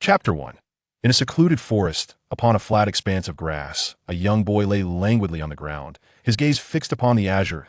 Chapter 1. In a secluded forest, upon a flat expanse of grass, a young boy lay languidly on the ground, his gaze fixed upon the azure.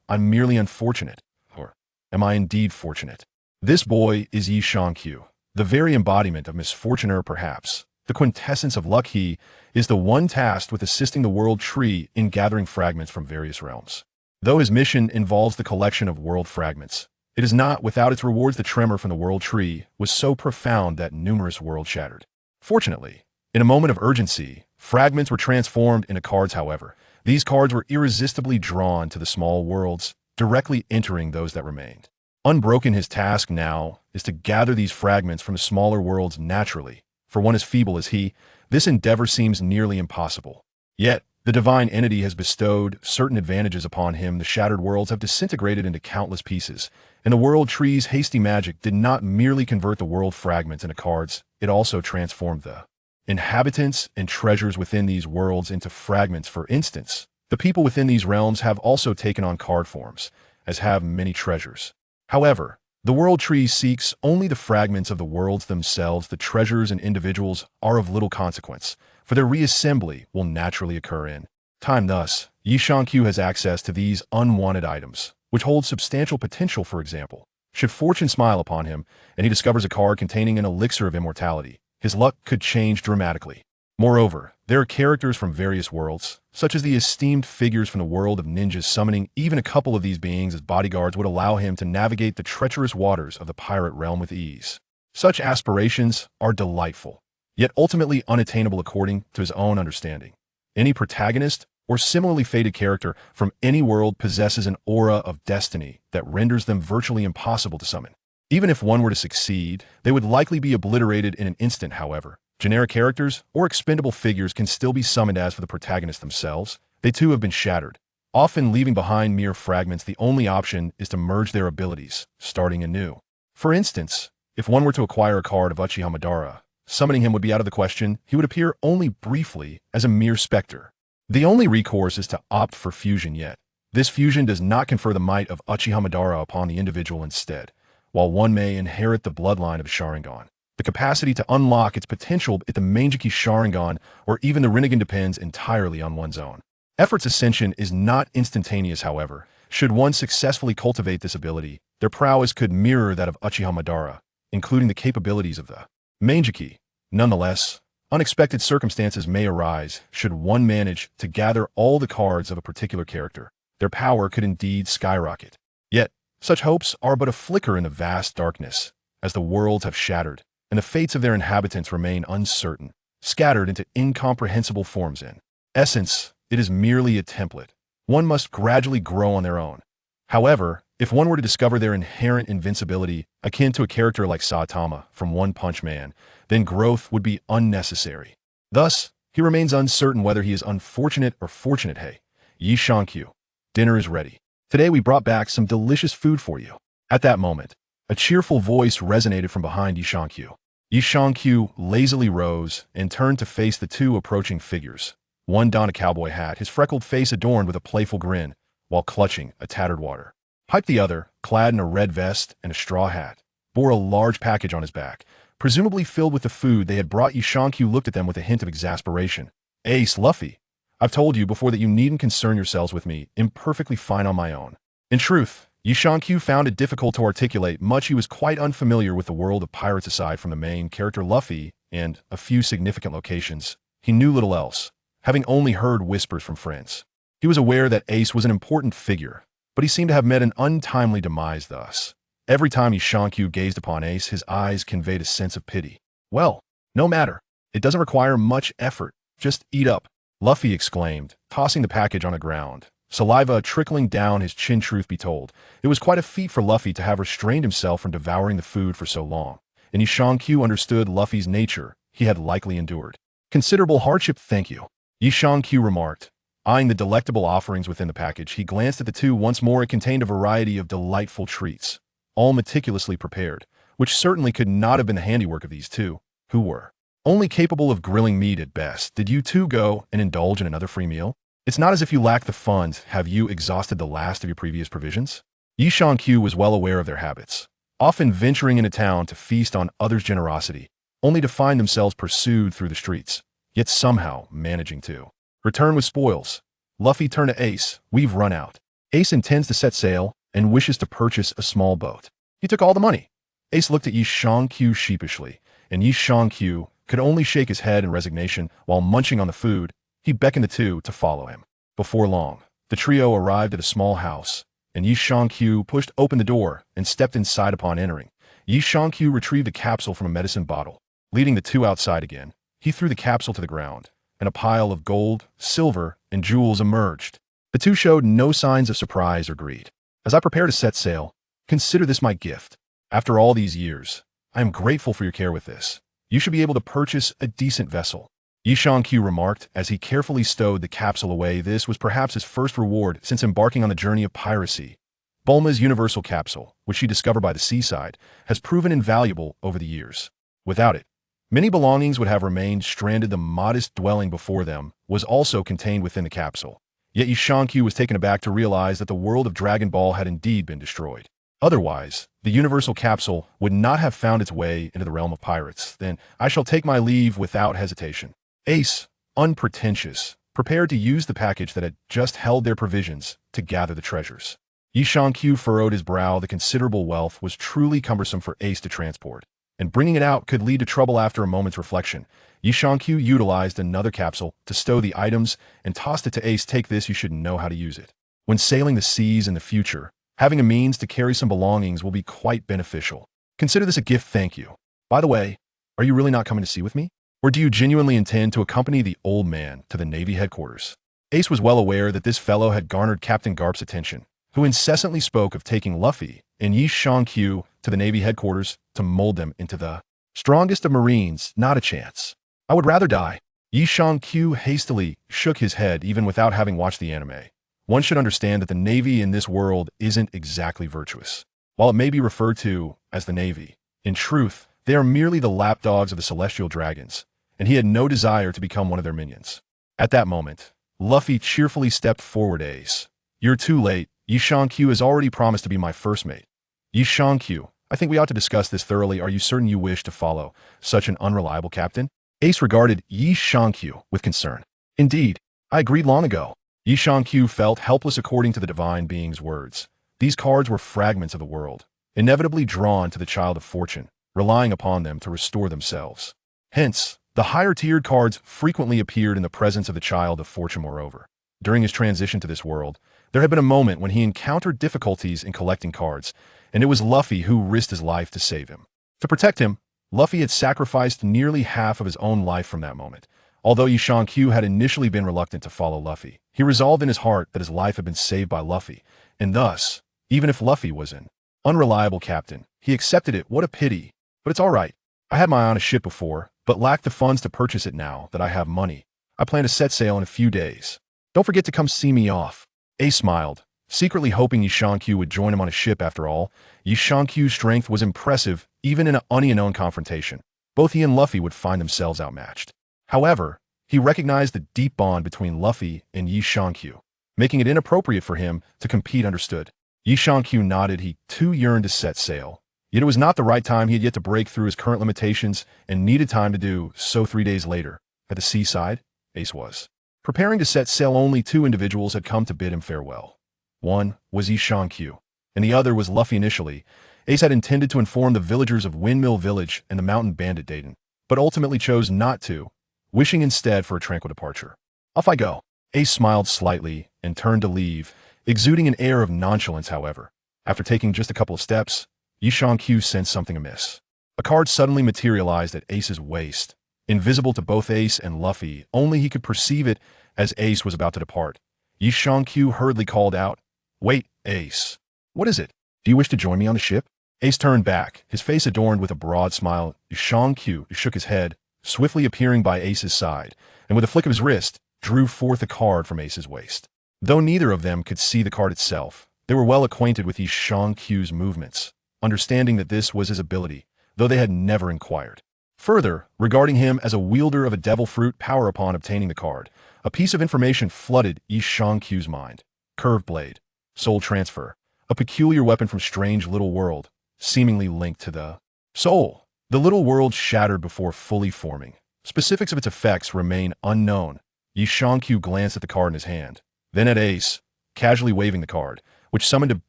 I'm merely unfortunate. Or am I indeed fortunate? This boy is Yi Shankyu, the very embodiment of misfortune, or perhaps the quintessence of luck. He is the one tasked with assisting the world tree in gathering fragments from various realms. Though his mission involves the collection of world fragments, it is not without its rewards. The tremor from the world tree was so profound that numerous worlds shattered. Fortunately, in a moment of urgency, fragments were transformed into cards. However, these cards were irresistibly drawn to the small worlds, directly entering those that remained. Unbroken, his task now is to gather these fragments from the smaller worlds naturally. For one as feeble as he, this endeavor seems nearly impossible. Yet, the divine entity has bestowed certain advantages upon him. The shattered worlds have disintegrated into countless pieces, and the world tree's hasty magic did not merely convert the world fragments into cards, it also transformed the inhabitants and treasures within these worlds into fragments. For instance, the people within these realms have also taken on card forms, as have many treasures. However, the world tree seeks only the fragments of the worlds themselves. The treasures and individuals are of little consequence, for their reassembly will naturally occur in time. Thus, Yi Shankyu has access to these unwanted items, which hold substantial potential. For example, should fortune smile upon him and he discovers a card containing an elixir of immortality, his luck could change dramatically. Moreover, there are characters from various worlds, such as the esteemed figures from the world of ninjas. Summoning even a couple of these beings as bodyguards would allow him to navigate the treacherous waters of the pirate realm with ease. Such aspirations are delightful, yet ultimately unattainable according to his own understanding. Any protagonist or similarly fated character from any world possesses an aura of destiny that renders them virtually impossible to summon. Even if one were to succeed, they would likely be obliterated in an instant. However, generic characters or expendable figures can still be summoned. As for the protagonists themselves, they too have been shattered, often leaving behind mere fragments. The only option is to merge their abilities, starting anew. For instance, if one were to acquire a card of Uchiha Madara, summoning him would be out of the question. He would appear only briefly as a mere specter. The only recourse is to opt for fusion, yet this fusion does not confer the might of Uchiha Madara upon the individual. Instead, while one may inherit the bloodline of Sharingan, the capacity to unlock its potential at the Mangekyou Sharingan or even the Rinnegan depends entirely on one's own efforts. Ascension is not instantaneous. However, should one successfully cultivate this ability, their prowess could mirror that of Uchiha Madara, including the capabilities of the Mangekyou. Nonetheless, unexpected circumstances may arise. Should one manage to gather all the cards of a particular character, their power could indeed skyrocket. Yet, such hopes are but a flicker in the vast darkness, as the worlds have shattered, and the fates of their inhabitants remain uncertain, scattered into incomprehensible forms. In essence, it is merely a template. One must gradually grow on their own. However, if one were to discover their inherent invincibility, akin to a character like Saitama from One Punch Man, then growth would be unnecessary. Thus, he remains uncertain whether he is unfortunate or fortunate. Hey, Yi Shankyu, dinner is ready. Today we brought back some delicious food for you. At that moment, a cheerful voice resonated from behind Yi Shankyu. Yi Shankyu lazily rose and turned to face the two approaching figures. One donned a cowboy hat, his freckled face adorned with a playful grin, while clutching a tattered water pipe. The other, clad in a red vest and a straw hat, bore a large package on his back, presumably filled with the food they had brought. Yi Shankyu looked at them with a hint of exasperation. Ace, Luffy, I've told you before that you needn't concern yourselves with me. I'm perfectly fine on my own. In truth, Yi Shankyu found it difficult to articulate much. He was quite unfamiliar with the world of pirates. Aside from the main character Luffy and a few significant locations, he knew little else, having only heard whispers from friends. He was aware that Ace was an important figure, but he seemed to have met an untimely demise. Thus, every time Yi Shankyu gazed upon Ace, his eyes conveyed a sense of pity. Well, no matter. It doesn't require much effort. Just eat up, Luffy exclaimed, tossing the package on the ground, saliva trickling down his chin. Truth be told, it was quite a feat for Luffy to have restrained himself from devouring the food for so long, and Yi Shankyu understood Luffy's nature. He had likely endured considerable hardship. Thank you, Yi Shankyu remarked, eyeing the delectable offerings within the package. He glanced at the two once more. It contained a variety of delightful treats, all meticulously prepared, which certainly could not have been the handiwork of these two, who were only capable of grilling meat at best. Did you two go and indulge in another free meal? It's not as if you lack the funds. Have you exhausted the last of your previous provisions? Yi Shankyu was well aware of their habits, often venturing into town to feast on others' generosity, only to find themselves pursued through the streets, yet somehow managing to return with spoils. Luffy turned to Ace. We've run out. Ace intends to set sail and wishes to purchase a small boat. He took all the money. Ace looked at Yi Shang-Q sheepishly, and Yi Shang-Q could only shake his head in resignation while munching on the food. He beckoned the two to follow him. Before long, the trio arrived at a small house, and Yi Shang-Q pushed open the door and stepped inside. Upon entering, Yi Shang-Q retrieved a capsule from a medicine bottle. Leading the two outside again, he threw the capsule to the ground, and a pile of gold, silver, and jewels emerged. The two showed no signs of surprise or greed. As I prepare to set sail, consider this my gift. After all these years, I am grateful for your care with this. You should be able to purchase a decent vessel. Yi Shang-Q remarked as he carefully stowed the capsule away. This was perhaps his first reward since embarking on the journey of piracy. Bulma's universal capsule, which she discovered by the seaside, has proven invaluable over the years. Without it, many belongings would have remained stranded. The modest dwelling before them was also contained within the capsule. Yet Yi Shang-Q was taken aback to realize that the world of Dragon Ball had indeed been destroyed. Otherwise, the universal capsule would not have found its way into the realm of pirates. Then I shall take my leave without hesitation. Ace, unpretentious, prepared to use the package that had just held their provisions to gather the treasures. Yi Shang-Q furrowed his brow. The considerable wealth was truly cumbersome for Ace to transport, and bringing it out could lead to trouble. After a moment's reflection, Yi Shang-Q utilized another capsule to stow the items and tossed it to Ace. Take this, you should know how to use it. When sailing the seas in the future, having a means to carry some belongings will be quite beneficial. Consider this a gift. Thank you. By the way, are you really not coming to sea with me? Or do you genuinely intend to accompany the old man to the Navy headquarters? Ace was well aware that this fellow had garnered Captain Garp's attention, who incessantly spoke of taking Luffy and Yi Shang-Q to the Navy headquarters to mold them into the strongest of Marines. Not a chance. I would rather die. Yi Shang-Q hastily shook his head. Even without having watched the anime, one should understand that the Navy in this world isn't exactly virtuous. While it may be referred to as the Navy, in truth, they are merely the lapdogs of the celestial dragons, and he had no desire to become one of their minions. At that moment, Luffy cheerfully stepped forward. Ace, you're too late. Yi Shang-Q has already promised to be my first mate. Yi Shang-Q, I think we ought to discuss this thoroughly. Are you certain you wish to follow such an unreliable captain? Ace regarded Yi Shang-Q with concern. Indeed, I agreed long ago. Yi Shang-Q felt helpless. According to the divine being's words, these cards were fragments of the world, inevitably drawn to the child of fortune, relying upon them to restore themselves. Hence, the higher-tiered cards frequently appeared in the presence of the child of fortune. Moreover, during his transition to this world, there had been a moment when he encountered difficulties in collecting cards, and it was Luffy who risked his life to save him. To protect him, Luffy had sacrificed nearly half of his own life from that moment. Although Yi Shang-Q had initially been reluctant to follow Luffy, he resolved in his heart that his life had been saved by Luffy, and thus, even if Luffy was an unreliable captain, he accepted it. What a pity. But it's all right. I had my own ship before, but lacked the funds to purchase it. Now that I have money, I plan to set sail in a few days. Don't forget to come see me off. Ace smiled, secretly hoping Yi Shang-Q would join him on a ship. After all, Yi Shang-Q's strength was impressive. Even in an unknown confrontation, both he and Luffy would find themselves outmatched. However, he recognized the deep bond between Luffy and Yi Shang-Q, making it inappropriate for him to compete. Understood. Yi Shang-Q nodded. He too yearned to set sail. Yet it was not the right time. He had yet to break through his current limitations and needed time to do so. 3 days later, at the seaside, Ace was preparing to set sail. Only two individuals had come to bid him farewell. One was Yi Shang-Q, and the other was Luffy. Initially, Ace had intended to inform the villagers of Windmill Village and the mountain bandit Dayton, but ultimately chose not to, wishing instead for a tranquil departure. Off I go. Ace smiled slightly and turned to leave, exuding an air of nonchalance. However, after taking just a couple of steps, Yi Shang-Q sensed something amiss. A card suddenly materialized at Ace's waist, invisible to both Ace and Luffy. Only he could perceive it as Ace was about to depart. Yi Shang-Q hurriedly called out, "Wait, Ace. What is it? Do you wish to join me on the ship?" Ace turned back, his face adorned with a broad smile. Yi Shang-Q shook his head, swiftly appearing by Ace's side, and with a flick of his wrist, drew forth a card from Ace's waist. Though neither of them could see the card itself, they were well acquainted with Yi Shang-Q's movements, understanding that this was his ability, though they had never inquired further regarding him as a wielder of a devil fruit power. Upon obtaining the card, a piece of information flooded Yi Shang-Q's mind. Curved blade, soul transfer, a peculiar weapon from strange little world, seemingly linked to the soul. The little world shattered before fully forming. Specifics of its effects remain unknown. Yi Shangqiu glanced at the card in his hand, then at Ace, casually waving the card, which summoned a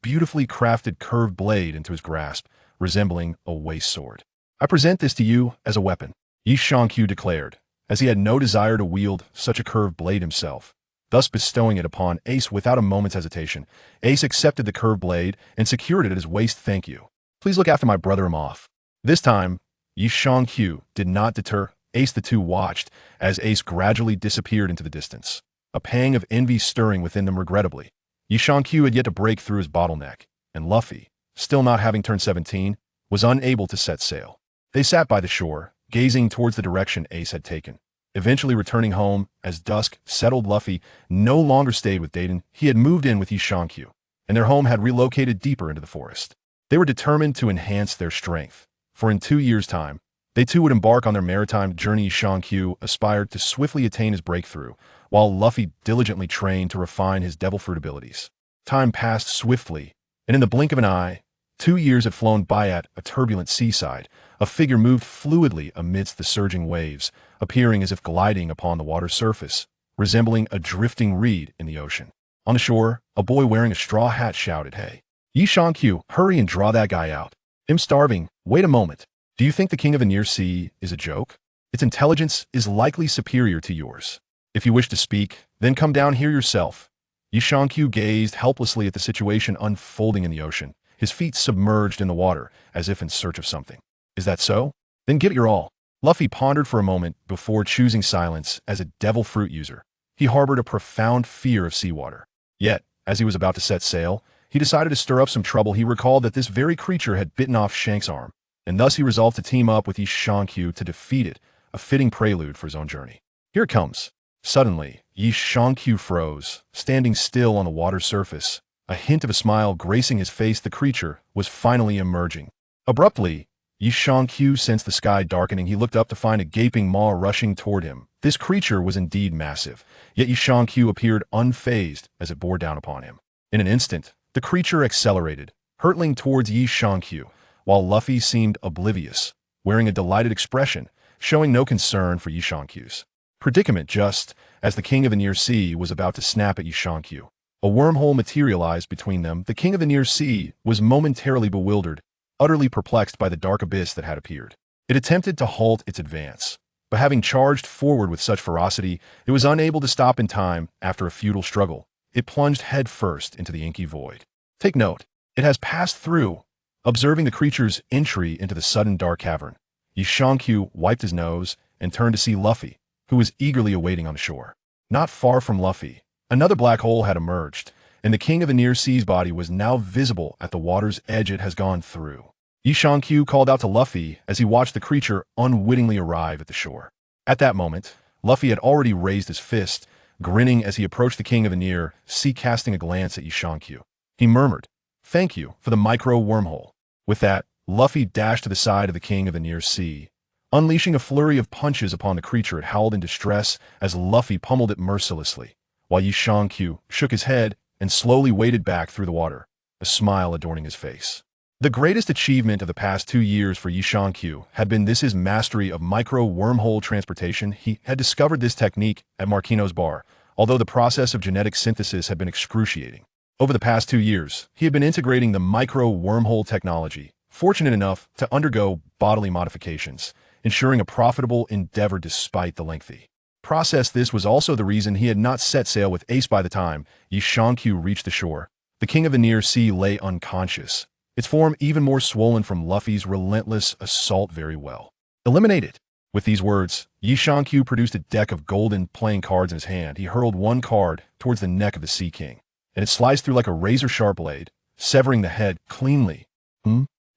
beautifully crafted curved blade into his grasp, resembling a waist sword. I present this to you as a weapon, Yi Shangqiu declared, as he had no desire to wield such a curved blade himself, thus bestowing it upon Ace without a moment's hesitation. Ace accepted the curved blade and secured it at his waist. Thank you. Please look after my brother. I'm off. This time, Yi Shangqiu did not deter Ace. The two watched as Ace gradually disappeared into the distance, a pang of envy stirring within them regrettably. Yi Shangqiu had yet to break through his bottleneck, and Luffy, still not having turned 17, was unable to set sail. They sat by the shore, gazing towards the direction Ace had taken, eventually returning home as dusk settled. Luffy no longer stayed with Dayton. He had moved in with Yi Shangqiu, and their home had relocated deeper into the forest. They were determined to enhance their strength, for in 2 years' time, they too would embark on their maritime journey. Yi Shangqiu aspired to swiftly attain his breakthrough, while Luffy diligently trained to refine his devil fruit abilities. Time passed swiftly, and in the blink of an eye, 2 years had flown by. At a turbulent seaside, a figure moved fluidly amidst the surging waves, appearing as if gliding upon the water's surface, resembling a drifting reed in the ocean. On the shore, a boy wearing a straw hat shouted, "Hey, Yi Shangqiu, hurry and draw that guy out. I'm starving. Wait a moment. Do you think the King of the Near Sea is a joke? Its intelligence is likely superior to yours. If you wish to speak, then come down here yourself." Yi Shangqiu gazed helplessly at the situation unfolding in the ocean, his feet submerged in the water, as if in search of something. Is that so? Then give it your all. Luffy pondered for a moment before choosing silence. As a devil fruit user, he harbored a profound fear of seawater. Yet, as he was about to set sail, he decided to stir up some trouble. He recalled that this very creature had bitten off Shank's arm, and thus he resolved to team up with Yi Shangqiu to defeat it, a fitting prelude for his own journey. Here it comes. Suddenly, Yi Shangqiu froze, standing still on the water's surface, a hint of a smile gracing his face. The creature was finally emerging. Abruptly, Yi Shangqiu sensed the sky darkening. He looked up to find a gaping maw rushing toward him. This creature was indeed massive, yet Yi Shangqiu appeared unfazed as it bore down upon him. In an instant, the creature accelerated, hurtling towards Yi Shangqiu, while Luffy seemed oblivious, wearing a delighted expression, showing no concern for Yi Shangqiu's predicament. Just as the King of the Near Sea was about to snap at Yi Shangqiu, a wormhole materialized between them. The King of the Near Sea was momentarily bewildered, utterly perplexed by the dark abyss that had appeared. It attempted to halt its advance, but having charged forward with such ferocity, it was unable to stop in time. After a futile struggle, it plunged headfirst into the inky void. Take note, it has passed through. Observing the creature's entry into the sudden dark cavern, Yi Shangqiu wiped his nose and turned to see Luffy, who was eagerly awaiting on the shore. Not far from Luffy, another black hole had emerged, and the King of the Near Sea's body was now visible at the water's edge. It has gone through. Yi Shangqiu called out to Luffy as he watched the creature unwittingly arrive at the shore. At that moment, Luffy had already raised his fist, grinning as he approached the King of the Near Sea. Casting a glance at Yi Shangqiu, he murmured, "Thank you for the micro wormhole." With that, Luffy dashed to the side of the King of the Near Sea, unleashing a flurry of punches upon the creature. It howled in distress as Luffy pummeled it mercilessly, while Yi Shangqiu shook his head and slowly waded back through the water, a smile adorning his face. The greatest achievement of the past 2 years for Yi Shangqiu had been his mastery of micro wormhole transportation. He had discovered this technique at Marquino's bar, although the process of genetic synthesis had been excruciating. Over the past 2 years, he had been integrating the micro wormhole technology, fortunate enough to undergo bodily modifications, ensuring a profitable endeavor despite the lengthy process. This was also the reason he had not set sail with Ace. By the time Yi Shangqiu reached the shore, the King of the Near Sea lay unconscious, its form even more swollen from Luffy's relentless assault. Very well. Eliminated. With these words, Yi Shangqiu produced a deck of golden playing cards in his hand. He hurled one card towards the neck of the Sea King, and it sliced through like a razor-sharp blade, severing the head cleanly.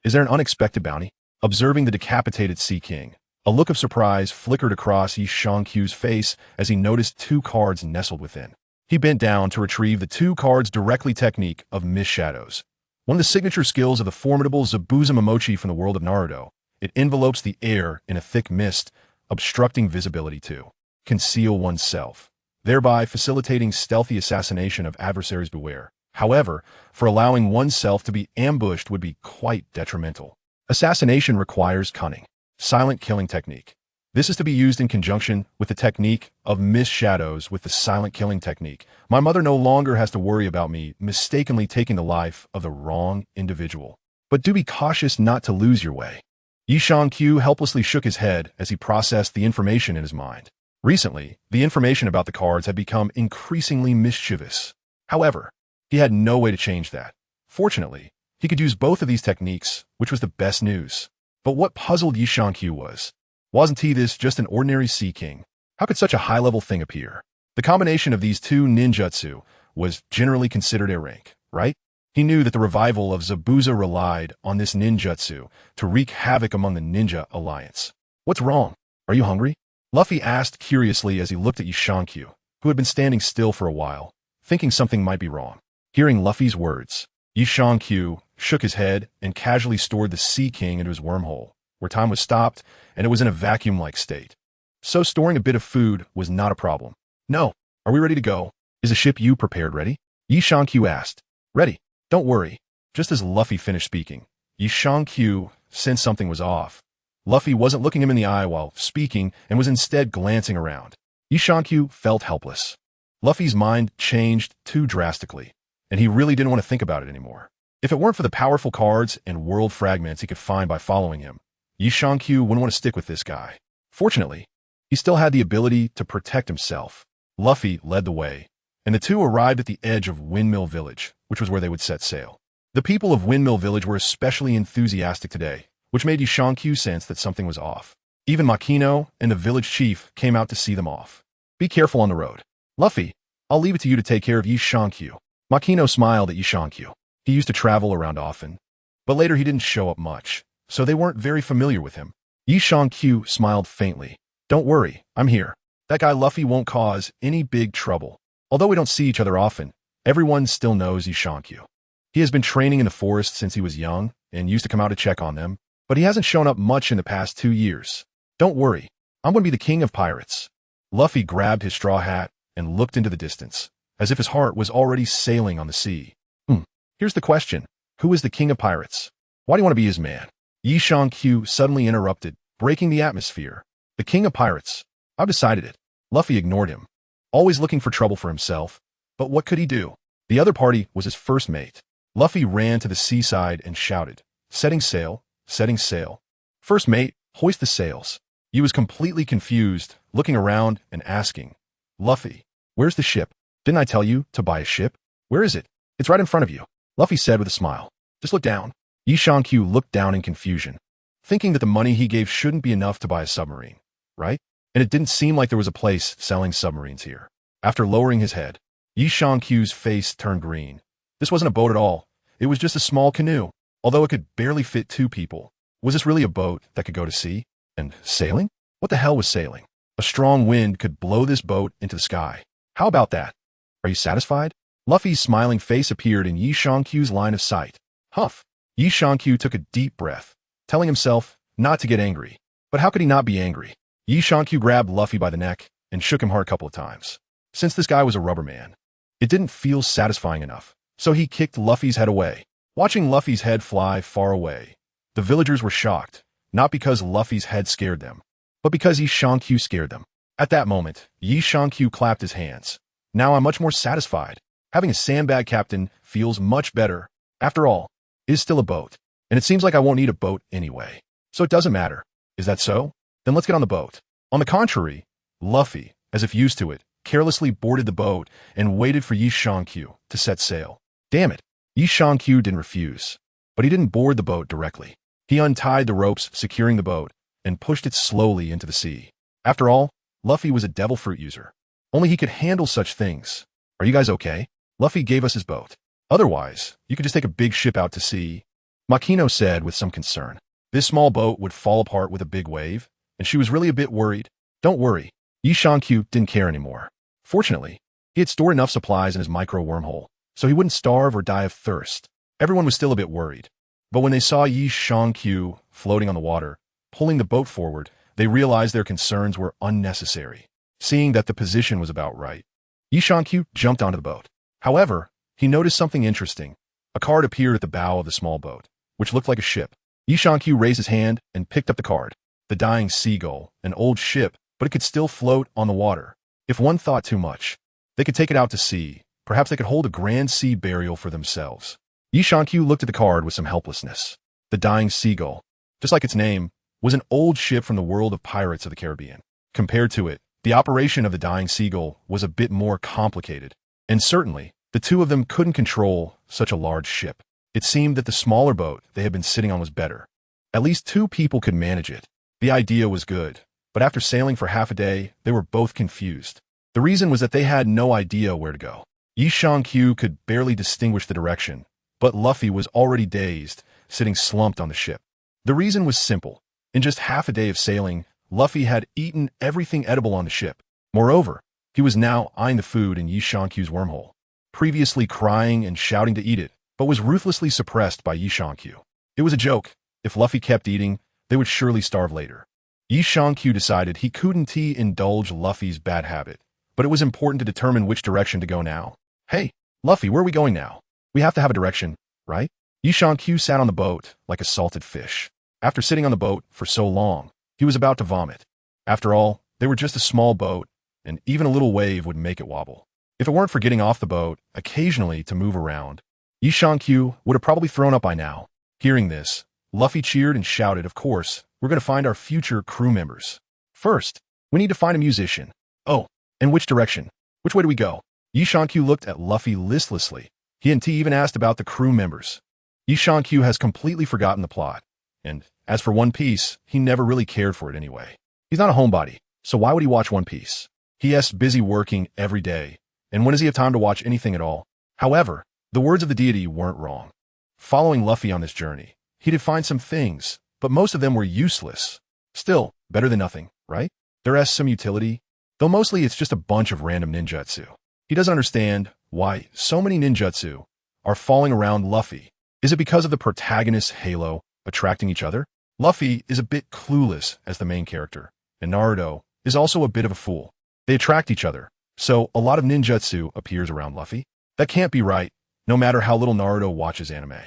Is there an unexpected bounty? Observing the decapitated Sea King, a look of surprise flickered across Yi Shangqiu's face as he noticed 2 cards nestled within. He bent down to retrieve the 2 cards. Directly technique of Mist Shadows, one of the signature skills of the formidable Zabuza Momochi from the world of Naruto. It envelopes the air in a thick mist, obstructing visibility to conceal oneself, thereby facilitating stealthy assassination of adversaries. Beware, however, for allowing oneself to be ambushed would be quite detrimental. Assassination requires cunning, silent killing technique. This is to be used in conjunction with the technique of mist shadows with the silent killing technique. My mother no longer has to worry about me mistakenly taking the life of the wrong individual. But do be cautious not to lose your way. Q helplessly shook his head as he processed the information in his mind. Recently, the information about the cards had become increasingly mischievous. However, he had no way to change that. Fortunately, he could use both of these techniques, which was the best news. But what puzzled Q wasn't he this just an ordinary sea king? How could such a high-level thing appear? The combination of these two ninjutsu was generally considered a rank, right? He knew that the revival of Zabuza relied on this ninjutsu to wreak havoc among the ninja alliance. What's wrong? Are you hungry? Luffy asked curiously as he looked at Q, who had been standing still for a while, thinking something might be wrong. Hearing Luffy's words, Q shook his head and casually stored the Sea King into his wormhole, where time was stopped and it was in a vacuum-like state. So storing a bit of food was not a problem. No. Are we ready to go? Is the ship you prepared ready? Q asked. Ready. Don't worry. Just as Luffy finished speaking, Q sensed something was off. Luffy wasn't looking him in the eye while speaking and was instead glancing around. Q felt helpless. Luffy's mind changed too drastically, and he really didn't want to think about it anymore. If it weren't for the powerful cards and world fragments he could find by following him, Q wouldn't want to stick with this guy. Fortunately, he still had the ability to protect himself. Luffy led the way, and the two arrived at the edge of Windmill Village, which was where they would set sail. The people of Windmill Village were especially enthusiastic today, which made Q sense that something was off. Even Makino and the village chief came out to see them off. Be careful on the road. Luffy, I'll leave it to you to take care of Q. Makino smiled at Q. He used to travel around often, but later he didn't show up much, so they weren't very familiar with him. Q smiled faintly. Don't worry, I'm here. That guy Luffy won't cause any big trouble. Although we don't see each other often, everyone still knows Q. He has been training in the forest since he was young and used to come out to check on them, but he hasn't shown up much in the past 2 years. Don't worry, I'm going to be the king of pirates. Luffy grabbed his straw hat and looked into the distance, as if his heart was already sailing on the sea. Here's the question. Who is the king of pirates? Why do you want to be his man? Q suddenly interrupted, breaking the atmosphere. The king of pirates. I've decided it. Luffy ignored him, always looking for trouble for himself. But what could he do? The other party was his first mate. Luffy ran to the seaside and shouted, setting sail, setting sail. First mate, hoist the sails. He was completely confused, looking around and asking, Luffy, where's the ship? Didn't I tell you to buy a ship? Where is it? It's right in front of you. Luffy said with a smile. Just look down. Q looked down in confusion, thinking that the money he gave shouldn't be enough to buy a submarine, right? And it didn't seem like there was a place selling submarines here. After lowering his head, Q's face turned green. This wasn't a boat at all. It was just a small canoe, although it could barely fit 2 people. Was this really a boat that could go to sea? And sailing? What the hell was sailing? A strong wind could blow this boat into the sky. How about that? Are you satisfied? Luffy's smiling face appeared in Q's line of sight. Huff. Q took a deep breath, telling himself not to get angry. But how could he not be angry? Q grabbed Luffy by the neck and shook him hard a couple of times. Since this guy was a rubber man, it didn't feel satisfying enough, so he kicked Luffy's head away. Watching Luffy's head fly far away, the villagers were shocked, not because Luffy's head scared them, but because Q scared them. At that moment, Q clapped his hands. Now I'm much more satisfied. Having a sandbag captain feels much better. After all, it is still a boat, and it seems like I won't need a boat anyway. So it doesn't matter. Is that so? Then let's get on the boat. On the contrary, Luffy, as if used to it, carelessly boarded the boat and waited for Q to set sail. Damn it, Q didn't refuse. But he didn't board the boat directly. He untied the ropes securing the boat and pushed it slowly into the sea. After all, Luffy was a devil fruit user. Only he could handle such things. Are you guys okay? Luffy gave us his boat. Otherwise, you could just take a big ship out to sea. Makino said with some concern. This small boat would fall apart with a big wave, and she was really a bit worried. Don't worry. Q didn't care anymore. Fortunately, he had stored enough supplies in his micro wormhole, so he wouldn't starve or die of thirst. Everyone was still a bit worried. But when they saw Q floating on the water, pulling the boat forward, they realized their concerns were unnecessary. Seeing that the position was about right, Q jumped onto the boat. However, he noticed something interesting. A card appeared at the bow of the small boat, which looked like a ship. Q raised his hand and picked up the card. The dying seagull, an old ship, but it could still float on the water. If one thought too much, they could take it out to sea. Perhaps they could hold a grand sea burial for themselves. Yi Shankyu looked at the card with some helplessness. The dying seagull, just like its name, was an old ship from the world of Pirates of the Caribbean. Compared to it, the operation of the dying seagull was a bit more complicated, and certainly, the two of them couldn't control such a large ship. It seemed that the smaller boat they had been sitting on was better. At least two people could manage it. The idea was good, but after sailing for half a day, they were both confused. The reason was that they had no idea where to go. Yi Shankyu could barely distinguish the direction, but Luffy was already dazed, sitting slumped on the ship. The reason was simple. In just half a day of sailing, Luffy had eaten everything edible on the ship. Moreover, he was now eyeing the food in Yi Shankyu's wormhole, previously crying and shouting to eat it, but was ruthlessly suppressed by Yi Shankyu. It was a joke. If Luffy kept eating, they would surely starve later. Yi Shankyu decided he couldn't indulge Luffy's bad habit, but it was important to determine which direction to go now. Hey, Luffy, where are we going now? We have to have a direction, right? Yi Shankyu sat on the boat like a salted fish. After sitting on the boat for so long, he was about to vomit. After all, they were just a small boat, and even a little wave would make it wobble. If it weren't for getting off the boat, occasionally to move around, Yi Shankyu would have probably thrown up by now. Hearing this, Luffy cheered and shouted, "Of course, we're going to find our future crew members. First, we need to find a musician. Oh, and which direction? Which way do we go?" Yi Shankyu looked at Luffy listlessly. He and T even asked about the crew members. Yi Shankyu has completely forgotten the plot. And as for One Piece, he never really cared for it anyway. He's not a homebody, so why would he watch One Piece? He is busy working every day, and when does he have time to watch anything at all? However, the words of the deity weren't wrong. Following Luffy on this journey, he did find some things, but most of them were useless. Still, better than nothing, right? There is some utility, though mostly it's just a bunch of random ninjutsu. He doesn't understand why so many ninjutsu are falling around Luffy. Is it because of the protagonist's halo attracting each other? Luffy is a bit clueless as the main character, and Naruto is also a bit of a fool. They attract each other, so a lot of ninjutsu appears around Luffy. That can't be right, no matter how little Naruto watches anime.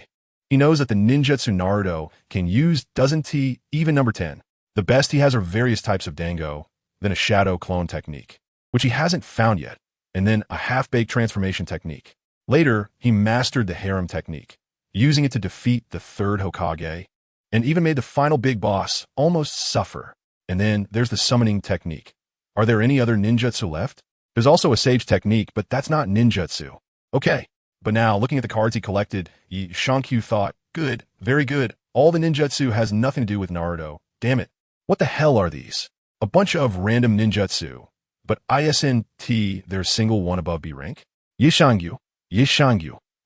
He knows that the ninjutsu Naruto can use doesn't he even number 10. The best he has are various types of dango, then a shadow clone technique, which he hasn't found yet, and then a half-baked transformation technique. Later, he mastered the harem technique, using it to defeat the third Hokage, and even made the final big boss almost suffer. And then there's the summoning technique. Are there any other ninjutsu left? There's also a sage technique, but that's not ninjutsu. Okay, but now, looking at the cards he collected, Yi Shankyu thought, good, very good, all the ninjutsu has nothing to do with Naruto. Damn it, what the hell are these? A bunch of random ninjutsu, but ISNT their single one above B rank? Yi Shankyu,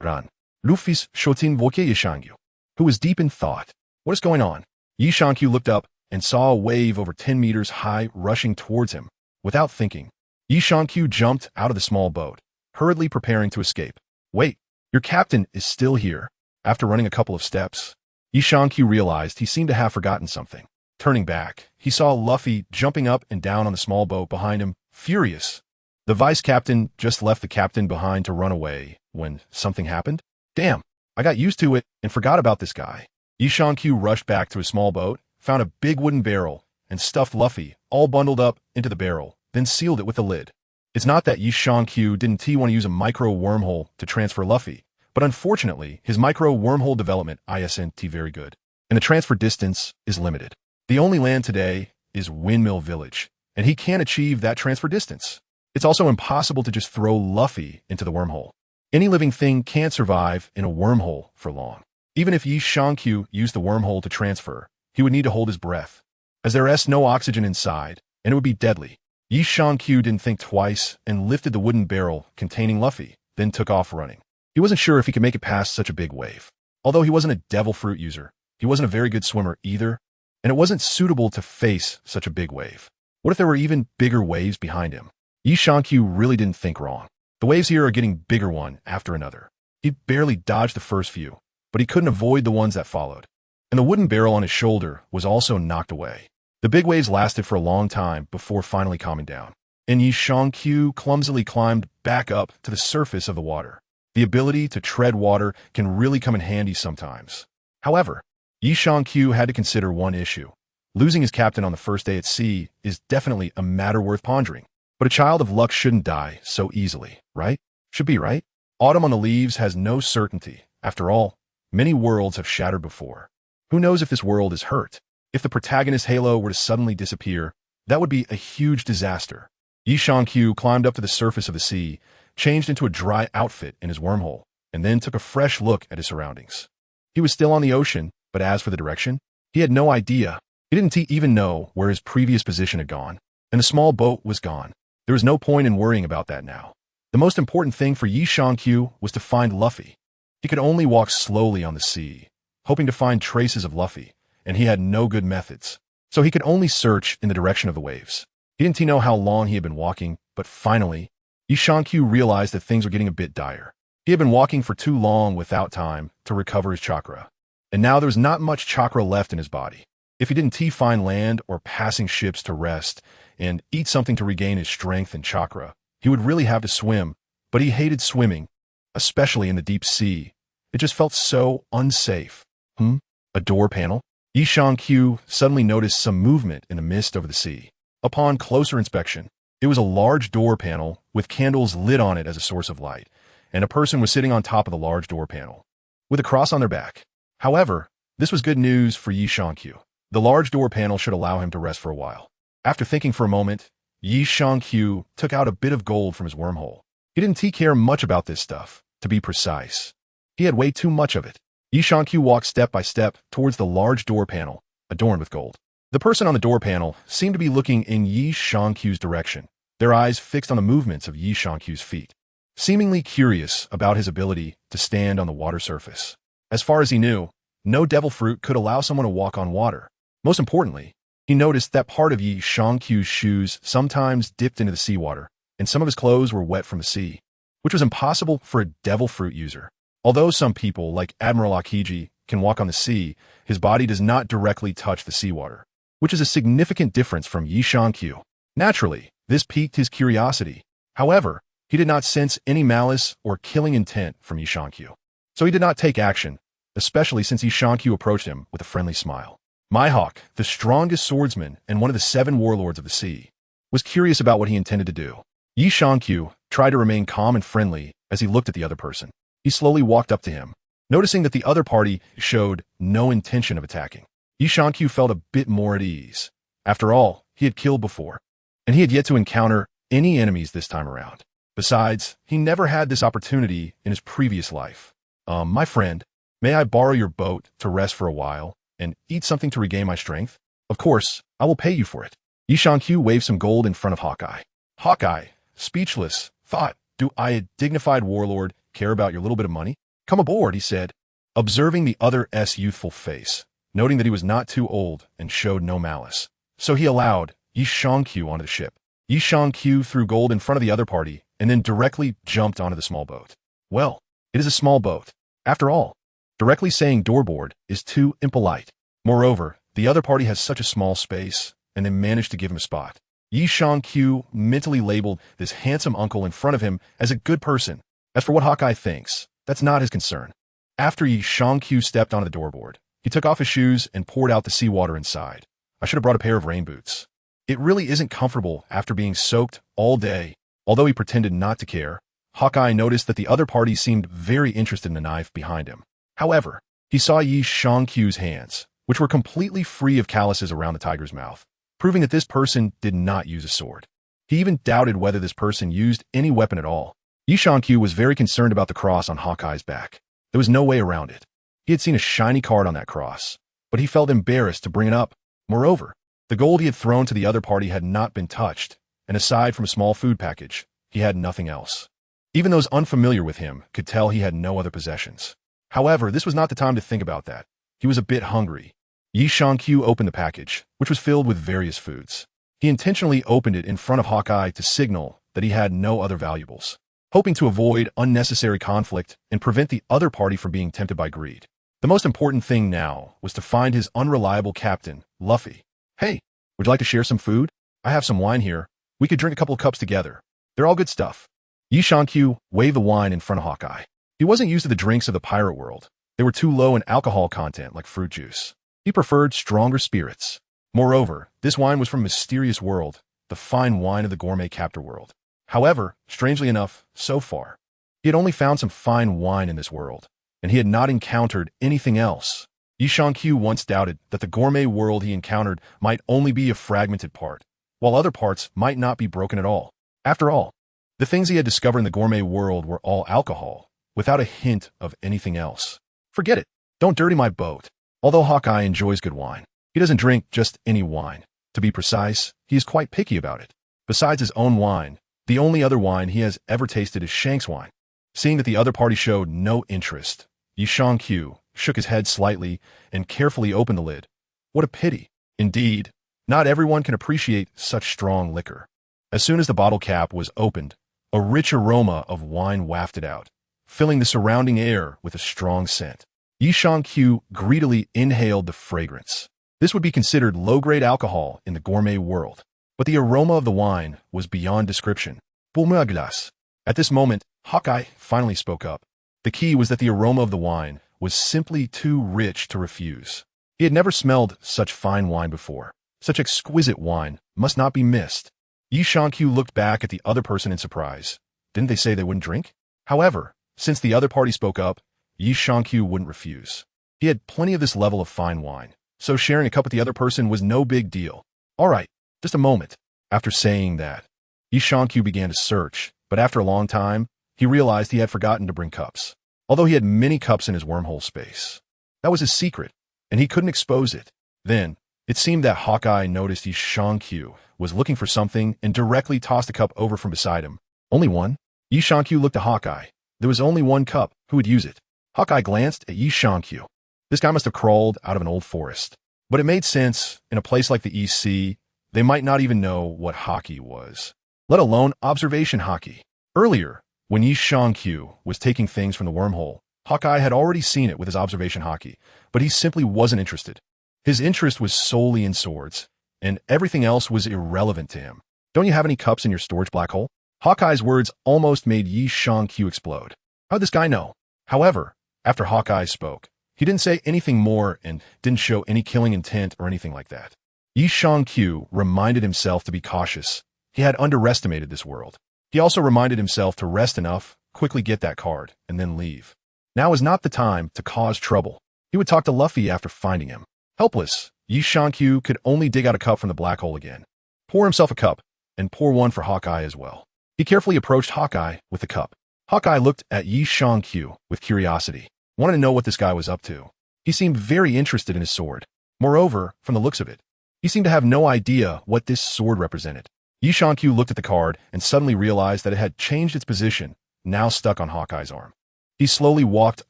Ran. Luffy's Shoten Voke Yi Shankyu, who was deep in thought. What is going on? Yi Shankyu looked up and saw a wave over 10 meters high rushing towards him. Without thinking, Yi Shankyu jumped out of the small boat, hurriedly preparing to escape. Wait, your captain is still here. After running a couple of steps, Yi Shankyu realized he seemed to have forgotten something. Turning back, he saw Luffy jumping up and down on the small boat behind him, furious. The vice captain just left the captain behind to run away when something happened. Damn, I got used to it and forgot about this guy. Yi Shankyu rushed back to his small boat, found a big wooden barrel, and stuffed Luffy, all bundled up, into the barrel, then sealed it with a lid. It's not that Yi Shankyu didn't want to use a micro wormhole to transfer Luffy, but unfortunately, his micro wormhole development isn't very good, and the transfer distance is limited. The only land today is Windmill Village, and he can't achieve that transfer distance. It's also impossible to just throw Luffy into the wormhole. Any living thing can't survive in a wormhole for long. Even if Yi Shankyu used the wormhole to transfer, he would need to hold his breath, as there is no oxygen inside, and it would be deadly. Yi Shankyu didn't think twice and lifted the wooden barrel containing Luffy, then took off running. He wasn't sure if he could make it past such a big wave. Although he wasn't a devil fruit user, he wasn't a very good swimmer either, and it wasn't suitable to face such a big wave. What if there were even bigger waves behind him? Yi Shankyu really didn't think wrong. The waves here are getting bigger one after another. He barely dodged the first few, but he couldn't avoid the ones that followed. And the wooden barrel on his shoulder was also knocked away. The big waves lasted for a long time before finally calming down. And Yi Shankyu clumsily climbed back up to the surface of the water. The ability to tread water can really come in handy sometimes. However, Yi Shankyu had to consider one issue. Losing his captain on the first day at sea is definitely a matter worth pondering. But a child of luck shouldn't die so easily, right? Should be, right? Autumn on the leaves has no certainty. After all, many worlds have shattered before. Who knows if this world is hurt? If the protagonist's halo were to suddenly disappear, that would be a huge disaster. Yi Shang-Qiu climbed up to the surface of the sea, changed into a dry outfit in his wormhole, and then took a fresh look at his surroundings. He was still on the ocean, but as for the direction, he had no idea. He didn't even know where his previous position had gone, and the small boat was gone. There was no point in worrying about that now. The most important thing for Yi Shang-Qiu was to find Luffy. He could only walk slowly on the sea, hoping to find traces of Luffy, and he had no good methods. So he could only search in the direction of the waves. He didn't know how long he had been walking, but finally, Yi Shang-Qiu realized that things were getting a bit dire. He had been walking for too long without time to recover his chakra, and now there was not much chakra left in his body. If he didn't find land or passing ships to rest and eat something to regain his strength and chakra, he would really have to swim, but he hated swimming, especially in the deep sea. It just felt so unsafe. A door panel? Yi Shang-Qiu suddenly noticed some movement in the mist over the sea. Upon closer inspection, it was a large door panel with candles lit on it as a source of light, and a person was sitting on top of the large door panel, with a cross on their back. However, this was good news for Yi Shang-Qiu. The large door panel should allow him to rest for a while. After thinking for a moment, Yi Shang-Qiu took out a bit of gold from his wormhole. He didn't care much about this stuff, to be precise. He had way too much of it. Yi Shang-Qiu walked step by step towards the large door panel, adorned with gold. The person on the door panel seemed to be looking in Yi Shang-Qiu's direction, their eyes fixed on the movements of Yi Shang-Qiu's feet, seemingly curious about his ability to stand on the water surface. As far as he knew, no devil fruit could allow someone to walk on water. Most importantly, he noticed that part of Yi Shang-Qiu's shoes sometimes dipped into the seawater, and some of his clothes were wet from the sea, which was impossible for a devil fruit user. Although some people, like Admiral Aokiji, can walk on the sea, his body does not directly touch the seawater, which is a significant difference from Yi Shang-Qiu. Naturally, this piqued his curiosity. However, he did not sense any malice or killing intent from Yi Shang-Qiu. So he did not take action, especially since Yi Shang-Qiu approached him with a friendly smile. Mihawk, the strongest swordsman and one of the 7 warlords of the sea, was curious about what he intended to do. Yi Shang-Qiu tried to remain calm and friendly as he looked at the other person. He slowly walked up to him, noticing that the other party showed no intention of attacking. Yi Shang-Qiu felt a bit more at ease. After all, he had killed before, and he had yet to encounter any enemies this time around. Besides, he never had this opportunity in his previous life. My friend, may I borrow your boat to rest for a while and eat something to regain my strength? Of course, I will pay you for it. Yi Shang-Qiu waved some gold in front of Hawkeye. Hawkeye, speechless, thought, do I, a dignified warlord, care about your little bit of money? Come aboard, he said, observing the other's youthful face, noting that he was not too old and showed no malice. So he allowed Yi Shang-Qiu onto the ship. Yi Shang-Qiu threw gold in front of the other party and then directly jumped onto the small boat. Well, it is a small boat. After all, directly saying doorboard is too impolite. Moreover, the other party has such a small space, and they managed to give him a spot. Yi Shang-Qiu mentally labeled this handsome uncle in front of him as a good person. As for what Hawkeye thinks, that's not his concern. After Yi Shang-Qiu stepped onto the doorboard, he took off his shoes and poured out the seawater inside. I should have brought a pair of rain boots. It really isn't comfortable after being soaked all day. Although he pretended not to care, Hawkeye noticed that the other party seemed very interested in the knife behind him. However, he saw Yi Shang-Qiu's hands, which were completely free of calluses around the tiger's mouth, proving that this person did not use a sword. He even doubted whether this person used any weapon at all. Yi Shang-Qiu was very concerned about the cross on Hawkeye's back. There was no way around it. He had seen a shiny card on that cross, but he felt embarrassed to bring it up. Moreover, the gold he had thrown to the other party had not been touched, and aside from a small food package, he had nothing else. Even those unfamiliar with him could tell he had no other possessions. However, this was not the time to think about that. He was a bit hungry. Yi Shang-Qiu opened the package, which was filled with various foods. He intentionally opened it in front of Hawkeye to signal that he had no other valuables, hoping to avoid unnecessary conflict and prevent the other party from being tempted by greed. The most important thing now was to find his unreliable captain, Luffy. Hey, would you like to share some food? I have some wine here. We could drink a couple of cups together. They're all good stuff. Yi Shang-Qiu waved the wine in front of Hawkeye. He wasn't used to the drinks of the pirate world. They were too low in alcohol content like fruit juice. He preferred stronger spirits. Moreover, this wine was from a mysterious world, the fine wine of the gourmet captor world. However, strangely enough, so far, he had only found some fine wine in this world, and he had not encountered anything else. Yi Shangqiu once doubted that the gourmet world he encountered might only be a fragmented part, while other parts might not be broken at all. After all, the things he had discovered in the gourmet world were all alcohol, without a hint of anything else. Forget it. Don't dirty my boat. Although Hawkeye enjoys good wine, he doesn't drink just any wine. To be precise, he is quite picky about it. Besides his own wine, the only other wine he has ever tasted is Shank's wine. Seeing that the other party showed no interest, Yi Shangqiu shook his head slightly and carefully opened the lid. What a pity. Indeed, not everyone can appreciate such strong liquor. As soon as the bottle cap was opened, a rich aroma of wine wafted out, filling the surrounding air with a strong scent. Yi Shangqiu greedily inhaled the fragrance. This would be considered low-grade alcohol in the gourmet world, but the aroma of the wine was beyond description. Pour-moi glace. At this moment, Hawkeye finally spoke up. The key was that the aroma of the wine was simply too rich to refuse. He had never smelled such fine wine before. Such exquisite wine must not be missed. Yi Shangqiu looked back at the other person in surprise. Didn't they say they wouldn't drink? However, since the other party spoke up, Yi Shangqiu wouldn't refuse. He had plenty of this level of fine wine, so sharing a cup with the other person was no big deal. All right, just a moment. After saying that, Yi Shangqiu began to search, but after a long time, he realized he had forgotten to bring cups. Although he had many cups in his wormhole space. That was his secret, and he couldn't expose it. Then, it seemed that Hawkeye noticed Yi Shangqiu was looking for something and directly tossed a cup over from beside him. Only one? Yi Shangqiu looked at Hawkeye. There was only one cup. Who would use it? Hawkeye glanced at Yi Shangqiu. This guy must have crawled out of an old forest. But it made sense, in a place like the East Sea, they might not even know what hockey was, let alone observation hockey. Earlier, when Yi Shangqiu was taking things from the wormhole, Hawkeye had already seen it with his observation hockey, but he simply wasn't interested. His interest was solely in swords, and everything else was irrelevant to him. Don't you have any cups in your storage black hole? Hawkeye's words almost made Yi Shangqiu explode. How'd this guy know? However, after Hawkeye spoke, he didn't say anything more and didn't show any killing intent or anything like that. Yi Shangqiu reminded himself to be cautious. He had underestimated this world. He also reminded himself to rest enough, quickly get that card, and then leave. Now is not the time to cause trouble. He would talk to Luffy after finding him. Helpless, Yi Shangqiu could only dig out a cup from the black hole again. Pour himself a cup, and pour one for Hawkeye as well. He carefully approached Hawkeye with the cup. Hawkeye looked at Yi Shangqiu with curiosity, wanted to know what this guy was up to. He seemed very interested in his sword. Moreover, from the looks of it, he seemed to have no idea what this sword represented. Yi Shangqiu looked at the card and suddenly realized that it had changed its position, now stuck on Hawkeye's arm. He slowly walked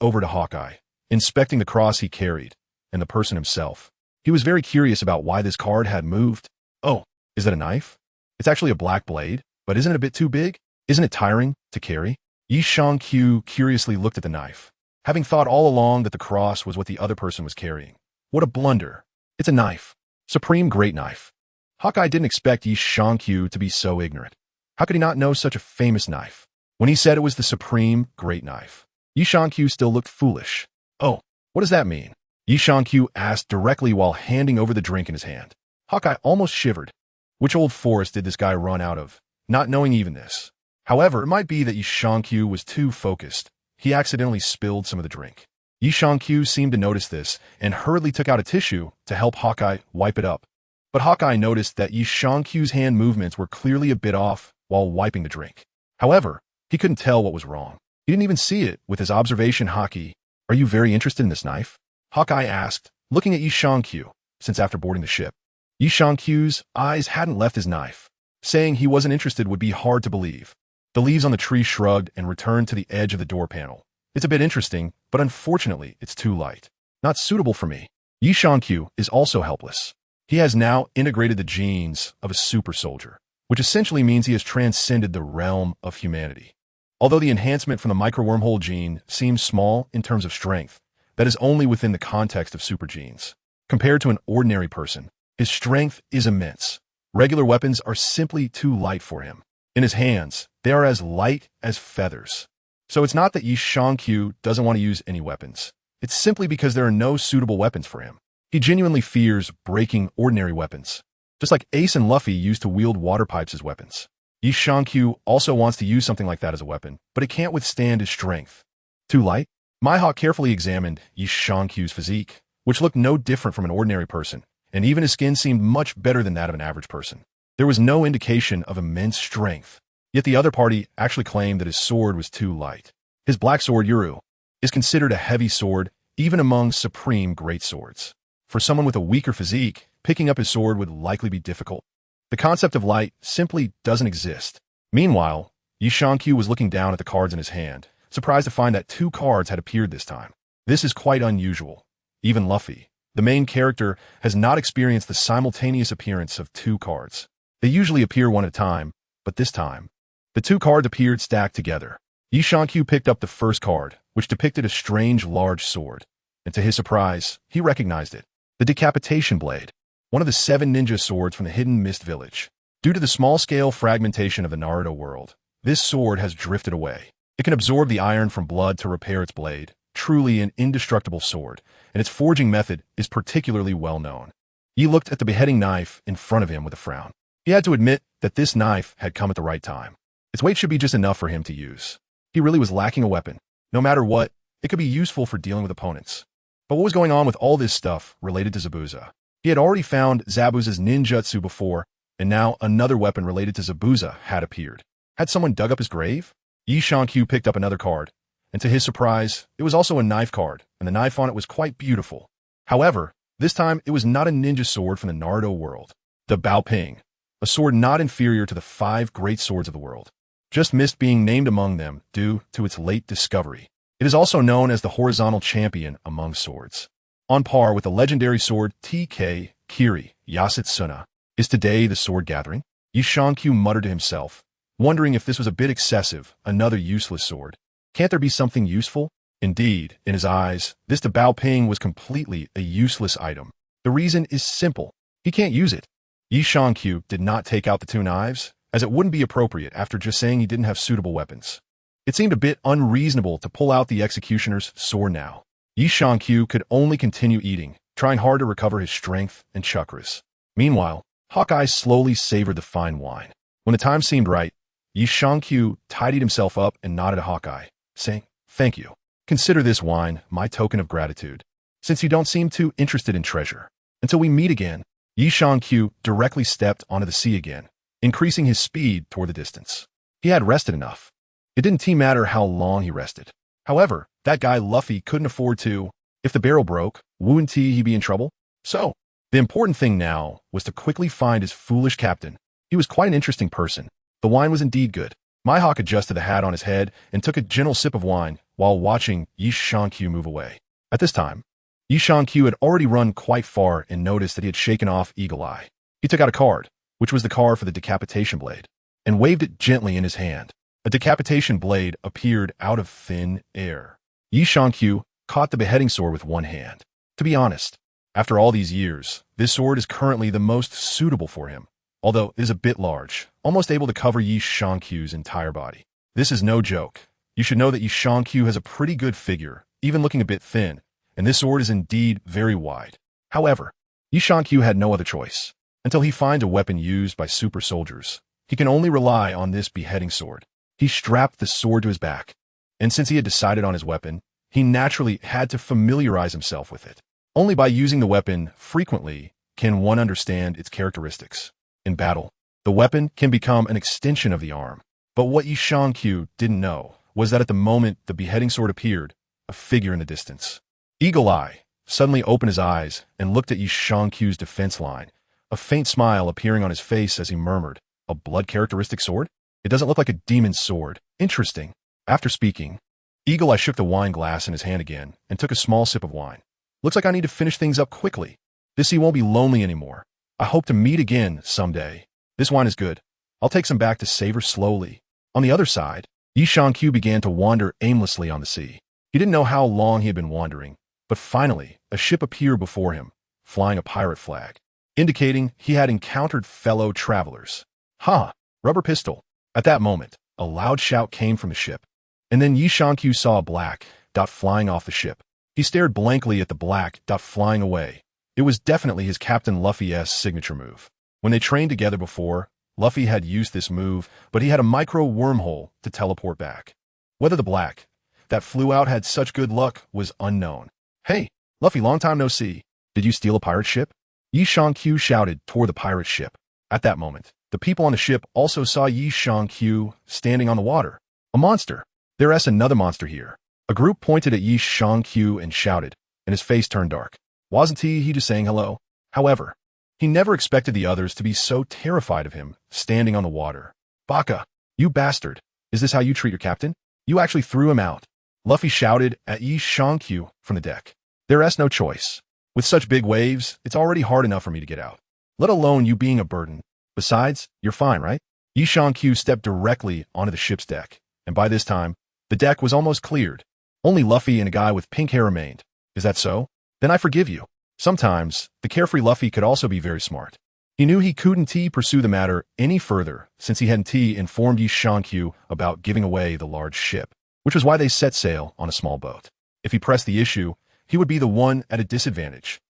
over to Hawkeye, inspecting the cross he carried, and the person himself. He was very curious about why this card had moved. Oh, is that a knife? It's actually a black blade, but isn't it a bit too big? Isn't it tiring to carry? Yi Shangqiu curiously looked at the knife, having thought all along that the cross was what the other person was carrying. What a blunder. It's a knife. Supreme great knife. Hawkeye didn't expect Yi Shangqiu to be so ignorant. How could he not know such a famous knife? When he said it was the supreme great knife, Yi Shangqiu still looked foolish. Oh, what does that mean? Yi Shangqiu asked directly while handing over the drink in his hand. Hawkeye almost shivered. Which old forest did this guy run out of? Not knowing even this. However, it might be that Yi Shangqiu was too focused. He accidentally spilled some of the drink. Yi Shangqiu seemed to notice this and hurriedly took out a tissue to help Hawkeye wipe it up. But Hawkeye noticed that Yi Shangqiu's hand movements were clearly a bit off while wiping the drink. However, he couldn't tell what was wrong. He didn't even see it with his observation hockey. Are you very interested in this knife? Hawkeye asked, looking at Yi Shangqiu, since after boarding the ship. Yi Shangqiu's eyes hadn't left his knife. Saying he wasn't interested would be hard to believe. The leaves on the tree shrugged and returned to the edge of the door panel. It's a bit interesting, but unfortunately, it's too light. Not suitable for me. Yi Shangqiu is also helpless. He has now integrated the genes of a super soldier, which essentially means he has transcended the realm of humanity. Although the enhancement from the micro-wormhole gene seems small in terms of strength, that is only within the context of super genes. Compared to an ordinary person, his strength is immense. Regular weapons are simply too light for him. In his hands, they are as light as feathers. So it's not that Yi Shangqiu doesn't want to use any weapons. It's simply because there are no suitable weapons for him. He genuinely fears breaking ordinary weapons, just like Ace and Luffy used to wield water pipes as weapons. Yi Shankyu also wants to use something like that as a weapon, but it can't withstand his strength. Too light? Mihawk carefully examined Yi Shankyu's physique, which looked no different from an ordinary person, and even his skin seemed much better than that of an average person. There was no indication of immense strength, yet the other party actually claimed that his sword was too light. His black sword, Yuru, is considered a heavy sword even among supreme great swords. For someone with a weaker physique, picking up his sword would likely be difficult. The concept of light simply doesn't exist. Meanwhile, Yi Shankyu was looking down at the cards in his hand, surprised to find that 2 cards had appeared this time. This is quite unusual. Even Luffy, the main character, has not experienced the simultaneous appearance of 2 cards. They usually appear one at a time, but this time, the 2 cards appeared stacked together. Yi Shankyu picked up the first card, which depicted a strange large sword, and to his surprise, he recognized it. The decapitation blade, one of the 7 ninja swords from the hidden mist village. Due to the small-scale fragmentation of the Naruto world, this sword has drifted away. It can absorb the iron from blood to repair its blade, truly an indestructible sword, and its forging method is particularly well known. He looked at the beheading knife in front of him with a frown. He had to admit that this knife had come at the right time. Its weight should be just enough for him to use. He really was lacking a weapon. No matter what, it could be useful for dealing with opponents. But what was going on with all this stuff related to Zabuza? He had already found Zabuza's ninjutsu before, and now another weapon related to Zabuza had appeared. Had someone dug up his grave? Yi Shankyu picked up another card, and to his surprise, it was also a knife card, and the knife on it was quite beautiful. However, this time it was not a ninja sword from the Naruto world. The Baoping, a sword not inferior to the 5 great swords of the world, just missed being named among them due to its late discovery. It is also known as the horizontal champion among swords. On par with the legendary sword TK Kiri Yasutsuna. Is today the sword gathering? Yi Shankyu muttered to himself, wondering if this was a bit excessive, another useless sword. Can't there be something useful? Indeed, in his eyes, this Baoping was completely a useless item. The reason is simple. He can't use it. Yi Shankyu did not take out the 2 knives, as it wouldn't be appropriate after just saying he didn't have suitable weapons. It seemed a bit unreasonable to pull out the executioner's sword now. Yi Shankyu could only continue eating, trying hard to recover his strength and chakras. Meanwhile, Hawkeye slowly savored the fine wine. When the time seemed right, Yi Shankyu tidied himself up and nodded at Hawkeye, saying, "Thank you. Consider this wine my token of gratitude, since you don't seem too interested in treasure. Until we meet again." Yi Shankyu directly stepped onto the sea again, increasing his speed toward the distance. He had rested enough. It didn't matter how long he rested. However, that guy Luffy couldn't afford to. If the barrel broke, wouldn't he be in trouble? So, the important thing now was to quickly find his foolish captain. He was quite an interesting person. The wine was indeed good. Mihawk adjusted the hat on his head and took a gentle sip of wine while watching Yi Shankyu move away. At this time, Yi Shankyu had already run quite far and noticed that he had shaken off Eagle Eye. He took out a card, which was the card for the decapitation blade, and waved it gently in his hand. A decapitation blade appeared out of thin air. Yi Shankyu caught the beheading sword with one hand. To be honest, after all these years, this sword is currently the most suitable for him, although it is a bit large, almost able to cover Yi Shankyu's entire body. This is no joke. You should know that Yi Shankyu has a pretty good figure, even looking a bit thin, and this sword is indeed very wide. However, Yi Shankyu had no other choice. Until he finds a weapon used by super soldiers, he can only rely on this beheading sword. He strapped the sword to his back, and since he had decided on his weapon, he naturally had to familiarize himself with it. Only by using the weapon frequently can one understand its characteristics. In battle, the weapon can become an extension of the arm. But what Yi Shankyu didn't know was that at the moment the beheading sword appeared, a figure in the distance. Eagle Eye suddenly opened his eyes and looked at Yi Shankyu's defense line, a faint smile appearing on his face as he murmured, "A blood characteristic sword? It doesn't look like a demon's sword. Interesting." After speaking, Eagle Eye shook the wine glass in his hand again and took a small sip of wine. "Looks like I need to finish things up quickly. This sea won't be lonely anymore. I hope to meet again someday. This wine is good. I'll take some back to savor slowly." On the other side, Yi Shankyu began to wander aimlessly on the sea. He didn't know how long he had been wandering, but finally a ship appeared before him, flying a pirate flag, indicating he had encountered fellow travelers. "Ha! Rubber pistol." At that moment, a loud shout came from the ship, and then Yi Shankyu saw a black dot flying off the ship. He stared blankly at the black dot flying away, It was definitely his Captain Luffy-esque signature move. When they trained together before, Luffy had used this move, but he had a micro wormhole to teleport back. Whether the black that flew out had such good luck was unknown. Hey, Luffy, long time no see. Did you steal a pirate ship? Yi Shang-Q shouted toward the pirate ship. At that moment, the people on the ship also saw Yi Shang-Q standing on the water. A monster. There's another monster here. A group pointed at Yi Shang-Q and shouted, and his face turned dark. Wasn't he just saying hello? However, he never expected the others to be so terrified of him, standing on the water. Baka, you bastard. Is this how you treat your captain? You actually threw him out. Luffy shouted at Yi Shang-Q from the deck. There's no choice. With such big waves, it's already hard enough for me to get out, let alone you being a burden. Besides, you're fine, right? Yi Shang-Q stepped directly onto the ship's deck, and by this time, the deck was almost cleared. Only Luffy and a guy with pink hair remained. Is that so? Then I forgive you. Sometimes, the carefree Luffy could also be very smart. He knew he couldn't pursue the matter any further since he hadn't informed Yi Shang-Q about giving away the large ship, which was why they set sail on a small boat. If he pressed the issue, he would be the one at a disadvantage.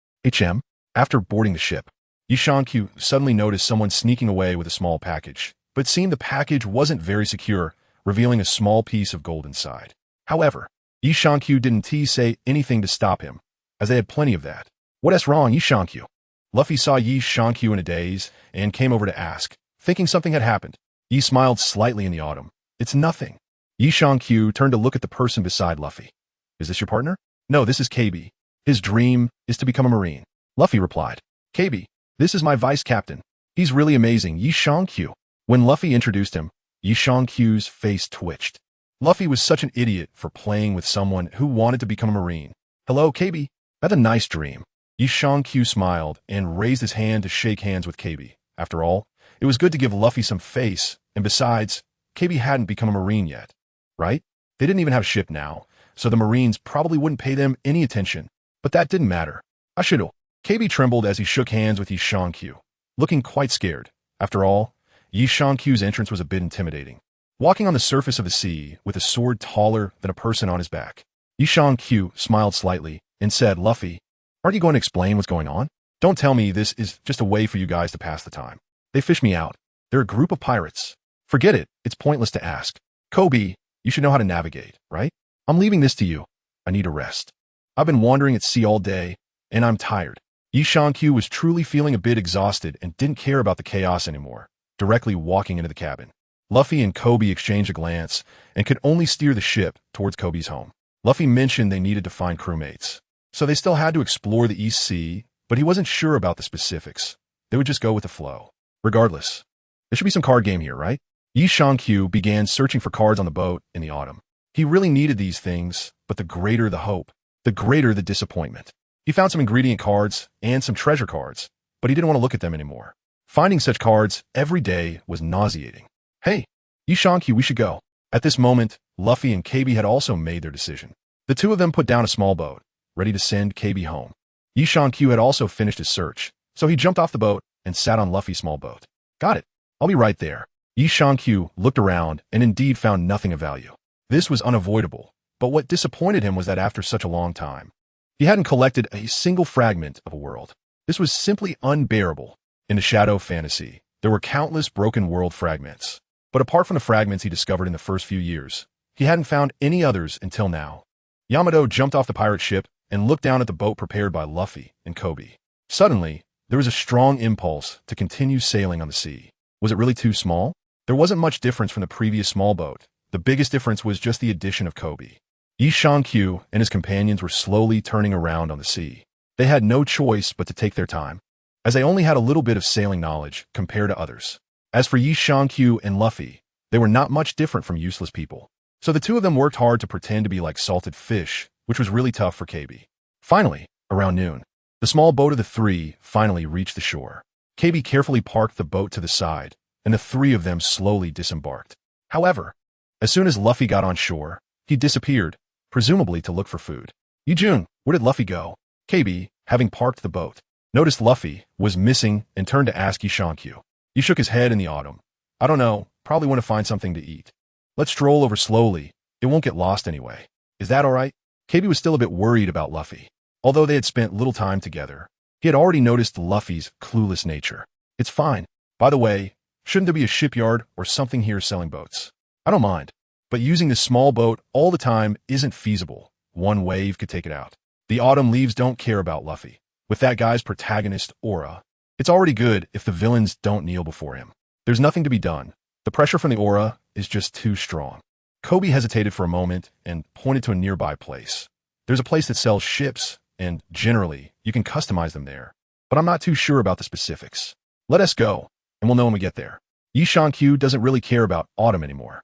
After boarding the ship, Yi Shang-Q suddenly noticed someone sneaking away with a small package, but it seemed the package wasn't very secure, revealing a small piece of gold inside. However, Yi Shang-Q didn't say anything to stop him, as they had plenty of that. What's wrong, Yi Shang-Q? Luffy saw Yi Shang-Q in a daze and came over to ask, thinking something had happened. Yi smiled slightly in the autumn. It's nothing. Yi Shang-Q turned to look at the person beside Luffy. Is this your partner? No, this is Koby. His dream is to become a Marine. Luffy replied. Koby, this is my vice captain. He's really amazing, Yi Shang-Q. When Luffy introduced him, Yi Shang-Q's face twitched. Luffy was such an idiot for playing with someone who wanted to become a Marine. Hello, Koby. That's a nice dream. Yi Shang-Q smiled and raised his hand to shake hands with Koby. After all, it was good to give Luffy some face, and besides, Koby hadn't become a Marine yet. Right? They didn't even have a ship now, so the Marines probably wouldn't pay them any attention. But that didn't matter. Ashido. Koby trembled as he shook hands with Yi Shang-Q, looking quite scared. After all, Yi Shang-Q's entrance was a bit intimidating. Walking on the surface of the sea with a sword taller than a person on his back, Yi Shang-Q smiled slightly and said, Luffy, aren't you going to explain what's going on? Don't tell me this is just a way for you guys to pass the time. They fished me out. They're a group of pirates. Forget it. It's pointless to ask. Koby, you should know how to navigate, right? I'm leaving this to you. I need a rest. I've been wandering at sea all day, and I'm tired. Yi Shang-Q was truly feeling a bit exhausted and didn't care about the chaos anymore, directly walking into the cabin. Luffy and Koby exchanged a glance and could only steer the ship towards Koby's home. Luffy mentioned they needed to find crewmates, so they still had to explore the East Sea, but he wasn't sure about the specifics. They would just go with the flow. Regardless, there should be some card game here, right? Yi Shang-Q began searching for cards on the boat in the autumn. He really needed these things, but the greater the hope, the greater the disappointment. He found some ingredient cards and some treasure cards, but he didn't want to look at them anymore. Finding such cards every day was nauseating. Hey, Yi Shang-Q, we should go. At this moment, Luffy and Koby had also made their decision. The two of them put down a small boat, ready to send Koby home. Yi Shang-Q had also finished his search, so he jumped off the boat and sat on Luffy's small boat. Got it. I'll be right there. Yi Shang-Q looked around and indeed found nothing of value. This was unavoidable, but what disappointed him was that after such a long time, he hadn't collected a single fragment of a world. This was simply unbearable. In the Shadow Fantasy, there were countless broken world fragments, but apart from the fragments he discovered in the first few years, he hadn't found any others until now. Yamato jumped off the pirate ship and looked down at the boat prepared by Luffy and Koby. Suddenly, there was a strong impulse to continue sailing on the sea. Was it really too small? There wasn't much difference from the previous small boat. The biggest difference was just the addition of Koby. Yi Shang-Q and his companions were slowly turning around on the sea. They had no choice but to take their time, as they only had a little bit of sailing knowledge compared to others. As for Yi Shang-Q and Luffy, they were not much different from useless people. So the two of them worked hard to pretend to be like salted fish, which was really tough for Koby. Finally, around noon, the small boat of the three finally reached the shore. Koby carefully parked the boat to the side, and the three of them slowly disembarked. However, as soon as Luffy got on shore, he disappeared, presumably to look for food. Yujun, where did Luffy go? Koby, having parked the boat, noticed Luffy was missing and turned to ask Yi Shang-Q. He shook his head in the autumn. I don't know, probably want to find something to eat. Let's stroll over slowly, it won't get lost anyway. Is that alright? Koby was still a bit worried about Luffy. Although they had spent little time together, He had already noticed Luffy's clueless nature. It's fine. By the way, shouldn't there be a shipyard or something here selling boats? I don't mind. But using this small boat all the time isn't feasible. One wave could take it out. The autumn leaves don't care about Luffy. With that guy's protagonist aura, it's already good if the villains don't kneel before him. There's nothing to be done. The pressure from the aura is just too strong. Koby hesitated for a moment and pointed to a nearby place. There's a place that sells ships, and generally, you can customize them there. But I'm not too sure about the specifics. Let us go, and we'll know when we get there. Q doesn't really care about autumn anymore.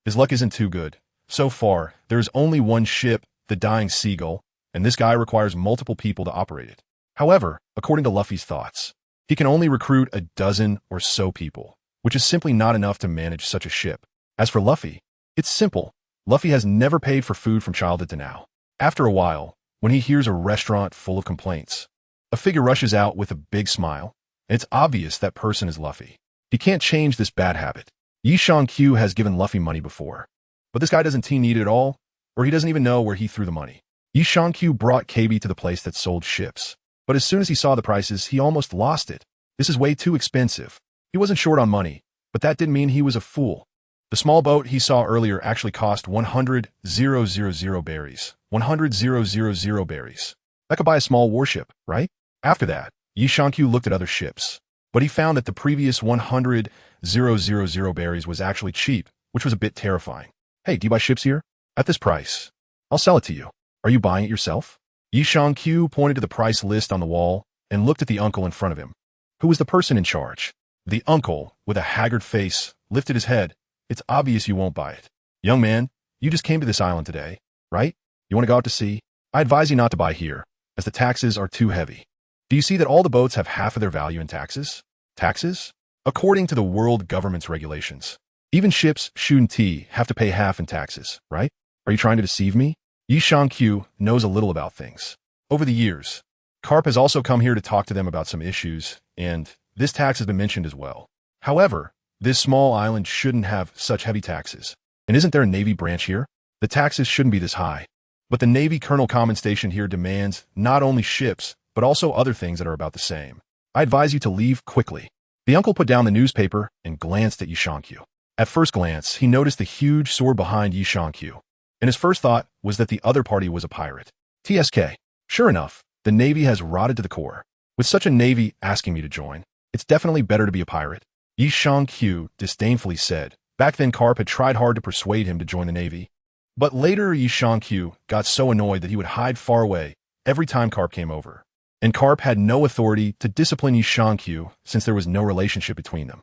His luck isn't too good. So far, there's only one ship, the Dying Seagull, and this guy requires multiple people to operate it. However, according to Luffy's thoughts, he can only recruit a dozen or so people, which is simply not enough to manage such a ship. As for Luffy, it's simple. Luffy has never paid for food from childhood to now. After a while, when he hears a restaurant full of complaints, a figure rushes out with a big smile, and it's obvious that person is Luffy. He can't change this bad habit. Q has given Luffy money before, but this guy doesn't need it at all, or he doesn't even know where he threw the money. Q brought Koby to the place that sold ships, but as soon as he saw the prices, he almost lost it. This is way too expensive. He wasn't short on money, but that didn't mean he was a fool. The small boat he saw earlier actually cost 100,000 berries. 100,000 berries. That could buy a small warship, right? After that, Q looked at other ships, but he found that the previous 100,000 berries was actually cheap, which was a bit terrifying. Hey, do you buy ships here? At this price. I'll sell it to you. Are you buying it yourself? Q pointed to the price list on the wall and looked at the uncle in front of him, who was the person in charge. The uncle, with a haggard face, lifted his head. It's obvious you won't buy it. Young man, you just came to this island today, right? You want to go out to sea? I advise you not to buy here, as the taxes are too heavy. Do you see that all the boats have half of their value in taxes? Taxes? According to the world government's regulations, even ships shouldn't have to pay half in taxes, right? Are you trying to deceive me? Q knows a little about things. Over the years, Carp has also come here to talk to them about some issues, and this tax has been mentioned as well. However, this small island shouldn't have such heavy taxes. And isn't there a Navy branch here? The taxes shouldn't be this high. But the Navy Colonel Common Station here demands not only ships, but also other things that are about the same. I advise you to leave quickly. The uncle put down the newspaper and glanced at Q. At first glance, he noticed the huge sword behind Q, and his first thought was that the other party was a pirate. TSK. Sure enough, the Navy has rotted to the core. With such a Navy asking me to join, it's definitely better to be a pirate. Q disdainfully said. Back then, Carp had tried hard to persuade him to join the Navy. But later, Q got so annoyed that he would hide far away every time Carp came over. And Carp had no authority to discipline Q since there was no relationship between them.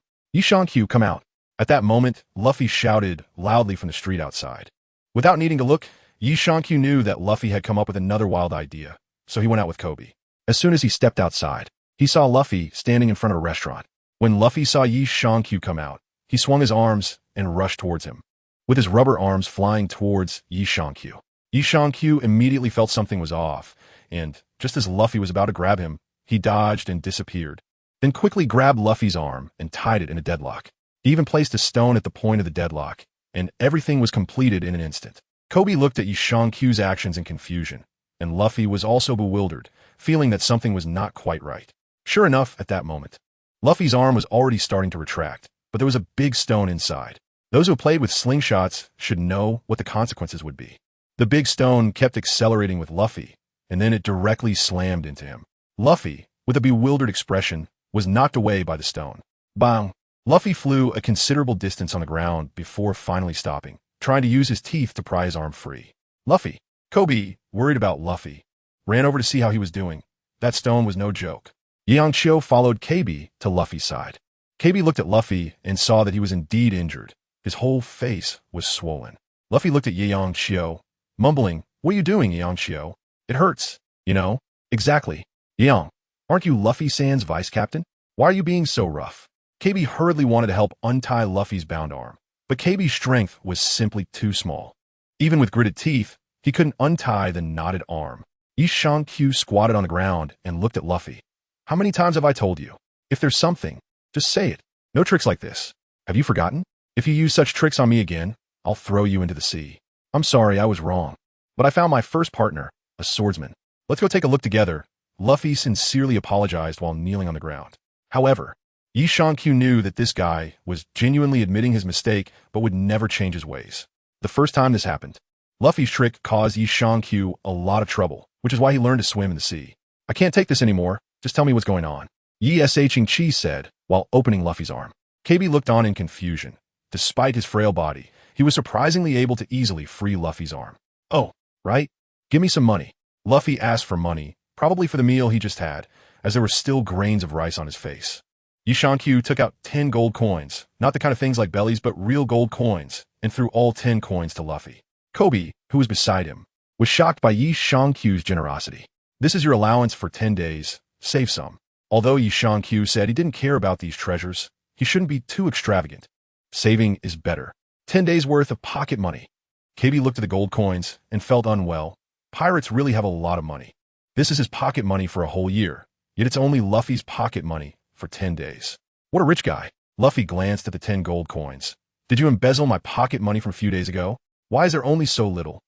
Q, come out. At that moment, Luffy shouted loudly from the street outside. Without needing to look, Q knew that Luffy had come up with another wild idea, so he went out with Koby. As soon as he stepped outside, he saw Luffy standing in front of a restaurant. When Luffy saw Q come out, he swung his arms and rushed towards him, with his rubber arms flying towards Q. Q immediately felt something was off, and just as Luffy was about to grab him, he dodged and disappeared, then quickly grabbed Luffy's arm and tied it in a deadlock. He even placed a stone at the point of the deadlock, and everything was completed in an instant. Koby looked at Q's actions in confusion, and Luffy was also bewildered, feeling that something was not quite right. Sure enough, at that moment, Luffy's arm was already starting to retract, but there was a big stone inside. Those who played with slingshots should know what the consequences would be. The big stone kept accelerating with Luffy, and then it directly slammed into him. Luffy, with a bewildered expression, was knocked away by the stone. Bang! Luffy flew a considerable distance on the ground before finally stopping, trying to use his teeth to pry his arm free. Luffy. Koby, worried about Luffy, ran over to see how he was doing. That stone was no joke. Qiu followed Koby to Luffy's side. Koby looked at Luffy and saw that he was indeed injured. His whole face was swollen. Luffy looked at Qiu, mumbling, "What are you doing, Qiu? It hurts, you know." "Exactly. Yang, aren't you Luffy-san's vice captain? Why are you being so rough?" Koby hurriedly wanted to help untie Luffy's bound arm, but Koby's strength was simply too small. Even with gritted teeth, he couldn't untie the knotted arm. Qiu squatted on the ground and looked at Luffy. "How many times have I told you? If there's something, just say it. No tricks like this. Have you forgotten? If you use such tricks on me again, I'll throw you into the sea. I'm sorry, I was wrong. But I found my first partner, a swordsman. Let's go take a look together. Luffy sincerely apologized while kneeling on the ground. However, Yi Shang-Q knew that this guy was genuinely admitting his mistake but would never change his ways. The first time this happened, Luffy's trick caused Yi Shang-Q a lot of trouble, which is why he learned to swim in the sea. I can't take this anymore. Just tell me what's going on. Yi Shang-Chi said while opening Luffy's arm. Koby looked on in confusion. Despite his frail body, he was surprisingly able to easily free Luffy's arm. Oh, right? Give me some money. Luffy asked for money, probably for the meal he just had, as there were still grains of rice on his face. Yi Shang-Q took out 10 gold coins, not the kind of things like bellies but real gold coins, and threw all 10 coins to Luffy. Koby, who was beside him, was shocked by Yi Shang-Q's generosity. This is your allowance for 10 days. Save some. Although Yi Shang-Q said he didn't care about these treasures, he shouldn't be too extravagant. Saving is better. 10 days worth of pocket money. Koby looked at the gold coins and felt unwell. Pirates really have a lot of money. This is his pocket money for a whole year, yet it's only Luffy's pocket money for 10 days. What a rich guy. Luffy glanced at the 10 gold coins. Did you embezzle my pocket money from a few days ago? Why is there only so little?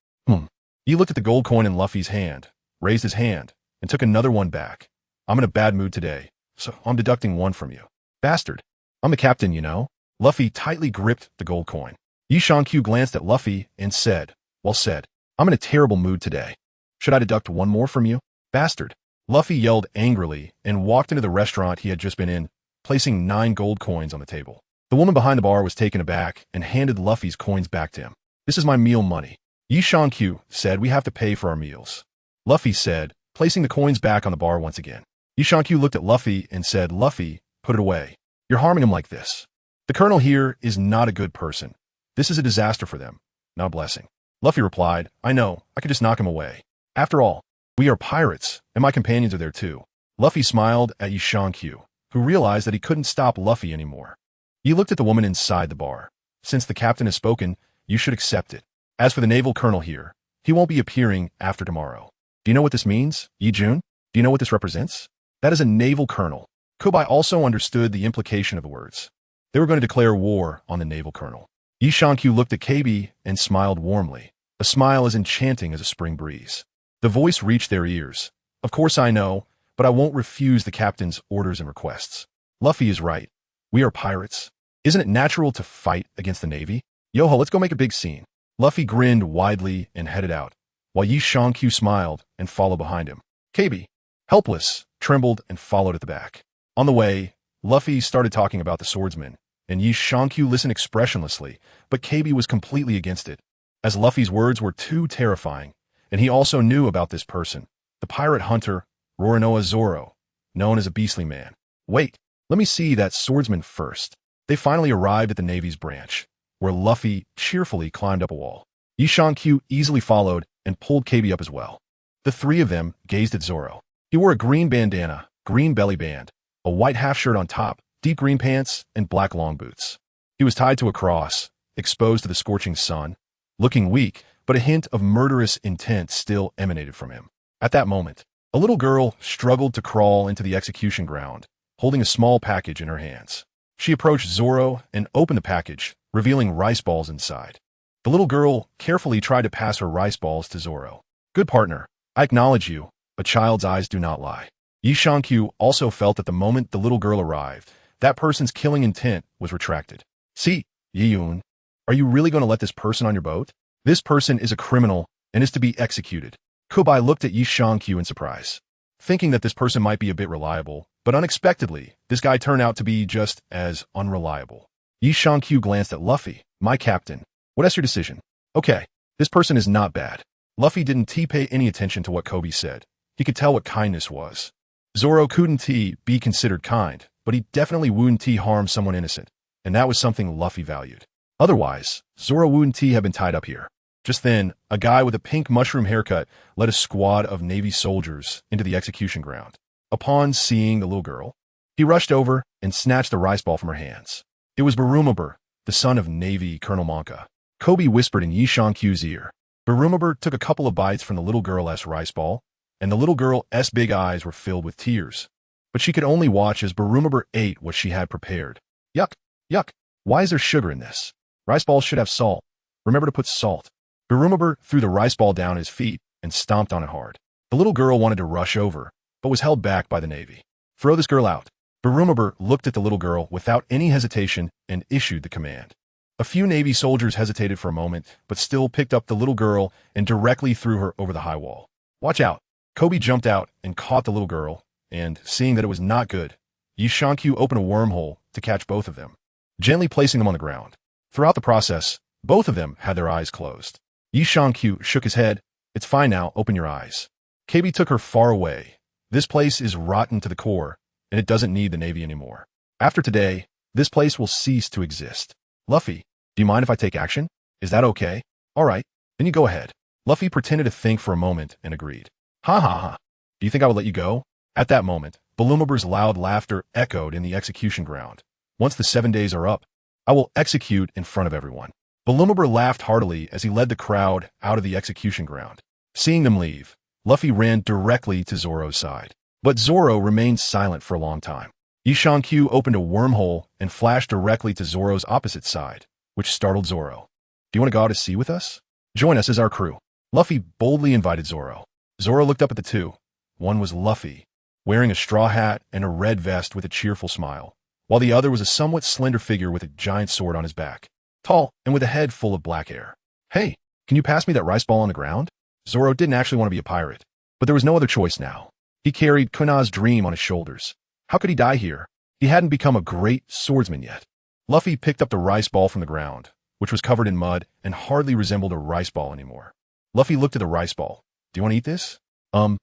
He looked at the gold coin in Luffy's hand, raised his hand, and took another one back. I'm in a bad mood today, so I'm deducting one from you. Bastard. I'm the captain, you know. Luffy tightly gripped the gold coin. Yi Shang-Q glanced at Luffy and said, well said. I'm in a terrible mood today. Should I deduct one more from you? Bastard. Luffy yelled angrily and walked into the restaurant he had just been in, placing 9 gold coins on the table. The woman behind the bar was taken aback and handed Luffy's coins back to him. This is my meal money. Yi Shang-Q said we have to pay for our meals. Luffy said, placing the coins back on the bar once again. Yi Shang-Q looked at Luffy and said, Luffy, put it away. You're harming him like this. The colonel here is not a good person. This is a disaster for them, not a blessing. Luffy replied, I know, I could just knock him away. After all, we are pirates, and my companions are there too. Luffy smiled at Yi Shang-Q, who realized that he couldn't stop Luffy anymore. He looked at the woman inside the bar. Since the captain has spoken, you should accept it. As for the naval colonel here, he won't be appearing after tomorrow. Do you know what this means, Yi Jun? Do you know what this represents? That is a naval colonel. Koby also understood the implication of the words. They were going to declare war on the naval colonel. Yi Shang-Q looked at Koby and smiled warmly, a smile as enchanting as a spring breeze. The voice reached their ears. Of course I know, but I won't refuse the captain's orders and requests. Luffy is right. We are pirates. Isn't it natural to fight against the Navy? Yo-ho, let's go make a big scene. Luffy grinned widely and headed out, while Yi Shang-Q smiled and followed behind him. Koby, helpless, trembled and followed at the back. On the way, Luffy started talking about the swordsman, and Yi Shang-Q listened expressionlessly, but Koby was completely against it, as Luffy's words were too terrifying, and he also knew about this person, the pirate hunter, Roronoa Zoro, known as a beastly man. Wait, let me see that swordsman first. They finally arrived at the Navy's branch, where Luffy cheerfully climbed up a wall. Yi Shang-Q easily followed and pulled Koby up as well. The three of them gazed at Zoro. He wore a green bandana, green belly band, a white half-shirt on top, deep green pants, and black long boots. He was tied to a cross, exposed to the scorching sun, looking weak, but a hint of murderous intent still emanated from him. At that moment, a little girl struggled to crawl into the execution ground, holding a small package in her hands. She approached Zoro and opened the package, revealing rice balls inside. The little girl carefully tried to pass her rice balls to Zoro. Good partner, I acknowledge you. A child's eyes do not lie. Yi Shang-Q also felt that the moment the little girl arrived, that person's killing intent was retracted. See, Yi Yun, are you really going to let this person on your boat? This person is a criminal and is to be executed. Koby looked at Yi Shang-Q in surprise, thinking that this person might be a bit reliable, but unexpectedly, this guy turned out to be just as unreliable. Yi Shang-Q glanced at Luffy. My captain, what's your decision? Okay, this person is not bad. Luffy didn't pay any attention to what Koby said. He could tell what kindness was. Zoro couldn't be considered kind, but he definitely wouldn't harm someone innocent, and that was something Luffy valued. Otherwise, Zoro wouldn't have been tied up here. Just then, a guy with a pink mushroom haircut led a squad of Navy soldiers into the execution ground. Upon seeing the little girl, he rushed over and snatched the rice ball from her hands. It was Barumabur, the son of Navy Colonel Monka. Koby whispered in Yi Shang-Q's ear. Barumabur took a couple of bites from the little girl's rice ball, and the little girl's big eyes were filled with tears. But she could only watch as Barumabur ate what she had prepared. Yuck, yuck, why is there sugar in this? Rice balls should have salt. Remember to put salt. Barumabur threw the rice ball down his feet and stomped on it hard. The little girl wanted to rush over, but was held back by the Navy. Throw this girl out. Barumabur looked at the little girl without any hesitation and issued the command. A few Navy soldiers hesitated for a moment, but still picked up the little girl and directly threw her over the high wall. Watch out. Koby jumped out and caught the little girl, and, seeing that it was not good, Yishankyu opened a wormhole to catch both of them, gently placing them on the ground. Throughout the process, both of them had their eyes closed. Yishankyu shook his head. It's fine now, open your eyes. Koby took her far away. This place is rotten to the core, and it doesn't need the Navy anymore. After today, this place will cease to exist. Luffy, do you mind if I take action? Is that okay? All right, then you go ahead. Luffy pretended to think for a moment and agreed. Ha ha ha. Do you think I would let you go? At that moment, Balumabur's loud laughter echoed in the execution ground. Once the 7 days are up, I will execute in front of everyone. Balumabur laughed heartily as he led the crowd out of the execution ground. Seeing them leave, Luffy ran directly to Zoro's side. But Zoro remained silent for a long time. Yishankyu opened a wormhole and flashed directly to Zoro's opposite side, which startled Zoro. Do you want to go out to sea with us? Join us as our crew. Luffy boldly invited Zoro. Zoro looked up at the two. One was Luffy, wearing a straw hat and a red vest with a cheerful smile, while the other was a somewhat slender figure with a giant sword on his back, tall and with a head full of black hair. Hey, can you pass me that rice ball on the ground? Zoro didn't actually want to be a pirate, but there was no other choice now. He carried Kuna's dream on his shoulders. How could he die here? He hadn't become a great swordsman yet. Luffy picked up the rice ball from the ground, which was covered in mud and hardly resembled a rice ball anymore. Luffy looked at the rice ball. Do you want to eat this?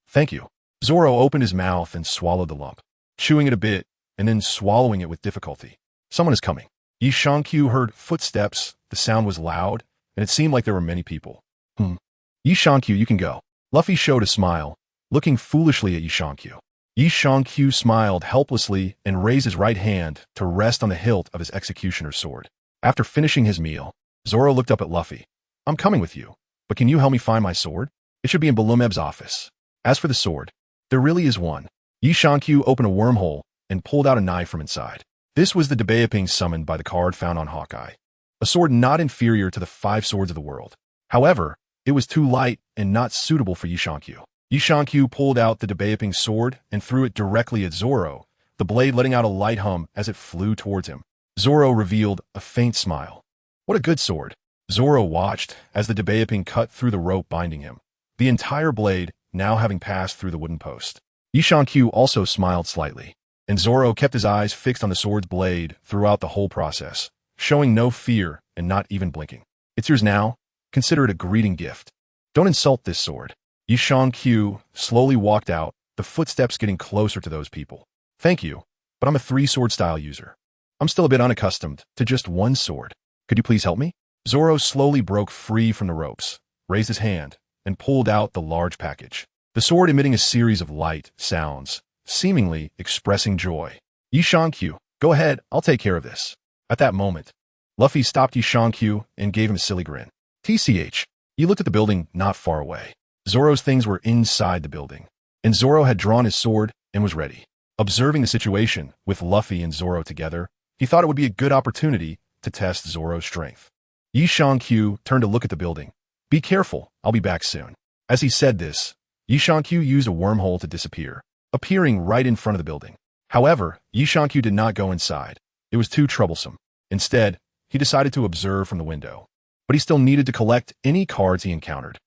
Thank you. Zoro opened his mouth and swallowed the lump, chewing it a bit and then swallowing it with difficulty. Someone is coming. Yishankyu heard footsteps. The sound was loud, and it seemed like there were many people. Yishankyu, you can go. Luffy showed a smile, looking foolishly at Yishankyu. Yishankyu smiled helplessly and raised his right hand to rest on the hilt of his executioner's sword. After finishing his meal, Zoro looked up at Luffy. I'm coming with you, but can you help me find my sword? It should be in Balumeb's office. As for the sword, there really is one. Yishankyu opened a wormhole and pulled out a knife from inside. This was the Debaoping summoned by the card found on Hawkeye. A sword not inferior to the 5 swords of the world. However, it was too light and not suitable for Yishankyu. Yishankyu pulled out the Debaoping sword and threw it directly at Zoro, the blade letting out a light hum as it flew towards him. Zoro revealed a faint smile. What a good sword. Zoro watched as the Debaoping cut through the rope binding him, the entire blade now having passed through the wooden post. Yishankyu also smiled slightly, and Zoro kept his eyes fixed on the sword's blade throughout the whole process, showing no fear and not even blinking. It's yours now. Consider it a greeting gift. Don't insult this sword. Yishankyu slowly walked out, the footsteps getting closer to those people. Thank you, but I'm a 3-sword style user. I'm still a bit unaccustomed to just one sword. Could you please help me? Zoro slowly broke free from the ropes, raised his hand, and pulled out the large package. The sword emitting a series of light sounds, seemingly expressing joy. Yishankyu, go ahead, I'll take care of this. At that moment, Luffy stopped Yishankyu and gave him a silly grin. TCH. He looked at the building not far away. Zoro's things were inside the building, and Zoro had drawn his sword and was ready. Observing the situation with Luffy and Zoro together, he thought it would be a good opportunity to test Zoro's strength. Yishankyu turned to look at the building. Be careful, I'll be back soon. As he said this, Yishankyu used a wormhole to disappear, appearing right in front of the building. However, Yishankyu did not go inside. It was too troublesome. Instead, he decided to observe from the window. But he still needed to collect any cards he encountered.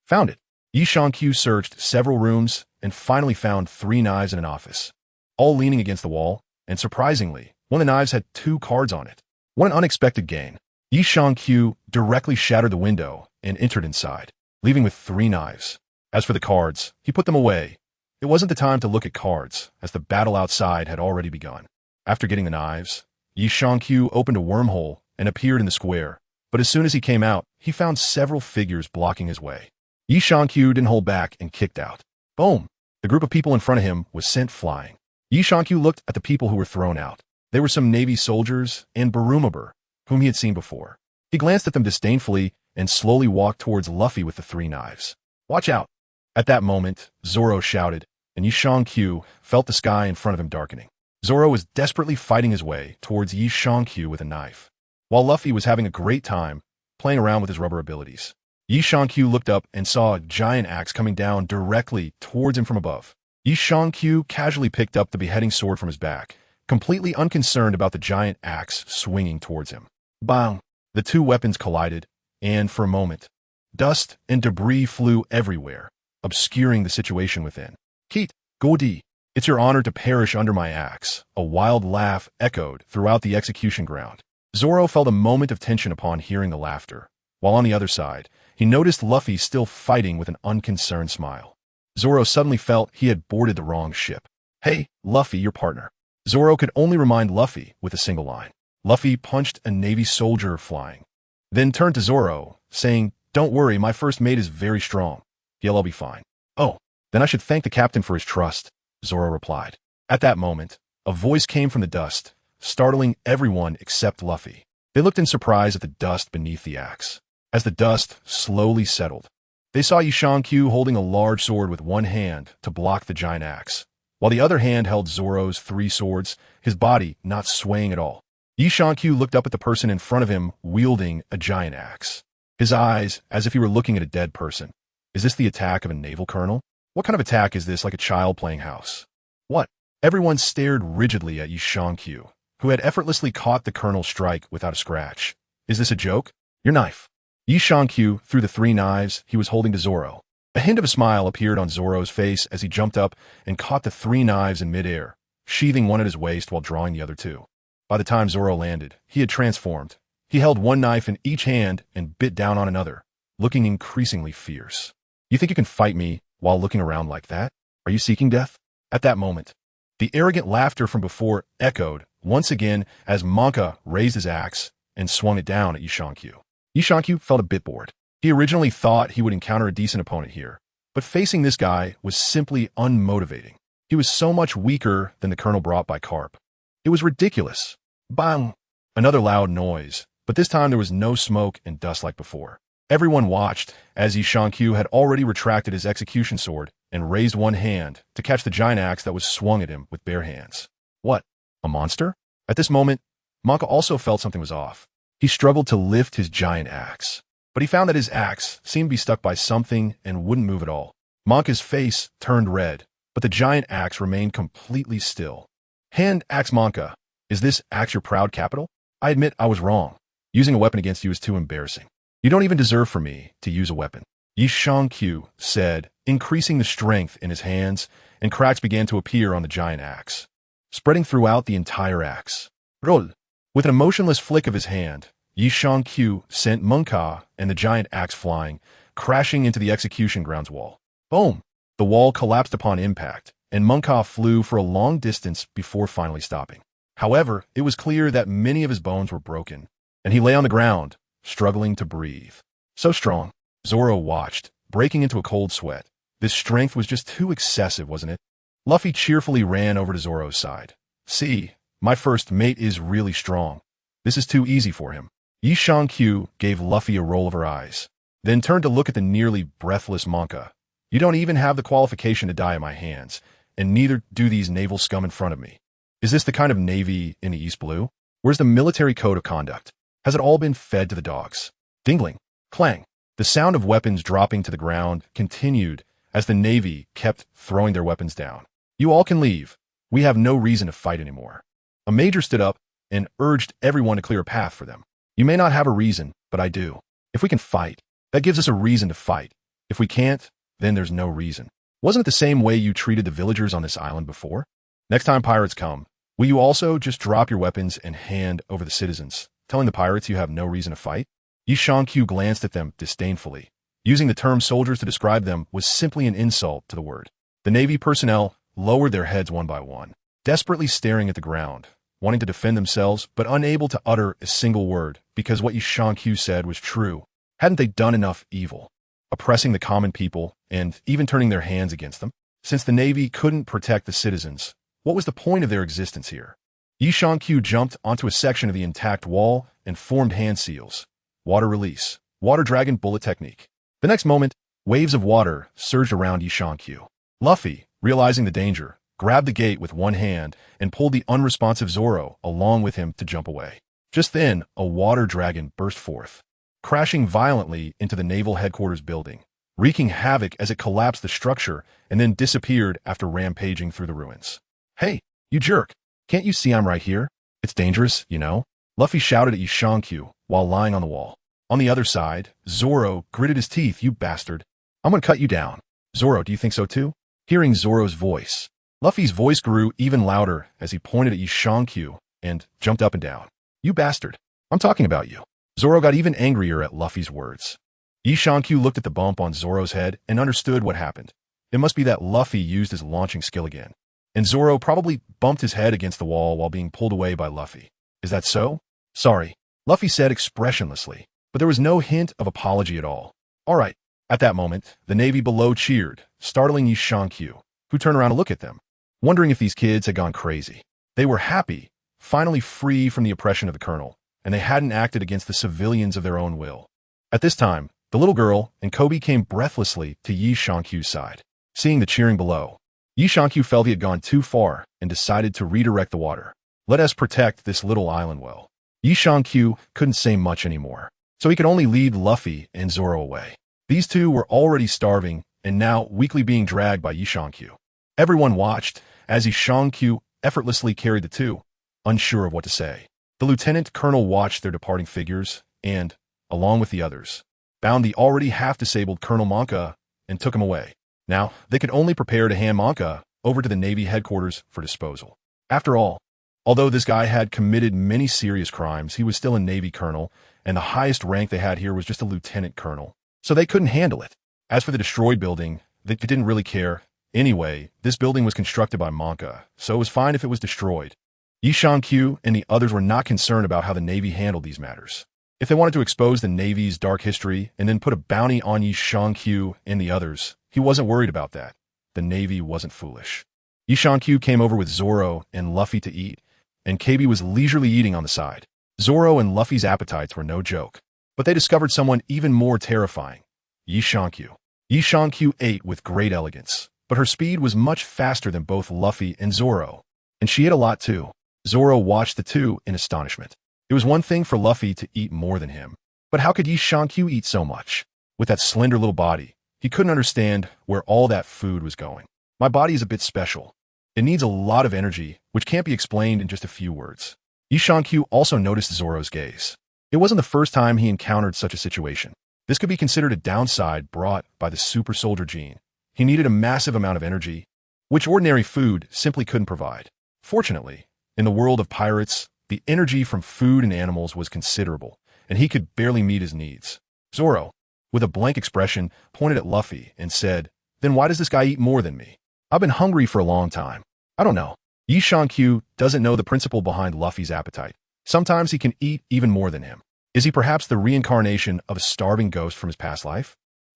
Found it. Yishankyu searched several rooms and finally found 3 knives in an office, all leaning against the wall, and surprisingly, one of the knives had 2 cards on it. What an unexpected gain. Yishankyu directly shattered the window and entered inside, leaving with 3 knives. As for the cards, he put them away. It wasn't the time to look at cards, as the battle outside had already begun. After getting the knives, Yishankyu opened a wormhole and appeared in the square, but as soon as he came out, he found several figures blocking his way. Yishankyu didn't hold back and kicked out. Boom! The group of people in front of him was sent flying. Yishankyu looked at the people who were thrown out. They were some Navy soldiers and Barumabur, whom he had seen before. He glanced at them disdainfully and slowly walked towards Luffy with the 3 knives. Watch out! At that moment, Zoro shouted, and Yishankyu felt the sky in front of him darkening. Zoro was desperately fighting his way towards Yishankyu with a knife, while Luffy was having a great time playing around with his rubber abilities. Yishankyu looked up and saw a giant axe coming down directly towards him from above. Yi Shangqiu casually picked up the beheading sword from his back, completely unconcerned about the giant axe swinging towards him. Bang! The two weapons collided, and for a moment, dust and debris flew everywhere, obscuring the situation within. Keet, Godi, it's your honor to perish under my axe. A wild laugh echoed throughout the execution ground. Zoro felt a moment of tension upon hearing the laughter, while on the other side, he noticed Luffy still fighting with an unconcerned smile. Zoro suddenly felt he had boarded the wrong ship. Hey, Luffy, your partner. Zoro could only remind Luffy with a single line. Luffy punched a Navy soldier flying, then turned to Zoro, saying, "Don't worry, my first mate is very strong. I'll be fine." "Oh, then I should thank the captain for his trust," Zoro replied. At that moment, a voice came from the dust, startling everyone except Luffy. They looked in surprise at the dust beneath the axe. As the dust slowly settled, they saw Yi Shangqiu holding a large sword with one hand to block the giant axe, while the other hand held Zoro's three swords, his body not swaying at all. Yi Shangqiu looked up at the person in front of him wielding a giant axe, his eyes as if he were looking at a dead person. Is this the attack of a naval colonel? What kind of attack is this, like a child playing house? What? Everyone stared rigidly at Yi Shangqiu, who had effortlessly caught the colonel's strike without a scratch. Is this a joke? Your knife. Yi Shangqiu threw the three knives he was holding to Zoro. A hint of a smile appeared on Zoro's face as he jumped up and caught the three knives in midair, sheathing one at his waist while drawing the other two. By the time Zoro landed, he had transformed. He held one knife in each hand and bit down on another, looking increasingly fierce. You think you can fight me while looking around like that? Are you seeking death? At that moment, the arrogant laughter from before echoed once again as Monka raised his axe and swung it down at Yi Shangqiu. Yi Shangqiu felt a bit bored. He originally thought he would encounter a decent opponent here, but facing this guy was simply unmotivating. He was so much weaker than the colonel brought by Carp. It was ridiculous. Bang! Another loud noise, but this time there was no smoke and dust like before. Everyone watched as Yi Shangqiu had already retracted his execution sword and raised one hand to catch the giant axe that was swung at him with bare hands. What? A monster? At this moment, Monka also felt something was off. He struggled to lift his giant axe, but he found that his axe seemed to be stuck by something and wouldn't move at all. Monka's face turned red, but the giant axe remained completely still. Hand axe Monka. Is this axe your proud capital? I admit I was wrong. Using a weapon against you is too embarrassing. You don't even deserve for me to use a weapon. Yi Shangqiu said, increasing the strength in his hands, and cracks began to appear on the giant axe, spreading throughout the entire axe. Roll. With an emotionless flick of his hand, Yi Shangqiu sent Monka and the giant axe flying, crashing into the execution grounds wall. Boom! The wall collapsed upon impact, and Monka flew for a long distance before finally stopping. However, it was clear that many of his bones were broken, and he lay on the ground, struggling to breathe. So strong. Zoro watched, breaking into a cold sweat. This strength was just too excessive, wasn't it? Luffy cheerfully ran over to Zoro's side. See, my first mate is really strong. This is too easy for him. Yi Shangqiu gave Luffy a roll of her eyes, then turned to look at the nearly breathless Monka. You don't even have the qualification to die at my hands, and neither do these naval scum in front of me. Is this the kind of navy in the East Blue? Where's the military code of conduct? Has it all been fed to the dogs? Dingling. Clang. The sound of weapons dropping to the ground continued as the Navy kept throwing their weapons down. You all can leave. We have no reason to fight anymore. A major stood up and urged everyone to clear a path for them. You may not have a reason, but I do. If we can fight, that gives us a reason to fight. If we can't, then there's no reason. Wasn't it the same way you treated the villagers on this island before? Next time pirates come, will you also just drop your weapons and hand over the citizens, telling the pirates you have no reason to fight? Yi Shangqiu glanced at them disdainfully. Using the term soldiers to describe them was simply an insult to the word. The Navy personnel lowered their heads one by one, desperately staring at the ground, wanting to defend themselves but unable to utter a single word because what Yi Shangqiu said was true. Hadn't they done enough evil, oppressing the common people and even turning their hands against them? Since the Navy couldn't protect the citizens, what was the point of their existence here? Yi Shangqiu jumped onto a section of the intact wall and formed hand seals. Water release. Water dragon bullet technique. The next moment, waves of water surged around Yi Shangqiu. Luffy, realizing the danger, grabbed the gate with one hand and pulled the unresponsive Zoro along with him to jump away. Just then, a water dragon burst forth, crashing violently into the naval headquarters building. wreaking havoc as it collapsed the structure and then disappeared after rampaging through the ruins. "Hey, you jerk. Can't you see I'm right here? It's dangerous, you know?" Luffy shouted at Yishankyu while lying on the wall. On the other side, Zoro gritted his teeth. "You bastard. I'm gonna cut you down." "Zoro, do you think so too?" Hearing Zoro's voice, Luffy's voice grew even louder as he pointed at Yishankyu and jumped up and down. "You bastard. I'm talking about you." Zoro got even angrier at Luffy's words. Yishankyu looked at the bump on Zoro's head and understood what happened. It must be that Luffy used his launching skill again, and Zoro probably bumped his head against the wall while being pulled away by Luffy. "Is that so?" "Sorry," Luffy said expressionlessly, but there was no hint of apology at all. "All right." At that moment, the Navy below cheered, startling Yishankyu, who turned around to look at them, wondering if these kids had gone crazy. They were happy, finally free from the oppression of the colonel, and they hadn't acted against the civilians of their own will. At this time, the little girl and Koby came breathlessly to Yishankyu's side. Seeing the cheering below, Yishankyu felt he had gone too far and decided to redirect the water. "Let us protect this little island well." Yishankyu couldn't say much anymore, so he could only lead Luffy and Zoro away. These two were already starving and now weakly being dragged by Yishankyu. Everyone watched as Yishankyu effortlessly carried the two, unsure of what to say. The lieutenant colonel watched their departing figures and, along with the others, bound the already half-disabled Colonel Monka and took him away. Now, they could only prepare to hand Monka over to the Navy headquarters for disposal. After all, although this guy had committed many serious crimes, he was still a Navy colonel, and the highest rank they had here was just a lieutenant colonel. So they couldn't handle it. As for the destroyed building, they didn't really care. Anyway, this building was constructed by Monka, so it was fine if it was destroyed. Yishankyu and the others were not concerned about how the Navy handled these matters. If they wanted to expose the Navy's dark history and then put a bounty on Yishankyu and the others, he wasn't worried about that. The Navy wasn't foolish. Yishankyu came over with Zoro and Luffy to eat, and Koby was leisurely eating on the side. Zoro and Luffy's appetites were no joke, but they discovered someone even more terrifying, Yishankyu. Yishankyu ate with great elegance, but her speed was much faster than both Luffy and Zoro, and she ate a lot too. Zoro watched the two in astonishment. It was one thing for Luffy to eat more than him, but how could Yishankyu eat so much? With that slender little body, he couldn't understand where all that food was going. "My body is a bit special. It needs a lot of energy, which can't be explained in just a few words." Yishankyu also noticed Zoro's gaze. It wasn't the first time he encountered such a situation. This could be considered a downside brought by the super soldier gene. He needed a massive amount of energy, which ordinary food simply couldn't provide. Fortunately, in the world of pirates, the energy from food and animals was considerable, and he could barely meet his needs. Zoro, with a blank expression, pointed at Luffy and said, "Then why does this guy eat more than me? I've been hungry for a long time." "I don't know." Yishankyu doesn't know the principle behind Luffy's appetite. Sometimes he can eat even more than him. Is he perhaps the reincarnation of a starving ghost from his past life?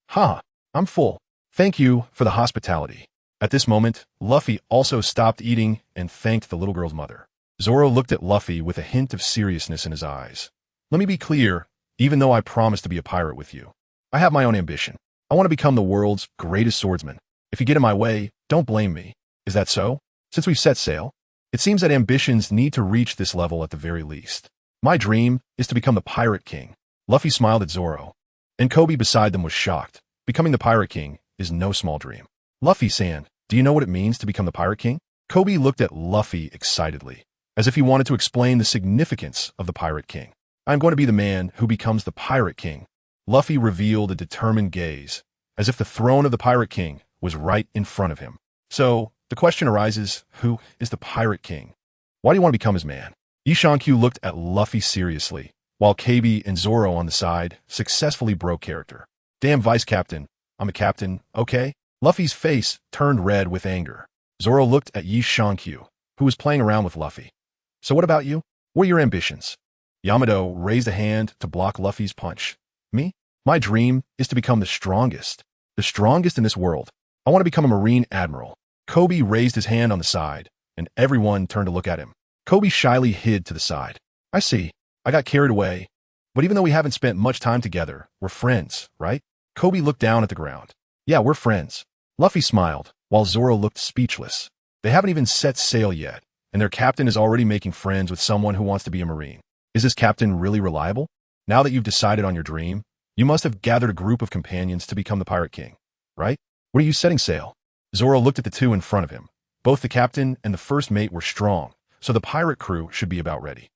"Ha, I'm full. Thank you for the hospitality." At this moment, Luffy also stopped eating and thanked the little girl's mother. Zoro looked at Luffy with a hint of seriousness in his eyes. "Let me be clear, even though I promised to be a pirate with you, I have my own ambition. I want to become the world's greatest swordsman. If you get in my way, don't blame me. Is that so? Since we've set sail, it seems that ambitions need to reach this level at the very least. My dream is to become the Pirate King." Luffy smiled at Zoro, and Koby beside them was shocked. Becoming the Pirate King is no small dream. "Luffy-san, do you know what it means to become the Pirate King?" Koby looked at Luffy excitedly, as if he wanted to explain the significance of the Pirate King. "I'm going to be the man who becomes the Pirate King." Luffy revealed a determined gaze, as if the throne of the Pirate King was right in front of him. So, the question arises, who is the Pirate King? Why do you want to become his man? Yishankyu looked at Luffy seriously, while Koby and Zoro on the side successfully broke character. "Damn Vice Captain, I'm a captain, okay?" Luffy's face turned red with anger. Zoro looked at Yishankyu, who was playing around with Luffy. "So what about you? What are your ambitions?" Yamato raised a hand to block Luffy's punch. "Me? My dream is to become the strongest in this world. I want to become a Marine Admiral." Koby raised his hand on the side, and everyone turned to look at him. Koby shyly hid to the side. "I see. I got carried away. But even though we haven't spent much time together, we're friends, right?" Koby looked down at the ground. "Yeah, we're friends." Luffy smiled, while Zoro looked speechless. They haven't even set sail yet, and their captain is already making friends with someone who wants to be a Marine. Is this captain really reliable? Now that you've decided on your dream, You must have gathered a group of companions to become the Pirate King, right? What are you setting sail? Zoro looked at the two in front of him. Both the captain and the first mate were strong, so the pirate crew should be about ready.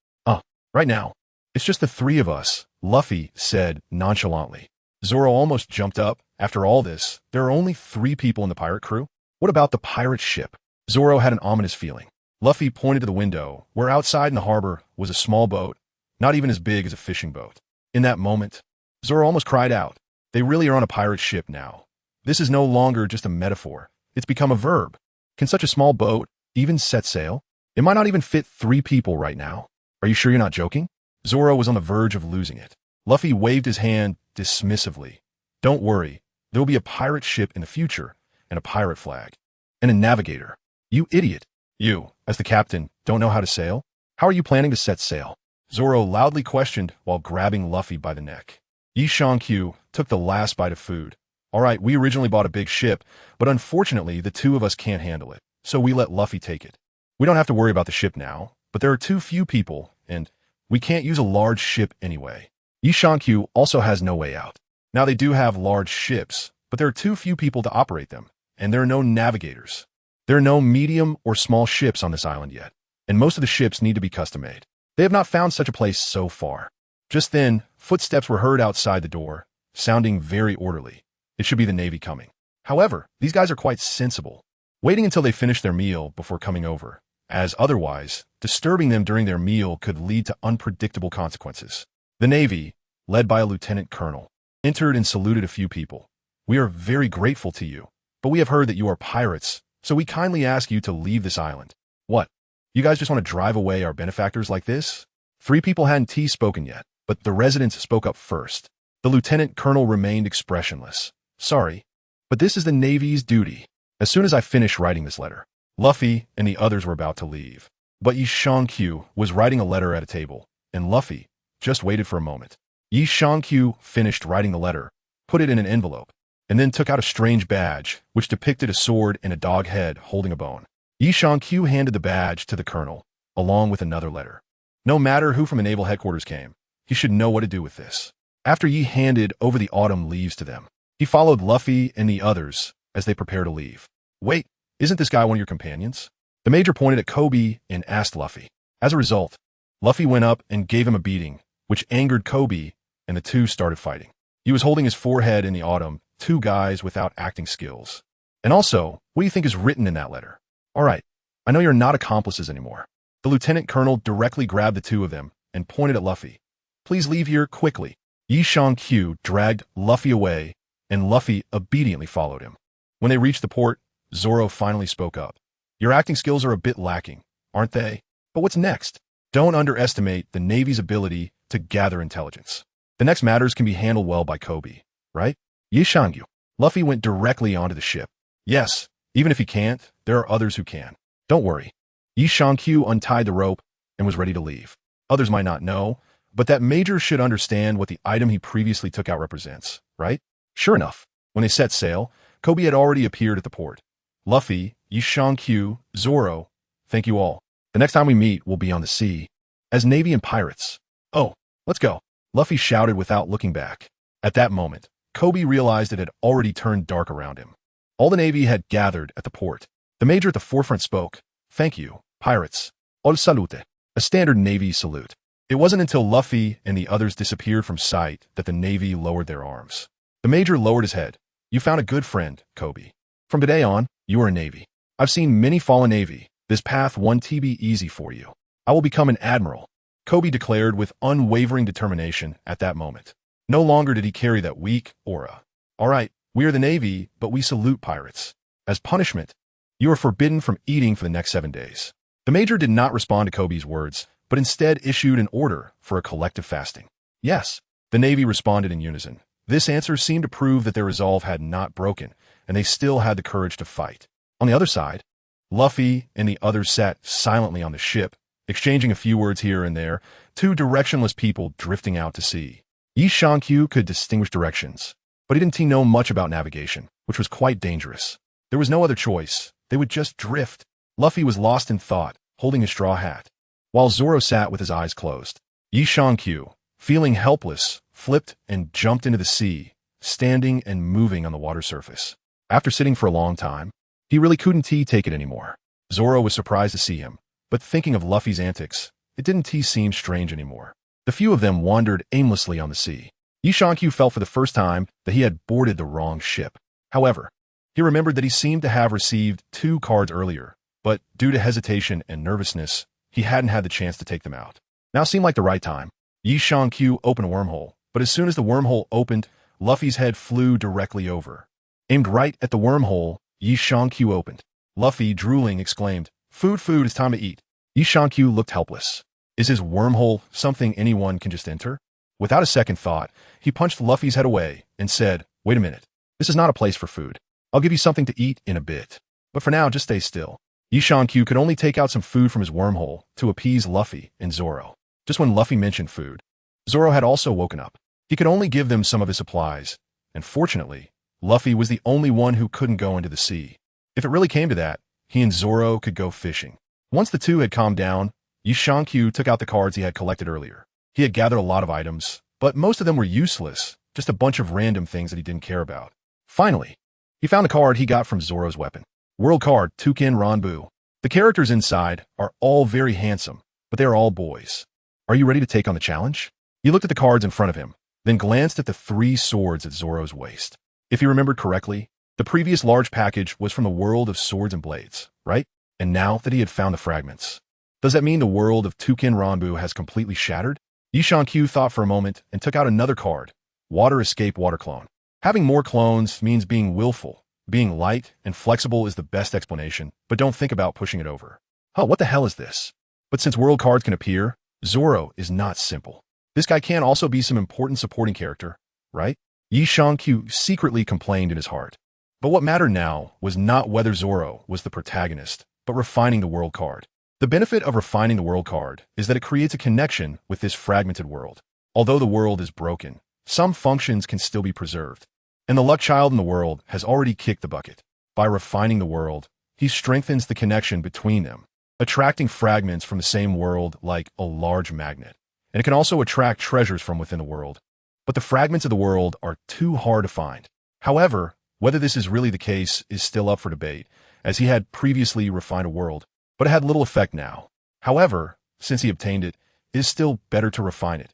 Right now, it's just the three of us, Luffy said nonchalantly. Zoro almost jumped up. After all this, there are only 3 people in the pirate crew? What about the pirate ship? Zoro had an ominous feeling. Luffy pointed to the window, where outside in the harbor was a small boat, not even as big as a fishing boat. In that moment, Zoro almost cried out. They really are on a pirate ship now. This is no longer just a metaphor. It's become a verb. Can such a small boat even set sail? It might not even fit 3 people right now. Are you sure you're not joking? Zoro was on the verge of losing it. Luffy waved his hand dismissively. Don't worry, there will be a pirate ship in the future, and a pirate flag. And a navigator. You idiot. You, as the captain, don't know how to sail? How are you planning to set sail? Zoro loudly questioned while grabbing Luffy by the neck. Yi Shang-Q took the last bite of food. All right, we originally bought a big ship, but unfortunately the 2 of us can't handle it, so we let Luffy take it. We don't have to worry about the ship now, but there are too few people, and we can't use a large ship anyway. Yi Shang-Q also has no way out. Now they do have large ships, but there are too few people to operate them, and there are no navigators. There are no medium or small ships on this island yet, and most of the ships need to be custom-made. They have not found such a place so far. Just then, footsteps were heard outside the door, sounding very orderly. It should be the Navy coming. However, these guys are quite sensible, waiting until they finish their meal before coming over, as otherwise, disturbing them during their meal could lead to unpredictable consequences. The Navy, led by a lieutenant colonel, entered and saluted a few people. We are very grateful to you, but we have heard that you are pirates, so we kindly ask you to leave this island. What? You guys just want to drive away our benefactors like this? 3 people hadn't spoken yet, but the residents spoke up first. The lieutenant colonel remained expressionless. Sorry, but this is the Navy's duty. As soon as I finish writing this letter, Luffy and the others were about to leave. But Yi Shang-Q was writing a letter at a table, and Luffy just waited for a moment. Yi Shang-Q finished writing the letter, put it in an envelope, and then took out a strange badge, which depicted a sword and a dog head holding a bone. Yi Shang-Q handed the badge to the colonel, along with another letter. No matter who from the naval headquarters came, he should know what to do with this. After Yi handed over the autumn leaves to them, he followed Luffy and the others as they prepared to leave. Wait, isn't this guy one of your companions? The major pointed at Koby and asked Luffy. As a result, Luffy went up and gave him a beating, which angered Koby, and the two started fighting. He was holding his forehead in the autumn, 2 guys without acting skills. And also, what do you think is written in that letter? All right, I know you're not accomplices anymore. The lieutenant colonel directly grabbed the 2 of them and pointed at Luffy. Please leave here quickly. Yi Shang-Q dragged Luffy away, and Luffy obediently followed him. When they reached the port, Zoro finally spoke up. Your acting skills are a bit lacking, aren't they? But what's next? Don't underestimate the Navy's ability to gather intelligence. The next matters can be handled well by Koby, right? Yi Shang-Q. Luffy went directly onto the ship. Yes, even if he can't, there are others who can. Don't worry. Yi Shang-Q untied the rope and was ready to leave. Others might not know, but that major should understand what the item he previously took out represents, right? Sure enough, when they set sail, Koby had already appeared at the port. Luffy, Yi Shang-Q, Zoro, thank you all. The next time we meet, we'll be on the sea, as Navy and pirates. Oh, let's go. Luffy shouted without looking back. At that moment, Koby realized it had already turned dark around him. All the Navy had gathered at the port. The major at the forefront spoke. Thank you, pirates. Ol salute. A standard Navy salute. It wasn't until Luffy and the others disappeared from sight that the Navy lowered their arms. The major lowered his head. You found a good friend, Koby. From today on, you are a Navy. I've seen many fall in Navy. This path won't be easy for you. I will become an admiral, Koby declared with unwavering determination at that moment. No longer did he carry that weak aura. All right, we are the Navy, but we salute pirates. As punishment, you are forbidden from eating for the next 7 days. The major did not respond to Koby's words, but instead issued an order for a collective fasting. Yes, the Navy responded in unison. This answer seemed to prove that their resolve had not broken, and they still had the courage to fight. On the other side, Luffy and the others sat silently on the ship, exchanging a few words here and there, 2 directionless people drifting out to sea. Yi Shang-Q could distinguish directions, but he didn't know much about navigation, which was quite dangerous. There was no other choice. They would just drift. Luffy was lost in thought, holding his straw hat, while Zoro sat with his eyes closed. Yi Shang-Q, feeling helpless, flipped and jumped into the sea, standing and moving on the water surface. After sitting for a long time, he really couldn't take it anymore. Zoro was surprised to see him, but thinking of Luffy's antics, it didn't seem strange anymore. The few of them wandered aimlessly on the sea. Yishankyu felt for the first time that he had boarded the wrong ship. However, he remembered that he seemed to have received 2 cards earlier, but due to hesitation and nervousness, he hadn't had the chance to take them out. Now seemed like the right time. Yishankyu opened a wormhole, but as soon as the wormhole opened, Luffy's head flew directly over. Aimed right at the wormhole, Yishankyu opened. Luffy, drooling, exclaimed, "Food, food, it's time to eat." Yishankyu looked helpless. Is his wormhole something anyone can just enter? Without a second thought, he punched Luffy's head away and said, "Wait a minute. This is not a place for food. I'll give you something to eat in a bit. But for now, just stay still." Yishankyu could only take out some food from his wormhole to appease Luffy and Zoro. Just when Luffy mentioned food, Zoro had also woken up. He could only give them some of his supplies, and fortunately, Luffy was the only one who couldn't go into the sea. If it really came to that, he and Zoro could go fishing. Once the two had calmed down, Yishankyu took out the cards he had collected earlier. He had gathered a lot of items, but most of them were useless, just a bunch of random things that he didn't care about. Finally, he found a card he got from Zoro's weapon. World card, Toucan Ranbu. The characters inside are all very handsome, but they are all boys. Are you ready to take on the challenge? He looked at the cards in front of him, then glanced at the 3 swords at Zoro's waist. If he remembered correctly, the previous large package was from the world of swords and blades, right? And now that he had found the fragments, does that mean the world of Toucan Ranbu has completely shattered? Yishankyu thought for a moment and took out another card, Water Escape Water Clone. Having more clones means being willful. Being light and flexible is the best explanation, but don't think about pushing it over. Oh, what the hell is this? But since world cards can appear, Zoro is not simple. This guy can also be some important supporting character, right? Yishankyu secretly complained in his heart. But what mattered now was not whether Zoro was the protagonist, but refining the world card. The benefit of refining the world card is that it creates a connection with this fragmented world. Although the world is broken, some functions can still be preserved. And the luck child in the world has already kicked the bucket. By refining the world, he strengthens the connection between them, attracting fragments from the same world like a large magnet. And it can also attract treasures from within the world. But the fragments of the world are too hard to find. However, whether this is really the case is still up for debate, as he had previously refined a world, but it had little effect now. However, since he obtained it, it is still better to refine it.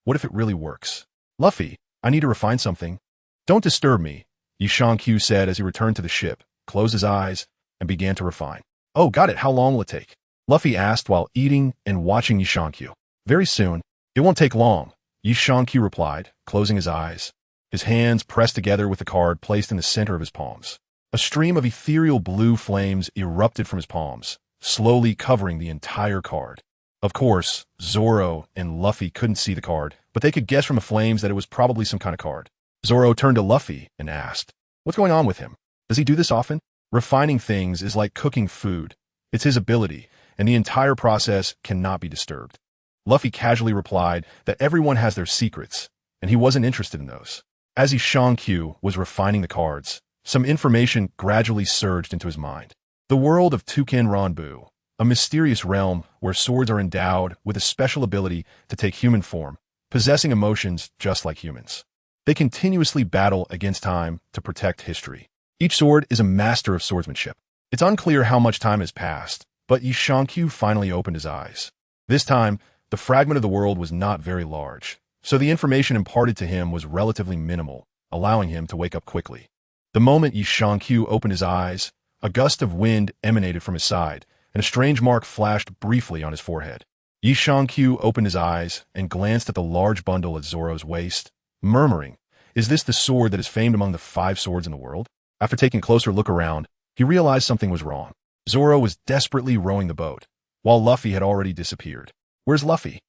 What if it really works? Luffy, I need to refine something. Don't disturb me, Yishankyu said as he returned to the ship, closed his eyes, and began to refine. Oh, got it. How long will it take? Luffy asked while eating and watching Yishankyu. Very soon. It won't take long, Yishankyu replied, closing his eyes. His hands pressed together with the card placed in the center of his palms. A stream of ethereal blue flames erupted from his palms, slowly covering the entire card. Of course, Zoro and Luffy couldn't see the card, but they could guess from the flames that it was probably some kind of card. Zoro turned to Luffy and asked, "What's going on with him? Does he do this often?" Refining things is like cooking food. It's his ability, and the entire process cannot be disturbed. Luffy casually replied that everyone has their secrets, and he wasn't interested in those. As Yishankyu was refining the cards, some information gradually surged into his mind. The world of Toucan Ranbu, a mysterious realm where swords are endowed with a special ability to take human form, possessing emotions just like humans. They continuously battle against time to protect history. Each sword is a master of swordsmanship. It's unclear how much time has passed, but Yishankyu finally opened his eyes. This time, the fragment of the world was not very large, so the information imparted to him was relatively minimal, allowing him to wake up quickly. The moment Yishankyu opened his eyes, a gust of wind emanated from his side, and a strange mark flashed briefly on his forehead. Yishankyu opened his eyes and glanced at the large bundle at Zoro's waist, murmuring, "Is this the sword that is famed among the 5 swords in the world?" After taking a closer look around, he realized something was wrong. Zoro was desperately rowing the boat, while Luffy had already disappeared. Where's Luffy?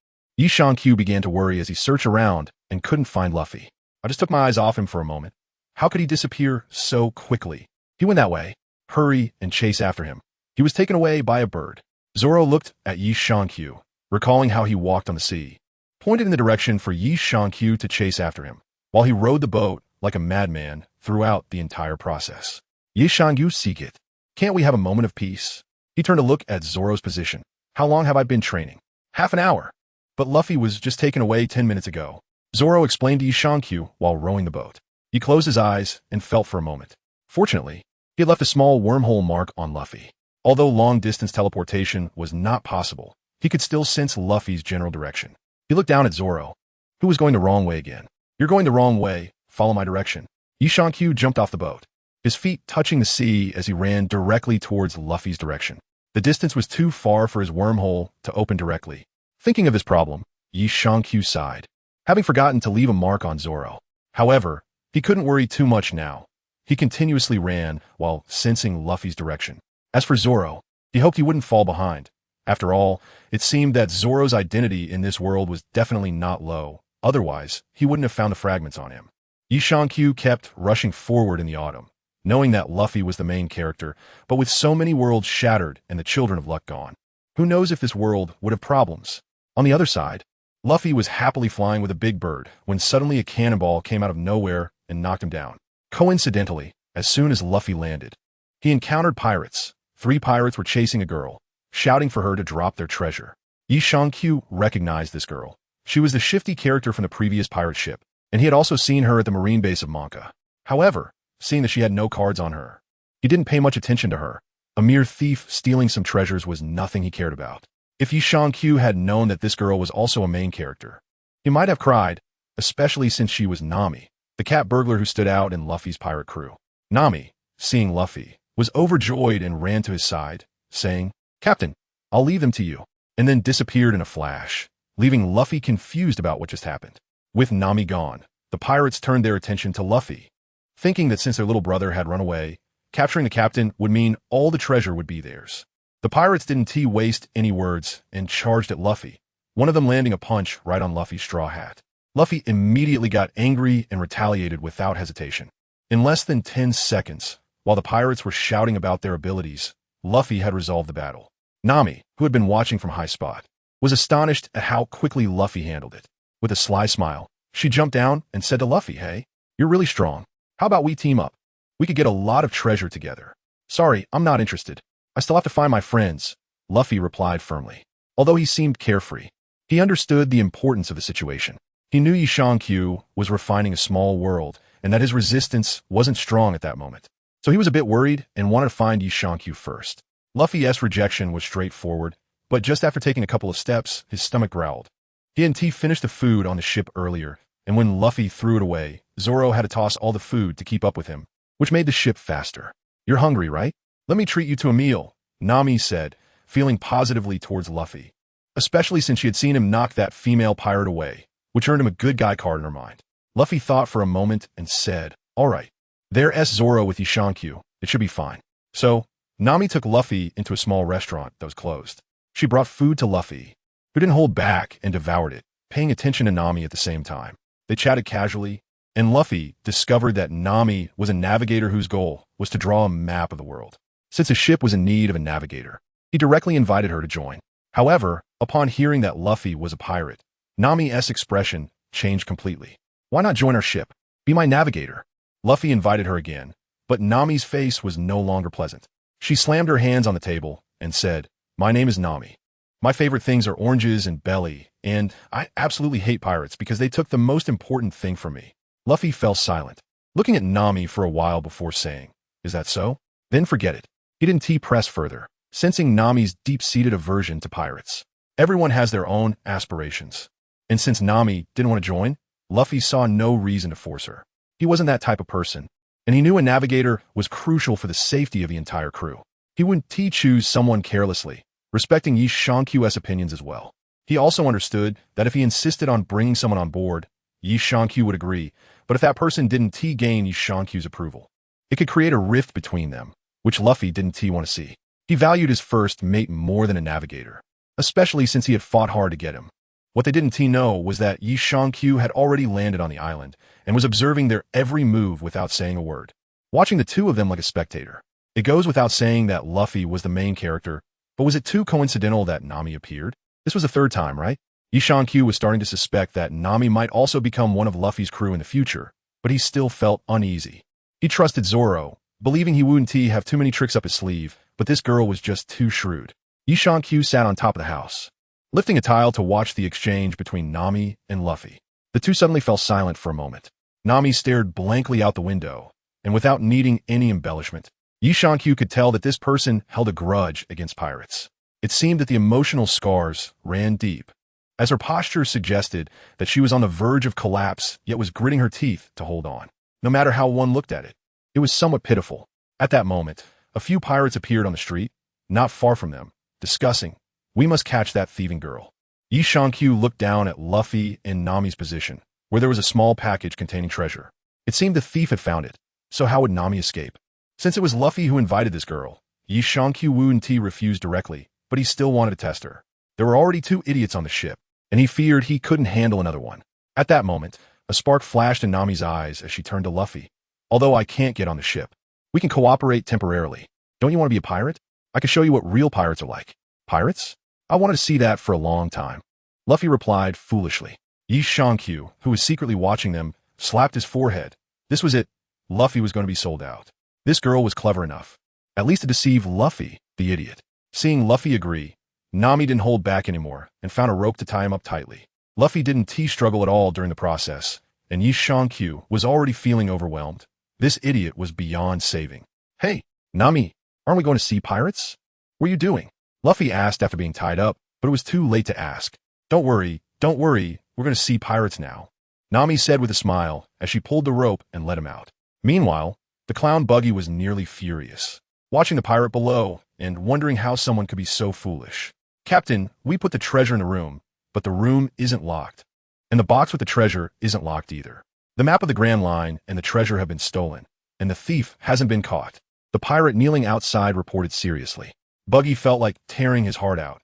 Yishankyu began to worry as he searched around and couldn't find Luffy. I just took my eyes off him for a moment. How could he disappear so quickly? He went that way. Hurry and chase after him. He was taken away by a bird. Zoro looked at Yishankyu, recalling how he walked on the sea, pointed in the direction for Yishankyu to chase after him, while he rowed the boat like a madman throughout the entire process. Yishankyu, seek it. Can't we have a moment of peace? He turned to look at Zoro's position. How long have I been training? Half an hour. But Luffy was just taken away 10 minutes ago. Zoro explained to Ishankyu while rowing the boat. He closed his eyes and felt for a moment. Fortunately, he had left a small wormhole mark on Luffy. Although long-distance teleportation was not possible, he could still sense Luffy's general direction. He looked down at Zoro, who was going the wrong way again. "You're going the wrong way. Follow my direction." Ishankyu jumped off the boat, his feet touching the sea as he ran directly towards Luffy's direction. The distance was too far for his wormhole to open directly. Thinking of his problem, Ishankyu sighed, having forgotten to leave a mark on Zoro. However, he couldn't worry too much now. He continuously ran while sensing Luffy's direction. As for Zoro, he hoped he wouldn't fall behind. After all, it seemed that Zoro's identity in this world was definitely not low. Otherwise, he wouldn't have found the fragments on him. Ishankyu kept rushing forward in the autumn, knowing that Luffy was the main character, but with so many worlds shattered and the Children of Luck gone, who knows if this world would have problems. On the other side, Luffy was happily flying with a big bird when suddenly a cannonball came out of nowhere and knocked him down. Coincidentally, as soon as Luffy landed, he encountered pirates. 3 pirates were chasing a girl, shouting for her to drop their treasure. Ishankyu recognized this girl. She was the shifty character from the previous pirate ship, and he had also seen her at the marine base of Monka. However, seeing that she had no cards on her, he didn't pay much attention to her. A mere thief stealing some treasures was nothing he cared about. If Ishankyu had known that this girl was also a main character, he might have cried, especially since she was Nami, the cat burglar who stood out in Luffy's pirate crew. Nami, seeing Luffy, was overjoyed and ran to his side, saying, "Captain, I'll leave them to you," and then disappeared in a flash, leaving Luffy confused about what just happened. With Nami gone, the pirates turned their attention to Luffy, thinking that since their little brother had run away, capturing the captain would mean all the treasure would be theirs. The pirates didn't waste any words and charged at Luffy, one of them landing a punch right on Luffy's straw hat. Luffy immediately got angry and retaliated without hesitation. In less than 10 seconds, while the pirates were shouting about their abilities, Luffy had resolved the battle. Nami, who had been watching from high spot, was astonished at how quickly Luffy handled it. With a sly smile, she jumped down and said to Luffy, "Hey, you're really strong. How about we team up? We could get a lot of treasure together." "Sorry, I'm not interested. I still have to find my friends," Luffy replied firmly. Although he seemed carefree, he understood the importance of the situation. He knew Ishankyu was refining a small world and that his resistance wasn't strong at that moment. So he was a bit worried and wanted to find Ishankyu first. Luffy's rejection was straightforward, but just after taking a couple of steps, his stomach growled. He hadn't finished the food on the ship earlier, and when Luffy threw it away, Zoro had to toss all the food to keep up with him, which made the ship faster. "You're hungry, right? Let me treat you to a meal," Nami said, feeling positively towards Luffy, especially since she had seen him knock that female pirate away, which earned him a good guy card in her mind. Luffy thought for a moment and said, "All right. There's Zoro with Ishankyu. It should be fine." So, Nami took Luffy into a small restaurant that was closed. She brought food to Luffy, who didn't hold back and devoured it, paying attention to Nami at the same time. They chatted casually, and Luffy discovered that Nami was a navigator whose goal was to draw a map of the world. Since his ship was in need of a navigator, he directly invited her to join. However, upon hearing that Luffy was a pirate, Nami's expression changed completely. "Why not join our ship? Be my navigator." Luffy invited her again, but Nami's face was no longer pleasant. She slammed her hands on the table and said, "My name is Nami. My favorite things are oranges and belly, and I absolutely hate pirates because they took the most important thing from me." Luffy fell silent, looking at Nami for a while before saying, "Is that so? Then forget it." He didn't press further, sensing Nami's deep-seated aversion to pirates. Everyone has their own aspirations, and since Nami didn't want to join, Luffy saw no reason to force her. He wasn't that type of person, and he knew a navigator was crucial for the safety of the entire crew. He wouldn't choose someone carelessly, respecting Ishankyu's opinions as well. He also understood that if he insisted on bringing someone on board, Ishankyu would agree, but if that person didn't gain Ishankyu's approval, it could create a rift between them, which Luffy didn't want to see. He valued his first mate more than a navigator, especially since he had fought hard to get him. What they didn't know was that Ishankyu had already landed on the island and was observing their every move without saying a word, watching the two of them like a spectator. It goes without saying that Luffy was the main character, but was it too coincidental that Nami appeared? This was the third time, right? Ishankyu was starting to suspect that Nami might also become one of Luffy's crew in the future, but he still felt uneasy. He trusted Zoro, believing he wouldn't have too many tricks up his sleeve, but this girl was just too shrewd. Ishankyu sat on top of the house, lifting a tile to watch the exchange between Nami and Luffy. The two suddenly fell silent for a moment. Nami stared blankly out the window, and without needing any embellishment, Yi Shankyu could tell that this person held a grudge against pirates. It seemed that the emotional scars ran deep, as her posture suggested that she was on the verge of collapse, yet was gritting her teeth to hold on. No matter how one looked at it, it was somewhat pitiful. At that moment, a few pirates appeared on the street, not far from them, discussing, "We must catch that thieving girl." Yi Shankyu looked down at Luffy and Nami's position, where there was a small package containing treasure. It seemed the thief had found it, so how would Nami escape? Since it was Luffy who invited this girl, Yi Shankyu wouldn't refuse directly, but he still wanted to test her. There were already 2 idiots on the ship, and he feared he couldn't handle another one. At that moment, a spark flashed in Nami's eyes as she turned to Luffy. "Although I can't get on the ship, we can cooperate temporarily. Don't you want to be a pirate? I can show you what real pirates are like." "Pirates? I wanted to see that for a long time," Luffy replied foolishly. Yi Shankyu, who was secretly watching them, slapped his forehead. This was it. Luffy was going to be sold out. This girl was clever enough, at least to deceive Luffy, the idiot. Seeing Luffy agree, Nami didn't hold back anymore and found a rope to tie him up tightly. Luffy didn't struggle at all during the process, and Yi Shankyu was already feeling overwhelmed. This idiot was beyond saving. "Hey, Nami, aren't we going to see pirates? What are you doing?" Luffy asked after being tied up, but it was too late to ask. Don't worry, we're going to see pirates now," Nami said with a smile as she pulled the rope and let him out. Meanwhile, the clown Buggy was nearly furious, watching the pirate below and wondering how someone could be so foolish. "Captain, we put the treasure in the room, but the room isn't locked. And the box with the treasure isn't locked either. The map of the Grand Line and the treasure have been stolen, and the thief hasn't been caught," the pirate kneeling outside reported seriously. Buggy felt like tearing his heart out.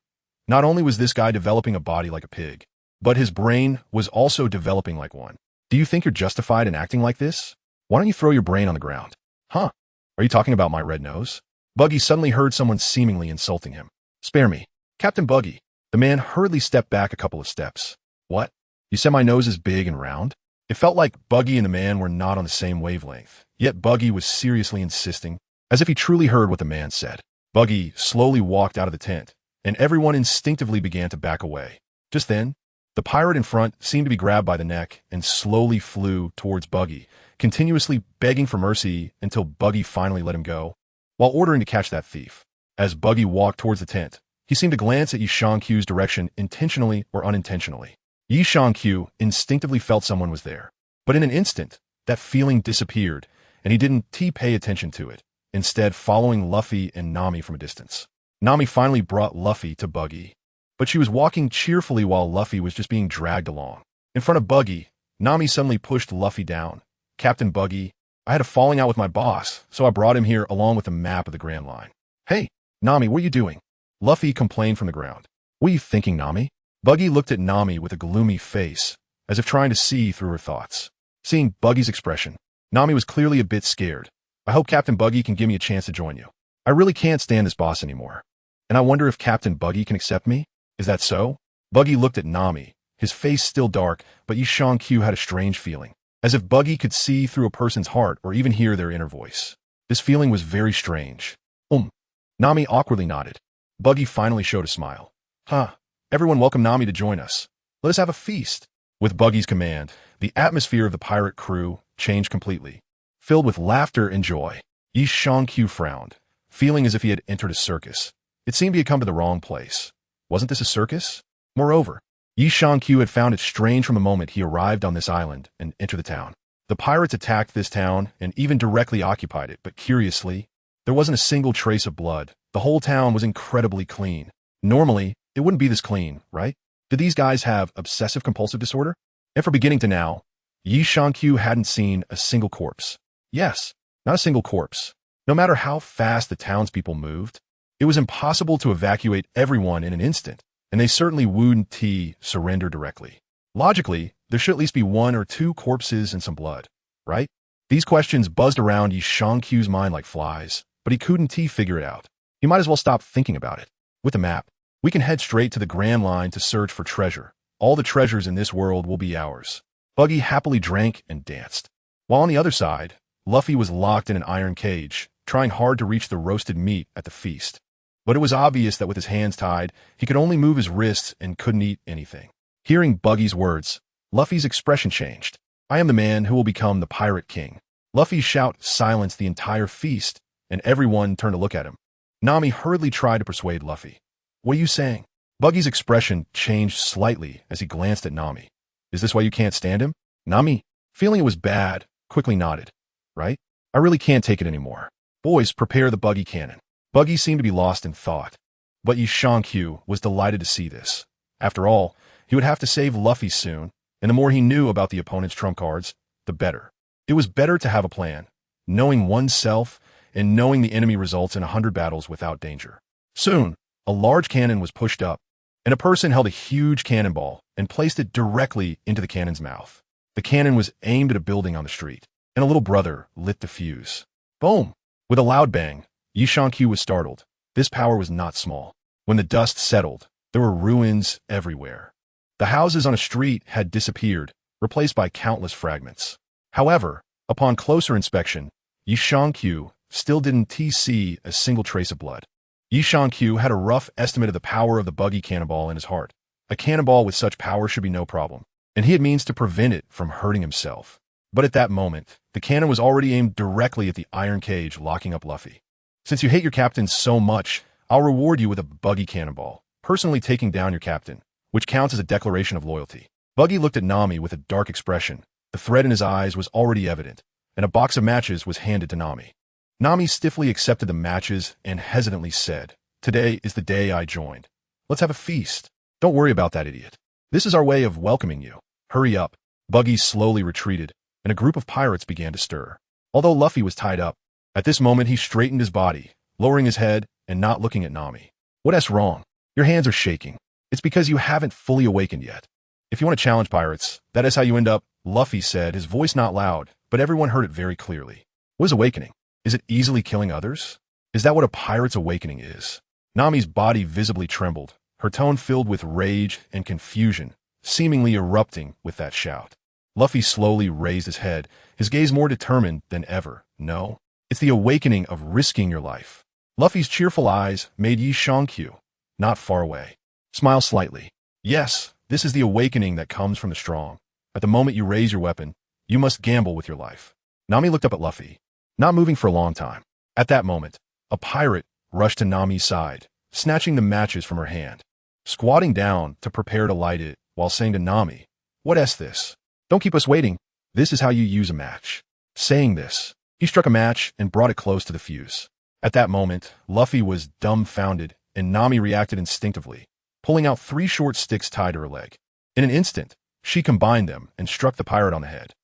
Not only was this guy developing a body like a pig, but his brain was also developing like one. "Do you think you're justified in acting like this? Why don't you throw your brain on the ground?" "Huh? Are you talking about my red nose?" Buggy suddenly heard someone seemingly insulting him. "Spare me, Captain Buggy." The man hurriedly stepped back a couple of steps. "What? You said my nose is big and round?" It felt like Buggy and the man were not on the same wavelength, yet Buggy was seriously insisting, as if he truly heard what the man said. Buggy slowly walked out of the tent, and everyone instinctively began to back away. Just then, the pirate in front seemed to be grabbed by the neck and slowly flew towards Buggy, continuously begging for mercy until Buggy finally let him go, while ordering to catch that thief. As Buggy walked towards the tent, he seemed to glance at Yi Shankyu's direction intentionally or unintentionally. Yi Shankyu instinctively felt someone was there, but in an instant, that feeling disappeared, and he didn't pay attention to it, instead following Luffy and Nami from a distance. Nami finally brought Luffy to Buggy, but she was walking cheerfully while Luffy was just being dragged along. In front of Buggy, Nami suddenly pushed Luffy down. "Captain Buggy, I had a falling out with my boss, so I brought him here along with the map of the Grand Line." "Hey, Nami, what are you doing?" Luffy complained from the ground. "What are you thinking, Nami?" Buggy looked at Nami with a gloomy face, as if trying to see through her thoughts. Seeing Buggy's expression, Nami was clearly a bit scared. "I hope Captain Buggy can give me a chance to join you. I really can't stand this boss anymore. And I wonder if Captain Buggy can accept me? Is that so?" Buggy looked at Nami, his face still dark, but Yi Shankyu had a strange feeling, as if Buggy could see through a person's heart or even hear their inner voice. This feeling was very strange. Nami awkwardly nodded. Buggy finally showed a smile. "Huh. Everyone welcome Nami to join us. Let us have a feast." With Buggy's command, the atmosphere of the pirate crew changed completely, filled with laughter and joy. Yi Shankyu frowned, feeling as if he had entered a circus. It seemed he had come to the wrong place. Wasn't this a circus? Moreover, Yi Shankyu had found it strange from the moment he arrived on this island and entered the town. The pirates attacked this town and even directly occupied it, but curiously, there wasn't a single trace of blood. The whole town was incredibly clean. Normally, it wouldn't be this clean, right? Did these guys have obsessive-compulsive disorder? And from beginning to now, Yi Shankyu hadn't seen a single corpse. Yes, not a single corpse. No matter how fast the townspeople moved, it was impossible to evacuate everyone in an instant, and they certainly wouldn't surrender directly. Logically, there should at least be 1 or 2 corpses and some blood, right? These questions buzzed around Yi Shankyu's mind like flies, but he couldn't figure it out. He might as well stop thinking about it. With the map, we can head straight to the Grand Line to search for treasure. All the treasures in this world will be ours. Buggy happily drank and danced. While on the other side, Luffy was locked in an iron cage, trying hard to reach the roasted meat at the feast. But it was obvious that with his hands tied, he could only move his wrists and couldn't eat anything. Hearing Buggy's words, Luffy's expression changed. I am the man who will become the Pirate King. Luffy's shout silenced the entire feast, and everyone turned to look at him. Nami hurriedly tried to persuade Luffy. What are you saying? Buggy's expression changed slightly as he glanced at Nami. Is this why you can't stand him? Nami, feeling it was bad, quickly nodded. Right? I really can't take it anymore. Boys, prepare the Buggy cannon. Buggy seemed to be lost in thought. But Yi Shang-Q was delighted to see this. After all, he would have to save Luffy soon, and the more he knew about the opponent's trump cards, the better. It was better to have a plan, knowing oneself and knowing the enemy results in 100 battles without danger. Soon, a large cannon was pushed up, and a person held a huge cannonball and placed it directly into the cannon's mouth. The cannon was aimed at a building on the street, and a little brother lit the fuse. Boom! With a loud bang, Yi Shang-Q was startled. This power was not small. When the dust settled, there were ruins everywhere. The houses on a street had disappeared, replaced by countless fragments. However, upon closer inspection, Yi Shang-Q still didn't see a single trace of blood. Yi Shang-Q had a rough estimate of the power of the Buggy cannonball in his heart. A cannonball with such power should be no problem, and he had means to prevent it from hurting himself. But at that moment, the cannon was already aimed directly at the iron cage locking up Luffy. Since you hate your captain so much, I'll reward you with a Buggy cannonball, personally taking down your captain, which counts as a declaration of loyalty. Buggy looked at Nami with a dark expression. The threat in his eyes was already evident, and a box of matches was handed to Nami. Nami stiffly accepted the matches and hesitantly said, "Today is the day I joined. Let's have a feast. Don't worry about that idiot. This is our way of welcoming you. Hurry up." Buggy slowly retreated, and a group of pirates began to stir. Although Luffy was tied up, at this moment he straightened his body, lowering his head and not looking at Nami. "What's wrong? Your hands are shaking. It's because you haven't fully awakened yet. If you want to challenge pirates, that is how you end up," Luffy said, his voice not loud, but everyone heard it very clearly. What is awakening? Is it easily killing others? Is that what a pirate's awakening is? Nami's body visibly trembled, her tone filled with rage and confusion, seemingly erupting with that shout. Luffy slowly raised his head, his gaze more determined than ever. "No, it's the awakening of risking your life." Luffy's cheerful eyes made Yi Shang-Q, not far away, smile slightly. "Yes, this is the awakening that comes from the strong. At the moment you raise your weapon, you must gamble with your life." Nami looked up at Luffy, not moving for a long time. At that moment, a pirate rushed to Nami's side, snatching the matches from her hand, squatting down to prepare to light it while saying to Nami, "What's this? Don't keep us waiting. This is how you use a match." Saying this, he struck a match and brought it close to the fuse. At that moment, Luffy was dumbfounded, and Nami reacted instinctively, pulling out 3 short sticks tied to her leg. In an instant, she combined them and struck the pirate on the head.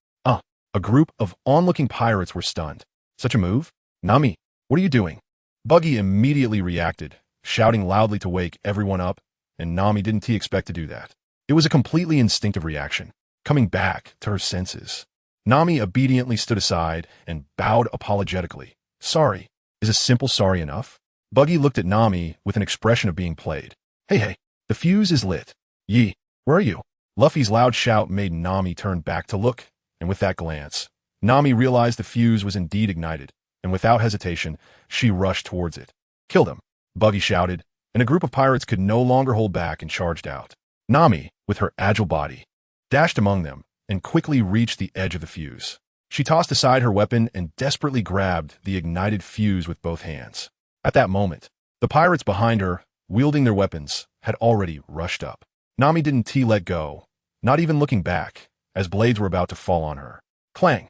A group of onlooking pirates were stunned. Such a move? "Nami, what are you doing?" Buggy immediately reacted, shouting loudly to wake everyone up, and Nami didn't expect to do that. It was a completely instinctive reaction, coming back to her senses. Nami obediently stood aside and bowed apologetically. "Sorry. Is a simple sorry enough?" Buggy looked at Nami with an expression of being played. Hey, the fuse is lit. Yi, where are you?" Luffy's loud shout made Nami turn back to look, and with that glance, Nami realized the fuse was indeed ignited, and without hesitation, she rushed towards it. "Kill them," Buggy shouted, and a group of pirates could no longer hold back and charged out. Nami, with her agile body, dashed among them and quickly reached the edge of the fuse. She tossed aside her weapon and desperately grabbed the ignited fuse with both hands. At that moment, the pirates behind her, wielding their weapons, had already rushed up. Nami didn't let go, not even looking back, as blades were about to fall on her. Clang!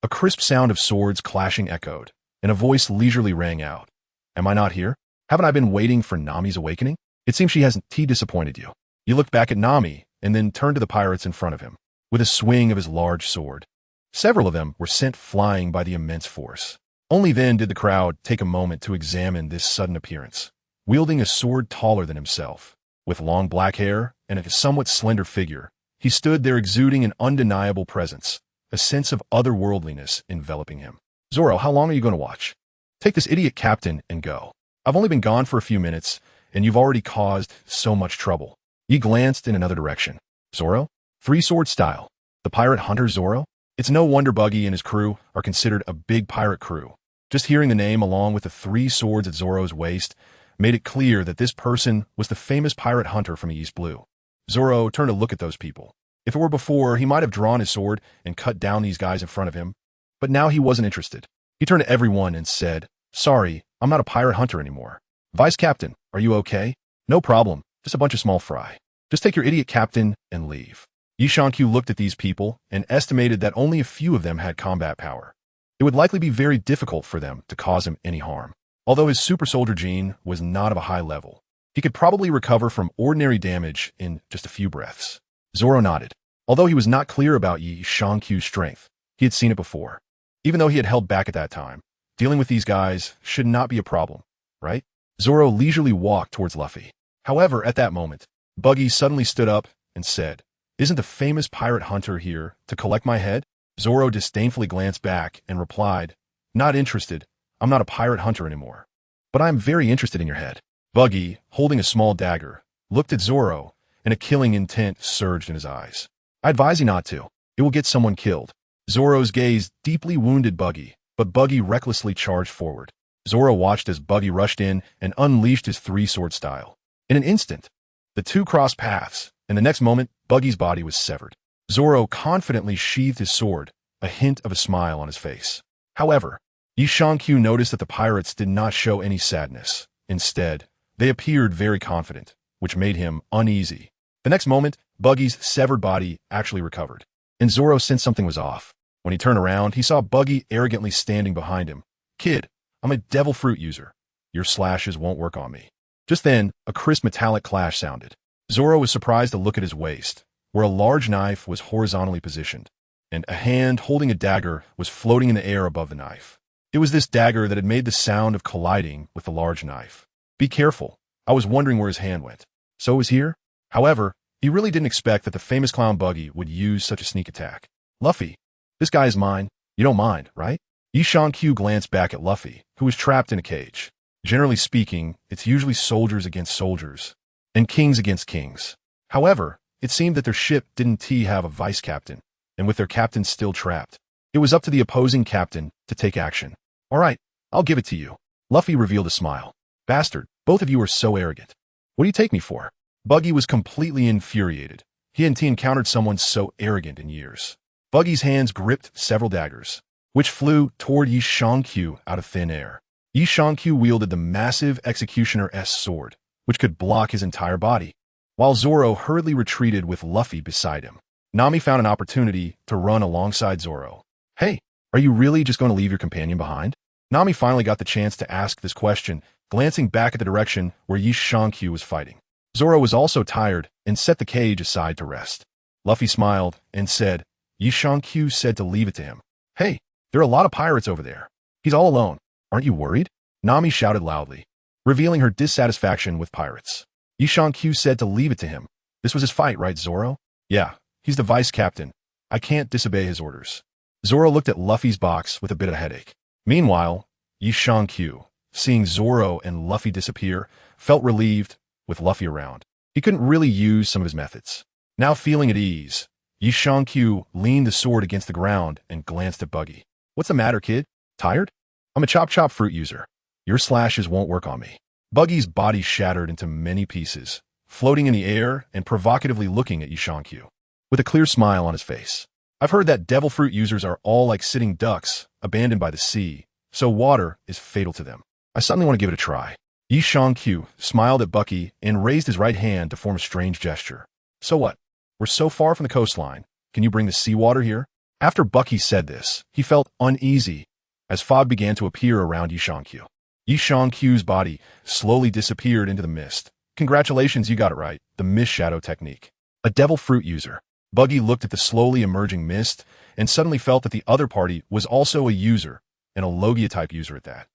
A crisp sound of swords clashing echoed, and a voice leisurely rang out. "Am I not here? Haven't I been waiting for Nami's awakening? It seems she hasn't disappointed you." He looked back at Nami, and then turned to the pirates in front of him, with a swing of his large sword. Several of them were sent flying by the immense force. Only then did the crowd take a moment to examine this sudden appearance, wielding a sword taller than himself. With long black hair and a somewhat slender figure, he stood there exuding an undeniable presence, a sense of otherworldliness enveloping him. "Zoro, how long are you going to watch? Take this idiot captain and go. I've only been gone for a few minutes, and you've already caused so much trouble." He glanced in another direction. "Zoro? 3-sword style. The pirate hunter Zoro?" It's no wonder Buggy and his crew are considered a big pirate crew. Just hearing the name along with the 3 swords at Zoro's waist made it clear that this person was the famous pirate hunter from East Blue. Zoro turned to look at those people. If it were before, he might have drawn his sword and cut down these guys in front of him. But now he wasn't interested. He turned to everyone and said, "Sorry, I'm not a pirate hunter anymore. Vice Captain, are you okay?" "No problem, just a bunch of small fry. Just take your idiot captain and leave." Yi Shangqiu looked at these people and estimated that only a few of them had combat power. It would likely be very difficult for them to cause him any harm. Although his super soldier gene was not of a high level, he could probably recover from ordinary damage in just a few breaths. Zoro nodded. Although he was not clear about Yi Shangqiu's strength, he had seen it before. Even though he had held back at that time, dealing with these guys should not be a problem, right? Zoro leisurely walked towards Luffy. However, at that moment, Buggy suddenly stood up and said, "Isn't the famous pirate hunter here to collect my head?" Zoro disdainfully glanced back and replied, "Not interested. I'm not a pirate hunter anymore. But I'm very interested in your head." Buggy, holding a small dagger, looked at Zoro, and a killing intent surged in his eyes. "I advise you not to. It will get someone killed." Zoro's gaze deeply wounded Buggy, but Buggy recklessly charged forward. Zoro watched as Buggy rushed in and unleashed his three-sword style. In an instant, the two crossed paths, and the next moment, Buggy's body was severed. Zoro confidently sheathed his sword, a hint of a smile on his face. However, Yi Shangqiu noticed that the pirates did not show any sadness. Instead, they appeared very confident, which made him uneasy. The next moment, Buggy's severed body actually recovered, and Zoro sensed something was off. When he turned around, he saw Buggy arrogantly standing behind him. "Kid, I'm a devil fruit user. Your slashes won't work on me." Just then, a crisp metallic clash sounded. Zoro was surprised to look at his waist, where a large knife was horizontally positioned, and a hand holding a dagger was floating in the air above the knife. It was this dagger that had made the sound of colliding with the large knife. "Be careful. I was wondering where his hand went." So it was here? However, he really didn't expect that the famous clown Buggy would use such a sneak attack. "Luffy, this guy is mine. You don't mind, right?" Yi Shangqiu glanced back at Luffy, who was trapped in a cage. Generally speaking, it's usually soldiers against soldiers, and kings against kings. However, it seemed that their ship didn't have a vice captain, and with their captain still trapped, it was up to the opposing captain to take action. "All right, I'll give it to you." Luffy revealed a smile. "Bastard, both of you are so arrogant. What do you take me for?" Buggy was completely infuriated. He hadn't encountered someone so arrogant in years. Buggy's hands gripped several daggers, which flew toward Yi Shangqiu out of thin air. Yi Shangqiu wielded the massive Executioner-esque sword, which could block his entire body, while Zoro hurriedly retreated with Luffy beside him. Nami found an opportunity to run alongside Zoro. "Hey, are you really just going to leave your companion behind?" Nami finally got the chance to ask this question, glancing back at the direction where Yi Shangqiu was fighting. Zoro was also tired and set the cage aside to rest. Luffy smiled and said, "Yi Shangqiu said to leave it to him." "Hey, there are a lot of pirates over there. He's all alone. Aren't you worried?" Nami shouted loudly, revealing her dissatisfaction with pirates. Yi Shangqiu said to leave it to him. "This was his fight, right, Zoro?" "Yeah, he's the vice captain. I can't disobey his orders." Zoro looked at Luffy's box with a bit of a headache. Meanwhile, Yi Shangqiu, seeing Zoro and Luffy disappear, felt relieved with Luffy around. He couldn't really use some of his methods. Now feeling at ease, Yi Shangqiu leaned the sword against the ground and glanced at Buggy. "What's the matter, kid? Tired? I'm a chop fruit user. Your slashes won't work on me." Buggy's body shattered into many pieces, floating in the air and provocatively looking at Yi Shangqiu, with a clear smile on his face. "I've heard that devil fruit users are all like sitting ducks, abandoned by the sea, so water is fatal to them. I suddenly want to give it a try." Yi Shangqiu smiled at Buggy and raised his right hand to form a strange gesture. "So what? We're so far from the coastline. Can you bring the seawater here?" After Buggy said this, he felt uneasy as fog began to appear around Yi Shangqiu. Yi Shangqiu's body slowly disappeared into the mist. "Congratulations, you got it right. The mist shadow technique. A devil fruit user." Buggy looked at the slowly emerging mist and suddenly felt that the other party was also a user, and a Logia-type user at that.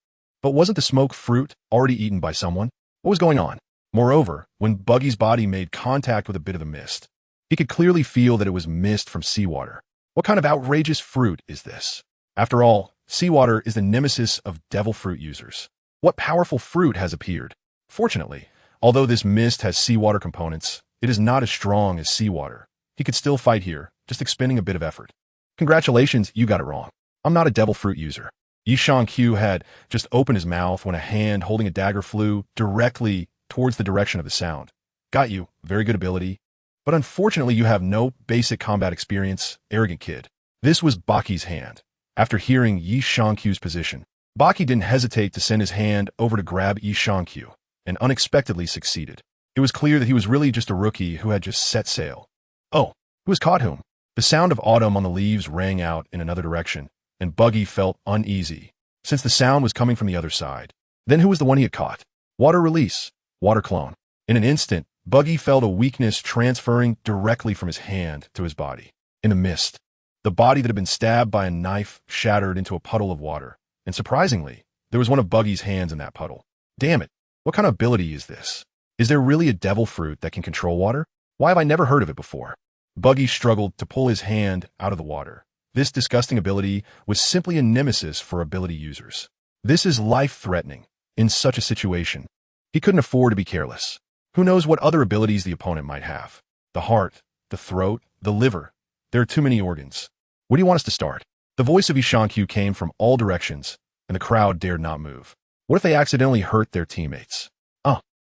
But wasn't the smoke fruit already eaten by someone? What was going on? Moreover, when Buggy's body made contact with a bit of the mist, he could clearly feel that it was mist from seawater. What kind of outrageous fruit is this? After all, seawater is the nemesis of devil fruit users. What powerful fruit has appeared? Fortunately, although this mist has seawater components, it is not as strong as seawater. He could still fight here, just expending a bit of effort. "Congratulations, you got it wrong. I'm not a devil fruit user." Yi Shangqiu had just opened his mouth when a hand holding a dagger flew directly towards the direction of the sound. "Got you. Very good ability. But unfortunately you have no basic combat experience, arrogant kid. This was Baki's hand. After hearing Yi Shankyu's position, Baki didn't hesitate to send his hand over to grab Yi Shankyu, and unexpectedly succeeded. It was clear that he was really just a rookie who had just set sail. Oh, who has caught whom? The sound of autumn on the leaves rang out in another direction, and Buggy felt uneasy, since the sound was coming from the other side. Then who was the one he had caught? Water release, water clone. In an instant, Buggy felt a weakness transferring directly from his hand to his body. In the mist, the body that had been stabbed by a knife shattered into a puddle of water, and surprisingly, there was one of Buggy's hands in that puddle. Damn it, what kind of ability is this? Is there really a devil fruit that can control water? Why have I never heard of it before? Buggy struggled to pull his hand out of the water. This disgusting ability was simply a nemesis for ability users. This is life-threatening. In such a situation, he couldn't afford to be careless. Who knows what other abilities the opponent might have? The heart, the throat, the liver. There are too many organs. Where do you want us to start? The voice of Ishankyu came from all directions, and the crowd dared not move. What if they accidentally hurt their teammates?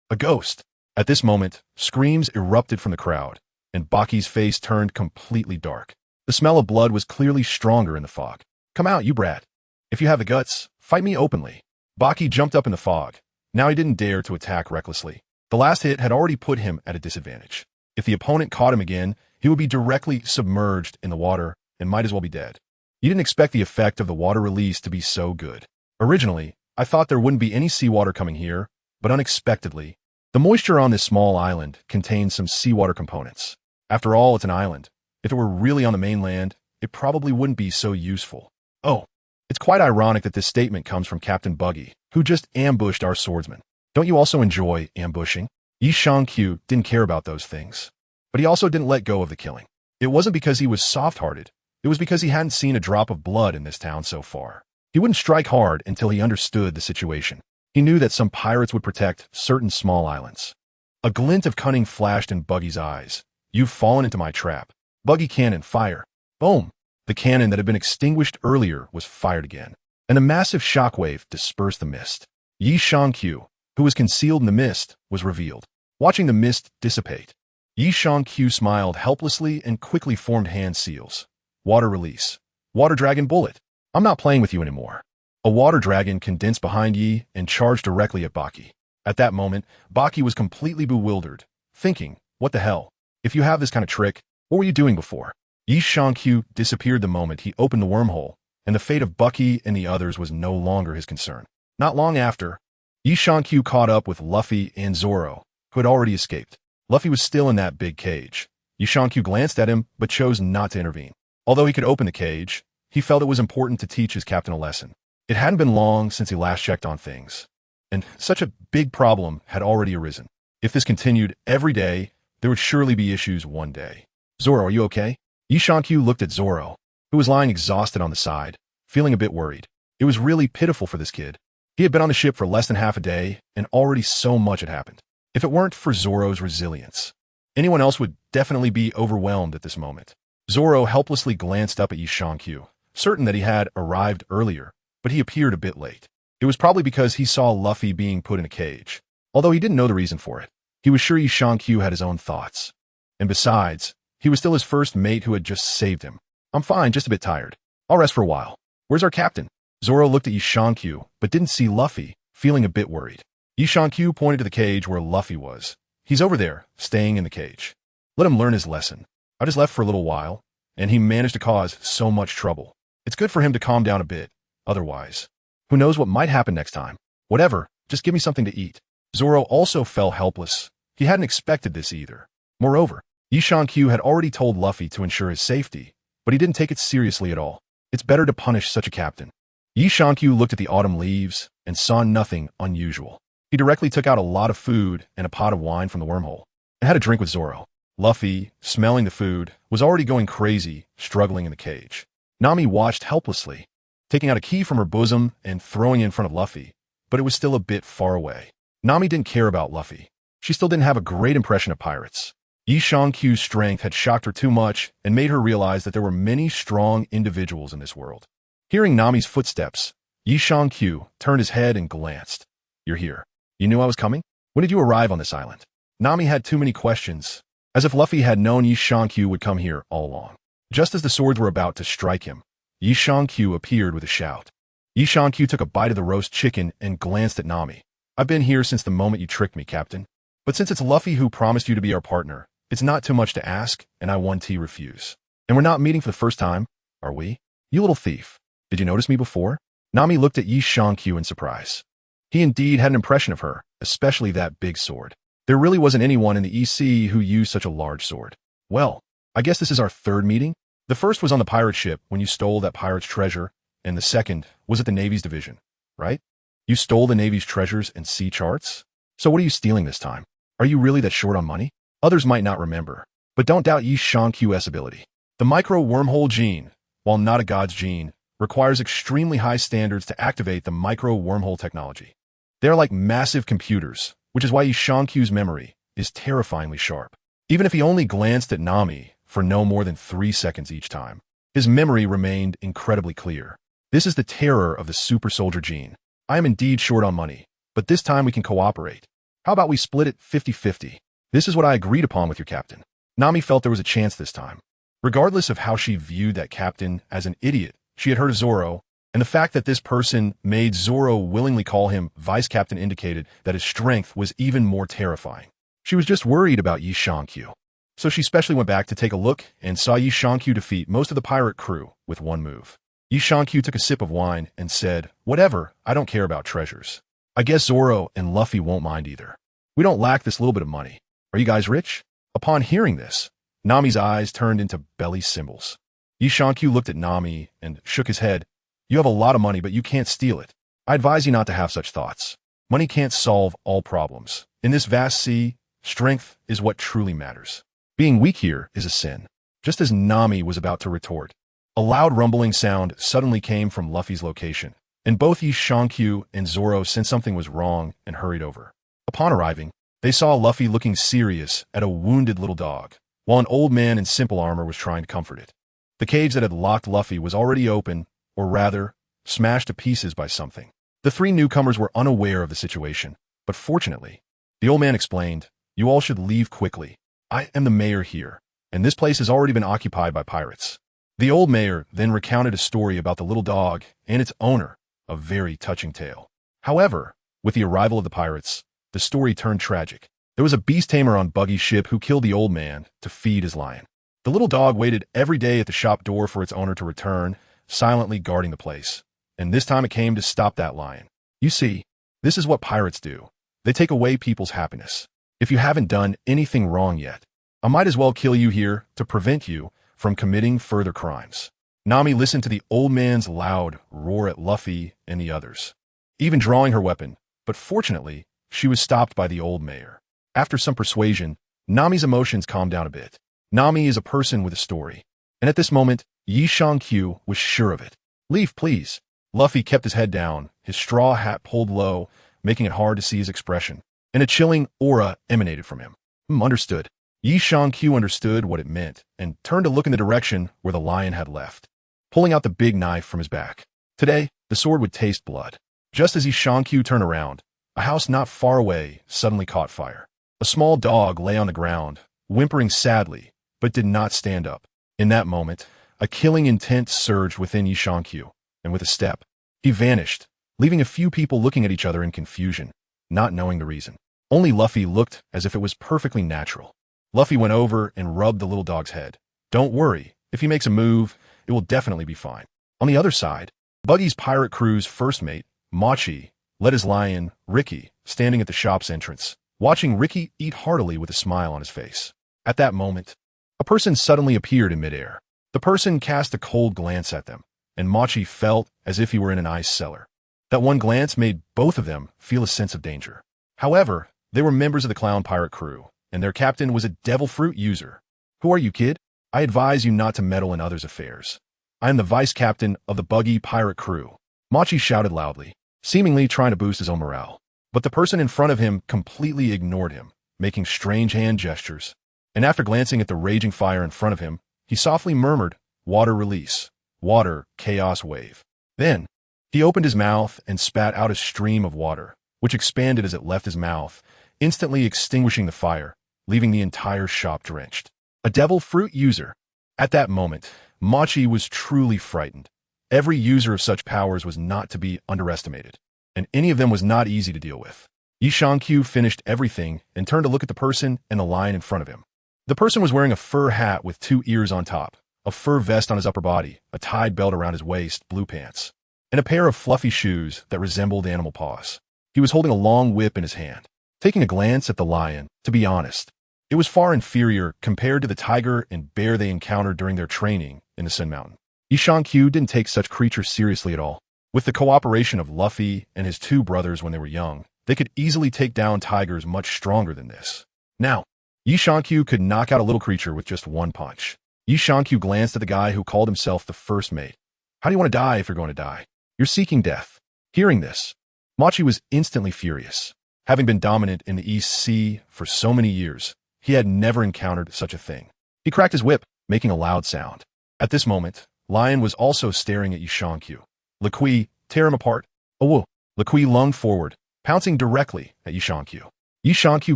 A ghost. At this moment, screams erupted from the crowd, and Baki's face turned completely dark. The smell of blood was clearly stronger in the fog. Come out, you brat. If you have the guts, fight me openly. Baki jumped up in the fog. Now he didn't dare to attack recklessly. The last hit had already put him at a disadvantage. If the opponent caught him again, he would be directly submerged in the water and might as well be dead. You didn't expect the effect of the water release to be so good. Originally, I thought there wouldn't be any seawater coming here, but unexpectedly, the moisture on this small island contains some seawater components. After all, it's an island. If it were really on the mainland, it probably wouldn't be so useful. Oh, it's quite ironic that this statement comes from Captain Buggy, who just ambushed our swordsman. Don't you also enjoy ambushing? Yi Shankyu didn't care about those things. But he also didn't let go of the killing. It wasn't because he was soft-hearted. It was because he hadn't seen a drop of blood in this town so far. He wouldn't strike hard until he understood the situation. He knew that some pirates would protect certain small islands. A glint of cunning flashed in Buggy's eyes. You've fallen into my trap. Buggy cannon, fire. Boom. The cannon that had been extinguished earlier was fired again, and a massive shockwave dispersed the mist. Yi Shankyu, who was concealed in the mist, was revealed. Watching the mist dissipate, Yi Shankyu smiled helplessly and quickly formed hand seals. Water release. Water dragon bullet. I'm not playing with you anymore. A water dragon condensed behind Yi and charged directly at Baki. At that moment, Baki was completely bewildered, thinking, what the hell? If you have this kind of trick, what were you doing before? Yi Shankyu disappeared the moment he opened the wormhole, and the fate of Buggy and the others was no longer his concern. Not long after, Yi Shankyu caught up with Luffy and Zoro, who had already escaped. Luffy was still in that big cage. Yi Shankyu glanced at him, but chose not to intervene. Although he could open the cage, he felt it was important to teach his captain a lesson. It hadn't been long since he last checked on things, and such a big problem had already arisen. If this continued every day, there would surely be issues one day. Zoro, are you okay? Yi Shankyu looked at Zoro, who was lying exhausted on the side, feeling a bit worried. It was really pitiful for this kid. He had been on the ship for less than half a day, and already so much had happened. If it weren't for Zoro's resilience, anyone else would definitely be overwhelmed at this moment. Zoro helplessly glanced up at Yi Shankyu, certain that he had arrived earlier, but he appeared a bit late. It was probably because he saw Luffy being put in a cage, although he didn't know the reason for it. He was sure Yi Shankyu had his own thoughts. And besides, he was still his first mate who had just saved him. I'm fine, just a bit tired. I'll rest for a while. Where's our captain? Zoro looked at Yi Shankyu, but didn't see Luffy, feeling a bit worried. Yi Shankyu pointed to the cage where Luffy was. He's over there, staying in the cage. Let him learn his lesson. I just left for a little while, and he managed to cause so much trouble. It's good for him to calm down a bit. Otherwise, who knows what might happen next time? Whatever, just give me something to eat. Zoro also fell helpless. He hadn't expected this either. Moreover, Yi Shankyu had already told Luffy to ensure his safety, but he didn't take it seriously at all. It's better to punish such a captain. Yi Shankyu looked at the autumn leaves and saw nothing unusual. He directly took out a lot of food and a pot of wine from the wormhole and had a drink with Zoro. Luffy, smelling the food, was already going crazy, struggling in the cage. Nami watched helplessly, taking out a key from her bosom and throwing it in front of Luffy, but it was still a bit far away. Nami didn't care about Luffy. She still didn't have a great impression of pirates. Yi Shankyu's strength had shocked her too much and made her realize that there were many strong individuals in this world. Hearing Nami's footsteps, Yi Shankyu turned his head and glanced. You're here. You knew I was coming? When did you arrive on this island? Nami had too many questions. as if Luffy had known Yi Shankyu would come here all along. Just as the swords were about to strike him, Yi Shankyu appeared with a shout. Yi Shankyu took a bite of the roast chicken and glanced at Nami. I've been here since the moment you tricked me, Captain. But since it's Luffy who promised you to be our partner, it's not too much to ask, and I 1T refuse. And we're not meeting for the first time, are we? You little thief. Did you notice me before? Nami looked at Yi Shankyu in surprise. He indeed had an impression of her, especially that big sword. There really wasn't anyone in the EC who used such a large sword. Well, I guess this is our third meeting? The first was on the pirate ship when you stole that pirate's treasure, and the second was at the Navy's division, right? You stole the Navy's treasures and sea charts? So what are you stealing this time? Are you really that short on money? Others might not remember, but don't doubt Yi Shankyu's ability. The micro wormhole gene, while not a god's gene, requires extremely high standards to activate the micro wormhole technology. They are like massive computers, which is why Yi Shankyu's memory is terrifyingly sharp. Even if he only glanced at Nami for no more than 3 seconds each time, his memory remained incredibly clear. This is the terror of the super soldier gene. I am indeed short on money, but this time we can cooperate. How about we split it 50-50? This is what I agreed upon with your captain. Nami felt there was a chance this time. Regardless of how she viewed that captain as an idiot, she had heard of Zoro, and the fact that this person made Zoro willingly call him vice captain indicated that his strength was even more terrifying. She was just worried about Yi Shankyu. So she specially went back to take a look and saw Yi Shankyu defeat most of the pirate crew with one move. Yi Shankyu took a sip of wine and said, "Whatever, I don't care about treasures. I guess Zoro and Luffy won't mind either. We don't lack this little bit of money. Are you guys rich?" Upon hearing this, Nami's eyes turned into belly symbols. Yi Shankyu looked at Nami and shook his head. "You have a lot of money, but you can't steal it. I advise you not to have such thoughts. Money can't solve all problems. In this vast sea, strength is what truly matters. Being weak here is a sin." Just as Nami was about to retort, a loud rumbling sound suddenly came from Luffy's location, and both Yi Shankyu and Zoro sensed something was wrong and hurried over. Upon arriving, they saw Luffy looking serious at a wounded little dog, while an old man in simple armor was trying to comfort it. The cage that had locked Luffy was already open, or rather, smashed to pieces by something. The three newcomers were unaware of the situation, but fortunately, the old man explained, "You all should leave quickly. I am the mayor here, and this place has already been occupied by pirates." The old mayor then recounted a story about the little dog and its owner, a very touching tale. However, with the arrival of the pirates, the story turned tragic. There was a beast tamer on Buggy's ship who killed the old man to feed his lion. The little dog waited every day at the shop door for its owner to return, silently guarding the place. And this time it came to stop that lion. You see, this is what pirates do. They take away people's happiness. If you haven't done anything wrong yet, I might as well kill you here to prevent you from committing further crimes. Nami listened to the old man's loud roar at Luffy and the others, even drawing her weapon, but fortunately, she was stopped by the old mayor. After some persuasion, Nami's emotions calmed down a bit. Nami is a person with a story, and at this moment, Yi Shankyu was sure of it. "Leave, please." Luffy kept his head down, his straw hat pulled low, making it hard to see his expression, and a chilling aura emanated from him. Understood. Yi Shankyu understood what it meant and turned to look in the direction where the lion had left, pulling out the big knife from his back. Today, the sword would taste blood. Just as Yi Shankyu turned around, a house not far away suddenly caught fire. A small dog lay on the ground, whimpering sadly, but did not stand up. In that moment, a killing intent surged within Yi Shankyu, and with a step, he vanished, leaving a few people looking at each other in confusion, not knowing the reason. Only Luffy looked as if it was perfectly natural. Luffy went over and rubbed the little dog's head. "Don't worry, if he makes a move, it will definitely be fine." On the other side, Buggy's pirate crew's first mate, Machi, led his lion, Ricky, standing at the shop's entrance, watching Ricky eat heartily with a smile on his face. At that moment, a person suddenly appeared in midair. The person cast a cold glance at them, and Machi felt as if he were in an ice cellar. That one glance made both of them feel a sense of danger. However, they were members of the clown pirate crew, and their captain was a devil fruit user. "Who are you, kid? I advise you not to meddle in others' affairs. I am the vice captain of the Buggy pirate crew." Machi shouted loudly, seemingly trying to boost his own morale. But the person in front of him completely ignored him, making strange hand gestures. And after glancing at the raging fire in front of him, he softly murmured, "Water release. Water, chaos wave." Then, he opened his mouth and spat out a stream of water, which expanded as it left his mouth, instantly extinguishing the fire, leaving the entire shop drenched. A devil fruit user. At that moment, Machi was truly frightened. Every user of such powers was not to be underestimated, and any of them was not easy to deal with. Yi Shankyu finished everything and turned to look at the person and the lion in front of him. The person was wearing a fur hat with 2 ears on top, a fur vest on his upper body, a tied belt around his waist, blue pants, and a pair of fluffy shoes that resembled animal paws. He was holding a long whip in his hand. Taking a glance at the lion, to be honest, it was far inferior compared to the tiger and bear they encountered during their training in the Sun Mountain. Yi Shankyu didn't take such creatures seriously at all. With the cooperation of Luffy and his 2 brothers when they were young, they could easily take down tigers much stronger than this. Now, Yi Shankyu could knock out a little creature with just 1 punch. Yi Shankyu glanced at the guy who called himself the first mate. How do you want to die if you're going to die? You're seeking death. Hearing this, Machi was instantly furious. Having been dominant in the East Sea for so many years, he had never encountered such a thing. He cracked his whip, making a loud sound. At this moment, Lion was also staring at Yi Shankyu. Liqui, tear him apart. Oh, whoa. Liqui lunged forward, pouncing directly at Yi Shankyu. Yi Shankyu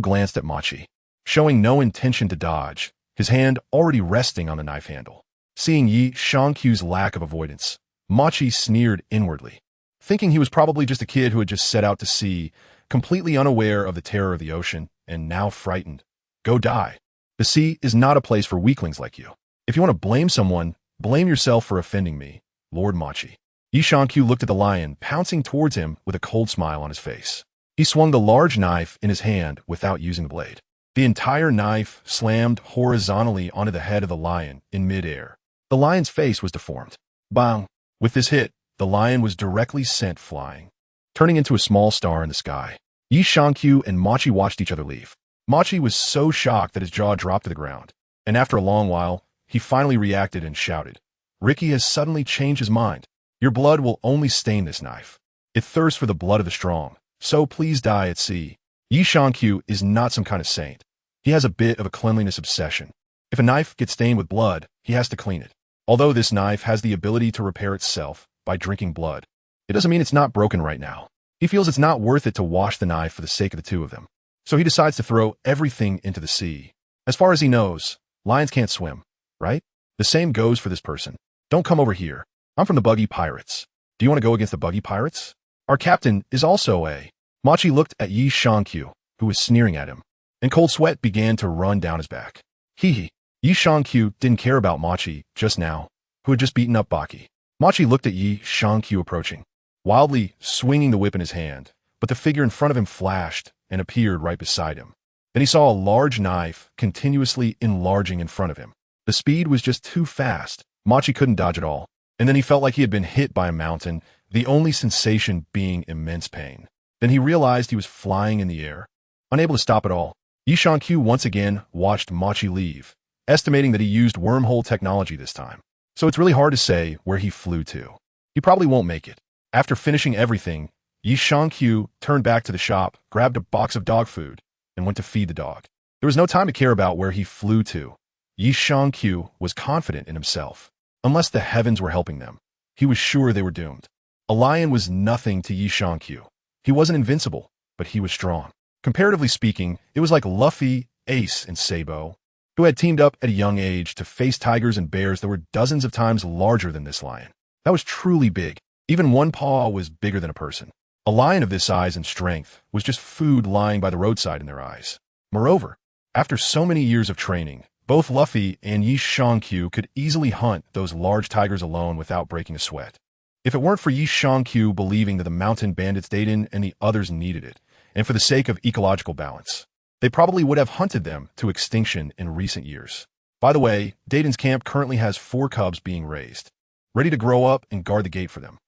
glanced at Machi, showing no intention to dodge, his hand already resting on the knife handle. Seeing Yi Shankyu's lack of avoidance, Machi sneered inwardly, thinking he was probably just a kid who had just set out to sea, completely unaware of the terror of the ocean, and now frightened. Go die. The sea is not a place for weaklings like you. If you want to blame someone, blame yourself for offending me, Lord Machi. Yi Shankyu looked at the lion, pouncing towards him with a cold smile on his face. He swung the large knife in his hand without using the blade. The entire knife slammed horizontally onto the head of the lion in midair. The lion's face was deformed. Bang! With this hit, the lion was directly sent flying, turning into a small star in the sky. Yi Shankyu and Machi watched each other leave. Machi was so shocked that his jaw dropped to the ground, and after a long while, he finally reacted and shouted, "Ricky has suddenly changed his mind. Your blood will only stain this knife. It thirsts for the blood of the strong, so please die at sea." Yi Shankyu is not some kind of saint. He has a bit of a cleanliness obsession. If a knife gets stained with blood, he has to clean it. Although this knife has the ability to repair itself by drinking blood, it doesn't mean it's not broken right now. He feels it's not worth it to wash the knife for the sake of the 2 of them. So he decides to throw everything into the sea. As far as he knows, lions can't swim, right? The same goes for this person. Don't come over here. I'm from the Buggy Pirates. Do you want to go against the Buggy Pirates? Our captain is also a... Machi looked at Yi Shankyu, who was sneering at him, and cold sweat began to run down his back. Hee. Yi Shankyu didn't care about Machi just now, who had just beaten up Buggy. Machi looked at Yi Shankyu approaching, wildly swinging the whip in his hand, but the figure in front of him flashed and appeared right beside him. Then he saw a large knife continuously enlarging in front of him. The speed was just too fast. Machi couldn't dodge at all, and then he felt like he had been hit by a mountain, the only sensation being immense pain. Then he realized he was flying in the air, unable to stop at all. Yi Shankyu once again watched Machi leave, estimating that he used wormhole technology this time. So it's really hard to say where he flew to. He probably won't make it. After finishing everything, Yi Shankyu turned back to the shop, grabbed a box of dog food, and went to feed the dog. There was no time to care about where he flew to. Yi Shankyu was confident in himself. Unless the heavens were helping them, he was sure they were doomed. A lion was nothing to Yi Shankyu. He wasn't invincible, but he was strong. Comparatively speaking, it was like Luffy, Ace, and Sabo, who had teamed up at a young age to face tigers and bears that were dozens of times larger than this lion. That was truly big. Even one paw was bigger than a person. A lion of this size and strength was just food lying by the roadside in their eyes. Moreover, after so many years of training, both Luffy and Yi Shankyu could easily hunt those large tigers alone without breaking a sweat. If it weren't for Yi Shankyu believing that the mountain bandits Deiden and the others needed it, and for the sake of ecological balance, they probably would have hunted them to extinction in recent years. By the way, Deiden's camp currently has 4 cubs being raised, ready to grow up and guard the gate for them.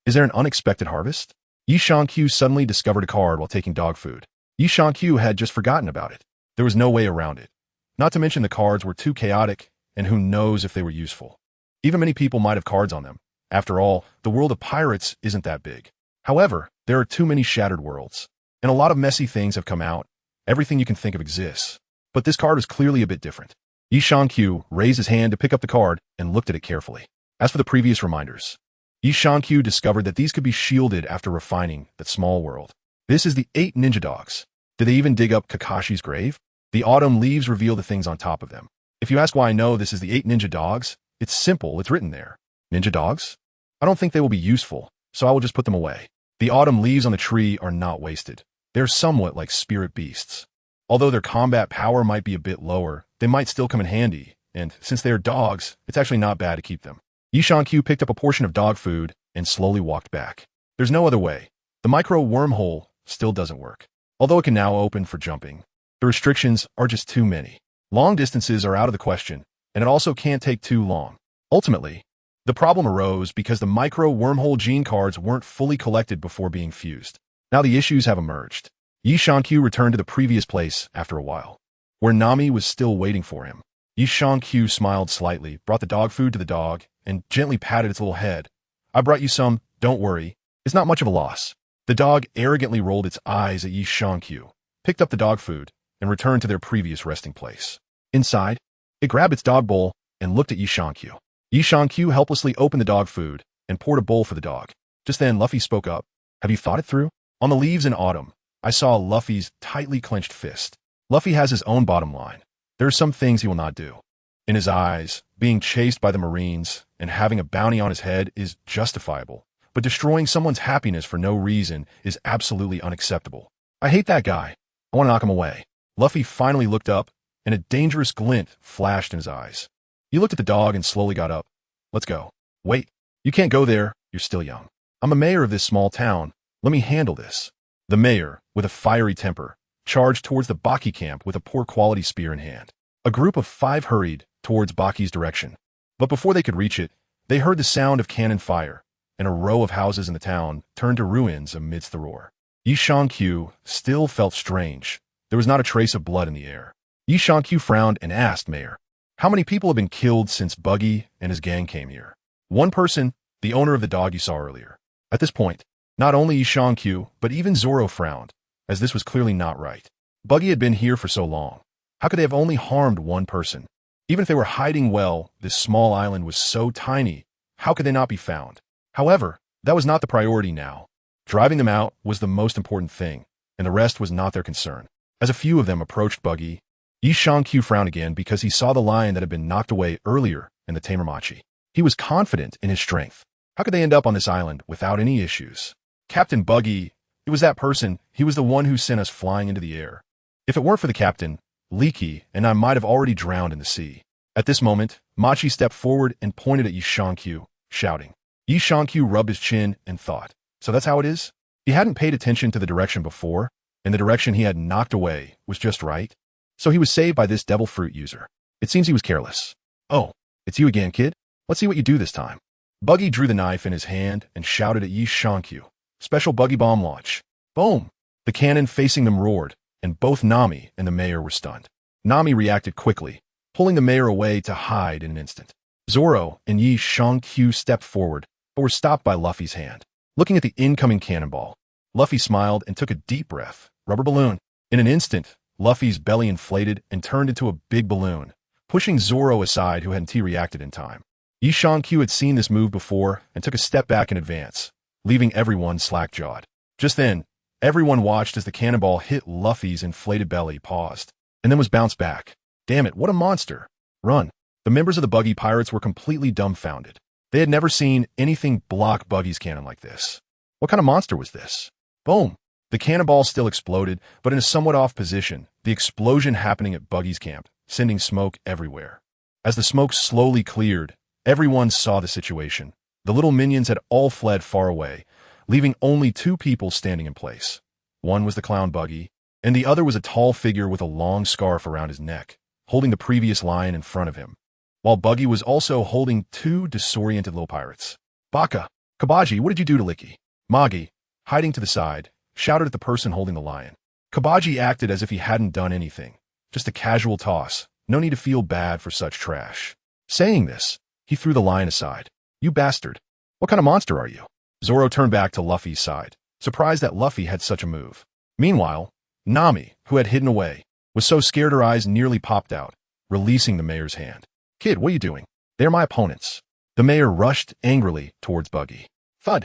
Is there an unexpected harvest? Yi Shankyu suddenly discovered a card while taking dog food. Yi Shankyu had just forgotten about it. There was no way around it. Not to mention the cards were too chaotic, and who knows if they were useful. Even many people might have cards on them. After all, the world of pirates isn't that big. However, there are too many shattered worlds, and a lot of messy things have come out. Everything you can think of exists. But this card was clearly a bit different. Yi Shankyu raised his hand to pick up the card and looked at it carefully. As for the previous reminders, Yi Shankyu discovered that these could be shielded after refining that small world. This is the 8 ninja dogs. Did they even dig up Kakashi's grave? The autumn leaves reveal the things on top of them. If you ask why I know this is the 8 ninja dogs, it's simple, it's written there. Ninja dogs? I don't think they will be useful, so I will just put them away. The autumn leaves on the tree are not wasted. They're somewhat like spirit beasts. Although their combat power might be a bit lower, they might still come in handy, and since they are dogs, it's actually not bad to keep them. Yishankyu picked up a portion of dog food and slowly walked back. There's no other way. The micro wormhole still doesn't work. Although it can now open for jumping, the restrictions are just too many. Long distances are out of the question, and it also can't take too long. Ultimately, the problem arose because the micro wormhole gene cards weren't fully collected before being fused. Now the issues have emerged. Yishankyu returned to the previous place after a while, where Nami was still waiting for him. Yishankyu smiled slightly, brought the dog food to the dog, and gently patted its little head. I brought you some, don't worry. It's not much of a loss. The dog arrogantly rolled its eyes at Yishankyu, picked up the dog food, and returned to their previous resting place. Inside, it grabbed its dog bowl and looked at Yishankyu. Yishankyu helplessly opened the dog food and poured a bowl for the dog. Just then, Luffy spoke up. Have you thought it through? On the leaves in autumn, I saw Luffy's tightly clenched fist. Luffy has his own bottom line. There are some things he will not do. In his eyes, being chased by the Marines and having a bounty on his head is justifiable, but destroying someone's happiness for no reason is absolutely unacceptable. I hate that guy. I want to knock him away. Luffy finally looked up, and a dangerous glint flashed in his eyes. He looked at the dog and slowly got up. Let's go. Wait. You can't go there. You're still young. I'm a mayor of this small town. Let me handle this. The mayor, with a fiery temper, charged towards the Buggy camp with a poor quality spear in hand. A group of 5 hurried towards Buggy's direction. But before they could reach it, they heard the sound of cannon fire, and a row of houses in the town turned to ruins amidst the roar. Yishankyu still felt strange. There was not a trace of blood in the air. Yishankyu frowned and asked Mayor, how many people have been killed since Buggy and his gang came here? One person, the owner of the dog you saw earlier. At this point, not only Yishankyu, but even Zoro frowned, as this was clearly not right. Buggy had been here for so long. How could they have only harmed one person? Even if they were hiding well, this small island was so tiny, how could they not be found? However, that was not the priority now. Driving them out was the most important thing, and the rest was not their concern. As a few of them approached Buggy, Yishankyu frowned again because he saw the lion that had been knocked away earlier in the Tamermachi. He was confident in his strength. How could they end up on this island without any issues? Captain Buggy, it was that person. He was the one who sent us flying into the air. If it weren't for the captain, Leaky and I might have already drowned in the sea. At this moment, Machi stepped forward and pointed at Yishankyu, shouting. Yishankyu rubbed his chin and thought, so that's how it is? He hadn't paid attention to the direction before, and the direction he had knocked away was just right. So he was saved by this devil fruit user. It seems he was careless. Oh, it's you again, kid? Let's see what you do this time. Buggy drew the knife in his hand and shouted at Yishankyu. Special Buggy bomb launch. Boom! The cannon facing them roared, and both Nami and the mayor were stunned. Nami reacted quickly, pulling the mayor away to hide in an instant. Zoro and Yishankyu stepped forward, but were stopped by Luffy's hand. Looking at the incoming cannonball, Luffy smiled and took a deep breath. Rubber balloon. In an instant, Luffy's belly inflated and turned into a big balloon, pushing Zoro aside who hadn't reacted in time. Yishankyu had seen this move before and took a step back in advance, leaving everyone slack-jawed. Just then, everyone watched as the cannonball hit Luffy's inflated belly, paused, and then was bounced back. Damn it, what a monster. Run. The members of the Buggy Pirates were completely dumbfounded. They had never seen anything block Buggy's cannon like this. What kind of monster was this? Boom. The cannonball still exploded, but in a somewhat off position, the explosion happening at Buggy's camp, sending smoke everywhere. As the smoke slowly cleared, everyone saw the situation. The little minions had all fled far away, leaving only 2 people standing in place. One was the clown Buggy, and the other was a tall figure with a long scarf around his neck, holding the previous lion in front of him, while Buggy was also holding 2 disoriented little pirates. Baka, Kabaji, what did you do to Licky? Magi, hiding to the side, shouted at the person holding the lion. Kabaji acted as if he hadn't done anything. Just a casual toss. No need to feel bad for such trash. Saying this, he threw the lion aside. You bastard. What kind of monster are you? Zoro turned back to Luffy's side, surprised that Luffy had such a move. Meanwhile, Nami, who had hidden away, was so scared her eyes nearly popped out, releasing the mayor's hand. Kid, what are you doing? They're my opponents. The mayor rushed angrily towards Buggy. Thud.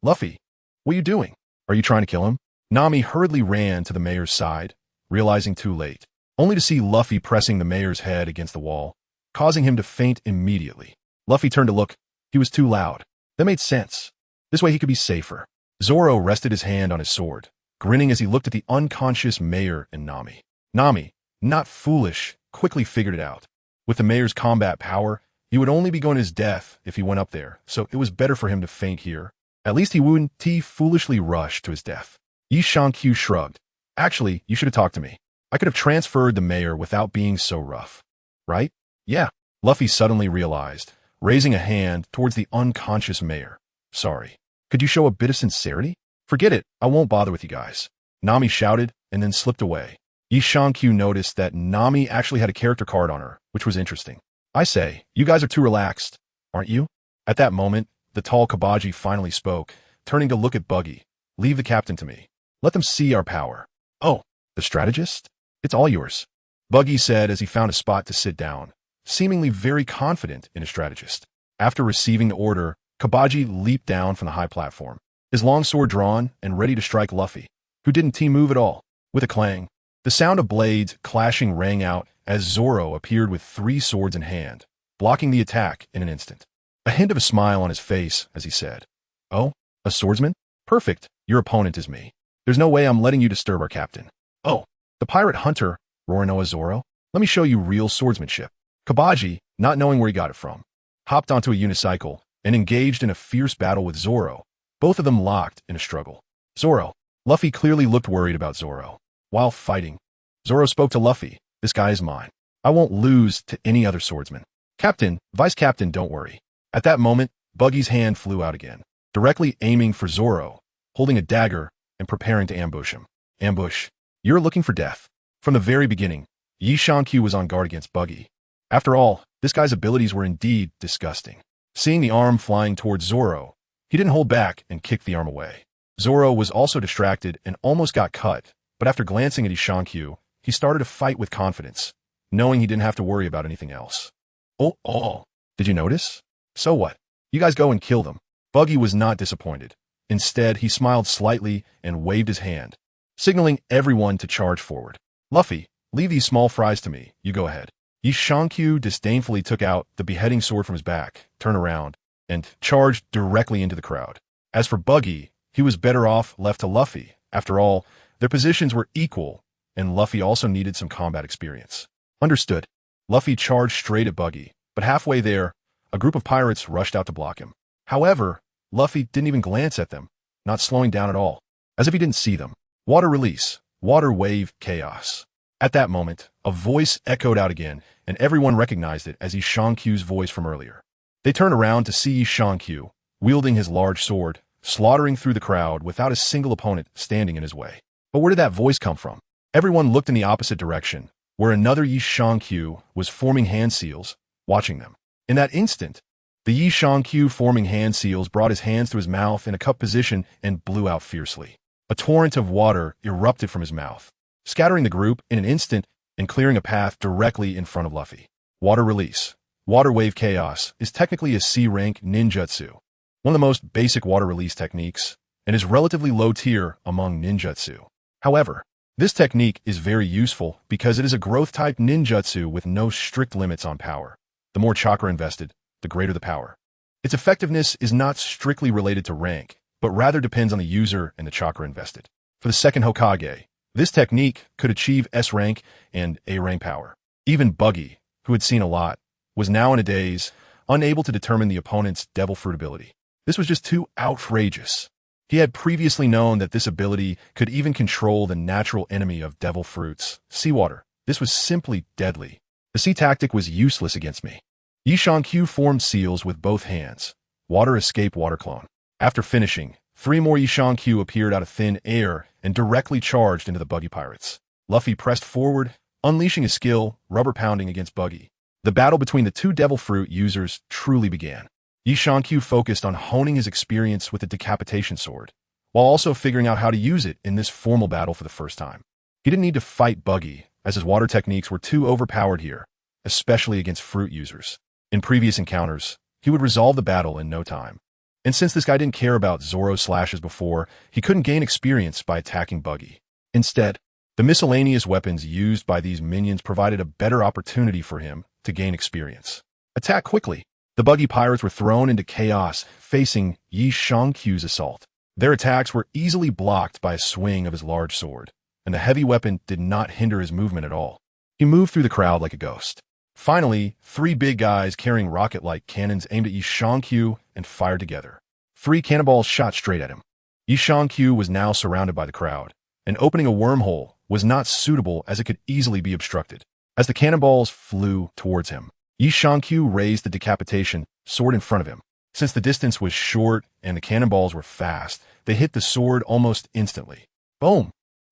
Luffy, what are you doing? Are you trying to kill him? Nami hurriedly ran to the mayor's side, realizing too late. only to see Luffy pressing the mayor's head against the wall, causing him to faint immediately. Luffy turned to look. He was too loud. That made sense. This way he could be safer. Zoro rested his hand on his sword, grinning as he looked at the unconscious mayor and Nami. Nami, not foolish, quickly figured it out. With the mayor's combat power, he would only be going to his death if he went up there, so it was better for him to faint here. At least he wouldn't foolishly rush to his death. Yi Shankyu shrugged. Actually, you should have talked to me. I could have transferred the mayor without being so rough. Right? Yeah. Luffy suddenly realized, raising a hand towards the unconscious mayor. Sorry. Could you show a bit of sincerity? Forget it. I won't bother with you guys. Nami shouted and then slipped away. Yi Shankyu noticed that Nami actually had a character card on her, which was interesting. I say, you guys are too relaxed, aren't you? At that moment, the tall Koby finally spoke, turning to look at Buggy. Leave the captain to me. Let them see our power. Oh, the strategist? It's all yours. Buggy said as he found a spot to sit down, seemingly very confident in a strategist. After receiving the order, Koby leaped down from the high platform, his long sword drawn and ready to strike Luffy, who didn't move at all. With a clang, the sound of blades clashing rang out as Zoro appeared with 3 swords in hand, blocking the attack in an instant. A hint of a smile on his face as he said, "Oh, a swordsman? Perfect, your opponent is me. There's no way I'm letting you disturb our captain." "Oh, the pirate hunter," Roronoa Zoro. "Let me show you real swordsmanship." Koby, not knowing where he got it from, hopped onto a unicycle and engaged in a fierce battle with Zoro, both of them locked in a struggle. Zoro. Luffy clearly looked worried about Zoro. While fighting, Zoro spoke to Luffy. "This guy is mine. I won't lose to any other swordsman. Captain, Vice Captain, don't worry." At that moment, Buggy's hand flew out again, directly aiming for Zoro, holding a dagger and preparing to ambush him. Ambush. You're looking for death. From the very beginning, Yi Shankyu was on guard against Buggy. After all, this guy's abilities were indeed disgusting. Seeing the arm flying towards Zoro, he didn't hold back and kicked the arm away. Zoro was also distracted and almost got cut, but after glancing at Yi Shankyu, he started to fight with confidence, knowing he didn't have to worry about anything else. Oh, did you notice? So what? You guys go and kill them. Buggy was not disappointed. Instead, he smiled slightly and waved his hand, signaling everyone to charge forward. Luffy, leave these small fries to me. You go ahead. Yi Shankyu disdainfully took out the beheading sword from his back, turned around, and charged directly into the crowd. As for Buggy, he was better off left to Luffy. After all, their positions were equal, and Luffy also needed some combat experience. Understood. Luffy charged straight at Buggy, but halfway there, a group of pirates rushed out to block him. However, Luffy didn't even glance at them, not slowing down at all, as if he didn't see them. Water release, water wave chaos. At that moment, a voice echoed out again, and everyone recognized it as Yi Shankyu's voice from earlier. They turned around to see Yi Shankyu, wielding his large sword, slaughtering through the crowd without a single opponent standing in his way. But where did that voice come from? Everyone looked in the opposite direction, where another Yi Shankyu was forming hand seals, watching them. In that instant, the Yi Shankyu forming hand seals brought his hands to his mouth in a cup position and blew out fiercely. A torrent of water erupted from his mouth, scattering the group in an instant and clearing a path directly in front of Luffy. Water release. Water wave chaos is technically a C-rank ninjutsu, one of the most basic water release techniques, and is relatively low tier among ninjutsu. However, this technique is very useful because it is a growth-type ninjutsu with no strict limits on power. The more chakra invested, the greater the power. Its effectiveness is not strictly related to rank, but rather depends on the user and the chakra invested. For the second Hokage, this technique could achieve S rank and A rank power. Even Buggy, who had seen a lot, was now in a daze, unable to determine the opponent's devil fruit ability. This was just too outrageous. He had previously known that this ability could even control the natural enemy of devil fruits, seawater. This was simply deadly. The sea tactic was useless against me. Yi Shankyu formed seals with both hands. Water escape water clone. After finishing, 3 more Yi Shankyu appeared out of thin air and directly charged into the Buggy pirates. Luffy pressed forward, unleashing his skill, rubber pounding against Buggy. The battle between the 2 devil fruit users truly began. Yi Shankyu focused on honing his experience with the decapitation sword, while also figuring out how to use it in this formal battle for the first time. He didn't need to fight Buggy, as his water techniques were too overpowered here, especially against fruit users. In previous encounters, he would resolve the battle in no time. And since this guy didn't care about Zoro's slashes before, he couldn't gain experience by attacking Buggy. Instead, The miscellaneous weapons used by these minions provided a better opportunity for him to gain experience. Attack quickly! The Buggy pirates were thrown into chaos, facing Yi Shangqiu's assault. Their attacks were easily blocked by a swing of his large sword, and the heavy weapon did not hinder his movement at all. He moved through the crowd like a ghost. Finally, 3 big guys carrying rocket-like cannons aimed at Yi Shangqiu and fired together. 3 cannonballs shot straight at him. Yi Shangqiu was now surrounded by the crowd, and opening a wormhole was not suitable as it could easily be obstructed. As the cannonballs flew towards him, Yi Shangqiu raised the decapitation sword in front of him. Since the distance was short and the cannonballs were fast, they hit the sword almost instantly. Boom!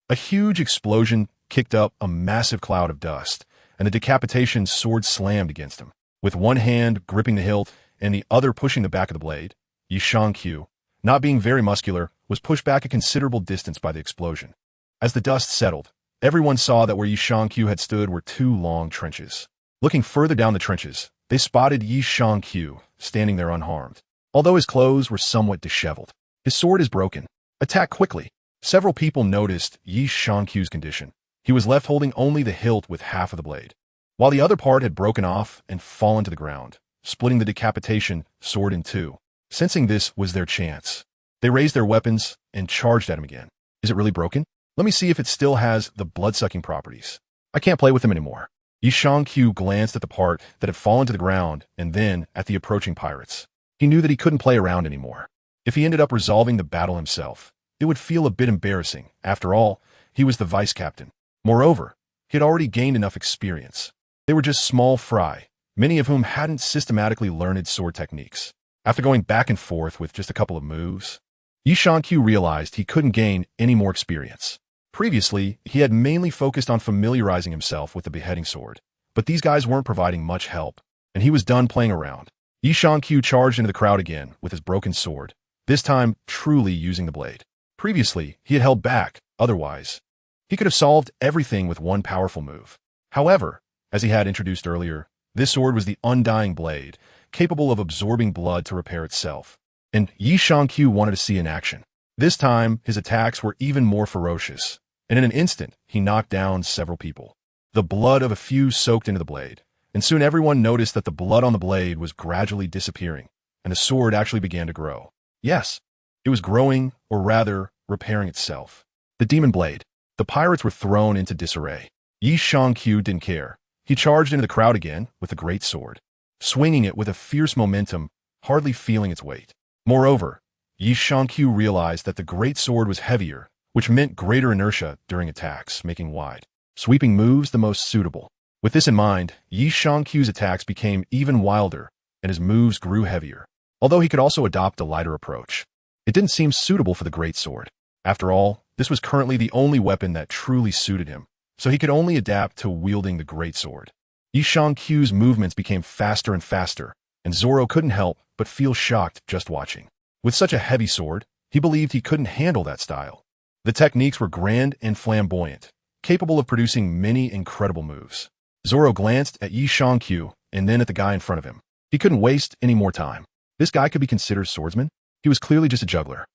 A huge explosion kicked up a massive cloud of dust, and the decapitation sword slammed against him. With one hand gripping the hilt and the other pushing the back of the blade, Yi Shangqiu, not being very muscular, was pushed back a considerable distance by the explosion. As the dust settled, everyone saw that where Yi Shangqiu had stood were 2 long trenches. Looking further down the trenches, they spotted Yi Shangqiu standing there unharmed. Although his clothes were somewhat disheveled, his sword is broken. Attack quickly! Several people noticed Yi Shangqiu's condition. He was left holding only the hilt with half of the blade, while the other part had broken off and fallen to the ground, splitting the decapitation sword in 2. Sensing this was their chance, they raised their weapons and charged at him again. Is it really broken? Let me see if it still has the blood-sucking properties. I can't play with him anymore. Yi Shangqiu glanced at the part that had fallen to the ground and then at the approaching pirates. He knew that he couldn't play around anymore. If he ended up resolving the battle himself, it would feel a bit embarrassing. After all, he was the vice captain. Moreover, he had already gained enough experience. They were just small fry, many of whom hadn't systematically learned sword techniques. After going back and forth with just a couple of moves, Yi Shangqiu realized he couldn't gain any more experience. Previously, he had mainly focused on familiarizing himself with the beheading sword, but these guys weren't providing much help, and he was done playing around. Yi Shangqiu charged into the crowd again with his broken sword, this time truly using the blade. Previously, he had held back, otherwise, he could have solved everything with one powerful move. However, as he had introduced earlier, this sword was the undying blade, capable of absorbing blood to repair itself, and Yi Shangqiu wanted to see in action. This time, his attacks were even more ferocious, and in an instant, he knocked down several people. The blood of a few soaked into the blade, and soon everyone noticed that the blood on the blade was gradually disappearing, and the sword actually began to grow. Yes, it was growing, or rather, repairing itself. The demon blade. The pirates were thrown into disarray. Yi Shangqiu didn't care. He charged into the crowd again with the great sword, swinging it with a fierce momentum, hardly feeling its weight. Moreover, Yi Shangqiu realized that the great sword was heavier, which meant greater inertia during attacks, making wide, sweeping moves the most suitable. With this in mind, Yi Shangqiu's attacks became even wilder, and his moves grew heavier, although he could also adopt a lighter approach. It didn't seem suitable for the great sword. After all, this was currently the only weapon that truly suited him, so he could only adapt to wielding the great sword. Yi Shangqiu's movements became faster and faster, and Zoro couldn't help but feel shocked just watching. With such a heavy sword, he believed he couldn't handle that style. The techniques were grand and flamboyant, capable of producing many incredible moves. Zoro glanced at Yi Shangqiu and then at the guy in front of him. He couldn't waste any more time. This guy could be considered a swordsman? He was clearly just a juggler.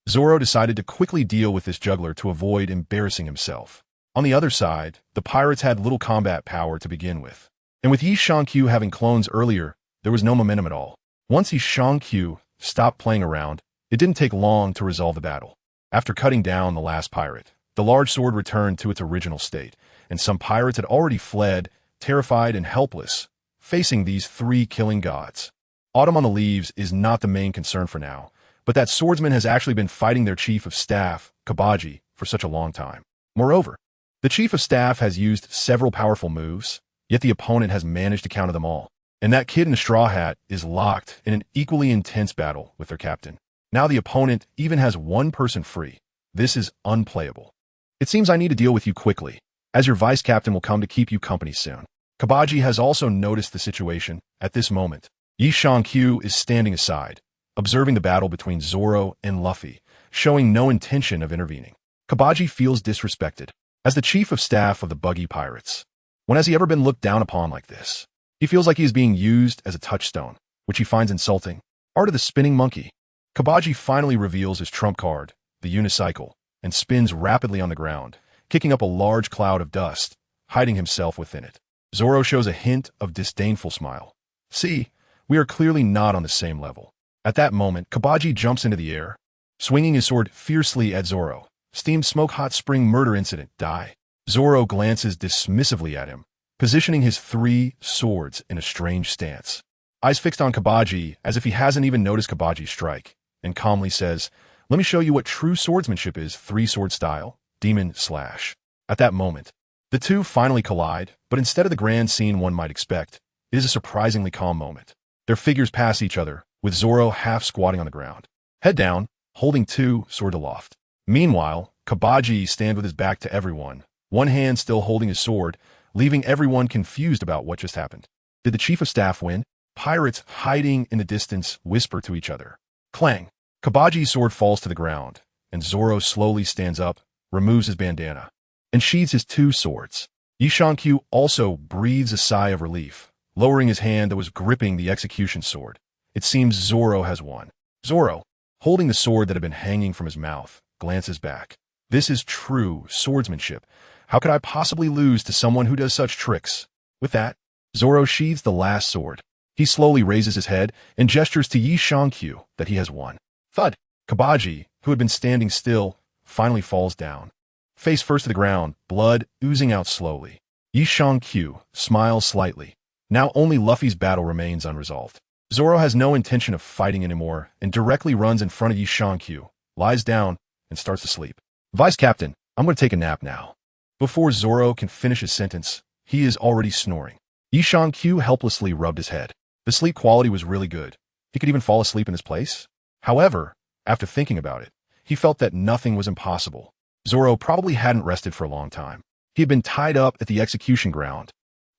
Zoro decided to quickly deal with this juggler to avoid embarrassing himself. On the other side, the pirates had little combat power to begin with, and with Yi Shangqiu having clones earlier, there was no momentum at all. Once Yi Shangqiu stopped playing around, it didn't take long to resolve the battle. After cutting down the last pirate, the large sword returned to its original state, and some pirates had already fled, terrified and helpless, facing these 3 killing gods. Autumn on the Leaves is not the main concern for now, but that swordsman has actually been fighting their chief of staff, Koby, for such a long time. Moreover, the chief of staff has used several powerful moves, yet the opponent has managed to counter them all. And that kid in a straw hat is locked in an equally intense battle with their captain. Now the opponent even has one person free. This is unplayable. It seems I need to deal with you quickly, as your vice captain will come to keep you company soon. Koby has also noticed the situation. At this moment, Yi Shangqiu is standing aside, observing the battle between Zoro and Luffy, showing no intention of intervening. Koby feels disrespected. As the chief of staff of the Buggy pirates, when has he ever been looked down upon like this? He feels like he is being used as a touchstone, which he finds insulting. Art of the spinning monkey. Koby finally reveals his trump card, the unicycle, and spins rapidly on the ground, kicking up a large cloud of dust, hiding himself within it. Zoro shows a hint of disdainful smile. See, we are clearly not on the same level. At that moment, Koby jumps into the air, swinging his sword fiercely at Zoro. Steamed smoke hot spring murder incident, die. Zoro glances dismissively at him, positioning his 3 swords in a strange stance. Eyes fixed on Koby as if he hasn't even noticed Koby's strike, and calmly says, "Let me show you what true swordsmanship is, 3-sword style, demon slash." At that moment, the two finally collide, but instead of the grand scene one might expect, it is a surprisingly calm moment. Their figures pass each other, with Zoro half squatting on the ground, head down, holding 2 swords aloft. Meanwhile, Koby stands with his back to everyone, one hand still holding his sword, leaving everyone confused about what just happened. Did the chief of staff win? Pirates hiding in the distance whisper to each other. Clang! Koby's sword falls to the ground, and Zoro slowly stands up, removes his bandana, and sheathes his 2 swords. Yishankyu also breathes a sigh of relief, lowering his hand that was gripping the execution sword. It seems Zoro has won. Zoro, holding the sword that had been hanging from his mouth, glances back. This is true swordsmanship. How could I possibly lose to someone who does such tricks? With that, Zoro sheathes the last sword. He slowly raises his head and gestures to Yishankyu that he has won. Thud! Koby, who had been standing still, finally falls down. Face first to the ground, blood oozing out slowly. Yishankyu smiles slightly. Now only Luffy's battle remains unresolved. Zoro has no intention of fighting anymore and directly runs in front of Yishankyu, lies down, and starts to sleep. Vice Captain, I'm going to take a nap now. Before Zoro can finish his sentence, he is already snoring. Yishankyu helplessly rubbed his head. The sleep quality was really good. He could even fall asleep in his place. However, after thinking about it, he felt that nothing was impossible. Zoro probably hadn't rested for a long time. He had been tied up at the execution ground,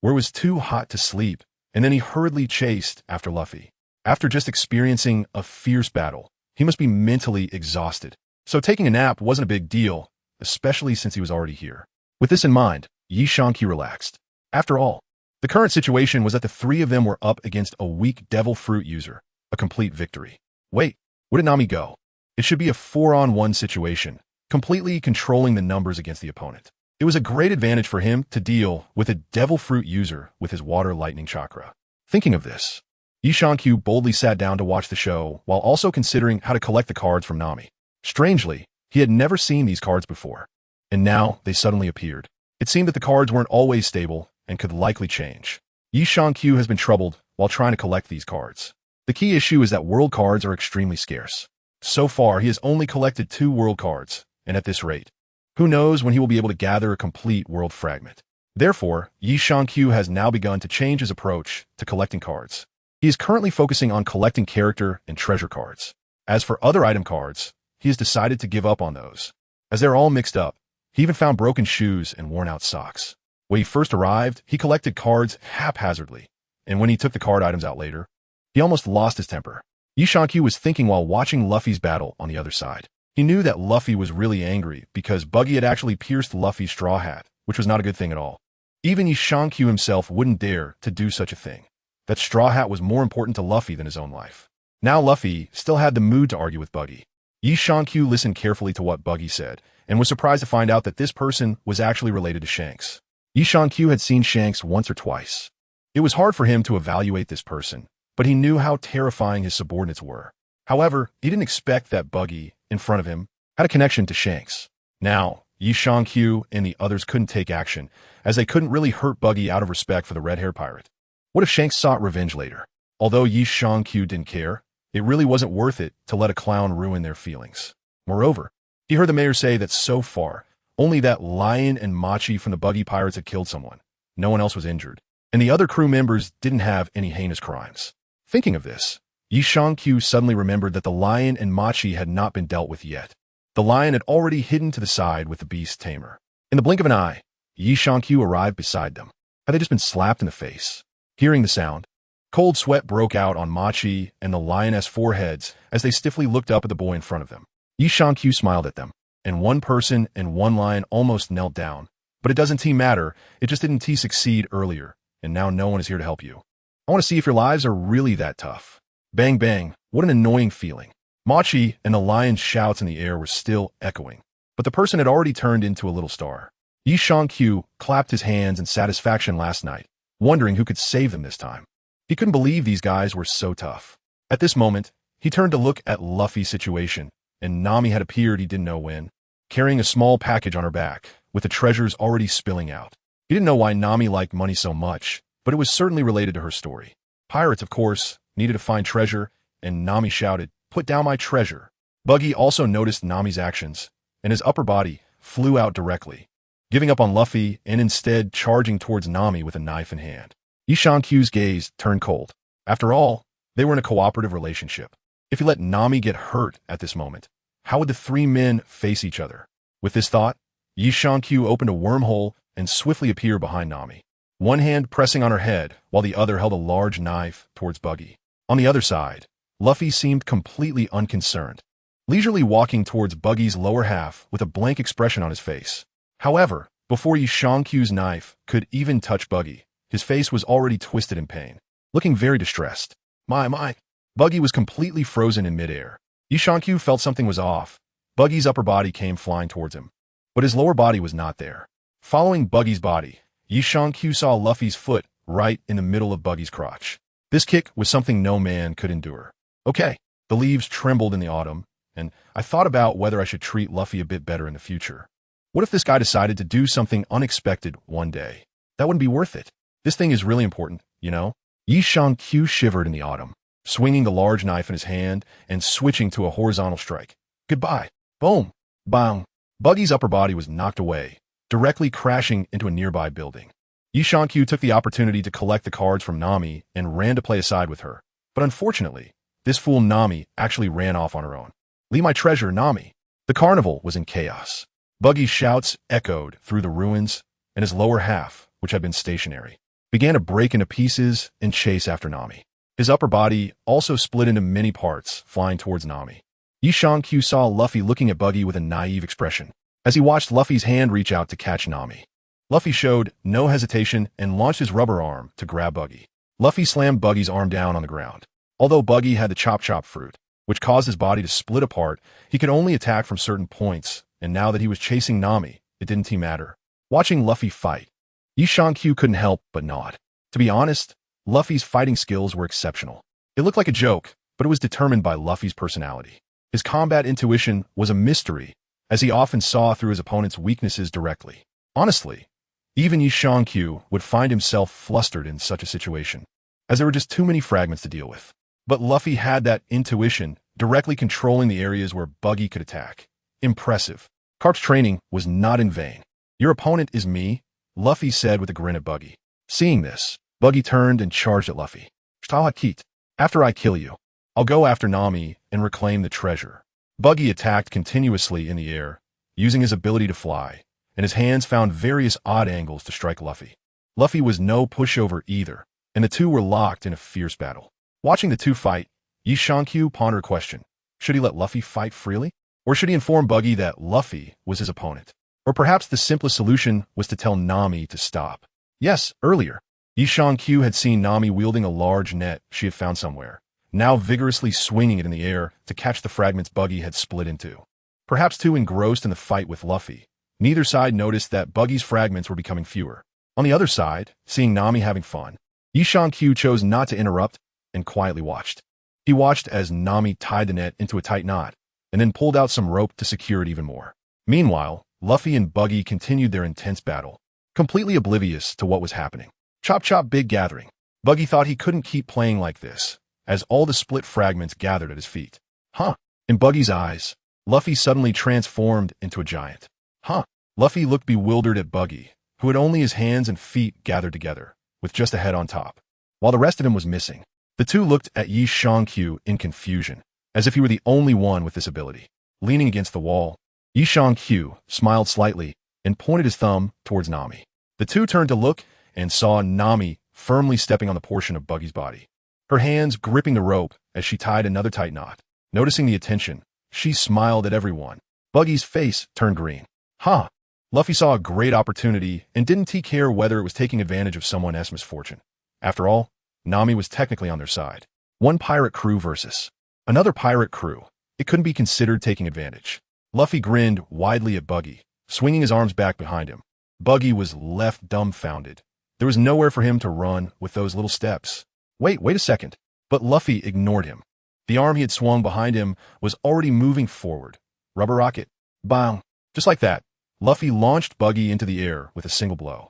where it was too hot to sleep, and then he hurriedly chased after Luffy. After just experiencing a fierce battle, he must be mentally exhausted. So taking a nap wasn't a big deal, especially since he was already here. With this in mind, Yishankyu relaxed. After all, the current situation was that the 3 of them were up against a weak devil fruit user, a complete victory. Wait, where did Nami go? It should be a 4-on-1 situation, completely controlling the numbers against the opponent. It was a great advantage for him to deal with a devil fruit user with his water lightning chakra. Thinking of this, Yishankyu boldly sat down to watch the show while also considering how to collect the cards from Nami. Strangely, he had never seen these cards before, and now they suddenly appeared. It seemed that the cards weren't always stable and could likely change. Yishankyu has been troubled while trying to collect these cards. The key issue is that world cards are extremely scarce. So far, he has only collected 2 world cards, and at this rate, who knows when he will be able to gather a complete world fragment. Therefore, Yishankyu has now begun to change his approach to collecting cards. He is currently focusing on collecting character and treasure cards. As for other item cards, he has decided to give up on those, as they're all mixed up. He even found broken shoes and worn-out socks. When he first arrived, he collected cards haphazardly, and when he took the card items out later, he almost lost his temper. Yishankyu was thinking while watching Luffy's battle on the other side. He knew that Luffy was really angry because Buggy had actually pierced Luffy's straw hat, which was not a good thing at all. Even Yishankyu himself wouldn't dare to do such a thing. That straw hat was more important to Luffy than his own life. Now Luffy still had the mood to argue with Buggy. Yishankyu listened carefully to what Buggy said, and was surprised to find out that this person was actually related to Shanks. Yishankyu had seen Shanks once or twice. It was hard for him to evaluate this person, but he knew how terrifying his subordinates were. However, he didn't expect that Buggy, in front of him, had a connection to Shanks. Now, Yishankyu and the others couldn't take action, as they couldn't really hurt Buggy out of respect for the red-haired pirate. What if Shanks sought revenge later? Although Yishankyu didn't care, it really wasn't worth it to let a clown ruin their feelings. Moreover, he heard the mayor say that so far, only that lion and Machi from the Buggy pirates had killed someone. No one else was injured, and the other crew members didn't have any heinous crimes. Thinking of this, Yishankyu suddenly remembered that the lion and Machi had not been dealt with yet. The lion had already hidden to the side with the beast tamer. In the blink of an eye, Yishankyu arrived beside them. Had they just been slapped in the face? Hearing the sound, cold sweat broke out on Machi and the lioness foreheads as they stiffly looked up at the boy in front of them. Yishankyu smiled at them, and one person and one lion almost knelt down. But it doesn't matter, it just didn't succeed earlier, and now no one is here to help you. I want to see if your lives are really that tough. Bang bang, what an annoying feeling. Machi and the lion's shouts in the air were still echoing, but the person had already turned into a little star. Yi Q clapped his hands in satisfaction last night, wondering who could save them this time. He couldn't believe these guys were so tough. At this moment, he turned to look at Luffy's situation, and Nami had appeared he didn't know when, carrying a small package on her back, with the treasures already spilling out. He didn't know why Nami liked money so much, but it was certainly related to her story. Pirates, of course, needed to find treasure, and Nami shouted, "Put down my treasure." Buggy also noticed Nami's actions, and his upper body flew out directly, giving up on Luffy and instead charging towards Nami with a knife in hand. Yi Q's gaze turned cold. After all, they were in a cooperative relationship. If he let Nami get hurt at this moment, how would the three men face each other? With this thought, Yi Q opened a wormhole and swiftly appeared behind Nami, one hand pressing on her head while the other held a large knife towards Buggy. On the other side, Luffy seemed completely unconcerned, leisurely walking towards Buggy's lower half with a blank expression on his face. However, before Yi Q's knife could even touch Buggy, his face was already twisted in pain, looking very distressed. My. Buggy was completely frozen in midair. Yi Q felt something was off. Buggy's upper body came flying towards him, but his lower body was not there. Following Buggy's body, Yi Q saw Luffy's foot right in the middle of Buggy's crotch. This kick was something no man could endure. Okay, the leaves trembled in the autumn, and I thought about whether I should treat Luffy a bit better in the future. What if this guy decided to do something unexpected one day? That wouldn't be worth it. This thing is really important, you know? Yi Q shivered in the autumn, swinging the large knife in his hand and switching to a horizontal strike. Goodbye. Boom. Bang. Buggy's upper body was knocked away, directly crashing into a nearby building. Yi Q took the opportunity to collect the cards from Nami and ran to play aside with her. But unfortunately, this fool Nami actually ran off on her own. "Leave my treasure, Nami." The carnival was in chaos. Buggy's shouts echoed through the ruins, and his lower half, which had been stationary, began to break into pieces and chase after Nami. His upper body also split into many parts, flying towards Nami. Yi Q saw Luffy looking at Buggy with a naive expression, as he watched Luffy's hand reach out to catch Nami. Luffy showed no hesitation and launched his rubber arm to grab Buggy. Luffy slammed Buggy's arm down on the ground. Although Buggy had the chop fruit, which caused his body to split apart, he could only attack from certain points, and now that he was chasing Nami, it didn't matter. Watching Luffy fight, Yi Q couldn't help but nod. To be honest, Luffy's fighting skills were exceptional. It looked like a joke, but it was determined by Luffy's personality. His combat intuition was a mystery, as he often saw through his opponent's weaknesses directly. Honestly, even Yi Q would find himself flustered in such a situation, as there were just too many fragments to deal with. But Luffy had that intuition, directly controlling the areas where Buggy could attack. Impressive. Carp's training was not in vain. "Your opponent is me," Luffy said with a grin at Buggy. Seeing this, Buggy turned and charged at Luffy. "After I kill you, I'll go after Nami and reclaim the treasure." Buggy attacked continuously in the air, using his ability to fly, and his hands found various odd angles to strike Luffy. Luffy was no pushover either, and the two were locked in a fierce battle. Watching the two fight, Yi Q pondered a question. Should he let Luffy fight freely? Or should he inform Buggy that Luffy was his opponent? Or perhaps the simplest solution was to tell Nami to stop. Yes, earlier, Yi Q had seen Nami wielding a large net she had found somewhere, now vigorously swinging it in the air to catch the fragments Buggy had split into. Perhaps too engrossed in the fight with Luffy, neither side noticed that Buggy's fragments were becoming fewer. On the other side, seeing Nami having fun, Yi Q chose not to interrupt and quietly watched. He watched as Nami tied the net into a tight knot, and then pulled out some rope to secure it even more. Meanwhile, Luffy and Buggy continued their intense battle, completely oblivious to what was happening. Chop, big gathering. Buggy thought he couldn't keep playing like this, as all the split fragments gathered at his feet. In Buggy's eyes, Luffy suddenly transformed into a giant. Luffy looked bewildered at Buggy, who had only his hands and feet gathered together, with just a head on top, while the rest of him was missing. The two looked at Yi Q in confusion, as if he were the only one with this ability. Leaning against the wall, Yi Q smiled slightly and pointed his thumb towards Nami. The two turned to look and saw Nami firmly stepping on the portion of Buggy's body, her hands gripping the rope as she tied another tight knot. Noticing the attention, she smiled at everyone. Buggy's face turned green. Luffy saw a great opportunity and didn't care whether it was taking advantage of someone else's misfortune. After all, Nami was technically on their side. One pirate crew versus another pirate crew. It couldn't be considered taking advantage. Luffy grinned widely at Buggy, swinging his arms back behind him. Buggy was left dumbfounded. There was nowhere for him to run with those little steps. Wait a second. But Luffy ignored him. The arm he had swung behind him was already moving forward. Rubber rocket. Bang. Just like that, Luffy launched Buggy into the air with a single blow.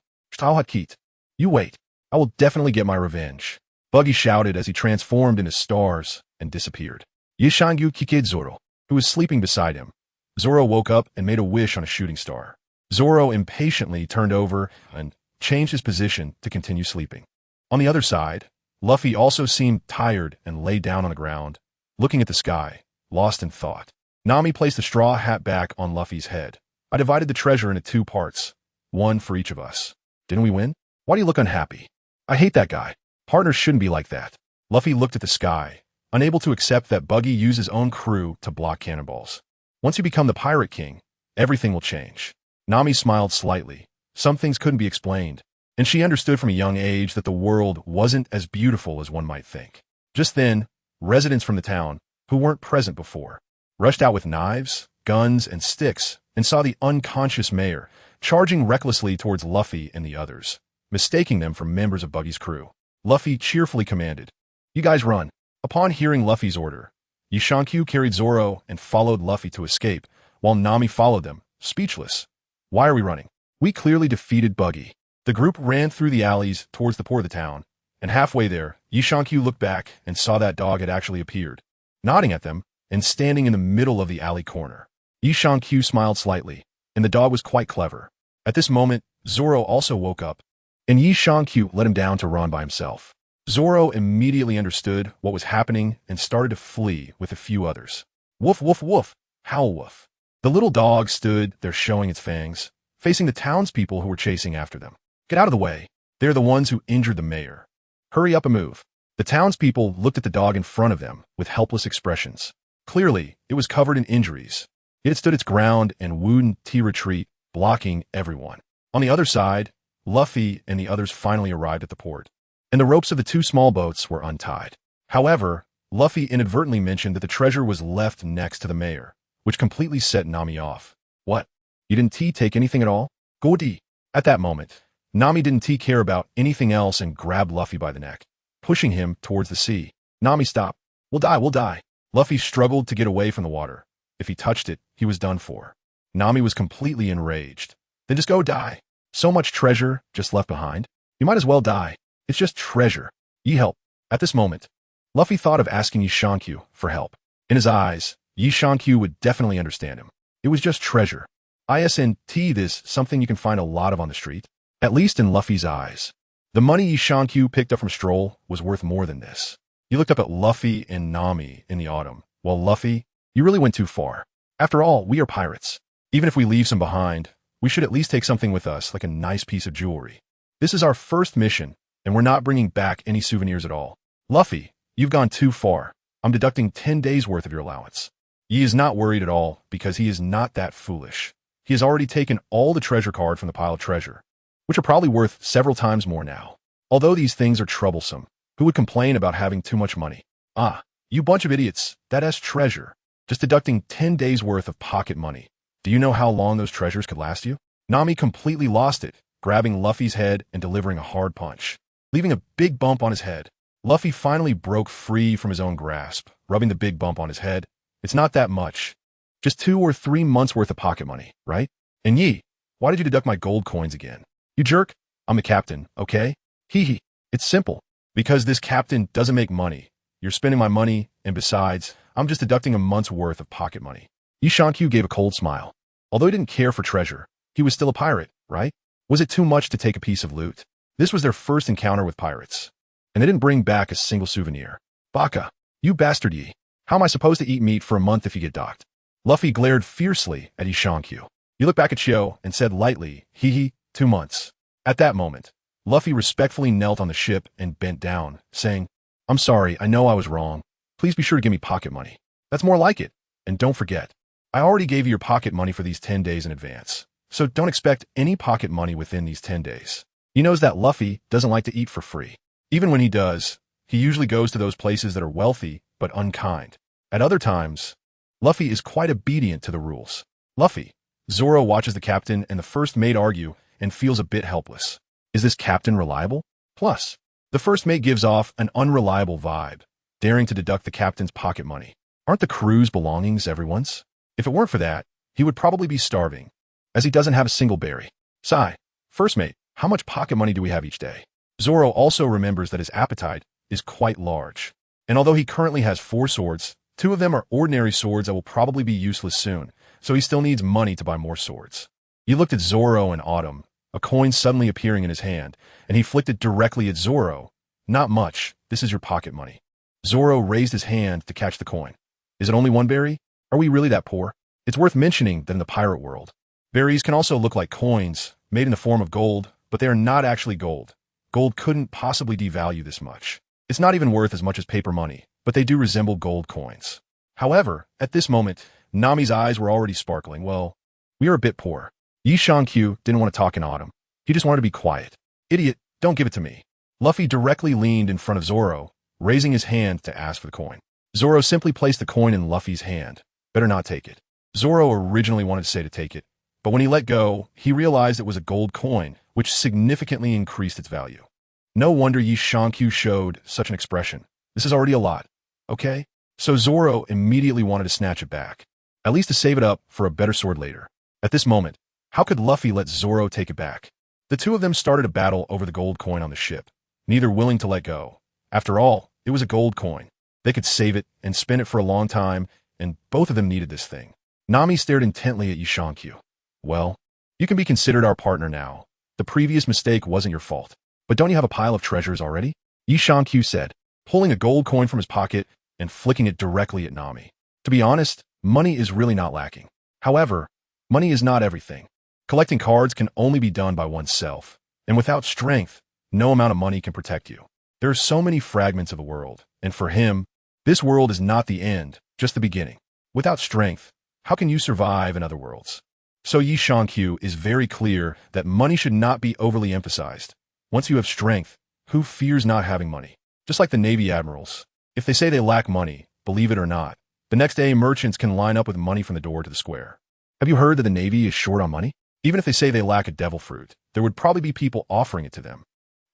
Kit. You wait. I will definitely get my revenge. Buggy shouted as he transformed into stars and disappeared. Yishangyu kikid Zoro, who was sleeping beside him. Zoro woke up and made a wish on a shooting star. Zoro impatiently turned over and changed his position to continue sleeping. On the other side, Luffy also seemed tired and lay down on the ground, looking at the sky, lost in thought. Nami placed the straw hat back on Luffy's head. I divided the treasure into 2 parts, one for each of us. Didn't we win? Why do you look unhappy? I hate that guy. Partners shouldn't be like that. Luffy looked at the sky, unable to accept that Buggy used his own crew to block cannonballs. Once you become the Pirate King, everything will change. Nami smiled slightly. Some things couldn't be explained, and she understood from a young age that the world wasn't as beautiful as one might think. Just then, residents from the town, who weren't present before, rushed out with knives, guns, and sticks and saw the unconscious mayor charging recklessly towards Luffy and the others, mistaking them for members of Buggy's crew. Luffy cheerfully commanded, "You guys run." Upon hearing Luffy's order, Yishankyu carried Zoro and followed Luffy to escape, while Nami followed them, speechless. Why are we running? We clearly defeated Buggy. The group ran through the alleys towards the port of the town, and halfway there, Yishankyu looked back and saw that dog had actually appeared, nodding at them and standing in the middle of the alley corner. Yishankyu smiled slightly, and the dog was quite clever. At this moment, Zoro also woke up, and Yishankyu let him down to run by himself. Zoro immediately understood what was happening and started to flee with a few others. Woof, woof, woof, howl woof. The little dog stood there showing its fangs, facing the townspeople who were chasing after them. Get out of the way. They're the ones who injured the mayor. Hurry up and move. The townspeople looked at the dog in front of them with helpless expressions. Clearly, it was covered in injuries. It had stood its ground and wouldn't retreat, blocking everyone. On the other side, Luffy and the others finally arrived at the port, and the ropes of the 2 small boats were untied. However, Luffy inadvertently mentioned that the treasure was left next to the mayor, which completely set Nami off. What? You didn't take anything at all? Goody. At that moment, Nami didn't care about anything else and grabbed Luffy by the neck, pushing him towards the sea. Nami, stop. We'll die. Luffy struggled to get away from the water. If he touched it, he was done for. Nami was completely enraged. Then just go die. So much treasure just left behind. You might as well die. It's just treasure. Ye help. At this moment, Luffy thought of asking Yishankyu for help. In his eyes, Yishankyu would definitely understand him. It was just treasure. Isn't this something you can find a lot of on the street? At least in Luffy's eyes. The money Yishankyu picked up from Stroll was worth more than this. He looked up at Luffy and Nami in the autumn. Well, Luffy, you really went too far. After all, we are pirates. Even if we leave some behind, we should at least take something with us, like a nice piece of jewelry. This is our first mission, and we're not bringing back any souvenirs at all. Luffy, you've gone too far. I'm deducting 10 days' worth of your allowance. Yi is not worried at all because he is not that foolish. He has already taken all the treasure card from the pile of treasure, which are probably worth several times more now. Although these things are troublesome, who would complain about having too much money? Ah, you bunch of idiots, that's treasure. Just deducting 10 days' worth of pocket money. Do you know how long those treasures could last you? Nami completely lost it, grabbing Luffy's head and delivering a hard punch, leaving a big bump on his head. Luffy finally broke free from his own grasp, rubbing the big bump on his head. It's not that much. Just 2 or 3 months' worth of pocket money, right? And Yi, why did you deduct my gold coins again? You jerk. I'm the captain, okay? Hee. It's simple. Because this captain doesn't make money. You're spending my money, and besides, I'm just deducting a month's worth of pocket money. Yishankyu gave a cold smile. Although he didn't care for treasure, he was still a pirate, right? Was it too much to take a piece of loot? This was their first encounter with pirates, and they didn't bring back a single souvenir. Baka, you bastard Yi. How am I supposed to eat meat for a month if you get docked? Luffy glared fiercely at Yishankyu. He looked back at Shio and said lightly, 2 months. At that moment, Luffy respectfully knelt on the ship and bent down, saying, I'm sorry, I know I was wrong. Please be sure to give me pocket money. That's more like it. And don't forget, I already gave you your pocket money for these 10 days in advance, so don't expect any pocket money within these 10 days. He knows that Luffy doesn't like to eat for free. Even when he does, he usually goes to those places that are wealthy but unkind. At other times, Luffy is quite obedient to the rules. Luffy, Zoro watches the captain and the first mate argue and feels a bit helpless. Is this captain reliable? Plus, the first mate gives off an unreliable vibe, daring to deduct the captain's pocket money. Aren't the crew's belongings everyone's? If it weren't for that, he would probably be starving, as he doesn't have a single berry. Sigh. First mate, how much pocket money do we have each day? Zoro also remembers that his appetite is quite large. And although he currently has 4 swords, 2 of them are ordinary swords that will probably be useless soon, so he still needs money to buy more swords. He looked at Zoro and Autumn, a coin suddenly appearing in his hand, and he flicked it directly at Zoro. Not much, this is your pocket money. Zoro raised his hand to catch the coin. Is it only 1 berry? Are we really that poor? It's worth mentioning that in the pirate world, berries can also look like coins, made in the form of gold, but they are not actually gold. Gold couldn't possibly devalue this much. It's not even worth as much as paper money, but they do resemble gold coins. However, at this moment, Nami's eyes were already sparkling. Well, we are a bit poor. Yi Shankyu didn't want to talk in Autumn. He just wanted to be quiet. Idiot, don't give it to me. Luffy directly leaned in front of Zoro, raising his hand to ask for the coin. Zoro simply placed the coin in Luffy's hand. Better not take it. Zoro originally wanted to say to take it, but when he let go, he realized it was a gold coin, which significantly increased its value. No wonder Yi Shankyu showed such an expression. This is already a lot, okay? So Zoro immediately wanted to snatch it back, at least to save it up for a better sword later. At this moment, how could Luffy let Zoro take it back? The two of them started a battle over the gold coin on the ship, neither willing to let go. After all, it was a gold coin. They could save it and spend it for a long time, and both of them needed this thing. Nami stared intently at Yi Shankyu. Well, you can be considered our partner now. The previous mistake wasn't your fault. But don't you have a pile of treasures already? Yi Shankyu said, pulling a gold coin from his pocket and flicking it directly at Nami. To be honest, money is really not lacking. However, money is not everything. Collecting cards can only be done by oneself, and without strength, no amount of money can protect you. There are so many fragments of a world, and for him, this world is not the end, just the beginning. Without strength, how can you survive in other worlds? So Yi Shankyu is very clear that money should not be overly emphasized. Once you have strength, who fears not having money? Just like the Navy admirals. If they say they lack money, believe it or not, the next day merchants can line up with money from the door to the square. Have you heard that the Navy is short on money? Even if they say they lack a devil fruit, there would probably be people offering it to them.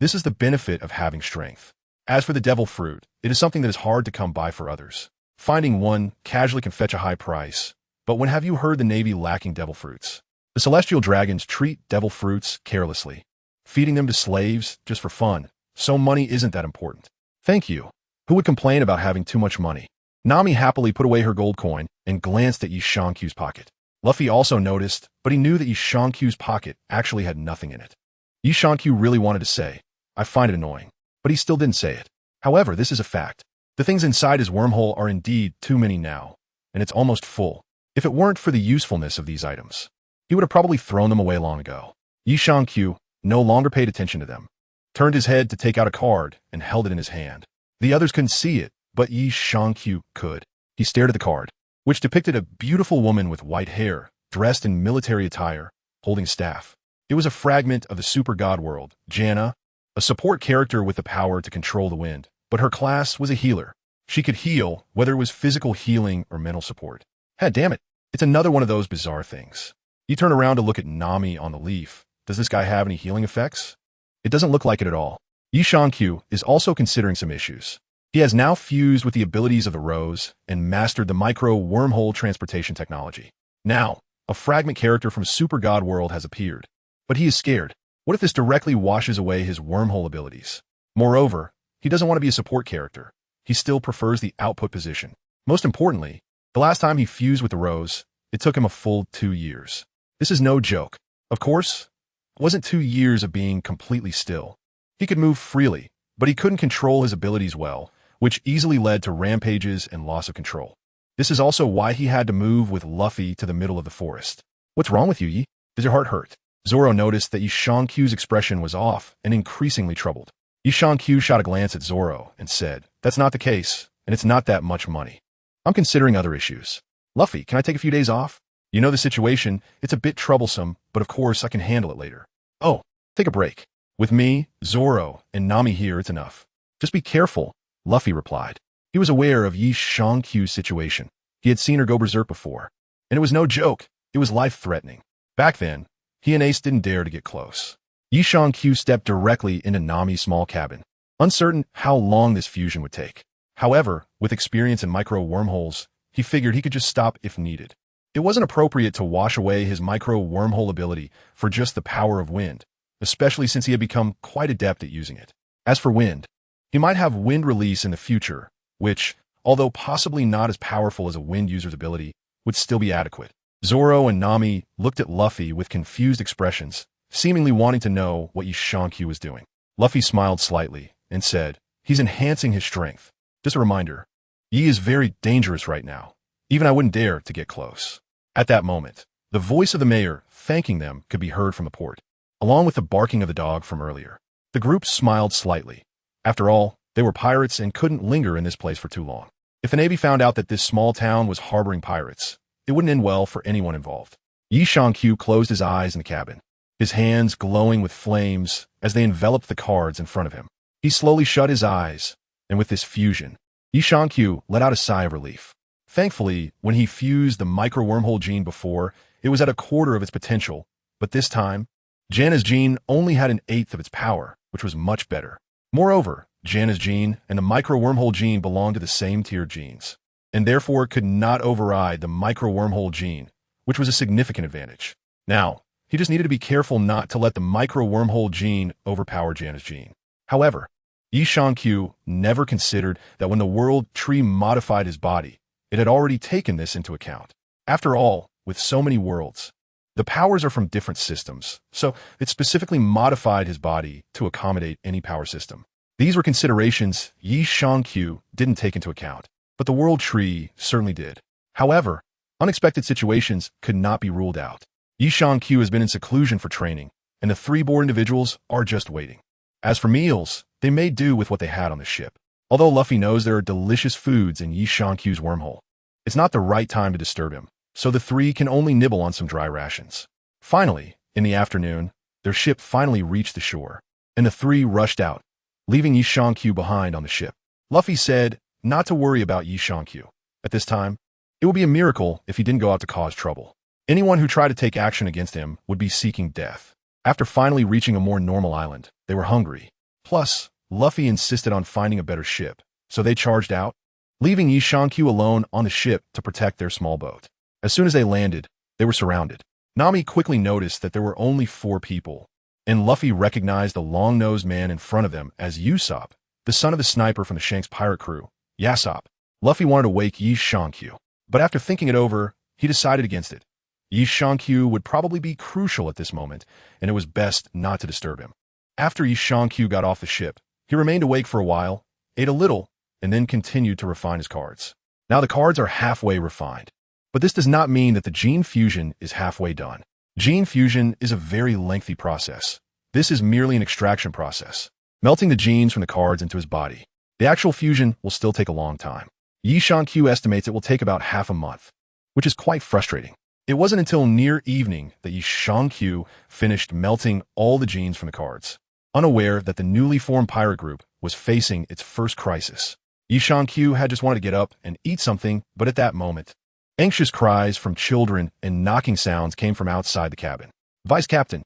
This is the benefit of having strength. As for the devil fruit, it is something that is hard to come by for others. Finding one casually can fetch a high price. But when have you heard the Navy lacking devil fruits? The celestial dragons treat devil fruits carelessly, feeding them to slaves just for fun, so money isn't that important. Thank you. Who would complain about having too much money? Nami happily put away her gold coin and glanced at Yi Shankyu's pocket. Luffy also noticed, but he knew that Yi Shankyu's pocket actually had nothing in it. Yi Shankyu really wanted to say, I find it annoying, but he still didn't say it. However, this is a fact. The things inside his wormhole are indeed too many now, and it's almost full. If it weren't for the usefulness of these items, he would have probably thrown them away long ago. Yi Shankyu no longer paid attention to them, turned his head to take out a card, and held it in his hand. The others couldn't see it, but Yi Shankyu could. He stared at the card, which depicted a beautiful woman with white hair, dressed in military attire, holding a staff. It was a fragment of the super god world, Janna, a support character with the power to control the wind, but her class was a healer. She could heal, whether it was physical healing or mental support. Heck, damn it, it's another one of those bizarre things. You turn around to look at Nami on the leaf. Does this guy have any healing effects? It doesn't look like it at all. Yi Shankyu is also considering some issues. He has now fused with the abilities of the rose and mastered the micro wormhole transportation technology. Now, a fragment character from Super God World has appeared. But he is scared. What if this directly washes away his wormhole abilities? Moreover, he doesn't want to be a support character. He still prefers the output position. Most importantly, the last time he fused with the rose, it took him a full 2 years. This is no joke. Of course, it wasn't 2 years of being completely still. He could move freely, but he couldn't control his abilities well, which easily led to rampages and loss of control. This is also why he had to move with Luffy to the middle of the forest. What's wrong with you, Yi? Does your heart hurt? Zoro noticed that Yi Shankyu's expression was off and increasingly troubled. Yi Shankyu shot a glance at Zoro and said, That's not the case, and it's not that much money. I'm considering other issues. Luffy, can I take a few days off? You know the situation, it's a bit troublesome, but of course I can handle it later. Oh, take a break. With me, Zoro, and Nami here, it's enough. Just be careful, Luffy replied. He was aware of Yi Shankyu's situation. He had seen her go berserk before. And it was no joke, it was life-threatening. Back then, he and Ace didn't dare to get close. Q stepped directly into Nami's small cabin, uncertain how long this fusion would take. However, with experience in micro wormholes, he figured he could just stop if needed. It wasn't appropriate to wash away his micro wormhole ability for just the power of wind, especially since he had become quite adept at using it. As for wind, he might have wind release in the future, which, although possibly not as powerful as a wind user's ability, would still be adequate. Zoro and Nami looked at Luffy with confused expressions, seemingly wanting to know what Q was doing. Luffy smiled slightly and said, "He's enhancing his strength. Just a reminder, Yi is very dangerous right now. Even I wouldn't dare to get close." At that moment, the voice of the mayor thanking them could be heard from the port, along with the barking of the dog from earlier. The group smiled slightly. After all, they were pirates and couldn't linger in this place for too long. If the Navy found out that this small town was harboring pirates, it wouldn't end well for anyone involved. Q closed his eyes in the cabin, his hands glowing with flames as they enveloped the cards in front of him. He slowly shut his eyes, and with this fusion, Q let out a sigh of relief. Thankfully, when he fused the micro wormhole gene before, it was at a quarter of its potential, but this time, Janna's gene only had an eighth of its power, which was much better. Moreover, Janna's gene and the micro wormhole gene belonged to the same tier genes, and therefore could not override the micro wormhole gene, which was a significant advantage. Now, he just needed to be careful not to let the micro wormhole gene overpower Janna's gene. However, Q never considered that when the world tree modified his body, it had already taken this into account. After all, with so many worlds, the powers are from different systems, so it specifically modified his body to accommodate any power system. These were considerations Q didn't take into account, but the world tree certainly did. However, unexpected situations could not be ruled out. Q has been in seclusion for training, and the 3 bored individuals are just waiting. As for meals, they made do with what they had on the ship. Although Luffy knows there are delicious foods in Q's wormhole, it's not the right time to disturb him, so the 3 can only nibble on some dry rations. Finally, in the afternoon, their ship finally reached the shore, and the 3 rushed out, leaving Q behind on the ship. Luffy said not to worry about Q. At this time, it would be a miracle if he didn't go out to cause trouble. Anyone who tried to take action against him would be seeking death. After finally reaching a more normal island, they were hungry. Plus, Luffy insisted on finding a better ship, so they charged out, leaving Q alone on the ship to protect their small boat. As soon as they landed, they were surrounded. Nami quickly noticed that there were only 4 people, and Luffy recognized the long-nosed man in front of them as Usopp, the son of the sniper from the Shanks pirate crew, Yasopp. Luffy wanted to wake Q, but after thinking it over, he decided against it. Q would probably be crucial at this moment, and it was best not to disturb him. After Q got off the ship, he remained awake for a while, ate a little, and then continued to refine his cards. Now the cards are halfway refined, but this does not mean that the gene fusion is halfway done. Gene fusion is a very lengthy process. This is merely an extraction process, melting the genes from the cards into his body. The actual fusion will still take a long time. Q estimates it will take about half a month, which is quite frustrating. It wasn't until near evening that Q finished melting all the genes from the cards, unaware that the newly formed pirate group was facing its first crisis. Q had just wanted to get up and eat something, but at that moment, anxious cries from children and knocking sounds came from outside the cabin. Vice Captain,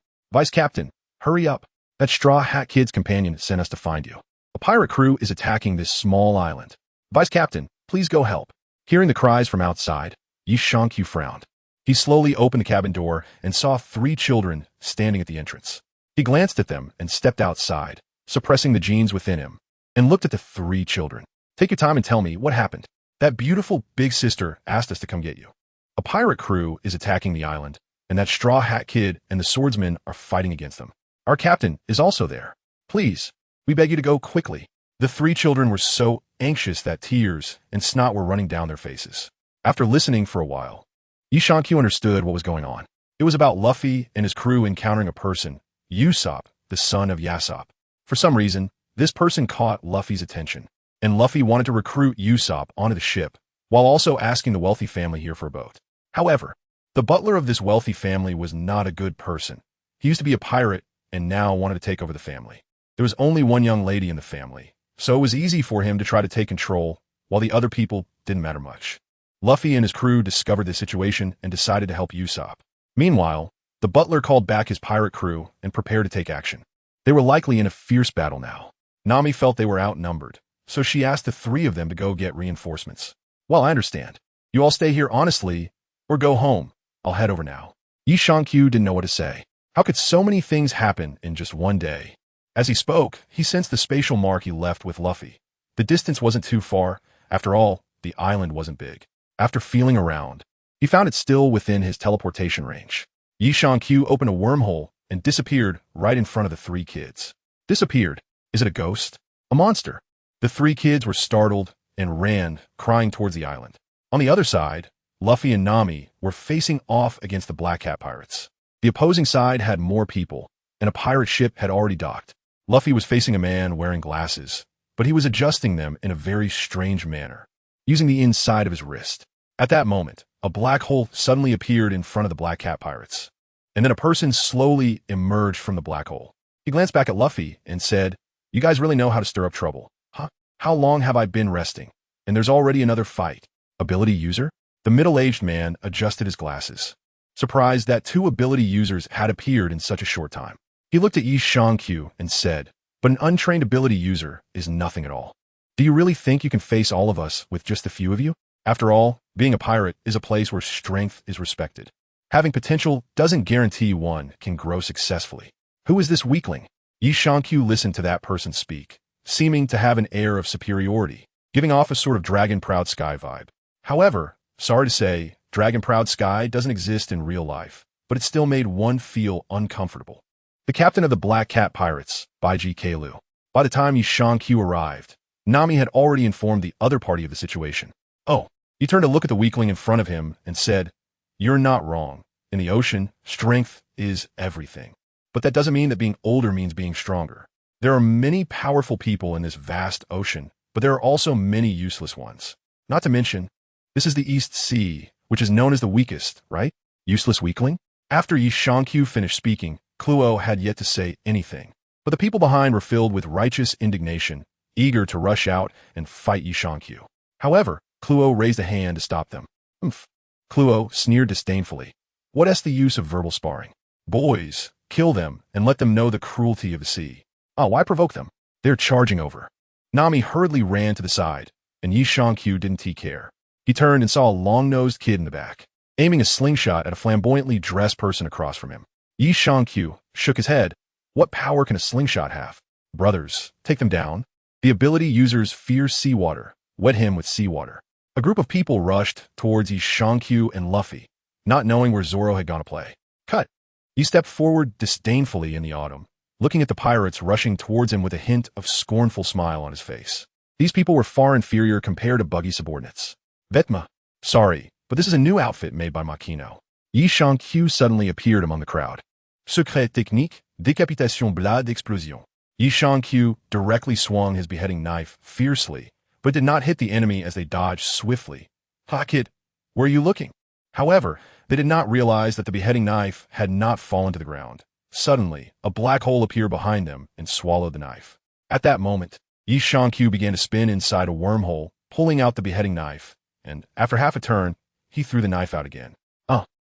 hurry up. That Straw Hat Kid's companion sent us to find you. A pirate crew is attacking this small island. Vice Captain, please go help. Hearing the cries from outside, Q frowned. He slowly opened the cabin door and saw 3 children standing at the entrance. He glanced at them and stepped outside, suppressing the genes within him, and looked at the 3 children. Take your time and tell me what happened. That beautiful big sister asked us to come get you. A pirate crew is attacking the island, and that Straw Hat Kid and the swordsmen are fighting against them. Our captain is also there. Please, we beg you to go quickly. The 3 children were so anxious that tears and snot were running down their faces. After listening for a while, Q understood what was going on. It was about Luffy and his crew encountering a person, Usopp, the son of Yasopp. For some reason, this person caught Luffy's attention, and Luffy wanted to recruit Usopp onto the ship, while also asking the wealthy family here for a boat. However, the butler of this wealthy family was not a good person. He used to be a pirate and now wanted to take over the family. There was only one young lady in the family, so it was easy for him to try to take control, while the other people didn't matter much. Luffy and his crew discovered the situation and decided to help Usopp. Meanwhile, The butler called back his pirate crew and prepared to take action. They were likely in a fierce battle now. Nami felt they were outnumbered, so she asked the three of them to go get reinforcements. Well, I understand. You all stay here honestly, or go home. I'll head over now. Yi Shankyu didn't know what to say. How could so many things happen in just one day? As he spoke, he sensed the spatial mark he left with Luffy. The distance wasn't too far. After all, the island wasn't big. After feeling around, he found it still within his teleportation range. Yi Shankyu opened a wormhole and disappeared right in front of the three kids. Disappeared? Is it a ghost? A monster? The three kids were startled and ran, crying towards the island. On the other side, Luffy and Nami were facing off against the Black Cat pirates. The opposing side had more people, and a pirate ship had already docked. Luffy was facing a man wearing glasses, but he was adjusting them in a very strange manner, using the inside of his wrist. At that moment, a black hole suddenly appeared in front of the Black Cat pirates, and then a person slowly emerged from the black hole. He glanced back at Luffy and said, "You guys really know how to stir up trouble, huh? How long have I been resting? And there's already another fight. Ability user?" The middle-aged man adjusted his glasses, surprised that two ability users had appeared in such a short time. He looked at Yi Shankyu and said, "But an untrained ability user is nothing at all. Do you really think you can face all of us with just a few of you? After all, being a pirate is a place where strength is respected. Having potential doesn't guarantee one can grow successfully. Who is this weakling?" Yi Shankyu listened to that person speak, seeming to have an air of superiority, giving off a sort of dragon-proud sky vibe. However, sorry to say, dragon-proud sky doesn't exist in real life, but it still made one feel uncomfortable. The captain of the Black Cat pirates, Buggy Kalu. By the time Yi Shankyu arrived, Nami had already informed the other party of the situation. Oh, he turned to look at the weakling in front of him and said, "You're not wrong. In the ocean, strength is everything. But that doesn't mean that being older means being stronger. There are many powerful people in this vast ocean, but there are also many useless ones. Not to mention, this is the East Sea, which is known as the weakest, right? Useless weakling?" After Yi Shankyu finished speaking, Kluo had yet to say anything, but the people behind were filled with righteous indignation, eager to rush out and fight Yi Shankyu. However, Kluo raised a hand to stop them. "Humph." Kluo sneered disdainfully. "What's the use of verbal sparring? Boys, kill them and let them know the cruelty of the sea. Oh, why provoke them? They're charging over." Nami hurriedly ran to the side, and Yi Shankyu didn't take care. He turned and saw a long-nosed kid in the back, aiming a slingshot at a flamboyantly dressed person across from him. Yi Shankyu shook his head. What power can a slingshot have? "Brothers, take them down." The ability user's fear seawater wet him with seawater. A group of people rushed towards Yi Shankyu and Luffy, not knowing where Zoro had gone to play. Cut. He stepped forward disdainfully in the autumn, looking at the pirates rushing towards him with a hint of scornful smile on his face. These people were far inferior compared to Buggy's subordinates. "Vetma, sorry, but this is a new outfit made by Makino." Yi Shankyu suddenly appeared among the crowd. "Secret technique, décapitation blade explosion." Yi Shankyu directly swung his beheading knife fiercely, but did not hit the enemy as they dodged swiftly. "Ha, kid, where are you looking?" However, they did not realize that the beheading knife had not fallen to the ground. Suddenly, a black hole appeared behind them and swallowed the knife. At that moment, Yi Shankyu began to spin inside a wormhole, pulling out the beheading knife, and after half a turn, he threw the knife out again.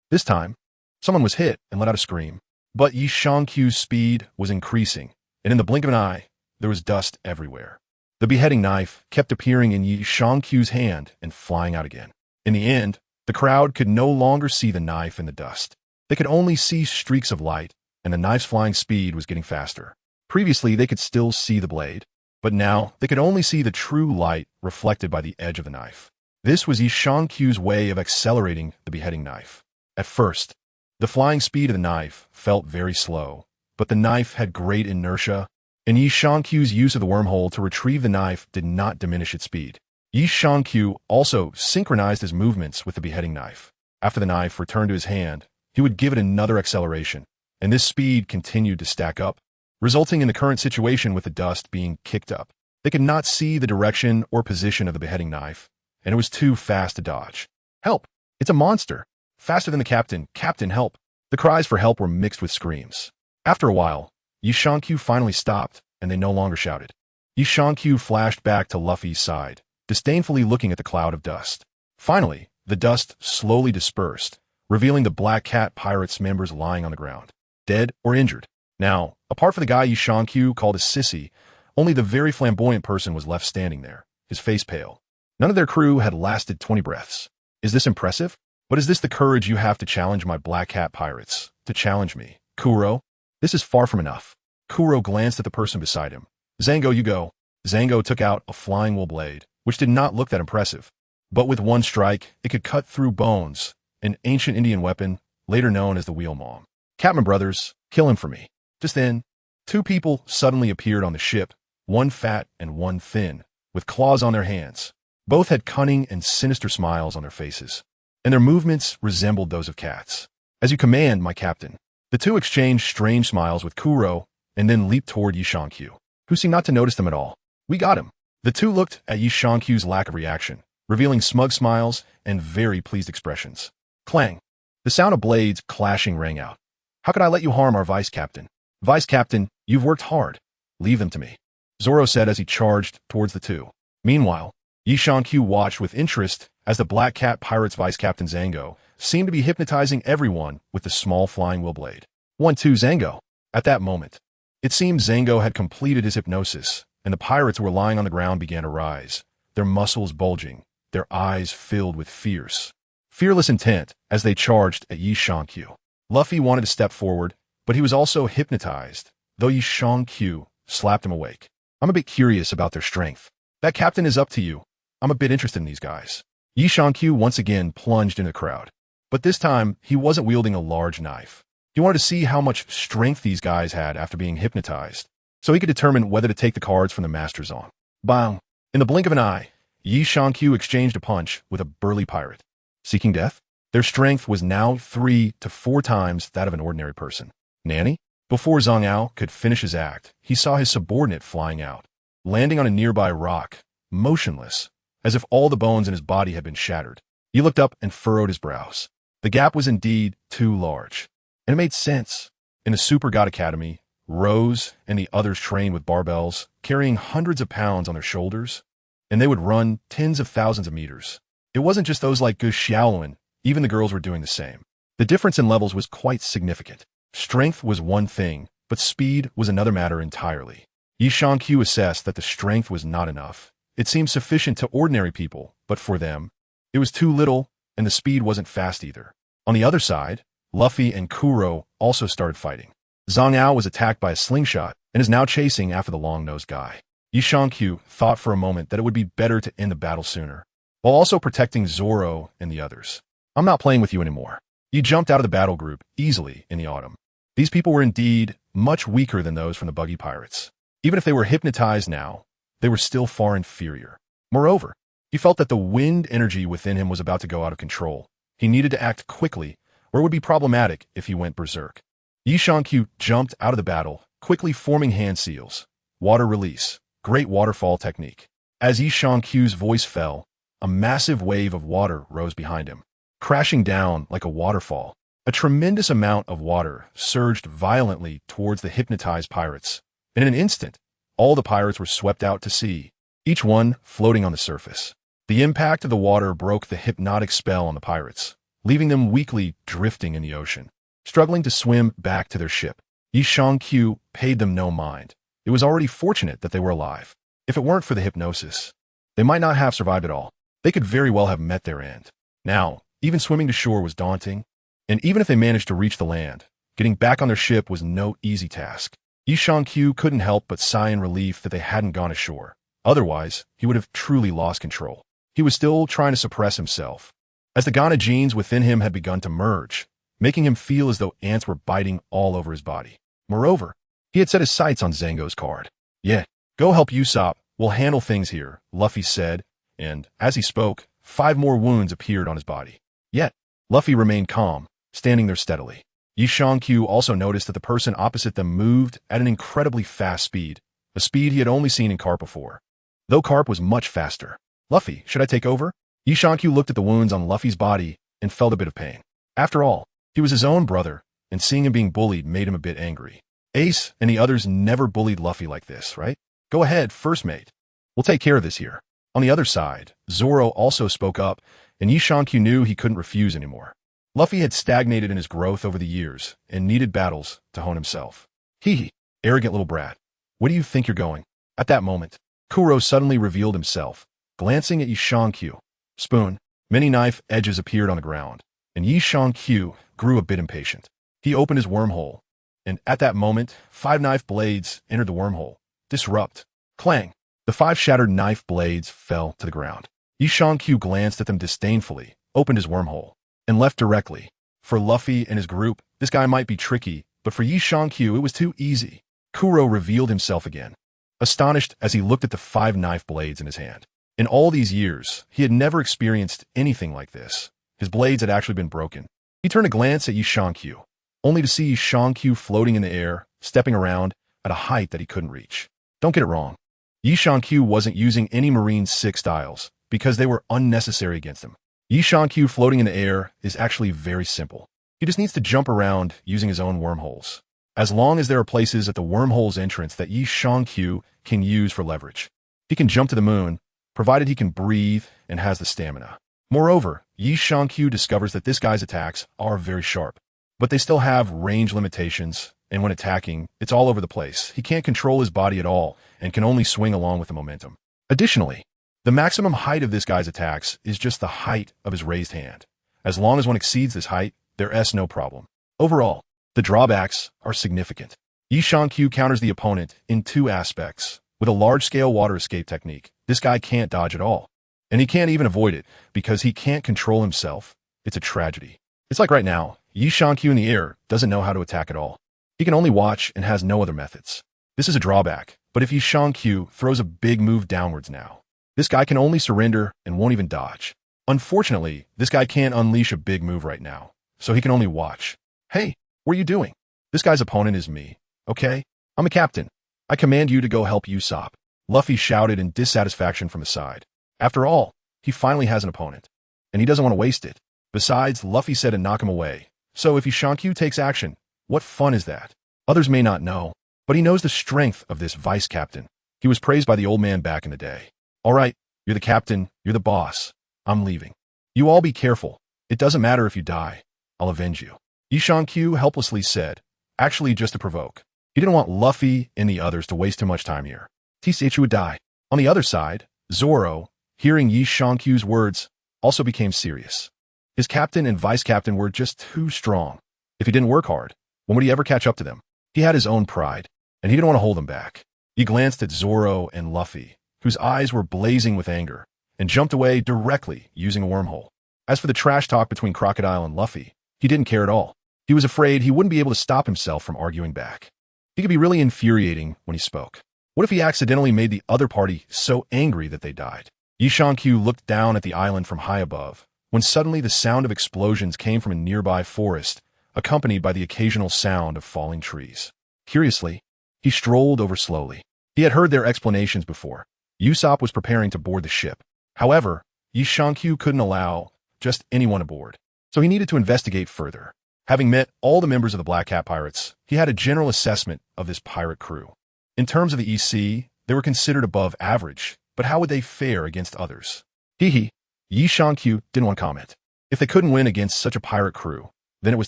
This time, someone was hit and let out a scream. But Yi Shankyu's speed was increasing, and in the blink of an eye, there was dust everywhere. The beheading knife kept appearing in Yi Shankyu's hand and flying out again. In the end, the crowd could no longer see the knife in the dust. They could only see streaks of light, and the knife's flying speed was getting faster. Previously, they could still see the blade, but now they could only see the true light reflected by the edge of the knife. This was Yi Shankyu's way of accelerating the beheading knife. At first, the flying speed of the knife felt very slow, but the knife had great inertia, and Yi Shankyu's use of the wormhole to retrieve the knife did not diminish its speed. Yi Shankyu also synchronized his movements with the beheading knife. After the knife returned to his hand, he would give it another acceleration, and this speed continued to stack up, resulting in the current situation with the dust being kicked up. They could not see the direction or position of the beheading knife, and it was too fast to dodge. "Help! It's a monster! Faster than the captain! Captain, help!" The cries for help were mixed with screams. After a while, Yi Shankyu finally stopped, and they no longer shouted. Yi Shankyu flashed back to Luffy's side, disdainfully looking at the cloud of dust. Finally, the dust slowly dispersed, revealing the Black Cat Pirates members lying on the ground, dead or injured. Now, apart from the guy Yishankyu called a sissy, only the very flamboyant person was left standing there, his face pale. None of their crew had lasted 20 breaths. Is this impressive? But is this the courage you have to challenge my Black Cat Pirates? To challenge me? Kuro? This is far from enough. Kuro glanced at the person beside him. Zango, you go. Zango took out a flying wool blade, which did not look that impressive. But with one strike, it could cut through bones, an ancient Indian weapon, later known as the Wheel Maul. Captain Brothers, kill him for me. Just then, two people suddenly appeared on the ship, one fat and one thin, with claws on their hands. Both had cunning and sinister smiles on their faces, and their movements resembled those of cats. As you command, my captain. The two exchanged strange smiles with Kuro, and then leaped toward Yishankyu, who seemed not to notice them at all. We got him. The two looked at Yishankyu's lack of reaction, revealing smug smiles and very pleased expressions. Clang. The sound of blades clashing rang out. How could I let you harm our vice captain? Vice captain, you've worked hard. Leave them to me, Zoro said as he charged towards the two. Meanwhile, Yishankyu watched with interest as the Black Cat Pirates Vice Captain Zango seemed to be hypnotizing everyone with the small flying wheel blade. 1-2 Zango. At that moment, it seemed Zango had completed his hypnosis, and the pirates who were lying on the ground began to rise, their muscles bulging, their eyes filled with fearless intent as they charged at Yishankyu. Luffy wanted to step forward, but he was also hypnotized, though Yishankyu slapped him awake. I'm a bit curious about their strength. That captain is up to you. I'm a bit interested in these guys. Yishankyu once again plunged into the crowd, but this time he wasn't wielding a large knife. He wanted to see how much strength these guys had after being hypnotized, so he could determine whether to take the cards from the masters on. Bang! In the blink of an eye, Yishankyu exchanged a punch with a burly pirate. Seeking death? Their strength was now 3 to 4 times that of an ordinary person. Nanny? Before Zhang Ao could finish his act, he saw his subordinate flying out, landing on a nearby rock, motionless, as if all the bones in his body had been shattered. He looked up and furrowed his brows. The gap was indeed too large, and it made sense. In the Super God Academy, Rose and the others trained with barbells, carrying hundreds of pounds on their shoulders, and they would run tens of thousands of meters. It wasn't just those like Gu Xiaoluan, even the girls were doing the same. The difference in levels was quite significant. Strength was one thing, but speed was another matter entirely. Yishankyu assessed that the strength was not enough. It seemed sufficient to ordinary people, but for them, it was too little, and the speed wasn't fast either. On the other side, Luffy and Kuro also started fighting. Zhang Ao was attacked by a slingshot and is now chasing after the long-nosed guy. Yishankyu thought for a moment that it would be better to end the battle sooner, while also protecting Zoro and the others. I'm not playing with you anymore. He jumped out of the battle group easily in the autumn. These people were indeed much weaker than those from the Buggy Pirates. Even if they were hypnotized now, they were still far inferior. Moreover, he felt that the wind energy within him was about to go out of control. He needed to act quickly, or it would be problematic if he went berserk. Yishankyu jumped out of the battle, quickly forming hand seals. Water release. Great waterfall technique. As Yishankyu's voice fell, a massive wave of water rose behind him, crashing down like a waterfall. A tremendous amount of water surged violently towards the hypnotized pirates, and in an instant, all the pirates were swept out to sea, each one floating on the surface. The impact of the water broke the hypnotic spell on the pirates, leaving them weakly drifting in the ocean, struggling to swim back to their ship. Yishankyu paid them no mind. It was already fortunate that they were alive. If it weren't for the hypnosis, they might not have survived at all. They could very well have met their end. Now, even swimming to shore was daunting, and even if they managed to reach the land, getting back on their ship was no easy task. Yishankyu couldn't help but sigh in relief that they hadn't gone ashore. Otherwise, he would have truly lost control. He was still trying to suppress himself, as the Ghana genes within him had begun to merge, making him feel as though ants were biting all over his body. Moreover, he had set his sights on Zango's card. Yeah, go help Usopp. We'll handle things here, Luffy said, and as he spoke, 5 more wounds appeared on his body. Yet, Luffy remained calm, standing there steadily. Yishankyu also noticed that the person opposite them moved at an incredibly fast speed, a speed he had only seen in Carp before, though Carp was much faster. Luffy, should I take over? Yishankyu looked at the wounds on Luffy's body and felt a bit of pain. After all, he was his own brother, and seeing him being bullied made him a bit angry. Ace and the others never bullied Luffy like this, right? Go ahead, first mate. We'll take care of this here. On the other side, Zoro also spoke up, and Yishankyu knew he couldn't refuse anymore. Luffy had stagnated in his growth over the years and needed battles to hone himself. Hee, arrogant little brat. Where do you think you're going? At that moment, Kuro suddenly revealed himself, glancing at Yishankyu. Spoon. Many knife edges appeared on the ground, and Yishankyu grew a bit impatient. He opened his wormhole, and at that moment, 5 knife blades entered the wormhole. Disrupt. Clang. The 5 shattered knife blades fell to the ground. Yishankyu glanced at them disdainfully, opened his wormhole, and left directly. For Luffy and his group, this guy might be tricky, but for Yishankyu it was too easy. Kuro revealed himself again, astonished as he looked at the 5 knife blades in his hand. In all these years, he had never experienced anything like this. His blades had actually been broken. He turned a glance at Yishankyu, only to see Yishankyu floating in the air, stepping around at a height that he couldn't reach. Don't get it wrong. Yishankyu wasn't using any Marine 6 styles, because they were unnecessary against him. Yishankyu floating in the air is actually very simple. He just needs to jump around using his own wormholes. As long as there are places at the wormhole's entrance that Yishankyu can use for leverage. He can jump to the moon, provided he can breathe and has the stamina. Moreover, Yishankyu discovers that this guy's attacks are very sharp, but they still have range limitations, and when attacking, it's all over the place. He can't control his body at all, and can only swing along with the momentum. Additionally, the maximum height of this guy's attacks is just the height of his raised hand. As long as one exceeds this height, there's no problem. Overall, the drawbacks are significant. Yishankyu counters the opponent in 2 aspects. With a large-scale water escape technique, this guy can't dodge at all. And he can't even avoid it, because he can't control himself. It's a tragedy. It's like right now, Yishankyu in the air doesn't know how to attack at all. He can only watch and has no other methods. This is a drawback, but if Yishankyu throws a big move downwards now, this guy can only surrender and won't even dodge. Unfortunately, this guy can't unleash a big move right now, so he can only watch. Hey, what are you doing? This guy's opponent is me, okay? I'm a captain. I command you to go help Usopp. Luffy shouted in dissatisfaction from his side. After all, he finally has an opponent, and he doesn't want to waste it. Besides, Luffy said to knock him away. So if Yishankyu takes action, what fun is that? Others may not know, but he knows the strength of this vice captain. He was praised by the old man back in the day. All right, you're the captain, you're the boss. I'm leaving. You all be careful. It doesn't matter if you die. I'll avenge you. Yishankyu helplessly said, actually just to provoke. He didn't want Luffy and the others to waste too much time here. Tsuchi would die. On the other side, Zoro, hearing Yishankyu's words, also became serious. His captain and vice captain were just too strong. If he didn't work hard, when would he ever catch up to them? He had his own pride, and he didn't want to hold them back. He glanced at Zoro and Luffy, whose eyes were blazing with anger, and jumped away directly using a wormhole. As for the trash talk between Crocodile and Luffy, he didn't care at all. He was afraid he wouldn't be able to stop himself from arguing back. He could be really infuriating when he spoke. What if he accidentally made the other party so angry that they died? Yishankyu looked down at the island from high above, when suddenly the sound of explosions came from a nearby forest, accompanied by the occasional sound of falling trees. Curiously, he strolled over slowly. He had heard their explanations before. Usopp was preparing to board the ship. However, Yishankyu couldn't allow just anyone aboard, so he needed to investigate further. Having met all the members of the Black Cat Pirates, he had a general assessment of this pirate crew. In terms of the EC, they were considered above average, but how would they fare against others? Yishankyu didn't want to comment. If they couldn't win against such a pirate crew, then it was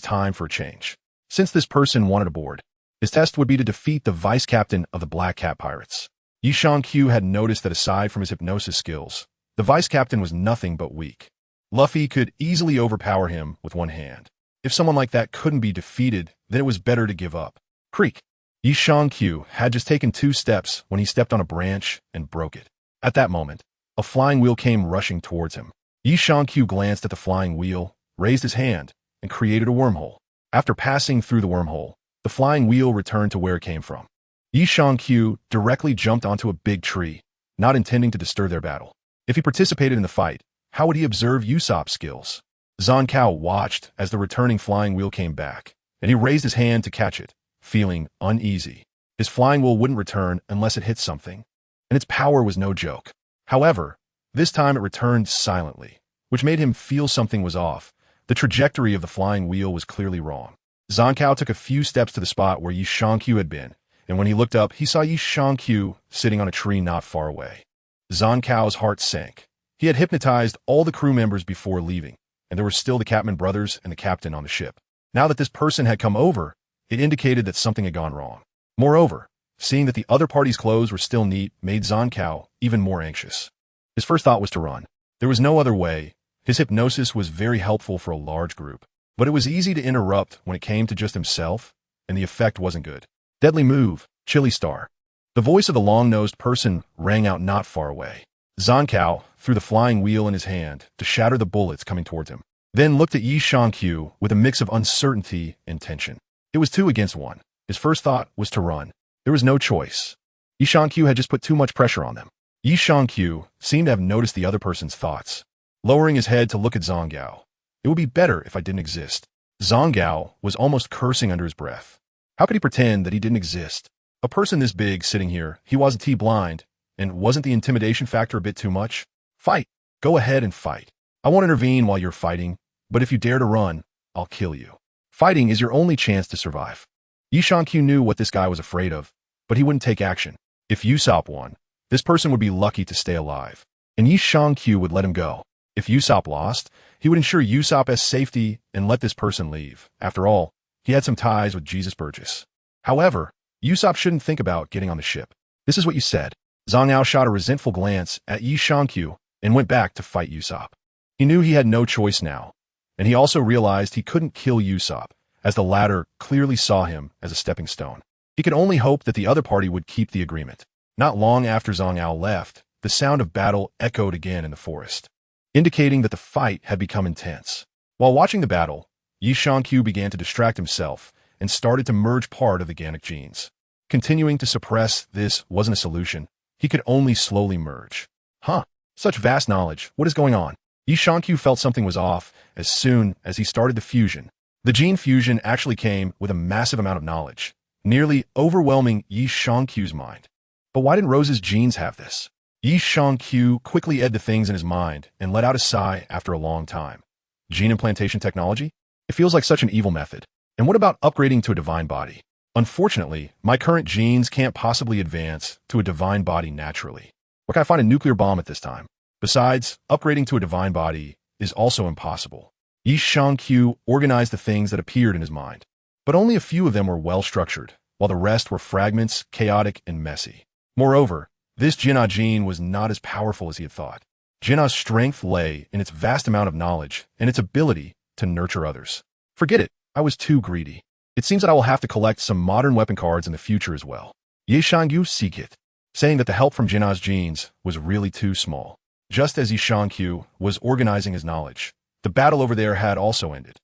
time for a change. Since this person wanted aboard, his test would be to defeat the vice captain of the Black Cat Pirates. Yishankyu had noticed that aside from his hypnosis skills, the vice captain was nothing but weak. Luffy could easily overpower him with one hand. If someone like that couldn't be defeated, then it was better to give up. Creak. Yishankyu had just taken 2 steps when he stepped on a branch and broke it. At that moment, a flying wheel came rushing towards him. Yishankyu glanced at the flying wheel, raised his hand, and created a wormhole. After passing through the wormhole, the flying wheel returned to where it came from. Yishankyu directly jumped onto a big tree, not intending to disturb their battle. If he participated in the fight, how would he observe Usopp's skills? Zonkao watched as the returning flying wheel came back, and he raised his hand to catch it, feeling uneasy. His flying wheel wouldn't return unless it hit something, and its power was no joke. However, this time it returned silently, which made him feel something was off. The trajectory of the flying wheel was clearly wrong. Zonkao took a few steps to the spot where Yishankyu had been, and when he looked up, he saw Yishankyu sitting on a tree not far away. Zonkao's heart sank. He had hypnotized all the crew members before leaving, and there were still the Catman brothers and the captain on the ship. Now that this person had come over, it indicated that something had gone wrong. Moreover, seeing that the other party's clothes were still neat made Zonkao even more anxious. His first thought was to run. There was no other way. His hypnosis was very helpful for a large group, but it was easy to interrupt when it came to just himself, and the effect wasn't good. Deadly move, Chili Star. The voice of the long-nosed person rang out not far away. Zonkao threw the flying wheel in his hand to shatter the bullets coming towards him, then looked at Yi Shangqiu with a mix of uncertainty and tension. It was 2 against 1. His first thought was to run. There was no choice. Yi Shangqiu had just put too much pressure on them. Yi Shangqiu seemed to have noticed the other person's thoughts, lowering his head to look at Zonggao. It would be better if I didn't exist. Zonggao was almost cursing under his breath. How could he pretend that he didn't exist? A person this big sitting here, he wasn't blind, and wasn't the intimidation factor a bit too much? Fight. Go ahead and fight. I won't intervene while you're fighting, but if you dare to run, I'll kill you. Fighting is your only chance to survive. Yi Shangqiu knew what this guy was afraid of, but he wouldn't take action. If Usopp won, this person would be lucky to stay alive, and Yi Shangqiu would let him go. If Usopp lost, he would ensure Usopp's safety and let this person leave. After all, he had some ties with Jesus Burgess. However, Usopp shouldn't think about getting on the ship. This is what you said. Zhang Yao shot a resentful glance at Yi Shangqiu and went back to fight Usopp. He knew he had no choice now, and he also realized he couldn't kill Usopp, as the latter clearly saw him as a stepping stone. He could only hope that the other party would keep the agreement. Not long after Zhang Yao left, the sound of battle echoed again in the forest, indicating that the fight had become intense. While watching the battle, Yi Shangqiu began to distract himself and started to merge part of the Gannic genes. Continuing to suppress this wasn't a solution. He could only slowly merge. Such vast knowledge. What is going on? Yi Shangqiu felt something was off as soon as he started the fusion. The gene fusion actually came with a massive amount of knowledge, nearly overwhelming Yi Shangqiu's mind. But why didn't Rose's genes have this? Yi Shangqiu quickly edited the things in his mind and let out a sigh after a long time. Gene implantation technology? It feels like such an evil method. And what about upgrading to a divine body? Unfortunately, my current genes can't possibly advance to a divine body naturally. Where can I find a nuclear bomb at this time? Besides, upgrading to a divine body is also impossible. Yi Shangqiu organized the things that appeared in his mind, but only a few of them were well-structured, while the rest were fragments, chaotic, and messy. Moreover, this Jinnah gene was not as powerful as he had thought. Jinnah's strength lay in its vast amount of knowledge and its ability to nurture others. Forget it, I was too greedy. It seems that I will have to collect some modern weapon cards in the future as well. Yi Shangqiu Seekit, saying that the help from Jinnah's genes was really too small. Just as Yi Shangqiu was organizing his knowledge, the battle over there had also ended.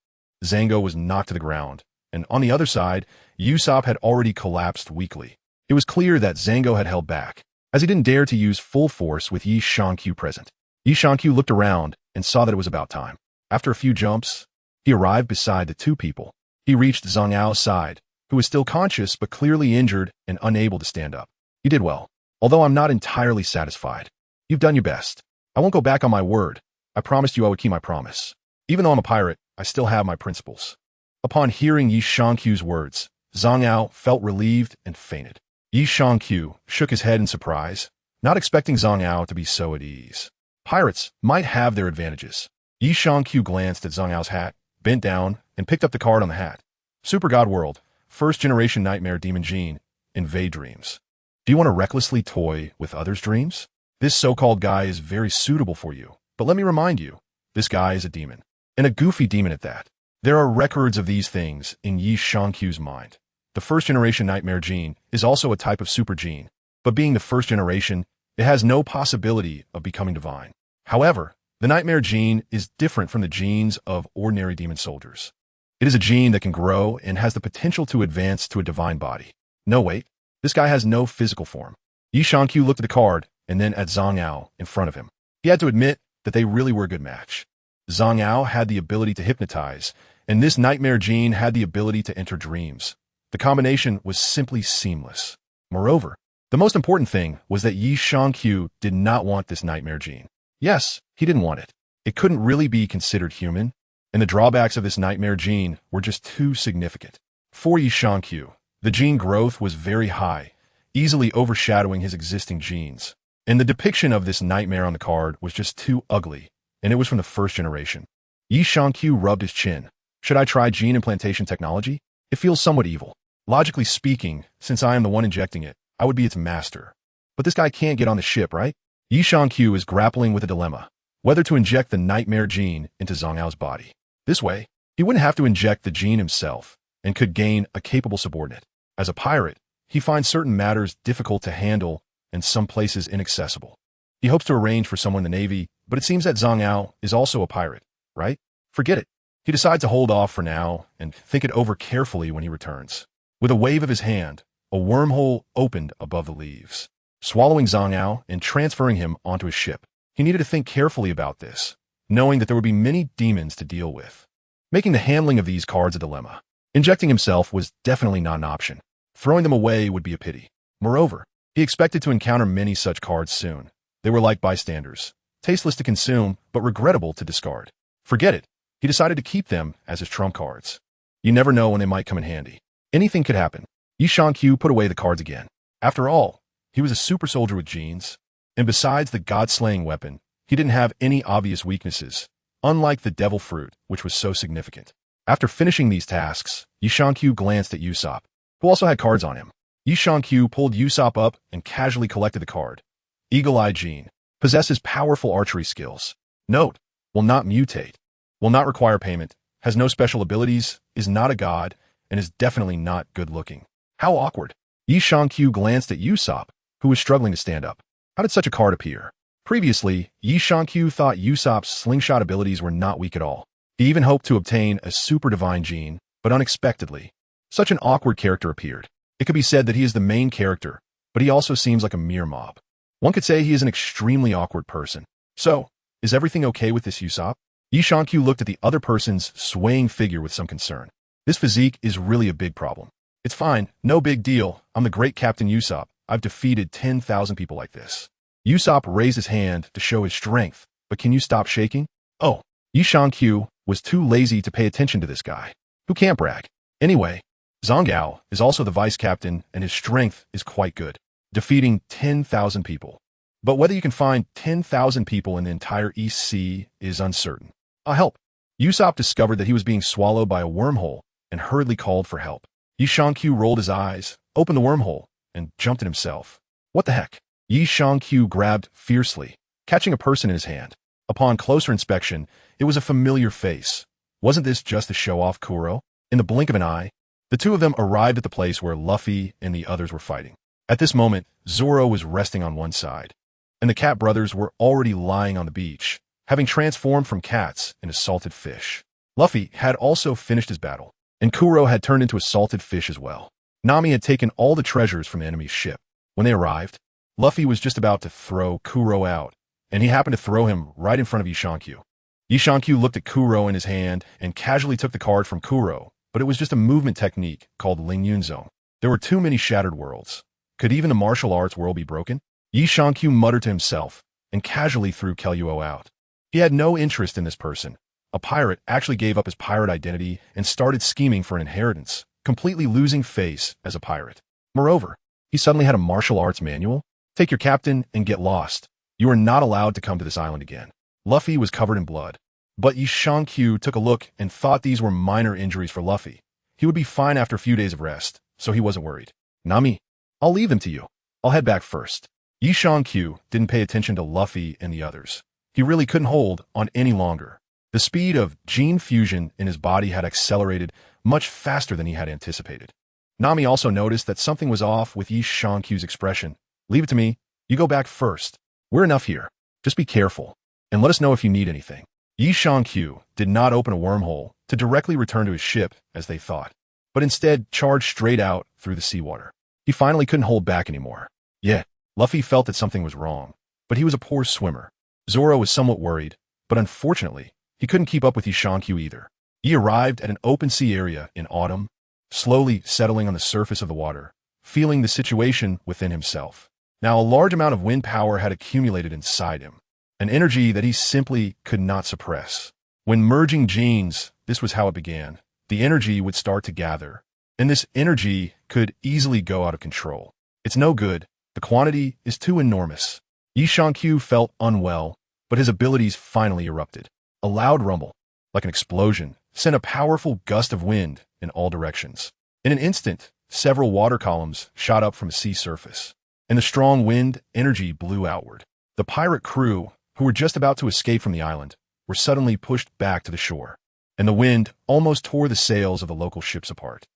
Zango was knocked to the ground, and on the other side, Usopp had already collapsed weakly. It was clear that Zango had held back, as he didn't dare to use full force with Yi Shangqiu present. Yi Shangqiu looked around and saw that it was about time. After a few jumps, he arrived beside the 2 people. He reached Zhang Yao's side, who was still conscious but clearly injured and unable to stand up. You did well, although I'm not entirely satisfied. You've done your best. I won't go back on my word. I promised you I would keep my promise. Even though I'm a pirate, I still have my principles. Upon hearing Yi Shangqiu's words, Zhang Yao felt relieved and fainted. Yi Shangqiu shook his head in surprise, not expecting Zhang Yao to be so at ease. Pirates might have their advantages. Yi Shangqiu glanced at Zhang Yao's hat, bent down, and picked up the card on the hat. Super God World, first generation nightmare demon gene, invade dreams. Do you want to recklessly toy with others' dreams? This so-called guy is very suitable for you, but let me remind you, this guy is a demon, and a goofy demon at that. There are records of these things in Yi Shangqiu's mind. The first generation nightmare gene is also a type of super gene, but being the first generation, it has no possibility of becoming divine. However, the nightmare gene is different from the genes of ordinary demon soldiers. It is a gene that can grow and has the potential to advance to a divine body. No, wait, this guy has no physical form. Yi Shangqiu looked at the card and then at Zhang Yao in front of him. He had to admit that they really were a good match. Zhang Yao had the ability to hypnotize, and this nightmare gene had the ability to enter dreams. The combination was simply seamless. Moreover, the most important thing was that Yi Shangqiu did not want this nightmare gene. Yes, he didn't want it. It couldn't really be considered human, and the drawbacks of this nightmare gene were just too significant. For Yi Shangqiu, the gene growth was very high, easily overshadowing his existing genes. And the depiction of this nightmare on the card was just too ugly, and it was from the first generation. Yi Shangqiu rubbed his chin. Should I try gene implantation technology? It feels somewhat evil. Logically speaking, since I am the one injecting it, I would be its master. But this guy can't get on the ship, right? Yi Shangqiu is grappling with a dilemma. Whether to inject the nightmare gene into Zhang Ao's body. This way, he wouldn't have to inject the gene himself, and could gain a capable subordinate. As a pirate, he finds certain matters difficult to handle and some places inaccessible. He hopes to arrange for someone in the Navy, but it seems that Zhang Ao is also a pirate, right? Forget it. He decides to hold off for now and think it over carefully when he returns. With a wave of his hand, a wormhole opened above the leaves, swallowing Zhang Ao and transferring him onto his ship. He needed to think carefully about this, knowing that there would be many demons to deal with, making the handling of these cards a dilemma. Injecting himself was definitely not an option. Throwing them away would be a pity. Moreover, he expected to encounter many such cards soon. They were like bystanders, tasteless to consume, but regrettable to discard. Forget it. He decided to keep them as his trump cards. You never know when they might come in handy. Anything could happen. Yi Shangqiu put away the cards again. After all, he was a super soldier with genes, and besides the god-slaying weapon, he didn't have any obvious weaknesses, unlike the devil fruit, which was so significant. After finishing these tasks, Yi Shangqiu glanced at Usopp, who also had cards on him. Yi Shangqiu pulled Usopp up and casually collected the card. Eagle-Eye Gene. Possesses powerful archery skills. Note, will not mutate. Will not require payment. Has no special abilities. Is not a god. And is definitely not good-looking. How awkward. Yi Shangqiu glanced at Usopp, who was struggling to stand up. How did such a card appear? Previously, Yi Shangqiu thought Usopp's slingshot abilities were not weak at all. He even hoped to obtain a super divine gene, but unexpectedly, such an awkward character appeared. It could be said that he is the main character, but he also seems like a mere mob. One could say he is an extremely awkward person. So, is everything okay with this Usopp? Yi Shangqiu looked at the other person's swaying figure with some concern. This physique is really a big problem. It's fine, no big deal. I'm the great Captain Usopp. I've defeated 10,000 people like this. Usopp raised his hand to show his strength, but can you stop shaking? Oh, Yi Shangqiu was too lazy to pay attention to this guy, who can't brag. Anyway, Zhang Ao is also the vice captain and his strength is quite good, defeating 10,000 people. But whether you can find 10,000 people in the entire East Sea is uncertain. I'll help. Usopp discovered that he was being swallowed by a wormhole and hurriedly called for help. Yi Shangqiu rolled his eyes, opened the wormhole, and jumped at himself. What the heck? Yi Shangqiu grabbed fiercely, catching a person in his hand. Upon closer inspection, it was a familiar face. Wasn't this just to show off Kuro? In the blink of an eye, the two of them arrived at the place where Luffy and the others were fighting. At this moment, Zoro was resting on one side, and the cat brothers were already lying on the beach, having transformed from cats into salted fish. Luffy had also finished his battle, and Kuro had turned into a salted fish as well. Nami had taken all the treasures from the enemy's ship. When they arrived, Luffy was just about to throw Kuro out, and he happened to throw him right in front of Yi Shangqiu. Yi Shangqiu looked at Kuro in his hand and casually took the card from Kuro, but it was just a movement technique called Ling Yun Zone. There were too many shattered worlds. Could even the martial arts world be broken? Yi Shangqiu muttered to himself and casually threw Kelluo out. He had no interest in this person. A pirate actually gave up his pirate identity and started scheming for an inheritance, completely losing face as a pirate. Moreover, he suddenly had a martial arts manual. Take your captain and get lost. You are not allowed to come to this island again. Luffy was covered in blood, but Yi Shangqiu took a look and thought these were minor injuries for Luffy. He would be fine after a few days of rest, so he wasn't worried. Nami, I'll leave them to you. I'll head back first. Yi Shangqiu didn't pay attention to Luffy and the others. He really couldn't hold on any longer. The speed of gene fusion in his body had accelerated much faster than he had anticipated. Nami also noticed that something was off with Yi Shangqiu's expression. Leave it to me. You go back first. We're enough here. Just be careful, and let us know if you need anything. Yi Shangqiu did not open a wormhole to directly return to his ship, as they thought, but instead charged straight out through the seawater. He finally couldn't hold back anymore. Yeah, Luffy felt that something was wrong, but he was a poor swimmer. Zoro was somewhat worried, but unfortunately, he couldn't keep up with Yi Shangqiu either. He arrived at an open sea area in autumn, slowly settling on the surface of the water, feeling the situation within himself. Now, a large amount of wind power had accumulated inside him, an energy that he simply could not suppress. When merging genes, this was how it began. The energy would start to gather, and this energy could easily go out of control. It's no good. The quantity is too enormous. Yi Shangqiu felt unwell, but his abilities finally erupted. A loud rumble, like an explosion, sent a powerful gust of wind in all directions. In an instant, several water columns shot up from the sea surface, and the strong wind energy blew outward. The pirate crew, who were just about to escape from the island, were suddenly pushed back to the shore, and the wind almost tore the sails of the local ships apart.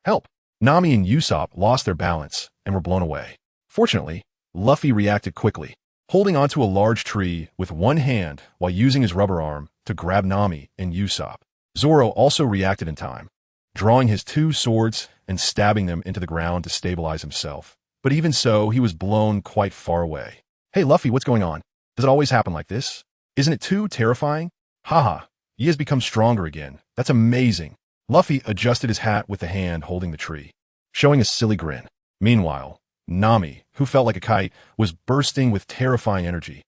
Help! Nami and Usopp lost their balance and were blown away. Fortunately, Luffy reacted quickly, holding onto a large tree with one hand while using his rubber arm to grab Nami and Usopp. Zoro also reacted in time, drawing his two swords and stabbing them into the ground to stabilize himself. But even so, he was blown quite far away. Hey Luffy, what's going on? Does it always happen like this? Isn't it too terrifying? Haha, he has become stronger again. That's amazing. Luffy adjusted his hat with the hand holding the tree, showing a silly grin. Meanwhile, Nami, who felt like a kite, was bursting with terrifying energy.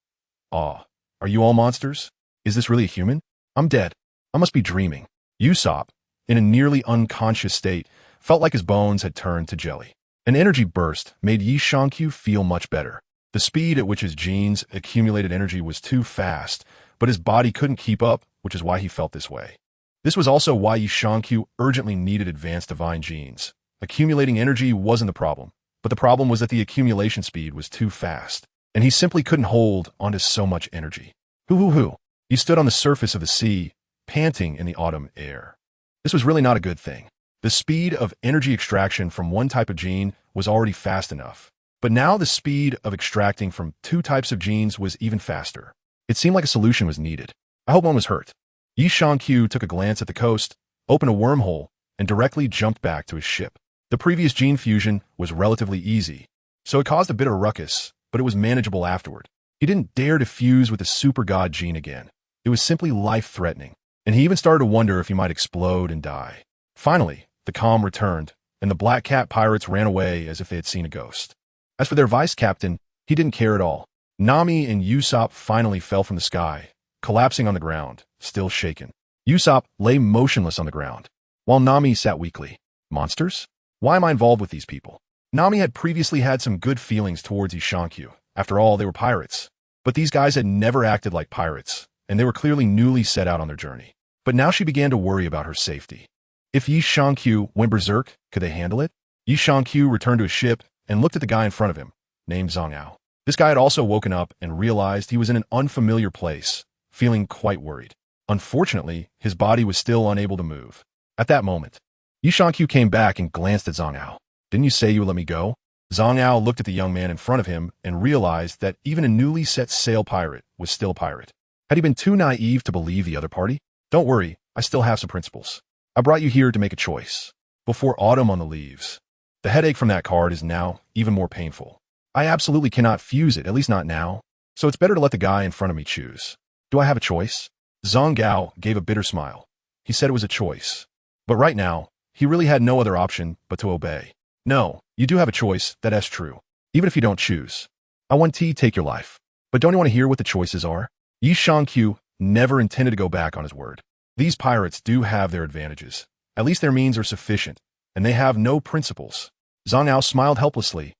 Are you all monsters? Is this really a human? I'm dead. I must be dreaming. Usopp, in a nearly unconscious state, felt like his bones had turned to jelly. An energy burst made Yi Shankyu feel much better. The speed at which his genes accumulated energy was too fast, but his body couldn't keep up, which is why he felt this way. This was also why Yi Shankyu urgently needed advanced divine genes. Accumulating energy wasn't the problem, but the problem was that the accumulation speed was too fast, and he simply couldn't hold onto so much energy. Hoo. He stood on the surface of the sea, panting in the autumn air. This was really not a good thing. The speed of energy extraction from one type of gene was already fast enough, but now the speed of extracting from two types of genes was even faster. It seemed like a solution was needed. I hope one was hurt. Yi Shankyu took a glance at the coast, opened a wormhole, and directly jumped back to his ship. The previous gene fusion was relatively easy, so it caused a bit of a ruckus, but it was manageable afterward. He didn't dare to fuse with the super god gene again. It was simply life-threatening, and he even started to wonder if he might explode and die. Finally, the calm returned, and the Black Cat pirates ran away as if they had seen a ghost. As for their vice-captain, he didn't care at all. Nami and Usopp finally fell from the sky, collapsing on the ground, still shaken. Usopp lay motionless on the ground, while Nami sat weakly. Monsters? Why am I involved with these people? Nami had previously had some good feelings towards Yi Shankyu. After all, they were pirates. But these guys had never acted like pirates, and they were clearly newly set out on their journey. But now she began to worry about her safety. If Yi Shankyu went berserk, could they handle it? Yi Shankyu returned to his ship and looked at the guy in front of him, named Zhang Ao. This guy had also woken up and realized he was in an unfamiliar place, feeling quite worried. Unfortunately, his body was still unable to move. At that moment, Yi Shankyu came back and glanced at Zhang Ao. Didn't you say you would let me go? Zhang Ao looked at the young man in front of him and realized that even a newly set sail pirate was still a pirate. Had he been too naive to believe the other party? Don't worry, I still have some principles. I brought you here to make a choice. Before autumn on the leaves. The headache from that card is now even more painful. I absolutely cannot fuse it, at least not now. So it's better to let the guy in front of me choose. Do I have a choice? Zhang Ao gave a bitter smile. He said it was a choice. But right now, he really had no other option but to obey. No, you do have a choice, that's true. Even if you don't choose. I want to take your life. But don't you want to hear what the choices are? Yi Shankyu never intended to go back on his word. These pirates do have their advantages. At least their means are sufficient, and they have no principles. Zhang Ao smiled helplessly.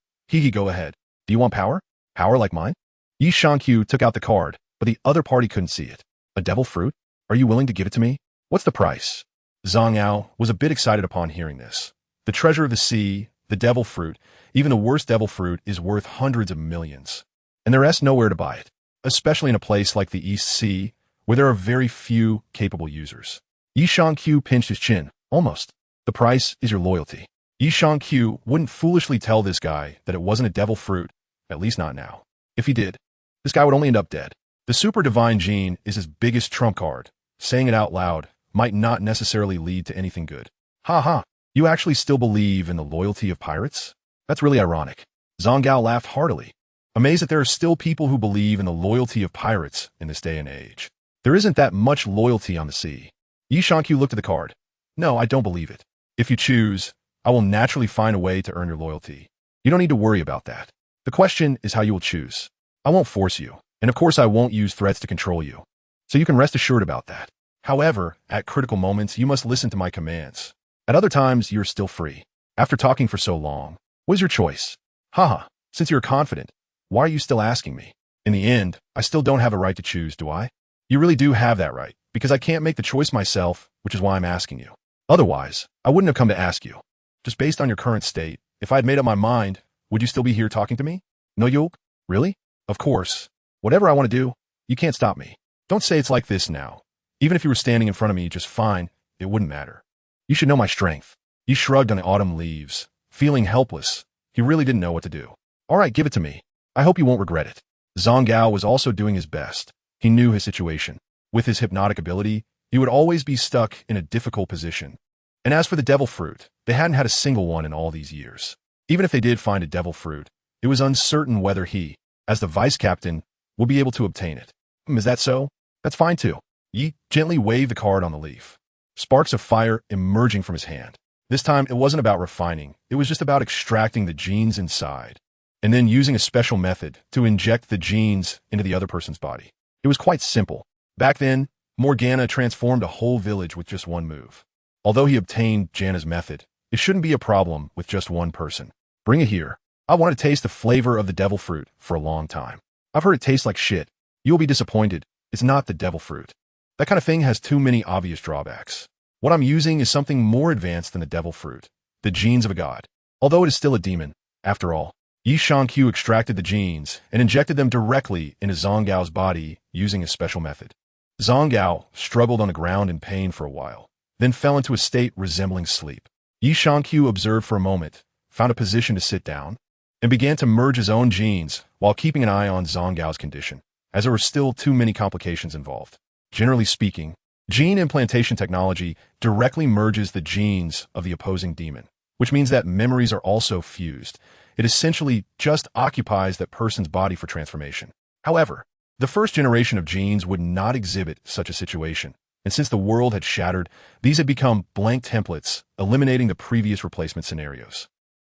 Go ahead. Do you want power? Power like mine? Yi Shankyu took out the card, but the other party couldn't see it. A devil fruit? Are you willing to give it to me? What's the price? Zhang Ao was a bit excited upon hearing this. The treasure of the sea, the devil fruit, even the worst devil fruit is worth hundreds of millions. And there is nowhere to buy it, especially in a place like the East Sea, where there are very few capable users. Yi Shankyu pinched his chin. Almost. The price is your loyalty. Yi Shankyu wouldn't foolishly tell this guy that it wasn't a devil fruit, at least not now. If he did, this guy would only end up dead. The super divine gene is his biggest trump card. Saying it out loud might not necessarily lead to anything good. Ha. You actually still believe in the loyalty of pirates? That's really ironic. Zhang Ao laughed heartily, amazed that there are still people who believe in the loyalty of pirates in this day and age. There isn't that much loyalty on the sea. Yi Shankyu looked at the card. No, I don't believe it. If you choose, I will naturally find a way to earn your loyalty. You don't need to worry about that. The question is how you will choose. I won't force you, and of course I won't use threats to control you. So you can rest assured about that. However, at critical moments, you must listen to my commands. At other times, you're still free. After talking for so long, what is your choice? Haha, since you're confident, why are you still asking me? In the end, I still don't have a right to choose, do I? You really do have that right. Because I can't make the choice myself, which is why I'm asking you. Otherwise, I wouldn't have come to ask you. Just based on your current state, if I had made up my mind, would you still be here talking to me? No, Yoke? Really? Of course. Whatever I want to do, you can't stop me. Don't say it's like this now. Even if you were standing in front of me just fine, it wouldn't matter. You should know my strength. He shrugged on the autumn leaves, feeling helpless. He really didn't know what to do. All right, give it to me. I hope you won't regret it. Zhang Gao was also doing his best. He knew his situation. With his hypnotic ability, he would always be stuck in a difficult position. And as for the devil fruit, they hadn't had a single one in all these years. Even if they did find a devil fruit, it was uncertain whether he, as the vice captain, would be able to obtain it. Is that so? That's fine too. Yi gently waved the card on the leaf. Sparks of fire emerging from his hand. This time, it wasn't about refining. It was just about extracting the genes inside, and then using a special method to inject the genes into the other person's body. It was quite simple. Back then, Morgana transformed a whole village with just one move. Although he obtained Janna's method, it shouldn't be a problem with just one person. Bring it here. I want to taste the flavor of the devil fruit for a long time. I've heard it tastes like shit. You'll be disappointed. It's not the devil fruit. That kind of thing has too many obvious drawbacks. What I'm using is something more advanced than the devil fruit, the genes of a god. Although it is still a demon, after all. Yi Shangqiu extracted the genes and injected them directly into Zhang Gao's body using a special method. Zhang Gao struggled on the ground in pain for a while, then fell into a state resembling sleep. Yi Shangqiu observed for a moment, found a position to sit down, and began to merge his own genes while keeping an eye on Zhang Gao's condition, as there were still too many complications involved. Generally speaking, gene implantation technology directly merges the genes of the opposing demon, which means that memories are also fused. It essentially just occupies that person's body for transformation. However, the first generation of genes would not exhibit such a situation, and since the world had shattered, these had become blank templates, eliminating the previous replacement scenarios.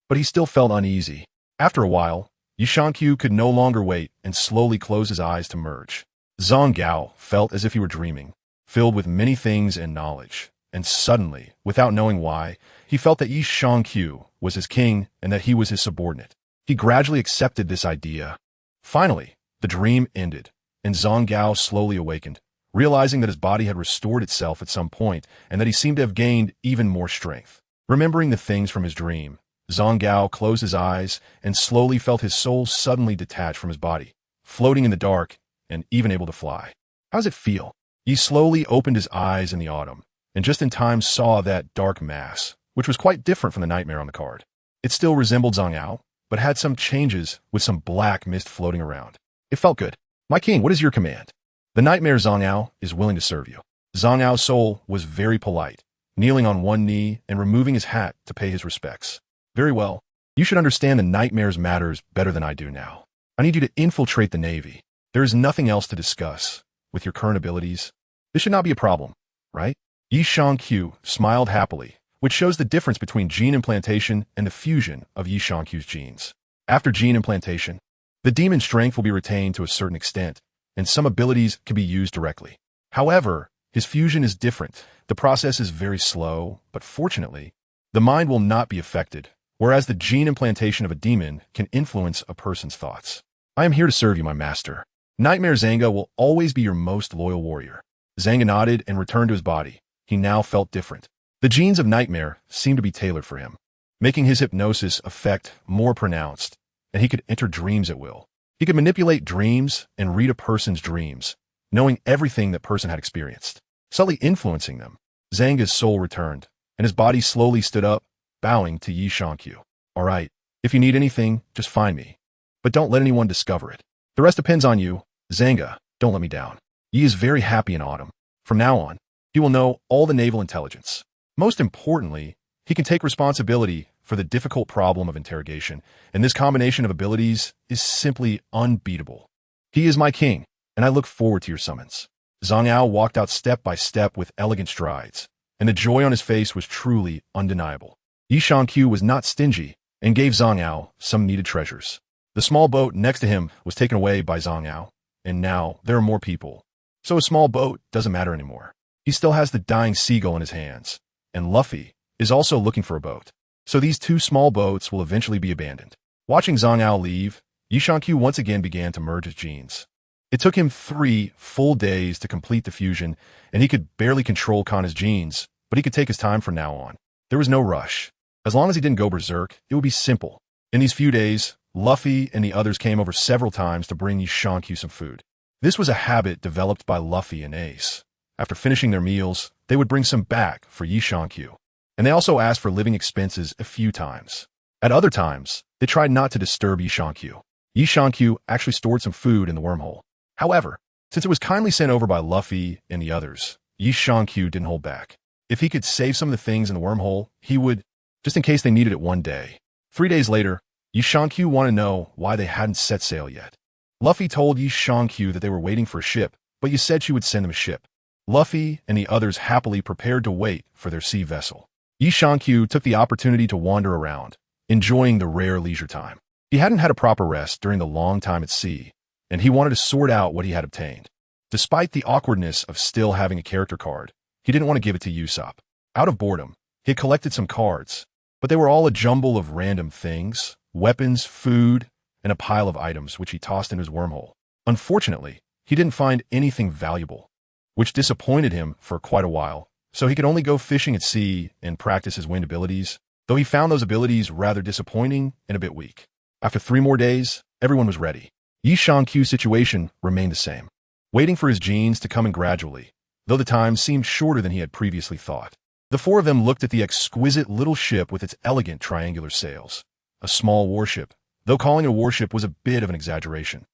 But he still felt uneasy. After a while, Yi Shangqiu could no longer wait and slowly closed his eyes to merge. Zhang Gao felt as if he were dreaming, filled with many things and knowledge, and suddenly, without knowing why, he felt that Yi Shangqiu was his king and that he was his subordinate. He gradually accepted this idea. Finally, the dream ended, and Zhang Gao slowly awakened, realizing that his body had restored itself at some point and that he seemed to have gained even more strength. Remembering the things from his dream, Zhang Gao closed his eyes and slowly felt his soul suddenly detach from his body, floating in the dark and even able to fly. How does it feel? He slowly opened his eyes in the autumn, and just in time saw that dark mass, which was quite different from the nightmare on the card. It still resembled Zhang Gao, but had some changes with some black mist floating around. It felt good. My king, what is your command? The nightmare Zhang Gao is willing to serve you. Zhang Gao's soul was very polite, kneeling on one knee and removing his hat to pay his respects. Very well. You should understand the nightmare's matters better than I do now. I need you to infiltrate the Navy. There is nothing else to discuss. With your current abilities, this should not be a problem, right? Yi Shangqiu smiled happily, which shows the difference between gene implantation and the fusion of Yi Shangqiu's genes. After gene implantation, the demon's strength will be retained to a certain extent, and some abilities can be used directly. However, his fusion is different. The process is very slow, but fortunately, the mind will not be affected, whereas the gene implantation of a demon can influence a person's thoughts. I am here to serve you, my master. Nightmare Zanga will always be your most loyal warrior. Zanga nodded and returned to his body. He now felt different. The genes of Nightmare seemed to be tailored for him, making his hypnosis effect more pronounced, and he could enter dreams at will. He could manipulate dreams and read a person's dreams, knowing everything that person had experienced, subtly influencing them. Zanga's soul returned, and his body slowly stood up, bowing to Yi Shangqiu. All right, if you need anything, just find me. But don't let anyone discover it. The rest depends on you. Zanga, don't let me down. Yi is very happy in autumn. From now on, he will know all the naval intelligence. Most importantly, he can take responsibility for the difficult problem of interrogation, and this combination of abilities is simply unbeatable. He is my king, and I look forward to your summons. Zhang Ao walked out step by step with elegant strides, and the joy on his face was truly undeniable. Yi Shangqiu was not stingy and gave Zhang Ao some needed treasures. The small boat next to him was taken away by Zhang Ao, and now there are more people. So a small boat doesn't matter anymore. He still has the dying seagull in his hands, and Luffy is also looking for a boat. So these two small boats will eventually be abandoned. Watching Zhang Ao leave, Yi Shangqiu once again began to merge his genes. It took him 3 full days to complete the fusion, and he could barely control Kanna's genes, but he could take his time from now on. There was no rush. As long as he didn't go berserk, it would be simple. In these few days, Luffy and the others came over several times to bring Yishankyu some food. This was a habit developed by Luffy and Ace. After finishing their meals, they would bring some back for Yishankyu. And they also asked for living expenses a few times. At other times, they tried not to disturb Yishankyu. Yishankyu actually stored some food in the wormhole. However, since it was kindly sent over by Luffy and the others, Yishankyu didn't hold back. If he could save some of the things in the wormhole, he would, just in case they needed it one day. 3 days later, Yishankyu wanted to know why they hadn't set sail yet. Luffy told Yishankyu that they were waiting for a ship, but you said she would send them a ship. Luffy and the others happily prepared to wait for their sea vessel. Yishankyu took the opportunity to wander around, enjoying the rare leisure time. He hadn't had a proper rest during the long time at sea, and he wanted to sort out what he had obtained. Despite the awkwardness of still having a character card, he didn't want to give it to Usopp. Out of boredom, he had collected some cards, but they were all a jumble of random things, weapons, food, and a pile of items which he tossed into his wormhole. Unfortunately, he didn't find anything valuable, which disappointed him for quite a while, so he could only go fishing at sea and practice his wind abilities, though he found those abilities rather disappointing and a bit weak. After 3 more days, everyone was ready. Yishankyu's situation remained the same, waiting for his genes to come in gradually, though the time seemed shorter than he had previously thought. The 4 of them looked at the exquisite little ship with its elegant triangular sails. A small warship, though calling it a warship was a bit of an exaggeration,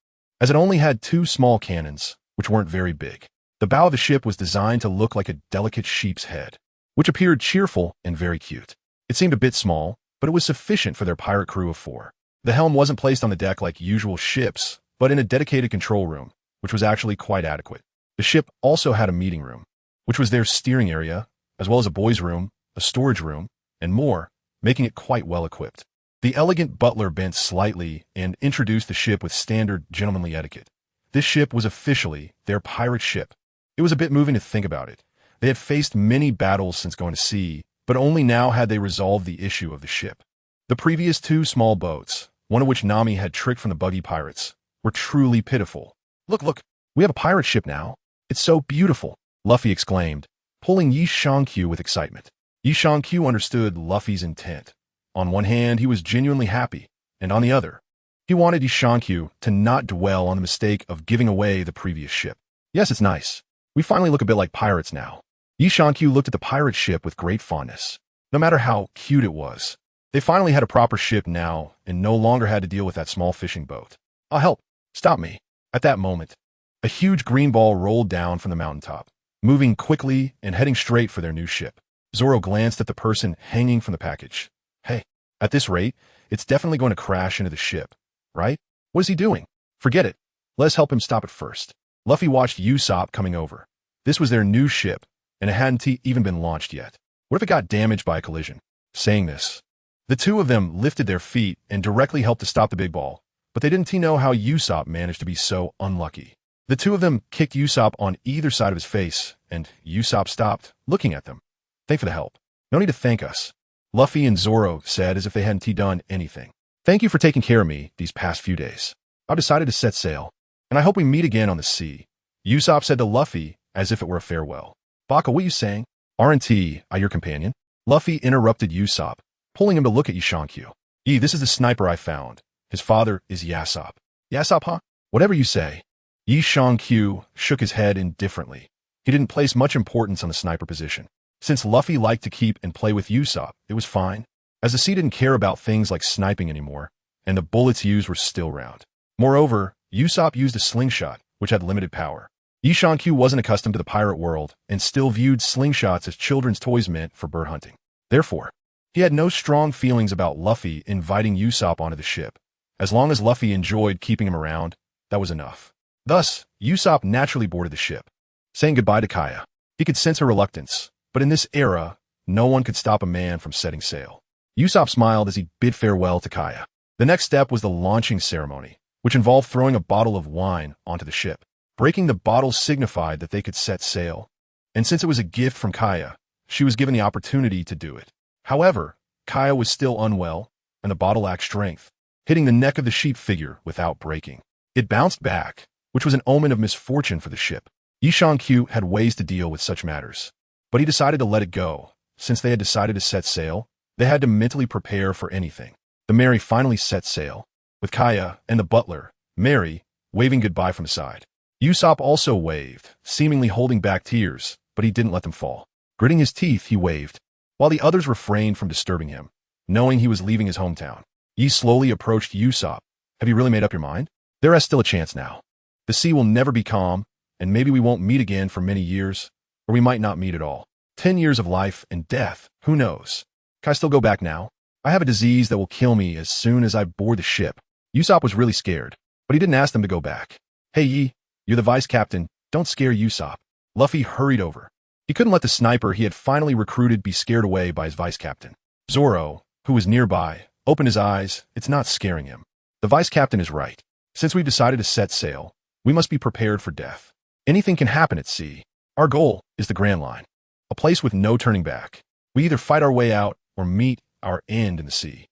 as it only had 2 small cannons, which weren't very big. The bow of the ship was designed to look like a delicate sheep's head, which appeared cheerful and very cute. It seemed a bit small, but it was sufficient for their pirate crew of 4. The helm wasn't placed on the deck like usual ships, but in a dedicated control room, which was actually quite adequate. The ship also had a meeting room, which was their steering area, as well as a boys' room, a storage room, and more, making it quite well equipped. The elegant butler bent slightly and introduced the ship with standard gentlemanly etiquette. This ship was officially their pirate ship. It was a bit moving to think about it. They had faced many battles since going to sea, but only now had they resolved the issue of the ship. The previous 2 small boats, one of which Nami had tricked from the Buggy pirates, were truly pitiful. Look, we have a pirate ship now. It's so beautiful, Luffy exclaimed, pulling Yishankyu with excitement. Yishankyu understood Luffy's intent. On one hand, he was genuinely happy, and on the other, he wanted Yishankyu to not dwell on the mistake of giving away the previous ship. Yes, it's nice. We finally look a bit like pirates now. Yishankyu looked at the pirate ship with great fondness. No matter how cute it was, they finally had a proper ship now and no longer had to deal with that small fishing boat. I'll help. Stop me. At that moment, a huge green ball rolled down from the mountaintop, moving quickly and heading straight for their new ship. Zoro glanced at the person hanging from the package. Hey, at this rate, it's definitely going to crash into the ship, right? What is he doing? Forget it. Let's help him stop it first. Luffy watched Usopp coming over. This was their new ship, and it hadn't even been launched yet. What if it got damaged by a collision? Saying this, the 2 of them lifted their feet and directly helped to stop the big ball, but they didn't know how Usopp managed to be so unlucky. The 2 of them kicked Usopp on either side of his face, and Usopp stopped, looking at them. Thanks for the help. No need to thank us, Luffy and Zoro said as if they hadn't done anything. Thank you for taking care of me these past few days. I've decided to set sail, and I hope we meet again on the sea, Usopp said to Luffy as if it were a farewell. Baka, what are you saying? Aren't I your companion? Luffy interrupted Usopp, pulling him to look at Yishankyu. This is the sniper I found. His father is Yasopp. Yasopp, huh? Whatever you say. Yishankyu shook his head indifferently. He didn't place much importance on the sniper position. Since Luffy liked to keep and play with Usopp, it was fine, as the sea didn't care about things like sniping anymore, and the bullets used were still round. Moreover, Usopp used a slingshot, which had limited power. Yishankyu wasn't accustomed to the pirate world and still viewed slingshots as children's toys meant for bird hunting. Therefore, he had no strong feelings about Luffy inviting Usopp onto the ship. As long as Luffy enjoyed keeping him around, that was enough. Thus, Usopp naturally boarded the ship, saying goodbye to Kaya. He could sense her reluctance, but in this era, no one could stop a man from setting sail. Usopp smiled as he bid farewell to Kaya. The next step was the launching ceremony, which involved throwing a bottle of wine onto the ship. Breaking the bottle signified that they could set sail, and since it was a gift from Kaya, she was given the opportunity to do it. However, Kaya was still unwell, and the bottle lacked strength, hitting the neck of the sheep figure without breaking. It bounced back, which was an omen of misfortune for the ship. Q had ways to deal with such matters, but he decided to let it go. Since they had decided to set sail, they had to mentally prepare for anything. The Mary finally set sail, with Kaya and the butler, Mary, waving goodbye from the side. Usopp also waved, seemingly holding back tears, but he didn't let them fall. Gritting his teeth, he waved, while the others refrained from disturbing him, knowing he was leaving his hometown. Yi slowly approached Usopp. Have you really made up your mind? There is still a chance now. The sea will never be calm, and maybe we won't meet again for many years, or we might not meet at all. 10 years of life and death, who knows? Can I still go back now? I have a disease that will kill me as soon as I board the ship. Usopp was really scared, but he didn't ask them to go back. Hey Yi, you're the vice captain, don't scare Usopp. Luffy hurried over. He couldn't let the sniper he had finally recruited be scared away by his vice captain. Zoro, who was nearby, opened his eyes. It's not scaring him. The vice captain is right. Since we've decided to set sail, we must be prepared for death. Anything can happen at sea. Our goal is the Grand Line, a place with no turning back. We either fight our way out or meet our end in the sea.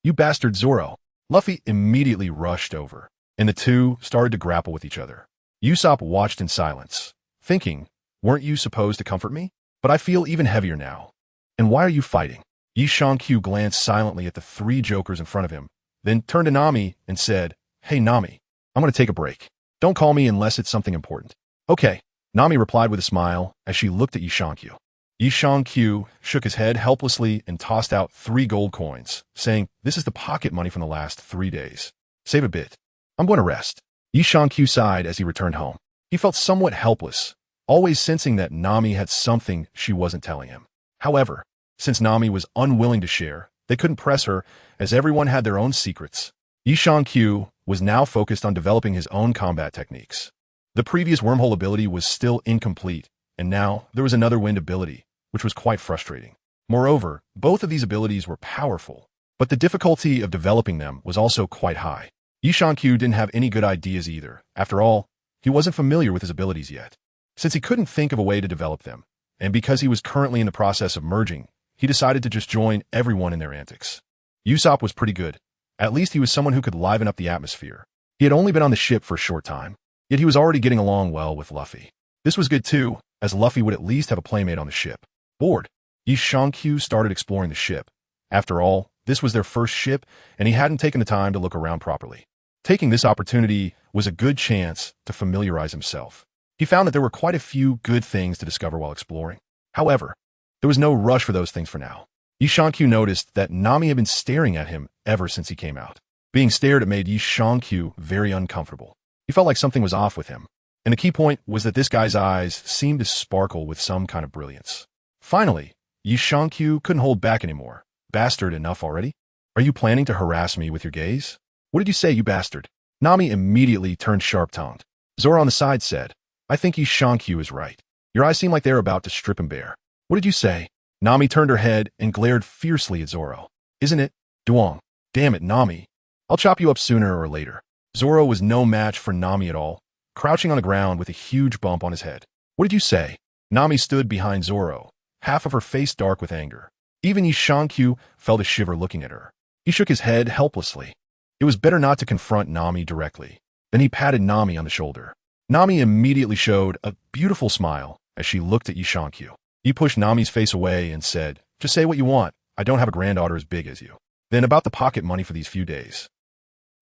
You bastard Zoro. Luffy immediately rushed over, and the two started to grapple with each other. Usopp watched in silence, thinking, weren't you supposed to comfort me? But I feel even heavier now. And why are you fighting? Q glanced silently at the three jokers in front of him, then turned to Nami and said, Hey Nami, I'm going to take a break. Don't call me unless it's something important. Okay, Nami replied with a smile as she looked at Q. Q shook his head helplessly and tossed out 3 gold coins, saying, This is the pocket money from the last 3 days. Save a bit. I'm going to rest. Q sighed as he returned home. He felt somewhat helpless, always sensing that Nami had something she wasn't telling him. However, since Nami was unwilling to share, they couldn't press her, as everyone had their own secrets. Q was now focused on developing his own combat techniques. The previous wormhole ability was still incomplete, and now there was another wind ability, which was quite frustrating. Moreover, both of these abilities were powerful, but the difficulty of developing them was also quite high. Q didn't have any good ideas either. After all, he wasn't familiar with his abilities yet. Since he couldn't think of a way to develop them, and because he was currently in the process of merging, he decided to just join everyone in their antics. Usopp was pretty good. At least he was someone who could liven up the atmosphere. He had only been on the ship for a short time, yet he was already getting along well with Luffy. This was good too, as Luffy would at least have a playmate on the ship. Bored, Q started exploring the ship. After all, this was their first ship, and he hadn't taken the time to look around properly. Taking this opportunity was a good chance to familiarize himself. He found that there were quite a few good things to discover while exploring. However, there was no rush for those things for now. Q noticed that Nami had been staring at him ever since he came out. Being stared at made Q very uncomfortable. He felt like something was off with him, and the key point was that this guy's eyes seemed to sparkle with some kind of brilliance. Finally, Q couldn't hold back anymore. Bastard, enough already? Are you planning to harass me with your gaze? What did you say, you bastard? Nami immediately turned sharp-tongued. Zoro on the side said, I think Q is right. Your eyes seem like they're about to strip him bare. What did you say? Nami turned her head and glared fiercely at Zoro. Isn't it? Duong. Damn it, Nami. I'll chop you up sooner or later. Zoro was no match for Nami at all, crouching on the ground with a huge bump on his head. What did you say? Nami stood behind Zoro, half of her face dark with anger. Even Q felt a shiver looking at her. He shook his head helplessly. It was better not to confront Nami directly. Then he patted Nami on the shoulder. Nami immediately showed a beautiful smile as she looked at Q. He pushed Nami's face away and said, Just say what you want. I don't have a granddaughter as big as you. Then about the pocket money for these few days.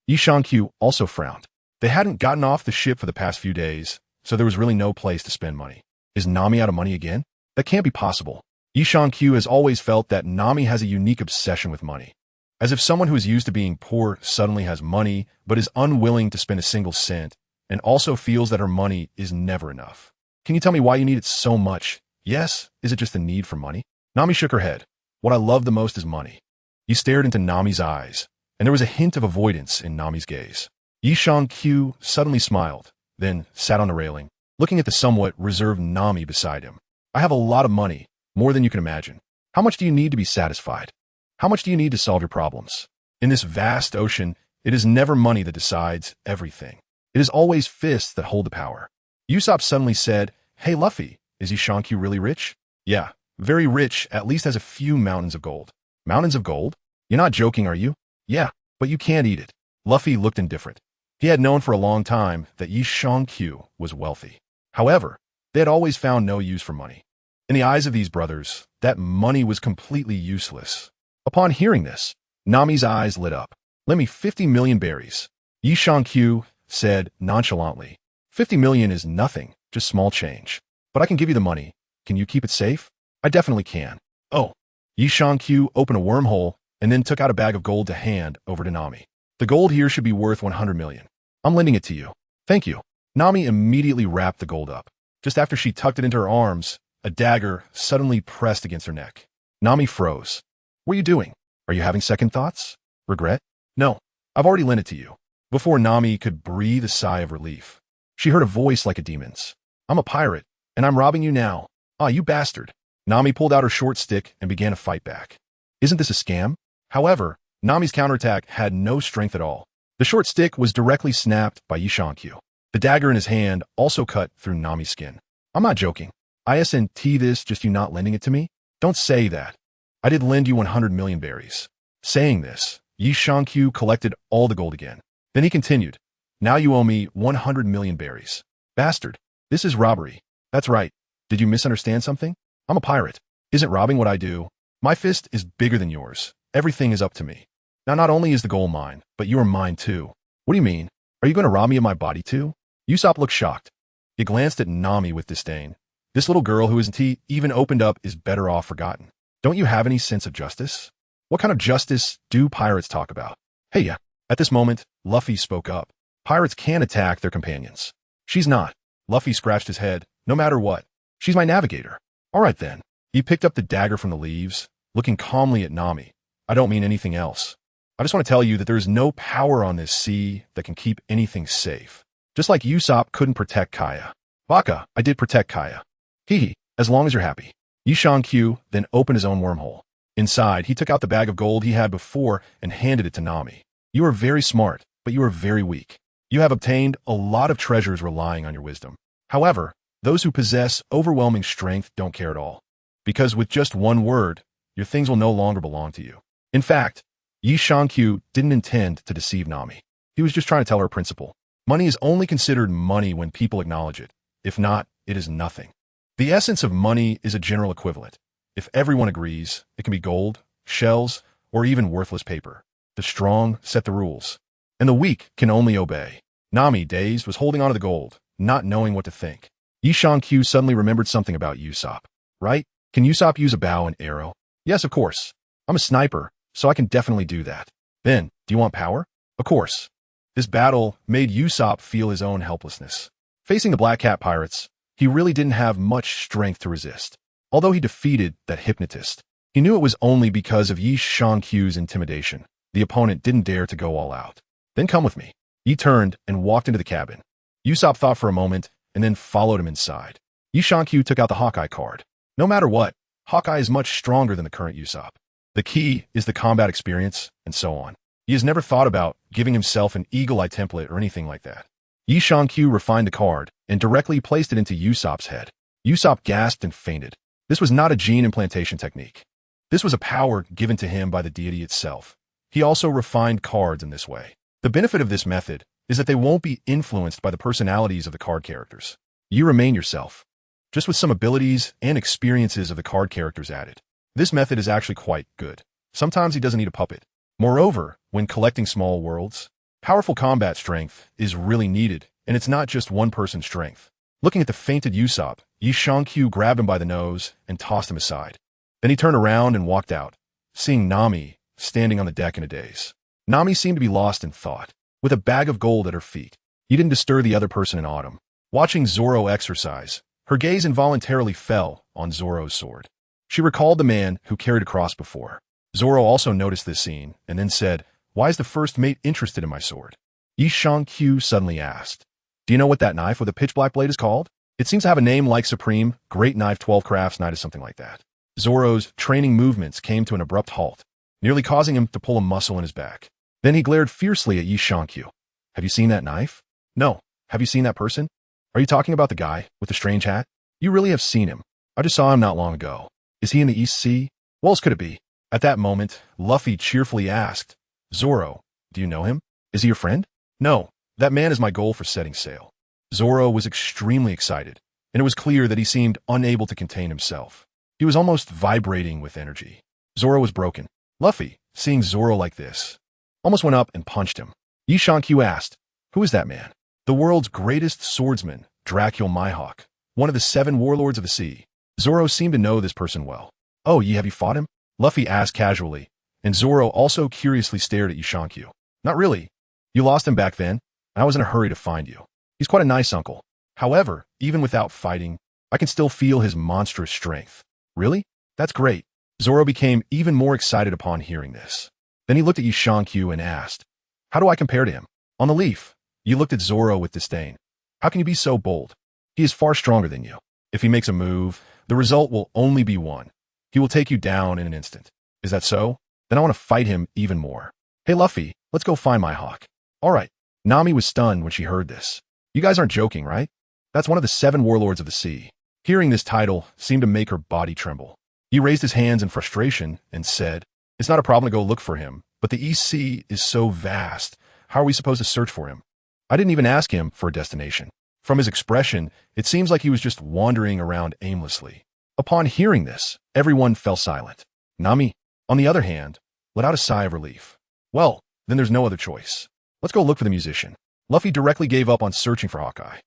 Q also frowned. They hadn't gotten off the ship for the past few days, so there was really no place to spend money. Is Nami out of money again? That can't be possible. Q has always felt that Nami has a unique obsession with money. As if someone who is used to being poor suddenly has money, but is unwilling to spend a single cent, and also feels that her money is never enough. Can you tell me why you need it so much? Yes, is it just a need for money? Nami shook her head. What I love the most is money. He stared into Nami's eyes, and there was a hint of avoidance in Nami's gaze. Q suddenly smiled, then sat on the railing, looking at the somewhat reserved Nami beside him. I have a lot of money, more than you can imagine. How much do you need to be satisfied? How much do you need to solve your problems? In this vast ocean, it is never money that decides everything. It is always fists that hold the power. Usopp suddenly said, Hey Luffy, is Q really rich? Yeah, very rich, at least has a few mountains of gold. Mountains of gold? You're not joking, are you? Yeah, but you can't eat it. Luffy looked indifferent. He had known for a long time that Yi Shangqiu was wealthy. However, they had always found no use for money. In the eyes of these brothers, that money was completely useless. Upon hearing this, Nami's eyes lit up. "Lend me 50 million berries," Yi Shangqiu said nonchalantly. 50 million is nothing, just small change. But I can give you the money. Can you keep it safe? I definitely can. Oh. Yi Shangqiu opened a wormhole and then took out a bag of gold to hand over to Nami. The gold here should be worth 100 million. I'm lending it to you. Thank you. Nami immediately wrapped the gold up. Just after she tucked it into her arms, a dagger suddenly pressed against her neck. Nami froze. What are you doing? Are you having second thoughts? Regret? No, I've already lent it to you. Before Nami could breathe a sigh of relief, she heard a voice like a demon's. I'm a pirate, and I'm robbing you now. Ah, you bastard. Nami pulled out her short stick and began to fight back. Isn't this a scam? However, Nami's counterattack had no strength at all. The short stick was directly snapped by Yi Shangqiu. The dagger in his hand also cut through Nami's skin. I'm not joking. ISNT this just you not lending it to me? Don't say that. I did lend you 100 million berries. Saying this, Yi Shangqiu collected all the gold again. Then he continued, now you owe me 100 million berries. Bastard, this is robbery. That's right. Did you misunderstand something? I'm a pirate. Isn't robbing what I do? My fist is bigger than yours. Everything is up to me. Now not only is the gold mine, but you are mine too. What do you mean? Are you going to rob me of my body too? Usopp looked shocked. He glanced at Nami with disdain. This little girl who isn't even opened up is better off forgotten. Don't you have any sense of justice? What kind of justice do pirates talk about? Hey, yeah. At this moment, Luffy spoke up. Pirates can attack their companions. She's not. Luffy scratched his head. No matter what. She's my navigator. All right then. He picked up the dagger from the leaves, looking calmly at Nami. I don't mean anything else. I just want to tell you that there is no power on this sea that can keep anything safe. Just like Usopp couldn't protect Kaya. Baka, I did protect Kaya. Hee, as long as you're happy. Yi Shangqiu then opened his own wormhole. Inside, he took out the bag of gold he had before and handed it to Nami. You are very smart, but you are very weak. You have obtained a lot of treasures relying on your wisdom. However, those who possess overwhelming strength don't care at all. Because with just one word, your things will no longer belong to you. In fact, Yi Shangqiu didn't intend to deceive Nami. He was just trying to tell her a principle. Money is only considered money when people acknowledge it. If not, it is nothing. The essence of money is a general equivalent. If everyone agrees, it can be gold, shells, or even worthless paper. The strong set the rules, and the weak can only obey. Nami, dazed, was holding onto the gold, not knowing what to think. Yi Shangqiu suddenly remembered something about Usopp. Right? Can Usopp use a bow and arrow? Yes, of course. I'm a sniper, so I can definitely do that. Then, do you want power? Of course. This battle made Usopp feel his own helplessness. Facing the Black Cat pirates, he really didn't have much strength to resist. Although he defeated that hypnotist, he knew it was only because of Yi Shangqiu's intimidation. The opponent didn't dare to go all out. Then come with me. Yi turned and walked into the cabin. Usopp thought for a moment and then followed him inside. Yi Shangqiu took out the Hawkeye card. No matter what, Hawkeye is much stronger than the current Usopp. The key is the combat experience, and so on. He has never thought about giving himself an eagle eye template or anything like that. Yi Shangqiu refined the card and directly placed it into Usopp's head. Usopp gasped and fainted. This was not a gene implantation technique. This was a power given to him by the deity itself. He also refined cards in this way. The benefit of this method is that they won't be influenced by the personalities of the card characters. You remain yourself, just with some abilities and experiences of the card characters added. This method is actually quite good. Sometimes he doesn't need a puppet. Moreover, when collecting small worlds, powerful combat strength is really needed, and it's not just one person's strength. Looking at the fainted Usopp, Yi Shangqiu grabbed him by the nose and tossed him aside. Then he turned around and walked out, seeing Nami standing on the deck in a daze. Nami seemed to be lost in thought, with a bag of gold at her feet. He didn't disturb the other person in autumn. Watching Zoro exercise, her gaze involuntarily fell on Zoro's sword. She recalled the man who carried a cross before. Zoro also noticed this scene and then said, why is the first mate interested in my sword? Yi Shangqiu suddenly asked, do you know what that knife with a pitch-black blade is called? It seems to have a name like Supreme, Great Knife 12 Crafts Knight or something like that. Zoro's training movements came to an abrupt halt, nearly causing him to pull a muscle in his back. Then he glared fiercely at Yi Shangqiu. Have you seen that knife? No. Have you seen that person? Are you talking about the guy with the strange hat? You really have seen him. I just saw him not long ago. Is he in the East Sea? What else could it be? At that moment, Luffy cheerfully asked, Zoro, do you know him? Is he your friend? No, That man is my goal for setting sail. Zoro was extremely excited, and it was clear that he seemed unable to contain himself. He was almost vibrating with energy. Zoro was broken. Luffy, seeing Zoro like this, almost went up and punched him. Yi Shankyu asked, "Who is that man?" "The world's greatest swordsman, Dracul Mihawk, one of the 7 warlords of the sea." Zoro seemed to know this person well. "Oh, have you fought him?" Luffy asked casually, and Zoro also curiously stared at Yi Shankyu. "Not really. You lost him back then. I was in a hurry to find you. He's quite a nice uncle. However, even without fighting, I can still feel his monstrous strength." "Really? That's great." Zoro became even more excited upon hearing this. Then he looked at Yi Shankyu and asked, "How do I compare to him?" On the leaf, Yi looked at Zoro with disdain. "How can you be so bold? He is far stronger than you. If he makes a move, the result will only be one. He will take you down in an instant. Is that so? Then I want to fight him even more. Hey Luffy, let's go find my hawk." "All right." Nami was stunned when she heard this. "You guys aren't joking, right? That's one of the 7 warlords of the sea." Hearing this title seemed to make her body tremble. He raised his hands in frustration and said, "It's not a problem to go look for him, but the East Sea is so vast. How are we supposed to search for him?" I didn't even ask him for a destination. From his expression, it seems like he was just wandering around aimlessly. Upon hearing this, everyone fell silent. Nami, on the other hand, let out a sigh of relief. "Well, then there's no other choice. Let's go look for the musician." Luffy directly gave up on searching for Hawkeye.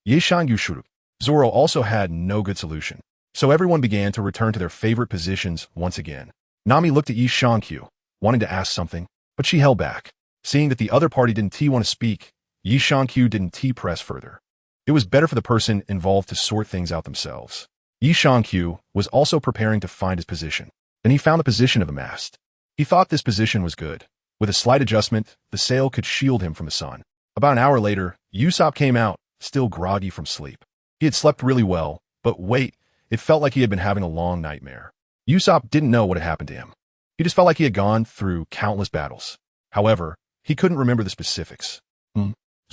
Yeishangu Shuru. Zoro also had no good solution. So everyone began to return to their favorite positions once again. Nami looked at Yi Shankyu, wanting to ask something, but she held back. Seeing that the other party didn't want to speak, Yi Shankyu didn't press further. It was better for the person involved to sort things out themselves. Yi Shankyu was also preparing to find his position. Then he found the position of the mast. He thought this position was good. With a slight adjustment, the sail could shield him from the sun. About an hour later, Usopp came out, still groggy from sleep. He had slept really well, but wait, it felt like he had been having a long nightmare. Usopp didn't know what had happened to him. He just felt like he had gone through countless battles. However, he couldn't remember the specifics.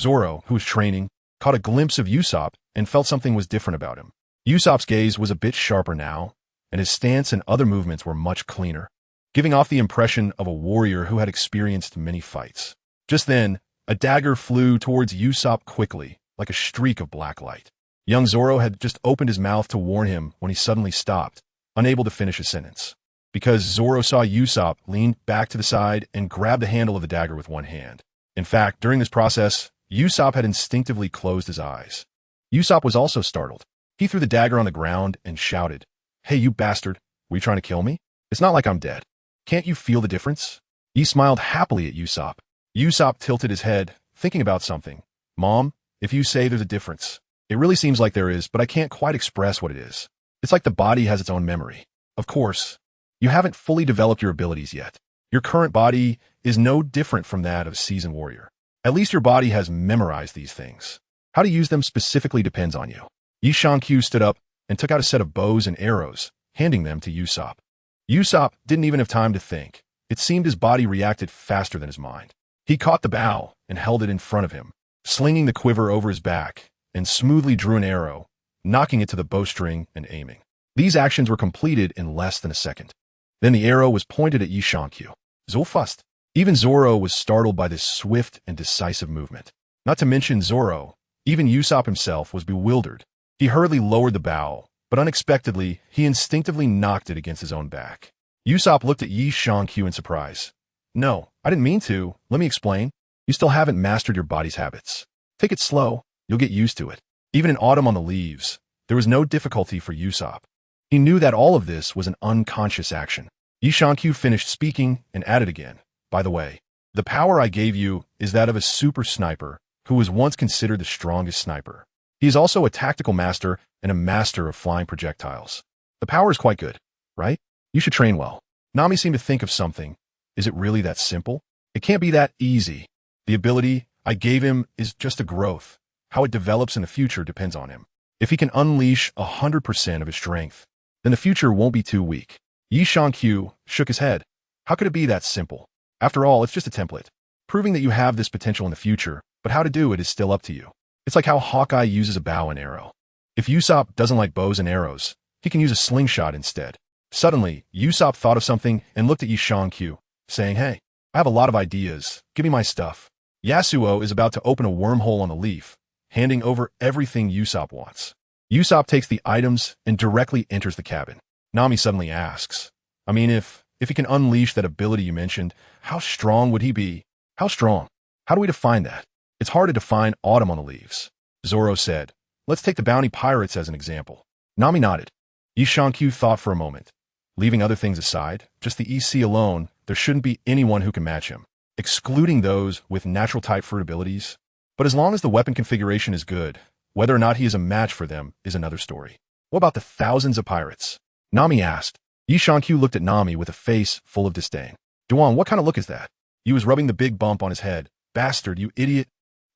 Zoro, who was training, caught a glimpse of Usopp and felt something was different about him. Usopp's gaze was a bit sharper now, and his stance and other movements were much cleaner, giving off the impression of a warrior who had experienced many fights. Just then, a dagger flew towards Usopp quickly, like a streak of black light. Young Zoro had just opened his mouth to warn him when he suddenly stopped, unable to finish his sentence. Because Zoro saw Usopp lean back to the side and grab the handle of the dagger with one hand. In fact, during this process, Usopp had instinctively closed his eyes. Usopp was also startled. He threw the dagger on the ground and shouted, "Hey, you bastard, were you trying to kill me? It's not like I'm dead. Can't you feel the difference?" He smiled happily at Usopp. Usopp tilted his head, thinking about something. "Mom, if you say there's a difference, it really seems like there is, but I can't quite express what it is. It's like the body has its own memory. Of course, you haven't fully developed your abilities yet. Your current body is no different from that of a seasoned warrior. At least your body has memorized these things. How to use them specifically depends on you." Yi Shankyu stood up and took out a set of bows and arrows, handing them to Usopp. Usopp didn't even have time to think. It seemed his body reacted faster than his mind. He caught the bow and held it in front of him, slinging the quiver over his back, and smoothly drew an arrow, knocking it to the bowstring and aiming. These actions were completed in less than a second. Then the arrow was pointed at Yi Shankyu. So fast. Even Zoro was startled by this swift and decisive movement. Not to mention Zoro, even Usopp himself was bewildered. He hurriedly lowered the bow, but unexpectedly, he instinctively knocked it against his own back. Usopp looked at Yi Shankyu in surprise. "No, I didn't mean to. Let me explain. You still haven't mastered your body's habits. Take it slow. You'll get used to it." Even in autumn on the leaves, there was no difficulty for Usopp. He knew that all of this was an unconscious action. Yi Shankyu finished speaking and added again, "By the way, the power I gave you is that of a super sniper who was once considered the strongest sniper. He is also a tactical master and a master of flying projectiles. The power is quite good, right? You should train well." Nami seemed to think of something. Is it really that simple? It can't be that easy. The ability I gave him is just a growth. How it develops in the future depends on him. If he can unleash 100% of his strength, then the future won't be too weak. Yi Shankyu shook his head. How could it be that simple? After all, it's just a template, proving that you have this potential in the future, but how to do it is still up to you. It's like how Hawkeye uses a bow and arrow. If Usopp doesn't like bows and arrows, he can use a slingshot instead. Suddenly, Usopp thought of something and looked at Yi Shankyu, saying, "Hey, I have a lot of ideas. Give me my stuff." Yasuo is about to open a wormhole on the leaf, handing over everything Usopp wants. Usopp takes the items and directly enters the cabin. Nami suddenly asks, I mean, if he can unleash that ability you mentioned, how strong would he be? How strong? How do we define that? It's hard to define autumn on the leaves. Zoro said, let's take the bounty pirates as an example. Nami nodded. Yi Shankyu thought for a moment. Leaving other things aside, just the EC alone, there shouldn't be anyone who can match him, excluding those with natural type fruit abilities. But as long as the weapon configuration is good, whether or not he is a match for them is another story. What about the thousands of pirates? Nami asked. Yi Shankyu looked at Nami with a face full of disdain. Duan, what kind of look is that? He was rubbing the big bump on his head. Bastard, you idiot.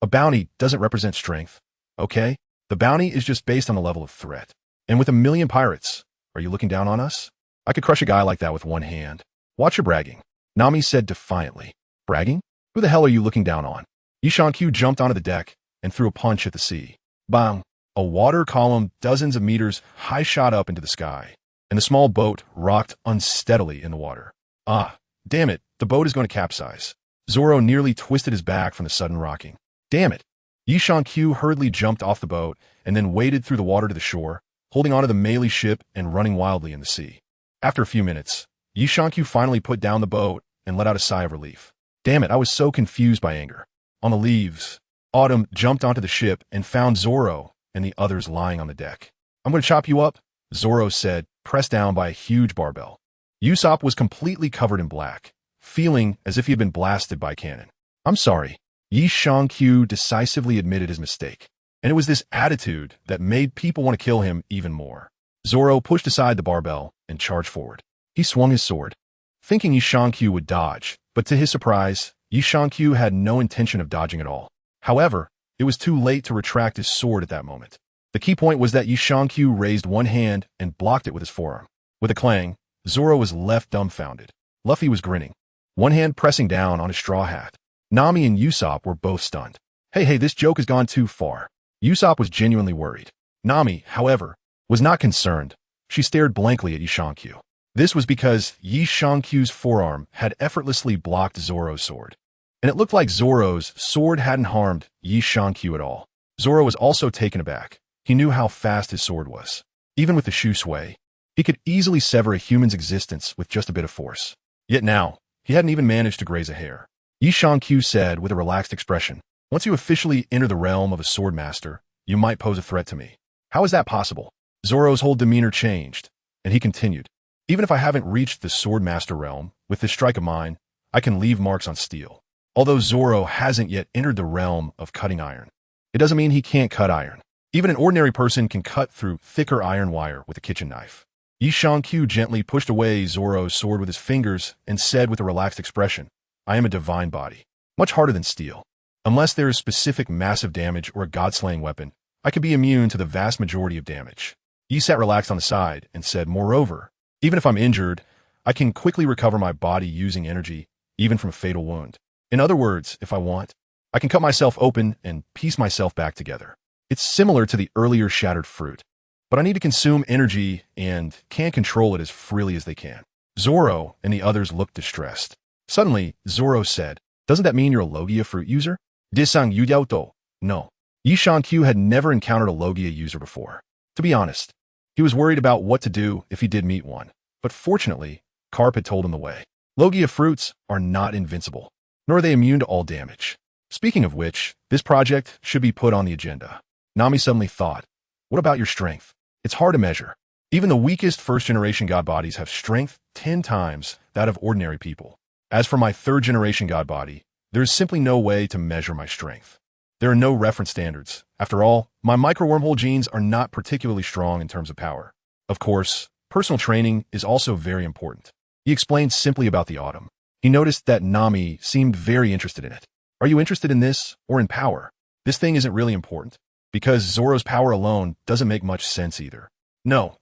A bounty doesn't represent strength, okay? The bounty is just based on the level of threat. And with 1,000,000 pirates, are you looking down on us? I could crush a guy like that with one hand. Watch your bragging, Nami said defiantly. Bragging? Who the hell are you looking down on? Yi Shankyu jumped onto the deck and threw a punch at the sea. Bang! A water column dozens of meters high shot up into the sky, and the small boat rocked unsteadily in the water. Ah, damn it, the boat is going to capsize. Zoro nearly twisted his back from the sudden rocking. Damn it! Yi Shankyu hurriedly jumped off the boat and then waded through the water to the shore, holding onto the melee ship and running wildly in the sea. After a few minutes, Yi Shankyu finally put down the boat and let out a sigh of relief. Damn it, I was so confused by anger. On the leaves, Autumn jumped onto the ship and found Zoro and the others lying on the deck. I'm going to chop you up, Zoro said, pressed down by a huge barbell. Usopp was completely covered in black, feeling as if he had been blasted by a cannon. I'm sorry. Yi Shankyu decisively admitted his mistake, and it was this attitude that made people want to kill him even more. Zoro pushed aside the barbell and charged forward. He swung his sword, thinking Yi Shankyu would dodge, but to his surprise, Yi Shankyu had no intention of dodging at all. However, it was too late to retract his sword at that moment. The key point was that Yi Shankyu raised one hand and blocked it with his forearm. With a clang, Zoro was left dumbfounded. Luffy was grinning, one hand pressing down on his straw hat. Nami and Usopp were both stunned. Hey, this joke has gone too far. Usopp was genuinely worried. Nami, however, was not concerned. She stared blankly at Yi Shankyu. This was because Yi Shankyu's forearm had effortlessly blocked Zoro's sword, and it looked like Zoro's sword hadn't harmed Yi Shankyu at all. Zoro was also taken aback. He knew how fast his sword was. Even with the shoe sway, he could easily sever a human's existence with just a bit of force. Yet now, he hadn't even managed to graze a hair. Yi Shankyu said with a relaxed expression, once you officially enter the realm of a sword master, you might pose a threat to me. How is that possible? Zoro's whole demeanor changed, and he continued, even if I haven't reached the sword master realm, with this strike of mine, I can leave marks on steel. Although Zoro hasn't yet entered the realm of cutting iron, it doesn't mean he can't cut iron. Even an ordinary person can cut through thicker iron wire with a kitchen knife. Yi Shankyu gently pushed away Zoro's sword with his fingers and said with a relaxed expression, I am a divine body, much harder than steel. Unless there is specific massive damage or a god-slaying weapon, I could be immune to the vast majority of damage. Yi sat relaxed on the side and said, moreover, even if I'm injured, I can quickly recover my body using energy, even from a fatal wound. In other words, if I want, I can cut myself open and piece myself back together. It's similar to the earlier shattered fruit, but I need to consume energy and can't control it as freely as they can. Zoro and the others looked distressed. Suddenly, Zoro said, doesn't that mean you're a Logia fruit user? Disang Yudauto. No. Yi Shankyu had never encountered a Logia user before. To be honest, he was worried about what to do if he did meet one, but fortunately, Carp had told him the way. Logia fruits are not invincible, nor are they immune to all damage. Speaking of which, this project should be put on the agenda. Nami suddenly thought, what about your strength? It's hard to measure. Even the weakest first-generation god bodies have strength 10 times that of ordinary people. As for my third-generation god body, there is simply no way to measure my strength. There are no reference standards. After all, my micro-wormhole genes are not particularly strong in terms of power. Of course, personal training is also very important. He explained simply about the autumn. He noticed that Nami seemed very interested in it. Are you interested in this or in power? This thing isn't really important, because Zoro's power alone doesn't make much sense either. No,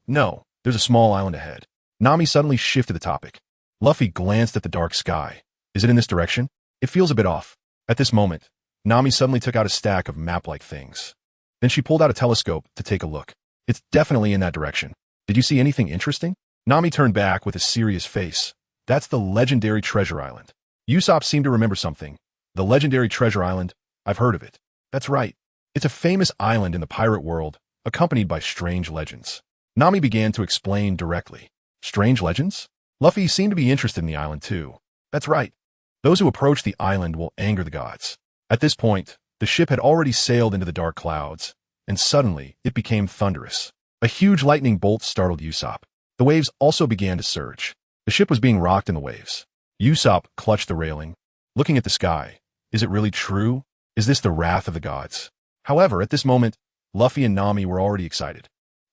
there's a small island ahead. Nami suddenly shifted the topic. Luffy glanced at the dark sky. Is it in this direction? It feels a bit off. At this moment, Nami suddenly took out a stack of map-like things. Then she pulled out a telescope to take a look. It's definitely in that direction. Did you see anything interesting? Nami turned back with a serious face. That's the legendary treasure island. Usopp seemed to remember something, The legendary treasure island. I've heard of it. That's right. It's a famous island in the pirate world, accompanied by strange legends. Nami began to explain directly. Strange legends? Luffy seemed to be interested in the island too. That's right. Those who approach the island will anger the gods. At this point, the ship had already sailed into the dark clouds, and suddenly it became thunderous. A huge lightning bolt startled Usopp. The waves also began to surge. The ship was being rocked in the waves. Usopp clutched the railing, looking at the sky. Is it really true? Is this the wrath of the gods? However, at this moment, Luffy and Nami were already excited.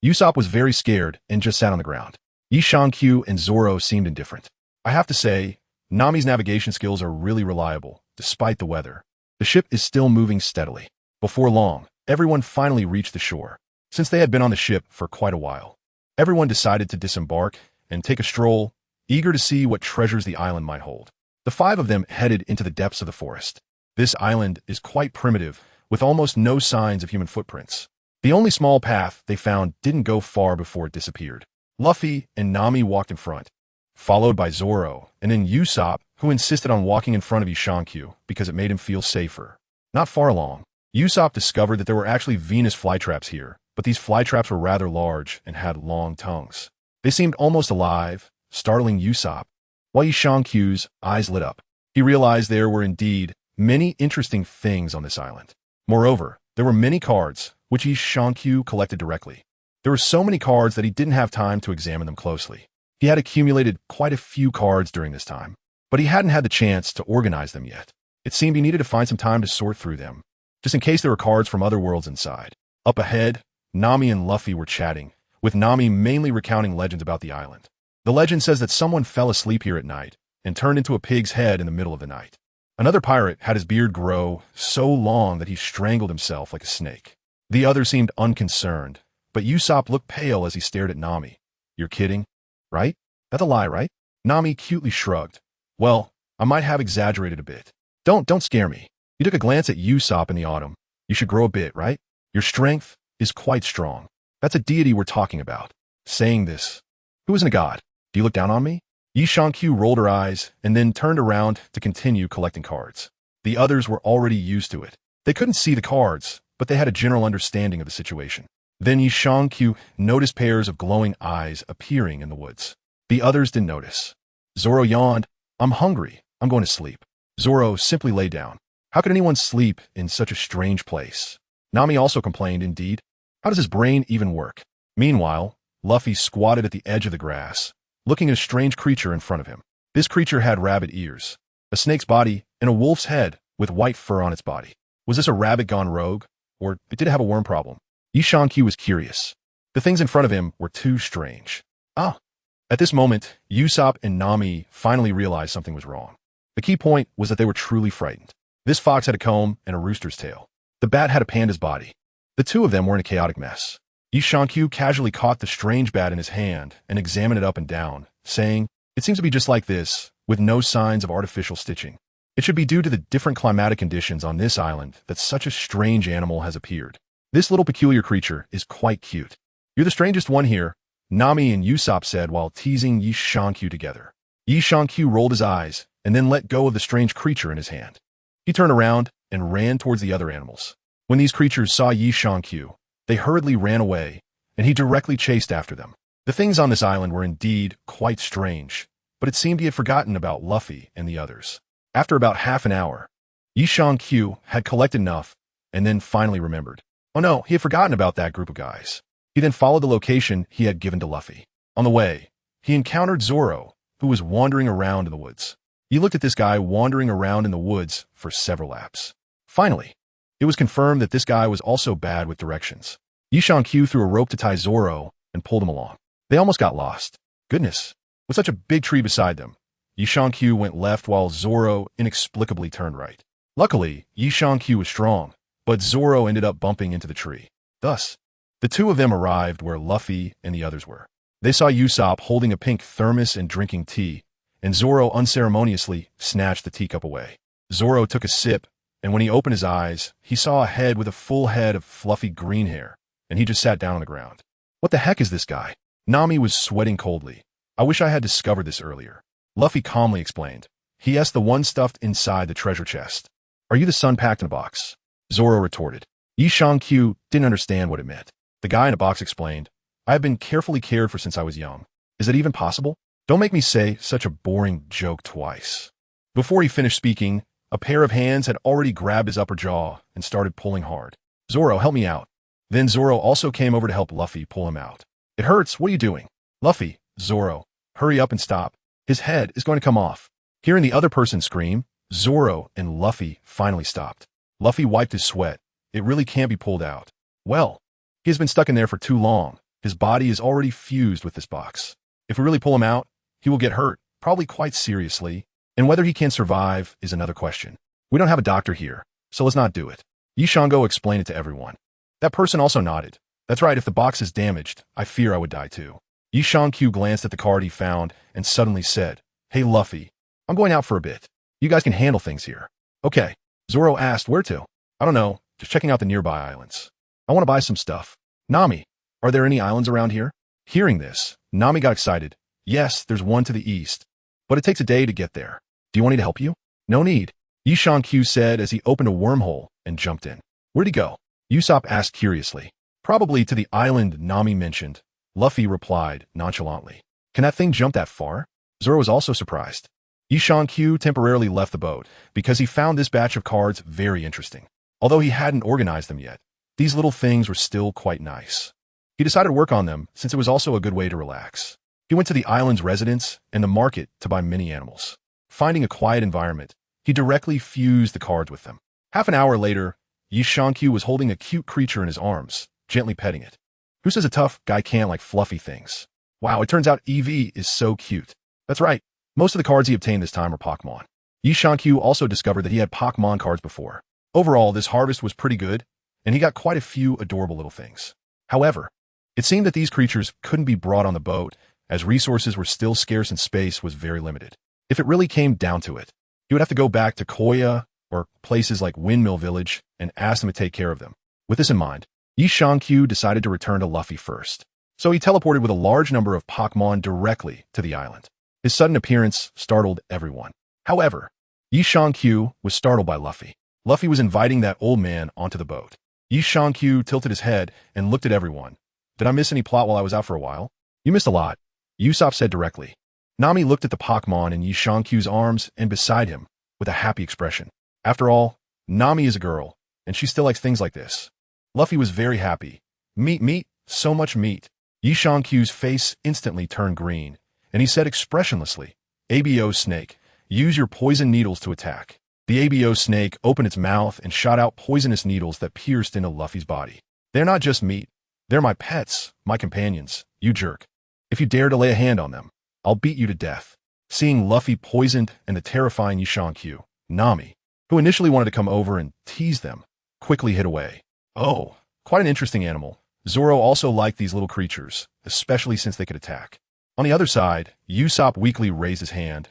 Usopp was very scared and just sat on the ground. Q and Zoro seemed indifferent. I have to say, Nami's navigation skills are really reliable, despite the weather. The ship is still moving steadily. Before long, everyone finally reached the shore. Since they had been on the ship for quite a while, everyone decided to disembark and take a stroll, eager to see what treasures the island might hold. The five of them headed into the depths of the forest. This island is quite primitive, with almost no signs of human footprints. The only small path they found didn't go far before it disappeared. Luffy and Nami walked in front, followed by Zoro, and then Usopp, who insisted on walking in front of Q because it made him feel safer. Not far along, Usopp discovered that there were actually Venus flytraps here, but these flytraps were rather large and had long tongues. They seemed almost alive, startling Usopp. While Q's eyes lit up, he realized there were indeed many interesting things on this island. Moreover, there were many cards, which Q collected directly. There were so many cards that he didn't have time to examine them closely. He had accumulated quite a few cards during this time, but he hadn't had the chance to organize them yet. It seemed he needed to find some time to sort through them, just in case there were cards from other worlds inside. Up ahead, Nami and Luffy were chatting, with Nami mainly recounting legends about the island. The legend says that someone fell asleep here at night and turned into a pig's head in the middle of the night. Another pirate had his beard grow so long that he strangled himself like a snake. The other seemed unconcerned, but Usopp looked pale as he stared at Nami. You're kidding, right? That's a lie, right? Nami cutely shrugged. Well, I might have exaggerated a bit. Don't scare me. You took a glance at Usopp in the autumn. You should grow a bit, right? Your strength is quite strong. That's a deity we're talking about. Saying this, who isn't a god? Do you look down on me? Q rolled her eyes and then turned around to continue collecting cards. The others were already used to it. They couldn't see the cards, but they had a general understanding of the situation. Then Q noticed pairs of glowing eyes appearing in the woods. The others didn't notice. Zoro yawned. I'm hungry. I'm going to sleep. Zoro simply lay down. How could anyone sleep in such a strange place? Nami also complained, indeed. How does his brain even work? Meanwhile, Luffy squatted at the edge of the grass, looking at a strange creature in front of him. This creature had rabbit ears, a snake's body, and a wolf's head with white fur on its body. Was this a rabbit gone rogue, or did it have a worm problem? Q was curious. The things in front of him were too strange. At this moment, Usopp and Nami finally realized something was wrong. The key point was that they were truly frightened. This fox had a comb and a rooster's tail. The bat had a panda's body. The two of them were in a chaotic mess. Q casually caught the strange bat in his hand and examined it up and down, saying, it seems to be just like this, with no signs of artificial stitching. It should be due to the different climatic conditions on this island that such a strange animal has appeared. This little peculiar creature is quite cute. You're the strangest one here, Nami and Usopp said while teasing Q together. Q rolled his eyes and then let go of the strange creature in his hand. He turned around and ran towards the other animals. When these creatures saw Q, they hurriedly ran away, and he directly chased after them. The things on this island were indeed quite strange, but it seemed he had forgotten about Luffy and the others. After about half an hour, Q had collected enough and then finally remembered. Oh no, he had forgotten about that group of guys. He then followed the location he had given to Luffy. On the way, he encountered Zoro, who was wandering around in the woods. He looked at this guy wandering around in the woods for several laps. Finally, it was confirmed that this guy was also bad with directions. Q threw a rope to tie Zoro and pulled him along. They almost got lost. Goodness, with such a big tree beside them, Q went left while Zoro inexplicably turned right. Luckily, Q was strong, but Zoro ended up bumping into the tree. Thus, the two of them arrived where Luffy and the others were. They saw Usopp holding a pink thermos and drinking tea, and Zoro unceremoniously snatched the teacup away. Zoro took a sip, and when he opened his eyes, he saw a head with a full head of fluffy green hair, and he just sat down on the ground. What the heck is this guy? Nami was sweating coldly. I wish I had discovered this earlier. Luffy calmly explained. He asked the one stuffed inside the treasure chest. Are you the son packed in a box? Zoro retorted. Yi Shang-Q didn't understand what it meant. The guy in a box explained, I have been carefully cared for since I was young. Is it even possible? Don't make me say such a boring joke twice. Before he finished speaking, a pair of hands had already grabbed his upper jaw and started pulling hard. Zoro, help me out. Then Zoro also came over to help Luffy pull him out. It hurts, what are you doing? Luffy, Zoro, hurry up and stop. His head is going to come off. Hearing the other person scream, Zoro and Luffy finally stopped. Luffy wiped his sweat. It really can't be pulled out. Well, he has been stuck in there for too long. His body is already fused with this box. If we really pull him out, he will get hurt, probably quite seriously, and whether he can survive is another question. We don't have a doctor here, so let's not do it. Yi Shango explained it to everyone. That person also nodded. That's right, if the box is damaged, I fear I would die too. Yi Shang-Q glanced at the card he found and suddenly said, Hey Luffy, I'm going out for a bit. You guys can handle things here. Okay. Zoro asked, where to? I don't know, just checking out the nearby islands. I want to buy some stuff. Nami, are there any islands around here? Hearing this, Nami got excited. Yes, there's one to the east, but it takes a day to get there. Do you want me to help you? No need. Yi Shang-Q said as he opened a wormhole and jumped in. Where'd he go? Usopp asked curiously. Probably to the island Nami mentioned. Luffy replied nonchalantly. Can that thing jump that far? Zoro was also surprised. Yi Shang-Q temporarily left the boat because he found this batch of cards very interesting. Although he hadn't organized them yet, these little things were still quite nice. He decided to work on them since it was also a good way to relax. He went to the island's residence and the market to buy mini animals. Finding a quiet environment, he directly fused the cards with them. Half an hour later, Yi Shang-Q was holding a cute creature in his arms, gently petting it. Who says a tough guy can't like fluffy things? Wow, it turns out Vivy is so cute. That's right. Most of the cards he obtained this time are Pokemon. Yi Shang-Q also discovered that he had Pokemon cards before. Overall, this harvest was pretty good, and he got quite a few adorable little things. However, it seemed that these creatures couldn't be brought on the boat, as resources were still scarce and space was very limited. If it really came down to it, he would have to go back to Koya or places like Windmill Village and ask them to take care of them. With this in mind, Yi Shang-Q decided to return to Luffy first. So he teleported with a large number of Pokemon directly to the island. His sudden appearance startled everyone. However, Yi Shang-Q was startled by Luffy. Luffy was inviting that old man onto the boat. Yi Shang-Q tilted his head and looked at everyone. Did I miss any plot while I was out for a while? You missed a lot, Usopp said directly. Nami looked at the Pokemon in Yi Shang-Q's arms and beside him with a happy expression. After all, Nami is a girl, and she still likes things like this. Luffy was very happy. Meat, so much meat. Yi Shang-Q's face instantly turned green, and he said expressionlessly, ABO snake, use your poison needles to attack. The ABO snake opened its mouth and shot out poisonous needles that pierced into Luffy's body. They're not just meat. They're my pets, my companions, you jerk. If you dare to lay a hand on them, I'll beat you to death. Seeing Luffy poisoned and the terrifying Yi Shang-Q, Nami, who initially wanted to come over and tease them, quickly hid away. Oh, quite an interesting animal. Zoro also liked these little creatures, especially since they could attack. On the other side, Usopp weakly raised his hand.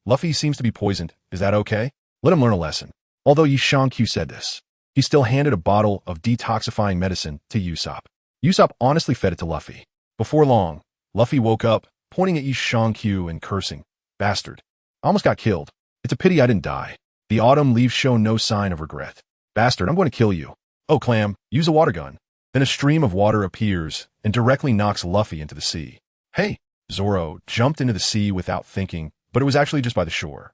Luffy seems to be poisoned. Is that okay? Let him learn a lesson. Although Yi Shang-Q said this, he still handed a bottle of detoxifying medicine to Usopp. Usopp honestly fed it to Luffy. Before long, Luffy woke up, pointing at Yi Shang-Q and cursing. Bastard. I almost got killed. It's a pity I didn't die. The autumn leaves show no sign of regret. Bastard, I'm going to kill you. Oh, Clam, use a water gun. Then a stream of water appears and directly knocks Luffy into the sea. Hey! Zoro jumped into the sea without thinking, but it was actually just by the shore.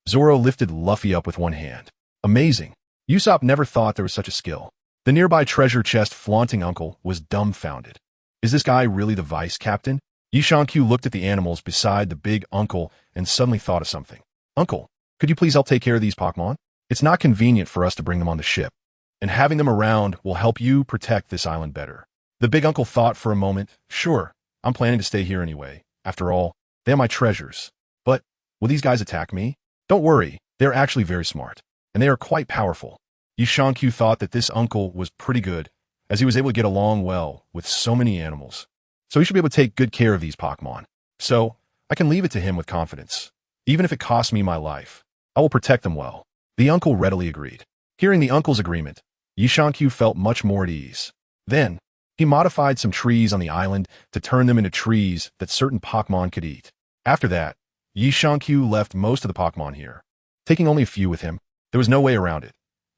Zoro lifted Luffy up with one hand. Amazing. Usopp never thought there was such a skill. The nearby treasure chest flaunting uncle was dumbfounded. Is this guy really the vice captain? Yi Shang-Q looked at the animals beside the big uncle and suddenly thought of something. Uncle, could you please help take care of these Pokemon? It's not convenient for us to bring them on the ship, and having them around will help you protect this island better. The big uncle thought for a moment. Sure, I'm planning to stay here anyway. After all, they're my treasures. But will these guys attack me? Don't worry, they're actually very smart, and they are quite powerful. Yi Shang-Q thought that this uncle was pretty good, as he was able to get along well with so many animals. So he should be able to take good care of these Pokemon. So, I can leave it to him with confidence. Even if it costs me my life, I will protect them well. The uncle readily agreed. Hearing the uncle's agreement, Yi Shang-Q felt much more at ease. Then, he modified some trees on the island to turn them into trees that certain Pokemon could eat. After that, Yi Shang-Q left most of the Pokemon here, taking only a few with him. There was no way around it.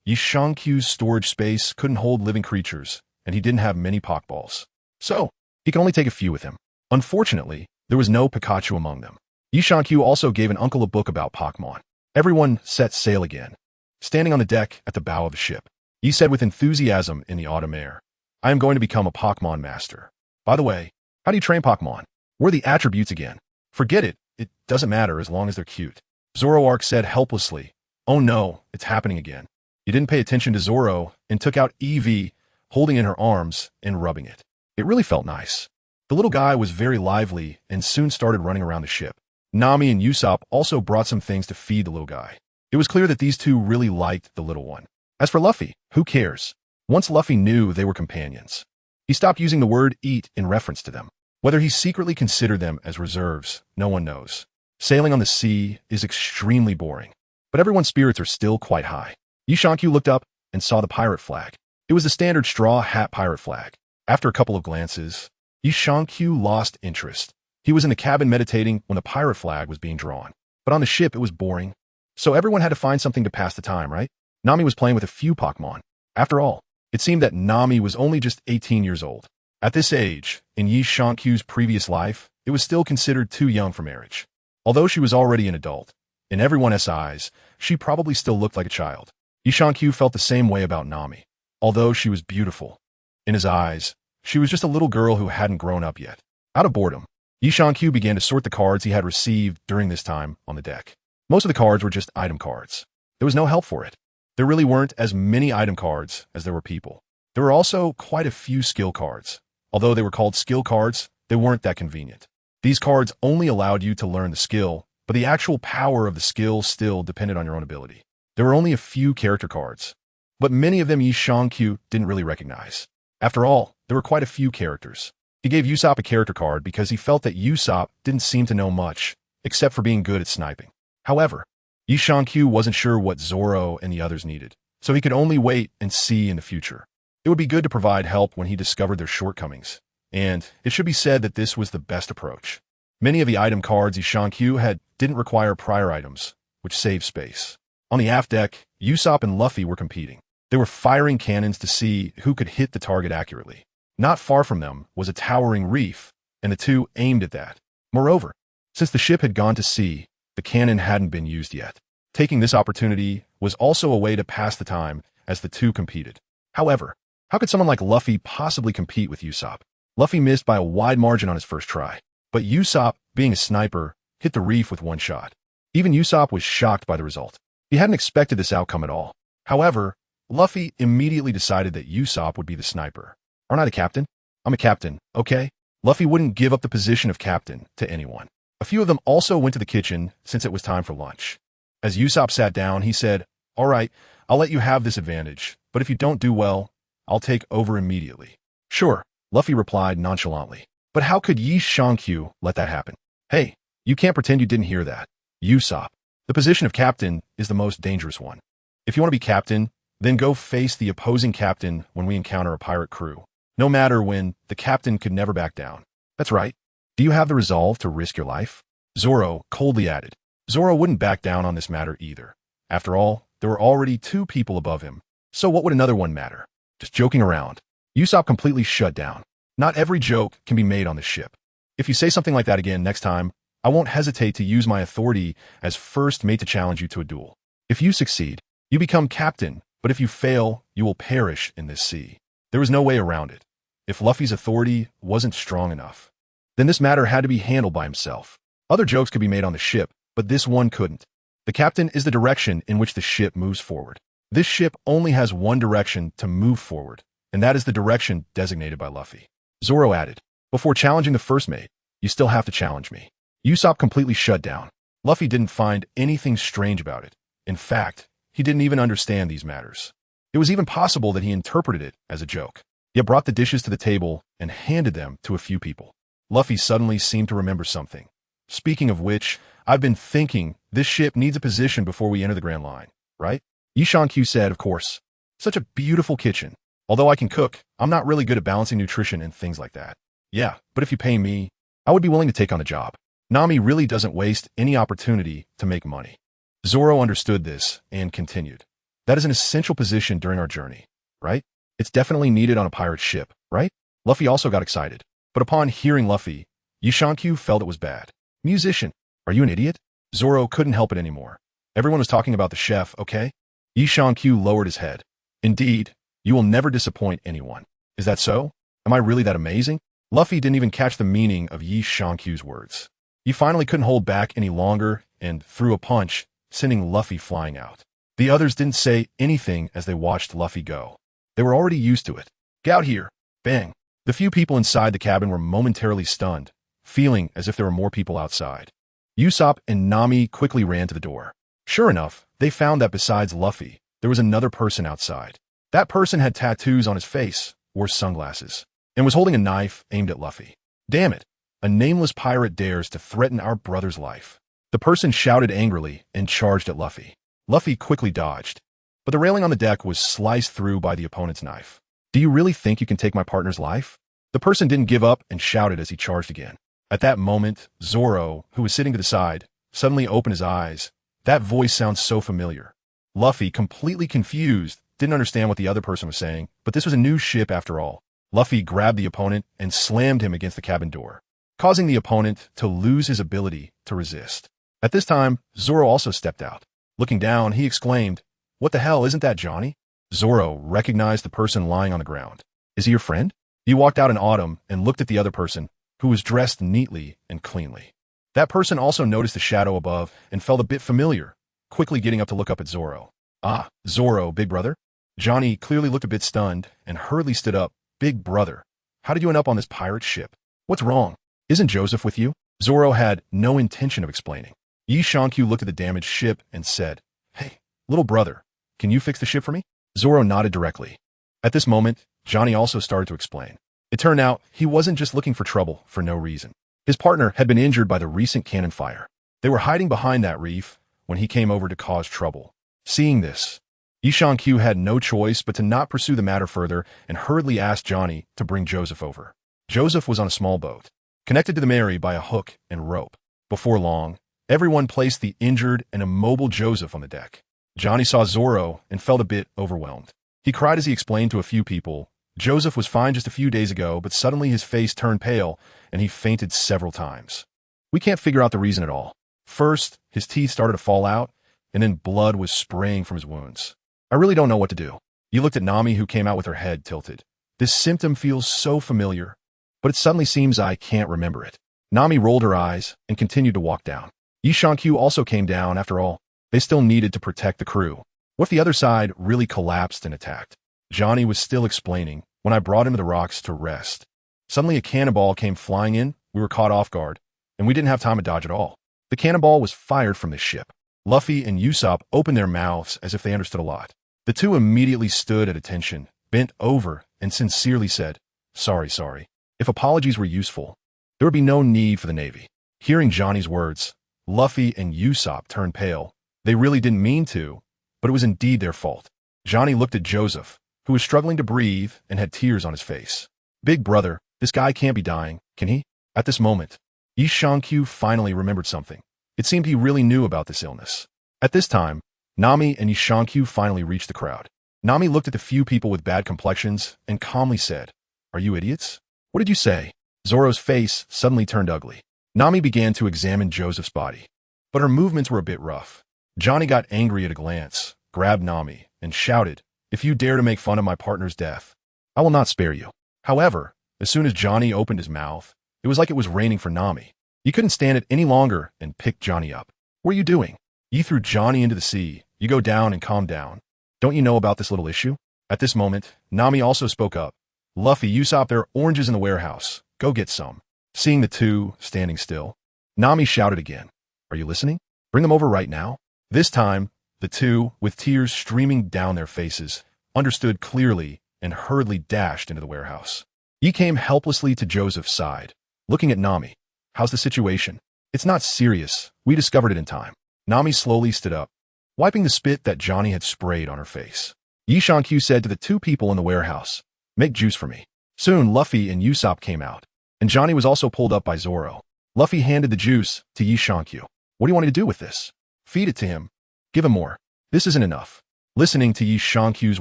Yishankyu's storage space couldn't hold living creatures, and he didn't have many Pokeballs. So, he could only take a few with him. Unfortunately, there was no Pikachu among them. Yishankyu also gave an uncle a book about Pokemon. Everyone set sail again. Standing on the deck at the bow of the ship, Yi said with enthusiasm in the autumn air, "I am going to become a Pokemon master. By the way, how do you train Pokemon? Where are the attributes again?" "Forget it. It doesn't matter as long as they're cute." Zoroark said helplessly, "Oh no, it's happening again." He didn't pay attention to Zoro and took out Eevee, holding in her arms and rubbing it. It really felt nice. The little guy was very lively and soon started running around the ship. Nami and Usopp also brought some things to feed the little guy. It was clear that these two really liked the little one. As for Luffy, who cares? Once Luffy knew they were companions, he stopped using the word eat in reference to them. Whether he secretly considered them as reserves, no one knows. Sailing on the sea is extremely boring, but everyone's spirits are still quite high. Yishankyu looked up and saw the pirate flag. It was the standard straw hat pirate flag. After a couple of glances, Yishankyu lost interest. He was in the cabin meditating when the pirate flag was being drawn. But on the ship, it was boring. So everyone had to find something to pass the time, right? Nami was playing with a few Pokemon. After all, it seemed that Nami was only just 18 years old. At this age, in Yishankyu's previous life, it was still considered too young for marriage. Although she was already an adult, in everyone's eyes, she probably still looked like a child. Yishankyu felt the same way about Nami. Although she was beautiful, in his eyes, she was just a little girl who hadn't grown up yet. Out of boredom, Yishankyu began to sort the cards he had received during this time on the deck. Most of the cards were just item cards. There was no help for it. There really weren't as many item cards as there were people. There were also quite a few skill cards. Although they were called skill cards, they weren't that convenient. These cards only allowed you to learn the skill, but the actual power of the skill still depended on your own ability. There were only a few character cards, but many of them Yishankyu didn't really recognize. After all, there were quite a few characters. He gave Usopp a character card because he felt that Usopp didn't seem to know much, except for being good at sniping. However, Yishankyu wasn't sure what Zoro and the others needed, so he could only wait and see in the future. It would be good to provide help when he discovered their shortcomings, and it should be said that this was the best approach. Many of the item cards Yishankyu had didn't require prior items, which saved space. On the aft deck, Usopp and Luffy were competing. They were firing cannons to see who could hit the target accurately. Not far from them was a towering reef, and the two aimed at that. Moreover, since the ship had gone to sea, the cannon hadn't been used yet. Taking this opportunity was also a way to pass the time as the two competed. However, how could someone like Luffy possibly compete with Usopp? Luffy missed by a wide margin on his first try, but Usopp, being a sniper, hit the reef with one shot. Even Usopp was shocked by the result. He hadn't expected this outcome at all. However, Luffy immediately decided that Usopp would be the sniper. "Aren't I the captain? I'm a captain, okay?" Luffy wouldn't give up the position of captain to anyone. A few of them also went to the kitchen since it was time for lunch. As Usopp sat down, he said, "All right, I'll let you have this advantage, but if you don't do well, I'll take over immediately." "Sure," Luffy replied nonchalantly. But how could Yishankyu let that happen? "Hey, you can't pretend you didn't hear that. Usopp, the position of captain is the most dangerous one. If you want to be captain, then go face the opposing captain when we encounter a pirate crew. No matter when, the captain could never back down." "That's right. Do you have the resolve to risk your life?" Zoro coldly added. Zoro wouldn't back down on this matter either. After all, there were already two people above him, so what would another one matter? Just joking around. Usopp completely shut down. "Not every joke can be made on the ship. If you say something like that again next time, I won't hesitate to use my authority as first mate to challenge you to a duel. If you succeed, you become captain, but if you fail, you will perish in this sea." There was no way around it. If Luffy's authority wasn't strong enough, then this matter had to be handled by himself. Other jokes could be made on the ship, but this one couldn't. The captain is the direction in which the ship moves forward. This ship only has one direction to move forward, and that is the direction designated by Luffy. Zoro added, "Before challenging the first mate, you still have to challenge me." Usopp completely shut down. Luffy didn't find anything strange about it. In fact, he didn't even understand these matters. It was even possible that he interpreted it as a joke. He brought the dishes to the table and handed them to a few people. Luffy suddenly seemed to remember something. "Speaking of which, I've been thinking this ship needs a position before we enter the Grand Line, right?" Yishankyu said, "Of course. Such a beautiful kitchen. Although I can cook, I'm not really good at balancing nutrition and things like that." "Yeah, but if you pay me, I would be willing to take on the job. Nami really doesn't waste any opportunity to make money." Zoro understood this and continued. That is an essential position during our journey, right? It's definitely needed on a pirate ship, right? Luffy also got excited. But upon hearing Luffy, Yishankyu felt it was bad. Musician, are you an idiot? Zoro couldn't help it anymore. Everyone was talking about the chef, okay? Yishankyu lowered his head. Indeed, you will never disappoint anyone. Is that so? Am I really that amazing? Luffy didn't even catch the meaning of Yishankyu's words. He finally couldn't hold back any longer and threw a punch, sending Luffy flying out. The others didn't say anything as they watched Luffy go. They were already used to it. Get out here. Bang. The few people inside the cabin were momentarily stunned, feeling as if there were more people outside. Usopp and Nami quickly ran to the door. Sure enough, they found that besides Luffy, there was another person outside. That person had tattoos on his face, wore sunglasses, and was holding a knife aimed at Luffy. Damn it! A nameless pirate dares to threaten our brother's life. The person shouted angrily and charged at Luffy. Luffy quickly dodged, but the railing on the deck was sliced through by the opponent's knife. Do you really think you can take my partner's life? The person didn't give up and shouted as he charged again. At that moment, Zoro, who was sitting to the side, suddenly opened his eyes. That voice sounds so familiar. Luffy, completely confused, didn't understand what the other person was saying, but this was a new ship after all. Luffy grabbed the opponent and slammed him against the cabin door, causing the opponent to lose his ability to resist. At this time, Zoro also stepped out. Looking down, he exclaimed, "What the hell, isn't that Johnny?" Zoro recognized the person lying on the ground. Is he your friend? He walked out in autumn and looked at the other person, who was dressed neatly and cleanly. That person also noticed the shadow above and felt a bit familiar, quickly getting up to look up at Zoro. Ah, Zoro, big brother? Johnny clearly looked a bit stunned and hurriedly stood up. Big brother, how did you end up on this pirate ship? What's wrong? Isn't Joseph with you? Zoro had no intention of explaining. Yishankyu looked at the damaged ship and said, Hey, little brother, can you fix the ship for me? Zoro nodded directly. At this moment, Johnny also started to explain. It turned out he wasn't just looking for trouble for no reason. His partner had been injured by the recent cannon fire. They were hiding behind that reef when he came over to cause trouble. Seeing this, Yishankyu had no choice but to not pursue the matter further and hurriedly asked Johnny to bring Joseph over. Joseph was on a small boat, connected to the Mary by a hook and rope. Before long, everyone placed the injured and immobile Joseph on the deck. Johnny saw Zoro and felt a bit overwhelmed. He cried as he explained to a few people, Joseph was fine just a few days ago, but suddenly his face turned pale and he fainted several times. We can't figure out the reason at all. First, his teeth started to fall out, and then blood was spraying from his wounds. I really don't know what to do. He looked at Nami, who came out with her head tilted. This symptom feels so familiar, but it suddenly seems I can't remember it. Nami rolled her eyes and continued to walk down. Yishankyu also came down, after all. They still needed to protect the crew. What if the other side really collapsed and attacked? Johnny was still explaining when I brought him to the rocks to rest. Suddenly a cannonball came flying in, we were caught off guard, and we didn't have time to dodge at all. The cannonball was fired from the ship. Luffy and Usopp opened their mouths as if they understood a lot. The two immediately stood at attention, bent over, and sincerely said, Sorry. If apologies were useful, there would be no need for the Navy. Hearing Johnny's words, Luffy and Usopp turned pale. They really didn't mean to, but it was indeed their fault. Johnny looked at Joseph, who was struggling to breathe and had tears on his face. Big brother, this guy can't be dying, can he? At this moment, Yishankyu finally remembered something. It seemed he really knew about this illness. At this time, Nami and Yishankyu finally reached the crowd. Nami looked at the few people with bad complexions and calmly said, Are you idiots? What did you say? Zoro's face suddenly turned ugly. Nami began to examine Joseph's body, but her movements were a bit rough. Johnny got angry at a glance, grabbed Nami, and shouted, If you dare to make fun of my partner's death, I will not spare you. However, as soon as Johnny opened his mouth, it was like it was raining for Nami. He couldn't stand it any longer and picked Johnny up. What are you doing? You threw Johnny into the sea. You go down and calm down. Don't you know about this little issue? At this moment, Nami also spoke up. Luffy, Usopp, there are oranges in the warehouse. Go get some. Seeing the two standing still, Nami shouted again. Are you listening? Bring them over right now. This time, the two, with tears streaming down their faces, understood clearly and hurriedly dashed into the warehouse. He came helplessly to Joseph's side, looking at Nami. How's the situation? It's not serious. We discovered it in time. Nami slowly stood up, wiping the spit that Johnny had sprayed on her face. Yishankyu said to the two people in the warehouse, Make juice for me. Soon, Luffy and Usopp came out, and Johnny was also pulled up by Zoro. Luffy handed the juice to Yishankyu. What do you want me to do with this? Feed it to him. Give him more. This isn't enough. Listening to Yi Shankyu's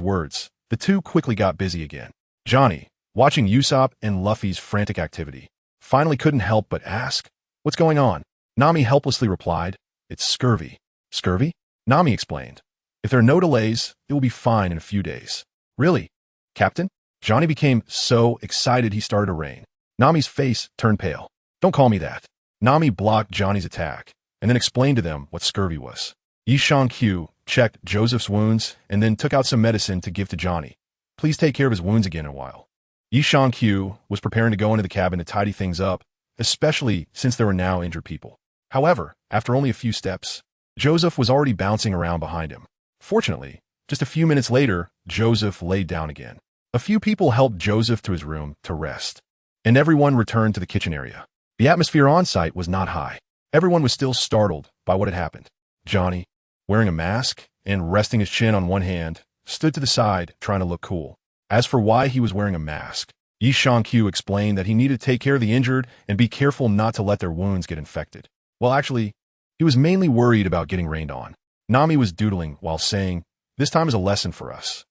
words, the two quickly got busy again. Johnny, watching Usopp and Luffy's frantic activity, finally couldn't help but ask, "What's going on?" Nami helplessly replied, "It's scurvy." "Scurvy?" Nami explained. "If there are no delays, it will be fine in a few days." "Really? Captain?" Johnny became so excited he started to rain. Nami's face turned pale. "Don't call me that." Nami blocked Johnny's attack, and then explained to them what scurvy was. Yi Shankyu checked Joseph's wounds and then took out some medicine to give to Johnny. "Please take care of his wounds again in a while." Yi Shankyu was preparing to go into the cabin to tidy things up, especially since there were now injured people. However, after only a few steps, Joseph was already bouncing around behind him. Fortunately, just a few minutes later, Joseph laid down again. A few people helped Joseph to his room to rest, and everyone returned to the kitchen area. The atmosphere on site was not high. Everyone was still startled by what had happened. Johnny, wearing a mask and resting his chin on one hand, stood to the side trying to look cool. As for why he was wearing a mask, Yi Shankyu explained that he needed to take care of the injured and be careful not to let their wounds get infected. Well, actually, he was mainly worried about getting rained on. Nami was doodling while saying, "This time is a lesson for us.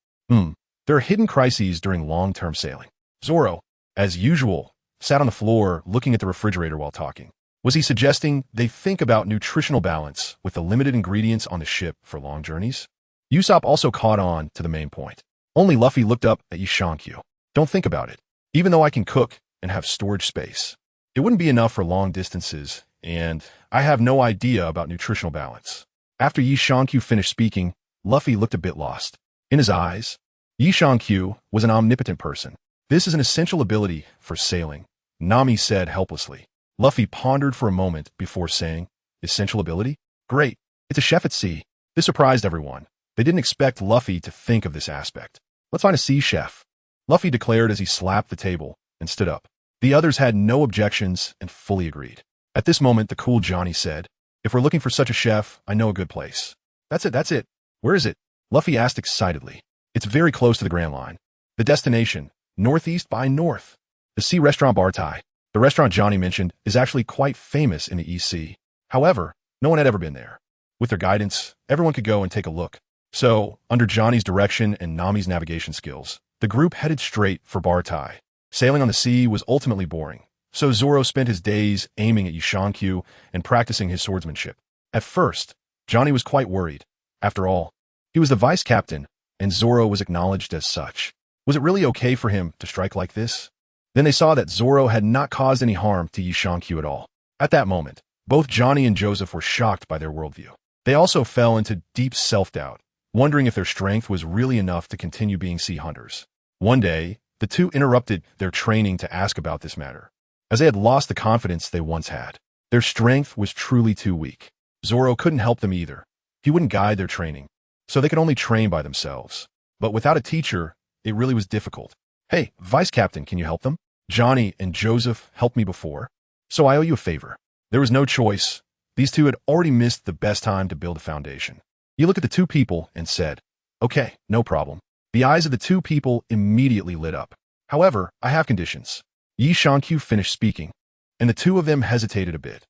There are hidden crises during long-term sailing." Zoro, as usual, sat on the floor looking at the refrigerator while talking. Was he suggesting they think about nutritional balance with the limited ingredients on the ship for long journeys? Usopp also caught on to the main point. Only Luffy looked up at Yi Shankyu. "Don't think about it. Even though I can cook and have storage space, it wouldn't be enough for long distances, and I have no idea about nutritional balance." After Yi Shankyu finished speaking, Luffy looked a bit lost. In his eyes, Yi Shankyu was an omnipotent person. "This is an essential ability for sailing," Nami said helplessly. Luffy pondered for a moment before saying, "Essential ability? Great. It's a chef at sea." This surprised everyone. They didn't expect Luffy to think of this aspect. "Let's find a sea chef," Luffy declared as he slapped the table and stood up. The others had no objections and fully agreed. At this moment, the cool Johnny said, "If we're looking for such a chef, I know a good place." That's it. Where is it?" Luffy asked excitedly. "It's very close to the Grand Line. The destination, northeast by north. The Sea Restaurant Bartai." The restaurant Johnny mentioned is actually quite famous in the East Sea. However, no one had ever been there. With their guidance, everyone could go and take a look. So, under Johnny's direction and Nami's navigation skills, the group headed straight for Bartai. Sailing on the sea was ultimately boring, so Zoro spent his days aiming at Yi Shankyu and practicing his swordsmanship. At first, Johnny was quite worried. After all, he was the vice captain, and Zoro was acknowledged as such. Was it really okay for him to strike like this? Then they saw that Zoro had not caused any harm to Yi Shankyu at all. At that moment, both Johnny and Joseph were shocked by their worldview. They also fell into deep self-doubt, wondering if their strength was really enough to continue being sea hunters. One day, the two interrupted their training to ask about this matter, as they had lost the confidence they once had. Their strength was truly too weak. Zoro couldn't help them either. He wouldn't guide their training, so they could only train by themselves. But without a teacher, it really was difficult. "Hey, Vice Captain, can you help them? Johnny and Joseph helped me before, so I owe you a favor." There was no choice. These two had already missed the best time to build a foundation. He looked at the two people and said, "Okay, no problem." The eyes of the two people immediately lit up. "However, I have conditions." Yi Shankyu finished speaking, and the two of them hesitated a bit.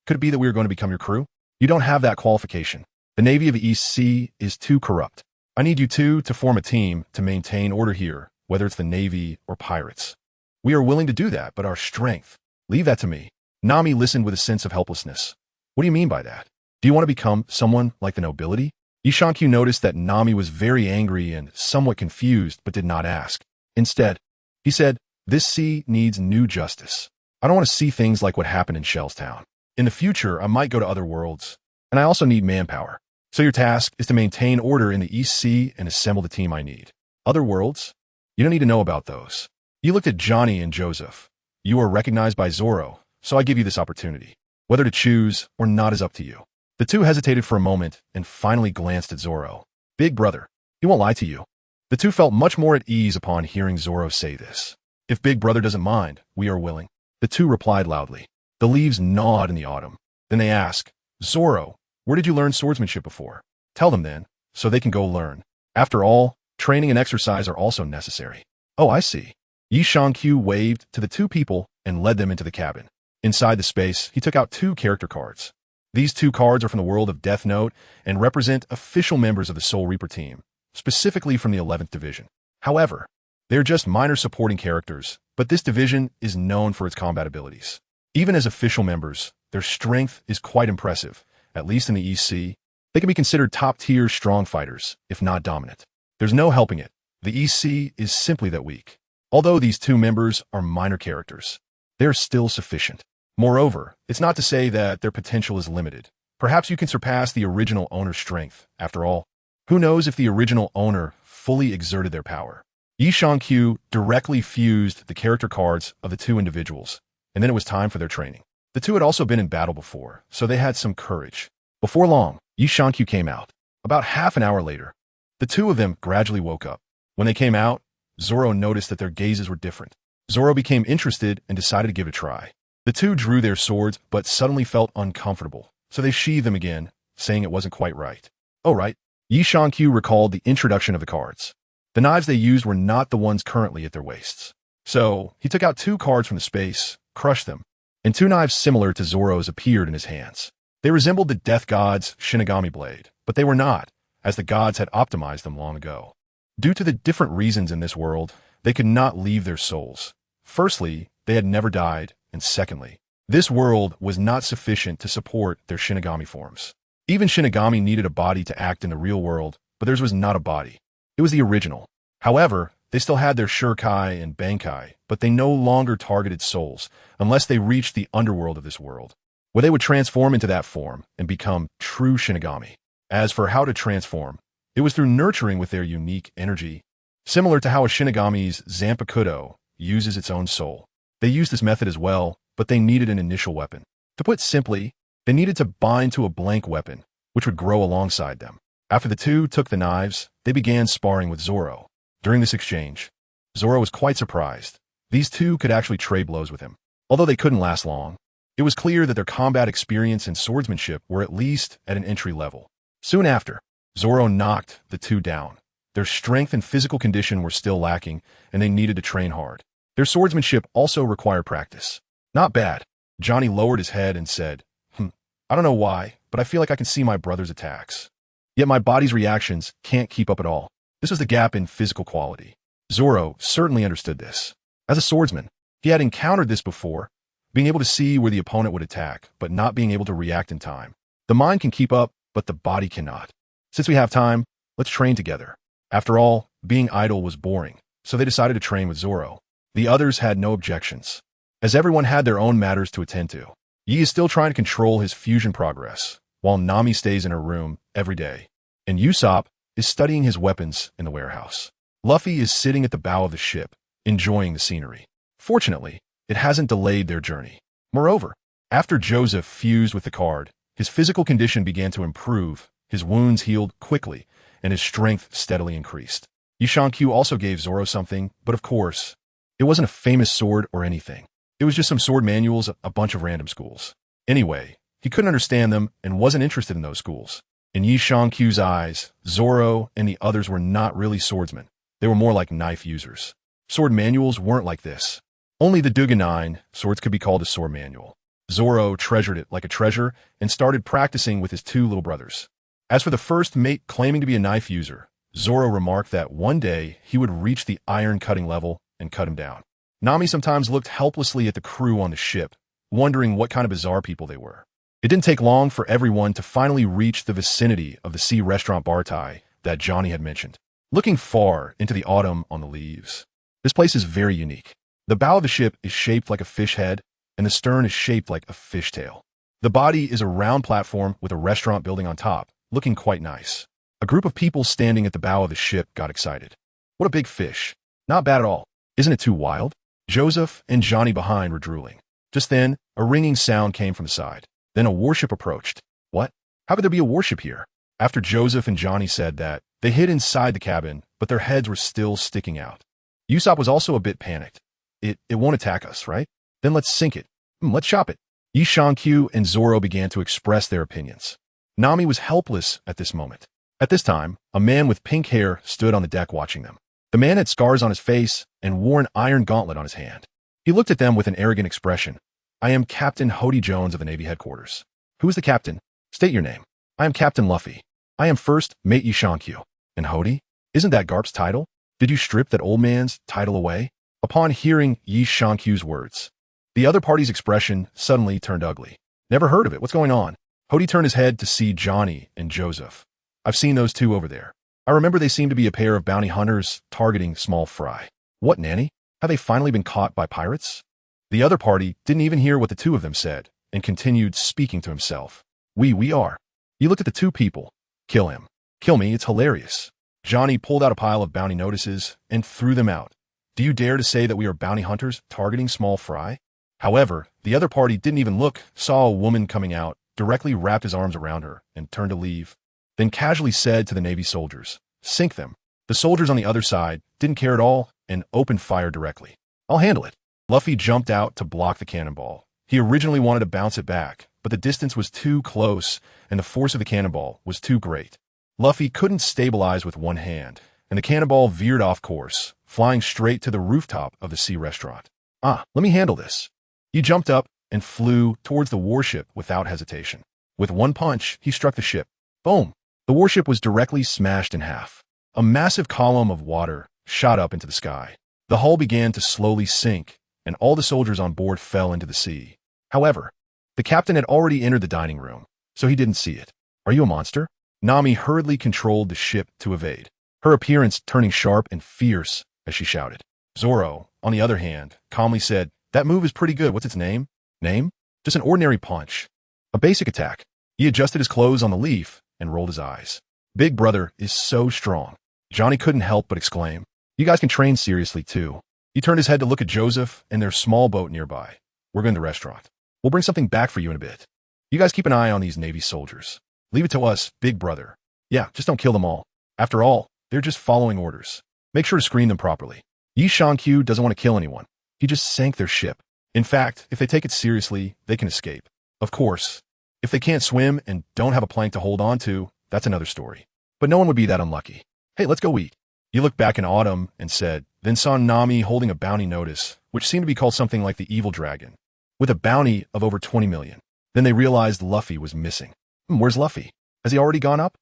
"Could it be that we are going to become your crew?" "You don't have that qualification. The Navy of the East Sea is too corrupt. I need you two to form a team to maintain order here, whether it's the Navy or pirates." "We are willing to do that, but our strength—" "Leave that to me." Nami listened with a sense of helplessness. "What do you mean by that? Do you want to become someone like the nobility?" Yi Shankyu noticed that Nami was very angry and somewhat confused, but did not ask. Instead, he said, "This sea needs new justice. I don't want to see things like what happened in Shellstown. In the future, I might go to other worlds, and I also need manpower. So your task is to maintain order in the East Sea and assemble the team I need. Other worlds? You don't need to know about those." He looked at Johnny and Joseph. "You are recognized by Zoro, so I give you this opportunity. Whether to choose or not is up to you." The two hesitated for a moment and finally glanced at Zoro. "Big brother, he won't lie to you." The two felt much more at ease upon hearing Zoro say this. "If Big Brother doesn't mind, we are willing." The two replied loudly. The leaves gnawed in the autumn. Then they asked, "Zoro, where did you learn swordsmanship before?" "Tell them then, so they can go learn. After all, training and exercise are also necessary." "Oh, I see." Yi Shankyu waved to the two people and led them into the cabin. Inside the space, he took out two character cards. These two cards are from the world of Death Note and represent official members of the Soul Reaper team, specifically from the 11th Division. However, they're just minor supporting characters, but this division is known for its combat abilities. Even as official members, their strength is quite impressive, at least in the EC. They can be considered top-tier strong fighters, if not dominant. There's no helping it. The EC is simply that weak. Although these two members are minor characters, they're still sufficient. Moreover, it's not to say that their potential is limited. Perhaps you can surpass the original owner's strength. After all, who knows if the original owner fully exerted their power? Yi Q directly fused the character cards of the two individuals, and then it was time for their training. The two had also been in battle before, so they had some courage. Before long, Yi Q came out. About half an hour later, the two of them gradually woke up. When they came out, Zoro noticed that their gazes were different. Zoro became interested and decided to give it a try. The two drew their swords, but suddenly felt uncomfortable, so they sheathed them again, saying it wasn't quite right. Oh right, Yi Q recalled the introduction of the cards. The knives they used were not the ones currently at their waists. So, he took out two cards from the space, crushed them, and two knives similar to Zoro's appeared in his hands. They resembled the Death God's Shinigami blade, but they were not, as the gods had optimized them long ago. Due to the different reasons in this world, they could not leave their souls. Firstly, they had never died, and secondly, this world was not sufficient to support their Shinigami forms. Even Shinigami needed a body to act in the real world, but theirs was not a body. It was the original. However, they still had their Shurkai and Bankai, but they no longer targeted souls, unless they reached the underworld of this world, where they would transform into that form and become true Shinigami. As for how to transform, it was through nurturing with their unique energy, similar to how a Shinigami's Zanpakuto uses its own soul. They used this method as well, but they needed an initial weapon. To put simply, they needed to bind to a blank weapon, which would grow alongside them. After the two took the knives, they began sparring with Zoro. During this exchange, Zoro was quite surprised. These two could actually trade blows with him. Although they couldn't last long, it was clear that their combat experience and swordsmanship were at least at an entry level. Soon after, Zoro knocked the two down. Their strength and physical condition were still lacking, and they needed to train hard. Their swordsmanship also required practice. Not bad. Johnny lowered his head and said, I don't know why, but I feel like I can see my brother's attacks. Yet my body's reactions can't keep up at all. This was the gap in physical quality. Zoro certainly understood this. As a swordsman, he had encountered this before, being able to see where the opponent would attack, but not being able to react in time. The mind can keep up, but the body cannot. Since we have time, let's train together. After all, being idle was boring, so they decided to train with Zoro. The others had no objections, as everyone had their own matters to attend to. Yi is still trying to control his fusion progress, while Nami stays in her room every day, and Usopp is studying his weapons in the warehouse. Luffy is sitting at the bow of the ship, enjoying the scenery. Fortunately, it hasn't delayed their journey. Moreover, after Joseph fused with the card, his physical condition began to improve, his wounds healed quickly, and his strength steadily increased. Yi Q also gave Zoro something, but of course, it wasn't a famous sword or anything. It was just some sword manuals at a bunch of random schools. Anyway, he couldn't understand them and wasn't interested in those schools. In Yi Q's eyes, Zoro and the others were not really swordsmen. They were more like knife users. Sword manuals weren't like this. Only the Duganine swords could be called a sword manual. Zoro treasured it like a treasure and started practicing with his two little brothers. As for the first mate claiming to be a knife user, Zoro remarked that one day he would reach the iron cutting level and cut him down. Nami sometimes looked helplessly at the crew on the ship, wondering what kind of bizarre people they were. It didn't take long for everyone to finally reach the vicinity of the sea restaurant Bartai that Johnny had mentioned. Looking far into the autumn on the leaves, this place is very unique. The bow of the ship is shaped like a fish head, and the stern is shaped like a fish tail. The body is a round platform with a restaurant building on top, looking quite nice. A group of people standing at the bow of the ship got excited. What a big fish. Not bad at all. Isn't it too wild? Joseph and Johnny behind were drooling. Just then, a ringing sound came from the side. Then a warship approached. What? How could there be a warship here? After Joseph and Johnny said that, they hid inside the cabin, but their heads were still sticking out. Usopp was also a bit panicked. It won't attack us, right? Then let's sink it. Let's chop it. Yi Q and Zoro began to express their opinions. Nami was helpless at this moment. At this time, a man with pink hair stood on the deck watching them. The man had scars on his face and wore an iron gauntlet on his hand. He looked at them with an arrogant expression. I am Captain Hody Jones of the Navy headquarters. Who is the captain? State your name. I am Captain Luffy. I am first mate Yishankyu. And Hody? Isn't that Garp's title? Did you strip that old man's title away? Upon hearing Yishankyu's words, the other party's expression suddenly turned ugly. Never heard of it. What's going on? Hody turned his head to see Johnny and Joseph. I've seen those two over there. I remember they seem to be a pair of bounty hunters targeting small fry. What, Nanny? Have they finally been caught by pirates? The other party didn't even hear what the two of them said and continued speaking to himself. We are. You looked at the two people. Kill him. Kill me, it's hilarious. Johnny pulled out a pile of bounty notices and threw them out. Do you dare to say that we are bounty hunters targeting small fry? However, the other party didn't even look, saw a woman coming out, directly wrapped his arms around her, and turned to leave. Then casually said to the Navy soldiers, sink them. The soldiers on the other side didn't care at all and opened fire directly. I'll handle it. Luffy jumped out to block the cannonball. He originally wanted to bounce it back, but the distance was too close and the force of the cannonball was too great. Luffy couldn't stabilize with one hand, and the cannonball veered off course, flying straight to the rooftop of the sea restaurant. Let me handle this. He jumped up and flew towards the warship without hesitation. With one punch, he struck the ship. Boom! The warship was directly smashed in half. A massive column of water shot up into the sky. The hull began to slowly sink, and all the soldiers on board fell into the sea. However, the captain had already entered the dining room, so he didn't see it. Are you a monster? Nami hurriedly controlled the ship to evade, her appearance turning sharp and fierce as she shouted. Zoro, on the other hand, calmly said, that move is pretty good. What's its name? Name? Just an ordinary punch. A basic attack. He adjusted his clothes on the leaf and rolled his eyes. Big brother is so strong. Johnny couldn't help but exclaim. You guys can train seriously too. He turned his head to look at Joseph and their small boat nearby. We're going to the restaurant. We'll bring something back for you in a bit. You guys keep an eye on these Navy soldiers. Leave it to us, big brother. Yeah, just don't kill them all. After all, they're just following orders. Make sure to screen them properly. Yishankyu doesn't want to kill anyone. He just sank their ship. In fact, if they take it seriously, they can escape. Of course, if they can't swim and don't have a plank to hold on to, that's another story. But no one would be that unlucky. Hey, let's go eat. He looked back in autumn and said, then saw Nami holding a bounty notice, which seemed to be called something like the Evil Dragon, with a bounty of over 20 million. Then they realized Luffy was missing. Where's Luffy? Has he already gone up?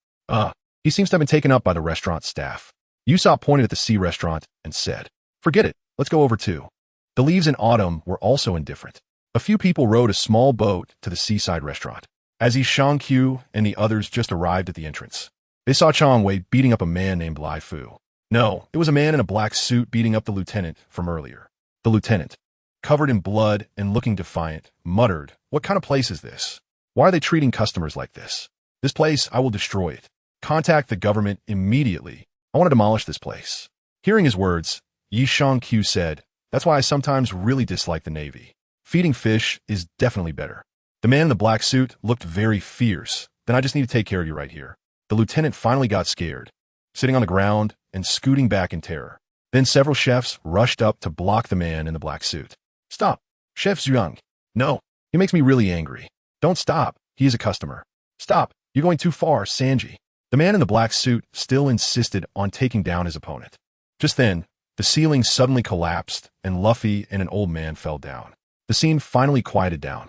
He seems to have been taken up by the restaurant staff. Usopp pointed at the sea restaurant and said, forget it, let's go over too. The leaves in autumn were also indifferent. A few people rowed a small boat to the seaside restaurant. As Yishankyu and the others just arrived at the entrance, they saw Changwei beating up a man named Lai Fu. No, it was a man in a black suit beating up the lieutenant from earlier. The lieutenant, covered in blood and looking defiant, muttered, what kind of place is this? Why are they treating customers like this? This place, I will destroy it. Contact the government immediately. I want to demolish this place. Hearing his words, Yishankyu said, that's why I sometimes really dislike the Navy. Feeding fish is definitely better. The man in the black suit looked very fierce. Then I just need to take care of you right here. The lieutenant finally got scared, sitting on the ground and scooting back in terror. Then several chefs rushed up to block the man in the black suit. Stop, Chef Zhuang. No, he makes me really angry. Don't stop, he is a customer. Stop, you're going too far, Sanji. The man in the black suit still insisted on taking down his opponent. Just then, the ceiling suddenly collapsed and Luffy and an old man fell down. The scene finally quieted down.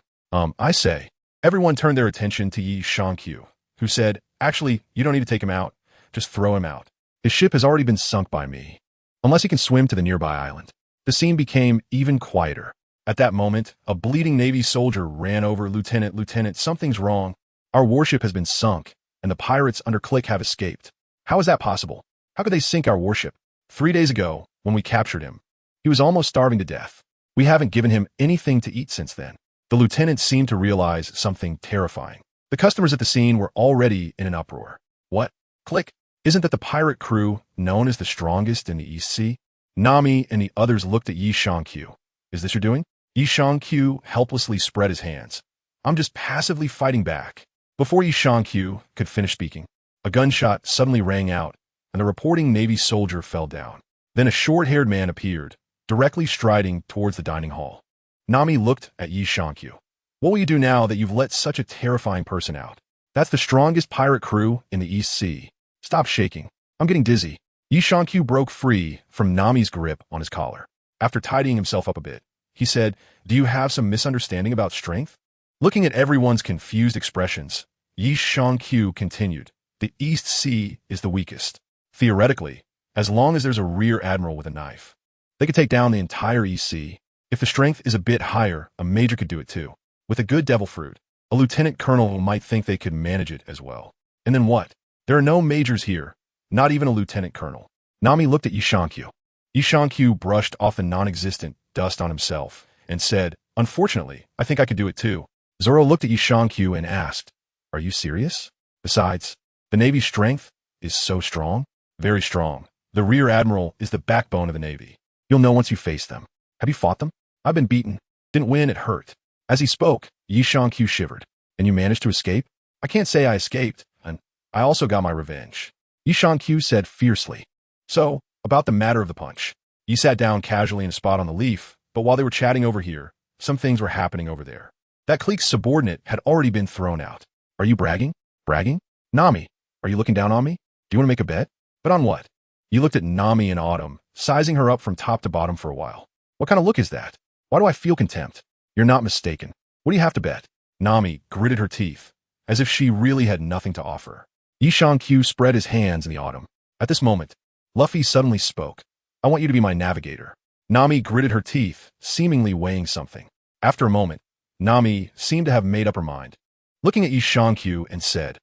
I say. Everyone turned their attention to Yishankyu, who said, actually, you don't need to take him out. Just throw him out. His ship has already been sunk by me. Unless he can swim to the nearby island. The scene became even quieter. At that moment, a bleeding Navy soldier ran over. Lieutenant, something's wrong. Our warship has been sunk, and the pirates under Click have escaped. How is that possible? How could they sink our warship? 3 days ago, when we captured him, he was almost starving to death. We haven't given him anything to eat since then. The lieutenant seemed to realize something terrifying. The customers at the scene were already in an uproar. What? Click? Isn't that the pirate crew known as the strongest in the East Sea? Nami and the others looked at Yishankyu. Is this your doing? Yishankyu helplessly spread his hands. I'm just passively fighting back. Before Yishankyu could finish speaking, a gunshot suddenly rang out, and the reporting Navy soldier fell down. Then a short-haired man appeared, directly striding towards the dining hall. Nami looked at Yishankyu. What will you do now that you've let such a terrifying person out? That's the strongest pirate crew in the East Sea. Stop shaking. I'm getting dizzy. Yishankyu broke free from Nami's grip on his collar. After tidying himself up a bit, he said, do you have some misunderstanding about strength? Looking at everyone's confused expressions, Yi Shangqiu continued, the East Sea is the weakest. Theoretically, as long as there's a rear admiral with a knife, they could take down the entire East Sea. If the strength is a bit higher, a major could do it too. With a good devil fruit, a lieutenant colonel might think they could manage it as well. And then what? There are no majors here, not even a lieutenant colonel. Nami looked at Yi Shangqiu. Yi Shangqiu brushed off the non-existent dust on himself and said, unfortunately, I think I could do it too. Zoro looked at Yi Shangqiu and asked, are you serious? Besides, the Navy's strength is so strong. Very strong. The rear admiral is the backbone of the Navy. You'll know once you face them. Have you fought them? I've been beaten. Didn't win, it hurt. As he spoke, Yi Shangqiu shivered. And you managed to escape? I can't say I escaped, and I also got my revenge. Yi Shangqiu said fiercely. So, about the matter of the punch. Yi sat down casually in a spot on the leaf, but while they were chatting over here, some things were happening over there. That clique's subordinate had already been thrown out. Are you bragging? Bragging? Nami, are you looking down on me? Do you want to make a bet? But on what? Yi looked at Nami in autumn, sizing her up from top to bottom for a while. What kind of look is that? Why do I feel contempt? You're not mistaken. What do you have to bet? Nami gritted her teeth, as if she really had nothing to offer. Yi Shangqiu spread his hands in the autumn. At this moment, Luffy suddenly spoke. I want you to be my navigator. Nami gritted her teeth, seemingly weighing something. After a moment, Nami seemed to have made up her mind, looking at Yi Shangqiu and said,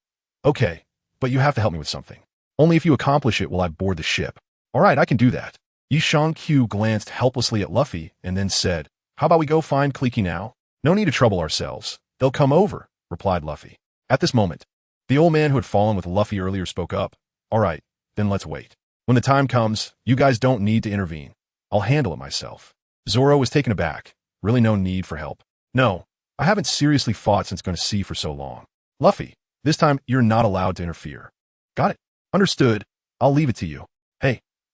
okay, but you have to help me with something. Only if you accomplish it will I board the ship. All right, I can do that. Yi Shangqiu glanced helplessly at Luffy and then said, how about we go find Cliquey now? No need to trouble ourselves. They'll come over, replied Luffy. At this moment, the old man who had fallen with Luffy earlier spoke up. All right, then let's wait. When the time comes, you guys don't need to intervene. I'll handle it myself. Zoro was taken aback. Really no need for help. No, I haven't seriously fought since going to sea for so long. Luffy, this time you're not allowed to interfere. Got it. Understood. I'll leave it to you.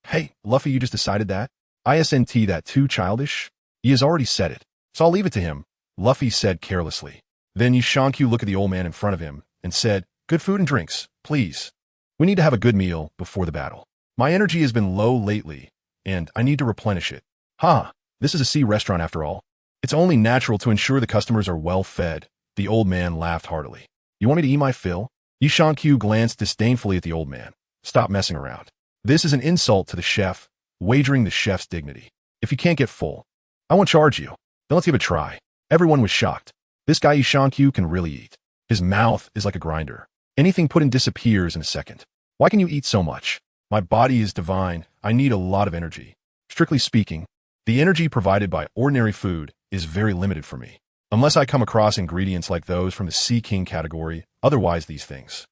Hey, Luffy, you just decided that? Isn't that too childish? He has already said it, so I'll leave it to him, Luffy said carelessly. Then Yi Shangqiu looked at the old man in front of him and said, good food and drinks, please. We need to have a good meal before the battle. My energy has been low lately, and I need to replenish it. This is a sea restaurant after all. It's only natural to ensure the customers are well fed. The old man laughed heartily. You want me to eat my fill? Yi Shangqiu glanced disdainfully at the old man. Stop messing around. This is an insult to the chef, wagering the chef's dignity. If you can't get full, I won't charge you. Then let's give it a try. Everyone was shocked. This guy Yi Shangqiu can really eat. His mouth is like a grinder. Anything put in disappears in a second. Why can you eat so much? My body is divine. I need a lot of energy. Strictly speaking, the energy provided by ordinary food is very limited for me. Unless I come across ingredients like those from the Sea King category, otherwise these things.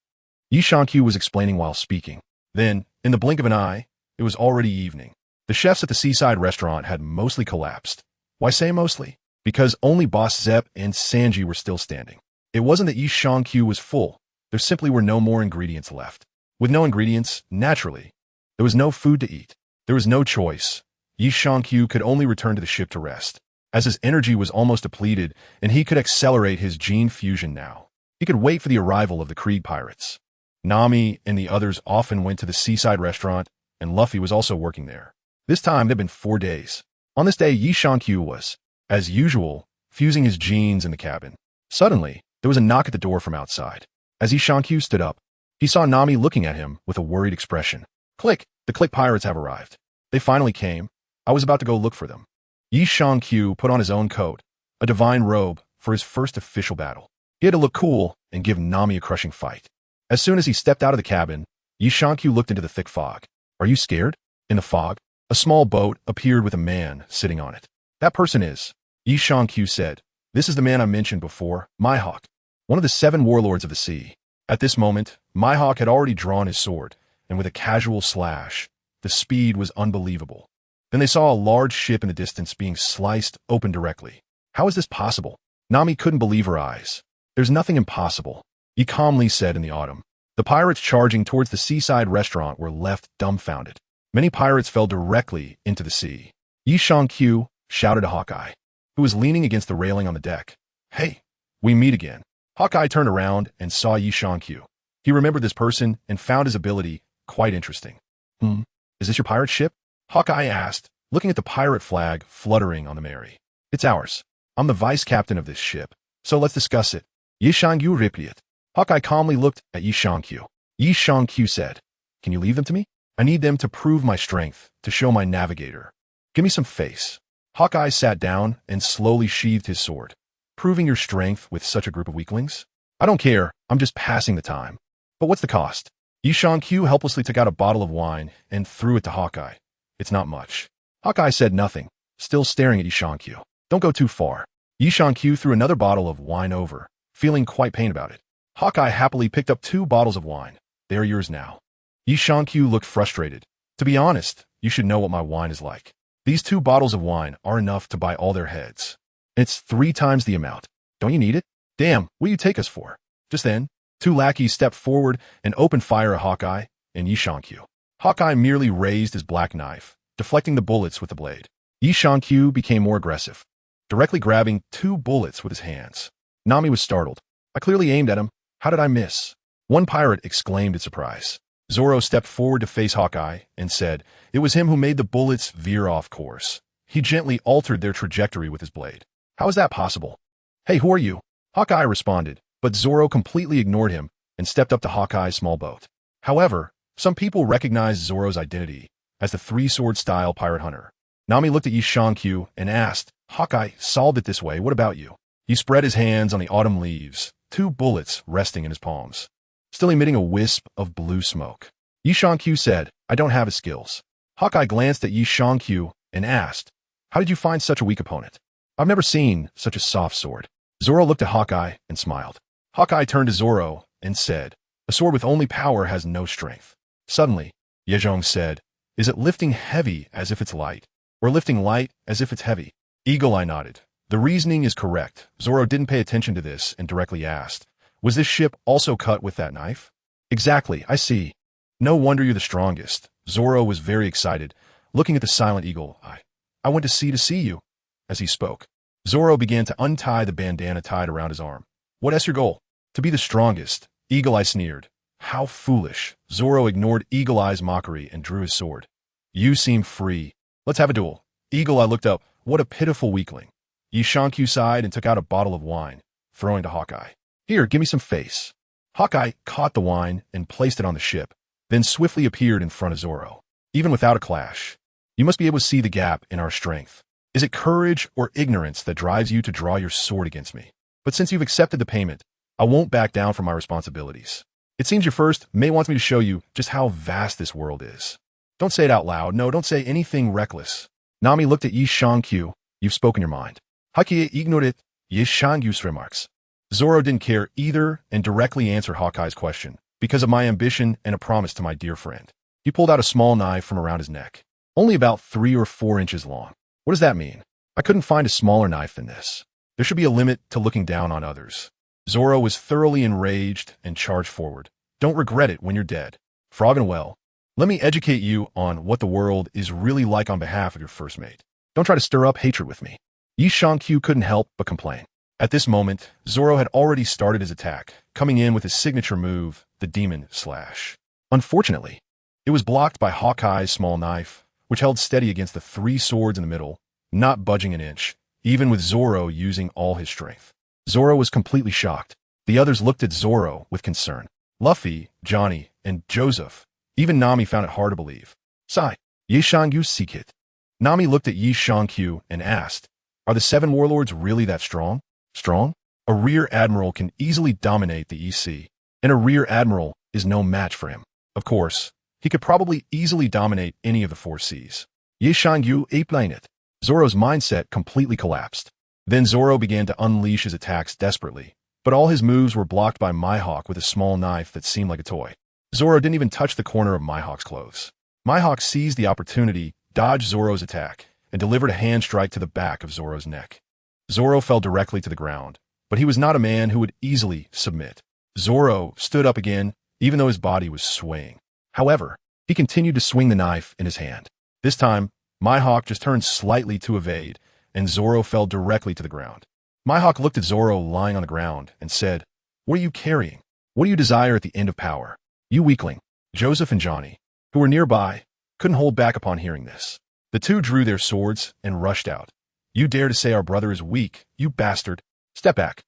Yi Shangqiu was explaining while speaking. Then, in the blink of an eye, it was already evening. The chefs at the seaside restaurant had mostly collapsed. Why say mostly? Because only Boss Zepp and Sanji were still standing. It wasn't that Yi Shangqiu was full. There simply were no more ingredients left. With no ingredients, naturally, there was no food to eat. There was no choice. Yi Shangqiu could only return to the ship to rest, as his energy was almost depleted and he could accelerate his gene fusion now. He could wait for the arrival of the Krieg pirates. Nami and the others often went to the seaside restaurant, and Luffy was also working there. This time, it had been 4 days. On this day, Yi Shangqiu was, as usual, fusing his genes in the cabin. Suddenly, there was a knock at the door from outside. As Yi Shangqiu stood up, he saw Nami looking at him with a worried expression. Click! The Click pirates have arrived. They finally came. I was about to go look for them. Yi Shangqiu put on his own coat, a divine robe, for his first official battle. He had to look cool and give Nami a crushing fight. As soon as he stepped out of the cabin, Yi Shangqiu looked into the thick fog. Are you scared? In the fog, a small boat appeared with a man sitting on it. That person is, Yi Shangqiu said. This is the man I mentioned before, Mihawk, one of the 7 warlords of the sea. At this moment, Mihawk had already drawn his sword, and with a casual slash, the speed was unbelievable. Then they saw a large ship in the distance being sliced open directly. How is this possible? Nami couldn't believe her eyes. There's nothing impossible, he calmly said in the autumn. The pirates charging towards the seaside restaurant were left dumbfounded. Many pirates fell directly into the sea. Yi Shangqiu shouted to Hawkeye, who was leaning against the railing on the deck. Hey, we meet again. Hawkeye turned around and saw Yi Shangqiu. He remembered this person and found his ability quite interesting. Is this your pirate ship? Hawkeye asked, looking at the pirate flag fluttering on the Mary. It's ours. I'm the vice captain of this ship. So let's discuss it. Yi Shangyu replied. Hawkeye calmly looked at Yi Shangyu. Yi Shangyu said, "Can you leave them to me? I need them to prove my strength, to show my navigator. Give me some face." Hawkeye sat down and slowly sheathed his sword. "Proving your strength with such a group of weaklings? I don't care, I'm just passing the time. But what's the cost?" Yi Shangyu helplessly took out a bottle of wine and threw it to Hawkeye. "It's not much." Hawkeye said nothing, still staring at Yi Shangyu. "Don't go too far." Yi Shangyu threw another bottle of wine over, feeling quite pained about it. Hawkeye happily picked up 2 bottles of wine. "They are yours now." Yi Shangyu looked frustrated. "To be honest, you should know what my wine is like. These 2 bottles of wine are enough to buy all their heads. It's 3 times the amount. Don't you need it? Damn, what do you take us for?" Just then, 2 lackeys stepped forward and opened fire at Hawkeye and Yi Shangyu. Hawkeye merely raised his black knife, deflecting the bullets with the blade. Yi Shangyu became more aggressive, directly grabbing 2 bullets with his hands. Nami was startled. "I clearly aimed at him. How did I miss?" One pirate exclaimed in surprise. Zoro stepped forward to face Hawkeye and said it was him who made the bullets veer off course. He gently altered their trajectory with his blade. "How is that possible?" "Hey, who are you?" Hawkeye responded, but Zoro completely ignored him and stepped up to Hawkeye's small boat. However, some people recognized Zoro's identity as the 3-sword-style pirate hunter. Nami looked at Yi Shangyu and asked, "Hawkeye solved it this way, what about you?" He spread his hands on the autumn leaves, 2 bullets resting in his palms, still emitting a wisp of blue smoke. Yi Shangyu said, "I don't have his skills." Hawkeye glanced at Yi Shangyu and asked, "How did you find such a weak opponent?" "I've never seen such a soft sword." Zoro looked at Hawkeye and smiled. Hawkeye turned to Zoro and said, "A sword with only power has no strength." Suddenly, Yezhong said, "Is it lifting heavy as if it's light, or lifting light as if it's heavy?" Eagle Eye nodded. The reasoning is correct. Zoro didn't pay attention to this and directly asked, "Was this ship also cut with that knife?" "Exactly, I see. No wonder you're the strongest." Zoro was very excited, looking at the silent eagle eye. "I went to sea to see you." As he spoke, Zoro began to untie the bandana tied around his arm. "What's your goal?" "To be the strongest." Eagle Eye sneered. "How foolish." Zoro ignored Eagle Eye's mockery and drew his sword. "You seem free. Let's have a duel." Eagle Eye looked up. What a pitiful weakling. Yi Shangyu sighed and took out a bottle of wine, throwing to Hawkeye. "Here, give me some face." Hawkeye caught the wine and placed it on the ship, then swiftly appeared in front of Zoro. Even without a clash, you must be able to see the gap in our strength. Is it courage or ignorance that drives you to draw your sword against me? But since you've accepted the payment, I won't back down from my responsibilities. It seems your first may wants me to show you just how vast this world is. Don't say it out loud. No, don't say anything reckless. Nami looked at Yi Shangyu. "You've spoken your mind." Hawkeye ignored Yi Shangyu's remarks. Zoro didn't care either and directly answered Hawkeye's question. "Because of my ambition and a promise to my dear friend." He pulled out a small knife from around his neck, only about 3 or 4 inches long. "What does that mean?" "I couldn't find a smaller knife than this. There should be a limit to looking down on others." Zoro was thoroughly enraged and charged forward. "Don't regret it when you're dead. Frog and well, let me educate you on what the world is really like on behalf of your first mate. Don't try to stir up hatred with me." Yi Shangyu couldn't help but complain. At this moment, Zoro had already started his attack, coming in with his signature move, the Demon Slash. Unfortunately, it was blocked by Hawkeye's small knife, which held steady against the 3 swords in the middle, not budging an inch, even with Zoro using all his strength. Zoro was completely shocked. The others looked at Zoro with concern. Luffy, Johnny, and Joseph. Even Nami found it hard to believe. "Sai, Yi Shangyu seek it." Nami looked at Yi Shangyu and asked, "Are the 7 warlords really that strong?" "Strong? A rear admiral can easily dominate the EC, and a rear admiral is no match for him. Of course, he could probably easily dominate any of the 4 seas." Yi Shangyu explained it. Zoro's mindset completely collapsed. Then Zoro began to unleash his attacks desperately, but all his moves were blocked by Mihawk with a small knife that seemed like a toy. Zoro didn't even touch the corner of Mihawk's clothes. Mihawk seized the opportunity, dodged Zoro's attack, and delivered a hand strike to the back of Zoro's neck. Zoro fell directly to the ground, but he was not a man who would easily submit. Zoro stood up again, even though his body was swaying. However, he continued to swing the knife in his hand. This time, Mihawk just turned slightly to evade, and Zoro fell directly to the ground. Mihawk looked at Zoro lying on the ground and said, "What are you carrying? What do you desire at the end of power? You weakling." Joseph and Johnny, who were nearby, couldn't hold back upon hearing this. The 2 drew their swords and rushed out. "You dare to say our brother is weak, you bastard. Step back."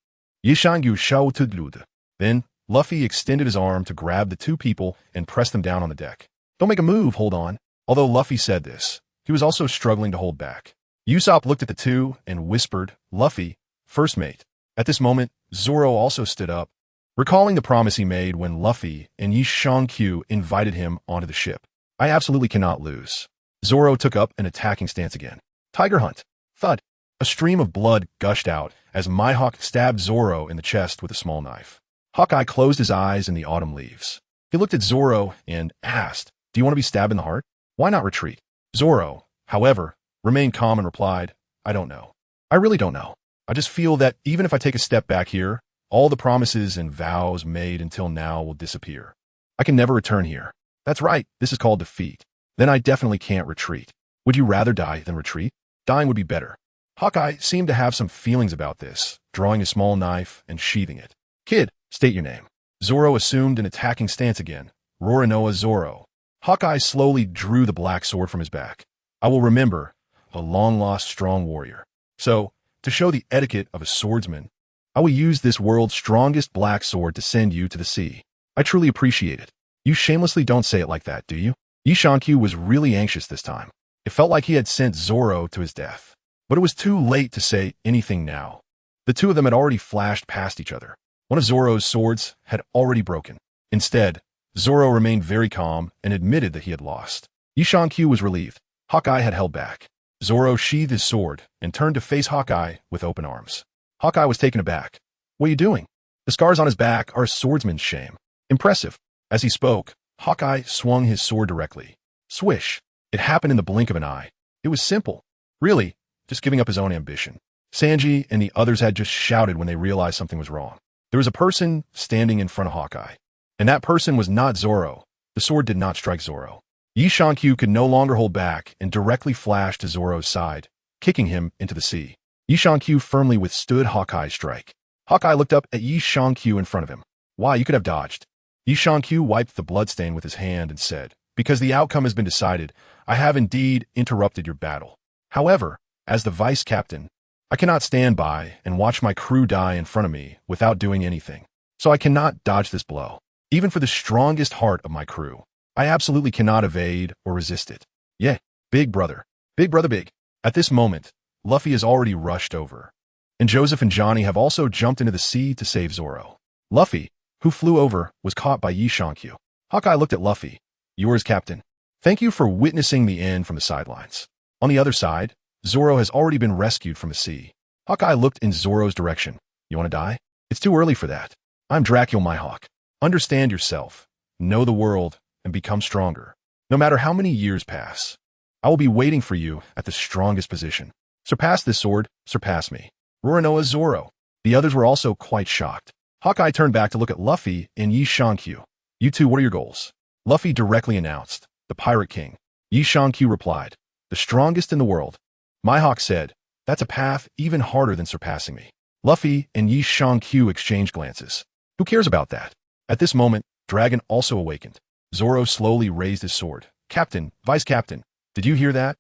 Yishangu shouted. Then, Luffy extended his arm to grab the two people and press them down on the deck. Don't make a move, hold on. Although Luffy said this, he was also struggling to hold back. Usopp looked at the two and whispered, Luffy, first mate. At this moment, Zoro also stood up, recalling the promise he made when Luffy and Yishangu invited him onto the ship. I absolutely cannot lose. Zoro took up an attacking stance again. Tiger hunt. Thud. A stream of blood gushed out as Mihawk stabbed Zoro in the chest with a small knife. Hawkeye closed his eyes in the autumn leaves. He looked at Zoro and asked, do you want to be stabbed in the heart? Why not retreat? Zoro, however, remained calm and replied, I don't know. I really don't know. I just feel that even if I take a step back here, all the promises and vows made until now will disappear. I can never return here. That's right, this is called defeat. Then I definitely can't retreat. Would you rather die than retreat? Dying would be better. Hawkeye seemed to have some feelings about this, drawing a small knife and sheathing it. Kid, state your name. Zoro assumed an attacking stance again. Roronoa Zoro. Hawkeye slowly drew the black sword from his back. I will remember, a long-lost strong warrior. So, to show the etiquette of a swordsman, I will use this world's strongest black sword to send you to the sea. I truly appreciate it. You shamelessly don't say it like that, do you? Yishangu was really anxious this time. It felt like he had sent Zoro to his death. But it was too late to say anything now. The two of them had already flashed past each other. One of Zoro's swords had already broken. Instead, Zoro remained very calm and admitted that he had lost. Yishangu was relieved. Hawkeye had held back. Zoro sheathed his sword and turned to face Hawkeye with open arms. Hawkeye was taken aback. What are you doing? The scars on his back are a swordsman's shame. Impressive. As he spoke, Hawkeye swung his sword directly. Swish. It happened in the blink of an eye. It was simple. Really, just giving up his own ambition. Sanji and the others had just shouted when they realized something was wrong. There was a person standing in front of Hawkeye. And that person was not Zoro. The sword did not strike Zoro. Yishangu could no longer hold back and directly flashed to Zoro's side, kicking him into the sea. Yishangu firmly withstood Hawkeye's strike. Hawkeye looked up at Yishangu in front of him. Why, you could have dodged. Yishangu wiped the bloodstain with his hand and said, because the outcome has been decided, I have indeed interrupted your battle. However, as the vice captain, I cannot stand by and watch my crew die in front of me without doing anything. So I cannot dodge this blow. Even for the strongest heart of my crew, I absolutely cannot evade or resist it. Yeah, big brother. Big brother big. At this moment, Luffy has already rushed over. And Joseph and Johnny have also jumped into the sea to save Zoro. Luffy, who flew over, was caught by Yishangu. Hawkeye looked at Luffy. Yours, Captain. Thank you for witnessing the end from the sidelines. On the other side, Zoro has already been rescued from the sea. Hawkeye looked in Zoro's direction. You want to die? It's too early for that. I'm Dracula Mihawk. Understand yourself, know the world, and become stronger. No matter how many years pass, I will be waiting for you at the strongest position. Surpass this sword, surpass me. Roronoa Zoro. The others were also quite shocked. Hawkeye turned back to look at Luffy and Yishangu. You two, what are your goals? Luffy directly announced, the Pirate King. Yishangu replied, the strongest in the world. Mihawk said, that's a path even harder than surpassing me. Luffy and Yishangu exchanged glances. Who cares about that? At this moment, Dragon also awakened. Zoro slowly raised his sword. Captain, Vice Captain, did you hear that?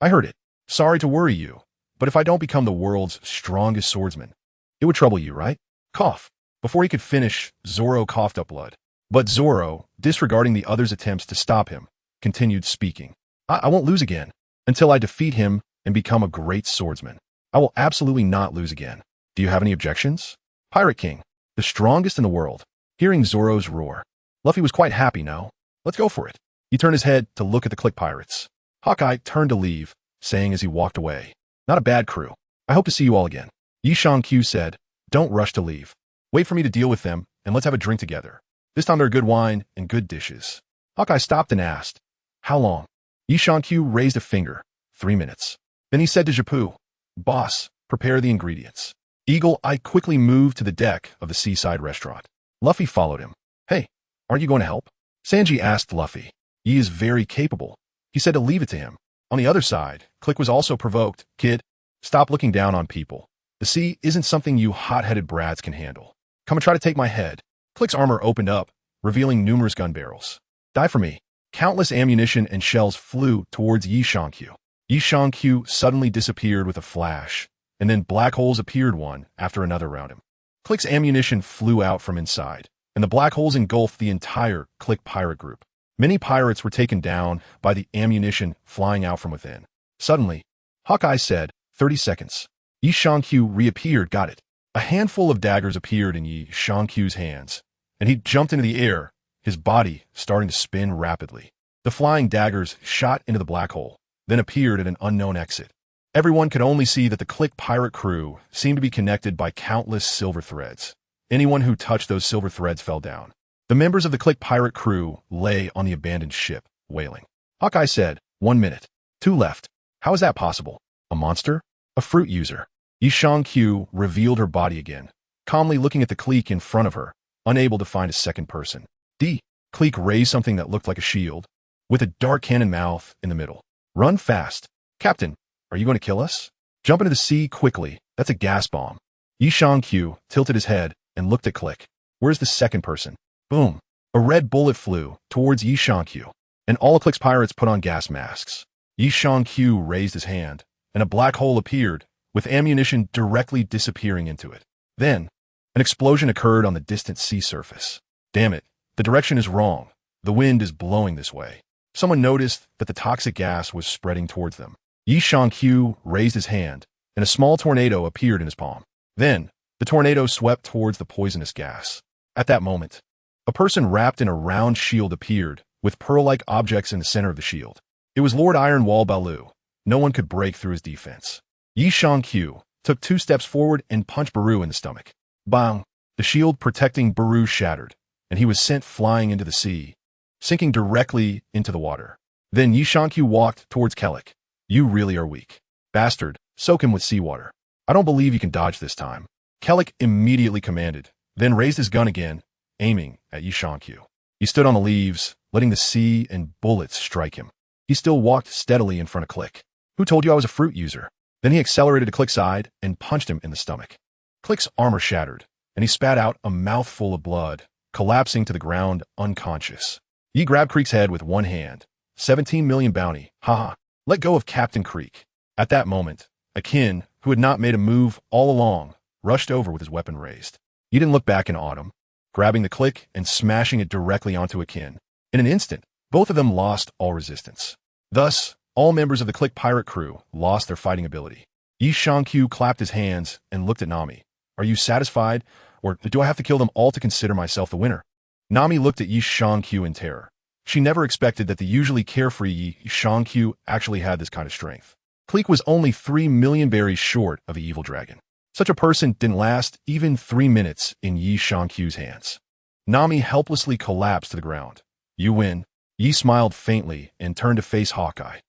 I heard it. Sorry to worry you, but if I don't become the world's strongest swordsman, it would trouble you, right? Cough. Before he could finish, Zoro coughed up blood. But Zoro, disregarding the others' attempts to stop him, continued speaking. I won't lose again until I defeat him and become a great swordsman. I will absolutely not lose again. Do you have any objections? Pirate King, the strongest in the world. Hearing Zoro's roar, Luffy was quite happy now. Let's go for it. He turned his head to look at the Click Pirates. Hawkeye turned to leave, saying as he walked away, not a bad crew. I hope to see you all again. Yishangu said, don't rush to leave. Wait for me to deal with them, and let's have a drink together. This time there are good wine and good dishes. Hawkeye stopped and asked, how long? Yishangu raised a finger, 3 minutes. Then he said to Japu, boss, prepare the ingredients. Eagle Eye quickly moved to the deck of the seaside restaurant. Luffy followed him. Hey, aren't you going to help? Sanji asked Luffy. He is very capable. He said to leave it to him. On the other side, Click was also provoked. Kid, stop looking down on people. The sea isn't something you hot-headed brats can handle. Come and try to take my head. Click's armor opened up, revealing numerous gun barrels. Die for me. Countless ammunition and shells flew towards Yishangu. Yishangu suddenly disappeared with a flash, and then black holes appeared one after another around him. Click's ammunition flew out from inside, and the black holes engulfed the entire Click pirate group. Many pirates were taken down by the ammunition flying out from within. Suddenly, Hawkeye said, 30 seconds. Yi Shangqiu reappeared, got it. A handful of daggers appeared in Yi Shangqiu's hands, and he jumped into the air, his body starting to spin rapidly. The flying daggers shot into the black hole, then appeared at an unknown exit. Everyone could only see that the Click pirate crew seemed to be connected by countless silver threads. Anyone who touched those silver threads fell down. The members of the Click pirate crew lay on the abandoned ship, wailing. Hawkeye said, 1 minute. 2 left. How is that possible? A monster? A fruit user? Yi Shangqiu revealed her body again, calmly looking at the clique in front of her, unable to find a second person. The clique raised something that looked like a shield, with a dark cannon mouth in the middle. Run fast. Captain, are you going to kill us? Jump into the sea quickly. That's a gas bomb. Yi Shangqiu tilted his head and looked at Click. Where's the second person? Boom. A red bullet flew towards Yi Shangqiu, and all of Click's pirates put on gas masks. Yi Shangqiu raised his hand, and a black hole appeared, with ammunition directly disappearing into it. Then, an explosion occurred on the distant sea surface. Damn it, the direction is wrong. The wind is blowing this way. Someone noticed that the toxic gas was spreading towards them. Yi Shangqiu raised his hand, and a small tornado appeared in his palm. Then, the tornado swept towards the poisonous gas. At that moment, a person wrapped in a round shield appeared, with pearl-like objects in the center of the shield. It was Lord Iron Wall Balu. No one could break through his defense. Yi Shangqiu took 2 steps forward and punched Baru in the stomach. Bang! The shield protecting Baru shattered, and he was sent flying into the sea, sinking directly into the water. Then Yi Shangqiu walked towards Kellic. You really are weak. Bastard, soak him with seawater. I don't believe you can dodge this time. Kellic immediately commanded, then raised his gun again, aiming at Yi Shangqiu. He stood on the leaves, letting the sea and bullets strike him. He still walked steadily in front of Click. Who told you I was a fruit user? Then he accelerated to Click's side and punched him in the stomach. Click's armor shattered, and he spat out a mouthful of blood, collapsing to the ground unconscious. Yi grabbed Creek's head with one hand. 17 million bounty, haha. Let go of Captain Creek. At that moment, Akin, who had not made a move all along, rushed over with his weapon raised. He didn't look back in autumn, grabbing the Click and smashing it directly onto Akin. In an instant, both of them lost all resistance. Thus, all members of the Click pirate crew lost their fighting ability. Yi Shangqiu clapped his hands and looked at Nami. Are you satisfied, or do I have to kill them all to consider myself the winner? Nami looked at Yi Shangqiu in terror. She never expected that the usually carefree Yi Shangqiu actually had this kind of strength. Clique was only 3 million berries short of the evil dragon. Such a person didn't last even 3 minutes in Yi Shangqiu's hands. Nami helplessly collapsed to the ground. You win. Yi smiled faintly and turned to face Hawkeye.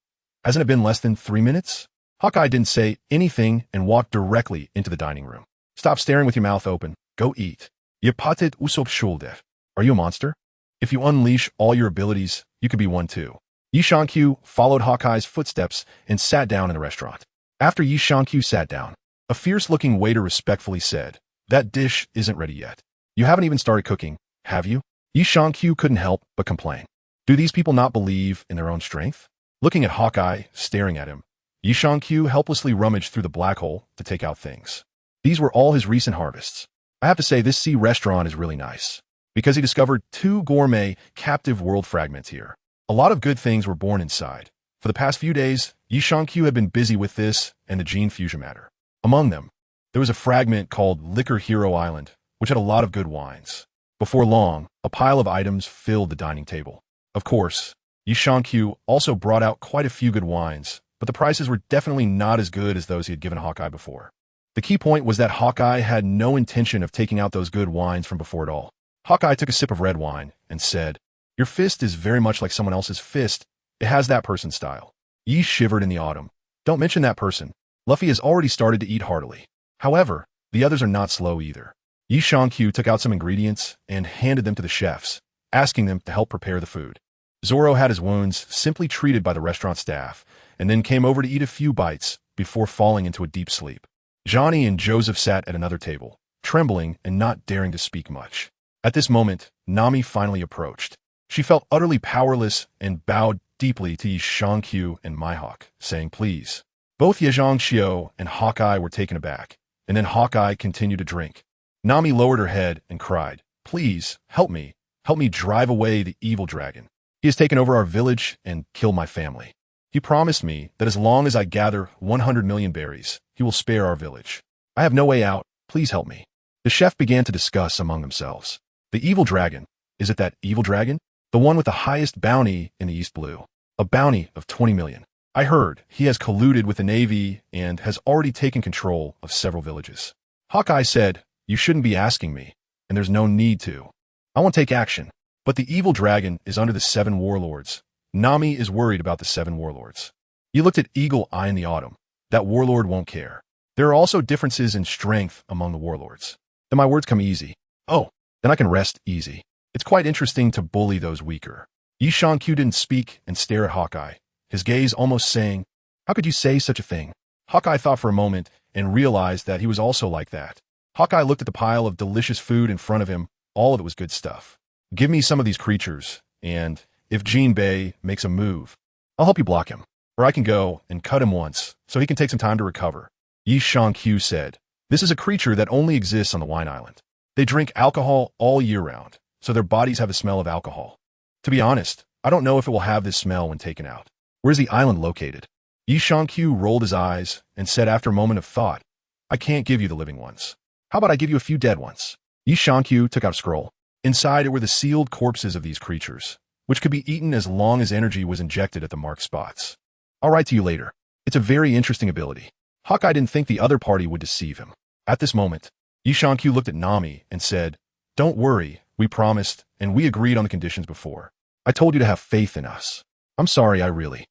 Hasn't it been less than 3 minutes? Hawkeye didn't say anything and walked directly into the dining room. Stop staring with your mouth open. Go eat. Yapatit Usopp Shuldev. Are you a monster? If you unleash all your abilities, you could be one too. Yi Shangqiu followed Hawkeye's footsteps and sat down in the restaurant. After Yi Shangqiu sat down, a fierce-looking waiter respectfully said, That dish isn't ready yet. You haven't even started cooking, have you? Yi Shangqiu couldn't help but complain. Do these people not believe in their own strength? Looking at Hawkeye, staring at him, Yi Shangqiu helplessly rummaged through the black hole to take out things. These were all his recent harvests. I have to say this sea restaurant is really nice, because he discovered 2 gourmet captive world fragments here. A lot of good things were born inside. For the past few days, Yi Shangqiu had been busy with this and the gene fusion matter. Among them, there was a fragment called Liquor Hero Island, which had a lot of good wines. Before long, a pile of items filled the dining table. Of course, Yi Shangqiu also brought out quite a few good wines, but the prices were definitely not as good as those he had given Hawkeye before. The key point was that Hawkeye had no intention of taking out those good wines from before it all. Hawkeye took a sip of red wine and said, Your fist is very much like someone else's fist. It has that person's style. Yi shivered in the autumn. Don't mention that person. Luffy has already started to eat heartily. However, the others are not slow either. Yi Shangqiu took out some ingredients and handed them to the chefs, asking them to help prepare the food. Zoro had his wounds simply treated by the restaurant staff, and then came over to eat a few bites before falling into a deep sleep. Johnny and Joseph sat at another table, trembling and not daring to speak much. At this moment, Nami finally approached. She felt utterly powerless and bowed deeply to Yi Shangqiu and Mihawk, saying please. Both Yezhang Xiao and Hawkeye were taken aback, and then Hawkeye continued to drink. Nami lowered her head and cried, "Please, help me. Help me drive away the evil dragon. He has taken over our village and killed my family. He promised me that as long as I gather 100 million berries, he will spare our village. I have no way out. Please help me." The chef began to discuss among themselves. The evil dragon. Is it that evil dragon? The one with the highest bounty in the East Blue. A bounty of 20 million. I heard he has colluded with the Navy and has already taken control of several villages. Hawkeye said, "You shouldn't be asking me, and there's no need to. I won't take action. But the evil dragon is under the 7 warlords. Nami is worried about the 7 warlords." You looked at Eagle Eye in the autumn. That warlord won't care. There are also differences in strength among the warlords. Then my words come easy. Oh, then I can rest easy. It's quite interesting to bully those weaker. Yi Q didn't speak and stare at Hawkeye, his gaze almost saying, "How could you say such a thing?" Hawkeye thought for a moment and realized that he was also like that. Hawkeye looked at the pile of delicious food in front of him. All of it was good stuff. "Give me some of these creatures, and if Jinbei makes a move, I'll help you block him. Or I can go and cut him once, so he can take some time to recover." Yi Q said, "This is a creature that only exists on the Wine Island. They drink alcohol all year round, so their bodies have the smell of alcohol. To be honest, I don't know if it will have this smell when taken out. Where's the island located?" Yi Q rolled his eyes and said after a moment of thought, "I can't give you the living ones. How about I give you a few dead ones?" Yi Q took out a scroll. Inside it were the sealed corpses of these creatures, which could be eaten as long as energy was injected at the marked spots. "I'll write to you later. It's a very interesting ability." Hawkeye didn't think the other party would deceive him. At this moment, Yi Q looked at Nami and said, "Don't worry, we promised, and we agreed on the conditions before. I told you to have faith in us. I'm sorry, I really.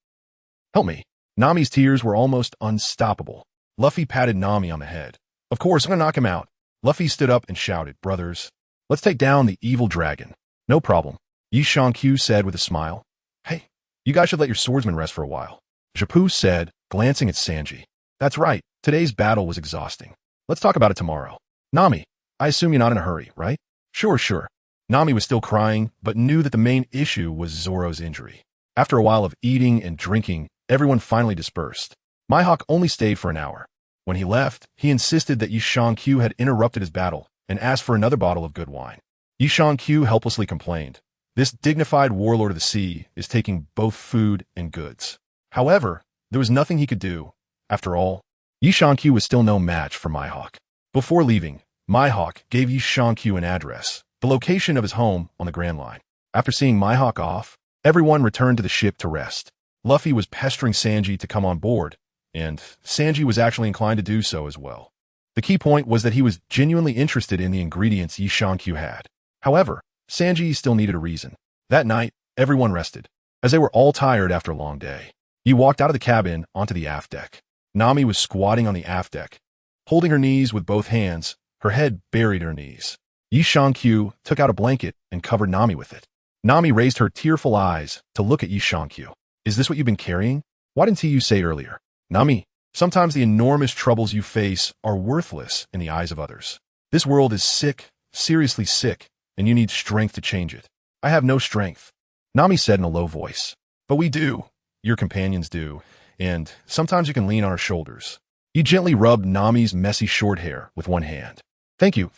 Help me." Nami's tears were almost unstoppable. Luffy patted Nami on the head. "Of course, I'm gonna knock him out." Luffy stood up and shouted, "Brothers, let's take down the evil dragon." "No problem," Yi Q said with a smile. "Hey, you guys should let your swordsman rest for a while," Japu said, glancing at Sanji. "That's right, today's battle was exhausting. Let's talk about it tomorrow." "Nami, I assume you're not in a hurry, right?" Sure. Nami was still crying, but knew that the main issue was Zoro's injury. After a while of eating and drinking, everyone finally dispersed. Mihawk only stayed for an hour. When he left, he insisted that Yi Q had interrupted his battle and asked for another bottle of good wine. Yi Q helplessly complained. This dignified warlord of the sea is taking both food and goods. However, there was nothing he could do. After all, Yi Q was still no match for Mihawk. Before leaving, Mihawk gave Yi Q an address, the location of his home on the Grand Line. After seeing Mihawk off, everyone returned to the ship to rest. Luffy was pestering Sanji to come on board, and Sanji was actually inclined to do so as well. The key point was that he was genuinely interested in the ingredients Yi Q had. However, Sanji still needed a reason. That night, everyone rested, as they were all tired after a long day. He walked out of the cabin onto the aft deck. Nami was squatting on the aft deck, holding her knees with both hands, her head buried in her knees. Yi Q took out a blanket and covered Nami with it. Nami raised her tearful eyes to look at Yi Q. "Is this what you've been carrying? Why didn't you say earlier?" "Nami, sometimes the enormous troubles you face are worthless in the eyes of others. This world is sick, seriously sick, and you need strength to change it." "I have no strength," Nami said in a low voice. "But we do. Your companions do. And sometimes you can lean on our shoulders." He gently rubbed Nami's messy short hair with one hand. Thank you.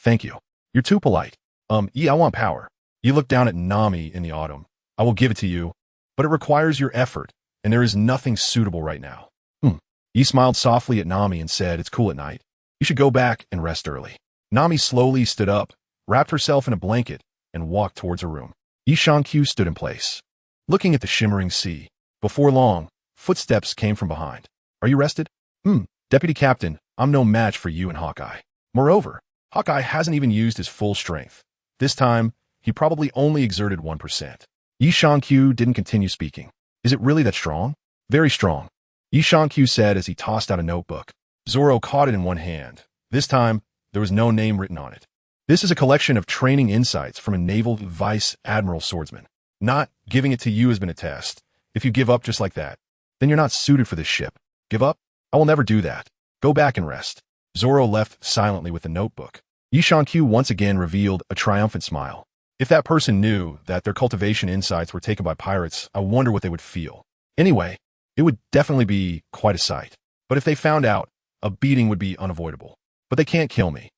You're too polite. I want power." You looked down at Nami in the autumn. "I will give it to you, but it requires your effort, and there is nothing suitable right now." He smiled softly at Nami and said, "It's cool at night. You should go back and rest early." Nami slowly stood up, wrapped herself in a blanket, and walked towards her room. Yi Q stood in place, looking at the shimmering sea. Before long, footsteps came from behind. "Are you rested?" Deputy Captain, I'm no match for you and Hawkeye. Moreover, Hawkeye hasn't even used his full strength. This time, he probably only exerted 1%. Yi Q didn't continue speaking. "Is it really that strong?" "Very strong," Yi Q said as he tossed out a notebook. Zoro caught it in one hand. This time, there was no name written on it. "This is a collection of training insights from a naval vice admiral swordsman. Not giving it to you has been a test. If you give up just like that, then you're not suited for this ship. Give up? I will never do that. Go back and rest." Zoro left silently with the notebook. Yi Q once again revealed a triumphant smile. If that person knew that their cultivation insights were taken by pirates, I wonder what they would feel. Anyway, it would definitely be quite a sight. But if they found out, a beating would be unavoidable. But they can't kill me.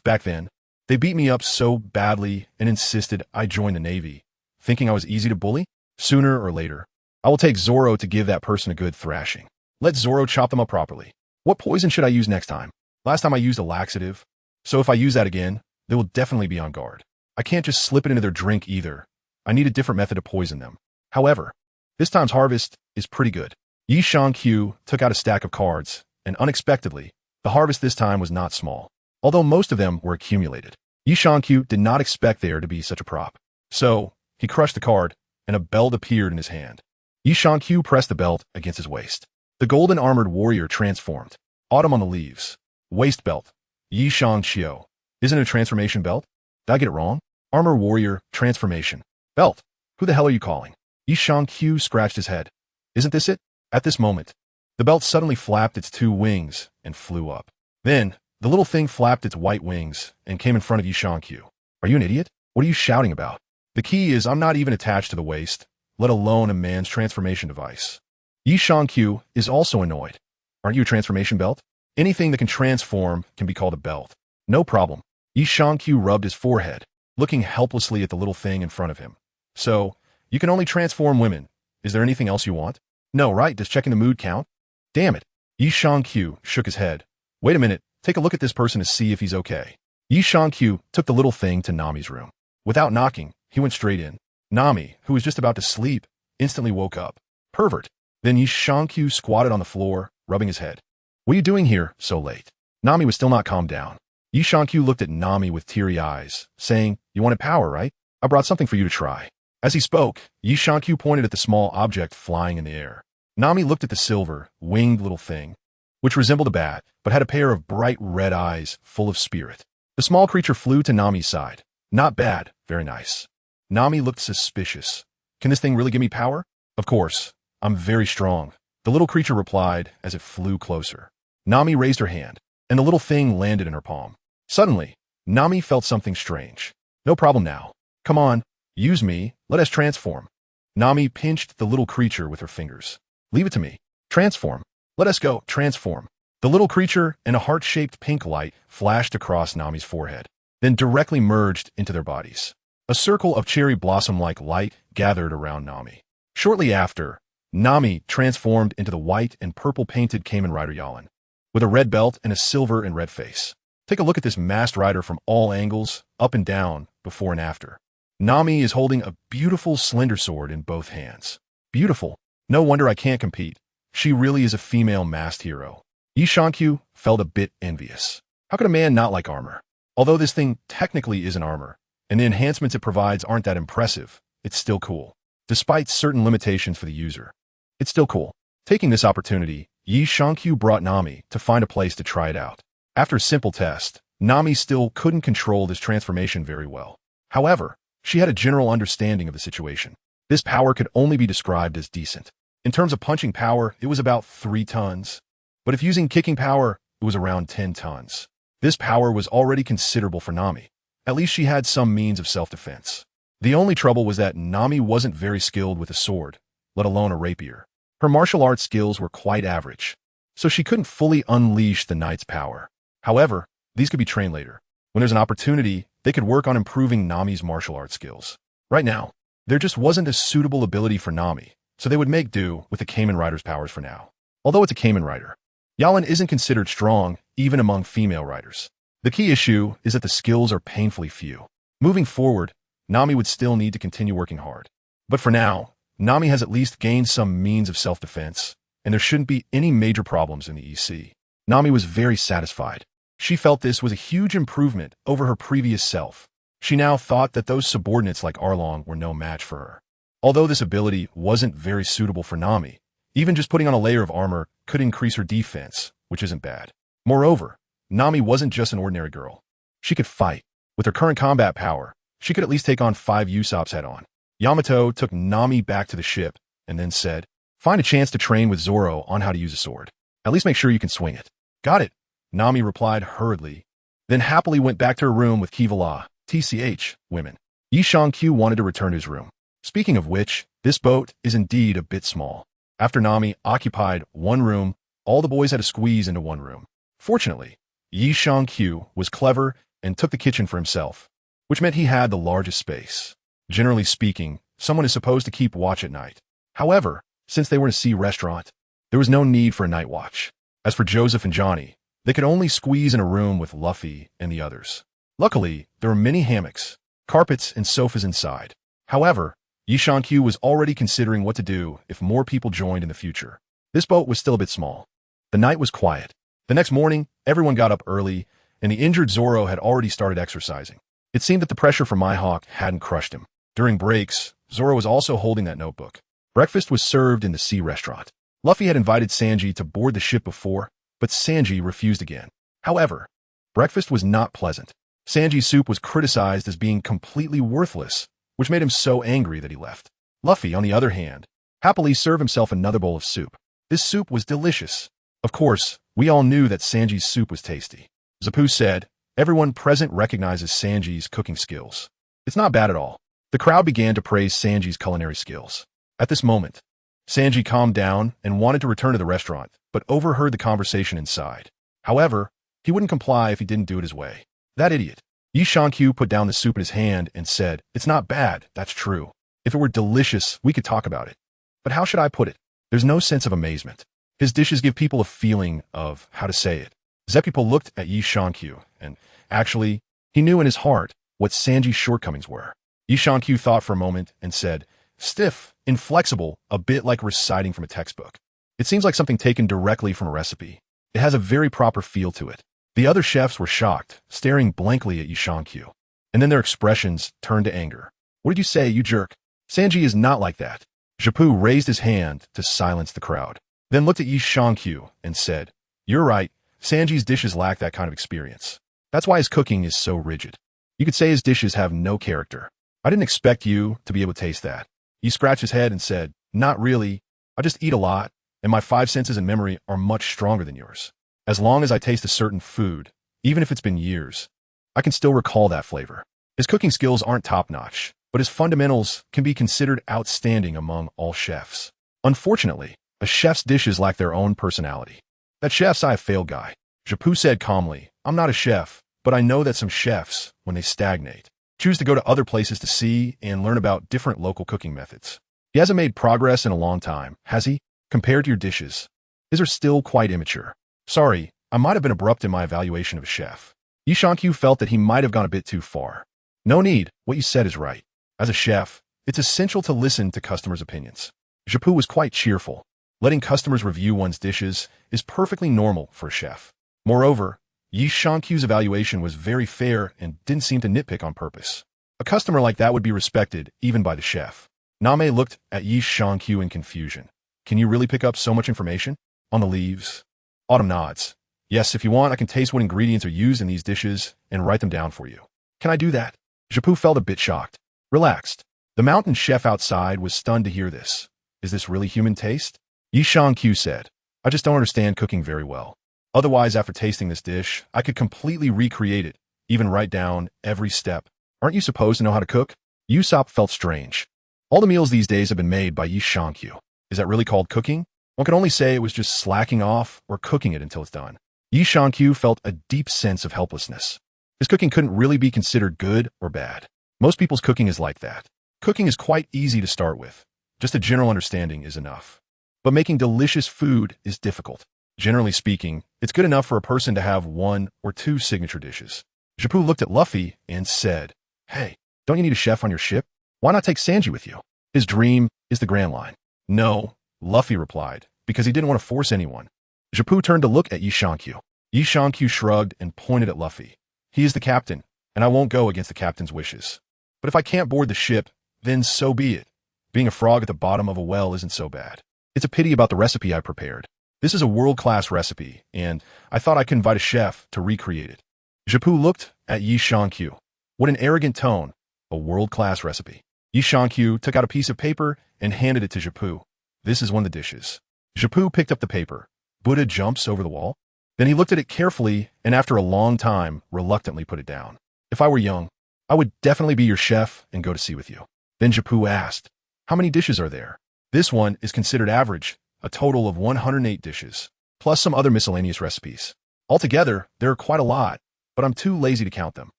Back then, They beat me up so badly and insisted I join the Navy, thinking I was easy to bully. Sooner or later, I will take Zoro to give that person a good thrashing. Let Zoro chop them up properly. What poison should I use next time? Last time I used a laxative, so if I use that again, they will definitely be on guard. I can't just slip it into their drink either. I need a different method to poison them. However, this time's harvest is pretty good. Yi Shang-Q took out a stack of cards, and unexpectedly, the harvest this time was not small. Although most of them were accumulated, Yi Shang-Q did not expect there to be such a prop. So, he crushed the card, and a belt appeared in his hand. Yi Shang-Q pressed the belt against his waist. The golden armored warrior transformed. Autumn on the leaves. Waist belt. Yi Shang-Qiu. Isn't it a transformation belt? Did I get it wrong? Armor warrior, transformation. Belt. Who the hell are you calling? Yi Shang-Q scratched his head. Isn't this it? At this moment, the belt suddenly flapped its two wings and flew up. Then, the little thing flapped its white wings and came in front of Yi Shang-Q. Are you an idiot? What are you shouting about? The key is I'm not even attached to the waist, let alone a man's transformation device. Yi Shang-Q is also annoyed. Aren't you a transformation belt? Anything that can transform can be called a belt. No problem. Yi Shang-Q rubbed his forehead, looking helplessly at the little thing in front of him. So, you can only transform women. Is there anything else you want? No, right? Does checking the mood count? Damn it. Yi Shang-Q shook his head. Wait a minute. Take a look at this person to see if he's okay. Yi Shang-Q took the little thing to Nami's room. Without knocking, he went straight in. Nami, who was just about to sleep, instantly woke up. Pervert. Then Yi Shang-Q squatted on the floor, rubbing his head. What are you doing here so late? Nami was still not calmed down. Yi Shang-Q looked at Nami with teary eyes, saying, You wanted power, right? I brought something for you to try. As he spoke, Yi Shang-Q pointed at the small object flying in the air. Nami looked at the silver, winged little thing, which resembled a bat, but had a pair of bright red eyes full of spirit. The small creature flew to Nami's side. Not bad, very nice. Nami looked suspicious. Can this thing really give me power? Of course. I'm very strong. The little creature replied as it flew closer. Nami raised her hand, and the little thing landed in her palm. Suddenly, Nami felt something strange. No problem now. Come on, use me, let us transform. Nami pinched the little creature with her fingers. Leave it to me. Transform. Let us go, transform. The little creature and a heart-shaped pink light flashed across Nami's forehead, then directly merged into their bodies. A circle of cherry blossom-like light gathered around Nami. Shortly after, Nami transformed into the white and purple-painted Kamen Rider Yalin, with a red belt and a silver and red face. Take a look at this masked rider from all angles, up and down, before and after. Nami is holding a beautiful slender sword in both hands. Beautiful. No wonder I can't compete. She really is a female masked hero. Yi Shang-Q felt a bit envious. How could a man not like armor? Although this thing technically isn't armor, and the enhancements it provides aren't that impressive, it's still cool. Despite certain limitations for the user, it's still cool. Taking this opportunity, Yi Shang-Q brought Nami to find a place to try it out. After a simple test, Nami still couldn't control this transformation very well. However, she had a general understanding of the situation. This power could only be described as decent. In terms of punching power, it was about 3 tons. But if using kicking power, it was around 10 tons. This power was already considerable for Nami. At least she had some means of self-defense. The only trouble was that Nami wasn't very skilled with a sword, let alone a rapier. Her martial arts skills were quite average, so she couldn't fully unleash the knight's power. However, these could be trained later. When there's an opportunity, they could work on improving Nami's martial arts skills. Right now, there just wasn't a suitable ability for Nami, so they would make do with the Kamen Rider's powers for now. Although it's a Kamen Rider, Yalin isn't considered strong even among female riders. The key issue is that the skills are painfully few. Moving forward, Nami would still need to continue working hard. But for now, Nami has at least gained some means of self-defense, and there shouldn't be any major problems in the EC. Nami was very satisfied. She felt this was a huge improvement over her previous self. She now thought that those subordinates like Arlong were no match for her. Although this ability wasn't very suitable for Nami, even just putting on a layer of armor could increase her defense, which isn't bad. Moreover, Nami wasn't just an ordinary girl. She could fight. With her current combat power, she could at least take on 5 Usopps head-on. Yamato took Nami back to the ship and then said, Find a chance to train with Zoro on how to use a sword. At least make sure you can swing it. Got it, Nami replied hurriedly, then happily went back to her room with Kivala, TCH, women. Yi Shang-Q wanted to return to his room. Speaking of which, this boat is indeed a bit small. After Nami occupied one room, all the boys had to squeeze into one room. Fortunately, Yi Shang-Q was clever and took the kitchen for himself, which meant he had the largest space. Generally speaking, someone is supposed to keep watch at night. However, since they were in a sea restaurant, there was no need for a night watch. As for Joseph and Johnny, they could only squeeze in a room with Luffy and the others. Luckily, there were many hammocks, carpets, and sofas inside. However, Yishankyu was already considering what to do if more people joined in the future. This boat was still a bit small. The night was quiet. The next morning, everyone got up early, and the injured Zoro had already started exercising. It seemed that the pressure from Mihawk hadn't crushed him. During breaks, Zoro was also holding that notebook. Breakfast was served in the sea restaurant. Luffy had invited Sanji to board the ship before, but Sanji refused again. However, breakfast was not pleasant. Sanji's soup was criticized as being completely worthless, which made him so angry that he left. Luffy, on the other hand, happily served himself another bowl of soup. This soup was delicious. Of course, we all knew that Sanji's soup was tasty. Zapu said, everyone present recognizes Sanji's cooking skills. It's not bad at all. The crowd began to praise Sanji's culinary skills. At this moment, Sanji calmed down and wanted to return to the restaurant, but overheard the conversation inside. However, he wouldn't comply if he didn't do it his way. That idiot. Yishankyu put down the soup in his hand and said, it's not bad, that's true. If it were delicious, we could talk about it. But how should I put it? There's no sense of amazement. His dishes give people a feeling of how to say it. Zepipo looked at Yishankyu, and actually, he knew in his heart what Sanji's shortcomings were. Yishankyu thought for a moment and said, stiff, inflexible, a bit like reciting from a textbook. It seems like something taken directly from a recipe. It has a very proper feel to it. The other chefs were shocked, staring blankly at Yishankyu. And then their expressions turned to anger. What did you say, you jerk? Sanji is not like that. Zapu raised his hand to silence the crowd, then looked at Yishankyu and said, you're right, Sanji's dishes lack that kind of experience. That's why his cooking is so rigid. You could say his dishes have no character. I didn't expect you to be able to taste that. He scratched his head and said, not really. I just eat a lot, and my 5 senses and memory are much stronger than yours. As long as I taste a certain food, even if it's been years, I can still recall that flavor. His cooking skills aren't top-notch, but his fundamentals can be considered outstanding among all chefs. Unfortunately, a chef's dishes lack their own personality. That chef's a failed guy. Zapu said calmly, I'm not a chef, but I know that some chefs, when they stagnate, choose to go to other places to see and learn about different local cooking methods. He hasn't made progress in a long time, has he? Compared to your dishes, his are still quite immature. Sorry, I might have been abrupt in my evaluation of a chef. Yishankyu felt that he might have gone a bit too far. No need, what you said is right. As a chef, it's essential to listen to customers' opinions. Zapu was quite cheerful. Letting customers review one's dishes is perfectly normal for a chef. Moreover, Yishankyu's evaluation was very fair and didn't seem to nitpick on purpose. A customer like that would be respected even by the chef. Nami looked at Yishankyu in confusion. Can you really pick up so much information? On the leaves? Autumn nods. Yes, if you want, I can taste what ingredients are used in these dishes and write them down for you. Can I do that? Zapu felt a bit shocked. Relaxed. The mountain chef outside was stunned to hear this. Is this really human taste? Yishankyu said, I just don't understand cooking very well. Otherwise, after tasting this dish, I could completely recreate it, even write down every step. Aren't you supposed to know how to cook? Usopp felt strange. All the meals these days have been made by Yishankyu. Is that really called cooking? One can only say it was just slacking off or cooking it until it's done. Yishankyu felt a deep sense of helplessness. His cooking couldn't really be considered good or bad. Most people's cooking is like that. Cooking is quite easy to start with. Just a general understanding is enough. But making delicious food is difficult. Generally speaking, it's good enough for a person to have 1 or 2 signature dishes. Zapu looked at Luffy and said, Hey, don't you need a chef on your ship? Why not take Sanji with you? His dream is the Grand Line. No, Luffy replied, because he didn't want to force anyone. Zapu turned to look at Yishankyu. Yishankyu shrugged and pointed at Luffy. He is the captain, and I won't go against the captain's wishes. But if I can't board the ship, then so be it. Being a frog at the bottom of a well isn't so bad. It's a pity about the recipe I prepared. This is a world-class recipe, and I thought I could invite a chef to recreate it. Zapu looked at Yishankyu. What an arrogant tone. A world-class recipe. Yishankyu took out a piece of paper and handed it to Zapu. This is one of the dishes. Zapu picked up the paper. Buddha jumps over the wall. Then he looked at it carefully and after a long time, reluctantly put it down. If I were young, I would definitely be your chef and go to sea with you. Then Zapu asked, how many dishes are there? This one is considered average, a total of 108 dishes, plus some other miscellaneous recipes. Altogether, there are quite a lot, but but I'm too lazy to count them.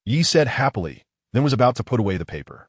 Yi said happily, then was about to put away the paper.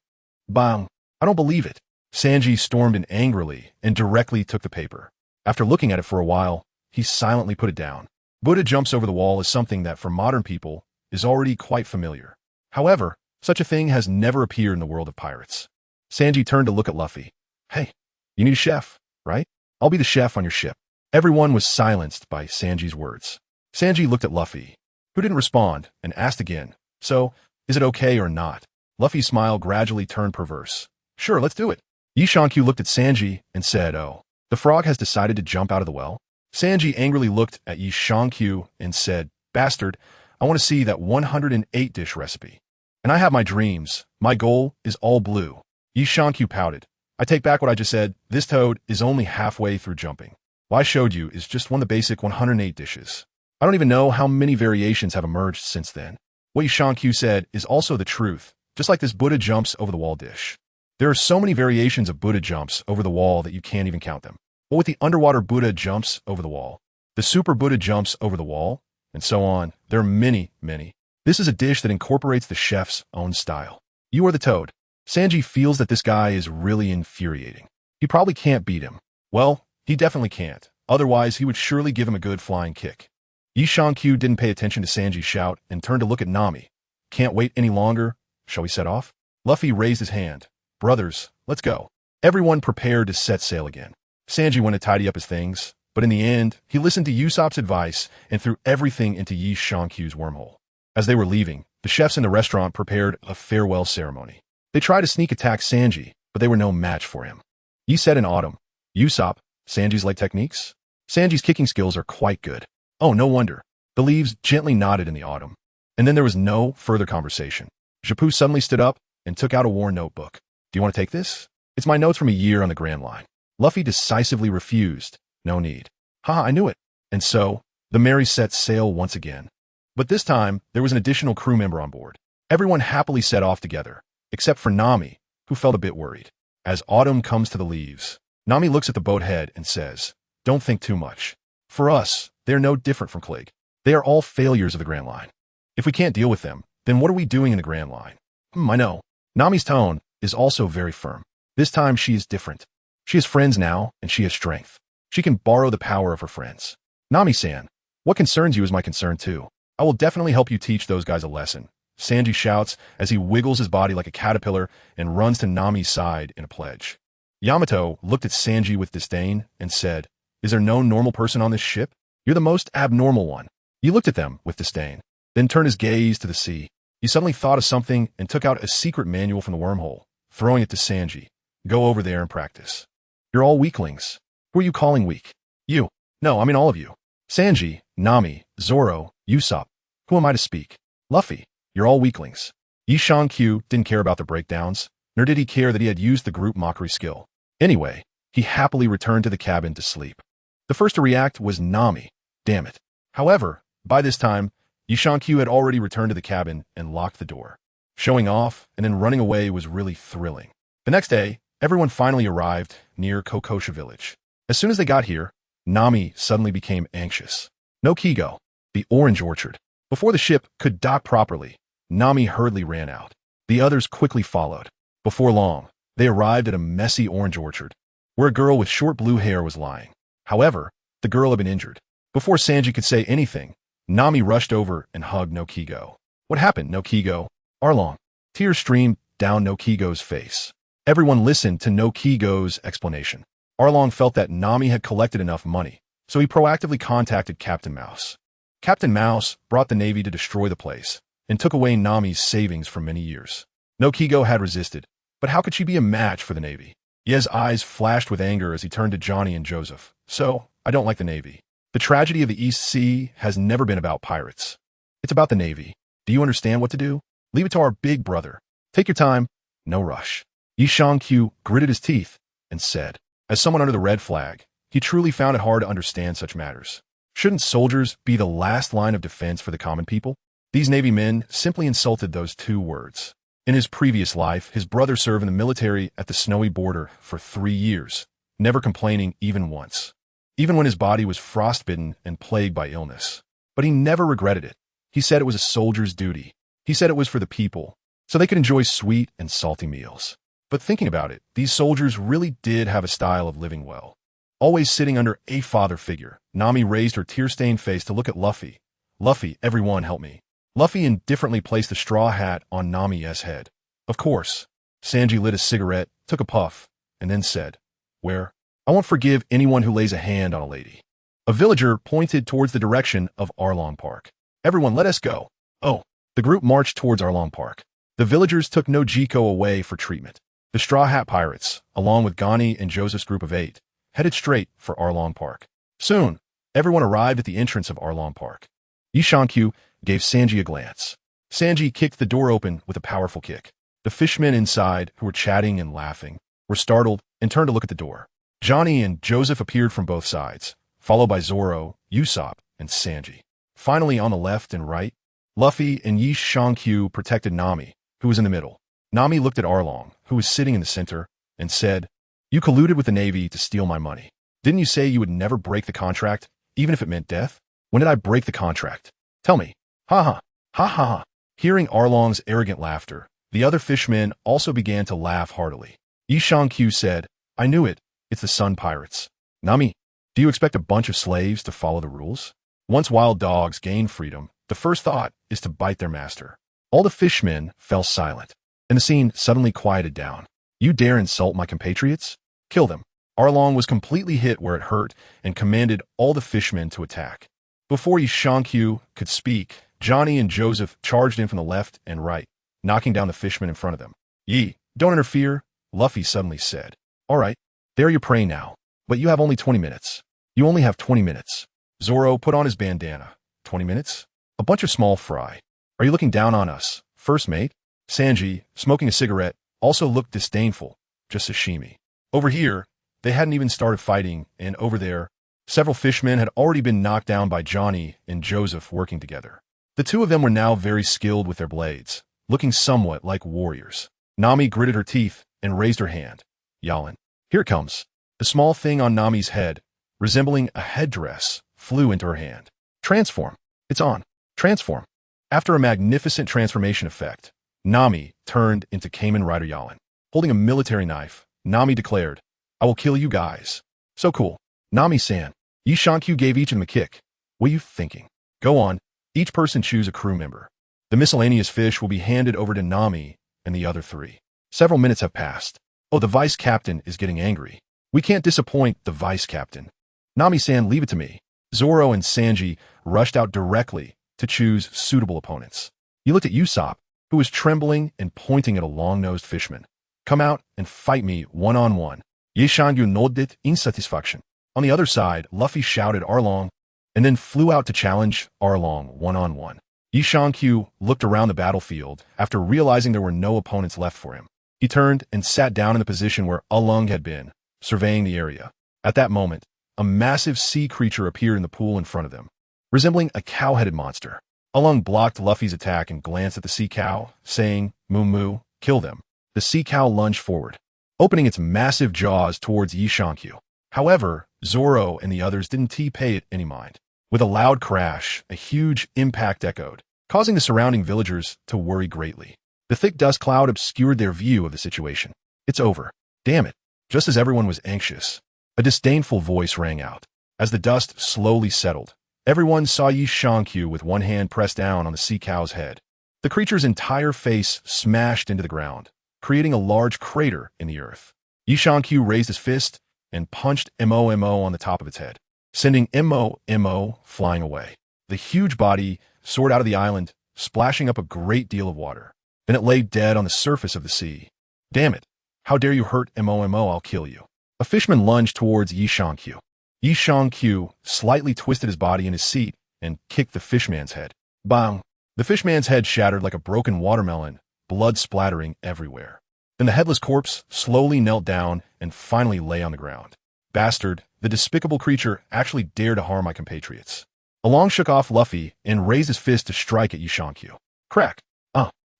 Bang! I don't believe it. Sanji stormed in angrily and directly took the paper. After looking at it for a while, he silently put it down. Buddha jumps over the wall is something that for modern people is already quite familiar. However, such a thing has never appeared in the world of pirates. Sanji turned to look at Luffy. Hey, you need a chef, right? I'll be the chef on your ship. Everyone was silenced by Sanji's words. Sanji looked at Luffy, who didn't respond, and asked again, so, is it okay or not? Luffy's smile gradually turned perverse. Sure, let's do it. Yi Shankyu looked at Sanji and said, oh, the frog has decided to jump out of the well? Sanji angrily looked at Yi Shankyu and said, bastard, I want to see that 108-dish recipe. And I have my dreams. My goal is all blue. Yi Shankyu pouted. I take back what I just said. This toad is only halfway through jumping. What I showed you is just one of the basic 108 dishes. I don't even know how many variations have emerged since then. What Yi Shankyu said is also the truth, just like this Buddha jumps over the wall dish. There are so many variations of Buddha jumps over the wall that you can't even count them. But with the underwater Buddha jumps over the wall, the super Buddha jumps over the wall, and so on, there are many, many. This is a dish that incorporates the chef's own style. You are the toad. Sanji feels that this guy is really infuriating. He probably can't beat him. Well, he definitely can't. Otherwise, he would surely give him a good flying kick. Yi Shankyu didn't pay attention to Sanji's shout and turned to look at Nami. Can't wait any longer. Shall we set off? Luffy raised his hand. Brothers, let's go. Everyone prepared to set sail again. Sanji went to tidy up his things, but in the end, he listened to Usopp's advice and threw everything into Yi Shankyu's wormhole. As they were leaving, the chefs in the restaurant prepared a farewell ceremony. They tried to sneak attack Sanji, but they were no match for him. Yi said in autumn, Usopp, Sanji's leg techniques? Sanji's kicking skills are quite good. Oh, no wonder. The leaves gently nodded in the autumn. And then there was no further conversation. Japu suddenly stood up and took out a worn notebook. Do you want to take this? It's my notes from a year on the Grand Line. Luffy decisively refused. No need. Haha, I knew it. And so, the Mary set sail once again. But this time, there was an additional crew member on board. Everyone happily set off together, except for Nami, who felt a bit worried. As autumn comes to the leaves, Nami looks at the boat head and says, don't think too much. For us, they are no different from Klig. They are all failures of the Grand Line. If we can't deal with them, then what are we doing in the Grand Line? I know. Nami's tone is also very firm. This time she is different. She has friends now, and she has strength. She can borrow the power of her friends. Nami-san, what concerns you is my concern too. I will definitely help you teach those guys a lesson. Sanji shouts as he wiggles his body like a caterpillar and runs to Nami's side in a pledge. Yamato looked at Sanji with disdain and said, is there no normal person on this ship? You're the most abnormal one. He looked at them with disdain, then turned his gaze to the sea. He suddenly thought of something and took out a secret manual from the wormhole, throwing it to Sanji. Go over there and practice. You're all weaklings. Who are you calling weak? You. No, I mean all of you. Sanji, Nami, Zoro, Usopp. Who am I to speak? Luffy. You're all weaklings. Yi Shankyu didn't care about the breakdowns, nor did he care that he had used the group mockery skill. Anyway, he happily returned to the cabin to sleep. The first to react was Nami. Damn it. However, by this time, Yi Shankyu had already returned to the cabin and locked the door. Showing off and then running away was really thrilling. The next day, everyone finally arrived near Kokosha village. As soon as they got here, Nami suddenly became anxious. No Kigo, the orange orchard. Before the ship could dock properly, Nami hurriedly ran out. The others quickly followed. Before long, they arrived at a messy orange orchard, where a girl with short blue hair was lying. However, the girl had been injured. Before Sanji could say anything, Nami rushed over and hugged No Kigo. What happened, No Kigo? Arlong. Tears streamed down No Kigo's face. Everyone listened to No Kigo's explanation. Arlong felt that Nami had collected enough money, so he proactively contacted Captain Mouse. Captain Mouse brought the Navy to destroy the place, and took away Nami's savings for many years. No Kigo had resisted, but how could she be a match for the Navy? Ye's eyes flashed with anger as he turned to Johnny and Joseph. So, I don't like the Navy. The tragedy of the East Sea has never been about pirates. It's about the Navy. Do you understand what to do? Leave it to our big brother. Take your time. No rush. Yi Shankyu gritted his teeth and said, as someone under the red flag, he truly found it hard to understand such matters. Shouldn't soldiers be the last line of defense for the common people? These Navy men simply insulted those two words. In his previous life, his brother served in the military at the snowy border for 3 years, never complaining even once. Even when his body was frostbitten and plagued by illness. But he never regretted it. He said it was a soldier's duty. He said it was for the people, so they could enjoy sweet and salty meals. But thinking about it, these soldiers really did have a style of living well. Always sitting under a father figure, Nami raised her tear-stained face to look at Luffy. Luffy, everyone help me. Luffy indifferently placed the straw hat on Nami's head. Of course. Sanji lit a cigarette, took a puff, and then said, "Where? I won't forgive anyone who lays a hand on a lady." A villager pointed towards the direction of Arlong Park. "Everyone, let us go." Oh. The group marched towards Arlong Park. The villagers took no Jiko away for treatment. The Straw Hat Pirates, along with Ghani and Joseph's group of 8, headed straight for Arlong Park. Soon, everyone arrived at the entrance of Arlong Park. Yishankyu gave Sanji a glance. Sanji kicked the door open with a powerful kick. The fishmen inside, who were chatting and laughing, were startled and turned to look at the door. Johnny and Joseph appeared from both sides, followed by Zoro, Usopp, and Sanji. Finally, on the left and right, Luffy and Yishankyu protected Nami, who was in the middle. Nami looked at Arlong, who was sitting in the center, and said, "You colluded with the Navy to steal my money. Didn't you say you would never break the contract, even if it meant death? When did I break the contract? Tell me." Ha ha, ha ha ha. Hearing Arlong's arrogant laughter, the other fishmen also began to laugh heartily. Yishankyu said, "I knew it. It's the Sun Pirates. Nami, do you expect a bunch of slaves to follow the rules? Once wild dogs gain freedom, the first thought is to bite their master." All the fishmen fell silent, and the scene suddenly quieted down. "You dare insult my compatriots? Kill them." Arlong was completely hit where it hurt and commanded all the fishmen to attack. Before Yishankyu could speak, Johnny and Joseph charged in from the left and right, knocking down the fishmen in front of them. "Ye, don't interfere," Luffy suddenly said. "All right, there you pray now, but you have only 20 minutes. You only have 20 minutes. Zoro put on his bandana. 20 minutes? A bunch of small fry. Are you looking down on us, first mate?" Sanji, smoking a cigarette, also looked disdainful. "Just sashimi." Over here, they hadn't even started fighting, and over there, several fishmen had already been knocked down by Johnny and Joseph working together. The two of them were now very skilled with their blades, looking somewhat like warriors. Nami gritted her teeth and raised her hand. "Yalin, here it comes." The small thing on Nami's head, resembling a headdress, flew into her hand. "Transform. It's on. Transform." After a magnificent transformation effect, Nami turned into Kamen Rider Yalin. Holding a military knife, Nami declared, "I will kill you guys." "So cool. Nami-san." Yishankyu gave each of them a kick. "What are you thinking? Go on. Each person choose a crew member. The miscellaneous fish will be handed over to Nami and the other 3. Several minutes have passed. Oh, the vice captain is getting angry. We can't disappoint the vice captain. Nami-san, leave it to me." Zoro and Sanji rushed out directly to choose suitable opponents. He looked at Usopp, who was trembling and pointing at a long-nosed fishman. "Come out and fight me one-on-one." Yishankyu nodded in satisfaction. On the other side, Luffy shouted Arlong, and then flew out to challenge Arlong one-on-one. Yishankyu looked around the battlefield after realizing there were no opponents left for him. He turned and sat down in the position where Arlong had been, surveying the area. At that moment, a massive sea creature appeared in the pool in front of them, resembling a cow-headed monster. Arlong blocked Luffy's attack and glanced at the sea cow, saying, "Moo moo, kill them." The sea cow lunged forward, opening its massive jaws towards Yishankyu. However, Zoro and the others didn't pay it any mind. With a loud crash, a huge impact echoed, causing the surrounding villagers to worry greatly. The thick dust cloud obscured their view of the situation. "It's over. Damn it." Just as everyone was anxious, a disdainful voice rang out. As the dust slowly settled, everyone saw Yishankyu with one hand pressed down on the sea cow's head. The creature's entire face smashed into the ground, creating a large crater in the earth. Yishankyu raised his fist and punched Mo on the top of its head, sending Mo flying away. The huge body soared out of the island, splashing up a great deal of water. Then it lay dead on the surface of the sea. "Damn it. How dare you hurt Mo, I'll kill you." A fishman lunged towards Yishankyu. Yishankyu slightly twisted his body in his seat and kicked the fishman's head. Bang! The fishman's head shattered like a broken watermelon, blood splattering everywhere. Then the headless corpse slowly knelt down and finally lay on the ground. Bastard, the despicable creature actually dared to harm my compatriots. Arlong shook off Luffy and raised his fist to strike at Yishankyu. Crack!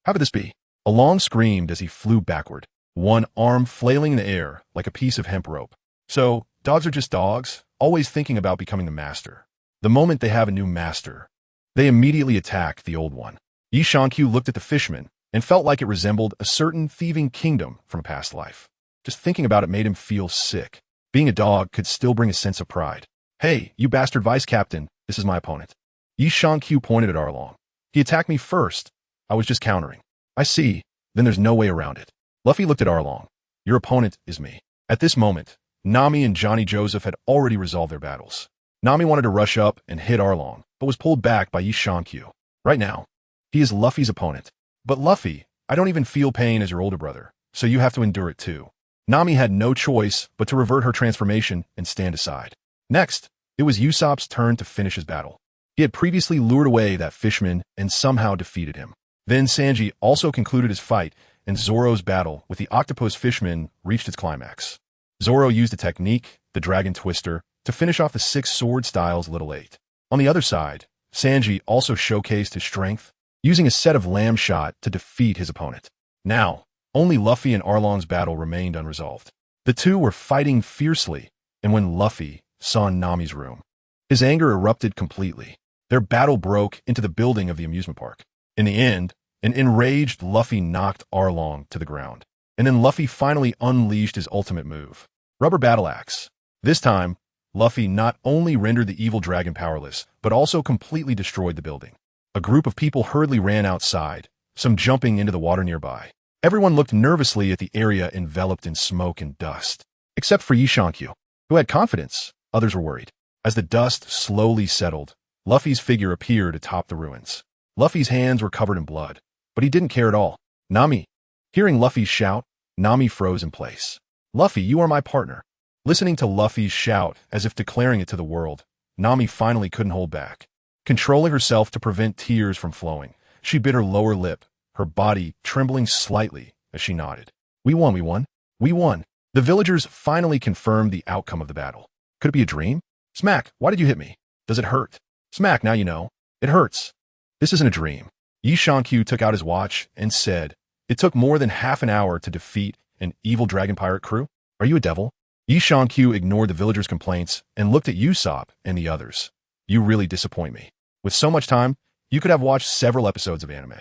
How could this be? Arlong screamed as he flew backward, one arm flailing in the air like a piece of hemp rope. So, dogs are just dogs, always thinking about becoming the master. The moment they have a new master, They immediately attacked the old one. Yi Shankyu looked at the fisherman and felt like it resembled a certain thieving kingdom from a past life. Just thinking about it made him feel sick. Being a dog could still bring a sense of pride. "Hey, you bastard vice captain, this is my opponent." Yi Shankyu pointed at Arlong. "He attacked me first. I was just countering." "I see. Then there's no way around it." Luffy looked at Arlong. "Your opponent is me." At this moment, Nami and Johnny Joseph had already resolved their battles. Nami wanted to rush up and hit Arlong, but was pulled back by Yi Shankyu. "Right now, he is Luffy's opponent." "But Luffy, I don't even feel pain as your older brother, so you have to endure it too." Nami had no choice but to revert her transformation and stand aside. Next, it was Usopp's turn to finish his battle. He had previously lured away that fisherman and somehow defeated him. Then Sanji also concluded his fight, and Zoro's battle with the octopus fisherman reached its climax. Zoro used a technique, the Dragon Twister, to finish off the 6 sword styles Little 8. On the other side, Sanji also showcased his strength, using a set of lamb shot to defeat his opponent. Now, only Luffy and Arlong's battle remained unresolved. The two were fighting fiercely, and when Luffy saw Nami's room, his anger erupted completely. Their battle broke into the building of the amusement park. In the end, an enraged Luffy knocked Arlong to the ground. And then Luffy finally unleashed his ultimate move, Rubber Battle Axe. This time, Luffy not only rendered the evil dragon powerless, but also completely destroyed the building. A group of people hurriedly ran outside, some jumping into the water nearby. Everyone looked nervously at the area enveloped in smoke and dust. Except for Yi Shankyu, who had confidence. Others were worried. As the dust slowly settled, Luffy's figure appeared atop the ruins. Luffy's hands were covered in blood, but he didn't care at all. "Nami." Hearing Luffy's shout, Nami froze in place. "Luffy, you are my partner." Listening to Luffy's shout as if declaring it to the world, Nami finally couldn't hold back. Controlling herself to prevent tears from flowing, she bit her lower lip, her body trembling slightly as she nodded. We won, we won. We won." The villagers finally confirmed the outcome of the battle. Could it be a dream? "Smack, why did you hit me? Does it hurt?" "Smack, now you know. It hurts." "This isn't a dream." Yi Shankyu took out his watch and said, "It took more than half an hour to defeat an evil dragon pirate crew? Are you a devil?" Yi Shankyu ignored the villagers' complaints and looked at Usopp and the others. "You really disappoint me. With so much time, you could have watched several episodes of anime."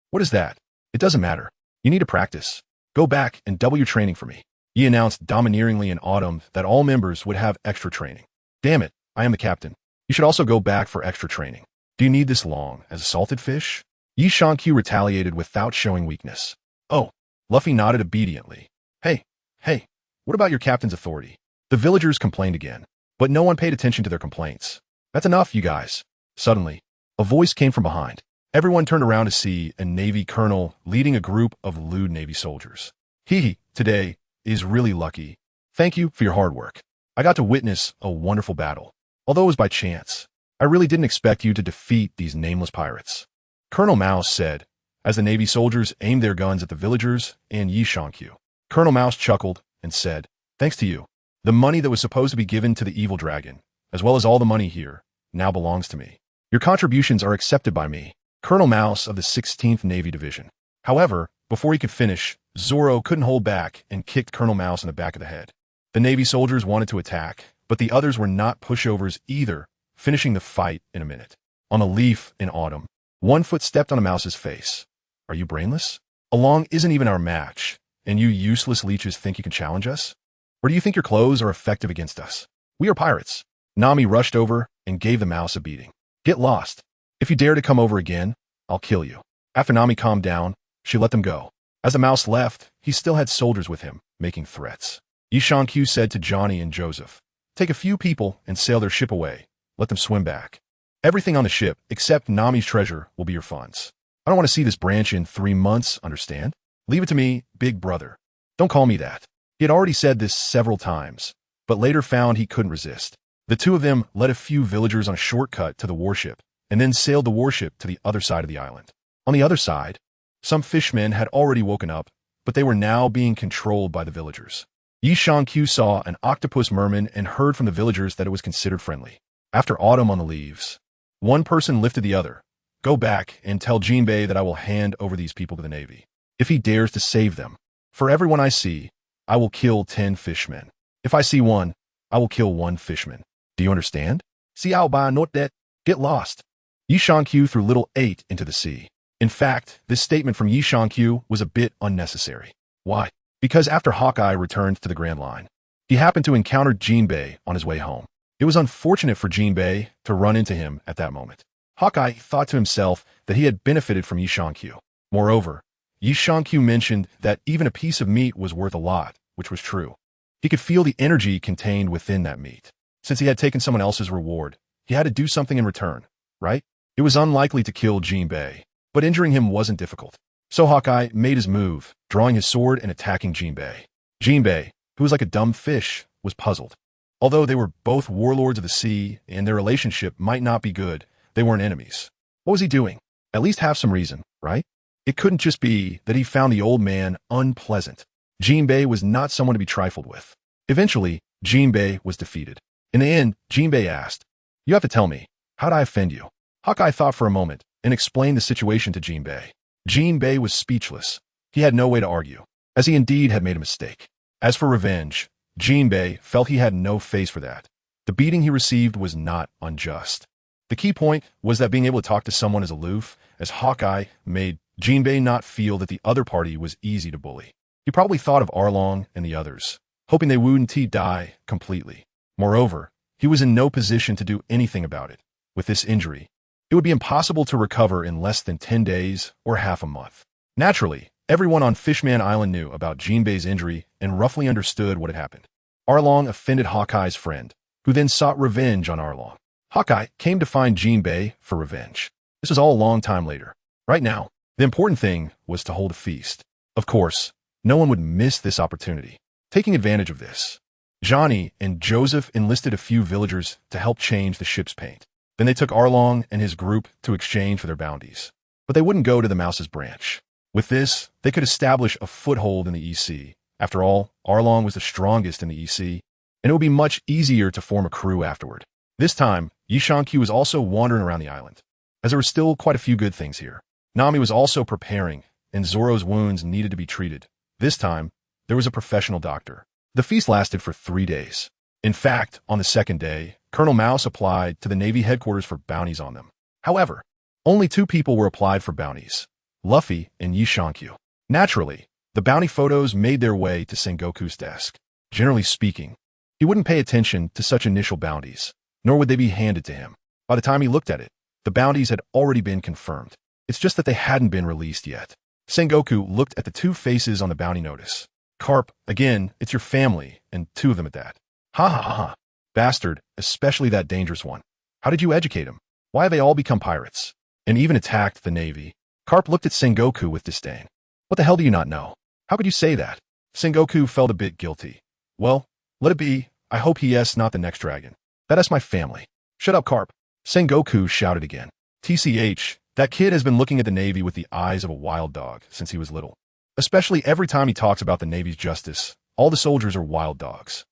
"What is that?" "It doesn't matter. You need to practice. Go back and double your training for me." Yi announced domineeringly in autumn that all members would have extra training. "Damn it, I am the captain. You should also go back for extra training. Do you need this long, as a salted fish?" Yi Shankyu retaliated without showing weakness. "Oh." Luffy nodded obediently. Hey, what about your captain's authority?" The villagers complained again, but no one paid attention to their complaints. "That's enough, you guys." Suddenly, a voice came from behind. Everyone turned around to see a Navy colonel leading a group of lewd Navy soldiers. Today is really lucky. Thank you for your hard work. I got to witness a wonderful battle. Although it was by chance, I really didn't expect you to defeat these nameless pirates." Colonel Mouse said, as the Navy soldiers aimed their guns at the villagers and Yi Shankyu. Colonel Mouse chuckled and said, "Thanks to you, the money that was supposed to be given to the evil dragon, as well as all the money here, now belongs to me. Your contributions are accepted by me, Colonel Mouse of the 16th Navy Division." However, before he could finish, Zoro couldn't hold back and kicked Colonel Mouse in the back of the head. The Navy soldiers wanted to attack, but the others were not pushovers either, finishing the fight in a minute. On a leaf in autumn, one foot stepped on a mouse's face. "Are you brainless? Along isn't even our match, and you useless leeches think you can challenge us? Or do you think your clothes are effective against us? We are pirates." Nami rushed over and gave the mouse a beating. "Get lost. If you dare to come over again, I'll kill you." After Nami calmed down, she let them go. As the mouse left, he still had soldiers with him, making threats. Yi Shankyu said to Johnny and Joseph, "Take a few people and sail their ship away. Let them swim back. Everything on the ship, except Nami's treasure, will be your funds. I don't want to see this branch in 3 months, understand? Leave it to me, big brother." "Don't call me that." He had already said this several times, but later found he couldn't resist. The two of them led a few villagers on a shortcut to the warship, and then sailed the warship to the other side of the island. On the other side, some fishmen had already woken up, but they were now being controlled by the villagers. Yi Shankyu saw an octopus merman and heard from the villagers that it was considered friendly. After autumn on the leaves, one person lifted the other. "Go back and tell Jinbei that I will hand over these people to the Navy, if he dares to save them. For everyone I see, I will kill 10 fishmen. If I see one, I will kill 1 fishman. Do you understand?" "See how by not that. Get lost." Yi Shankyu threw little 8 into the sea. In fact, this statement from Yi Shankyu was a bit unnecessary. Why? Because after Hawkeye returned to the Grand Line, he happened to encounter Jinbei on his way home. It was unfortunate for Jinbei to run into him at that moment. Hawkeye thought to himself that he had benefited from Yi Shankyu. Moreover, Yi Shankyu mentioned that even a piece of meat was worth a lot, which was true. He could feel the energy contained within that meat. Since he had taken someone else's reward, he had to do something in return, right? It was unlikely to kill Jinbei, but injuring him wasn't difficult. So Hawkeye made his move, drawing his sword and attacking Jinbei. Jinbei, who was like a dumb fish, was puzzled. Although they were both warlords of the sea and their relationship might not be good, they weren't enemies. What was he doing? At least have some reason, right? It couldn't just be that he found the old man unpleasant. Jinbei was not someone to be trifled with. Eventually, Jinbei was defeated. In the end, Jinbei asked, "You have to tell me, how'd I offend you?" Hawkeye thought for a moment and explained the situation to Jinbei. Jinbei was speechless. He had no way to argue, as he indeed had made a mistake. As for revenge, Jinbei felt he had no face for that. The beating he received was not unjust. The key point was that being able to talk to someone as aloof as Hawkeye made Jinbei not feel that the other party was easy to bully. He probably thought of Arlong and the others, hoping they wouldn't die completely. Moreover, he was in no position to do anything about it. With this injury, it would be impossible to recover in less than 10 days or half a month. Naturally, everyone on Fishman Island knew about Jinbei's injury and roughly understood what had happened. Arlong offended Hawkeye's friend, who then sought revenge on Arlong. Hawkeye came to find Jinbei for revenge. This was all a long time later. Right now, the important thing was to hold a feast. Of course, no one would miss this opportunity. Taking advantage of this, Johnny and Joseph enlisted a few villagers to help change the ship's paint. Then they took Arlong and his group to exchange for their bounties. But they wouldn't go to the Mouse's branch. With this, they could establish a foothold in the EC. After all, Arlong was the strongest in the EC, and it would be much easier to form a crew afterward. This time, Yi Shankyu was also wandering around the island, as there were still quite a few good things here. Nami was also preparing, and Zoro's wounds needed to be treated. This time, there was a professional doctor. The feast lasted for 3 days. In fact, on the second day, Colonel Mouse applied to the Navy headquarters for bounties on them. However, only 2 people were applied for bounties, Luffy and Yi Shankyu. Naturally, the bounty photos made their way to Sengoku's desk. Generally speaking, he wouldn't pay attention to such initial bounties, nor would they be handed to him. By the time he looked at it, the bounties had already been confirmed. It's just that they hadn't been released yet. Sengoku looked at the 2 faces on the bounty notice. Carp, again, it's your family, and 2 of them at that. Ha ha ha ha. Bastard, especially that dangerous one. How did you educate him? Why have they all become pirates? And even attacked the Navy? Carp looked at Sengoku with disdain. What the hell do you not know? How could you say that? Sengoku felt a bit guilty. Well, let it be. I hope he is not the next dragon. That is my family. Shut up, Carp. Sengoku shouted again. TCH, that kid has been looking at the Navy with the eyes of a wild dog since he was little. Especially every time he talks about the Navy's justice. All the soldiers are wild dogs.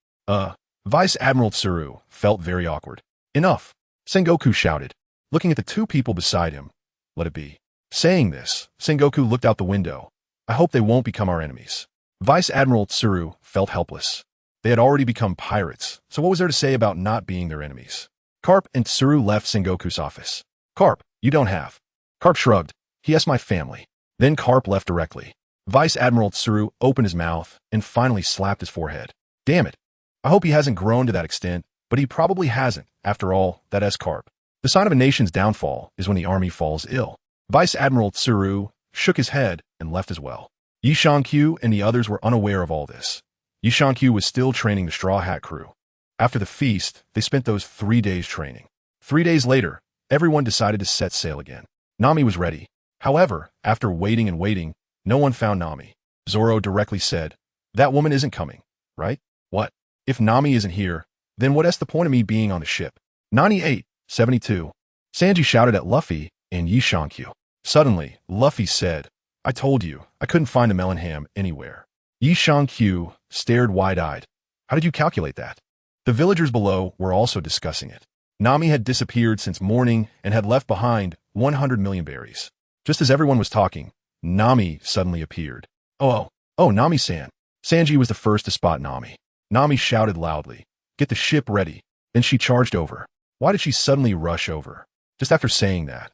Vice Admiral Tsuru felt very awkward. Enough, Sengoku shouted, looking at the 2 people beside him. Let it be. Saying this, Sengoku looked out the window. I hope they won't become our enemies. Vice Admiral Tsuru felt helpless. They had already become pirates, so what was there to say about not being their enemies? Carp and Tsuru left Sengoku's office. Carp, you don't have. Carp shrugged. He asked my family. Then Carp left directly. Vice Admiral Tsuru opened his mouth and finally slapped his forehead. Damn it. I hope he hasn't grown to that extent, but he probably hasn't. After all, that is Carp. The sign of a nation's downfall is when the army falls ill. Vice Admiral Tsuru shook his head and left as well. Yi Shankyu and the others were unaware of all this. Yi Shankyu was still training the Straw Hat crew. After the feast, they spent those 3 days training. 3 days later, everyone decided to set sail again. Nami was ready. However, after waiting and waiting, no one found Nami. Zoro directly said, "That woman isn't coming, right? What? If Nami isn't here, then what is the point of me being on the ship?" 98-72. Sanji shouted at Luffy and Yi Shankyu. Suddenly, Luffy said, "I told you, I couldn't find the melon ham anywhere." Yi Shankyu stared wide-eyed. How did you calculate that? The villagers below were also discussing it. Nami had disappeared since morning and had left behind 100 million berries. Just as everyone was talking, Nami suddenly appeared. Oh, Nami-san. Sanji was the first to spot Nami. Nami shouted loudly, "Get the ship ready." Then she charged over. Why did she suddenly rush over? Just after saying that,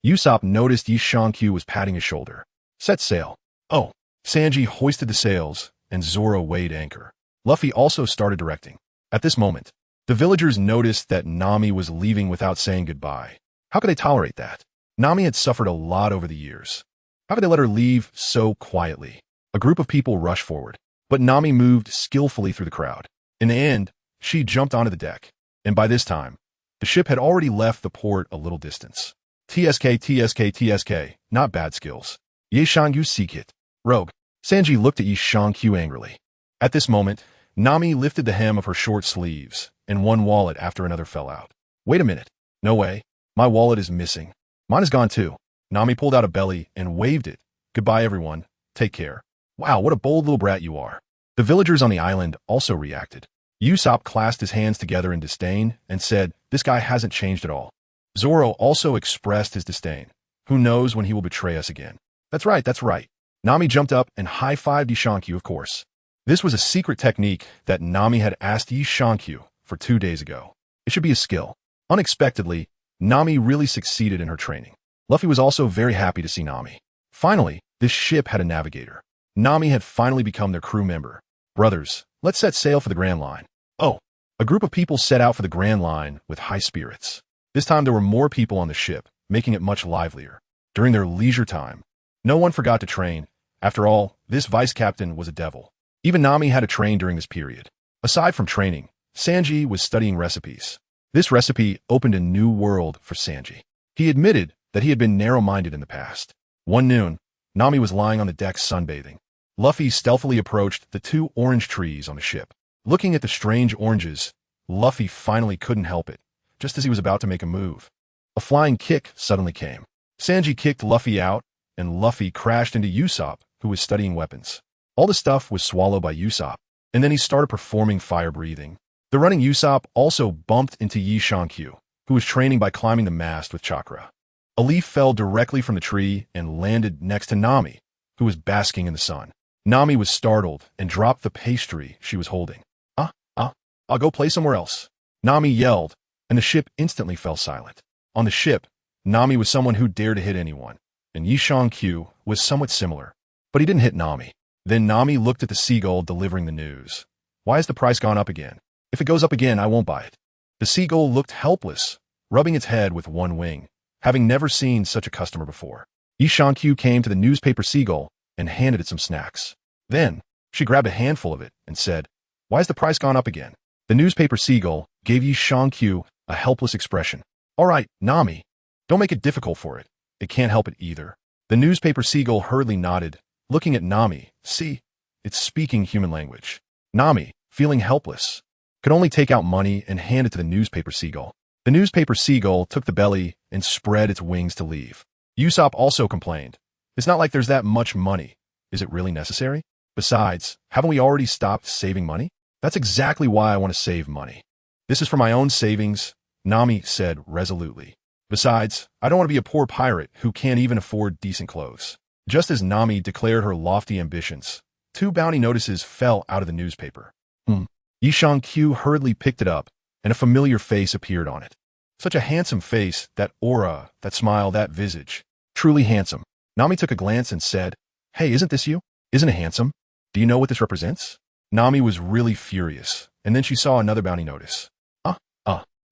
Usopp noticed Yi Shang-Q was patting his shoulder. Set sail. Oh. Sanji hoisted the sails, and Zoro weighed anchor. Luffy also started directing. At this moment, the villagers noticed that Nami was leaving without saying goodbye. How could they tolerate that? Nami had suffered a lot over the years. How could they let her leave so quietly? A group of people rushed forward, but Nami moved skillfully through the crowd. In the end, she jumped onto the deck, and by this time, the ship had already left the port a little distance. TSK, not bad skills. Ye Shang-Yu seek it. Rogue. Sanji looked at Yi Shang-Q angrily. At this moment, Nami lifted the hem of her short sleeves, and one wallet after another fell out. Wait a minute. No way. My wallet is missing. Mine is gone too. Nami pulled out a belly and waved it. Goodbye, everyone. Take care. Wow, what a bold little brat you are. The villagers on the island also reacted. Usopp clasped his hands together in disdain and said, this guy hasn't changed at all. Zoro also expressed his disdain. Who knows when he will betray us again? That's right, that's right. Nami jumped up and high-fived Yi Shang-Q, of course. This was a secret technique that Nami had asked Yi Shang-Q for 2 days ago. It should be a skill. Unexpectedly, Nami really succeeded in her training. Luffy was also very happy to see Nami. Finally, this ship had a navigator. Nami had finally become their crew member. Brothers, let's set sail for the Grand Line. Oh, a group of people set out for the Grand Line with high spirits. This time there were more people on the ship, making it much livelier. During their leisure time, no one forgot to train. After all, this vice captain was a devil. Even Nami had to train during this period. Aside from training, Sanji was studying recipes. This recipe opened a new world for Sanji. He admitted that he had been narrow-minded in the past. One noon, Nami was lying on the deck sunbathing. Luffy stealthily approached the 2 orange trees on the ship. Looking at the strange oranges, Luffy finally couldn't help it, just as he was about to make a move. A flying kick suddenly came. Sanji kicked Luffy out, and Luffy crashed into Usopp, who was studying weapons. All the stuff was swallowed by Usopp, and then he started performing fire breathing. The running Usopp also bumped into Yi Shang-Q, who was training by climbing the mast with chakra. A leaf fell directly from the tree and landed next to Nami, who was basking in the sun. Nami was startled and dropped the pastry she was holding. I'll go play somewhere else. Nami yelled, and the ship instantly fell silent. On the ship, Nami was someone who dared to hit anyone, and Yi Shang-Q was somewhat similar, but he didn't hit Nami. Then Nami looked at the seagull delivering the news. Why has the price gone up again? If it goes up again, I won't buy it. The seagull looked helpless, rubbing its head with one wing, having never seen such a customer before. Yi Shang-Q came to the newspaper seagull and handed it some snacks. Then, she grabbed a handful of it and said, why has the price gone up again? The newspaper seagull gave Yi Shang-Q a helpless expression. All right, Nami, don't make it difficult for it. It can't help it either. The newspaper seagull hurriedly nodded, looking at Nami. See, it's speaking human language. Nami, feeling helpless, could only take out money and hand it to the newspaper seagull. The newspaper seagull took the belly and spread its wings to leave. Usopp also complained. It's not like there's that much money. Is it really necessary? Besides, haven't we already stopped saving money? That's exactly why I want to save money. This is for my own savings, Nami said resolutely. Besides, I don't want to be a poor pirate who can't even afford decent clothes. Just as Nami declared her lofty ambitions, 2 bounty notices fell out of the newspaper. Yi Shang-Q hurriedly picked it up, and a familiar face appeared on it. Such a handsome face, that aura, that smile, that visage. Truly handsome. Nami took a glance and said, hey, isn't this you? Isn't it handsome? Do you know what this represents? Nami was really furious, and then she saw another bounty notice.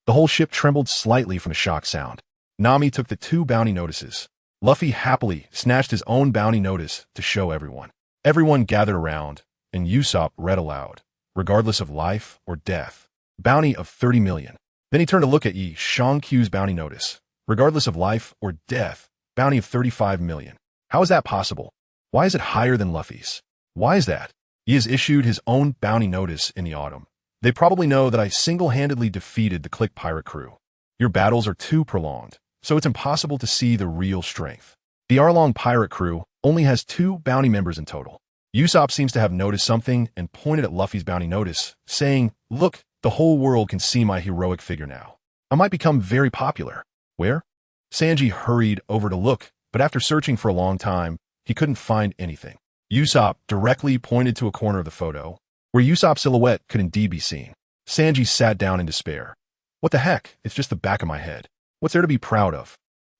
The whole ship trembled slightly from the shock sound. Nami took the 2 bounty notices. Luffy happily snatched his own bounty notice to show everyone. Everyone gathered around, and Usopp read aloud, regardless of life or death, bounty of 30 million. Then he turned to look at Yi Shang-Q's bounty notice, regardless of life or death, bounty of 35 million. How is that possible? Why is it higher than Luffy's? Why is that? He has issued his own bounty notice in the autumn. They probably know that I single-handedly defeated the Click pirate crew. Your battles are too prolonged, so it's impossible to see the real strength. The Arlong pirate crew only has 2 bounty members in total. Usopp seems to have noticed something and pointed at Luffy's bounty notice, saying, look, the whole world can see my heroic figure now. I might become very popular. Where? Sanji hurried over to look, but after searching for a long time, he couldn't find anything. Usopp directly pointed to a corner of the photo, where Usopp's silhouette could indeed be seen. Sanji sat down in despair. What the heck? It's just the back of my head. What's there to be proud of?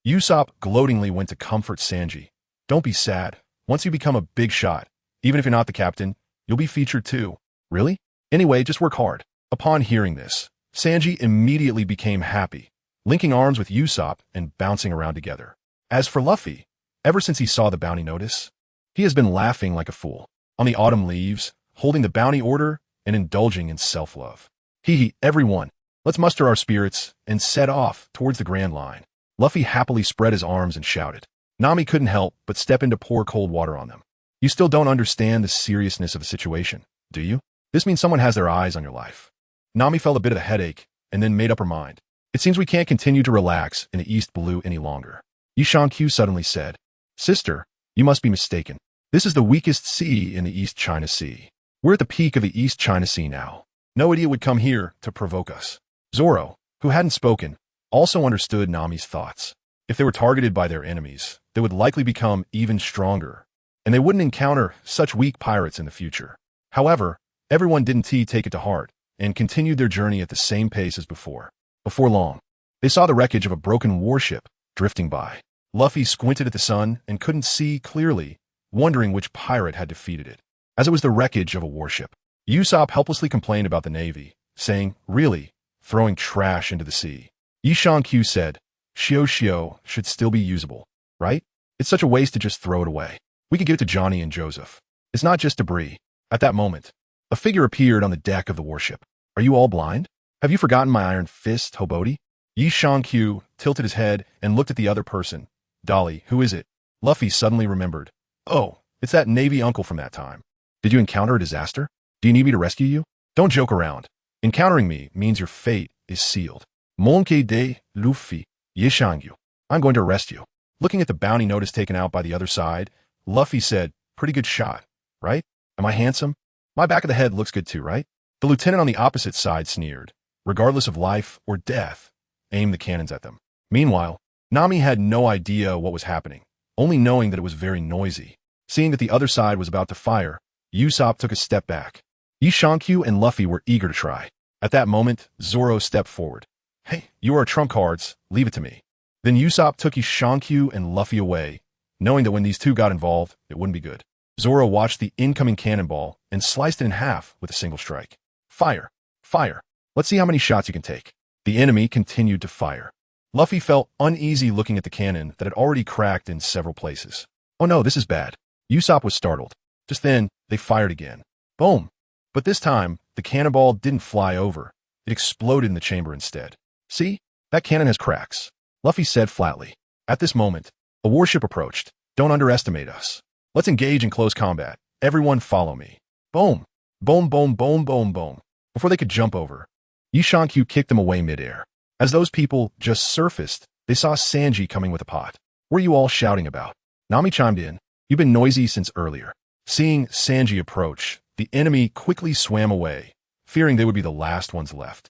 Usopp gloatingly went to comfort Sanji. Don't be sad. Once you become a big shot, even if you're not the captain, you'll be featured too. Really? Anyway, just work hard. Upon hearing this, Sanji immediately became happy, linking arms with Usopp and bouncing around together. As for Luffy, ever since he saw the bounty notice, he has been laughing like a fool on the autumn leaves, holding the bounty order and indulging in self-love. Hee, everyone, let's muster our spirits and set off towards the Grand Line. Luffy happily spread his arms and shouted. Nami couldn't help but step in to pour cold water on them. You still don't understand the seriousness of the situation, do you? This means someone has their eyes on your life. Nami felt a bit of a headache and then made up her mind. It seems we can't continue to relax in the East Blue any longer. Yishankyu suddenly said, Sister, you must be mistaken. This is the weakest sea in the East China Sea. We're at the peak of the East China Sea now. No idiot would come here to provoke us. Zoro, who hadn't spoken, also understood Nami's thoughts. If they were targeted by their enemies, they would likely become even stronger, and they wouldn't encounter such weak pirates in the future. However, everyone didn't take it to heart and continued their journey at the same pace as before. Before long, they saw the wreckage of a broken warship drifting by. Luffy squinted at the sun and couldn't see clearly, wondering which pirate had defeated it. As it was the wreckage of a warship, Usopp helplessly complained about the Navy, saying, really, throwing trash into the sea. Yishankyu said, Shio should still be usable, right? It's such a waste to just throw it away. We could give it to Johnny and Joseph. It's not just debris. At that moment, a figure appeared on the deck of the warship. Are you all blind? Have you forgotten my iron fist, Hobody? Yishankyu tilted his head and looked at the other person. Dolly, who is it? Luffy suddenly remembered. Oh, it's that Navy uncle from that time. Did you encounter a disaster? Do you need me to rescue you? Don't joke around. Encountering me means your fate is sealed. Monka de Luffy, Yishankyu. I'm going to arrest you. Looking at the bounty notice taken out by the other side, Luffy said, pretty good shot, right? Am I handsome? My back of the head looks good too, right? The lieutenant on the opposite side sneered. Regardless of life or death, aim the cannons at them. Meanwhile, Nami had no idea what was happening, only knowing that it was very noisy. Seeing that the other side was about to fire, Usopp took a step back. Yishankyu and Luffy were eager to try. At that moment, Zoro stepped forward. Hey, you are trump cards, leave it to me. Then Usopp took Yishankyu and Luffy away, knowing that when these two got involved, it wouldn't be good. Zoro watched the incoming cannonball and sliced it in half with a single strike. Fire! Fire! Let's see how many shots you can take. The enemy continued to fire. Luffy felt uneasy looking at the cannon that had already cracked in several places. Oh no, this is bad. Usopp was startled. Just then, they fired again. Boom! But this time, the cannonball didn't fly over. It exploded in the chamber instead. See? That cannon has cracks. Luffy said flatly. At this moment, a warship approached. Don't underestimate us. Let's engage in close combat. Everyone follow me. Boom! Boom, boom, boom, boom, boom. Before they could jump over, Yishankyu kicked them away midair. As those people just surfaced, they saw Sanji coming with a pot. What are you all shouting about? Nami chimed in. You've been noisy since earlier. Seeing Sanji approach, the enemy quickly swam away, fearing they would be the last ones left.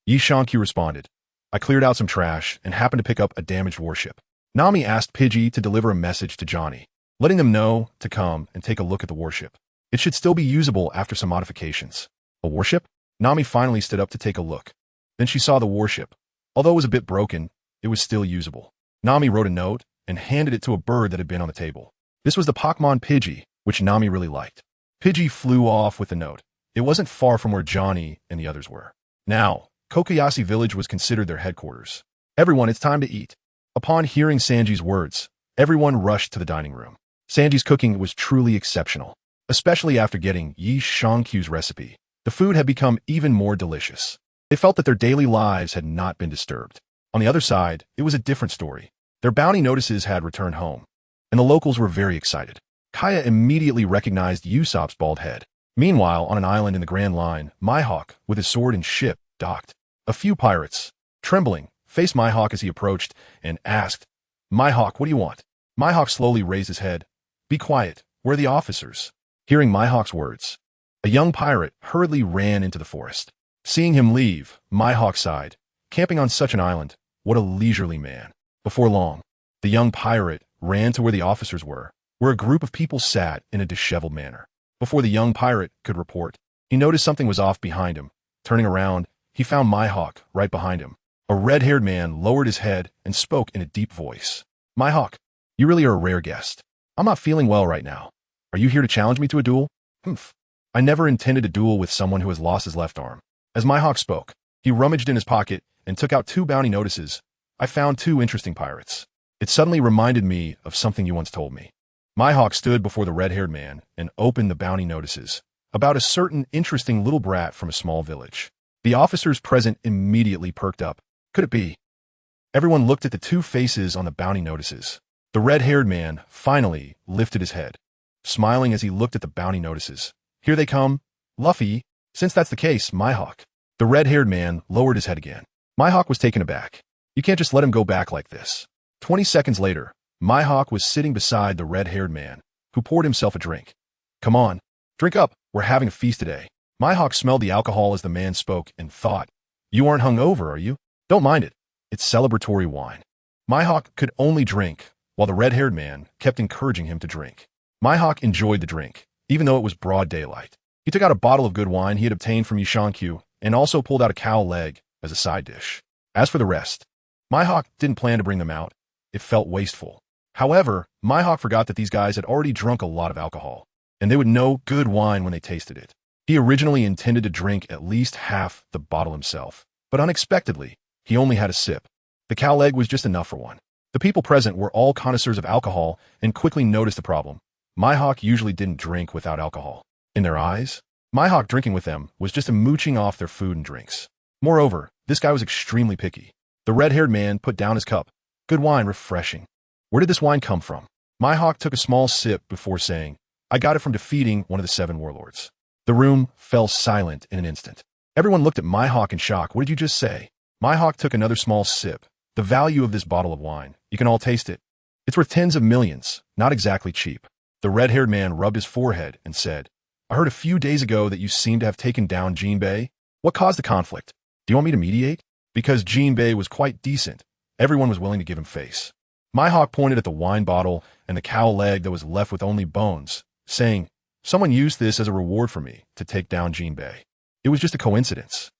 Yishankyu responded. I cleared out some trash and happened to pick up a damaged warship. Nami asked Pidgey to deliver a message to Johnny, letting them know to come and take a look at the warship. It should still be usable after some modifications. A warship? Nami finally stood up to take a look. Then she saw the warship. Although it was a bit broken, it was still usable. Nami wrote a note and handed it to a bird that had been on the table. This was the Pokemon Pidgey, which Nami really liked. Pidgey flew off with the note. It wasn't far from where Johnny and the others were. Now, Kokoyashi village was considered their headquarters. Everyone, it's time to eat. Upon hearing Sanji's words, everyone rushed to the dining room. Sanji's cooking was truly exceptional, especially after getting Yishankyu's recipe. The food had become even more delicious. They felt that their daily lives had not been disturbed. On the other side, it was a different story. Their bounty notices had returned home, and the locals were very excited. Kaya immediately recognized Usopp's bald head. Meanwhile, on an island in the Grand Line, Mihawk, with his sword and ship, docked. A few pirates, trembling, faced Mihawk as he approached and asked, Mihawk, what do you want? Mihawk slowly raised his head. Be quiet, we're the officers. Hearing Mihawk's words, a young pirate hurriedly ran into the forest. Seeing him leave, Mihawk sighed. Camping on such an island, what a leisurely man. Before long, the young pirate ran to where the officers were, where a group of people sat in a disheveled manner. Before the young pirate could report, he noticed something was off behind him. Turning around, he found Mihawk right behind him. A red-haired man lowered his head and spoke in a deep voice. My Hawk, you really are a rare guest. I'm not feeling well right now. Are you here to challenge me to a duel? Humph. I never intended a duel with someone who has lost his left arm. As my Hawk spoke, he rummaged in his pocket and took out 2 bounty notices. I found 2 interesting pirates. It suddenly reminded me of something you once told me. My Hawk stood before the red-haired man and opened the bounty notices about a certain interesting little brat from a small village. The officers present immediately perked up. Could it be? Everyone looked at the 2 faces on the bounty notices. The red-haired man finally lifted his head, smiling as he looked at the bounty notices. Here they come. Luffy, since that's the case, my Hawk. The red-haired man lowered his head again. My Hawk was taken aback. You can't just let him go back like this. 20 seconds later, my Hawk was sitting beside the red-haired man, who poured himself a drink. Come on, drink up. We're having a feast today. My Hawk smelled the alcohol as the man spoke and thought, you aren't hungover, are you? Don't mind it. It's celebratory wine. My Hawk could only drink, while the red-haired man kept encouraging him to drink. My Hawk enjoyed the drink, even though it was broad daylight. He took out a bottle of good wine he had obtained from Yushankyu and also pulled out a cow leg as a side dish. As for the rest, my Hawk didn't plan to bring them out. It felt wasteful. However, my Hawk forgot that these guys had already drunk a lot of alcohol, and they would know good wine when they tasted it. He originally intended to drink at least half the bottle himself, but unexpectedly, he only had a sip. The cow leg was just enough for one. The people present were all connoisseurs of alcohol and quickly noticed the problem. My Hawk usually didn't drink without alcohol. In their eyes, my Hawk drinking with them was just a mooching off their food and drinks. Moreover, this guy was extremely picky. The red-haired man put down his cup. Good wine, refreshing. Where did this wine come from? My Hawk took a small sip before saying, I got it from defeating one of the 7 warlords. The room fell silent in an instant. Everyone looked at my Hawk in shock. What did you just say? My Hawk took another small sip. The value of this bottle of wine, you can all taste it. It's worth tens of millions, not exactly cheap. The red-haired man rubbed his forehead and said, I heard a few days ago that you seem to have taken down Jinbei. What caused the conflict? Do you want me to mediate? Because Jinbei was quite decent. Everyone was willing to give him face. My Hawk pointed at the wine bottle and the cow leg that was left with only bones, saying, someone used this as a reward for me to take down Jinbei. It was just a coincidence.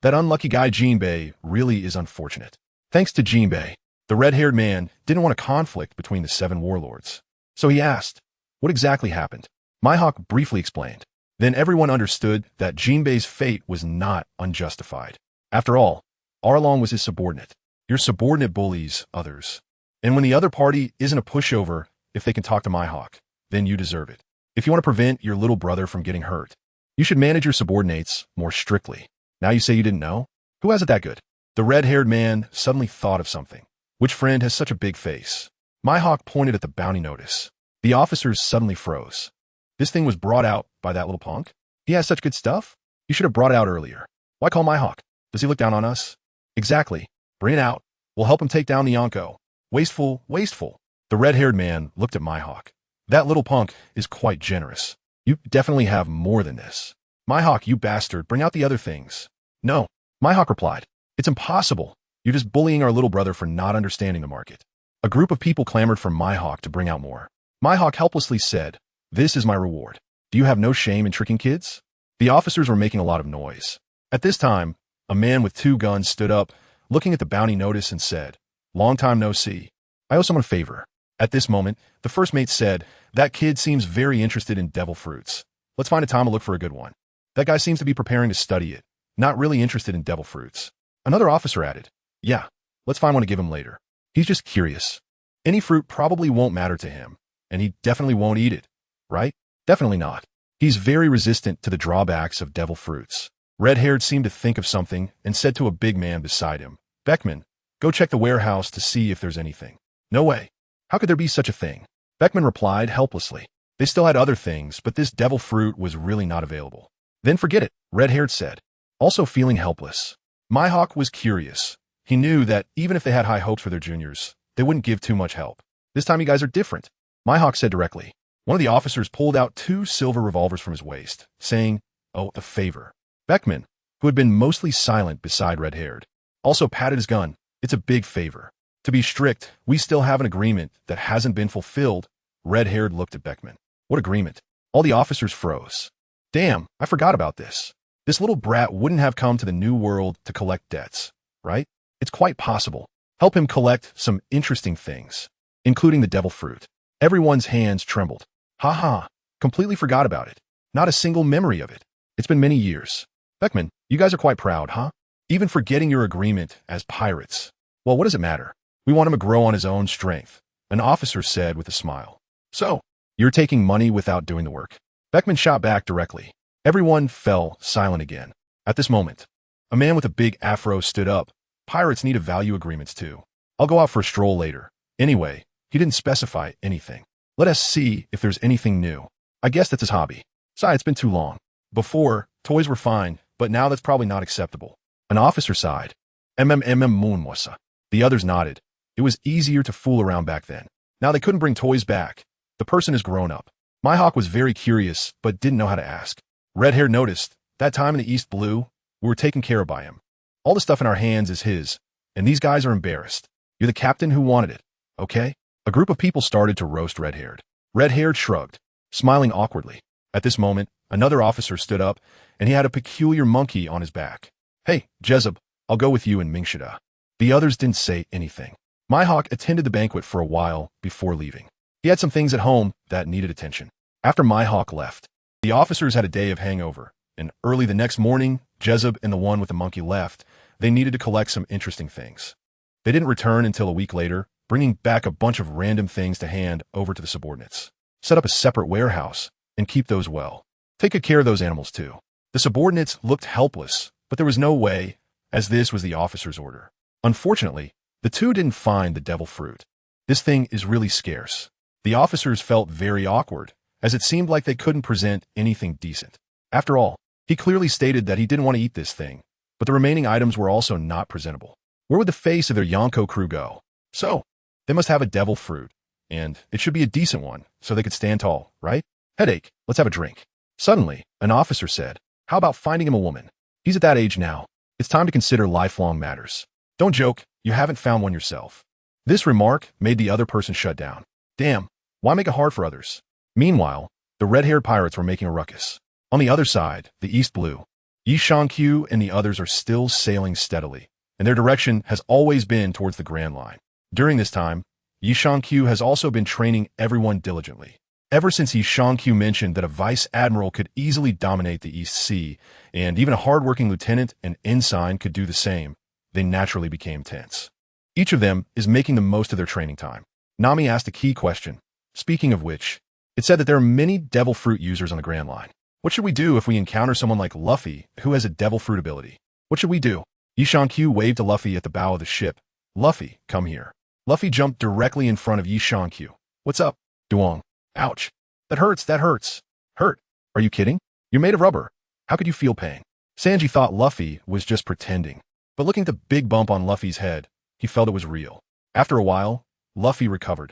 That unlucky guy Jinbei really is unfortunate. Thanks to Jinbei, the red-haired man didn't want a conflict between the 7 warlords. So he asked, what exactly happened? My Hawk briefly explained. Then everyone understood that Jinbei's fate was not unjustified. After all, Arlong was his subordinate. Your subordinate bullies others. And when the other party isn't a pushover, if they can talk to my Hawk, then you deserve it. If you want to prevent your little brother from getting hurt, you should manage your subordinates more strictly. Now you say you didn't know? Who has it that good? The red-haired man suddenly thought of something. Which friend has such a big face? My Hawk pointed at the bounty notice. The officers suddenly froze. This thing was brought out by that little punk? He has such good stuff? You should have brought it out earlier. Why call my Hawk? Does he look down on us? Exactly. Bring it out. We'll help him take down the Yonko. Wasteful, wasteful. The red-haired man looked at my Hawk. That little punk is quite generous. You definitely have more than this. My Hawk, you bastard, bring out the other things. No. My Hawk replied. It's impossible. You're just bullying our little brother for not understanding the market. A group of people clamored for my Hawk to bring out more. My Hawk helplessly said, this is my reward. Do you have no shame in tricking kids? The officers were making a lot of noise. At this time, a man with 2 guns stood up, looking at the bounty notice and said, long time no see. I owe someone a favor. At this moment, the first mate said, that kid seems very interested in devil fruits. Let's find a time to look for a good one. That guy seems to be preparing to study it, not really interested in devil fruits. Another officer added, yeah, let's find one to give him later. He's just curious. Any fruit probably won't matter to him, and he definitely won't eat it, right? Definitely not. He's very resistant to the drawbacks of devil fruits. Red-haired seemed to think of something and said to a big man beside him, Beckman, go check the warehouse to see if there's anything. No way. How could there be such a thing? Beckman replied helplessly. They still had other things, but this devil fruit was really not available. Then forget it, red-haired said, also feeling helpless. My Hawk was curious. He knew that even if they had high hopes for their juniors, they wouldn't give too much help. This time you guys are different. My Hawk said directly. One of the officers pulled out 2 silver revolvers from his waist, saying, oh, a favor. Beckman, who had been mostly silent beside red-haired, also patted his gun. It's a big favor. To be strict, we still have an agreement that hasn't been fulfilled. Red-haired looked at Beckman. What agreement? All the officers froze. Damn, I forgot about this. This little brat wouldn't have come to the New World to collect debts, right? It's quite possible. Help him collect some interesting things, including the devil fruit. Everyone's hands trembled. Ha, completely forgot about it. Not a single memory of it. It's been many years. Beckman, you guys are quite proud, huh? Even forgetting your agreement as pirates. Well, what does it matter? We want him to grow on his own strength, an officer said with a smile. So, you're taking money without doing the work. Beckman shot back directly. Everyone fell silent again. At this moment, a man with a big afro stood up. Pirates need a value agreements too. I'll go out for a stroll later. Anyway, he didn't specify anything. Let us see if there's anything new. I guess that's his hobby. Besides, it's been too long. Before, toys were fine, but now that's probably not acceptable. An officer sighed. Moonmosa. The others nodded. It was easier to fool around back then. Now they couldn't bring toys back. The person is grown up. Mihawk was very curious, but didn't know how to ask. Redhair noticed, that time in the East Blue, we were taken care of by him. All the stuff in our hands is his, and these guys are embarrassed. You're the captain who wanted it, okay? A group of people started to roast Redhaired. Redhaired shrugged, smiling awkwardly. At this moment, another officer stood up, and he had a peculiar monkey on his back. Hey, Jezeb, I'll go with you and Mingshida. The others didn't say anything. Mihawk attended the banquet for a while before leaving. He had some things at home that needed attention. After Mihawk left, the officers had a day of hangover, and early the next morning, Jezeb and the one with the monkey left. They needed to collect some interesting things. They didn't return until a week later, bringing back a bunch of random things to hand over to the subordinates. Set up a separate warehouse, and keep those well. Take good care of those animals too. The subordinates looked helpless, but there was no way, as this was the officer's order. Unfortunately, the two didn't find the devil fruit. This thing is really scarce. The officers felt very awkward, as it seemed like they couldn't present anything decent. After all, he clearly stated that he didn't want to eat this thing, but the remaining items were also not presentable. Where would the face of their Yonko crew go? So, they must have a devil fruit, and it should be a decent one, so they could stand tall, right? Headache, let's have a drink. Suddenly, an officer said, how about finding him a woman? He's at that age now. It's time to consider lifelong matters. Don't joke, you haven't found one yourself. This remark made the other person shut down. Damn, why make it hard for others? Meanwhile, the red-haired pirates were making a ruckus. On the other side, the East Blue, Yi Shankyu and the others are still sailing steadily, and their direction has always been towards the Grand Line. During this time, Yi Shankyu has also been training everyone diligently. Ever since Yi Shankyu mentioned that a vice admiral could easily dominate the East Sea, and even a hard-working lieutenant and ensign could do the same, they naturally became tense. Each of them is making the most of their training time. Nami asked a key question. Speaking of which, it said that there are many devil fruit users on the Grand Line. What should we do if we encounter someone like Luffy, who has a devil fruit ability? What should we do? Yi Shankyu waved to Luffy at the bow of the ship. Luffy, come here. Luffy jumped directly in front of Yi Shankyu. What's up? Duong. Ouch. That hurts, that hurts. Hurt? Are you kidding? You're made of rubber. How could you feel pain? Sanji thought Luffy was just pretending. But looking at the big bump on Luffy's head, he felt it was real. After a while, Luffy recovered.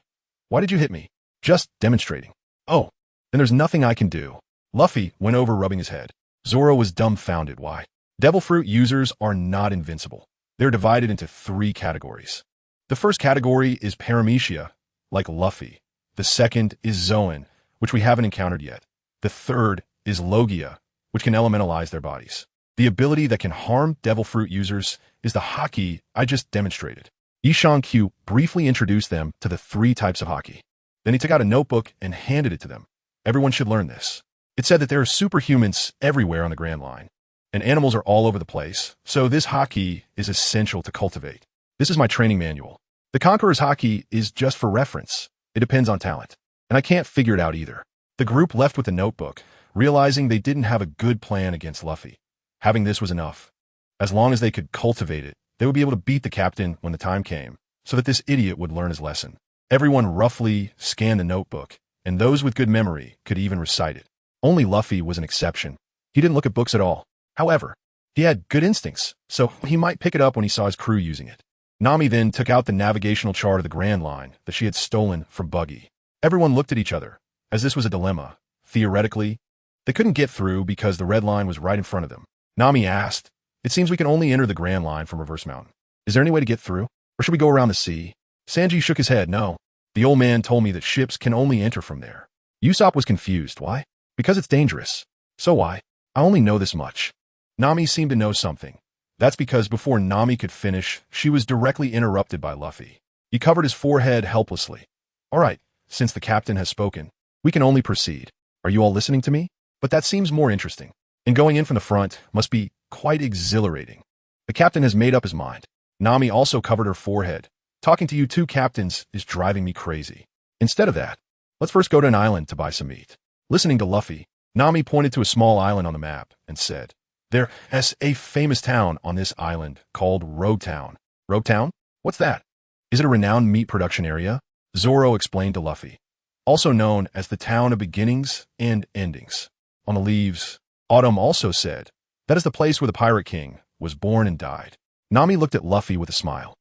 Why did you hit me? Just demonstrating. Oh, then there's nothing I can do. Luffy went over rubbing his head. Zoro was dumbfounded. Why? Devil fruit users are not invincible. They're divided into 3 categories. The first category is Paramecia, like Luffy. The second is Zoan, which we haven't encountered yet. The third is Logia, which can elementalize their bodies. The ability that can harm devil fruit users is the Haki I just demonstrated. Yi Shankyu briefly introduced them to the 3 types of Haki. Then he took out a notebook and handed it to them. Everyone should learn this. It said that there are superhumans everywhere on the Grand Line, and animals are all over the place, so this Haki is essential to cultivate. This is my training manual. The Conqueror's Haki is just for reference. It depends on talent, and I can't figure it out either. The group left with the notebook, realizing they didn't have a good plan against Luffy. Having this was enough. As long as they could cultivate it, they would be able to beat the captain when the time came, so that this idiot would learn his lesson. Everyone roughly scanned the notebook, and those with good memory could even recite it. Only Luffy was an exception. He didn't look at books at all. However, he had good instincts, so he might pick it up when he saw his crew using it. Nami then took out the navigational chart of the Grand Line that she had stolen from Buggy. Everyone looked at each other, as this was a dilemma. Theoretically, they couldn't get through because the red line was right in front of them. Nami asked, "It seems we can only enter the Grand Line from Reverse Mountain. Is there any way to get through? Or should we go around the sea?" Sanji shook his head. "No. The old man told me that ships can only enter from there." Usopp was confused. Why? Because it's dangerous. So why? I only know this much. Nami seemed to know something. That's because before Nami could finish, she was directly interrupted by Luffy. He covered his forehead helplessly. All right, since the captain has spoken, we can only proceed. Are you all listening to me? But that seems more interesting. And going in from the front must be quite exhilarating. The captain has made up his mind. Nami also covered her forehead. Talking to you two captains is driving me crazy. Instead of that, let's first go to an island to buy some meat. Listening to Luffy, Nami pointed to a small island on the map and said, There is a famous town on this island called Rogue Town. Rogue Town? What's that? Is it a renowned meat production area? Zoro explained to Luffy. Also known as the town of beginnings and endings. On the leaves, Autumn also said, that is the place where the Pirate King was born and died. Nami looked at Luffy with a smile.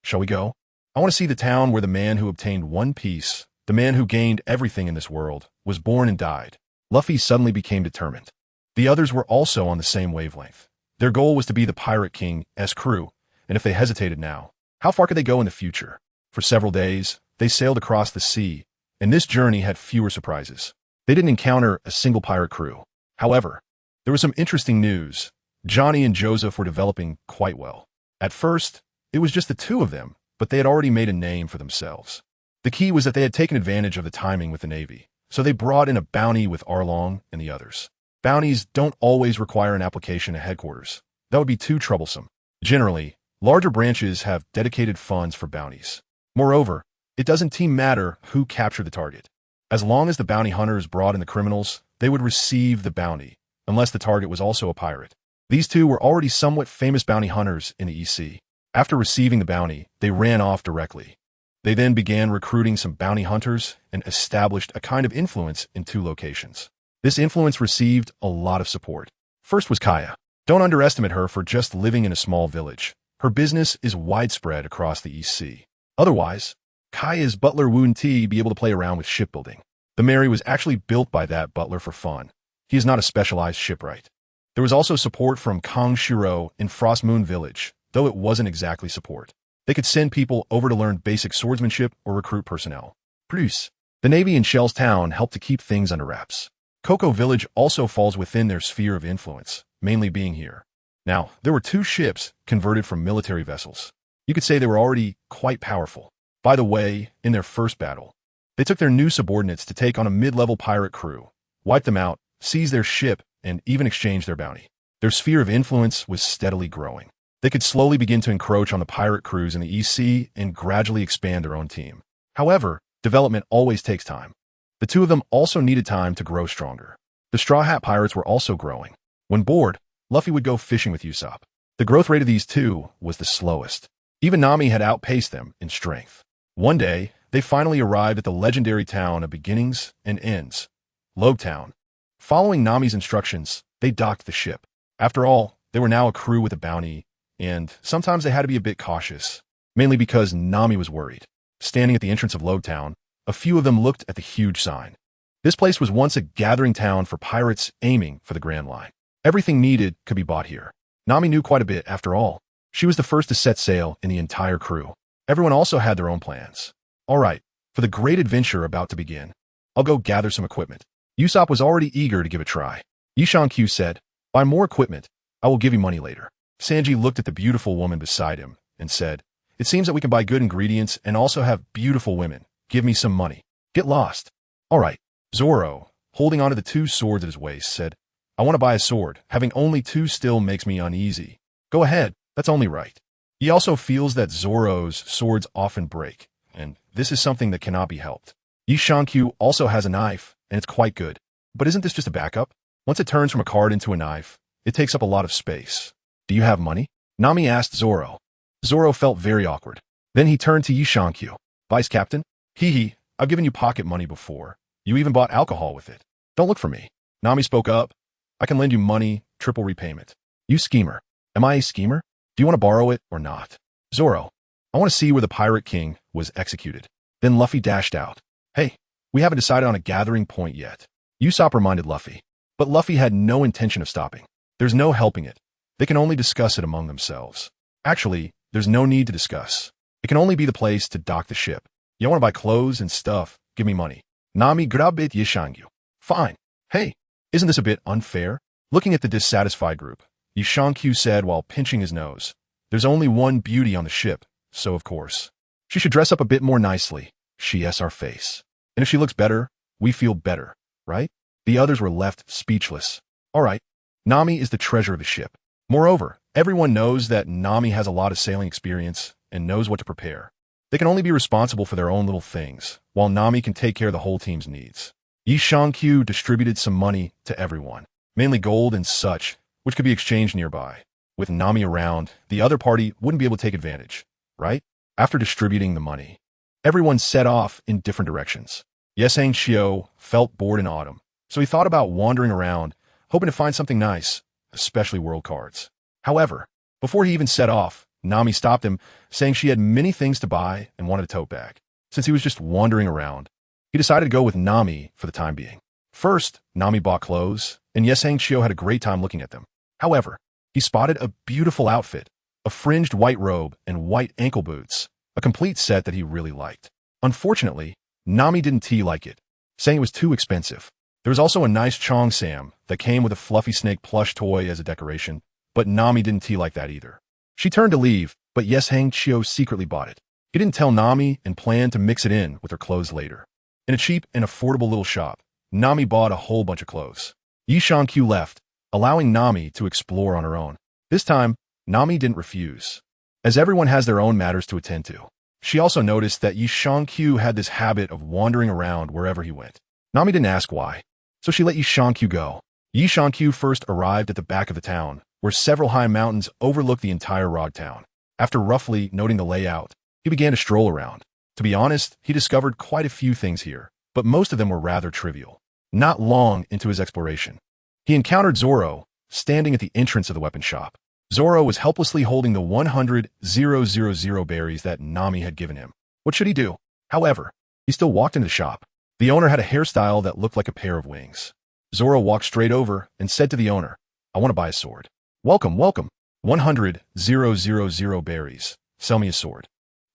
Shall we go? I want to see the town where the man who obtained one piece, the man who gained everything in this world, was born and died. Luffy suddenly became determined. The others were also on the same wavelength. Their goal was to be the Pirate King's crew, and if they hesitated now, how far could they go in the future? For several days, they sailed across the sea, and this journey had fewer surprises. They didn't encounter a single pirate crew. However, there was some interesting news. Johnny and Joseph were developing quite well. At first, it was just the two of them, but they had already made a name for themselves. The key was that they had taken advantage of the timing with the Navy, so they brought in a bounty with Arlong and the others. Bounties don't always require an application at headquarters. That would be too troublesome. Generally, larger branches have dedicated funds for bounties. Moreover, it doesn't matter who captured the target. As long as the bounty hunters brought in the criminals, they would receive the bounty, unless the target was also a pirate. These two were already somewhat famous bounty hunters in the EC. After receiving the bounty, they ran off directly. They then began recruiting some bounty hunters and established a kind of influence in two locations. This influence received a lot of support. First was Kaya. Don't underestimate her for just living in a small village. Her business is widespread across the EC. Otherwise, Kaya's butler wouldn't be able to play around with shipbuilding. The Mary was actually built by that butler for fun. He is not a specialized shipwright. There was also support from Kang Shiro in Frost Moon Village, though it wasn't exactly support. They could send people over to learn basic swordsmanship or recruit personnel. Plus, the Navy in Shell's town helped to keep things under wraps. Cocoa Village also falls within their sphere of influence, mainly being here. Now, there were two ships converted from military vessels. You could say they were already quite powerful. By the way, in their first battle, they took their new subordinates to take on a mid-level pirate crew, wiped them out, seized their ship, and even exchanged their bounty. Their sphere of influence was steadily growing. They could slowly begin to encroach on the pirate crews in the EC and gradually expand their own team. However, development always takes time. The two of them also needed time to grow stronger. The Straw Hat Pirates were also growing. When bored, Luffy would go fishing with Usopp. The growth rate of these two was the slowest. Even Nami had outpaced them in strength. One day, they finally arrived at the legendary town of beginnings and ends, Rogue Town. Following Nami's instructions, they docked the ship. After all, they were now a crew with a bounty, and sometimes they had to be a bit cautious, mainly because Nami was worried. Standing at the entrance of Rogue Town, a few of them looked at the huge sign. This place was once a gathering town for pirates aiming for the Grand Line. Everything needed could be bought here. Nami knew quite a bit, after all. She was the first to set sail in the entire crew. Everyone also had their own plans. All right, for the great adventure about to begin, I'll go gather some equipment. Usopp was already eager to give it a try. Yishan-Q said, buy more equipment. I will give you money later. Sanji looked at the beautiful woman beside him and said, it seems that we can buy good ingredients and also have beautiful women. Give me some money. Get lost. All right. Zoro, holding onto the two swords at his waist, said, I want to buy a sword. Having only two still makes me uneasy. Go ahead. That's only right. He also feels that Zoro's swords often break, and this is something that cannot be helped. Yishan-Q also has a knife, and it's quite good. But isn't this just a backup? Once it turns from a card into a knife, it takes up a lot of space. Do you have money? Nami asked Zoro. Zoro felt very awkward. Then he turned to Yishan-Q. Vice Captain? Hee, I've given you pocket money before. You even bought alcohol with it. Don't look for me. Nami spoke up. I can lend you money, triple repayment. You schemer. Am I a schemer? Do you want to borrow it or not? Zoro, I want to see where the Pirate King was executed. Then Luffy dashed out. Hey, we haven't decided on a gathering point yet. Usopp reminded Luffy. But Luffy had no intention of stopping. There's no helping it. They can only discuss it among themselves. Actually, there's no need to discuss. It can only be the place to dock the ship. You want to buy clothes and stuff, give me money. Nami grabbed Yishan-Q. Fine. Hey, isn't this a bit unfair? Looking at the dissatisfied group, Yishankyu said while pinching his nose. There's only one beauty on the ship, so of course. She should dress up a bit more nicely. She yes our face. And if she looks better, we feel better, right? The others were left speechless. All right, Nami is the treasure of the ship. Moreover, everyone knows that Nami has a lot of sailing experience and knows what to prepare. They can only be responsible for their own little things, while Nami can take care of the whole team's needs. Yishankyu distributed some money to everyone, mainly gold and such, which could be exchanged nearby. With Nami around, the other party wouldn't be able to take advantage, right? After distributing the money, everyone set off in different directions. Yesangchio felt bored in autumn, so he thought about wandering around, hoping to find something nice, especially world cards. However, before he even set off, Nami stopped him, saying she had many things to buy and wanted a tote bag. Since he was just wandering around, he decided to go with Nami for the time being. First, Nami bought clothes, and Yesangchio had a great time looking at them. However, he spotted a beautiful outfit, a fringed white robe and white ankle boots, a complete set that he really liked. Unfortunately, Nami didn't like it, saying it was too expensive. There was also a nice Cheongsam that came with a fluffy snake plush toy as a decoration, but Nami didn't like that either. She turned to leave, but Yesangchio secretly bought it. He didn't tell Nami and planned to mix it in with her clothes later. In a cheap and affordable little shop, Nami bought a whole bunch of clothes. Yishankyu left, allowing Nami to explore on her own. This time, Nami didn't refuse, as everyone has their own matters to attend to. She also noticed that Yishankyu had this habit of wandering around wherever he went. Nami didn't ask why, so she let Yishankyu go. Yishankyu first arrived at the back of the town, where several high mountains overlooked the entire Rog town. After roughly noting the layout, he began to stroll around. To be honest, he discovered quite a few things here, but most of them were rather trivial. Not long into his exploration, he encountered Zoro, standing at the entrance of the weapon shop. Zoro was helplessly holding the 100,000 berries that Nami had given him. What should he do? However, he still walked into the shop. The owner had a hairstyle that looked like a pair of wings. Zoro walked straight over and said to the owner, I want to buy a sword. Welcome, welcome. 100,000 berries. Sell me a sword.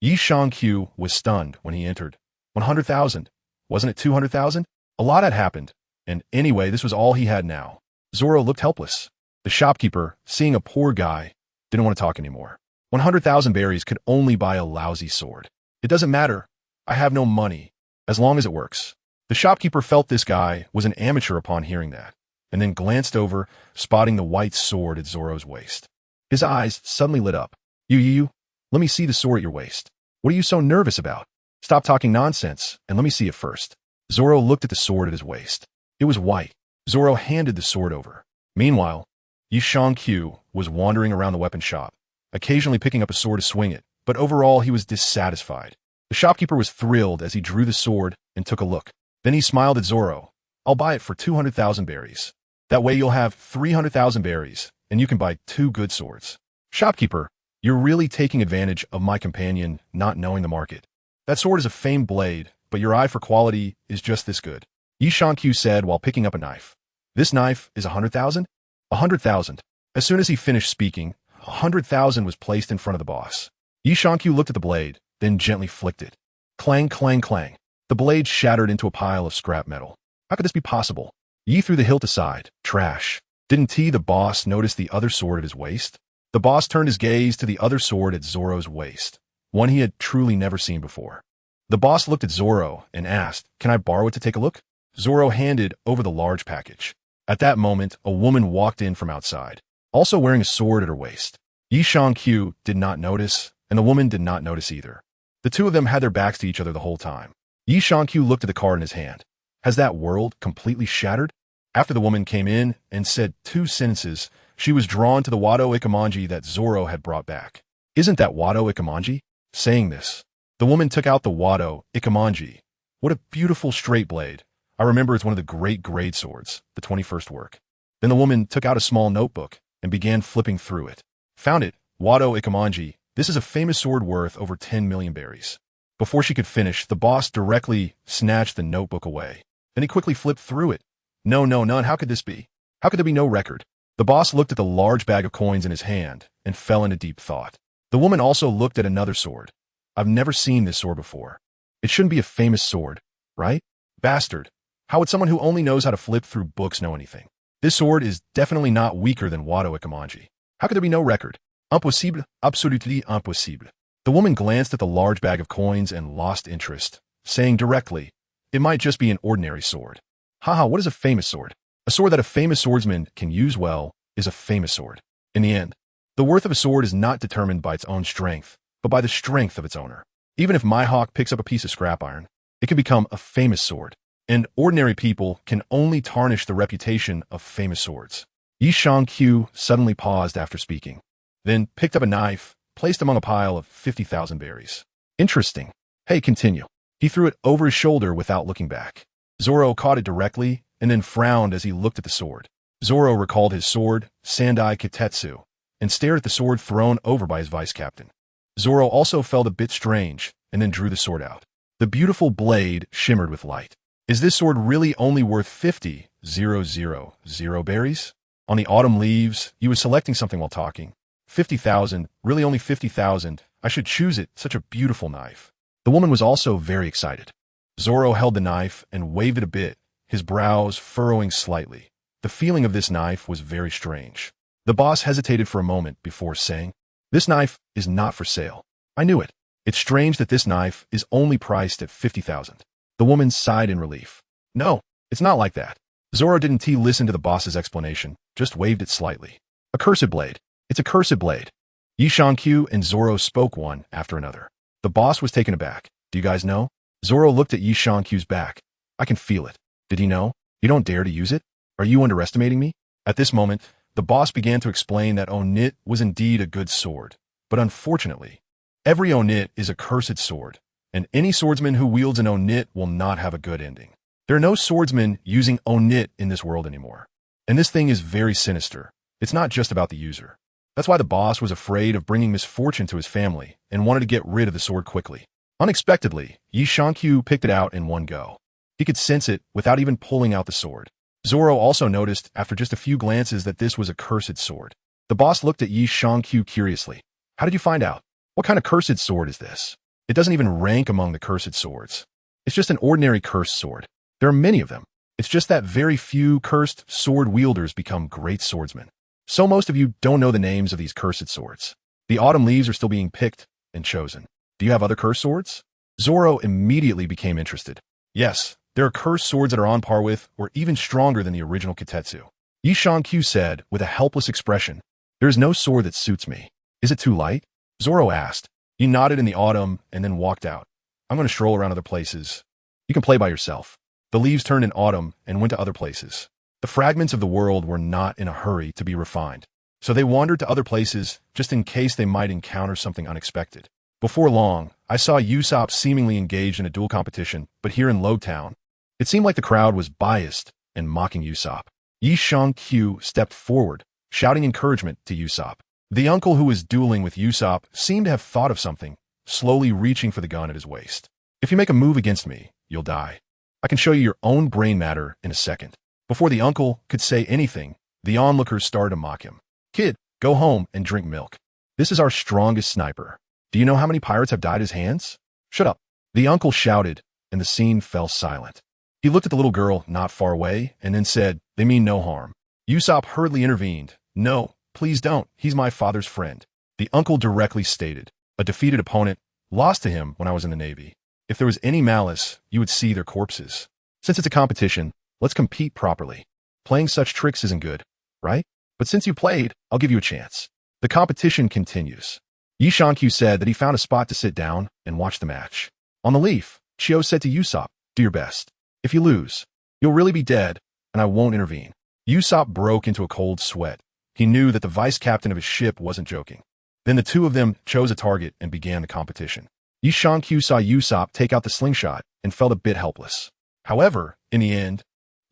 Yishankyu was stunned when he entered. 100,000. Wasn't it 200,000? A lot had happened, and anyway, this was all he had now. Zoro looked helpless. The shopkeeper, seeing a poor guy, didn't want to talk anymore. 100,000 berries could only buy a lousy sword. It doesn't matter. I have no money, as long as it works. The shopkeeper felt this guy was an amateur upon hearing that, and then glanced over, spotting the white sword at Zoro's waist. His eyes suddenly lit up. You, let me see the sword at your waist. What are you so nervous about? Stop talking nonsense, and let me see it first. Zoro looked at the sword at his waist. It was white. Zoro handed the sword over. Meanwhile, Yishankyu was wandering around the weapon shop, occasionally picking up a sword to swing it, but overall he was dissatisfied. The shopkeeper was thrilled as he drew the sword and took a look. Then he smiled at Zoro. I'll buy it for 200,000 berries. That way you'll have 300,000 berries, and you can buy 2 good swords. Shopkeeper, you're really taking advantage of my companion not knowing the market. That sword is a famed blade, but your eye for quality is just this good. Yishankyu said while picking up a knife. This knife is 100,000? 100,000. As soon as he finished speaking, 100,000 was placed in front of the boss. Yishankyu looked at the blade, then gently flicked it. Clang, clang, clang. The blade shattered into a pile of scrap metal. How could this be possible? Yi threw the hilt aside. Trash. Didn't the boss notice the other sword at his waist? The boss turned his gaze to the other sword at Zoro's waist, one he had truly never seen before. The boss looked at Zoro and asked, Can I borrow it to take a look? Zoro handed over the large package. At that moment, a woman walked in from outside, also wearing a sword at her waist. Yishankyu did not notice, and the woman did not notice either. The two of them had their backs to each other the whole time. Yishankyu looked at the card in his hand. Has that world completely shattered? After the woman came in and said 2 sentences, she was drawn to the Wado Ikemanji that Zoro had brought back. Isn't that Wado Ikemanji? Saying this, the woman took out the Wado Ikemanji. What a beautiful straight blade. I remember it's one of the great grade swords, the 21st work. Then the woman took out a small notebook and began flipping through it. Found it, Wado Ikemanji. This is a famous sword worth over 10 million berries. Before she could finish, the boss directly snatched the notebook away. Then he quickly flipped through it. No, none. How could this be? How could there be no record? The boss looked at the large bag of coins in his hand and fell into deep thought. The woman also looked at another sword. I've never seen this sword before. It shouldn't be a famous sword, right? Bastard. How would someone who only knows how to flip through books know anything? This sword is definitely not weaker than Wado Ikemanji. How could there be no record? Impossible, absolutely impossible. The woman glanced at the large bag of coins and lost interest, saying directly, it might just be an ordinary sword. Haha, what is a famous sword? A sword that a famous swordsman can use well is a famous sword. In the end, the worth of a sword is not determined by its own strength, but by the strength of its owner. Even if my hawk picks up a piece of scrap iron, it can become a famous sword, and ordinary people can only tarnish the reputation of famous swords. Yi Shang-Q suddenly paused after speaking, then picked up a knife, placed among a pile of 50,000 berries. Interesting. Hey, continue. He threw it over his shoulder without looking back. Zoro caught it directly and then frowned as he looked at the sword. Zoro recalled his sword, Sandai Kitetsu, and stared at the sword thrown over by his vice captain. Zoro also felt a bit strange and then drew the sword out. The beautiful blade shimmered with light. Is this sword really only worth 50,000 berries? On the autumn leaves, he was selecting something while talking. 50,000, really only 50,000. I should choose it, such a beautiful knife. The woman was also very excited. Zoro held the knife and waved it a bit, his brows furrowing slightly. The feeling of this knife was very strange. The boss hesitated for a moment before saying, this knife is not for sale. I knew it. It's strange that this knife is only priced at 50,000. The woman sighed in relief. No, it's not like that. Zoro didn't listen to the boss's explanation, just waved it slightly. A cursed blade. It's a cursed blade. Yi Shang-Q and Zoro spoke one after another. The boss was taken aback. Do you guys know? Zoro looked at Yi Shang-Q's back. I can feel it. Did he know? You don't dare to use it? Are you underestimating me? At this moment, the boss began to explain that Onit was indeed a good sword. But unfortunately, every Onit is a cursed sword, and any swordsman who wields an Onit will not have a good ending. There are no swordsmen using Onit in this world anymore. And this thing is very sinister. It's not just about the user. That's why the boss was afraid of bringing misfortune to his family and wanted to get rid of the sword quickly. Unexpectedly, Yi Shang-Q picked it out in one go. He could sense it without even pulling out the sword. Zoro also noticed after just a few glances that this was a cursed sword. The boss looked at Yi Shang-Q curiously. How did you find out? What kind of cursed sword is this? It doesn't even rank among the cursed swords. It's just an ordinary cursed sword. There are many of them. It's just that very few cursed sword wielders become great swordsmen. So most of you don't know the names of these cursed swords. The autumn leaves are still being picked and chosen. Do you have other cursed swords? Zoro immediately became interested. Yes, there are cursed swords that are on par with or even stronger than the original Kitetsu. Yi Shang-Q said with a helpless expression, there is no sword that suits me. Is it too light? Zoro asked. He nodded in the autumn and then walked out. I'm going to stroll around other places. You can play by yourself. The leaves turned in autumn and went to other places. The fragments of the world were not in a hurry to be refined, so they wandered to other places just in case they might encounter something unexpected. Before long, I saw Usopp seemingly engaged in a duel competition, but here in Lowtown, it seemed like the crowd was biased and mocking Usopp. Yi Shang-Q stepped forward, shouting encouragement to Usopp. The uncle who was dueling with Usopp seemed to have thought of something, slowly reaching for the gun at his waist. If you make a move against me, you'll die. I can show you your own brain matter in a second. Before the uncle could say anything, the onlookers started to mock him. Kid, go home and drink milk. This is our strongest sniper. Do you know how many pirates have died at his hands? Shut up. The uncle shouted, and the scene fell silent. He looked at the little girl not far away and then said, they mean no harm. Usopp hurriedly intervened. No, please don't. He's my father's friend. The uncle directly stated, a defeated opponent, lost to him when I was in the Navy. If there was any malice, you would see their corpses. Since it's a competition, let's compete properly. Playing such tricks isn't good, right? But since you played, I'll give you a chance. The competition continues. Yi Shang-Q said that he found a spot to sit down and watch the match. On the leaf, Chio said to Usopp, do your best. If you lose, you'll really be dead, and I won't intervene. Usopp broke into a cold sweat. He knew that the vice captain of his ship wasn't joking. Then the two of them chose a target and began the competition. Yi Shang-Q saw Usopp take out the slingshot and felt a bit helpless. However, in the end,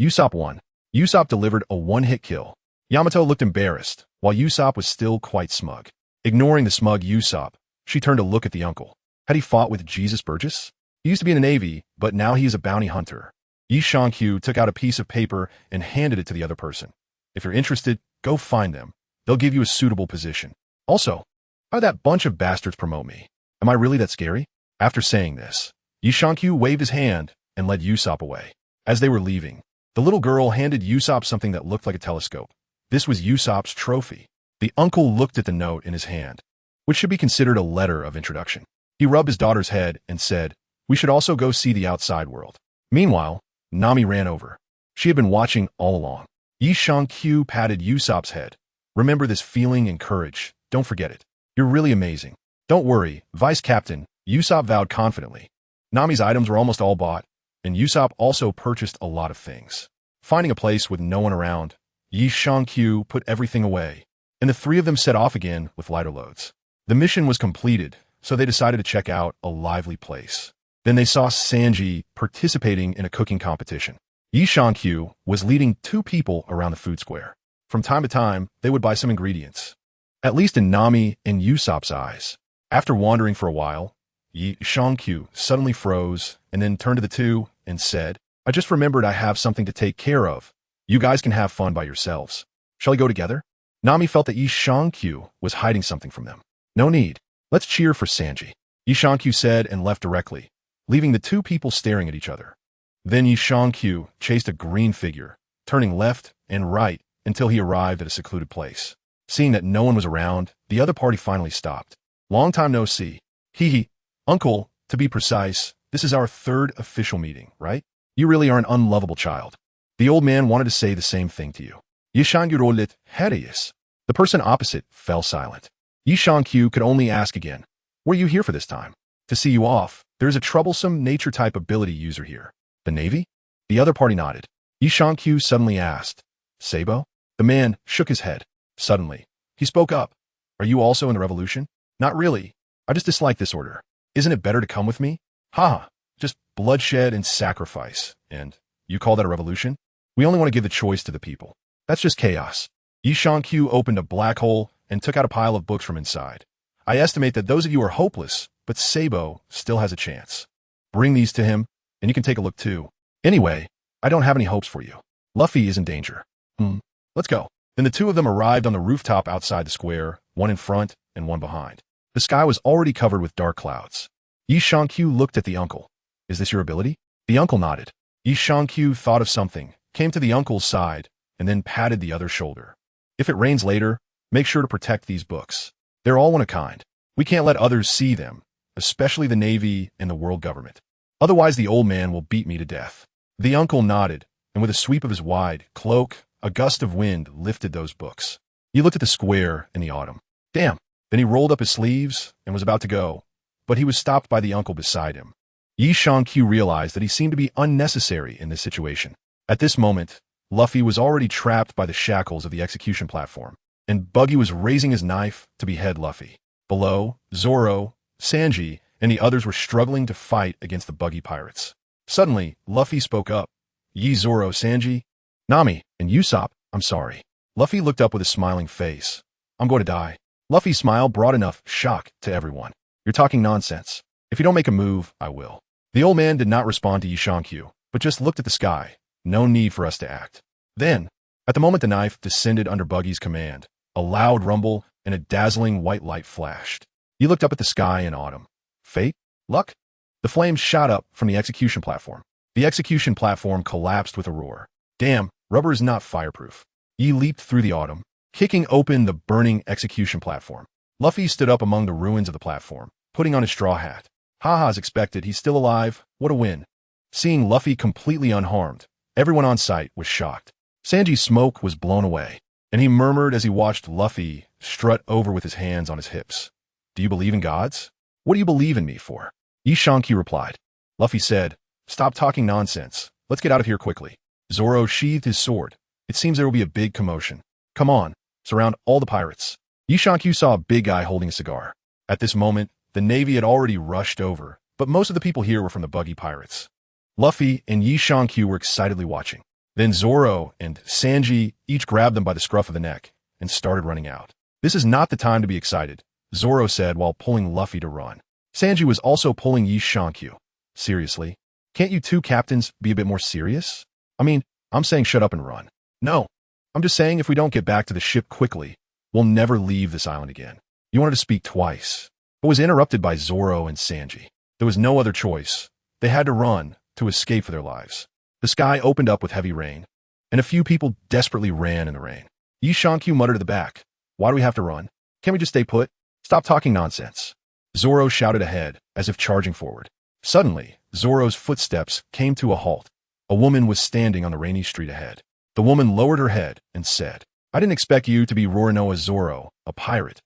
Usopp won. Usopp delivered a one-hit kill. Yamato looked embarrassed, while Usopp was still quite smug. Ignoring the smug Usopp, she turned to look at the uncle. Had he fought with Jesus Burgess? He used to be in the Navy, but now he is a bounty hunter. Yi Shang-Q took out a piece of paper and handed it to the other person. If you're interested, go find them. They'll give you a suitable position. Also, how did that bunch of bastards promote me? Am I really that scary? After saying this, Yi Shang-Q waved his hand and led Usopp away. As they were leaving, the little girl handed Usopp something that looked like a telescope. This was Usopp's trophy. The uncle looked at the note in his hand, which should be considered a letter of introduction. He rubbed his daughter's head and said, "We should also go see the outside world." Meanwhile, Nami ran over. She had been watching all along. Yi Shang-Q patted Usopp's head. "Remember this feeling and courage. Don't forget it. You're really amazing." "Don't worry, Vice Captain," Usopp vowed confidently. Nami's items were almost all bought, and Usopp also purchased a lot of things. Finding a place with no one around, Yi Shang-Q put everything away, and the three of them set off again with lighter loads. The mission was completed, so they decided to check out a lively place. Then they saw Sanji participating in a cooking competition. Yi Shang-Q was leading 2 people around the food square. From time to time, they would buy some ingredients, at least in Nami and Usopp's eyes. After wandering for a while, Yi Shang-Q suddenly froze and then turned to the two and said, "I just remembered I have something to take care of. You guys can have fun by yourselves. Shall we go together?" Nami felt that Yi Shang-Q was hiding something from them. "No need. Let's cheer for Sanji," Yi Shang-Q said and left directly, leaving the 2 people staring at each other. Then Yi Shang-Q chased a green figure, turning left and right until he arrived at a secluded place. Seeing that no one was around, the other party finally stopped. "Long time no see. Hee. Uncle, to be precise, this is our 3rd official meeting, right? You really are an unlovable child." The old man wanted to say the same thing to you. Yi Shang-Q rolled it, hideous. The person opposite fell silent. Yi Shang-Q could only ask again, "Were you here for this time?" "To see you off. There is a troublesome nature-type ability user here." "The Navy?" The other party nodded. Yi Shang-Q suddenly asked, "Sabo?" The man shook his head. Suddenly, he spoke up. "Are you also in the revolution?" "Not really. I just dislike this order. Isn't it better to come with me?" "Ha! Just bloodshed and sacrifice. And you call that a revolution? We only want to give the choice to the people. That's just chaos." Yi Shang-Q opened a black hole and took out a pile of books from inside. "I estimate that those of you are hopeless, but Sabo still has a chance. Bring these to him, and you can take a look too. Anyway, I don't have any hopes for you. Luffy is in danger." Let's go." Then the 2 of them arrived on the rooftop outside the square, one in front and one behind. The sky was already covered with dark clouds. Yi Shang-Q looked at the uncle. "Is this your ability?" The uncle nodded. Yi Shang-Q thought of something, came to the uncle's side, and then patted the other's shoulder. "If it rains later, make sure to protect these books. They're all one of a kind. We can't let others see them, especially the Navy and the world government. Otherwise the old man will beat me to death." The uncle nodded, and with a sweep of his wide cloak, a gust of wind lifted those books. He looked at the square in the autumn. "Damn." Then he rolled up his sleeves and was about to go, but he was stopped by the uncle beside him. Yi Shang-Q realized that he seemed to be unnecessary in this situation. At this moment, Luffy was already trapped by the shackles of the execution platform, and Buggy was raising his knife to behead Luffy. Below, Zoro, Sanji, and the others were struggling to fight against the Buggy pirates. Suddenly, Luffy spoke up. "Yi, Zoro, Sanji, Nami, and Usopp, I'm sorry." Luffy looked up with a smiling face. "I'm going to die." Luffy's smile brought enough shock to everyone. "You're talking nonsense. If you don't make a move, I will." The old man did not respond to Yi Shang-Q, but just looked at the sky. "No need for us to act." Then, at the moment the knife descended under Buggy's command, a loud rumble and a dazzling white light flashed. He looked up at the sky in autumn. Fate? Luck? The flames shot up from the execution platform. The execution platform collapsed with a roar. "Damn, rubber is not fireproof." He leaped through the autumn, kicking open the burning execution platform. Luffy stood up among the ruins of the platform, putting on his straw hat. "Ha, as expected, he's still alive. What a win." Seeing Luffy completely unharmed, everyone on site was shocked. Sanji's smoke was blown away, and he murmured as he watched Luffy strut over with his hands on his hips. "Do you believe in gods?" "What do you believe in me for?" Yi Shang-Q replied. Luffy said, "Stop talking nonsense. Let's get out of here quickly." Zoro sheathed his sword. "It seems there will be a big commotion. Come on, surround all the pirates." Yi Shang-Q saw a big guy holding a cigar. At this moment, the Navy had already rushed over, but most of the people here were from the Buggy pirates. Luffy and Yi Shang-Q were excitedly watching. Then Zoro and Sanji each grabbed them by the scruff of the neck and started running out. "This is not the time to be excited," Zoro said while pulling Luffy to run. Sanji was also pulling Yi Shang-Q. "Seriously? Can't you 2 captains be a bit more serious? I mean, I'm saying shut up and run." "No. I'm just saying if we don't get back to the ship quickly, we'll never leave this island again." He wanted to speak twice, but was interrupted by Zoro and Sanji. There was no other choice. They had to run to escape for their lives. The sky opened up with heavy rain, and a few people desperately ran in the rain. Yi Shang-Q muttered at the back, Why do we have to run? Can't we just stay put? Stop talking nonsense. Zoro shouted ahead, as if charging forward. Suddenly, Zoro's footsteps came to a halt. A woman was standing on the rainy street ahead. The woman lowered her head and said, I didn't expect you to be Roronoa Zoro, a pirate.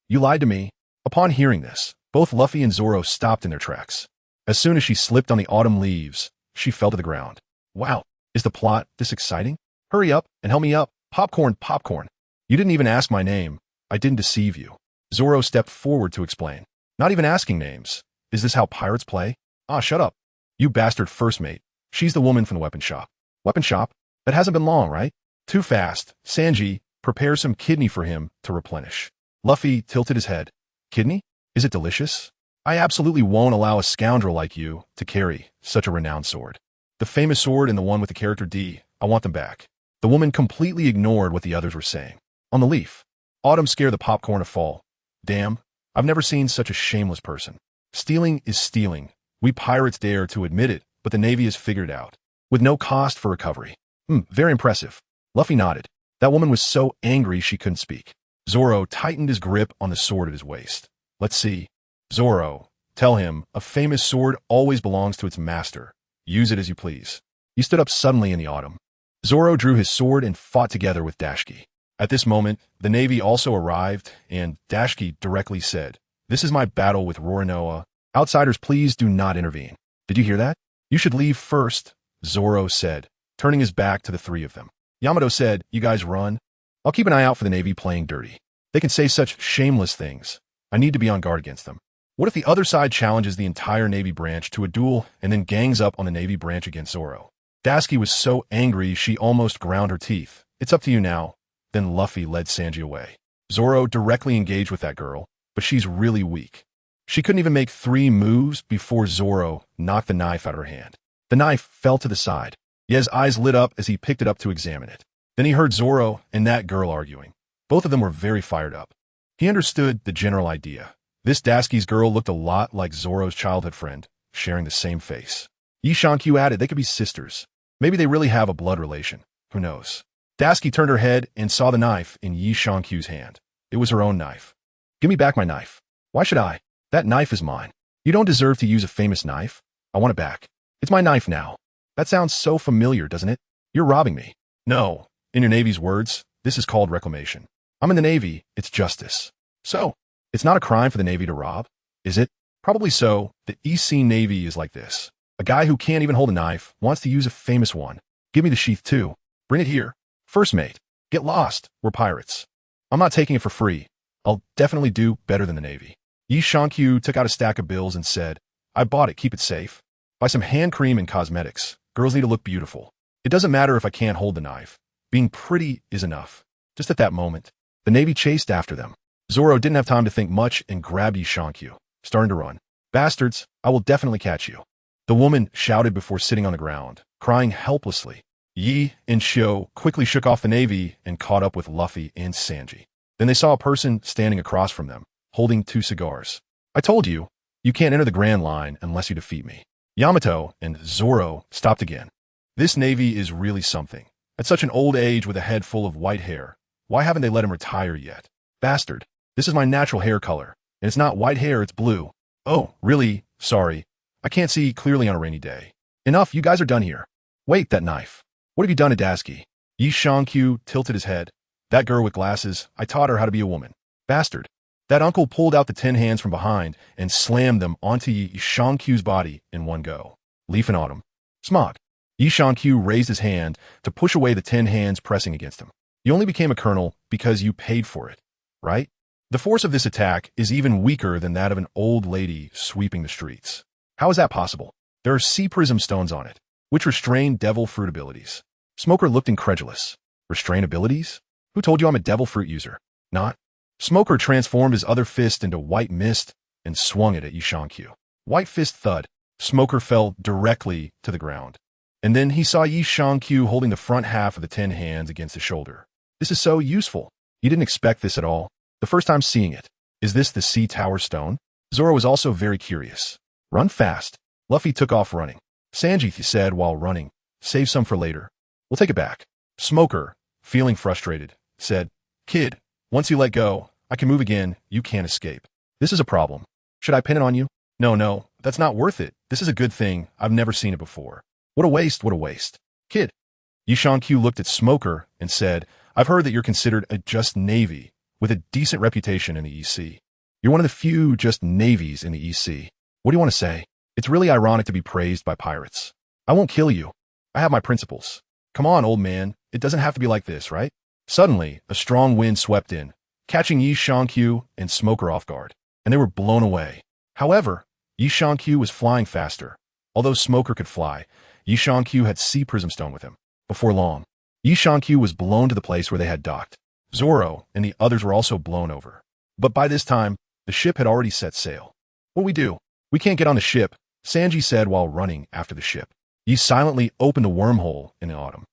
You lied to me. Upon hearing this, both Luffy and Zoro stopped in their tracks. As soon as she slipped on the autumn leaves, she fell to the ground. Wow, is the plot this exciting? Hurry up and help me up. Popcorn, popcorn. You didn't even ask my name. I didn't deceive you. Zoro stepped forward to explain. Not even asking names. Is this how pirates play? Ah, shut up. You bastard first mate. She's the woman from the weapon shop. Weapon shop? That hasn't been long, right? Too fast. Sanji, prepare some kidney for him to replenish. Luffy tilted his head. Kidney? Is it delicious? I absolutely won't allow a scoundrel like you to carry such a renowned sword. The famous sword and the one with the character D, I want them back. The woman completely ignored what the others were saying. On the leaf. Autumn scare the popcorn to fall. Damn, I've never seen such a shameless person. Stealing is stealing. We pirates dare to admit it, but the Navy has figured it out. With no cost for recovery. Very impressive. Luffy nodded. That woman was so angry she couldn't speak. Zoro tightened his grip on the sword at his waist. Let's see. Zoro, tell him, a famous sword always belongs to its master. Use it as you please. He stood up suddenly in the autumn. Zoro drew his sword and fought together with Dashki. At this moment, the Navy also arrived, and Dashki directly said, This is my battle with Roronoa. Outsiders, please do not intervene. Did you hear that? You should leave first, Zoro said, turning his back to the three of them. Yamato said, You guys run. I'll keep an eye out for the Navy playing dirty. They can say such shameless things. I need to be on guard against them. What if the other side challenges the entire Navy branch to a duel and then gangs up on the Navy branch against Zoro? Dashki was so angry she almost ground her teeth. It's up to you now. Then Luffy led Sanji away. Zoro directly engaged with that girl, but she's really weak. She couldn't even make 3 moves before Zoro knocked the knife out of her hand. The knife fell to the side. Ye's eyes lit up as he picked it up to examine it. Then he heard Zoro and that girl arguing. Both of them were very fired up. He understood the general idea. This Dashki's girl looked a lot like Zoro's childhood friend, sharing the same face. Yi Shankyu added they could be sisters. Maybe they really have a blood relation. Who knows? Dashki turned her head and saw the knife in Yi Shankyu's hand. It was her own knife. Give me back my knife. Why should I? That knife is mine. You don't deserve to use a famous knife. I want it back. It's my knife now. That sounds so familiar, doesn't it? You're robbing me. No. In your Navy's words, this is called reclamation. I'm in the Navy. It's justice. So, it's not a crime for the Navy to rob, is it? Probably so. The East Sea Navy is like this. A guy who can't even hold a knife wants to use a famous one. Give me the sheath too. Bring it here. First mate. Get lost. We're pirates. I'm not taking it for free. I'll definitely do better than the Navy. Yi Shankyu took out a stack of bills and said, I bought it. Keep it safe. Buy some hand cream and cosmetics. Girls need to look beautiful. It doesn't matter if I can't hold the knife. Being pretty is enough. Just at that moment, the Navy chased after them. Zoro didn't have time to think much and grabbed Yi Shankyu, starting to run. Bastards, I will definitely catch you. The woman shouted before sitting on the ground, crying helplessly. Yi and Shio quickly shook off the Navy and caught up with Luffy and Sanji. Then they saw a person standing across from them, holding 2 cigars. I told you, you can't enter the Grand Line unless you defeat me. Yamato and Zoro stopped again. This Navy is really something. At such an old age with a head full of white hair, why haven't they let him retire yet? Bastard, this is my natural hair color, and it's not white hair, it's blue. Oh, really? Sorry. I can't see clearly on a rainy day. Enough, you guys are done here. Wait, that knife. What have you done to Dashki? Yi Shankyu tilted his head. That girl with glasses, I taught her how to be a woman. Bastard. That uncle pulled out the 10 hands from behind and slammed them onto Yi Shankyu's body in one go. Leaf and Autumn. Smog. Yi Shankyu raised his hand to push away the 10 hands pressing against him. You only became a colonel because you paid for it, right? The force of this attack is even weaker than that of an old lady sweeping the streets. How is that possible? There are sea prism stones on it, which restrain devil fruit abilities. Smoker looked incredulous. Restrain abilities? Who told you I'm a devil fruit user? Not. Smoker transformed his other fist into white mist and swung it at Yi Shankyu. White fist thud. Smoker fell directly to the ground. And then he saw Yi Shankyu holding the front half of the 10 hands against his shoulder. This is so useful. He didn't expect this at all. The first time seeing it. Is this the Sea Tower Stone? Zoro was also very curious. Run fast. Luffy took off running. Sanji said while running, save some for later. We'll take it back. Smoker, feeling frustrated, said, Kid, Once you let go, I can move again, you can't escape. This is a problem. Should I pin it on you? No, that's not worth it. This is a good thing. I've never seen it before. What a waste, what a waste. Kid. Yishan-Q looked at Smoker and said, I've heard that you're considered a just navy with a decent reputation in the EC. You're one of the few just navies in the EC. What do you want to say? It's really ironic to be praised by pirates. I won't kill you. I have my principles. Come on, old man. It doesn't have to be like this, right? Suddenly, a strong wind swept in, catching Yishan-Q and Smoker off guard, and they were blown away. However, Yishan-Q was flying faster. Although Smoker could fly, Yishan-Q had sea prism stone with him. Before long, Yishan-Q was blown to the place where they had docked. Zoro and the others were also blown over. But by this time, the ship had already set sail. What we do? We can't get on the ship, Sanji said while running after the ship. He silently opened a wormhole in the autumn.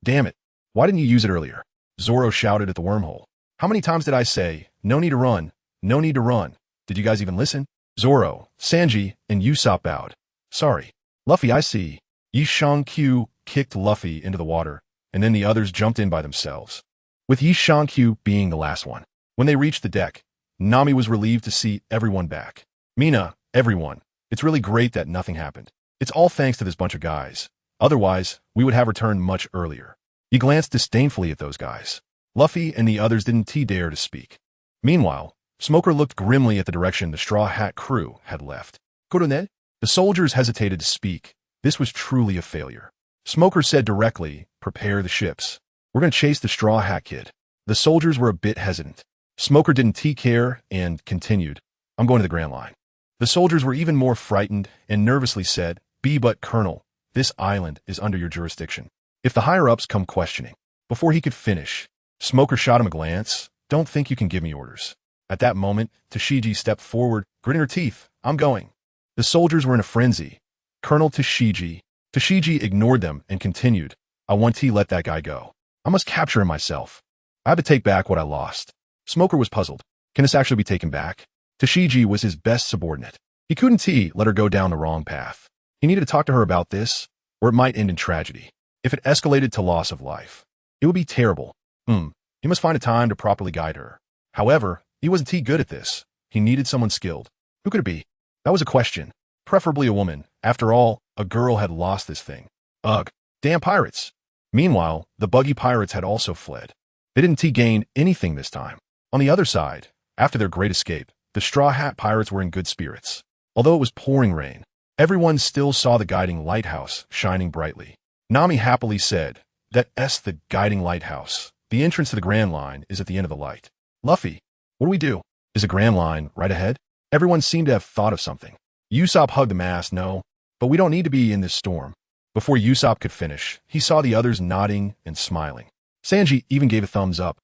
Damn it. Why didn't you use it earlier? Zoro shouted at the wormhole. How many times did I say, no need to run, no need to run? Did you guys even listen? Zoro, Sanji, and Usopp bowed. Sorry. Luffy, I see. Yishan-Q kicked Luffy into the water, and then the others jumped in by themselves, with Yishan-Q being the last one. When they reached the deck, Nami was relieved to see everyone back. Mina, everyone. It's really great that nothing happened. It's all thanks to this bunch of guys. Otherwise, we would have returned much earlier. He glanced disdainfully at those guys. Luffy and the others didn't dare to speak. Meanwhile, Smoker looked grimly at the direction the Straw Hat crew had left. Colonel? The soldiers hesitated to speak. This was truly a failure. Smoker said directly, prepare the ships. We're going to chase the Straw Hat Kid. The soldiers were a bit hesitant. Smoker didn't care and continued, I'm going to the Grand Line. The soldiers were even more frightened and nervously said, but Colonel, this island is under your jurisdiction. If the higher-ups come questioning. Before he could finish, Smoker shot him a glance. Don't think you can give me orders. At that moment, Tashigi stepped forward, gritting her teeth. I'm going. The soldiers were in a frenzy. Colonel Tashigi. Tashigi ignored them and continued. I want to let that guy go. I must capture him myself. I have to take back what I lost. Smoker was puzzled. Can this actually be taken back? Tashigi was his best subordinate. He couldn't let her go down the wrong path. He needed to talk to her about this, or it might end in tragedy. If it escalated to loss of life, it would be terrible. He must find a time to properly guide her. However, he wasn't good at this. He needed someone skilled. Who could it be? That was a question. Preferably a woman. After all, a girl had lost this thing. Ugh. Damn pirates. Meanwhile, the Buggy pirates had also fled. They didn't gain anything this time. On the other side, after their great escape, the Straw Hat pirates were in good spirits. Although it was pouring rain, everyone still saw the guiding lighthouse shining brightly. Nami happily said, that's the guiding lighthouse. The entrance to the Grand Line is at the end of the light. Luffy, what do we do? Is the Grand Line right ahead? Everyone seemed to have thought of something. Usopp hugged the mast. No, but we don't need to be in this storm. Before Usopp could finish, he saw the others nodding and smiling. Sanji even gave a thumbs up.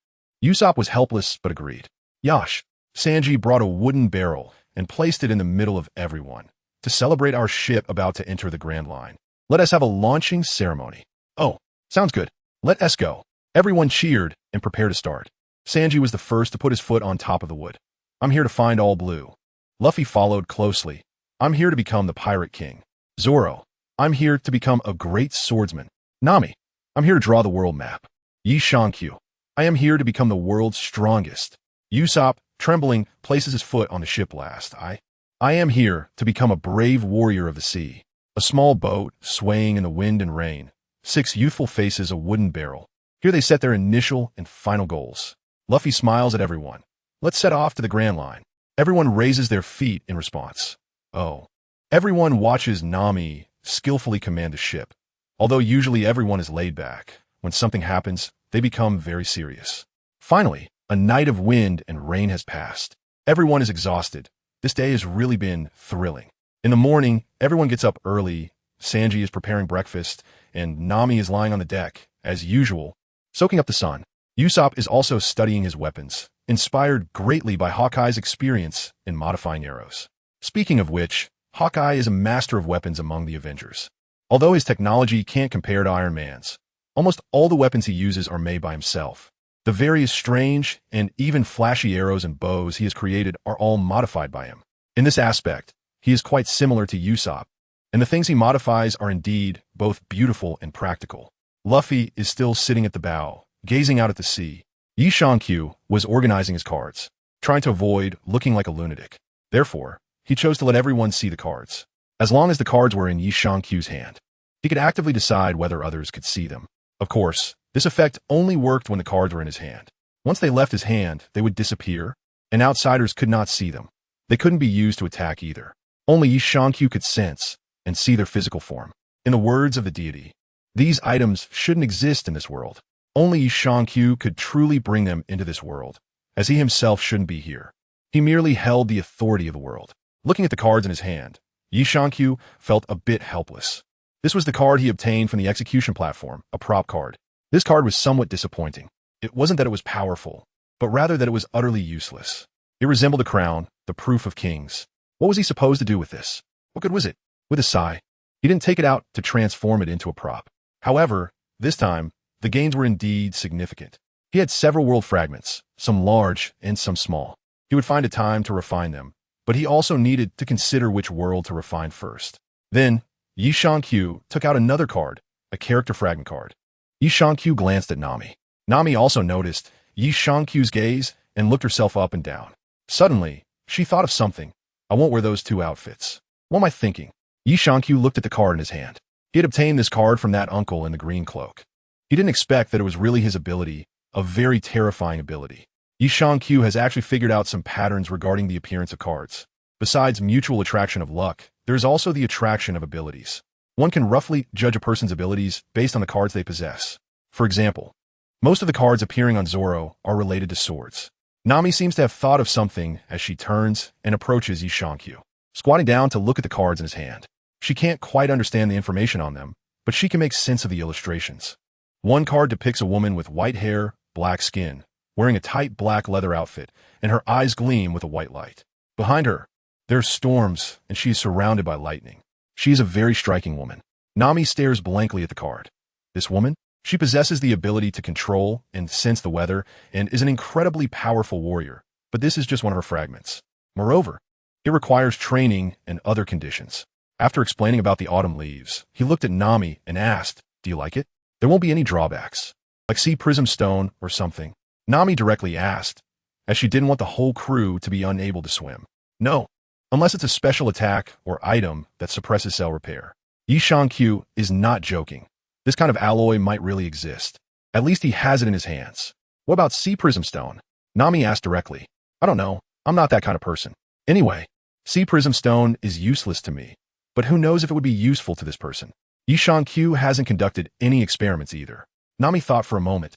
Usopp was helpless but agreed. Yash. Sanji brought a wooden barrel and placed it in the middle of everyone. To celebrate our ship about to enter the Grand Line, let us have a launching ceremony. Oh, sounds good. Let us go. Everyone cheered and prepared to start. Sanji was the first to put his foot on top of the wood. I'm here to find all blue. Luffy followed closely. I'm here to become the Pirate King. Zoro. I'm here to become a great swordsman. Nami. I'm here to draw the world map. Yishan-Q. I am here to become the world's strongest. Usopp, trembling, places his foot on the ship last. I am here to become a brave warrior of the sea. A small boat, swaying in the wind and rain. 6 youthful faces, a wooden barrel. Here they set their initial and final goals. Luffy smiles at everyone. Let's set off to the Grand Line. Everyone raises their feet in response. Oh. Everyone watches Nami skillfully command the ship. Although usually everyone is laid back, when something happens, they become very serious. Finally, a night of wind and rain has passed. Everyone is exhausted. This day has really been thrilling. In the morning, everyone gets up early. Sanji is preparing breakfast, and Nami is lying on the deck, as usual, soaking up the sun. Usopp is also studying his weapons, inspired greatly by Hawkeye's experience in modifying arrows. Speaking of which, Hawkeye is a master of weapons among the Avengers. Although his technology can't compare to Iron Man's, almost all the weapons he uses are made by himself. The various strange and even flashy arrows and bows he has created are all modified by him. In this aspect, he is quite similar to Usopp, and the things he modifies are indeed both beautiful and practical. Luffy is still sitting at the bow, gazing out at the sea. Yi Shangqiu was organizing his cards, trying to avoid looking like a lunatic. Therefore, he chose to let everyone see the cards. As long as the cards were in Yi Shangqiu's hand, he could actively decide whether others could see them. Of course, this effect only worked when the cards were in his hand. Once they left his hand, they would disappear, and outsiders could not see them. They couldn't be used to attack either. Only Yi Shangqiu could sense and see their physical form. In the words of the deity, these items shouldn't exist in this world. Only Yi Shangqiu could truly bring them into this world, as he himself shouldn't be here. He merely held the authority of the world. Looking at the cards in his hand, Yi Shangqiu felt a bit helpless. This was the card he obtained from the execution platform, a prop card. This card was somewhat disappointing. It wasn't that it was powerful, but rather that it was utterly useless. It resembled a crown, the proof of kings. What was he supposed to do with this? What good was it? With a sigh, he didn't take it out to transform it into a prop. However, this time, the gains were indeed significant. He had several world fragments, some large and some small. He would find a time to refine them, but he also needed to consider which world to refine first. Then, Yi Shangqiu took out another card, a character fragment card. Yi Shangqiu glanced at Nami. Nami also noticed Yi Shangqiu's gaze and looked herself up and down. Suddenly, she thought of something. I won't wear those two outfits. What am I thinking? Yi Shangqiu looked at the card in his hand. He had obtained this card from that uncle in the green cloak. He didn't expect that it was really his ability, a very terrifying ability. Yi Shangqiu has actually figured out some patterns regarding the appearance of cards. Besides mutual attraction of luck, there is also the attraction of abilities. One can roughly judge a person's abilities based on the cards they possess. For example, most of the cards appearing on Zoro are related to swords. Nami seems to have thought of something as she turns and approaches Yi Shangqiu, squatting down to look at the cards in his hand. She can't quite understand the information on them, but she can make sense of the illustrations. One card depicts a woman with white hair, black skin, wearing a tight black leather outfit, and her eyes gleam with a white light. Behind her, there are storms, and she is surrounded by lightning. She is a very striking woman. Nami stares blankly at the card. This woman? She possesses the ability to control and sense the weather and is an incredibly powerful warrior, but this is just one of her fragments. Moreover, it requires training and other conditions. After explaining about the autumn leaves, he looked at Nami and asked, "Do you like it? There won't be any drawbacks, like sea prism stone or something." Nami directly asked, as she didn't want the whole crew to be unable to swim. "No, unless it's a special attack or item that suppresses cell repair." Yi Shangqiu is not joking. This kind of alloy might really exist. At least he has it in his hands. "What about sea prism stone?" Nami asked directly. "I don't know. I'm not that kind of person. Anyway, sea prism stone is useless to me, but who knows if it would be useful to this person." Yi Shangqiu hasn't conducted any experiments either. Nami thought for a moment.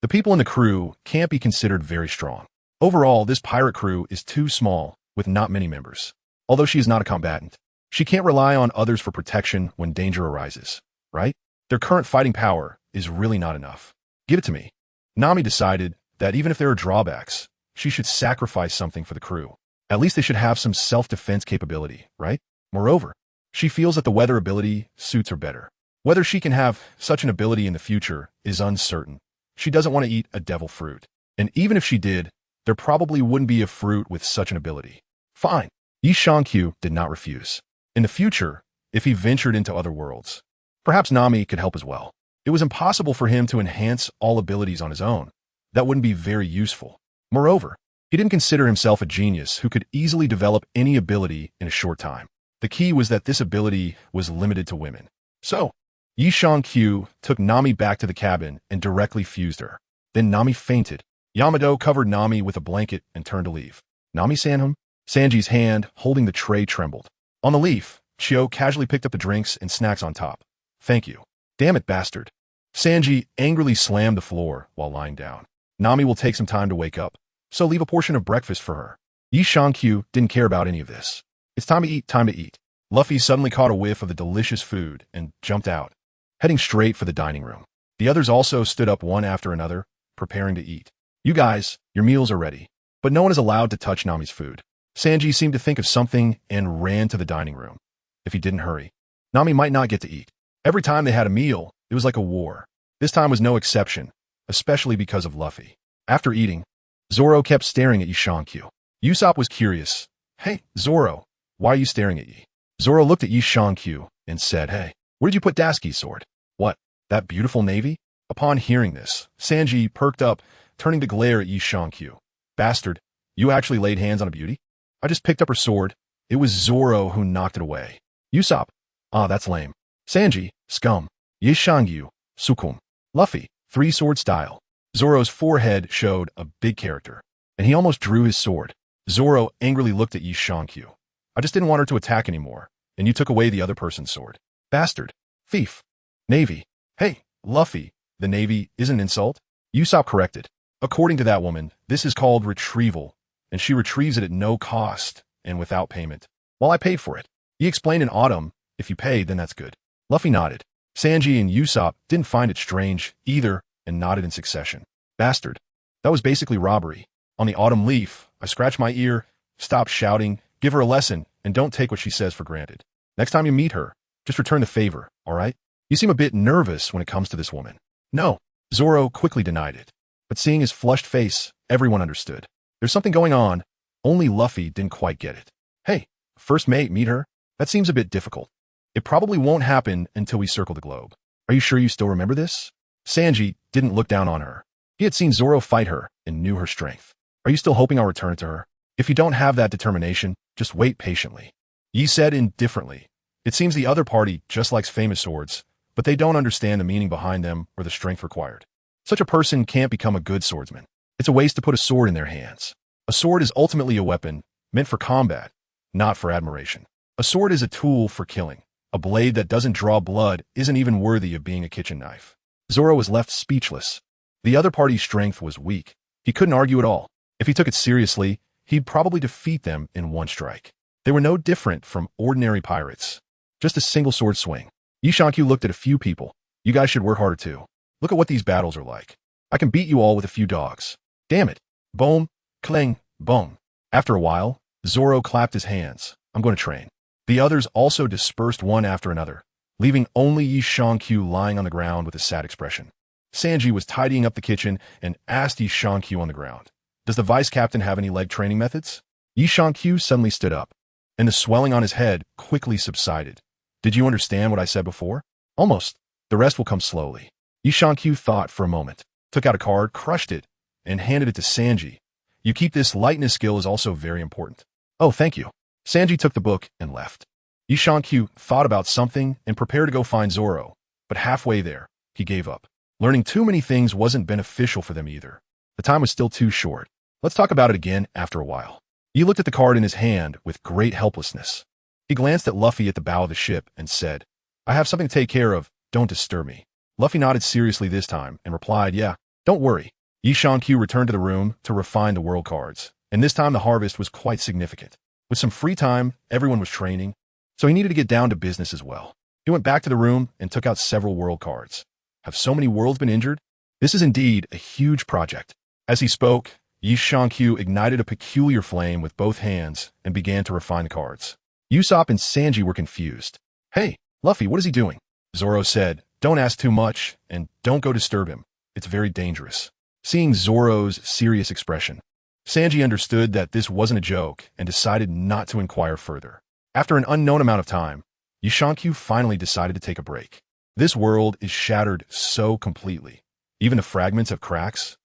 The people in the crew can't be considered very strong. Overall, this pirate crew is too small, with not many members. Although she is not a combatant, she can't rely on others for protection when danger arises, right? Their current fighting power is really not enough. "Give it to me." Nami decided that even if there are drawbacks, she should sacrifice something for the crew. At least they should have some self-defense capability, right? Moreover, she feels that the weather ability suits her better. Whether she can have such an ability in the future is uncertain. She doesn't want to eat a devil fruit. And even if she did, there probably wouldn't be a fruit with such an ability. Fine. Yi Shangqiu did not refuse. In the future, if he ventured into other worlds, perhaps Nami could help as well. It was impossible for him to enhance all abilities on his own. That wouldn't be very useful. Moreover, he didn't consider himself a genius who could easily develop any ability in a short time. The key was that this ability was limited to women. So, Yi Shangqiu took Nami back to the cabin and directly fused her. Then Nami fainted. Yamato covered Nami with a blanket and turned to leave. "Nami-san?" Sanji's hand holding the tray trembled. On the leaf, Chio casually picked up the drinks and snacks on top. "Thank you." "Damn it, bastard." Sanji angrily slammed the floor while lying down. "Nami will take some time to wake up, so leave a portion of breakfast for her." Yi Shangqiu didn't care about any of this. "It's time to eat, time to eat." Luffy suddenly caught a whiff of the delicious food and jumped out, heading straight for the dining room. The others also stood up one after another, preparing to eat. "You guys, your meals are ready." But no one is allowed to touch Nami's food. Sanji seemed to think of something and ran to the dining room. If he didn't hurry, Nami might not get to eat. Every time they had a meal, it was like a war. This time was no exception, especially because of Luffy. After eating, Zoro kept staring at Yi Shangqiu. Usopp was curious. "Hey, Zoro, why are you staring at Yi?" Zoro looked at Yi Shangqiu and said, "Hey, where did you put Daski's sword?" "What, that beautiful navy?" Upon hearing this, Sanji perked up turning to glare at Yi Shang-Q. Bastard, you actually laid hands on a beauty? I just picked up her sword. It was Zoro who knocked it away. Usopp. Ah, that's lame. Sanji. Scum. Yi Shang-Yu. Sukum. Luffy. Three-sword style. Zoro's forehead showed a big character, and he almost drew his sword. Zoro angrily looked at Yi Shang-Q. I just didn't want her to attack anymore, and you took away the other person's sword. Bastard. Thief. Navy. Hey, Luffy, the Navy isn't an insult? Usopp corrected. According to that woman, this is called retrieval, and she retrieves it at no cost and without payment. While I paid for it. He explained in autumn, if you paid, then that's good. Luffy nodded. Sanji and Usopp didn't find it strange either and nodded in succession. Bastard. That was basically robbery. On the autumn leaf, I scratched my ear, stopped shouting, give her a lesson, and don't take what she says for granted. Next time you meet her, just return the favor, all right? You seem a bit nervous when it comes to this woman. No. Zoro quickly denied it. But seeing his flushed face, everyone understood. There's something going on. Only Luffy didn't quite get it. Hey, first mate, meet her? That seems a bit difficult. It probably won't happen until we circle the globe. Are you sure you still remember this? Sanji didn't look down on her. He had seen Zoro fight her and knew her strength. Are you still hoping I'll return it to her? If you don't have that determination, just wait patiently. Yi said indifferently. It seems the other party just likes famous swords, but they don't understand the meaning behind them or the strength required. Such a person can't become a good swordsman. It's a waste to put a sword in their hands. A sword is ultimately a weapon, meant for combat, not for admiration. A sword is a tool for killing. A blade that doesn't draw blood isn't even worthy of being a kitchen knife. Zoro was left speechless. The other party's strength was weak. He couldn't argue at all. If he took it seriously, he'd probably defeat them in one strike. They were no different from ordinary pirates. Just a single sword swing. Yi Shang-Q looked at a few people. You guys should work harder too. Look at what these battles are like. I can beat you all with a few dogs. Damn it. Boom, clang, boom. After a while, Zoro clapped his hands. I'm going to train. The others also dispersed one after another, leaving only Yi Shang-Q lying on the ground with a sad expression. Sanji was tidying up the kitchen and asked Yi Shang-Q on the ground, does the vice captain have any leg training methods? Yi Shang-Q suddenly stood up, and the swelling on his head quickly subsided. Did you understand what I said before? Almost. The rest will come slowly. Yi Shang-Q thought for a moment, took out a card, crushed it, and handed it to Sanji. You keep this lightness skill is also very important. Oh, thank you. Sanji took the book and left. Yi Shang-Q thought about something and prepared to go find Zoro, but halfway there, he gave up. Learning too many things wasn't beneficial for them either. The time was still too short. Let's talk about it again after a while. He looked at the card in his hand with great helplessness. He glanced at Luffy at the bow of the ship and said, I have something to take care of, don't disturb me. Luffy nodded seriously this time and replied, yeah, don't worry. Yi Shang-Q returned to the room to refine the world cards, and this time the harvest was quite significant. With some free time, everyone was training, so he needed to get down to business as well. He went back to the room and took out several world cards. Have so many worlds been injured? This is indeed a huge project. As he spoke, Yi Shang-Q ignited a peculiar flame with both hands and began to refine the cards. Usopp and Sanji were confused. Hey, Luffy, what is he doing? Zoro said, don't ask too much and don't go disturb him. It's very dangerous. Seeing Zoro's serious expression, Sanji understood that this wasn't a joke and decided not to inquire further. After an unknown amount of time, Yi Shang-Q finally decided to take a break. This world is shattered so completely. Even the fragments have cracks.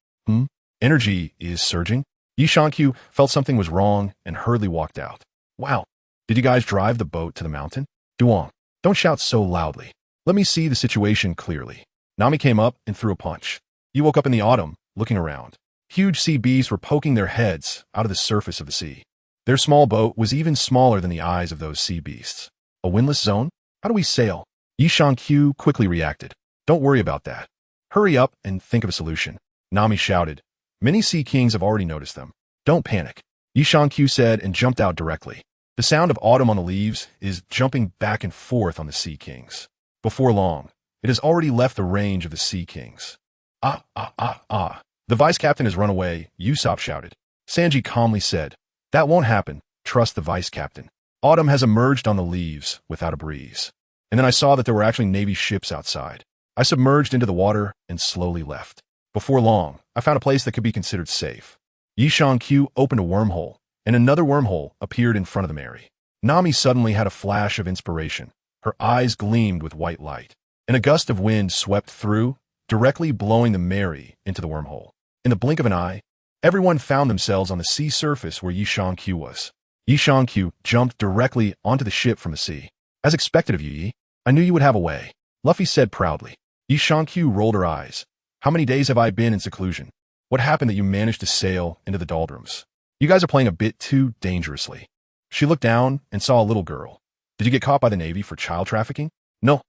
Energy is surging. Yi Shang-Q felt something was wrong and hurriedly walked out. Wow, did you guys drive the boat to the mountain? Duong, don't shout so loudly. Let me see the situation clearly. Nami came up and threw a punch. He woke up in the autumn, looking around. Huge sea beasts were poking their heads out of the surface of the sea. Their small boat was even smaller than the eyes of those sea beasts. A windless zone? How do we sail? Yi Shang-Q quickly reacted. Don't worry about that. Hurry up and think of a solution. Nami shouted. Many sea kings have already noticed them. Don't panic. Yi Shang-Q said and jumped out directly. The sound of autumn on the leaves is jumping back and forth on the sea kings. Before long, it has already left the range of the sea kings. The vice captain has run away, Usopp shouted. Sanji calmly said, that won't happen, trust the vice captain. Autumn has emerged on the leaves without a breeze. And then I saw that there were actually Navy ships outside. I submerged into the water and slowly left. Before long, I found a place that could be considered safe. Yi Shang-Q opened a wormhole, and another wormhole appeared in front of the Mary. Nami suddenly had a flash of inspiration. Her eyes gleamed with white light, and a gust of wind swept through, directly blowing the Mary into the wormhole. In the blink of an eye, everyone found themselves on the sea surface where Yi Q was. Yi Q jumped directly onto the ship from the sea. As expected of you, Yi. I knew you would have a way, Luffy said proudly. Yi Q rolled her eyes. How many days have I been in seclusion? What happened that you managed to sail into the doldrums? You guys are playing a bit too dangerously. She looked down and saw a little girl. Did you get caught by the Navy for child trafficking? No.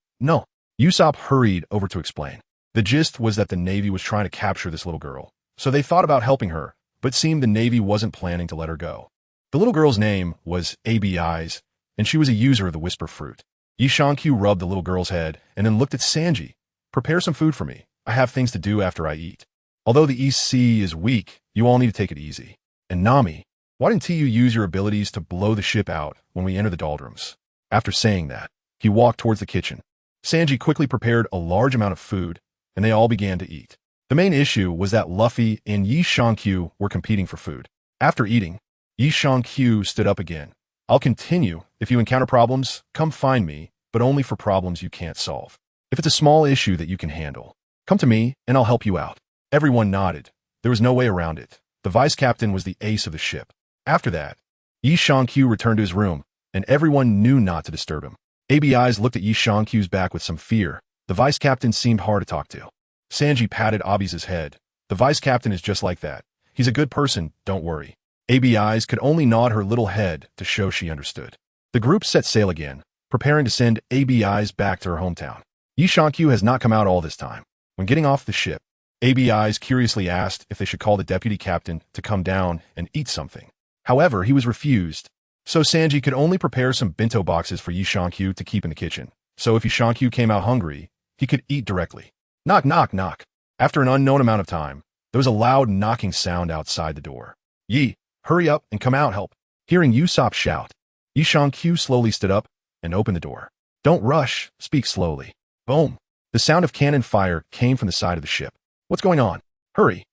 Usopp hurried over to explain. The gist was that the Navy was trying to capture this little girl, so they thought about helping her, but seemed the Navy wasn't planning to let her go. The little girl's name was ABI's, and she was a user of the Whisper Fruit. Yi Q rubbed the little girl's head and then looked at Sanji. Prepare some food for me. I have things to do after I eat. Although the East Sea is weak, you all need to take it easy. And Nami, why didn't you use your abilities to blow the ship out when we enter the doldrums? After saying that, he walked towards the kitchen. Sanji quickly prepared a large amount of food, and they all began to eat. The main issue was that Luffy and Yi Q were competing for food. After eating, Yi Q stood up again. I'll continue. If you encounter problems, come find me, but only for problems you can't solve. If it's a small issue that you can handle, come to me and I'll help you out. Everyone nodded. There was no way around it. The vice captain was the ace of the ship. After that, Yi Q returned to his room, and everyone knew not to disturb him. ABI's looked at Yi Q's back with some fear. The vice captain seemed hard to talk to. Sanji patted Abi's head. The vice captain is just like that. He's a good person, don't worry. ABI's could only nod her little head to show she understood. The group set sail again, preparing to send ABI's back to her hometown. Yi Q has not come out all this time. When getting off the ship, ABI's curiously asked if they should call the deputy captain to come down and eat something. However, he was refused. So Sanji could only prepare some bento boxes for Yi Q to keep in the kitchen. So if Yi Q came out hungry, he could eat directly. Knock, knock, knock. After an unknown amount of time, there was a loud knocking sound outside the door. Yi, hurry up and come out, help. Hearing Usopp shout, Yi Q slowly stood up and opened the door. Don't rush, speak slowly. Boom. The sound of cannon fire came from the side of the ship. What's going on? Hurry,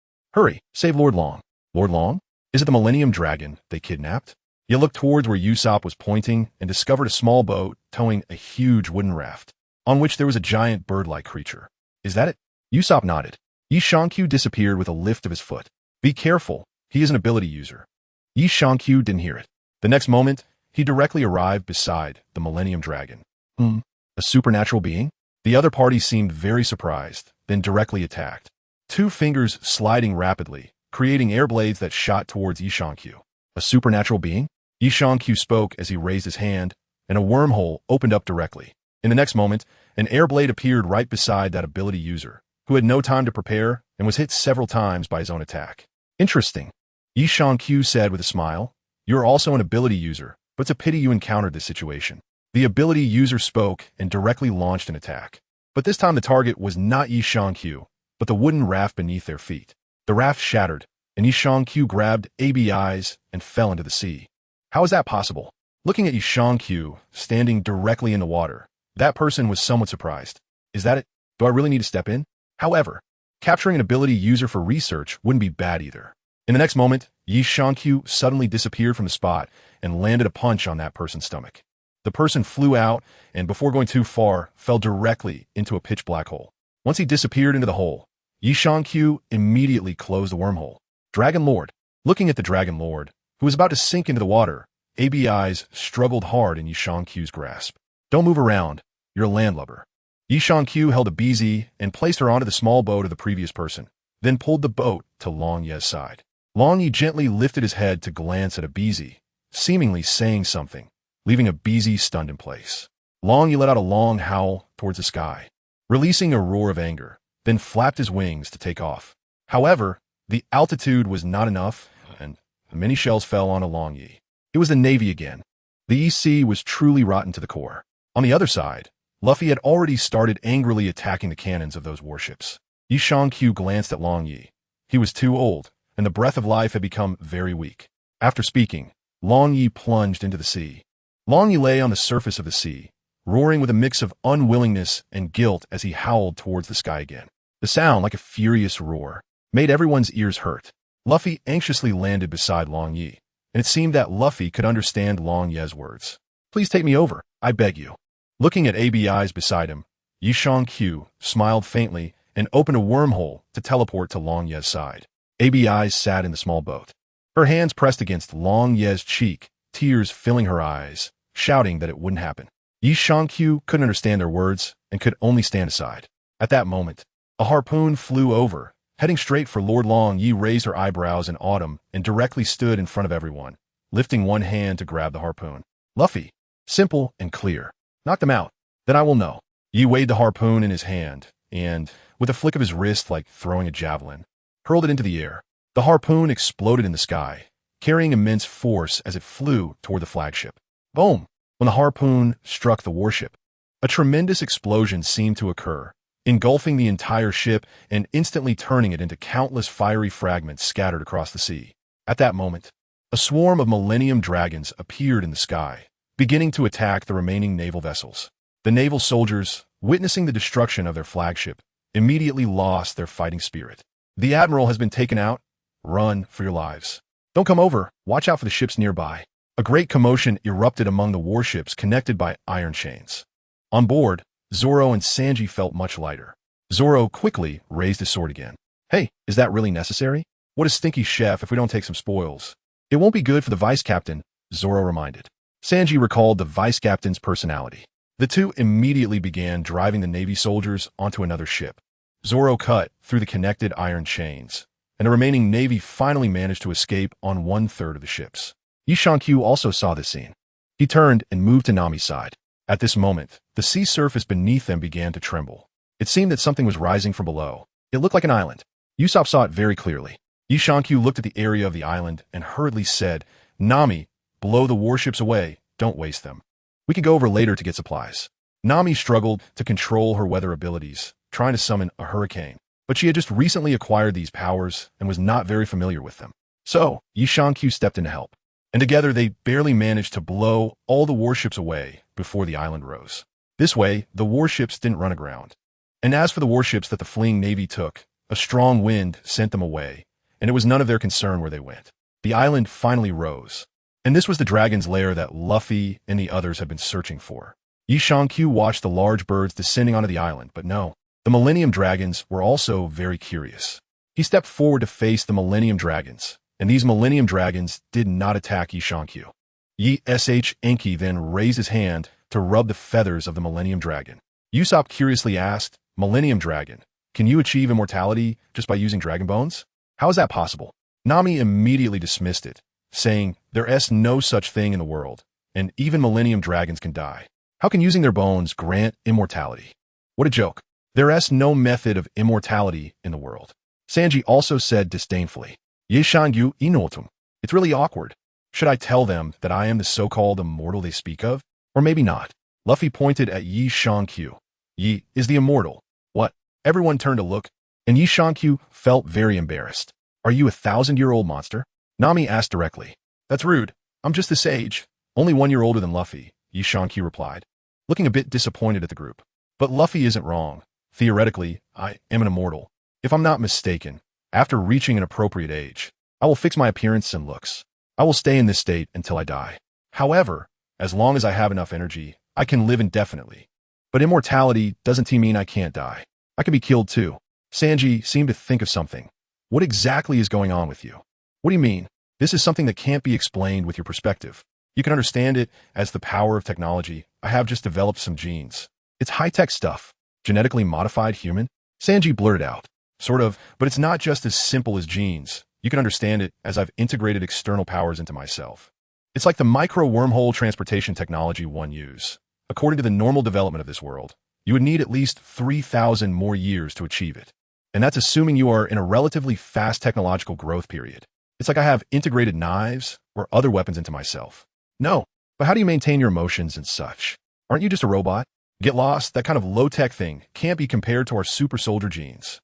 save Lord Long. Lord Long? Is it the Millennium Dragon they kidnapped? You looked towards where Usopp was pointing and discovered a small boat towing a huge wooden raft, on which there was a giant bird-like creature. Is that it? Usopp nodded. Yi Q disappeared with a lift of his foot. Be careful, he is an ability user. Yi Q didn't hear it. The next moment, he directly arrived beside the Millennium Dragon. A supernatural being? The other party seemed very surprised, then directly attacked. Two fingers sliding rapidly, creating air blades that shot towards Yi Q. A supernatural being? Yi Q spoke as he raised his hand, and a wormhole opened up directly. In the next moment, an air blade appeared right beside that ability user, who had no time to prepare and was hit several times by his own attack. Interesting, Yi Q said with a smile. You're also an ability user, but it's a pity you encountered this situation. The ability user spoke and directly launched an attack. But this time the target was not Yi Q, but the wooden raft beneath their feet. The raft shattered, and Yi Q grabbed ABI's and fell into the sea. How is that possible? Looking at Yi Q, standing directly in the water, that person was somewhat surprised. Is that it? Do I really need to step in? However, capturing an ability user for research wouldn't be bad either. In the next moment, Yi Q suddenly disappeared from the spot and landed a punch on that person's stomach. The person flew out and, before going too far, fell directly into a pitch black hole. Once he disappeared into the hole, Yi Q immediately closed the wormhole. Dragon Lord. Looking at the Dragon Lord, who was about to sink into the water, ABI's struggled hard in Yi Q's grasp. Don't move around. You're a landlubber. Yi Q held a BZ and placed her onto the small boat of the previous person, then pulled the boat to Long Ye's side. Long Ye gently lifted his head to glance at a BZ, seemingly saying something, leaving a BZ stunned in place. Long Ye let out a long howl towards the sky, releasing a roar of anger, then flapped his wings to take off. However, the altitude was not enough, and many shells fell on Long Ye. It was the Navy again. The EC was truly rotten to the core. On the other side, Luffy had already started angrily attacking the cannons of those warships. Yi Q glanced at Long Ye. He was too old, and the breath of life had become very weak. After speaking, Long Ye plunged into the sea. Long Ye lay on the surface of the sea, roaring with a mix of unwillingness and guilt as he howled towards the sky again. The sound, like a furious roar, made everyone's ears hurt. Luffy anxiously landed beside Long Ye, and it seemed that Luffy could understand Long Ye's words. Please take me over, I beg you. Looking at ABI's beside him, Yi Q smiled faintly and opened a wormhole to teleport to Long Ye's side. ABI sat in the small boat. Her hands pressed against Long Ye's cheek, tears filling her eyes, shouting that it wouldn't happen. Yi Shankyu couldn't understand their words and could only stand aside. At that moment, a harpoon flew over. Heading straight for Lord Long, Yi raised her eyebrows in autumn and directly stood in front of everyone, lifting one hand to grab the harpoon. Luffy. Simple and clear. Knock them out. Then I will know. Yi weighed the harpoon in his hand and, with a flick of his wrist like throwing a javelin, hurled it into the air. The harpoon exploded in the sky, carrying immense force as it flew toward the flagship. Boom! When the harpoon struck the warship, a tremendous explosion seemed to occur, engulfing the entire ship and instantly turning it into countless fiery fragments scattered across the sea. At that moment, a swarm of Millennium Dragons appeared in the sky, beginning to attack the remaining naval vessels. The naval soldiers, witnessing the destruction of their flagship, immediately lost their fighting spirit. The admiral has been taken out. Run for your lives. Don't come over. Watch out for the ships nearby. A great commotion erupted among the warships connected by iron chains. On board, Zoro and Sanji felt much lighter. Zoro quickly raised his sword again. Hey, is that really necessary? What a stinky chef if we don't take some spoils. It won't be good for the vice captain, Zoro reminded. Sanji recalled the vice captain's personality. The two immediately began driving the Navy soldiers onto another ship. Zoro cut through the connected iron chains, and the remaining Navy finally managed to escape on 1/3 of the ships. Yi Shankyu also saw this scene. He turned and moved to Nami's side. At this moment, the sea surface beneath them began to tremble. It seemed that something was rising from below. It looked like an island. Usopp saw it very clearly. Yi Shankyu looked at the area of the island and hurriedly said, Nami, blow the warships away. Don't waste them. We can go over later to get supplies. Nami struggled to control her weather abilities, trying to summon a hurricane. But she had just recently acquired these powers and was not very familiar with them. So, Yi Shankyu stepped in to help. And together they barely managed to blow all the warships away before the island rose. This way, the warships didn't run aground. And as for the warships that the fleeing navy took, a strong wind sent them away, and it was none of their concern where they went. The island finally rose. And this was the dragon's lair that Luffy and the others had been searching for. Yi Shankyu watched the large birds descending onto the island, but no. The Millennium Dragons were also very curious. He stepped forward to face the Millennium Dragons, and these Millennium Dragons did not attack Yi Shankyu. Yi Sh Enki then raised his hand to rub the feathers of the Millennium Dragon. Usopp curiously asked, Millennium Dragon, can you achieve immortality just by using dragon bones? How is that possible? Nami immediately dismissed it, saying, there's no such thing in the world, and even Millennium Dragons can die. How can using their bones grant immortality? What a joke. There's no method of immortality in the world. Sanji also said disdainfully, Ye Shanyu Inotum. It's really awkward. Should I tell them that I am the so-called immortal they speak of? Or maybe not. Luffy pointed at Yi Shankyu. Yi is the immortal. What? Everyone turned to look, and Yi Shankyu felt very embarrassed. Are you a 1,000-year-old monster? Nami asked directly. That's rude. I'm just this age. Only 1 year older than Luffy, Yi Shankyu replied, looking a bit disappointed at the group. But Luffy isn't wrong. Theoretically, I am an immortal. If I'm not mistaken, after reaching an appropriate age, I will fix my appearance and looks. I will stay in this state until I die. However, as long as I have enough energy, I can live indefinitely. But immortality doesn't mean I can't die. I can be killed too. Sanji seemed to think of something. What exactly is going on with you? What do you mean? This is something that can't be explained with your perspective. You can understand it as the power of technology. I have just developed some genes. It's high-tech stuff. Genetically modified human? Sanji blurted out. Sort of, but it's not just as simple as genes. You can understand it as I've integrated external powers into myself. It's like the micro-wormhole transportation technology one use. According to the normal development of this world, you would need at least 3,000 more years to achieve it. And that's assuming you are in a relatively fast technological growth period. It's like I have integrated knives or other weapons into myself. No, but how do you maintain your emotions and such? Aren't you just a robot? Get lost, that kind of low-tech thing can't be compared to our super soldier genes.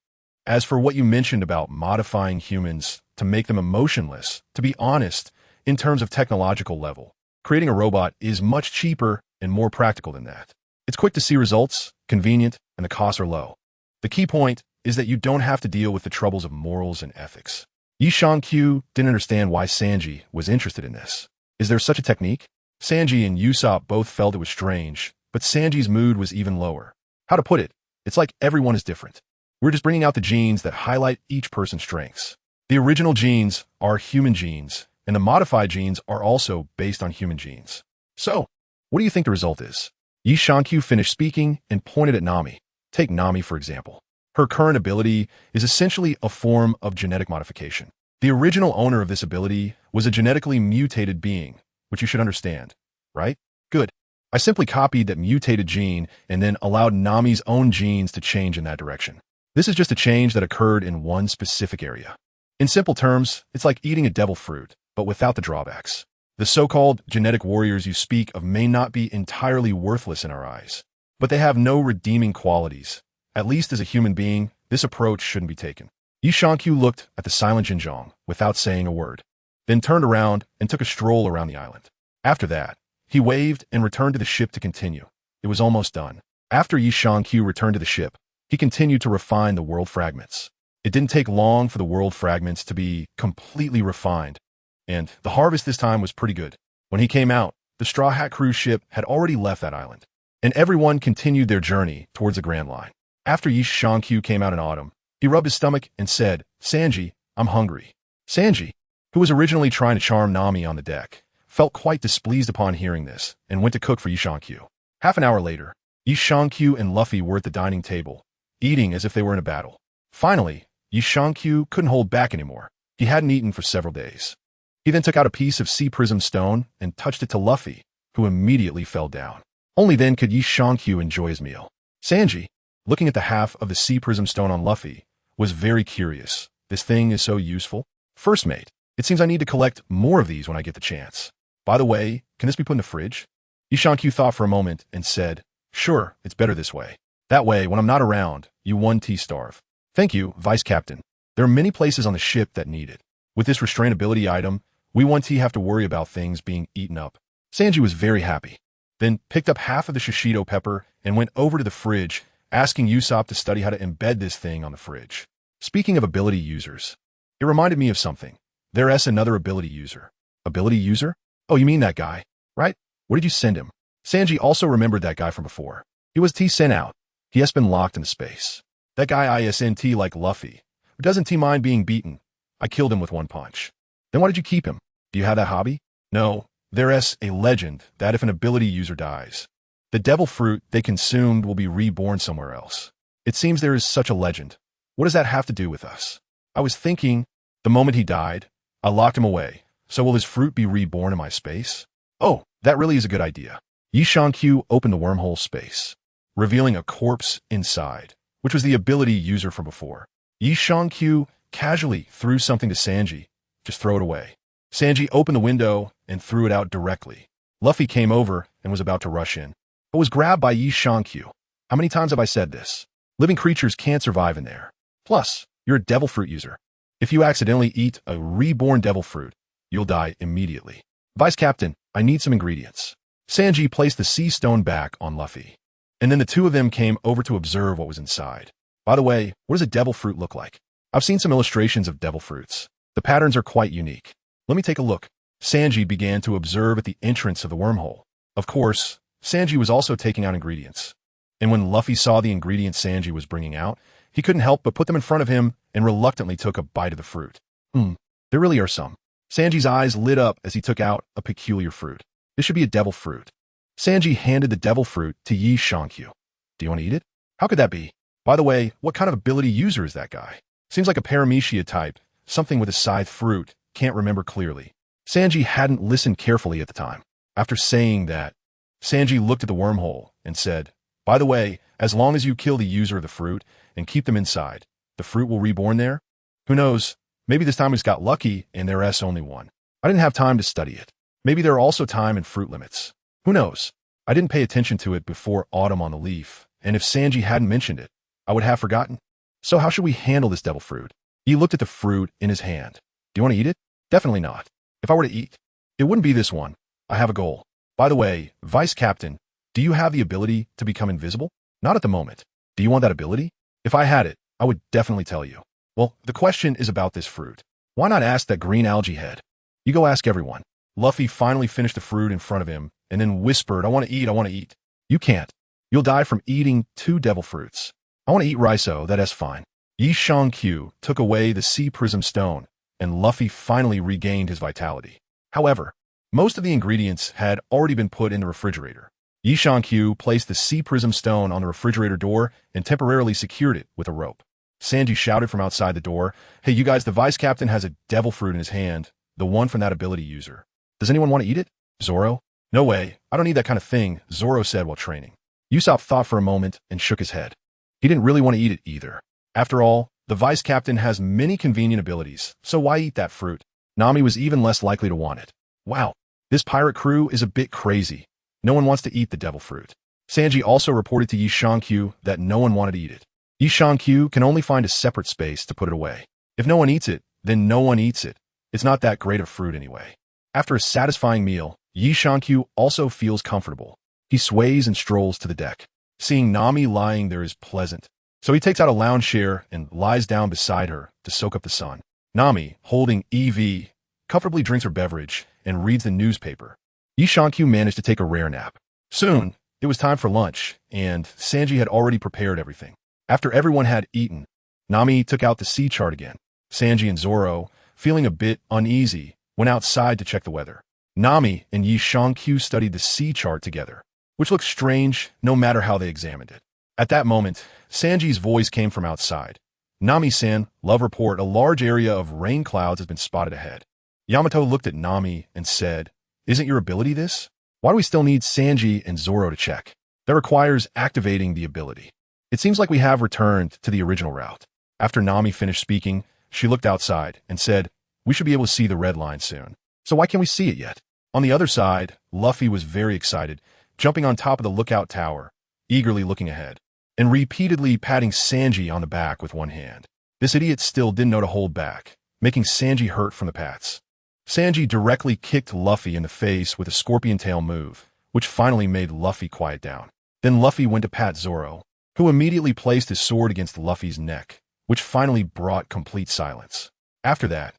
As for what you mentioned about modifying humans to make them emotionless, to be honest, in terms of technological level, creating a robot is much cheaper and more practical than that. It's quick to see results, convenient, and the costs are low. The key point is that you don't have to deal with the troubles of morals and ethics. Yi Shankyu didn't understand why Sanji was interested in this. Is there such a technique? Sanji and Usopp both felt it was strange, but Sanji's mood was even lower. How to put it? It's like everyone is different. We're just bringing out the genes that highlight each person's strengths. The original genes are human genes, and the modified genes are also based on human genes. So, what do you think the result is? Yi Shankyu finished speaking and pointed at Nami. Take Nami, for example. Her current ability is essentially a form of genetic modification. The original owner of this ability was a genetically mutated being, which you should understand, right? Good. I simply copied that mutated gene and then allowed Nami's own genes to change in that direction. This is just a change that occurred in one specific area. In simple terms, it's like eating a devil fruit, but without the drawbacks. The so-called genetic warriors you speak of may not be entirely worthless in our eyes, but they have no redeeming qualities. At least as a human being, this approach shouldn't be taken. Yi Shankyu looked at the silent Jinzhong without saying a word, then turned around and took a stroll around the island. After that, he waved and returned to the ship to continue. It was almost done. After Yi Shankyu returned to the ship, he continued to refine the world fragments. It didn't take long for the world fragments to be completely refined, and the harvest this time was pretty good. When he came out, the Straw Hat cruise ship had already left that island, and everyone continued their journey towards the Grand Line. After Yi Shankyu came out in autumn, he rubbed his stomach and said, "Sanji, I'm hungry." Sanji, who was originally trying to charm Nami on the deck, felt quite displeased upon hearing this and went to cook for Yi Shankyu. Half an hour later, Yi Shankyu and Luffy were at the dining table, eating as if they were in a battle. Finally, Yi Shankyu couldn't hold back anymore. He hadn't eaten for several days. He then took out a piece of sea prism stone and touched it to Luffy, who immediately fell down. Only then could Yi Shankyu enjoy his meal. Sanji, looking at the half of the sea prism stone on Luffy, was very curious. This thing is so useful. First mate, it seems I need to collect more of these when I get the chance. By the way, can this be put in the fridge? Yi Shankyu thought for a moment and said, "Sure, it's better this way. That way, when I'm not around, you 1T starve." "Thank you, Vice Captain. There are many places on the ship that need it. With this restrainability item, we 1T have to worry about things being eaten up." Sanji was very happy, then picked up half of the shishito pepper and went over to the fridge, asking Usopp to study how to embed this thing on the fridge. Speaking of ability users, it reminded me of something. There's another ability user. Ability user? Oh, you mean that guy, right? Where did you send him? Sanji also remembered that guy from before. He was T sent out. He has been locked into space. That guy ISNT like Luffy. Doesn't T mind being beaten? I killed him with one punch. Then why did you keep him? Do you have that hobby? No, there's a legend that if an ability user dies, the devil fruit they consumed will be reborn somewhere else. It seems there is such a legend. What does that have to do with us? I was thinking, the moment he died, I locked him away. So will his fruit be reborn in my space? Oh, that really is a good idea. Yi Shankyu opened the wormhole space, revealing a corpse inside, which was the ability user from before. Yi Shankyu casually threw something to Sanji. Just throw it away. Sanji opened the window and threw it out directly. Luffy came over and was about to rush in, but was grabbed by Yi Shankyu. How many times have I said this? Living creatures can't survive in there. Plus, you're a devil fruit user. If you accidentally eat a reborn devil fruit, you'll die immediately. Vice Captain, I need some ingredients. Sanji placed the sea stone back on Luffy, and then the two of them came over to observe what was inside. By the way, what does a devil fruit look like? I've seen some illustrations of devil fruits. The patterns are quite unique. Let me take a look. Sanji began to observe at the entrance of the wormhole. Of course, Sanji was also taking out ingredients. And when Luffy saw the ingredients Sanji was bringing out, he couldn't help but put them in front of him and reluctantly took a bite of the fruit. There really are some. Sanji's eyes lit up as he took out a peculiar fruit. This should be a devil fruit. Sanji handed the devil fruit to Yi Shankyu. Do you want to eat it? How could that be? By the way, what kind of ability user is that guy? Seems like a Paramecia type, something with a scythe fruit, can't remember clearly. Sanji hadn't listened carefully at the time. After saying that, Sanji looked at the wormhole and said, "By the way, as long as you kill the user of the fruit and keep them inside, the fruit will reborn there? Who knows? Maybe this time we just got lucky and there's only one. I didn't have time to study it. Maybe there are also time and fruit limits. Who knows? I didn't pay attention to it before autumn on the leaf, and if Sanji hadn't mentioned it, I would have forgotten. So how should we handle this devil fruit?" He looked at the fruit in his hand. "Do you want to eat it?" "Definitely not. If I were to eat, it wouldn't be this one. I have a goal. By the way, Vice Captain, do you have the ability to become invisible?" "Not at the moment. Do you want that ability?" "If I had it, I would definitely tell you." "Well, the question is about this fruit. Why not ask that green algae head?" "You go ask everyone." Luffy finally finished the fruit in front of him and then whispered, I want to eat. "You can't. You'll die from eating 2 devil fruits." "I want to eat Raiso, that's fine." Yi Shankyu took away the sea prism stone and Luffy finally regained his vitality. However, most of the ingredients had already been put in the refrigerator. Yishankyu placed the sea prism stone on the refrigerator door and temporarily secured it with a rope. Sanji shouted from outside the door, "Hey, you guys, the vice captain has a devil fruit in his hand, the one from that ability user. Does anyone want to eat it?" Zoro? "No way, I don't need that kind of thing," Zoro said while training. Usopp thought for a moment and shook his head. He didn't really want to eat it either. After all, the vice captain has many convenient abilities, so why eat that fruit? Nami was even less likely to want it. Wow, this pirate crew is a bit crazy. No one wants to eat the devil fruit. Sanji also reported to Yishankyu that no one wanted to eat it. Yishankyu can only find a separate space to put it away. If no one eats it, then no one eats it. It's not that great of fruit anyway. After a satisfying meal, Yishankyu also feels comfortable. He sways and strolls to the deck. Seeing Nami lying there is pleasant. So he takes out a lounge chair and lies down beside her to soak up the sun. Nami, holding EV, comfortably drinks her beverage and reads the newspaper. Yishankyu managed to take a rare nap. Soon, it was time for lunch, and Sanji had already prepared everything. After everyone had eaten, Nami took out the sea chart again. Sanji and Zoro, feeling a bit uneasy, went outside to check the weather. Nami and Yishankyu studied the sea chart together, which looked strange no matter how they examined it. At that moment, Sanji's voice came from outside. "Nami-san, love report, a large area of rain clouds has been spotted ahead." Yamato looked at Nami and said, "Isn't your ability this? Why do we still need Sanji and Zoro to check? That requires activating the ability. It seems like we have returned to the original route." After Nami finished speaking, she looked outside and said, "We should be able to see the red line soon. So why can't we see it yet?" On the other side, Luffy was very excited, jumping on top of the lookout tower, eagerly looking ahead, and repeatedly patting Sanji on the back with one hand. This idiot still didn't know to hold back, making Sanji hurt from the pats. Sanji directly kicked Luffy in the face with a scorpion tail move, which finally made Luffy quiet down. Then Luffy went to pat Zoro, who immediately placed his sword against Luffy's neck, which finally brought complete silence. After that,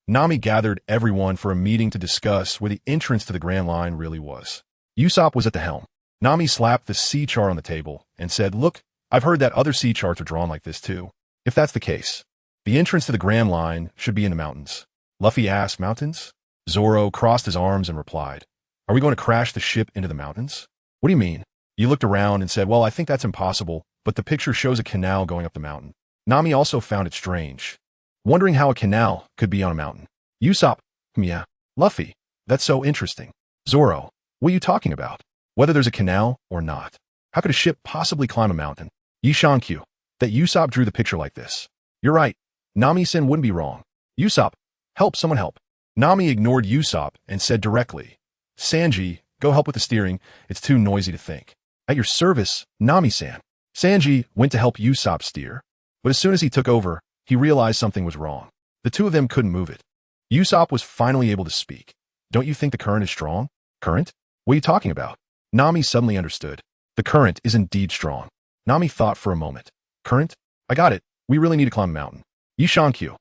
Nami gathered everyone for a meeting to discuss where the entrance to the Grand Line really was. Usopp was at the helm. Nami slapped the sea chart on the table and said, "Look, I've heard that other sea charts are drawn like this too. If that's the case, the entrance to the Grand Line should be in the mountains." Luffy asked, "Mountains?" Zoro crossed his arms and replied, "Are we going to crash the ship into the mountains?" "What do you mean?" He looked around and said, "Well, I think that's impossible, but the picture shows a canal going up the mountain." Nami also found it strange, wondering how a canal could be on a mountain. Usopp, "Yeah. Luffy, that's so interesting." Zoro, "What are you talking about? Whether there's a canal or not. How could a ship possibly climb a mountain?" Yishankyu, "That Usopp drew the picture like this." "You're right. Nami-san wouldn't be wrong." Usopp, "Help, someone help." Nami ignored Usopp and said directly, "Sanji, go help with the steering. It's too noisy to think." "At your service, Nami-san." Sanji went to help Usopp steer, but as soon as he took over, he realized something was wrong. The two of them couldn't move it. Usopp was finally able to speak. "Don't you think the current is strong?" "Current? What are you talking about?" Nami suddenly understood. The current is indeed strong. Nami thought for a moment. "Current? I got it. We really need to climb a mountain." Yishankyu,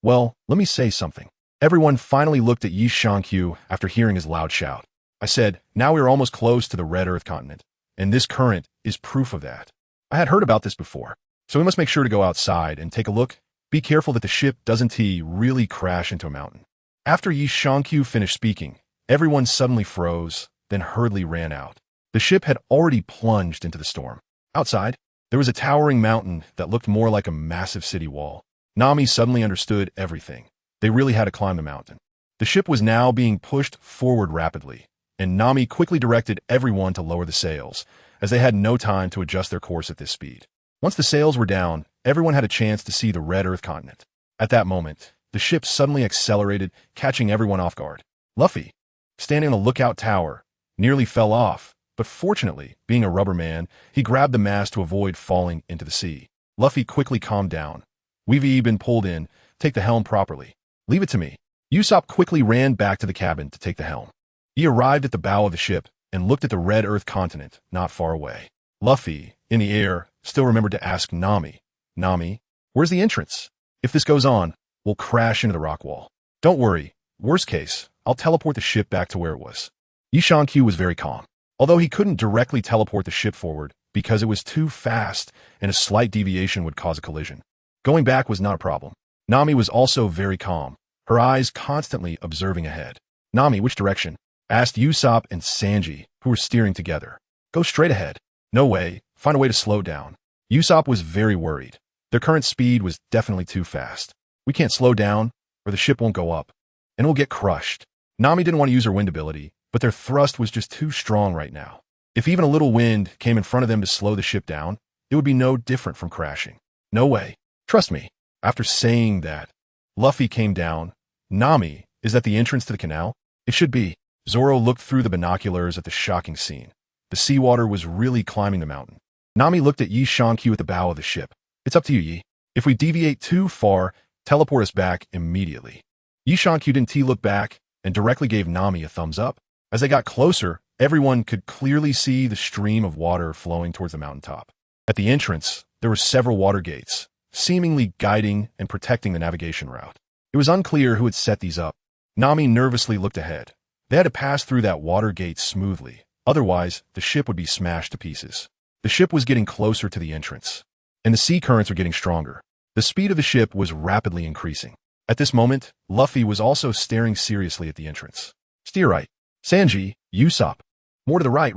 "Well, let me say something." Everyone finally looked at Yishankyu after hearing his loud shout. "I said, now we are almost close to the Red Earth continent, and this current is proof of that. I had heard about this before, so we must make sure to go outside and take a look. Be careful that the ship doesn't really crash into a mountain." After Yishankyu finished speaking, everyone suddenly froze, then hurriedly ran out. The ship had already plunged into the storm. Outside, there was a towering mountain that looked more like a massive city wall. Nami suddenly understood everything. They really had to climb the mountain. The ship was now being pushed forward rapidly, and Nami quickly directed everyone to lower the sails, as they had no time to adjust their course at this speed. Once the sails were down, everyone had a chance to see the Red Earth continent. At that moment, the ship suddenly accelerated, catching everyone off guard. Luffy, standing on the lookout tower, nearly fell off, but fortunately, being a rubber man, he grabbed the mast to avoid falling into the sea. Luffy quickly calmed down. "We've been pulled in. Take the helm properly." "Leave it to me." Usopp quickly ran back to the cabin to take the helm. He arrived at the bow of the ship and looked at the Red Earth continent not far away. Luffy, in the air, still remembered to ask Nami, "Nami, where's the entrance? If this goes on, we'll crash into the rock wall." "Don't worry. Worst case, I'll teleport the ship back to where it was." Yishankyu was very calm. Although he couldn't directly teleport the ship forward because it was too fast and a slight deviation would cause a collision. Going back was not a problem. Nami was also very calm, her eyes constantly observing ahead. Nami, which direction? Asked Usopp and Sanji, who were steering together. Go straight ahead. No way. Find a way to slow down. Usopp was very worried. Their current speed was definitely too fast. We can't slow down, or the ship won't go up, and we'll get crushed. Nami didn't want to use her wind ability, but their thrust was just too strong right now. If even a little wind came in front of them to slow the ship down, it would be no different from crashing. No way. Trust me. After saying that, Luffy came down. Nami, is that the entrance to the canal? It should be. Zoro looked through the binoculars at the shocking scene. The seawater was really climbing the mountain. Nami looked at Yi Shankyu at the bow of the ship. It's up to you, Yi. If we deviate too far, teleport us back immediately. Yi Shankyu didn't look back and directly gave Nami a thumbs up. As they got closer, everyone could clearly see the stream of water flowing towards the mountaintop. At the entrance, there were several water gates, seemingly guiding and protecting the navigation route. It was unclear who had set these up. Nami nervously looked ahead. They had to pass through that water gate smoothly, otherwise the ship would be smashed to pieces. The ship was getting closer to the entrance, and the sea currents were getting stronger. The speed of the ship was rapidly increasing. At this moment, Luffy was also staring seriously at the entrance. Steer right. Sanji, Usopp. More to the right.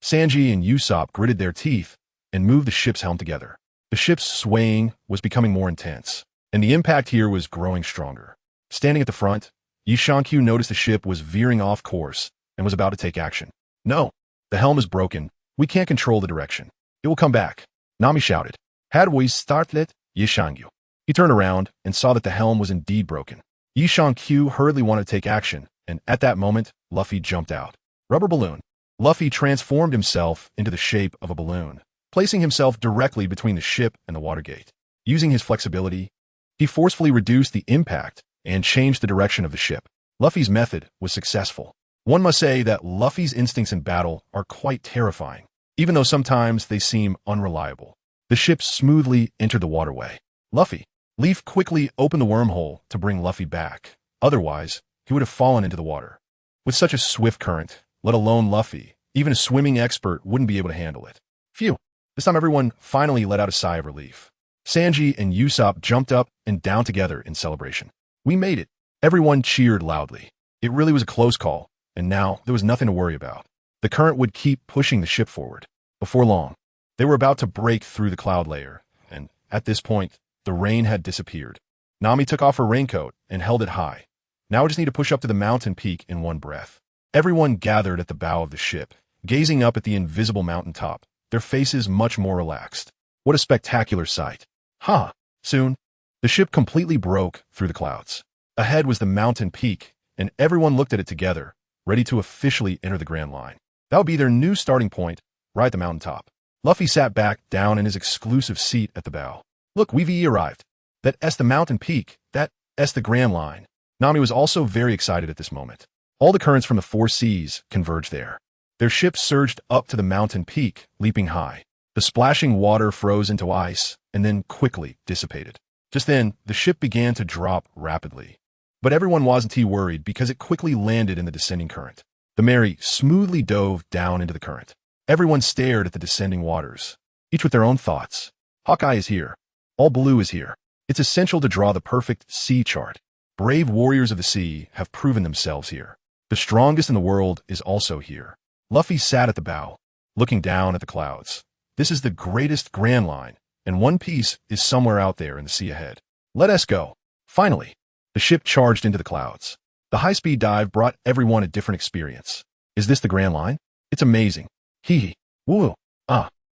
Sanji and Usopp gritted their teeth and moved the ship's helm together. The ship's swaying was becoming more intense, and the impact here was growing stronger. Standing at the front, Yi Shankyu noticed the ship was veering off course and was about to take action. No, the helm is broken. We can't control the direction. It will come back. Nami shouted. Had we started, Yi Shankyu? He turned around and saw that the helm was indeed broken. Yi Shankyu hurriedly wanted to take action, and at that moment, Luffy jumped out. Rubber balloon. Luffy transformed himself into the shape of a balloon, placing himself directly between the ship and the water gate. Using his flexibility, he forcefully reduced the impact and changed the direction of the ship. Luffy's method was successful. One must say that Luffy's instincts in battle are quite terrifying, even though sometimes they seem unreliable. The ship smoothly entered the waterway. Luffy. Leaf quickly opened the wormhole to bring Luffy back. Otherwise, he would have fallen into the water. With such a swift current, let alone Luffy, even a swimming expert wouldn't be able to handle it. Phew. This time everyone finally let out a sigh of relief. Sanji and Usopp jumped up and down together in celebration. We made it. Everyone cheered loudly. It really was a close call, and now there was nothing to worry about. The current would keep pushing the ship forward. Before long, they were about to break through the cloud layer, and at this point, the rain had disappeared. Nami took off her raincoat and held it high. Now we just need to push up to the mountain peak in one breath. Everyone gathered at the bow of the ship, gazing up at the invisible mountaintop, their faces much more relaxed. What a spectacular sight. Soon, the ship completely broke through the clouds. Ahead was the mountain peak, and everyone looked at it together, ready to officially enter the Grand Line. That would be their new starting point, right at the mountaintop. Luffy sat back down in his exclusive seat at the bow. Look, Vivy arrived. That's the mountain peak. That's the Grand Line. Nami was also very excited at this moment. All the currents from the four seas converged there. Their ship surged up to the mountain peak, leaping high. The splashing water froze into ice and then quickly dissipated. Just then, the ship began to drop rapidly. But everyone wasn't too worried because it quickly landed in the descending current. The Mary smoothly dove down into the current. Everyone stared at the descending waters, each with their own thoughts. Hawkeye is here. All blue is here. It's essential to draw the perfect sea chart. Brave warriors of the sea have proven themselves here. The strongest in the world is also here. Luffy sat at the bow, looking down at the clouds. This is the greatest Grand Line, and One Piece is somewhere out there in the sea ahead. Let us go. Finally, the ship charged into the clouds. The high-speed dive brought everyone a different experience. Is this the Grand Line? It's amazing. Hee. Woo.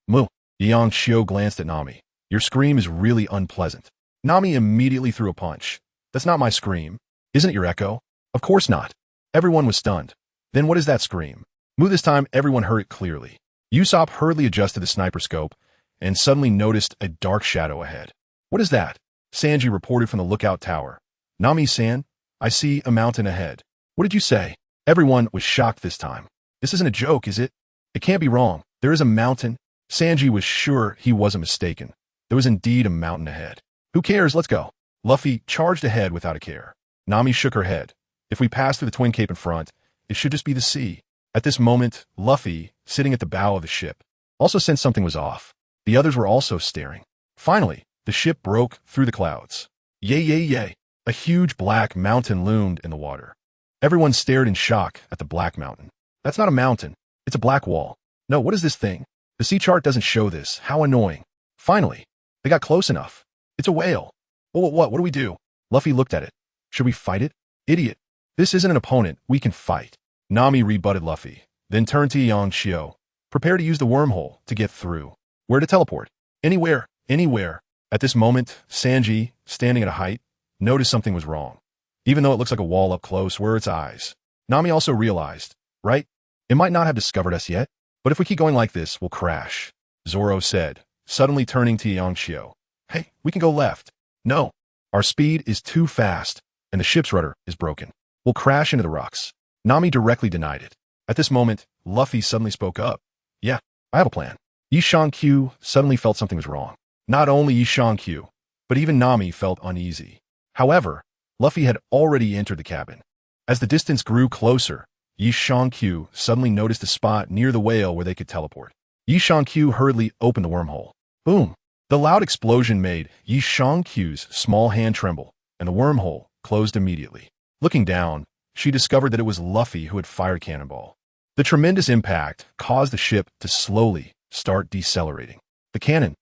Moo. Yang Shio glanced at Nami. Your scream is really unpleasant. Nami immediately threw a punch. That's not my scream. Isn't it your echo? Of course not. Everyone was stunned. Then what is that scream? Moo, this time everyone heard it clearly. Usopp hurriedly adjusted the sniper scope and suddenly noticed a dark shadow ahead. What is that? Sanji reported from the lookout tower. Nami-san, I see a mountain ahead. What did you say? Everyone was shocked this time. This isn't a joke, is it? It can't be wrong. There is a mountain. Sanji was sure he wasn't mistaken. There was indeed a mountain ahead. Who cares? Let's go. Luffy charged ahead without a care. Nami shook her head. If we pass through the Twin Cape in front, it should just be the sea. At this moment, Luffy, sitting at the bow of the ship, also sensed something was off. The others were also staring. Finally, the ship broke through the clouds. Yay, yay, yay. A huge black mountain loomed in the water. Everyone stared in shock at the black mountain. That's not a mountain. It's a black wall. No, what is this thing? The sea chart doesn't show this. How annoying. Finally, they got close enough. It's a whale. What do we do? Luffy looked at it. Should we fight it? Idiot. This isn't an opponent. We can fight. Nami rebutted Luffy, then turned to Yangshio. Prepare to use the wormhole to get through. Where to teleport? Anywhere. Anywhere. At this moment, Sanji, standing at a height, noticed something was wrong. Even though it looks like a wall up close were its eyes. Nami also realized, right? It might not have discovered us yet, but if we keep going like this, we'll crash. Zoro said, suddenly turning to Yangshio. Hey, we can go left. No. Our speed is too fast, and the ship's rudder is broken. We'll crash into the rocks. Nami directly denied it. At this moment, Luffy suddenly spoke up. Yeah, I have a plan. Q suddenly felt something was wrong. Not only Q, but even Nami felt uneasy. However, Luffy had already entered the cabin. As the distance grew closer, Q suddenly noticed a spot near the whale where they could teleport. Q hurriedly opened the wormhole. Boom! The loud explosion made Q's small hand tremble, and the wormhole closed immediately. Looking down, she discovered that it was Luffy who had fired Cannonball. The tremendous impact caused the ship to slowly start decelerating. The cannon.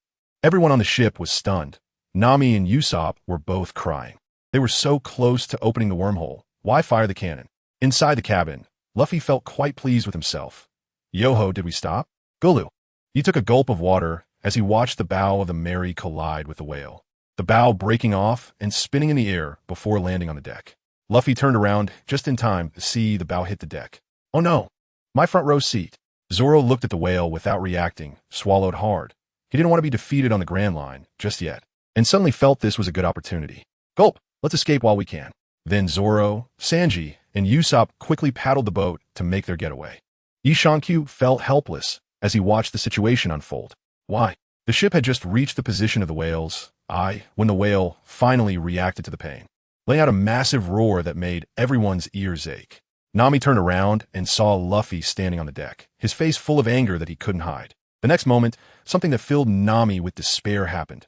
Everyone on the ship was stunned. Nami and Usopp were both crying. They were so close to opening the wormhole. Why fire the cannon? Inside the cabin, Luffy felt quite pleased with himself. Yo-ho, did we stop? Gulu. He took a gulp of water as he watched the bow of the Mary collide with the whale. The bow breaking off and spinning in the air before landing on the deck. Luffy turned around just in time to see the bow hit the deck. Oh no! My front row seat. Zoro looked at the whale without reacting, swallowed hard. He didn't want to be defeated on the Grand Line just yet, and suddenly felt this was a good opportunity. Gulp! Let's escape while we can. Then Zoro, Sanji, and Usopp quickly paddled the boat to make their getaway. Q felt helpless as he watched the situation unfold. Why? The ship had just reached the position of the whale's eye when the whale finally reacted to the pain, letting out a massive roar that made everyone's ears ache. Nami turned around and saw Luffy standing on the deck, his face full of anger that he couldn't hide. The next moment, something that filled Nami with despair happened.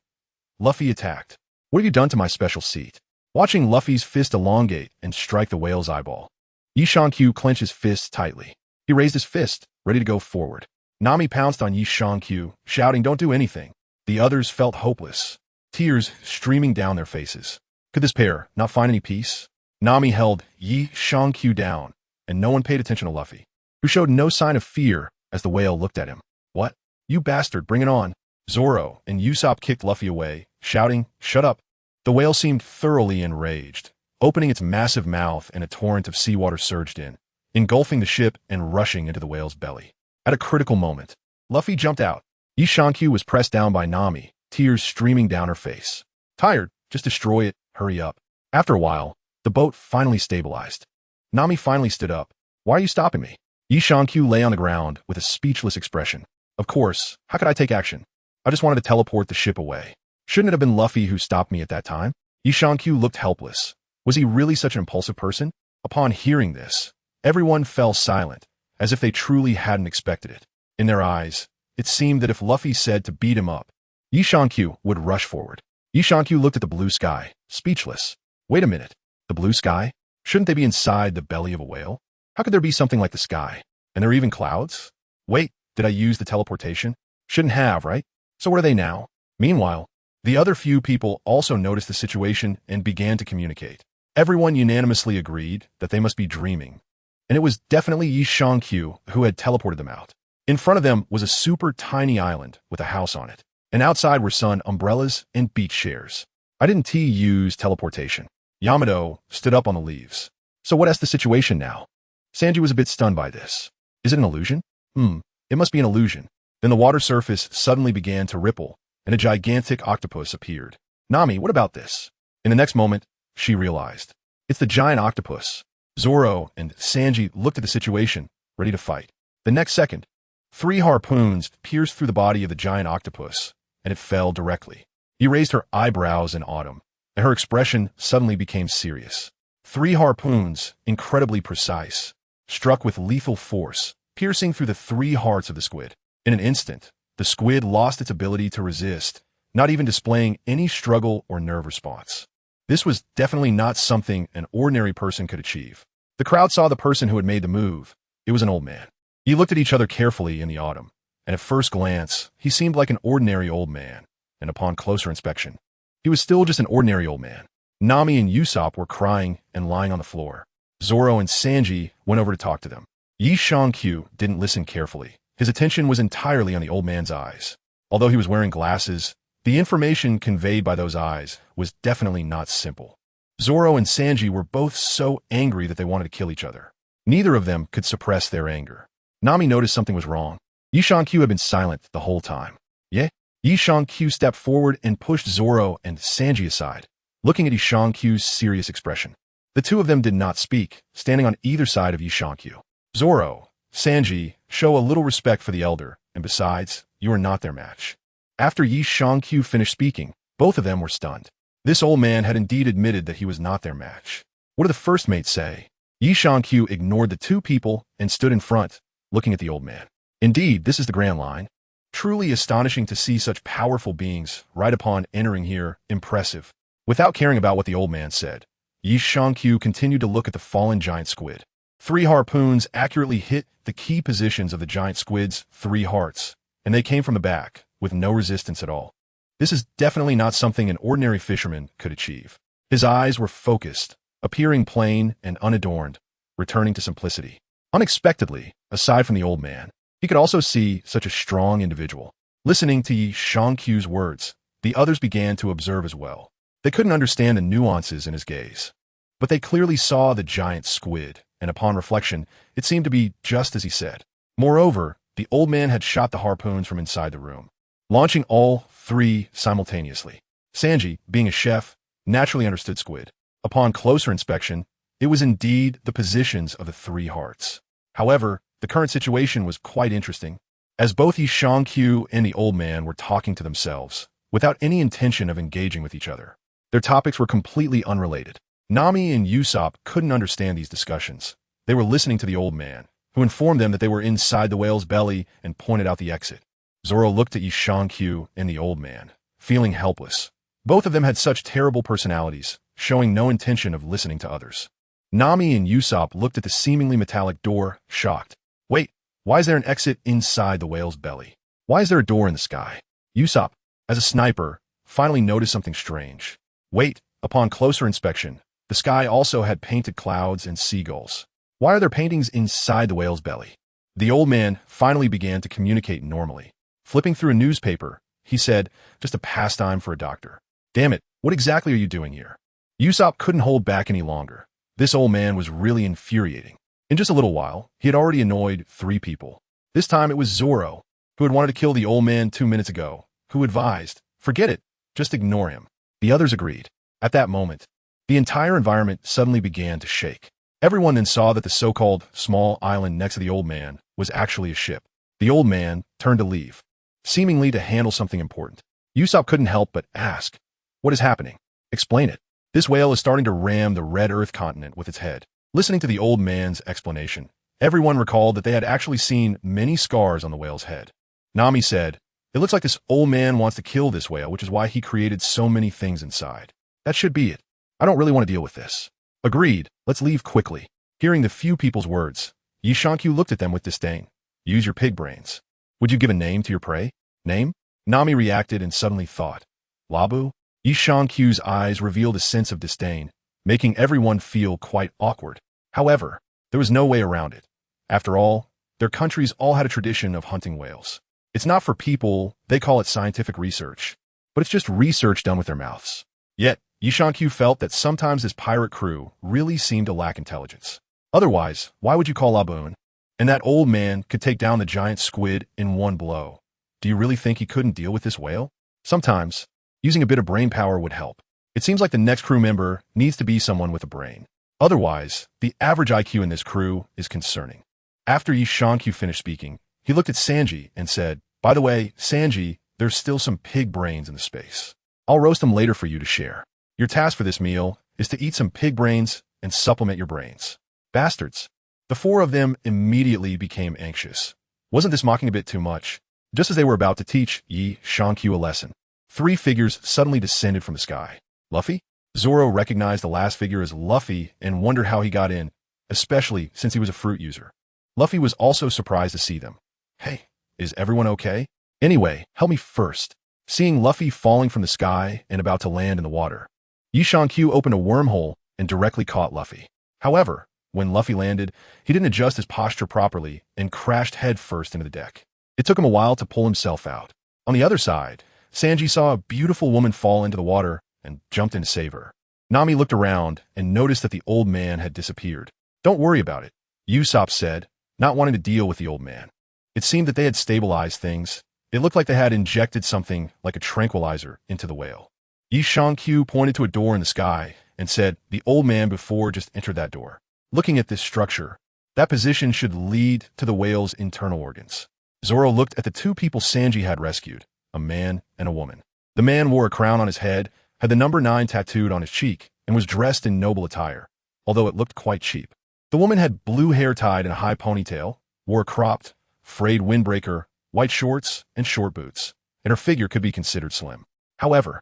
Luffy attacked. What have you done to my special seat? Watching Luffy's fist elongate and strike the whale's eyeball. Q clenched his fist tightly. He raised his fist, ready to go forward. Nami pounced on Q, shouting, "Don't do anything." The others felt hopeless, tears streaming down their faces. Could this pair not find any peace? Nami held Q down, and no one paid attention to Luffy, who showed no sign of fear as the whale looked at him. What? You bastard, bring it on. Zoro and Usopp kicked Luffy away, shouting, "Shut up." The whale seemed thoroughly enraged, opening its massive mouth and a torrent of seawater surged in, engulfing the ship and rushing into the whale's belly. At a critical moment, Luffy jumped out. Q was pressed down by Nami, tears streaming down her face. Tired, just destroy it, hurry up. After a while, the boat finally stabilized. Nami finally stood up. Why are you stopping me? Q lay on the ground with a speechless expression. Of course, how could I take action? I just wanted to teleport the ship away. Shouldn't it have been Luffy who stopped me at that time? Q looked helpless. Was he really such an impulsive person? Upon hearing this, everyone fell silent, as if they truly hadn't expected it. In their eyes, it seemed that if Luffy said to beat him up, Q would rush forward. Q looked at the blue sky, speechless. Wait a minute. The blue sky? Shouldn't they be inside the belly of a whale? How could there be something like the sky? And there are even clouds? Wait, did I use the teleportation? Shouldn't have, right? So what are they now? Meanwhile, the other few people also noticed the situation and began to communicate. Everyone unanimously agreed that they must be dreaming. And it was definitely Q who had teleported them out. In front of them was a super tiny island with a house on it. And outside were sun umbrellas and beach chairs. I didn't use teleportation. Yamato stood up on the leaves. So what is the situation now? Sanji was a bit stunned by this. Is it an illusion? It must be an illusion. Then the water surface suddenly began to ripple, and a gigantic octopus appeared. Nami, what about this? In the next moment, she realized. It's the giant octopus. Zoro and Sanji looked at the situation, ready to fight. The next second, 3 harpoons pierced through the body of the giant octopus, and it fell directly. He raised her eyebrows in autumn, and her expression suddenly became serious. 3 harpoons, incredibly precise, struck with lethal force, piercing through the 3 hearts of the squid. In an instant, the squid lost its ability to resist, not even displaying any struggle or nerve response. This was definitely not something an ordinary person could achieve. The crowd saw the person who had made the move. It was an old man. He looked at each other carefully in the autumn, and at first glance, he seemed like an ordinary old man, and upon closer inspection, he was still just an ordinary old man. Nami and Usopp were crying and lying on the floor. Zoro and Sanji went over to talk to them. Yi Shang-Q didn't listen carefully. His attention was entirely on the old man's eyes. Although he was wearing glasses, the information conveyed by those eyes was definitely not simple. Zoro and Sanji were both so angry that they wanted to kill each other. Neither of them could suppress their anger. Nami noticed something was wrong. Yi Shang-Q had been silent the whole time. Yeah? Yi Shang-Q stepped forward and pushed Zoro and Sanji aside, looking at Yi Shang-Q's serious expression. The two of them did not speak, standing on either side of Yi Shang-Q. Zoro, Sanji, show a little respect for the elder, and besides, you are not their match. After Yi Shang-Q finished speaking, both of them were stunned. This old man had indeed admitted that he was not their match. What did the first mate say? Yi Shang-Q ignored the two people and stood in front, looking at the old man. Indeed, this is the Grand Line. Truly astonishing to see such powerful beings right upon entering here. Impressive. Without caring about what the old man said, Yi Shang-Q continued to look at the fallen giant squid. 3 harpoons accurately hit the key positions of the giant squid's 3 hearts, and they came from the back, with no resistance at all. This is definitely not something an ordinary fisherman could achieve. His eyes were focused, appearing plain and unadorned, returning to simplicity. Unexpectedly, aside from the old man, he could also see such a strong individual. Listening to Yi Shang-Q's words, the others began to observe as well. They couldn't understand the nuances in his gaze, but they clearly saw the giant squid, and upon reflection, it seemed to be just as he said. Moreover, the old man had shot the harpoons from inside the room, launching all 3 simultaneously. Sanji, being a chef, naturally understood squid. Upon closer inspection, it was indeed the positions of the 3 hearts. However, the current situation was quite interesting, as both Yi Shang-Q and the old man were talking to themselves, without any intention of engaging with each other. Their topics were completely unrelated. Nami and Usopp couldn't understand these discussions. They were listening to the old man, who informed them that they were inside the whale's belly and pointed out the exit. Zoro looked at Yi Shang-Q and the old man, feeling helpless. Both of them had such terrible personalities, showing no intention of listening to others. Nami and Usopp looked at the seemingly metallic door, shocked. Wait, why is there an exit inside the whale's belly? Why is there a door in the sky? Usopp, as a sniper, finally noticed something strange. Wait, upon closer inspection, the sky also had painted clouds and seagulls. Why are there paintings inside the whale's belly? The old man finally began to communicate normally. Flipping through a newspaper, he said, just a pastime for a doctor. Damn it, what exactly are you doing here? Usopp couldn't hold back any longer. This old man was really infuriating. In just a little while, he had already annoyed 3 people. This time it was Zoro, who had wanted to kill the old man 2 minutes ago, who advised, forget it, just ignore him. The others agreed. At that moment, the entire environment suddenly began to shake. Everyone then saw that the so-called small island next to the old man was actually a ship. The old man turned to leave, seemingly to handle something important. Usopp couldn't help but ask, what is happening? Explain it. This whale is starting to ram the red earth continent with its head. Listening to the old man's explanation, everyone recalled that they had actually seen many scars on the whale's head. Nami said, it looks like this old man wants to kill this whale, which is why he created so many things inside. That should be it. I don't really want to deal with this. Agreed, let's leave quickly. Hearing the few people's words, Yi Shang-Q looked at them with disdain. Use your pig brains. Would you give a name to your prey? Name? Nami reacted and suddenly thought. Labu? Yi Shang-Q's eyes revealed a sense of disdain, making everyone feel quite awkward. However, there was no way around it. After all, their countries all had a tradition of hunting whales. It's not for people, they call it scientific research, but it's just research done with their mouths. Yet, Yi Shang-Q felt that sometimes this pirate crew really seemed to lack intelligence. Otherwise, why would you call Laboon? And that old man could take down the giant squid in one blow. Do you really think he couldn't deal with this whale? Sometimes, using a bit of brain power would help. It seems like the next crew member needs to be someone with a brain. Otherwise, the average IQ in this crew is concerning. After Yi Shang-Q finished speaking, he looked at Sanji and said, by the way, Sanji, there's still some pig brains in the space. I'll roast them later for you to share. Your task for this meal is to eat some pig brains and supplement your brains. Bastards. The 4 of them immediately became anxious. Wasn't this mocking a bit too much? Just as they were about to teach Yi Shang-Q a lesson, 3 figures suddenly descended from the sky. Luffy? Zoro recognized the last figure as Luffy and wondered how he got in, especially since he was a fruit user. Luffy was also surprised to see them. Hey, is everyone okay? Anyway, help me first. Seeing Luffy falling from the sky and about to land in the water, Q opened a wormhole and directly caught Luffy. However, when Luffy landed, he didn't adjust his posture properly and crashed headfirst into the deck. It took him a while to pull himself out. On the other side, Sanji saw a beautiful woman fall into the water and jumped in to save her. Nami looked around and noticed that the old man had disappeared. Don't worry about it, Usopp said, not wanting to deal with the old man. It seemed that they had stabilized things. It looked like they had injected something like a tranquilizer into the whale. Q pointed to a door in the sky and said the old man before just entered that door. Looking at this structure, that position should lead to the whale's internal organs. Zoro looked at the two people Sanji had rescued, a man and a woman. The man wore a crown on his head, had the number 9 tattooed on his cheek, and was dressed in noble attire, although it looked quite cheap. The woman had blue hair tied in a high ponytail, wore a cropped, frayed windbreaker, white shorts, and short boots, and her figure could be considered slim. However,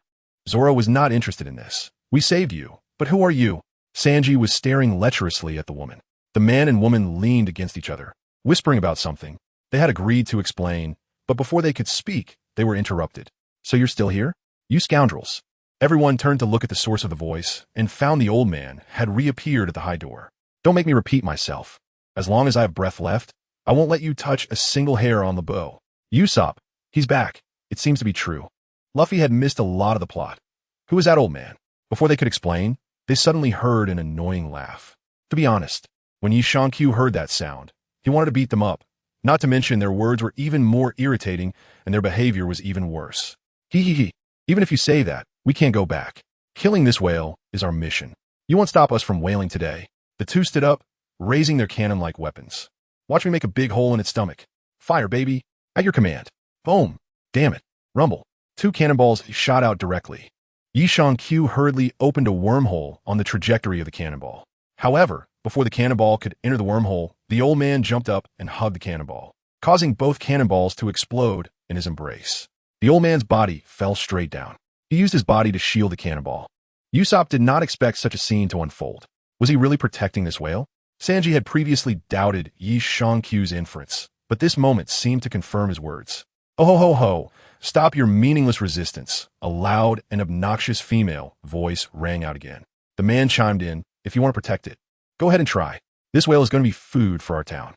Zoro was not interested in this. We saved you, but who are you? Sanji was staring lecherously at the woman. The man and woman leaned against each other, whispering about something. They had agreed to explain, but before they could speak, they were interrupted. So you're still here? You scoundrels. Everyone turned to look at the source of the voice and found the old man had reappeared at the high door. Don't make me repeat myself. As long as I have breath left, I won't let you touch a single hair on the bow. Usopp, he's back. It seems to be true. Luffy had missed a lot of the plot. Who is that old man? Before they could explain, they suddenly heard an annoying laugh. To be honest, when Q heard that sound, he wanted to beat them up. Not to mention their words were even more irritating and their behavior was even worse. Hee. Even if you say that, we can't go back. Killing this whale is our mission. You won't stop us from whaling today. The two stood up, raising their cannon-like weapons. Watch me make a big hole in its stomach. Fire, baby. At your command. Boom. Damn it. Rumble. 2 cannonballs shot out directly. Q hurriedly opened a wormhole on the trajectory of the cannonball. However, before the cannonball could enter the wormhole, the old man jumped up and hugged the cannonball, causing both cannonballs to explode in his embrace. The old man's body fell straight down. He used his body to shield the cannonball. Usopp did not expect such a scene to unfold. Was he really protecting this whale? Sanji had previously doubted Q's inference, but this moment seemed to confirm his words. Oh ho ho ho, stop your meaningless resistance. A loud and obnoxious female voice rang out again. The man chimed in, if you want to protect it, go ahead and try. This whale is going to be food for our town.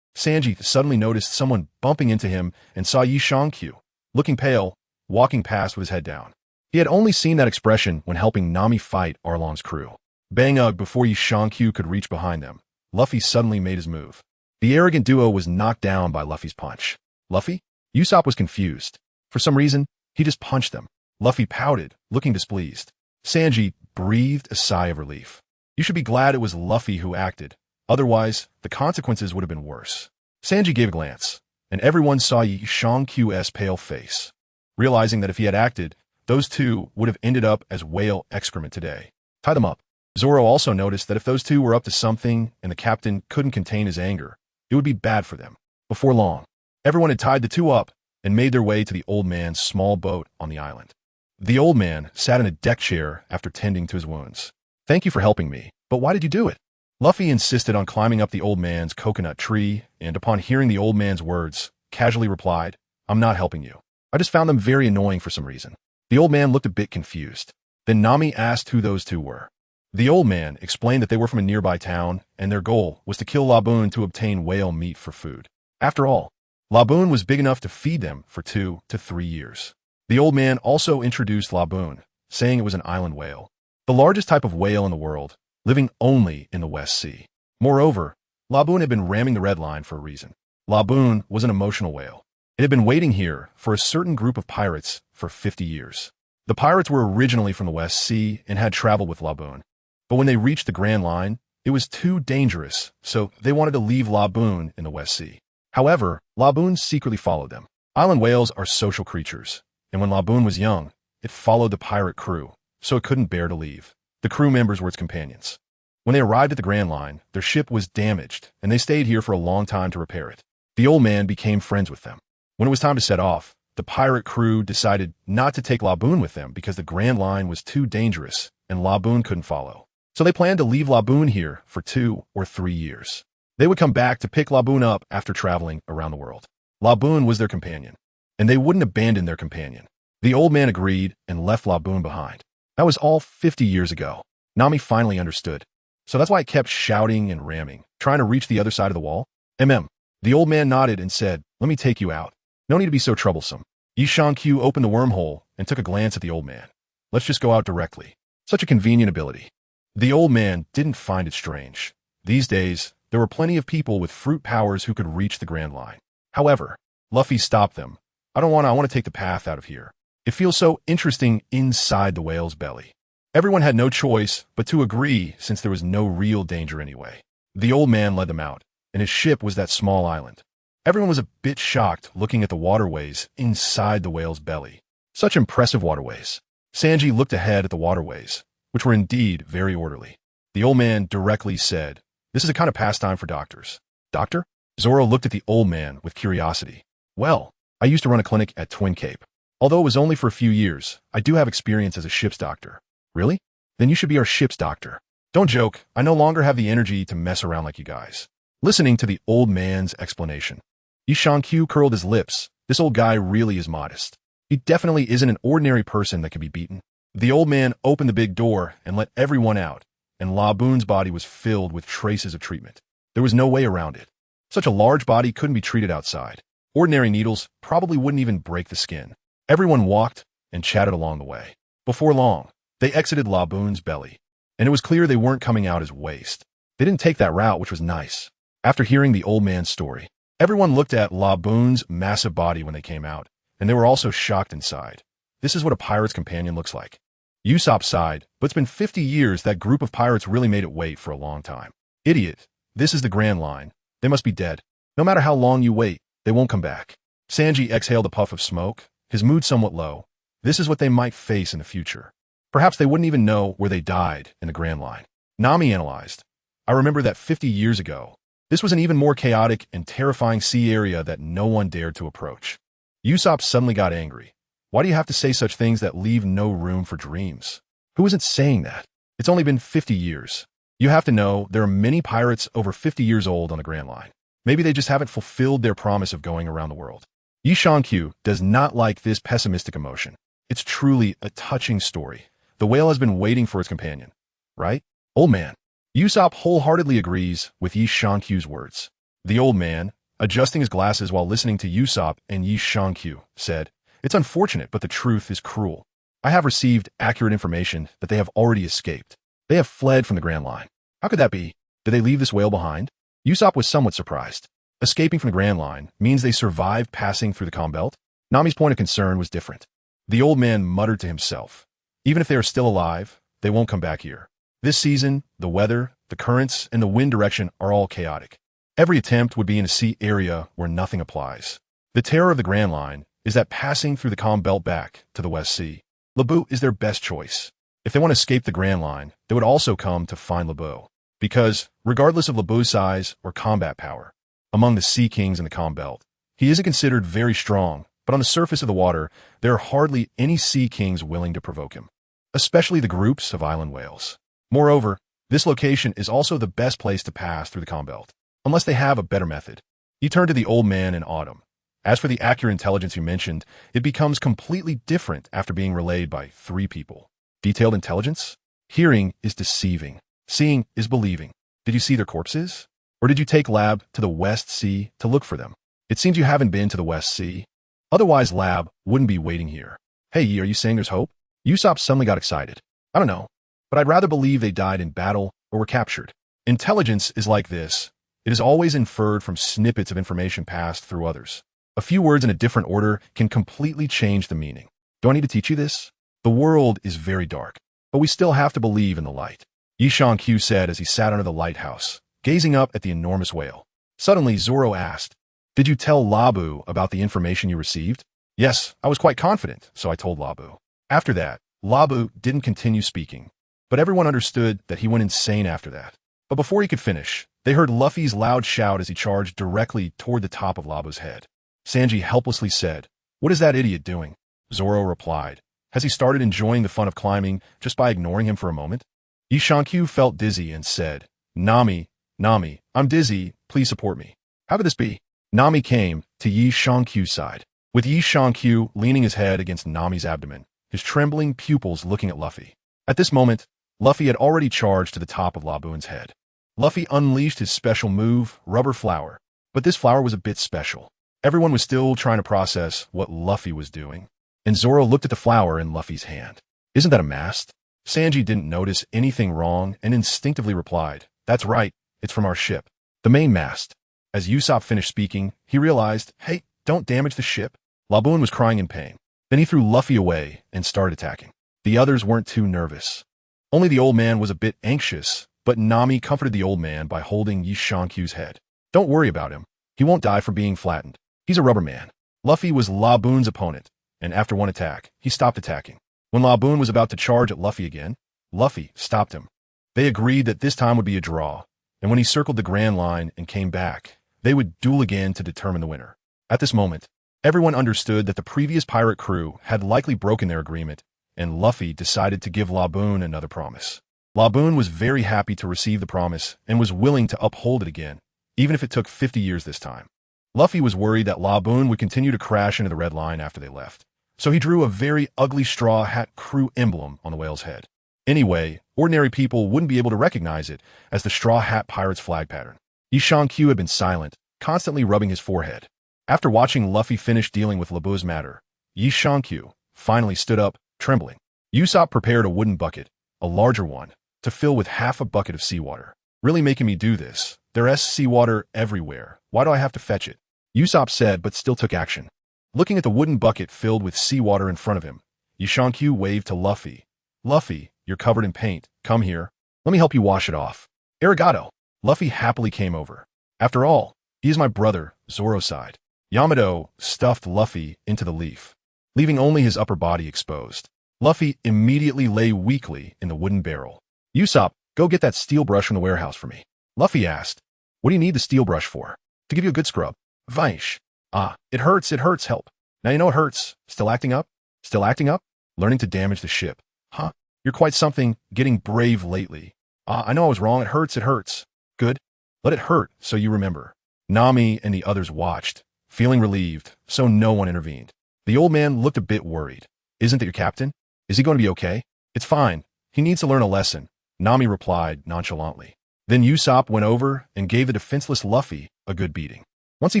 Sanji suddenly noticed someone bumping into him and saw Q, looking pale, walking past with his head down. He had only seen that expression when helping Nami fight Arlong's crew. Bang ugh, before Q could reach behind them, Luffy suddenly made his move. The arrogant duo was knocked down by Luffy's punch. Luffy? Usopp was confused. For some reason, he just punched them. Luffy pouted, looking displeased. Sanji breathed a sigh of relief. You should be glad it was Luffy who acted. Otherwise, the consequences would have been worse. Sanji gave a glance, and everyone saw Q's pale face, realizing that if he had acted, those two would have ended up as whale excrement today. Tie them up. Zoro also noticed that if those two were up to something and the captain couldn't contain his anger, it would be bad for them. Before long, everyone had tied the two up and made their way to the old man's small boat on the island. The old man sat in a deck chair after tending to his wounds. Thank you for helping me, but why did you do it? Luffy insisted on climbing up the old man's coconut tree, and upon hearing the old man's words, casually replied, I'm not helping you. I just found them very annoying for some reason. The old man looked a bit confused. Then Nami asked who those two were. The old man explained that they were from a nearby town, and their goal was to kill Laboon to obtain whale meat for food. After all, Laboon was big enough to feed them for 2 to 3 years. The old man also introduced Laboon, saying it was an island whale, the largest type of whale in the world, living only in the West Sea. Moreover, Laboon had been ramming the red line for a reason. Laboon was an emotional whale. It had been waiting here for a certain group of pirates for 50 years. The pirates were originally from the West Sea and had traveled with Laboon. But when they reached the Grand Line, it was too dangerous, so they wanted to leave Laboon in the West Sea. However, Laboon secretly followed them. Island whales are social creatures, and when Laboon was young, it followed the pirate crew, so it couldn't bear to leave. The crew members were its companions. When they arrived at the Grand Line, their ship was damaged, and they stayed here for a long time to repair it. The old man became friends with them. When it was time to set off, the pirate crew decided not to take Laboon with them because the Grand Line was too dangerous and Laboon couldn't follow. So they planned to leave Laboon here for 2 or 3 years. They would come back to pick Laboon up after traveling around the world. Laboon was their companion, and they wouldn't abandon their companion. The old man agreed and left Laboon behind. That was all 50 years ago. Nami finally understood. So that's why it kept shouting and ramming, trying to reach the other side of the wall. The old man nodded and said, "Let me take you out. No need to be so troublesome." Yi Shang-Q opened the wormhole and took a glance at the old man. "Let's just go out directly." Such a convenient ability. The old man didn't find it strange. These days, there were plenty of people with fruit powers who could reach the Grand Line. However, Luffy stopped them. I want to take the path out of here. It feels so interesting inside the whale's belly." Everyone had no choice but to agree since there was no real danger anyway. The old man led them out, and his ship was that small island. Everyone was a bit shocked looking at the waterways inside the whale's belly. Such impressive waterways. Sanji looked ahead at the waterways, which were indeed very orderly. The old man directly said, "This is a kind of pastime for doctors." "Doctor?" Zoro looked at the old man with curiosity. "Well, I used to run a clinic at Twin Cape. Although it was only for a few years, I do have experience as a ship's doctor." "Really? Then you should be our ship's doctor." "Don't joke. I no longer have the energy to mess around like you guys." Listening to the old man's explanation, Yi Shang-Q curled his lips. This old guy really is modest. He definitely isn't an ordinary person that can be beaten. The old man opened the big door and let everyone out, and Laboon's body was filled with traces of treatment. There was no way around it. Such a large body couldn't be treated outside. Ordinary needles probably wouldn't even break the skin. Everyone walked and chatted along the way. Before long, they exited Laboon's belly, and it was clear they weren't coming out as waste. They didn't take that route, which was nice. After hearing the old man's story, everyone looked at Laboon's massive body when they came out, and they were also shocked inside. This is what a pirate's companion looks like. Usopp sighed, but it's been 50 years that group of pirates really made it wait for a long time. "Idiot. This is the Grand Line. They must be dead. No matter how long you wait, they won't come back." Sanji exhaled a puff of smoke, his mood somewhat low. This is what they might face in the future. Perhaps they wouldn't even know where they died in the Grand Line. Nami analyzed. "I remember that 50 years ago, this was an even more chaotic and terrifying sea area that no one dared to approach." Usopp suddenly got angry. "Why do you have to say such things that leave no room for dreams? Who isn't saying that? It's only been 50 years. You have to know there are many pirates over 50 years old on the Grand Line. Maybe they just haven't fulfilled their promise of going around the world." Yi Shang-Q does not like this pessimistic emotion. It's truly a touching story. The whale has been waiting for its companion. Right? Old man. Usopp wholeheartedly agrees with Yi Shang-Q's words. The old man, adjusting his glasses while listening to Usopp and Yi Shang-Q, said, "It's unfortunate, but the truth is cruel. I have received accurate information that they have already escaped. They have fled from the Grand Line. How could that be? Did they leave this whale behind?" Usopp was somewhat surprised. Escaping from the Grand Line means they survived passing through the calm belt? Nami's point of concern was different. The old man muttered to himself, "Even if they are still alive, they won't come back here. This season, the weather, the currents, and the wind direction are all chaotic. Every attempt would be in a sea area where nothing applies. The terror of the Grand Line is that passing through the calm belt back to the West Sea, Labu is their best choice. If they want to escape the Grand Line, they would also come to find Labu. Because, regardless of Labu's size or combat power, among the Sea Kings in the calm belt, he isn't considered very strong, but on the surface of the water, there are hardly any Sea Kings willing to provoke him, especially the groups of island whales. Moreover, this location is also the best place to pass through the calm belt, unless they have a better method." He turned to the old man in autumn. "As for the accurate intelligence you mentioned, it becomes completely different after being relayed by 3 people. Detailed intelligence? Hearing is deceiving. Seeing is believing. Did you see their corpses? Or did you take Lab to the West Sea to look for them? It seems you haven't been to the West Sea. Otherwise, Lab wouldn't be waiting here. Hey, are you saying there's hope?" Usopp suddenly got excited. "I don't know, but I'd rather believe they died in battle or were captured. Intelligence is like this. It is always inferred from snippets of information passed through others. A few words in a different order can completely change the meaning. Do I need to teach you this? The world is very dark, but we still have to believe in the light." Yi Shang-Q said as he sat under the lighthouse, gazing up at the enormous whale. Suddenly, Zoro asked, "Did you tell Labu about the information you received?" "Yes, I was quite confident, so I told Labu." After that, Labu didn't continue speaking, but everyone understood that he went insane after that. But before he could finish, they heard Luffy's loud shout as he charged directly toward the top of Labu's head. Sanji helplessly said, What is that idiot doing? Zoro replied. Has he started enjoying the fun of climbing just by ignoring him for a moment? Yi Shankyu felt dizzy and said, Nami, I'm dizzy, please support me. How could this be? Nami came to Yi Shankyu's side, with Yi Shankyu leaning his head against Nami's abdomen, his trembling pupils looking at Luffy. At this moment, Luffy had already charged to the top of Laboon's head. Luffy unleashed his special move, Rubber Flower, but this flower was a bit special. Everyone was still trying to process what Luffy was doing, and Zoro looked at the flower in Luffy's hand. Isn't that a mast? Sanji didn't notice anything wrong and instinctively replied, That's right, it's from our ship, the main mast. As Usopp finished speaking, he realized, Hey, don't damage the ship. Laboon was crying in pain. Then he threw Luffy away and started attacking. The others weren't too nervous. Only the old man was a bit anxious, but Nami comforted the old man by holding Yi Shankyu's head. Don't worry about him. He won't die for being flattened. He's a rubber man. Luffy was Laboon's opponent, and after one attack, he stopped attacking. When Laboon was about to charge at Luffy again, Luffy stopped him. They agreed that this time would be a draw, and when he circled the Grand Line and came back, they would duel again to determine the winner. At this moment, everyone understood that the previous pirate crew had likely broken their agreement, and Luffy decided to give Laboon another promise. Laboon was very happy to receive the promise and was willing to uphold it again, even if it took 50 years this time. Luffy was worried that Laboon would continue to crash into the Red Line after they left, so he drew a very ugly straw hat crew emblem on the whale's head. Anyway, ordinary people wouldn't be able to recognize it as the Straw Hat Pirate's flag pattern. Yi Shankyu had been silent, constantly rubbing his forehead. After watching Luffy finish dealing with Laboon's matter, Yi Shankyu finally stood up, trembling. Usopp prepared a wooden bucket, a larger one, to fill with half a bucket of seawater. Really making me do this. There's seawater everywhere. Why do I have to fetch it? Usopp said, but still took action. Looking at the wooden bucket filled with seawater in front of him, Yi Shankyu waved to Luffy. Luffy, you're covered in paint. Come here. Let me help you wash it off. Arigato. Luffy happily came over. After all, he is my brother, Zoro sighed. Yamato stuffed Luffy into the leaf, leaving only his upper body exposed. Luffy immediately lay weakly in the wooden barrel. Usopp, go get that steel brush from the warehouse for me. Luffy asked, What do you need the steel brush for? To give you a good scrub. Vaish. Ah, it hurts, help. Now you know it hurts. Still acting up? Still acting up? Learning to damage the ship. Huh? You're quite something, getting brave lately. Ah, I know I was wrong, it hurts. Good. Let it hurt so you remember. Nami and the others watched, feeling relieved, so no one intervened. The old man looked a bit worried. Isn't it your captain? Is he going to be okay? It's fine. He needs to learn a lesson, Nami replied nonchalantly. Then Usopp went over and gave the defenseless Luffy a good beating. Once he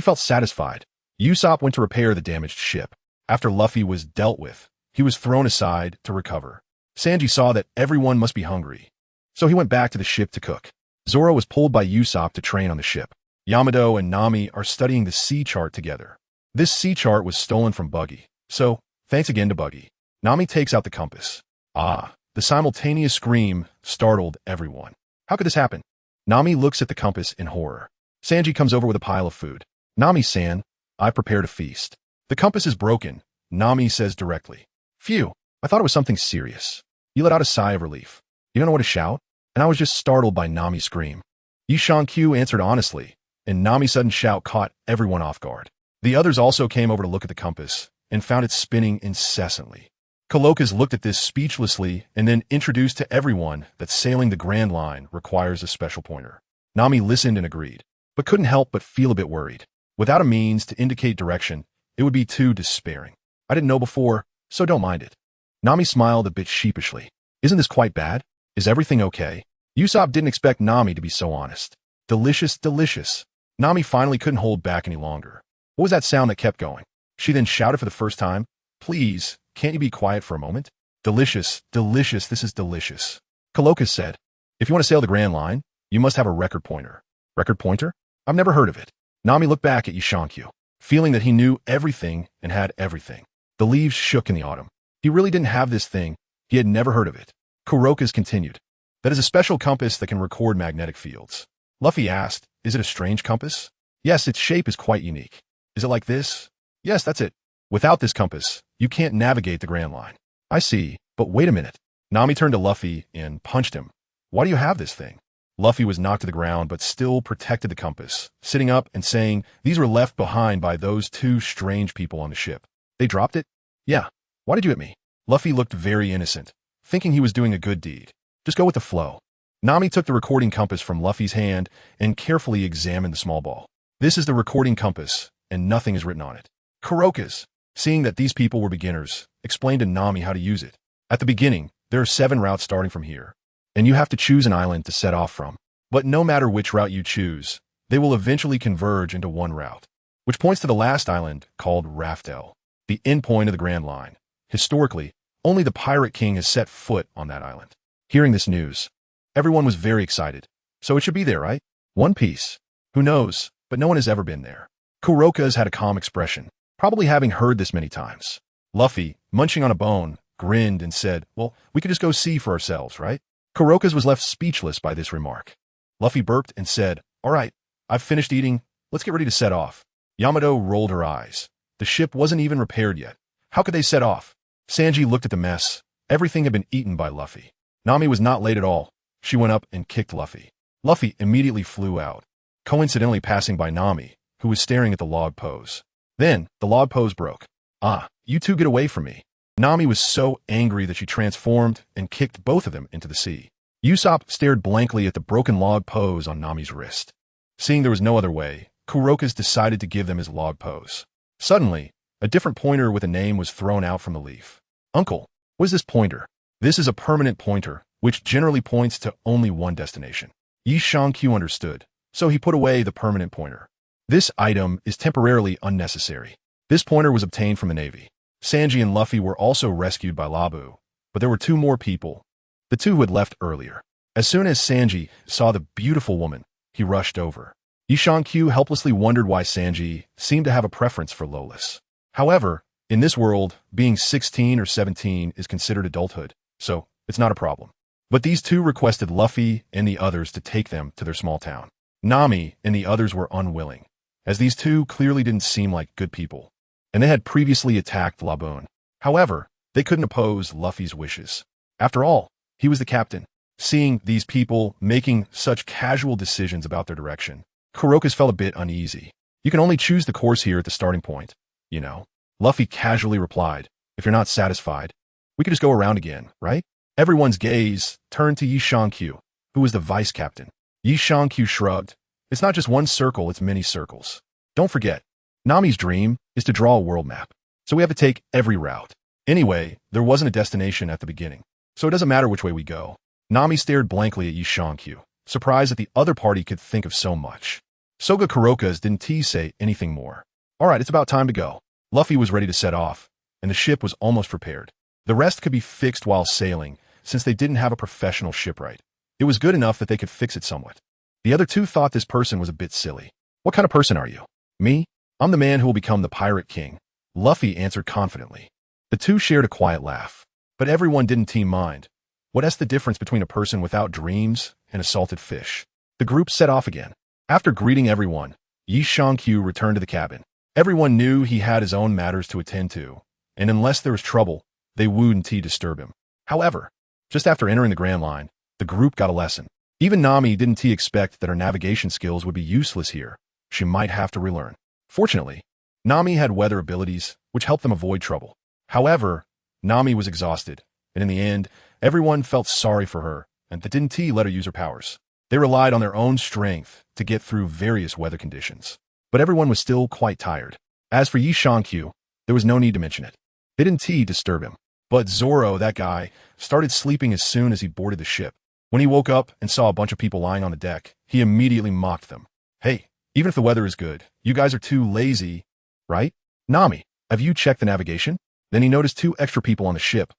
felt satisfied, Usopp went to repair the damaged ship. After Luffy was dealt with, he was thrown aside to recover. Sanji saw that everyone must be hungry, so he went back to the ship to cook. Zoro was pulled by Usopp to train on the ship. Yamato and Nami are studying the sea chart together. This sea chart was stolen from Buggy, so thanks again to Buggy. Nami takes out the compass. Ah, the simultaneous scream startled everyone. How could this happen? Nami looks at the compass in horror. Sanji comes over with a pile of food. Nami-san, I prepared a feast. The compass is broken, Nami says directly. Phew, I thought it was something serious. He let out a sigh of relief. You don't know what to shout? And I was just startled by Nami's scream. Yi Shankyu answered honestly, and Nami's sudden shout caught everyone off guard. The others also came over to look at the compass, and found it spinning incessantly. Coloccus looked at this speechlessly and then introduced to everyone that sailing the Grand Line requires a special pointer. Nami listened and agreed, but couldn't help but feel a bit worried. Without a means to indicate direction, it would be too despairing. I didn't know before, so don't mind it. Nami smiled a bit sheepishly. Isn't this quite bad? Is everything okay? Usopp didn't expect Nami to be so honest. Delicious, delicious. Nami finally couldn't hold back any longer. What was that sound that kept going? She then shouted for the first time, Please, can't you be quiet for a moment? Delicious, delicious, this is delicious. Coloccus said, If you want to sail the Grand Line, you must have a record pointer. Record pointer? I've never heard of it. Nami looked back at Yi Shankyu, feeling that he knew everything and had everything. The leaves shook in the autumn. He really didn't have this thing. He had never heard of it. Kuroka's continued. That is a special compass that can record magnetic fields. Luffy asked, Is it a strange compass? Yes, its shape is quite unique. Is it like this? Yes, that's it. Without this compass, you can't navigate the Grand Line. I see, but wait a minute. Nami turned to Luffy and punched him. Why do you have this thing? Luffy was knocked to the ground but still protected the compass, sitting up and saying these were left behind by those two strange people on the ship. They dropped it? Yeah. Why did you hit me? Luffy looked very innocent, thinking he was doing a good deed. Just go with the flow. Nami took the recording compass from Luffy's hand and carefully examined the small ball. This is the recording compass, and nothing is written on it. Kuroka's, seeing that these people were beginners, explained to Nami how to use it. At the beginning, there are 7 routes starting from here, and you have to choose an island to set off from. But no matter which route you choose, they will eventually converge into one route, which points to the last island called Raftel, the endpoint of the Grand Line. Historically, only the Pirate King has set foot on that island. Hearing this news, everyone was very excited. So it should be there, right? One Piece. Who knows, but no one has ever been there. Kuroka's had a calm expression, probably having heard this many times. Luffy, munching on a bone, grinned and said, well, we could just go see for ourselves, right? Kuroka's was left speechless by this remark. Luffy burped and said, all right, I've finished eating. Let's get ready to set off. Yamato rolled her eyes. The ship wasn't even repaired yet. How could they set off? Sanji looked at the mess. Everything had been eaten by Luffy. Nami was not late at all. She went up and kicked Luffy. Luffy immediately flew out, coincidentally passing by Nami, who was staring at the log pose. Then, the log pose broke. Ah, you two get away from me. Nami was so angry that she transformed and kicked both of them into the sea. Usopp stared blankly at the broken log pose on Nami's wrist. Seeing there was no other way, Kuroka's decided to give them his log pose. Suddenly, a different pointer with a name was thrown out from the leaf. Uncle, what is this pointer? This is a permanent pointer, which generally points to only one destination. Yi Shang-Q understood, so he put away the permanent pointer. This item is temporarily unnecessary. This pointer was obtained from the Navy. Sanji and Luffy were also rescued by Labu, but there were 2 more people, the 2 who had left earlier. As soon as Sanji saw the beautiful woman, he rushed over. Yi Shang-Q helplessly wondered why Sanji seemed to have a preference for Lolis. However, in this world, being 16 or 17 is considered adulthood, so it's not a problem. But these 2 requested Luffy and the others to take them to their small town. Nami and the others were unwilling, as these 2 clearly didn't seem like good people, and they had previously attacked Laboon. However, they couldn't oppose Luffy's wishes. After all, he was the captain. Seeing these people making such casual decisions about their direction, Kuroka's felt a bit uneasy. You can only choose the course here at the starting point, you know. Luffy casually replied, if you're not satisfied, we could just go around again, right? Everyone's gaze turned to Yi Shang-Q, who was the vice captain. Yi Shang-Q shrugged. It's not just one circle, it's many circles. Don't forget, Nami's dream is to draw a world map, so we have to take every route. Anyway, there wasn't a destination at the beginning, so it doesn't matter which way we go. Nami stared blankly at Yi Shang-Q, surprised that the other party could think of so much. Soga Kuroka's didn't say anything more. All right, it's about time to go. Luffy was ready to set off, and the ship was almost prepared. The rest could be fixed while sailing, since they didn't have a professional shipwright. It was good enough that they could fix it somewhat. The other 2 thought this person was a bit silly. What kind of person are you? Me? I'm the man who will become the Pirate King. Luffy answered confidently. The 2 shared a quiet laugh, but everyone didn't mind. What's the difference between a person without dreams and a salted fish? The group set off again. After greeting everyone, Yi Shang-Q returned to the cabin. Everyone knew he had his own matters to attend to, and unless there was trouble, they wouldn't disturb him. However, just after entering the Grand Line, the group got a lesson. Even Nami didn't expect that her navigation skills would be useless here. She might have to relearn. Fortunately, Nami had weather abilities, which helped them avoid trouble. However, Nami was exhausted, and in the end, everyone felt sorry for her, and that didn't let her use her powers. They relied on their own strength to get through various weather conditions. But everyone was still quite tired. As for Yi Shang-Q, there was no need to mention it. They didn't disturb him. But Zoro, that guy, started sleeping as soon as he boarded the ship. When he woke up and saw a bunch of people lying on the deck, he immediately mocked them. Hey, even if the weather is good, you guys are too lazy, right? Nami, have you checked the navigation? Then he noticed 2 extra people on the ship.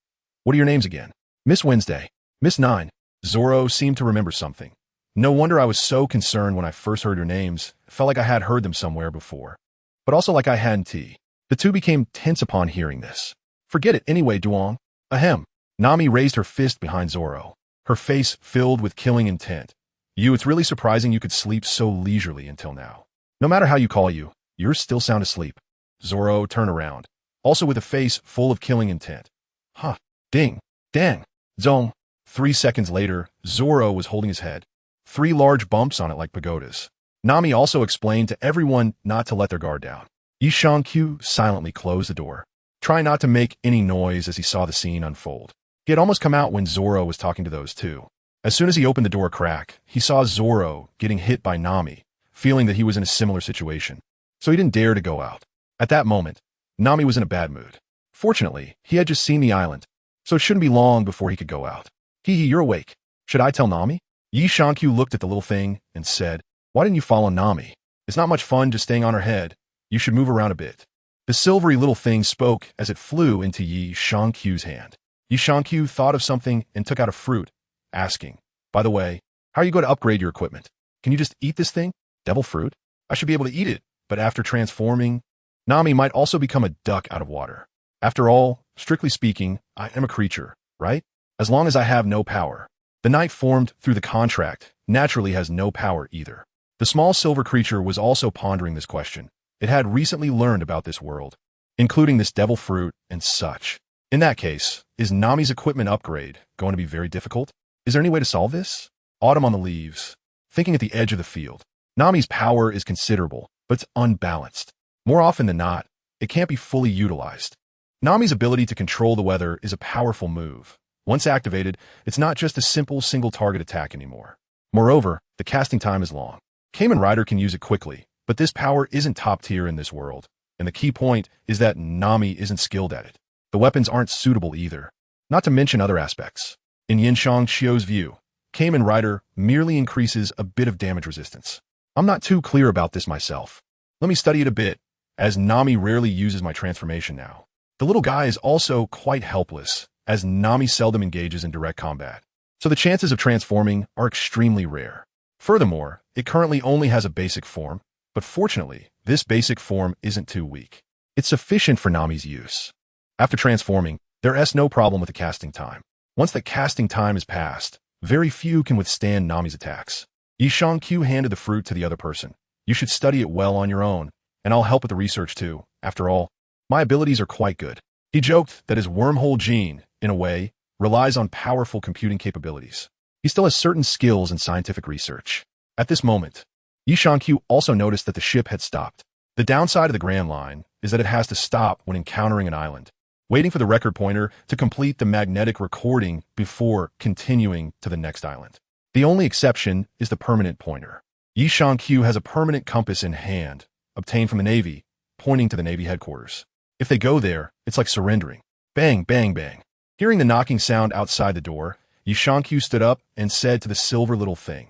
What are your names again? Miss Wednesday. Miss Nine. Zoro seemed to remember something. No wonder I was so concerned when I first heard your names. It felt like I had heard them somewhere before. But also like I hadn't. The 2 became tense upon hearing this. Forget it anyway, Duong. Ahem. Nami raised her fist behind Zoro, her face filled with killing intent. It's really surprising you could sleep so leisurely until now. No matter how you call you're still sound asleep. Zoro turned around, also with a face full of killing intent. Huh. Ding. Dang. Zong. 3 seconds later, Zoro was holding his head. 3 large bumps on it like pagodas. Nami also explained to everyone not to let their guard down. Yi Shang-Q silently closed the door. trying not to make any noise as he saw the scene unfold. He had almost come out when Zoro was talking to those two. As soon as he opened the door a crack, he saw Zoro getting hit by Nami, feeling that he was in a similar situation. So he didn't dare to go out. At that moment, Nami was in a bad mood. Fortunately, he had just seen the island, so it shouldn't be long before he could go out. Hee, you're awake. Should I tell Nami? Yi Shankyu looked at the little thing and said, why didn't you follow Nami? It's not much fun just staying on her head. You should move around a bit. The silvery little thing spoke as it flew into Yi Shankyu's hand. Yi Shankyu thought of something and took out a fruit, asking, by the way, how are you going to upgrade your equipment? Can you just eat this thing? Devil fruit? I should be able to eat it, but after transforming, Nami might also become a duck out of water. After all, strictly speaking, I am a creature, right? As long as I have no power. The knight formed through the contract naturally has no power either. The small silver creature was also pondering this question. It had recently learned about this world, including this devil fruit and such. In that case, is Nami's equipment upgrade going to be very difficult? Is there any way to solve this? Autumn on the leaves. Thinking at the edge of the field. Nami's power is considerable, but it's unbalanced. More often than not, it can't be fully utilized. Nami's ability to control the weather is a powerful move. Once activated, it's not just a simple single-target attack anymore. Moreover, the casting time is long. Kamen Rider can use it quickly, but this power isn't top tier in this world, and the key point is that Nami isn't skilled at it. The weapons aren't suitable either, not to mention other aspects. In Yinshang Shio's view, Kamen Rider merely increases a bit of damage resistance. I'm not too clear about this myself. Let me study it a bit, as Nami rarely uses my transformation now. The little guy is also quite helpless, as Nami seldom engages in direct combat, so the chances of transforming are extremely rare. Furthermore, it currently only has a basic form, but fortunately, this basic form isn't too weak. It's sufficient for Nami's use. After transforming, there is no problem with the casting time. Once the casting time is passed, very few can withstand Nami's attacks. Yi Shankyu handed the fruit to the other person. You should study it well on your own, and I'll help with the research too. After all, my abilities are quite good. He joked that his wormhole gene, in a way, relies on powerful computing capabilities. He still has certain skills in scientific research. At this moment, Yi Shankyu also noticed that the ship had stopped. The downside of the Grand Line is that it has to stop when encountering an island, waiting for the record pointer to complete the magnetic recording before continuing to the next island. The only exception is the permanent pointer. Yi Shankyu has a permanent compass in hand, obtained from the Navy, pointing to the Navy headquarters. If they go there, it's like surrendering. Bang, bang, bang. Hearing the knocking sound outside the door, Yi Shankyu stood up and said to the silver little thing,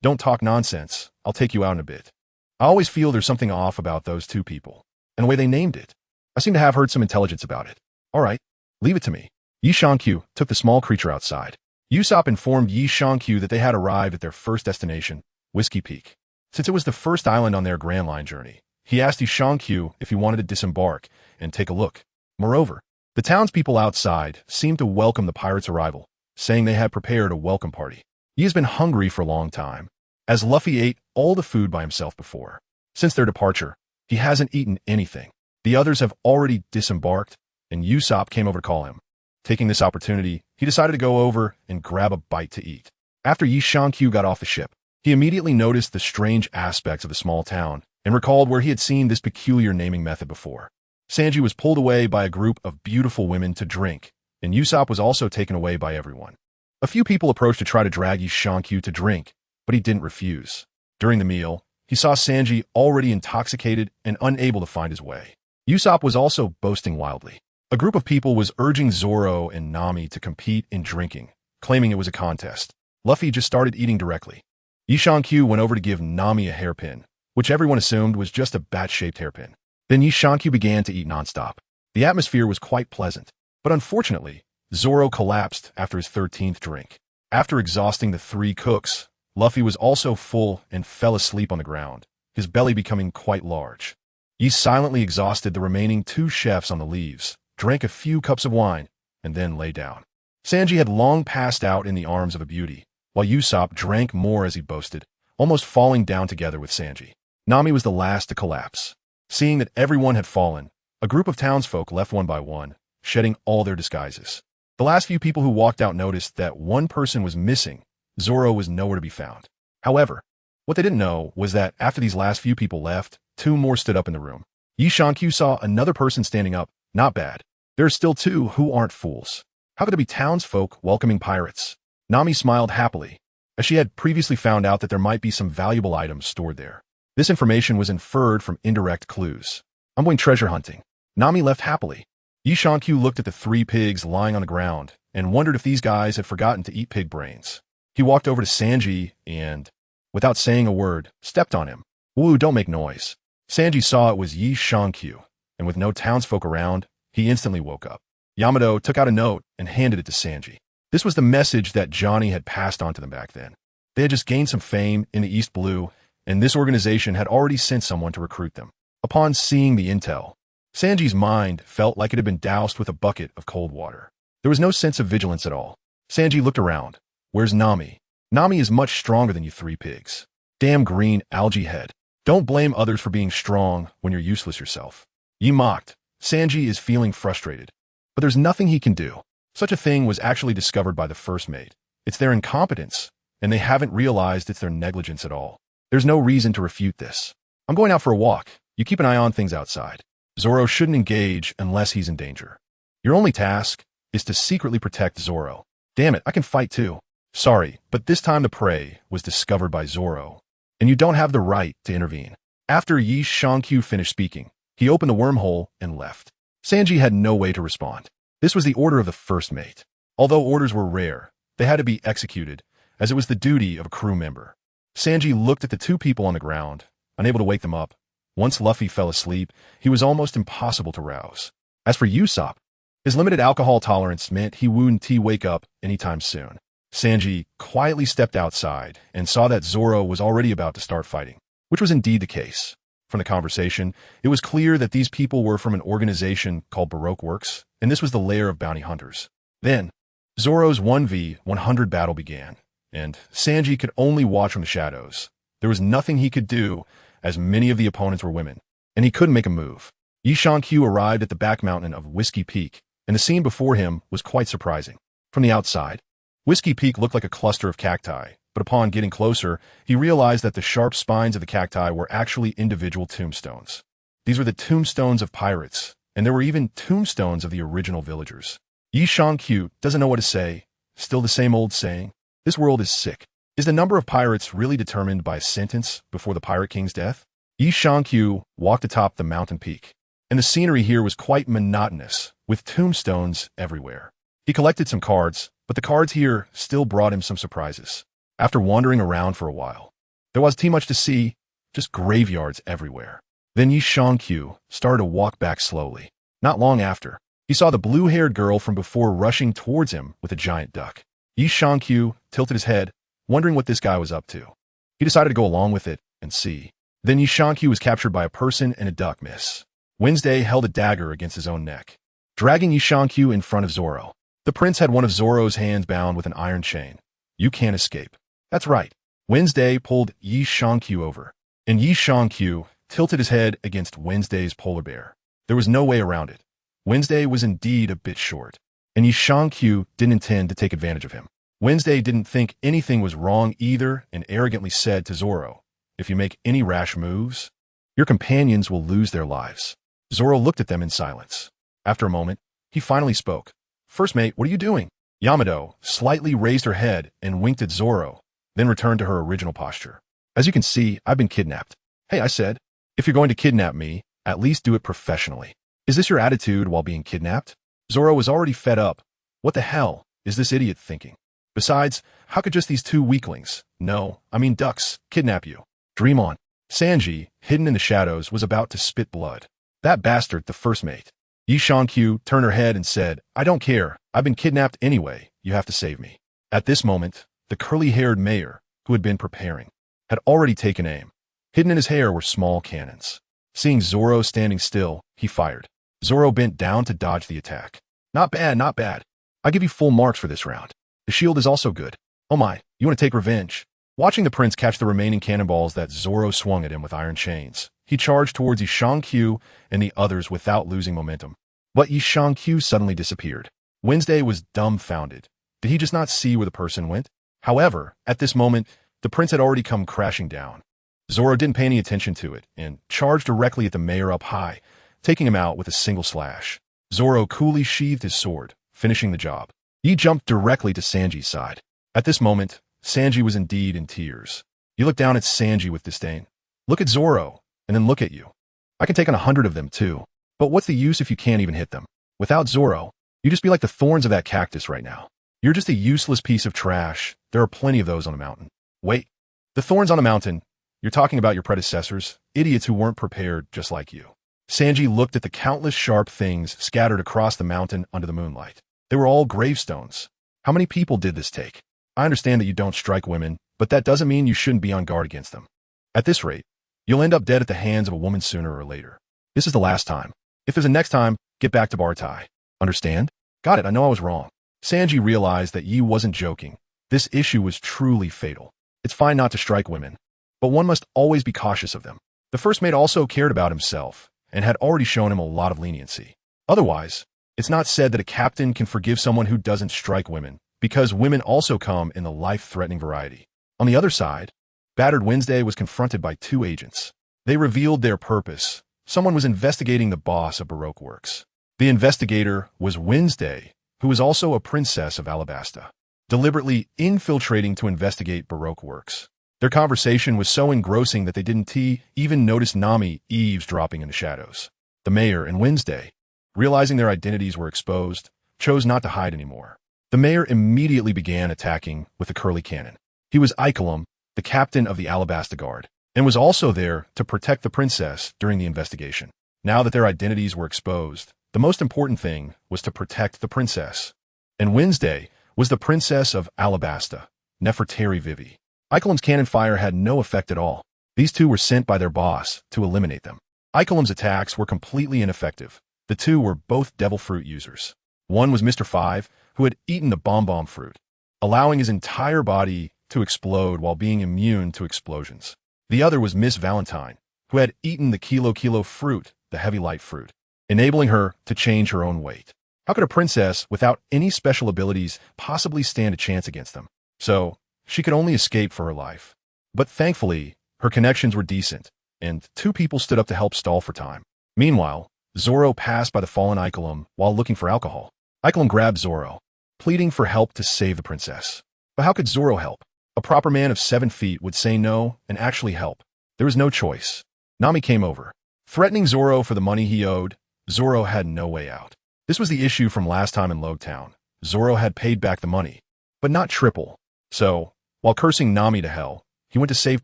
don't talk nonsense, I'll take you out in a bit. I always feel there's something off about those two people, and the way they named it. I seem to have heard some intelligence about it. All right, leave it to me. Yi Shankyu took the small creature outside. Usopp informed Yi Shankyu that they had arrived at their first destination, Whiskey Peak. Since it was the first island on their Grand Line journey, he asked Yi Shankyu if he wanted to disembark and take a look. Moreover, the townspeople outside seemed to welcome the pirates' arrival, saying they had prepared a welcome party. He has been hungry for a long time, as Luffy ate all the food by himself before. Since their departure, he hasn't eaten anything. The others have already disembarked, and Usopp came over to call him. Taking this opportunity, he decided to go over and grab a bite to eat. After Yi Shankyu got off the ship, he immediately noticed the strange aspects of the small town and recalled where he had seen this peculiar naming method before. Sanji was pulled away by a group of beautiful women to drink, and Usopp was also taken away by everyone. A few people approached to try to drag Yi Shankyu to drink, but he didn't refuse. During the meal, he saw Sanji already intoxicated and unable to find his way. Usopp was also boasting wildly. A group of people was urging Zoro and Nami to compete in drinking, claiming it was a contest. Luffy just started eating directly. Yi Shankyu went over to give Nami a hairpin, which everyone assumed was just a bat-shaped hairpin. Then Yi Shankyu began to eat nonstop. The atmosphere was quite pleasant, but unfortunately, Zoro collapsed after his 13th drink. After exhausting the 3 cooks, Luffy was also full and fell asleep on the ground, his belly becoming quite large. Yi silently exhausted the remaining 2 chefs on the leaves, drank a few cups of wine, and then lay down. Sanji had long passed out in the arms of a beauty, while Usopp drank more as he boasted, almost falling down together with Sanji. Nami was the last to collapse. Seeing that everyone had fallen, a group of townsfolk left one by one, shedding all their disguises. The last few people who walked out noticed that one person was missing. Zoro was nowhere to be found. However, what they didn't know was that after these last few people left, 2 more stood up in the room. Yi Shankyu saw another person standing up. Not bad. There are still two who aren't fools. How could there be townsfolk welcoming pirates? Nami smiled happily, as she had previously found out that there might be some valuable items stored there. This information was inferred from indirect clues. I'm going treasure hunting. Nami left happily. Yi Shankyu looked at the three pigs lying on the ground and wondered if these guys had forgotten to eat pig brains. He walked over to Sanji and, without saying a word, stepped on him. Woo, don't make noise. Sanji saw it was Yi Shankyu, and with no townsfolk around, he instantly woke up. Yamato took out a note and handed it to Sanji. This was the message that Johnny had passed on to them back then. They had just gained some fame in the East Blue, and this organization had already sent someone to recruit them. Upon seeing the intel, Sanji's mind felt like it had been doused with a bucket of cold water. There was no sense of vigilance at all. Sanji looked around. Where's Nami? Nami is much stronger than you three pigs. Damn green algae head. Don't blame others for being strong when you're useless yourself. Yi mocked. Sanji is feeling frustrated. But there's nothing he can do. Such a thing was actually discovered by the first mate. It's their incompetence, and they haven't realized it's their negligence at all. There's no reason to refute this. I'm going out for a walk. You keep an eye on things outside. Zoro shouldn't engage unless he's in danger. Your only task is to secretly protect Zoro. Damn it, I can fight too. Sorry, but this time the prey was discovered by Zoro, and you don't have the right to intervene. After Yi Shankyu finished speaking, he opened the wormhole and left. Sanji had no way to respond. This was the order of the first mate. Although orders were rare, they had to be executed, as it was the duty of a crew member. Sanji looked at the two people on the ground, unable to wake them up. Once Luffy fell asleep, he was almost impossible to rouse. As for Usopp, his limited alcohol tolerance meant he wouldn't wake up anytime soon. Sanji quietly stepped outside and saw that Zoro was already about to start fighting, which was indeed the case. From the conversation, it was clear that these people were from an organization called Baroque Works, and this was the lair of bounty hunters. Then, Zoro's 1v100 battle began, and Sanji could only watch from the shadows. There was nothing he could do, as many of the opponents were women, and he couldn't make a move. Yi Shankyu arrived at the back mountain of Whiskey Peak, and the scene before him was quite surprising. From the outside, Whiskey Peak looked like a cluster of cacti, but upon getting closer, he realized that the sharp spines of the cacti were actually individual tombstones. These were the tombstones of pirates, and there were even tombstones of the original villagers. Yi Shankyu doesn't know what to say. Still the same old saying, this world is sick. Is the number of pirates really determined by a sentence before the Pirate King's death? Yi Shankyu walked atop the mountain peak, and the scenery here was quite monotonous, with tombstones everywhere. He collected some cards, but the cards here still brought him some surprises. After wandering around for a while, there was too much to see, just graveyards everywhere. Then Yi Shankyu started to walk back slowly. Not long after, he saw the blue-haired girl from before rushing towards him with a giant duck. Yi Shankyu tilted his head, wondering what this guy was up to. He decided to go along with it and see. Then Yi Shankyu was captured by a person and a duck miss. Wednesday held a dagger against his own neck, dragging Yi Shankyu in front of Zoro. The prince had one of Zoro's hands bound with an iron chain. You can't escape. That's right. Wednesday pulled Yi Shankyu over, and Yi Shankyu tilted his head against Wednesday's polar bear. There was no way around it. Wednesday was indeed a bit short, and Yi Shankyu didn't intend to take advantage of him. Wednesday didn't think anything was wrong either and arrogantly said to Zoro, if you make any rash moves, your companions will lose their lives. Zoro looked at them in silence. After a moment, he finally spoke. First mate, what are you doing? Yamato slightly raised her head and winked at Zoro, then returned to her original posture. As you can see, I've been kidnapped. Hey, I said, if you're going to kidnap me, at least do it professionally. Is this your attitude while being kidnapped? Zoro was already fed up. What the hell is this idiot thinking? Besides, how could just these two weaklings, ducks, kidnap you? Dream on. Sanji, hidden in the shadows, was about to spit blood. That bastard, the first mate. Yi Shankyu turned her head and said, I don't care. I've been kidnapped anyway. You have to save me. At this moment, the curly-haired mayor, who had been preparing, had already taken aim. Hidden in his hair were small cannons. Seeing Zoro standing still, he fired. Zoro bent down to dodge the attack. Not bad, not bad. I give you full marks for this round. The shield is also good. Oh my, you want to take revenge? Watching the prince catch the remaining cannonballs that Zoro swung at him with iron chains, he charged towards Yi Shankyu and the others without losing momentum. But Yi Shankyu suddenly disappeared. Wednesday was dumbfounded. Did he just not see where the person went? However, at this moment, the prince had already come crashing down. Zoro didn't pay any attention to it and charged directly at the mayor up high, taking him out with a single slash. Zoro coolly sheathed his sword, finishing the job. Yi jumped directly to Sanji's side. At this moment, Sanji was indeed in tears. He looked down at Sanji with disdain. Look at Zoro, and then look at you. I can take on 100 of them too. But what's the use if you can't even hit them? Without Zoro, you'd just be like the thorns of that cactus right now. You're just a useless piece of trash. There are plenty of those on the mountain. Wait, the thorns on a mountain? You're talking about your predecessors, idiots who weren't prepared just like you. Sanji looked at the countless sharp things scattered across the mountain under the moonlight. They were all gravestones. How many people did this take? I understand that you don't strike women, but that doesn't mean you shouldn't be on guard against them. At this rate, you'll end up dead at the hands of a woman sooner or later. This is the last time. If there's a next time, get back to Bartai. Understand? Got it, I know I was wrong. Sanji realized that Yi wasn't joking. This issue was truly fatal. It's fine not to strike women, but one must always be cautious of them. The first mate also cared about himself, and had already shown him a lot of leniency. Otherwise, it's not said that a captain can forgive someone who doesn't strike women, because women also come in the life-threatening variety. On the other side, Battered Wednesday was confronted by two agents. They revealed their purpose. Someone was investigating the boss of Baroque Works. The investigator was Wednesday, who was also a princess of Alabasta, deliberately infiltrating to investigate Baroque Works. Their conversation was so engrossing that they didn't even notice Nami eavesdropping in the shadows. The mayor and Wednesday, realizing their identities were exposed, chose not to hide anymore. The mayor immediately began attacking with the curly cannon. He was Icolum, the captain of the Alabasta Guard, and was also there to protect the princess during the investigation. Now that their identities were exposed, the most important thing was to protect the princess. And Wednesday was the princess of Alabasta, Nefertari Vivy. Icolum's cannon fire had no effect at all. These two were sent by their boss to eliminate them. Icolum's attacks were completely ineffective. The two were both devil fruit users. One was Mr. Five, who had eaten the bomb fruit, allowing his entire body to explode while being immune to explosions. The other was Miss Valentine, who had eaten the kilo fruit, the heavy light fruit, enabling her to change her own weight. How could a princess without any special abilities possibly stand a chance against them? So, she could only escape for her life. But thankfully, her connections were decent, and two people stood up to help stall for time. Meanwhile, Zoro passed by the fallen Icolum while looking for alcohol. Icolum grabbed Zoro, pleading for help to save the princess. But how could Zoro help? A proper man of 7 feet would say no and actually help. There was no choice. Nami came over. Threatening Zoro for the money he owed, Zoro had no way out. This was the issue from last time in Logtown. Zoro had paid back the money, but not triple. So, while cursing Nami to hell, he went to save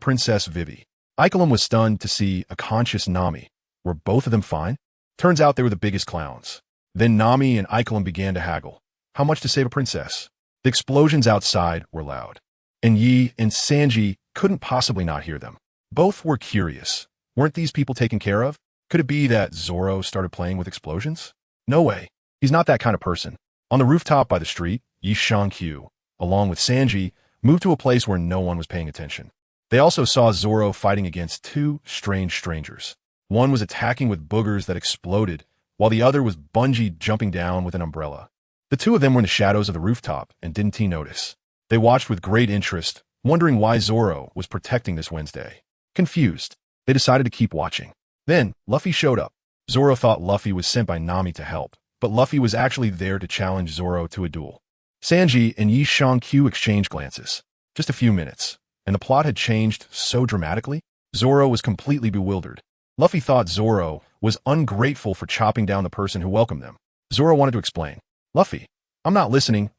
Princess Vivy. Icolum was stunned to see a conscious Nami. Were both of them fine? Turns out they were the biggest clowns. Then Nami and Icolum began to haggle. How much to save a princess? The explosions outside were loud, and Yi and Sanji couldn't possibly not hear them. Both were curious. Weren't these people taken care of? Could it be that Zoro started playing with explosions? No way. He's not that kind of person. On the rooftop by the street, Yi Shang-Q, along with Sanji, moved to a place where no one was paying attention. They also saw Zoro fighting against two strange strangers. One was attacking with boogers that exploded, while the other was bungee jumping down with an umbrella. The two of them were in the shadows of the rooftop and didn't notice. They watched with great interest, wondering why Zoro was protecting this Wednesday. Confused, they decided to keep watching. Then, Luffy showed up. Zoro thought Luffy was sent by Nami to help, but Luffy was actually there to challenge Zoro to a duel. Sanji and Yi Shang-Q exchanged glances. Just a few minutes, and the plot had changed so dramatically, Zoro was completely bewildered. Luffy thought Zoro was ungrateful for chopping down the person who welcomed them. Zoro wanted to explain. Luffy, I'm not listening.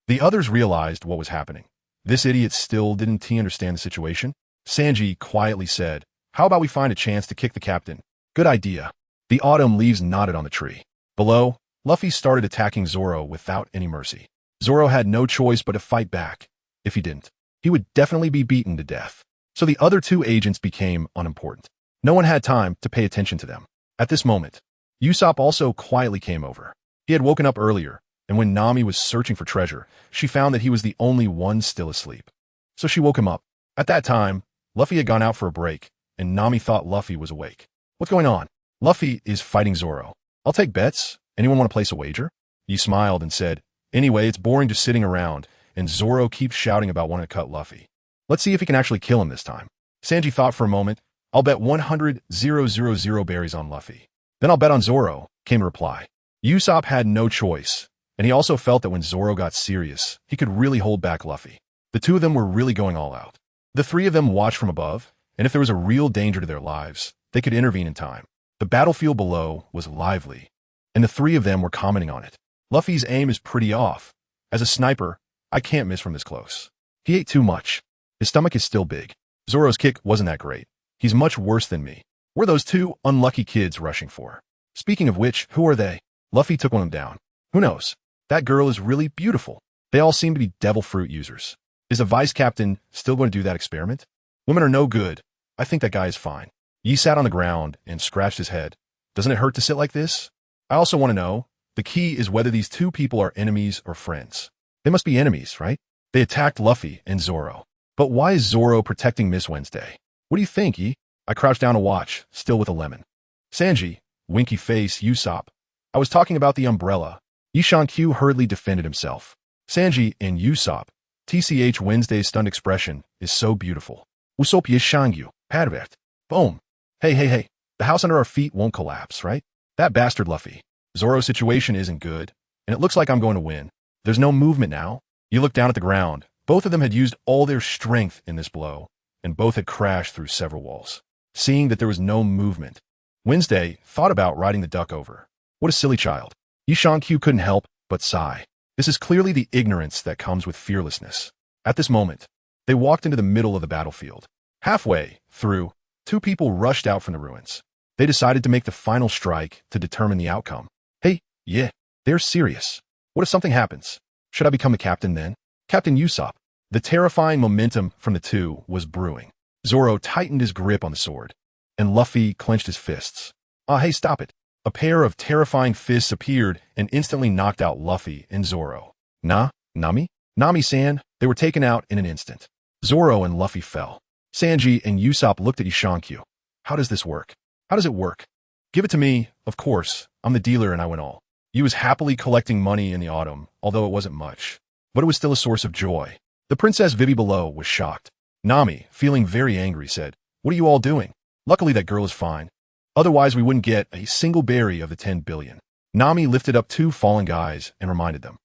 The others realized what was happening. This idiot still didn't understand the situation. Sanji quietly said, how about we find a chance to kick the captain? Good idea. The autumn leaves nodded on the tree. Below, Luffy started attacking Zoro without any mercy. Zoro had no choice but to fight back. If he didn't, he would definitely be beaten to death. So the other two agents became unimportant. No one had time to pay attention to them. At this moment, Usopp also quietly came over. He had woken up earlier, and when Nami was searching for treasure, she found that he was the only one still asleep. So she woke him up. At that time, Luffy had gone out for a break, and Nami thought Luffy was awake. What's going on? Luffy is fighting Zoro. I'll take bets. Anyone want to place a wager? He smiled and said, anyway, it's boring just sitting around, and Zoro keeps shouting about wanting to cut Luffy. Let's see if he can actually kill him this time. Sanji thought for a moment. I'll bet 100,000 berries on Luffy. Then I'll bet on Zoro, came a reply. Usopp had no choice, and he also felt that when Zoro got serious, he could really hold back Luffy. The two of them were really going all out. The three of them watched from above, and if there was a real danger to their lives, they could intervene in time. The battlefield below was lively, and the three of them were commenting on it. Luffy's aim is pretty off. As a sniper, I can't miss from this close. He ate too much. His stomach is still big. Zoro's kick wasn't that great. He's much worse than me. What are those two unlucky kids rushing for? Speaking of which, who are they? Luffy took one of them down. Who knows? That girl is really beautiful. They all seem to be devil fruit users. Is a vice captain still going to do that experiment? Women are no good. I think that guy is fine. Yi sat on the ground and scratched his head. Doesn't it hurt to sit like this? I also want to know, the key is whether these two people are enemies or friends. They must be enemies, right? They attacked Luffy and Zoro. But why is Zoro protecting Miss Wednesday? What do you think, Yi? I crouched down to watch, still with a lemon. Sanji, winky face, Usopp. I was talking about the umbrella. Yi Shankyu hurriedly defended himself. Sanji and Usopp. TCH Wednesday's stunned expression is so beautiful. Usopp Yi Shankyu, Padvet. Boom. Hey. The house under our feet won't collapse, right? That bastard Luffy. Zoro's situation isn't good, and it looks like I'm going to win. There's no movement now. You look down at the ground. Both of them had used all their strength in this blow, and both had crashed through several walls. Seeing that there was no movement, Wednesday thought about riding the duck over. What a silly child. Yi Shankyu couldn't help but sigh. This is clearly the ignorance that comes with fearlessness. At this moment, they walked into the middle of the battlefield. Halfway through, two people rushed out from the ruins. They decided to make the final strike to determine the outcome. Hey, yeah, they're serious. What if something happens? Should I become the captain then? Captain Usopp. The terrifying momentum from the two was brewing. Zoro tightened his grip on the sword, and Luffy clenched his fists. Hey, stop it. A pair of terrifying fists appeared and instantly knocked out Luffy and Zoro. Nami? Nami-san, they were taken out in an instant. Zoro and Luffy fell. Sanji and Usopp looked at Yi Shankyu. How does this work? How does it work? Give it to me, of course. I'm the dealer and I win all. Yi was happily collecting money in the autumn, although it wasn't much. But it was still a source of joy. The Princess Vivy below was shocked. Nami, feeling very angry, said, "What are you all doing? Luckily that girl is fine. Otherwise we wouldn't get a single berry of the 10 billion. Nami lifted up two fallen guys and reminded them.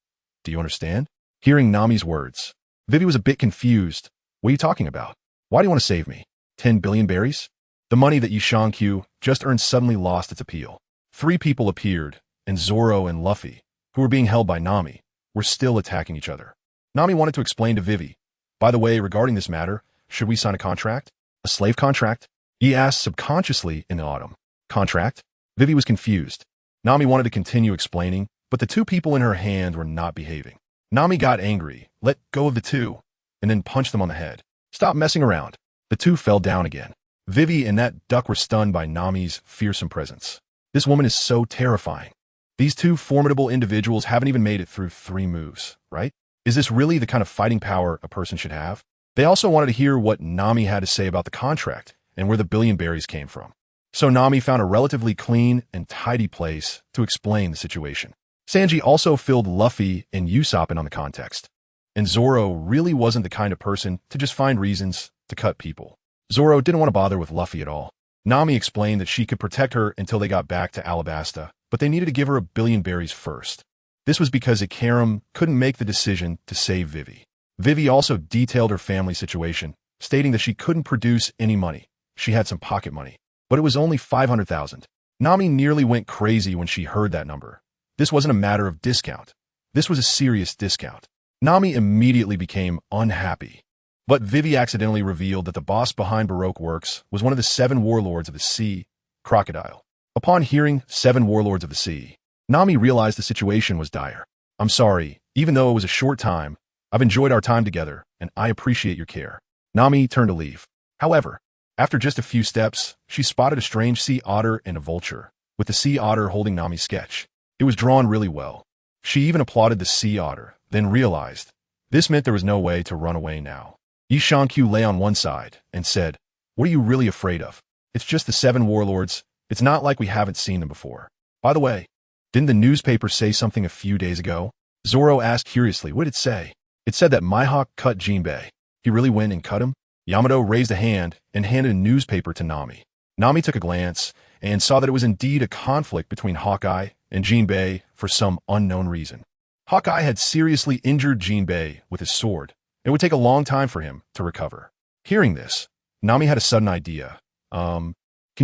Do you understand? Hearing Nami's words, Vivy was a bit confused. What are you talking about? Why do you want to save me? 10 billion berries? The money that Yi Shankyu just earned suddenly lost its appeal. Three people appeared, and Zoro and Luffy, who were being held by Nami, were still attacking each other. Nami wanted to explain to Vivy, by the way, regarding this matter, should we sign a contract? A slave contract? He asked subconsciously in the autumn. Contract? Vivy was confused. Nami wanted to continue explaining, but the two people in her hand were not behaving. Nami got angry, let go of the two, and then punched them on the head. Stop messing around. The two fell down again. Vivy and that duck were stunned by Nami's fearsome presence. This woman is so terrifying. These two formidable individuals haven't even made it through 3 moves, right? Is this really the kind of fighting power a person should have? They also wanted to hear what Nami had to say about the contract and where the billion berries came from. So Nami found a relatively clean and tidy place to explain the situation. Sanji also filled Luffy and Usopp in on the context. And Zoro really wasn't the kind of person to just find reasons to cut people. Zoro didn't want to bother with Luffy at all. Nami explained that she could protect her until they got back to Alabasta, but they needed to give her a billion berries first. This was because Ikaram couldn't make the decision to save Vivy. Vivy also detailed her family situation, stating that she couldn't produce any money. She had some pocket money, but it was only 500,000. Nami nearly went crazy when she heard that number. This wasn't a matter of discount. This was a serious discount. Nami immediately became unhappy. But Vivy accidentally revealed that the boss behind Baroque Works was one of the 7 warlords of the sea, Crocodile. Upon hearing 7 warlords of the sea, Nami realized the situation was dire. I'm sorry, even though it was a short time, I've enjoyed our time together, and I appreciate your care. Nami turned to leave. However, after just a few steps, she spotted a strange sea otter and a vulture, with the sea otter holding Nami's sketch. It was drawn really well. She even applauded the sea otter, then realized this meant there was no way to run away now. Yi Shankyu lay on one side and said, "What are you really afraid of? It's just the 7 warlords. It's not like we haven't seen them before. By the way, didn't the newspaper say something a few days ago?" Zoro asked curiously. What did it say? It said that Mihawk cut Jinbei. He really went and cut him? Yamato raised a hand and handed a newspaper to Nami. Nami took a glance and saw that it was indeed a conflict between Hawkeye and Jinbei for some unknown reason. Hawkeye had seriously injured Jinbei with his sword. It would take a long time for him to recover. Hearing this, Nami had a sudden idea. Can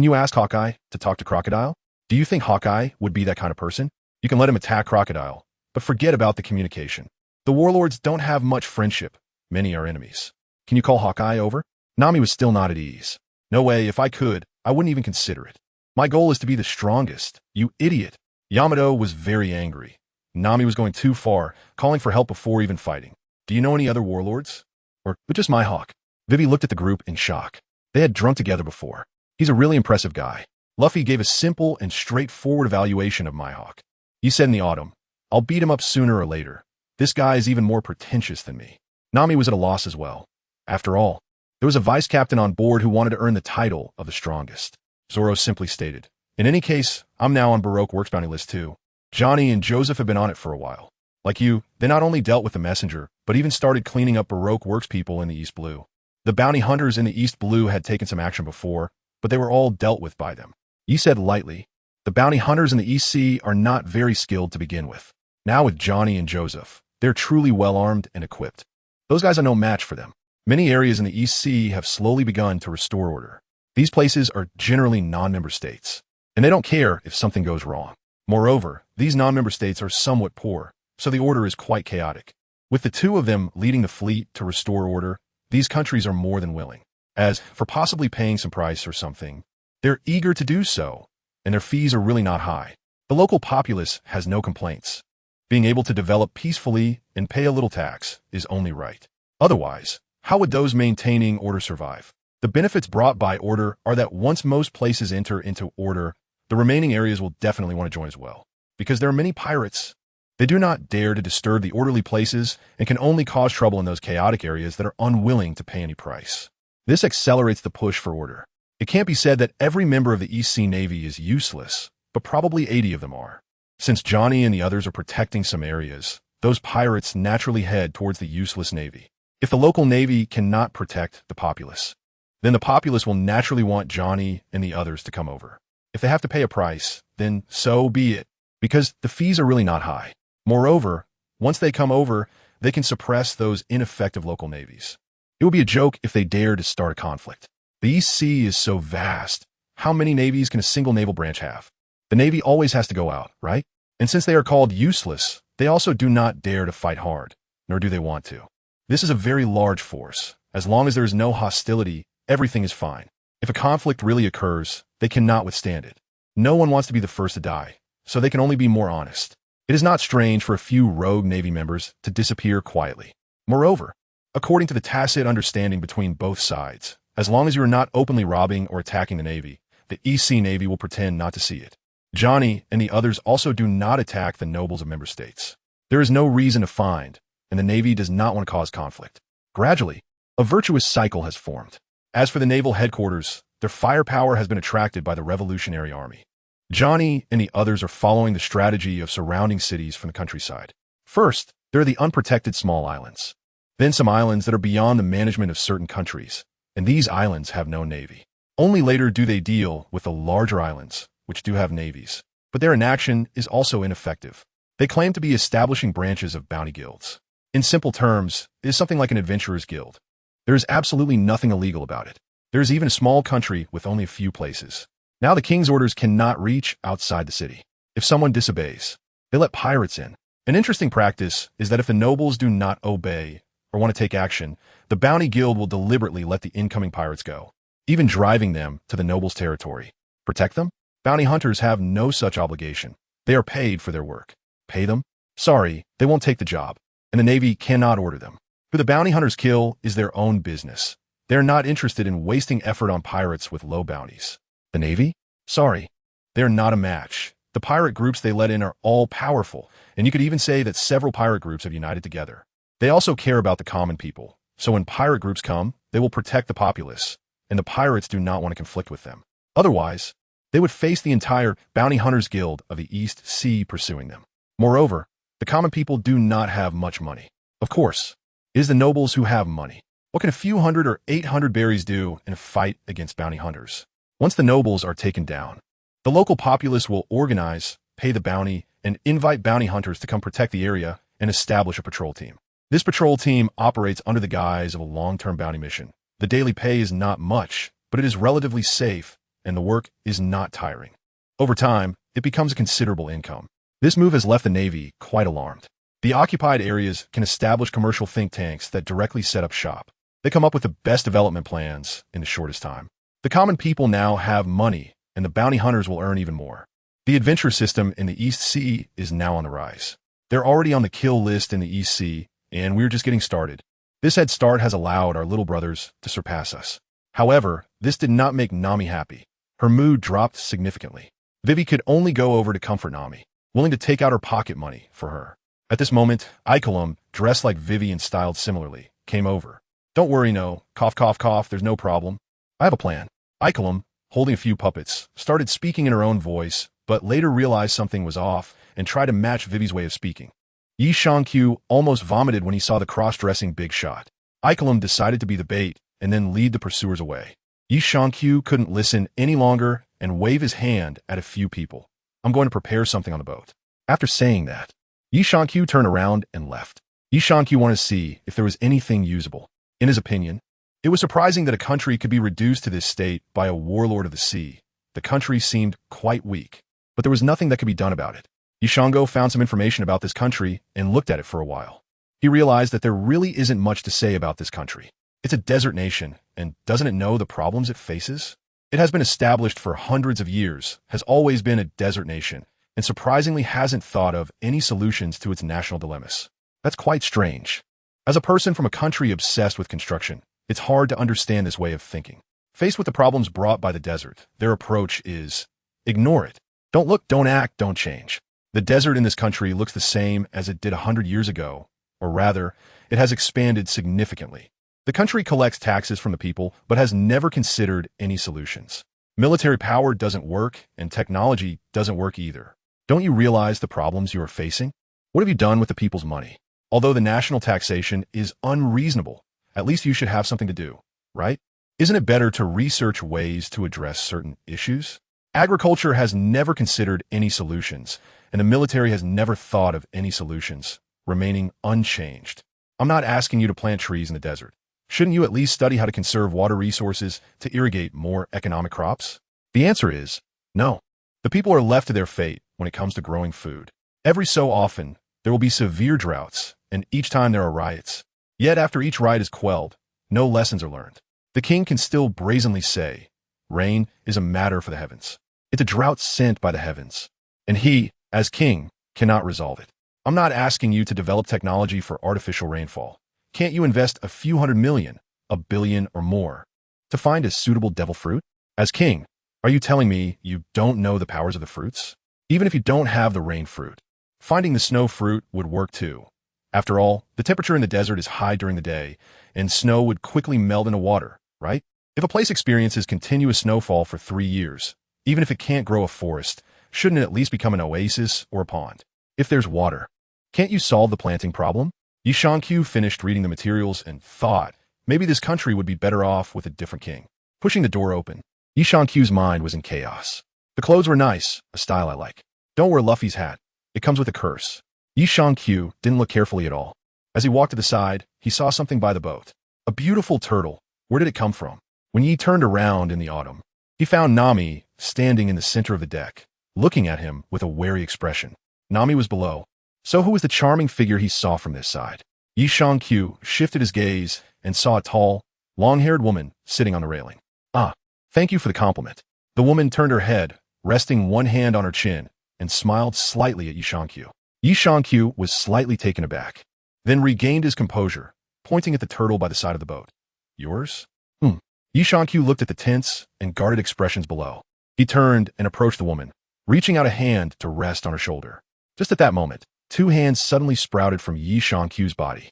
you ask Hawkeye to talk to Crocodile? Do you think Hawkeye would be that kind of person? You can let him attack Crocodile, but forget about the communication. The warlords don't have much friendship. Many are enemies. Can you call Hawkeye over? Nami was still not at ease. No way, if I could, I wouldn't even consider it. My goal is to be the strongest, you idiot. Yamato was very angry. Nami was going too far, calling for help before even fighting. Do you know any other warlords? Or just my Hawk? Vivy looked at the group in shock. They had drunk together before. He's a really impressive guy. Luffy gave a simple and straightforward evaluation of Mihawk. He said in the autumn, I'll beat him up sooner or later. This guy is even more pretentious than me. Nami was at a loss as well. After all, there was a vice captain on board who wanted to earn the title of the strongest. Zoro simply stated, in any case, I'm now on Baroque Works bounty list too. Johnny and Joseph have been on it for a while. Like you, they not only dealt with the messenger, but even started cleaning up Baroque Works people in the East Blue. The bounty hunters in the East Blue had taken some action before, but they were all dealt with by them. He said lightly, the bounty hunters in the East Sea are not very skilled to begin with. Now with Johnny and Joseph, they're truly well-armed and equipped. Those guys are no match for them. Many areas in the East Sea have slowly begun to restore order. These places are generally non-member states, and they don't care if something goes wrong. Moreover, these non-member states are somewhat poor, so the order is quite chaotic. With the two of them leading the fleet to restore order, these countries are more than willing. As for possibly paying some price or something, they're eager to do so, and their fees are really not high. The local populace has no complaints. Being able to develop peacefully and pay a little tax is only right. Otherwise, how would those maintaining order survive? The benefits brought by order are that once most places enter into order, the remaining areas will definitely want to join as well. Because there are many pirates. They do not dare to disturb the orderly places and can only cause trouble in those chaotic areas that are unwilling to pay any price. This accelerates the push for order. It can't be said that every member of the East Sea Navy is useless, but probably 80 of them are. Since Johnny and the others are protecting some areas, those pirates naturally head towards the useless navy. If the local navy cannot protect the populace, then the populace will naturally want Johnny and the others to come over. If they have to pay a price, then so be it, because the fees are really not high. Moreover, once they come over, they can suppress those ineffective local navies. It would be a joke if they dared to start a conflict. The East Sea is so vast. How many navies can a single naval branch have? The navy always has to go out, right? And since they are called useless, they also do not dare to fight hard, nor do they want to. This is a very large force. As long as there is no hostility, everything is fine. If a conflict really occurs, they cannot withstand it. No one wants to be the first to die, so they can only be more honest. It is not strange for a few rogue Navy members to disappear quietly. Moreover, according to the tacit understanding between both sides, as long as you are not openly robbing or attacking the Navy, the East Sea Navy will pretend not to see it. Johnny and the others also do not attack the nobles of member states. There is no reason to find, and the Navy does not want to cause conflict. Gradually, a virtuous cycle has formed. As for the naval headquarters, their firepower has been attracted by the Revolutionary Army. Johnny and the others are following the strategy of surrounding cities from the countryside. First, there are the unprotected small islands. Then some islands that are beyond the management of certain countries, and these islands have no navy. Only later do they deal with the larger islands, which do have navies. But their inaction is also ineffective. They claim to be establishing branches of bounty guilds. In simple terms, it is something like an adventurer's guild. There is absolutely nothing illegal about it. There is even a small country with only a few places. Now the king's orders cannot reach outside the city. If someone disobeys, they let pirates in. An interesting practice is that if the nobles do not obey or want to take action, the bounty guild will deliberately let the incoming pirates go, even driving them to the nobles' territory. Protect them? Bounty hunters have no such obligation. They are paid for their work. Pay them? Sorry, they won't take the job, and the Navy cannot order them. Who the bounty hunters kill is their own business. They are not interested in wasting effort on pirates with low bounties. The Navy? Sorry, they are not a match. The pirate groups they let in are all powerful, and you could even say that several pirate groups have united together. They also care about the common people, so when pirate groups come, they will protect the populace, and the pirates do not want to conflict with them. Otherwise, they would face the entire Bounty Hunters Guild of the East Sea pursuing them. Moreover, the common people do not have much money. Of course, it is the nobles who have money. What can a few hundred or 800 berries do in a fight against bounty hunters? Once the nobles are taken down, The local populace will organize, pay the bounty, and invite bounty hunters to come protect the area and establish a patrol team. This patrol team operates under the guise of a long-term bounty mission. The daily pay is not much, but it is relatively safe, and the work is not tiring. Over time, it becomes a considerable income. This move has left the Navy quite alarmed. The occupied areas can establish commercial think tanks that directly set up shop. They come up with the best development plans in the shortest time. The common people now have money, and the bounty hunters will earn even more. The adventure system in the East Sea is now on the rise. They're already on the kill list in the East Sea, and we're just getting started. This head start has allowed our little brothers to surpass us. However, this did not make Nami happy. Her mood dropped significantly. Vivy could only go over to comfort Nami, willing to take out her pocket money for her. At this moment, Icolum, dressed like Vivy and styled similarly, came over. Don't worry, no. Cough, cough, cough, there's no problem. I have a plan. Icolum, holding a few puppets, started speaking in her own voice, but later realized something was off and tried to match Vivy's way of speaking. Yi Shangqiu almost vomited when he saw the cross-dressing big shot. Icolum decided to be the bait and then lead the pursuers away. Yi Shangqiu couldn't listen any longer and wave his hand at a few people. I'm going to prepare something on the boat. After saying that, Yi Shangqiu turned around and left. Yi Shangqiu wanted to see if there was anything usable. In his opinion, it was surprising that a country could be reduced to this state by a warlord of the sea. The country seemed quite weak, but there was nothing that could be done about it. Yi Shangqiu found some information about this country and looked at it for a while. He realized that there really isn't much to say about this country. It's a desert nation, and doesn't it know the problems it faces? It has been established for hundreds of years, has always been a desert nation, and surprisingly hasn't thought of any solutions to its national dilemmas. That's quite strange. As a person from a country obsessed with construction, it's hard to understand this way of thinking. Faced with the problems brought by the desert, their approach is, ignore it. Don't look, don't act, don't change. The desert in this country looks the same as it did 100 years ago, or rather, it has expanded significantly. The country collects taxes from the people, but has never considered any solutions. Military power doesn't work, and technology doesn't work either. Don't you realize the problems you are facing? What have you done with the people's money? Although the national taxation is unreasonable, at least you should have something to do, right? Isn't it better to research ways to address certain issues? Agriculture has never considered any solutions, and the military has never thought of any solutions, remaining unchanged. I'm not asking you to plant trees in the desert. Shouldn't you at least study how to conserve water resources to irrigate more economic crops? The answer is no. The people are left to their fate when it comes to growing food. Every so often, there will be severe droughts, and each time there are riots. Yet after each riot is quelled, no lessons are learned. The king can still brazenly say, rain is a matter for the heavens. It's a drought sent by the heavens, and he, as king, cannot resolve it. I'm not asking you to develop technology for artificial rainfall. Can't you invest a few $100 million, $1 billion or more, to find a suitable devil fruit? As king, are you telling me you don't know the powers of the fruits? Even if you don't have the rain fruit, finding the snow fruit would work too. After all, the temperature in the desert is high during the day, and snow would quickly melt into water, right? If a place experiences continuous snowfall for 3 years, even if it can't grow a forest, shouldn't it at least become an oasis or a pond? If there's water, can't you solve the planting problem? Yi Shangqiu finished reading the materials and thought, maybe this country would be better off with a different king. Pushing the door open, Yi Shangqiu's mind was in chaos. The clothes were nice, a style I like. Don't wear Luffy's hat. It comes with a curse. Yi Shangqiu didn't look carefully at all. As he walked to the side, he saw something by the boat. A beautiful turtle. Where did it come from? When Yi turned around in the autumn, he found Nami standing in the center of the deck, looking at him with a wary expression. Nami was below. So who was the charming figure he saw from this side? Yi Shangqiu shifted his gaze and saw a tall, long-haired woman sitting on the railing. Ah, thank you for the compliment. The woman turned her head, resting one hand on her chin, and smiled slightly at Yi Shangqiu. Yi Shangqiu was slightly taken aback, then regained his composure, pointing at the turtle by the side of the boat. Yours? Yi Shangqiu looked at the tense and guarded expressions below. He turned and approached the woman, reaching out a hand to rest on her shoulder. Just at that moment, 2 hands suddenly sprouted from Yi Shangqiu's body.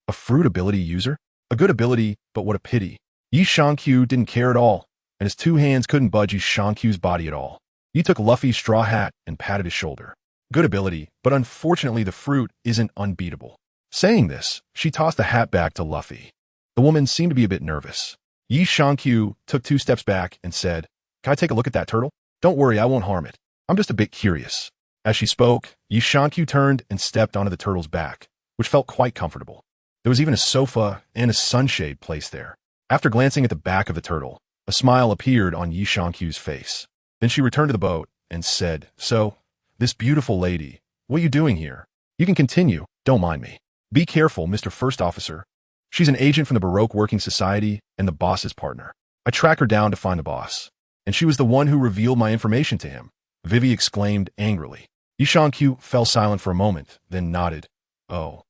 A fruit ability user? A good ability, but what a pity. Yi Shangqiu didn't care at all, and his 2 hands couldn't budge Yi Shangqiu's body at all. He took Luffy's straw hat and patted his shoulder. Good ability, but unfortunately the fruit isn't unbeatable. Saying this, she tossed the hat back to Luffy. The woman seemed to be a bit nervous. Yi Shangqiu took 2 steps back and said, Can I take a look at that turtle? Don't worry, I won't harm it. I'm just a bit curious. As she spoke, Yi Shankyu turned and stepped onto the turtle's back, which felt quite comfortable. There was even a sofa and a sunshade placed there. After glancing at the back of the turtle, a smile appeared on Yi Shankyu's face. Then she returned to the boat and said, "So, this beautiful lady, what are you doing here? You can continue, don't mind me. Be careful, Mr. First Officer. She's an agent from the Baroque Working Society and the boss's partner. I track her down to find the boss. And she was the one who revealed my information to him," Vivy exclaimed angrily. Yi Shankyu fell silent for a moment, then nodded. Oh,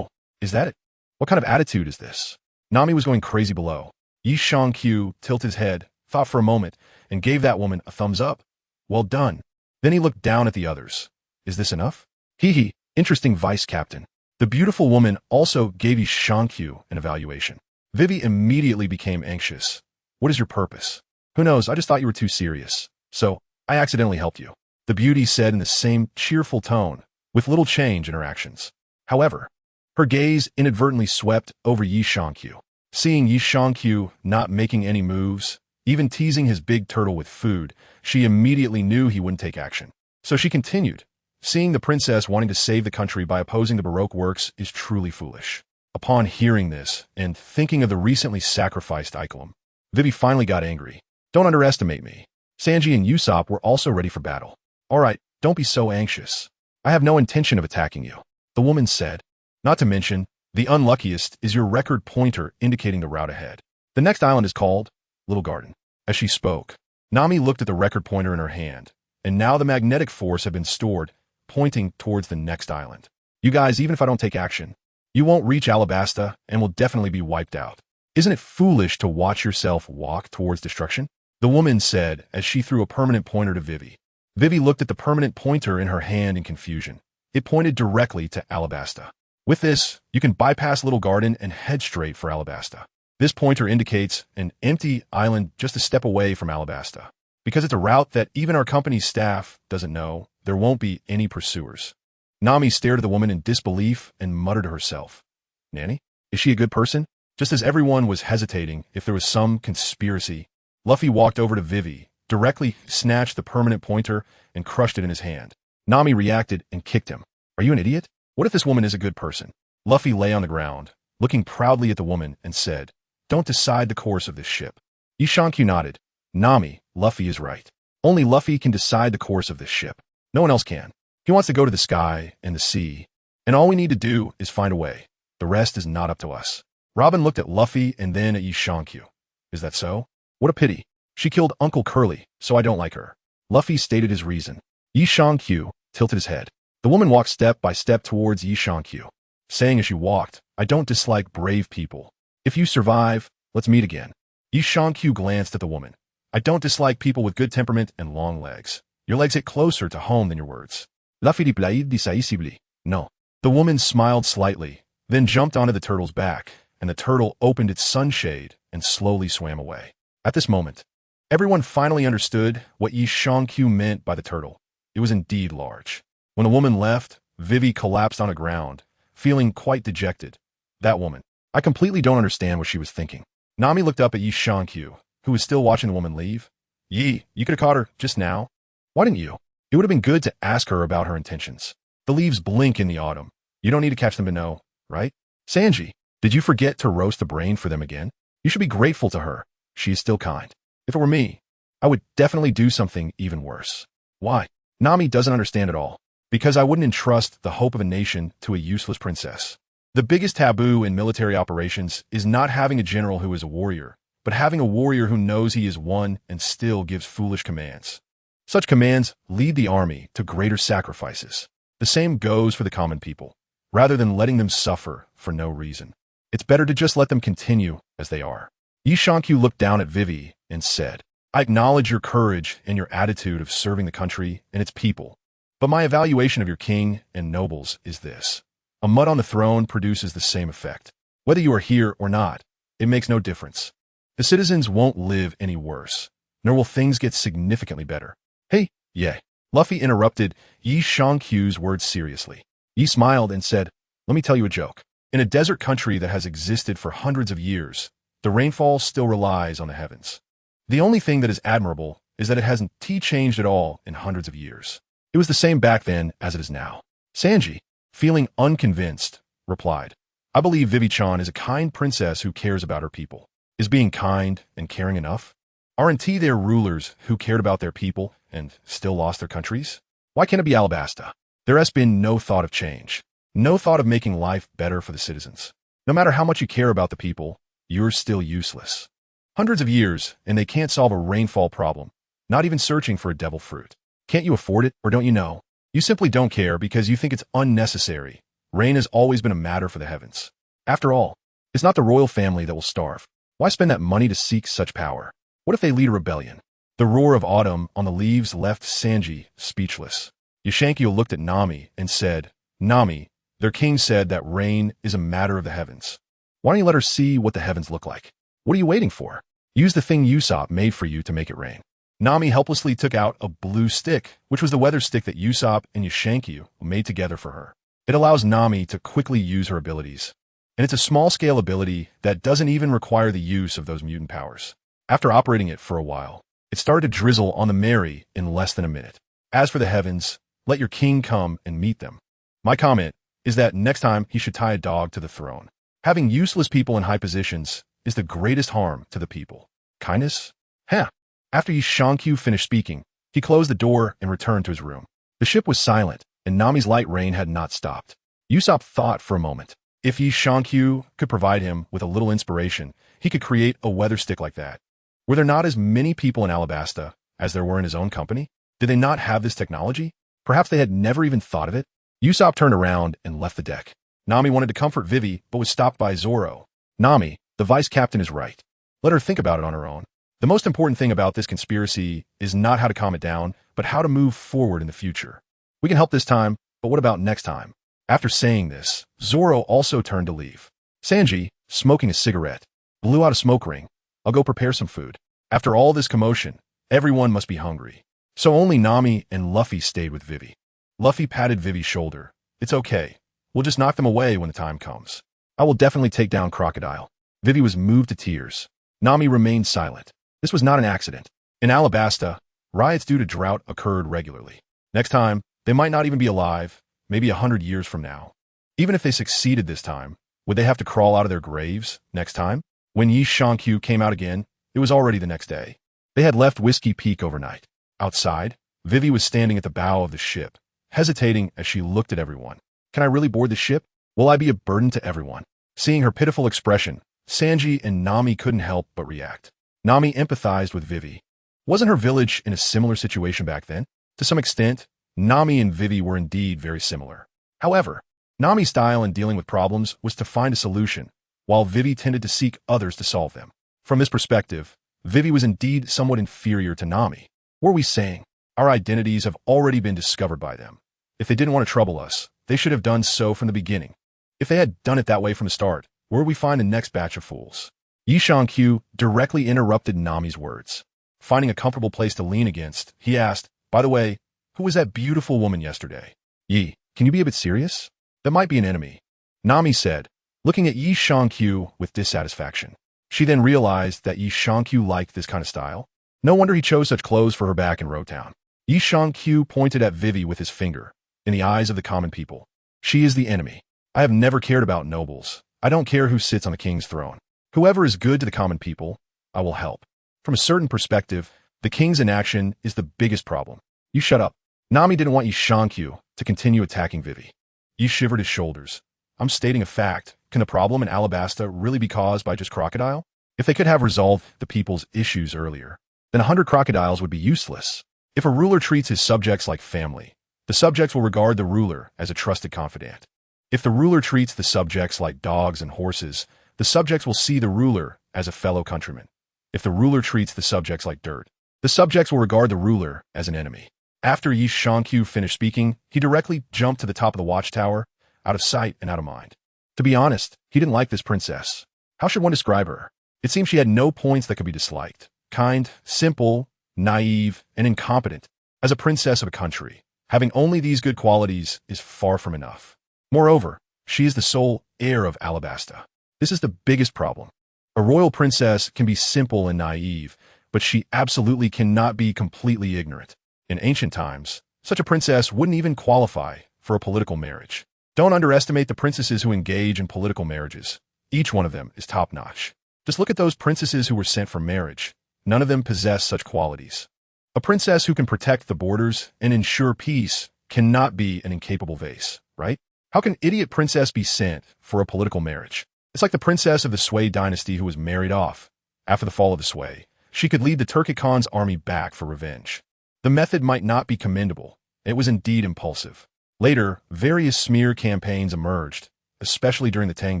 is that it? What kind of attitude is this?" Nami was going crazy below. Yi Shankyu tilted his head, thought for a moment, and gave that woman a thumbs up. "Well done." Then he looked down at the others. "Is this enough?" "Hee, interesting, Vice Captain." The beautiful woman also gave Yi Shankyu an evaluation. Vivy immediately became anxious. "What is your purpose?" "Who knows, I just thought you were too serious. So, I accidentally helped you," the beauty said in the same cheerful tone, with little change in her actions. However, her gaze inadvertently swept over Yi Shankyu. Seeing Yi Shankyu not making any moves, even teasing his big turtle with food, she immediately knew he wouldn't take action. So she continued, "Seeing the princess wanting to save the country by opposing the Baroque Works is truly foolish." Upon hearing this, and thinking of the recently sacrificed Icolum, Vivy finally got angry. "Don't underestimate me. Sanji and Usopp were also ready for battle. All right, don't be so anxious. I have no intention of attacking you," the woman said. "Not to mention, the unluckiest is your record pointer indicating the route ahead. The next island is called Little Garden." As she spoke, Nami looked at the record pointer in her hand, and now the magnetic force had been stored, pointing towards the next island. "You guys, even if I don't take action, you won't reach Alabasta and will definitely be wiped out. Isn't it foolish to watch yourself walk towards destruction?" the woman said as she threw a permanent pointer to Vivy. Vivy looked at the permanent pointer in her hand in confusion. It pointed directly to Alabasta. "With this, you can bypass Little Garden and head straight for Alabasta. This pointer indicates an empty island just a step away from Alabasta. Because it's a route that even our company's staff doesn't know, there won't be any pursuers." Nami stared at the woman in disbelief and muttered to herself, "Nanny? Is she a good person?" Just as everyone was hesitating if there was some conspiracy, Luffy walked over to Vivy, directly snatched the permanent pointer, and crushed it in his hand. Nami reacted and kicked him. "Are you an idiot? What if this woman is a good person?" Luffy lay on the ground, looking proudly at the woman, and said, "Don't decide the course of this ship." Yi Shankyu nodded. "Nami, Luffy is right. Only Luffy can decide the course of this ship. No one else can. He wants to go to the sky and the sea, and all we need to do is find a way. The rest is not up to us." Robin looked at Luffy and then at Yi Shankyu. "Is that so? What a pity. She killed Uncle Curly, so I don't like her." Luffy stated his reason. Yi Shankyu tilted his head. The woman walked step by step towards Yi Shankyu, saying as she walked, "I don't dislike brave people. If you survive, let's meet again." Yi Shankyu glanced at the woman. "I don't dislike people with good temperament and long legs. Your legs hit closer to home than your words." "Luffy diplaid decisibly." "No." The woman smiled slightly, then jumped onto the turtle's back, and the turtle opened its sunshade and slowly swam away. At this moment, everyone finally understood what Yi Shankyu meant by the turtle. It was indeed large. When the woman left, Vivy collapsed on the ground, feeling quite dejected. That woman. I completely don't understand what she was thinking. Nami looked up at Yi Shankyu, who was still watching the woman leave. "Yi, you could have caught her just now. Why didn't you? It would have been good to ask her about her intentions. The leaves blink in the autumn. You don't need to catch them to know, right? Sanji, did you forget to roast the brain for them again? You should be grateful to her. She is still kind. If it were me, I would definitely do something even worse." "Why?" Nami doesn't understand at all. "Because I wouldn't entrust the hope of a nation to a useless princess. The biggest taboo in military operations is not having a general who is a warrior, but having a warrior who knows he is one and still gives foolish commands. Such commands lead the army to greater sacrifices. The same goes for the common people. Rather than letting them suffer for no reason, it's better to just let them continue as they are." Yi Shankyu looked down at Vivy and said, "I acknowledge your courage and your attitude of serving the country and its people, but my evaluation of your king and nobles is this. A mud on the throne produces the same effect. Whether you are here or not, it makes no difference. The citizens won't live any worse, nor will things get significantly better." "Hey, yeah." Luffy interrupted Yi Shankyu's words seriously. Yi smiled and said, "Let me tell you a joke. In a desert country that has existed for hundreds of years, the rainfall still relies on the heavens. The only thing that is admirable is that it hasn't changed at all in hundreds of years. It was the same back then as it is now. Sanji, feeling unconvinced, replied, I believe Vivy-chan is a kind princess who cares about her people. Is being kind and caring enough? Aren't there rulers who cared about their people and still lost their countries? Why can't it be Alabasta? There has been no thought of change. No thought of making life better for the citizens. No matter how much you care about the people, you're still useless. Hundreds of years, and they can't solve a rainfall problem, not even searching for a devil fruit. Can't you afford it, or don't you know? You simply don't care because you think it's unnecessary. Rain has always been a matter for the heavens. After all, it's not the royal family that will starve. Why spend that money to seek such power? What if they lead a rebellion? The roar of autumn on the leaves left Sanji speechless. Yashankyo looked at Nami and said, Nami, their king said that rain is a matter of the heavens. Why don't you let her see what the heavens look like? What are you waiting for? Use the thing Usopp made for you to make it rain. Nami helplessly took out a blue stick, which was the weather stick that Usopp and Yashankyo made together for her. It allows Nami to quickly use her abilities. And it's a small-scale ability that doesn't even require the use of those mutant powers. After operating it for a while, it started to drizzle on the Mary in less than a minute. As for the heavens, let your king come and meet them. My comment is that next time he should tie a dog to the throne. Having useless people in high positions is the greatest harm to the people. Kindness? Heh. After Yashankyo finished speaking, he closed the door and returned to his room. The ship was silent, and Nami's light rain had not stopped. Usopp thought for a moment. If Yashankyo could provide him with a little inspiration, he could create a weather stick like that. Were there not as many people in Alabasta as there were in his own company? Did they not have this technology? Perhaps they had never even thought of it? Usopp turned around and left the deck. Nami wanted to comfort Vivy, but was stopped by Zoro. Nami, the vice captain is right. Let her think about it on her own. The most important thing about this conspiracy is not how to calm it down, but how to move forward in the future. We can help this time, but what about next time? After saying this, Zoro also turned to leave. Sanji, smoking a cigarette, blew out a smoke ring. I'll go prepare some food. After all this commotion, everyone must be hungry. So only Nami and Luffy stayed with Vivy. Luffy patted Vivy's shoulder. It's okay. We'll just knock them away when the time comes. I will definitely take down Crocodile. Vivy was moved to tears. Nami remained silent. This was not an accident. In Alabasta, riots due to drought occurred regularly. Next time, they might not even be alive, maybe 100 years from now. Even if they succeeded this time, would they have to crawl out of their graves next time? When Yashankyo came out again, it was already the next day. They had left Whiskey Peak overnight. Outside, Vivy was standing at the bow of the ship, hesitating as she looked at everyone. Can I really board the ship? Will I be a burden to everyone? Seeing her pitiful expression, Sanji and Nami couldn't help but react. Nami empathized with Vivy. Wasn't her village in a similar situation back then? To some extent, Nami and Vivy were indeed very similar. However, Nami's style in dealing with problems was to find a solution, while Vivy tended to seek others to solve them. From this perspective, Vivy was indeed somewhat inferior to Nami. Were we saying, our identities have already been discovered by them? If they didn't want to trouble us, they should have done so from the beginning. If they had done it that way from the start, where would we find the next batch of fools? Yashankyo directly interrupted Nami's words. Finding a comfortable place to lean against, he asked, by the way, who was that beautiful woman yesterday? Can you be a bit serious? That might be an enemy. Nami said, looking at Yashankyo with dissatisfaction. She then realized that Yashankyo liked this kind of style. No wonder he chose such clothes for her back in Rotown. Yashankyo pointed at Vivy with his finger. In the eyes of the common people, she is the enemy. I have never cared about nobles. I don't care who sits on the king's throne. Whoever is good to the common people, I will help. From a certain perspective, the king's inaction is the biggest problem. You shut up. Nami didn't want Yashankyo to continue attacking Vivy. He shivered his shoulders. I'm stating a fact. Can the problem in Alabasta really be caused by just Crocodile? If they could have resolved the people's issues earlier, then 100 crocodiles would be useless. If a ruler treats his subjects like family, the subjects will regard the ruler as a trusted confidant. If the ruler treats the subjects like dogs and horses, the subjects will see the ruler as a fellow countryman. If the ruler treats the subjects like dirt, the subjects will regard the ruler as an enemy. After Yashankyo finished speaking, he directly jumped to the top of the watchtower, out of sight and out of mind. To be honest, he didn't like this princess. How should one describe her? It seemed she had no points that could be disliked. Kind, simple, naive, and incompetent. As a princess of a country, having only these good qualities is far from enough. Moreover, she is the sole heir of Alabasta. This is the biggest problem. A royal princess can be simple and naive, but she absolutely cannot be completely ignorant. In ancient times, such a princess wouldn't even qualify for a political marriage. Don't underestimate the princesses who engage in political marriages. Each one of them is top-notch. Just look at those princesses who were sent for marriage. None of them possess such qualities. A princess who can protect the borders and ensure peace cannot be an incapable vase, right? How can idiot princess be sent for a political marriage? It's like the princess of the Sui dynasty who was married off. After the fall of the Sui, she could lead the Turkic Khan's army back for revenge. The method might not be commendable. It was indeed impulsive. Later, various smear campaigns emerged, especially during the Tang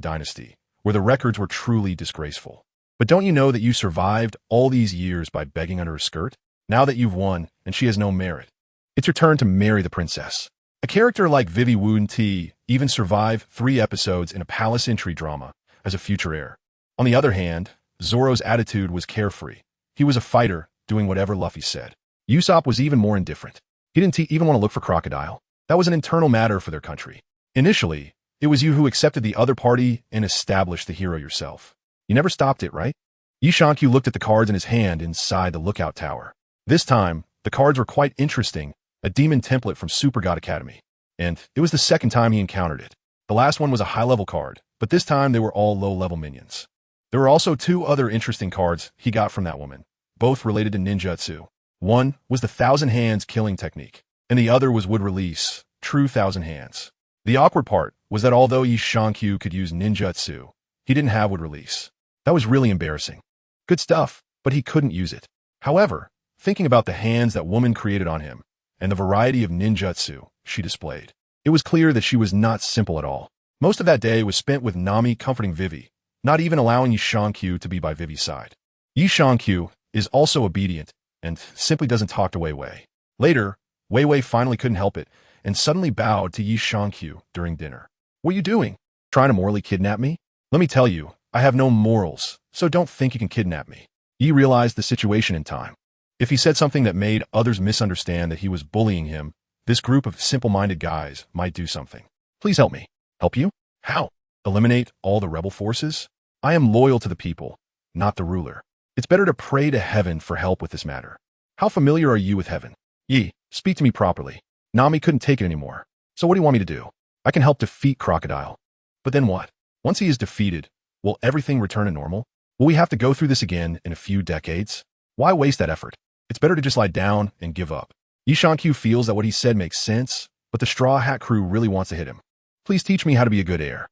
dynasty, where the records were truly disgraceful. But don't you know that you survived all these years by begging under her skirt? Now that you've won, and she has no merit, it's your turn to marry the princess. A character like Vivy Woon-T even survived 3 episodes in a palace intrigue drama as a future heir. On the other hand, Zoro's attitude was carefree. He was a fighter, doing whatever Luffy said. Usopp was even more indifferent. He didn't even want to look for Crocodile. That was an internal matter for their country. Initially, it was you who accepted the other party and established the hero yourself. You never stopped it, right? Yi Shankyu looked at the cards in his hand inside the lookout tower. This time, the cards were quite interesting, a demon template from Super God Academy. And it was the second time he encountered it. The last one was a high-level card, but this time they were all low-level minions. There were also 2 other interesting cards he got from that woman, both related to ninjutsu. One was the Thousand Hands killing technique, and the other was Wood Release, True Thousand Hands. The awkward part was that although Yi Shankyu could use ninjutsu, he didn't have Wood Release. That was really embarrassing. Good stuff, but he couldn't use it. However, thinking about the hands that woman created on him, and the variety of ninjutsu she displayed, it was clear that she was not simple at all. Most of that day was spent with Nami comforting Vivy, not even allowing Yi Shankyu to be by Vivy's side. Yi Shankyu is also obedient, and simply doesn't talk to Wei Wei. Later, Wei Wei finally couldn't help it, and suddenly bowed to Yi Shankyu during dinner. What are you doing? Trying to morally kidnap me? Let me tell you, I have no morals, so don't think you can kidnap me. Yi realized the situation in time. If he said something that made others misunderstand that he was bullying him, this group of simple-minded guys might do something. Please help me. Help you? How? Eliminate all the rebel forces? I am loyal to the people, not the ruler. It's better to pray to heaven for help with this matter. How familiar are you with heaven? Yi, speak to me properly. Nami couldn't take it anymore. So what do you want me to do? I can help defeat Crocodile. But then what? Once he is defeated, will everything return to normal? Will we have to go through this again in a few decades? Why waste that effort? It's better to just lie down and give up. Yi Shankyu feels that what he said makes sense, but the Straw Hat crew really wants to hit him. Please teach me how to be a good heir.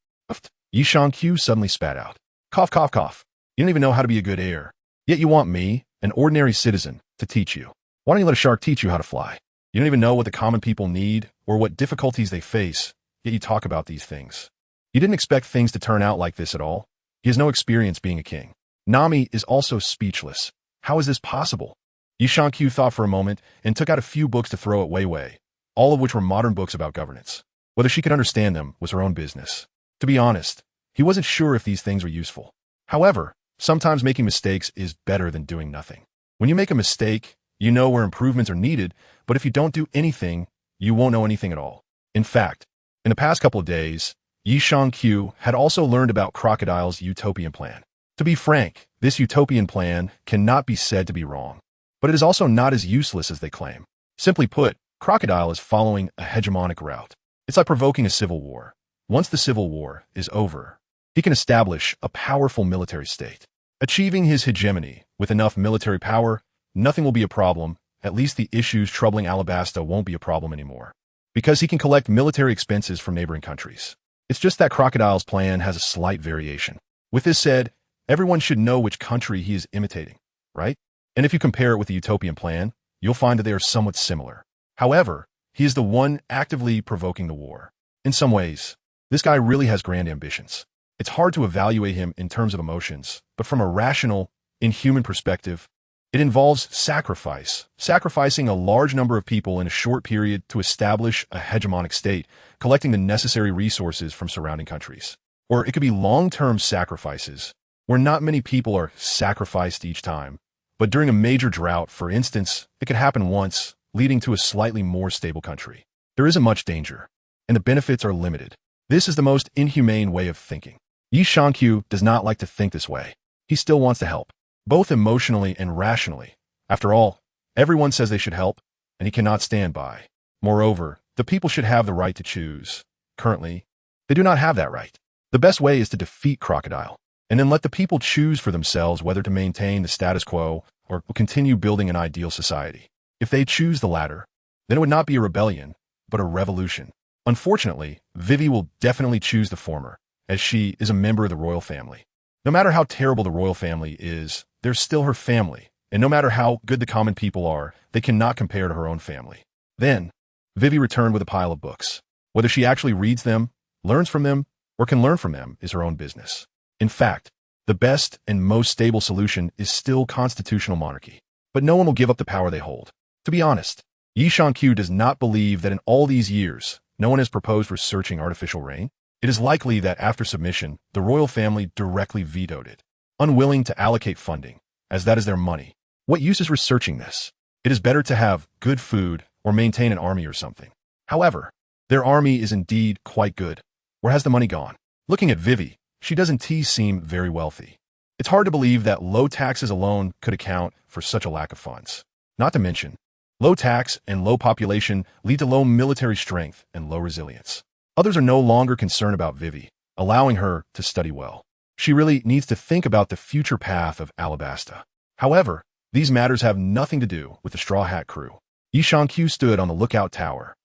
Yi Shankyu suddenly spat out. Cough, cough, cough. You don't even know how to be a good heir. Yet you want me, an ordinary citizen, to teach you. Why don't you let a shark teach you how to fly? You don't even know what the common people need or what difficulties they face, yet you talk about these things. You didn't expect things to turn out like this at all. He has no experience being a king. Nami is also speechless. How is this possible? Yi Shankyu thought for a moment and took out a few books to throw at Wei Wei, all of which were modern books about governance. Whether she could understand them was her own business. To be honest, he wasn't sure if these things were useful. However, sometimes making mistakes is better than doing nothing. When you make a mistake, you know where improvements are needed, but if you don't do anything, you won't know anything at all. In fact, in the past couple of days, Yi Shankyu had also learned about Crocodile's utopian plan. To be frank, this utopian plan cannot be said to be wrong, but it is also not as useless as they claim. Simply put, Crocodile is following a hegemonic route. It's like provoking a civil war. Once the civil war is over, he can establish a powerful military state. Achieving his hegemony with enough military power, nothing will be a problem. At least the issues troubling Alabasta won't be a problem anymore, because he can collect military expenses from neighboring countries. It's just that Crocodile's plan has a slight variation. With this said, everyone should know which country he is imitating, right? And if you compare it with the utopian plan, you'll find that they are somewhat similar. However, he is the one actively provoking the war. In some ways, this guy really has grand ambitions. It's hard to evaluate him in terms of emotions, but from a rational, inhuman perspective, it involves sacrifice, sacrificing a large number of people in a short period to establish a hegemonic state, collecting the necessary resources from surrounding countries. Or it could be long-term sacrifices, where not many people are sacrificed each time, but during a major drought, for instance, it could happen once, leading to a slightly more stable country. There isn't much danger, and the benefits are limited. This is the most inhumane way of thinking. Yi Shankyu does not like to think this way. He still wants to help. both emotionally and rationally. After all, everyone says they should help, and he cannot stand by. Moreover, the people should have the right to choose. Currently, they do not have that right. The best way is to defeat Crocodile, and then let the people choose for themselves whether to maintain the status quo or continue building an ideal society. If they choose the latter, then it would not be a rebellion, but a revolution. Unfortunately, Vivy will definitely choose the former, as she is a member of the royal family. No matter how terrible the royal family is, they're still her family, and no matter how good the common people are, they cannot compare to her own family. Then, Vivy returned with a pile of books. Whether she actually reads them, learns from them, or can learn from them is her own business. In fact, the best and most stable solution is still constitutional monarchy. But no one will give up the power they hold. To be honest, Yi Qiu does not believe that in all these years, no one has proposed researching artificial rain. It is likely that after submission, the royal family directly vetoed it, unwilling to allocate funding, as that is their money. What use is researching this? It is better to have good food or maintain an army or something. However, their army is indeed quite good. Where has the money gone? Looking at Vivy, she doesn't seem very wealthy. It's hard to believe that low taxes alone could account for such a lack of funds. Not to mention, low tax and low population lead to low military strength and low resilience. Others are no longer concerned about Vivy, allowing her to study well. She really needs to think about the future path of Alabasta. However, these matters have nothing to do with the Straw Hat crew. Yi Qiu stood on the lookout tower,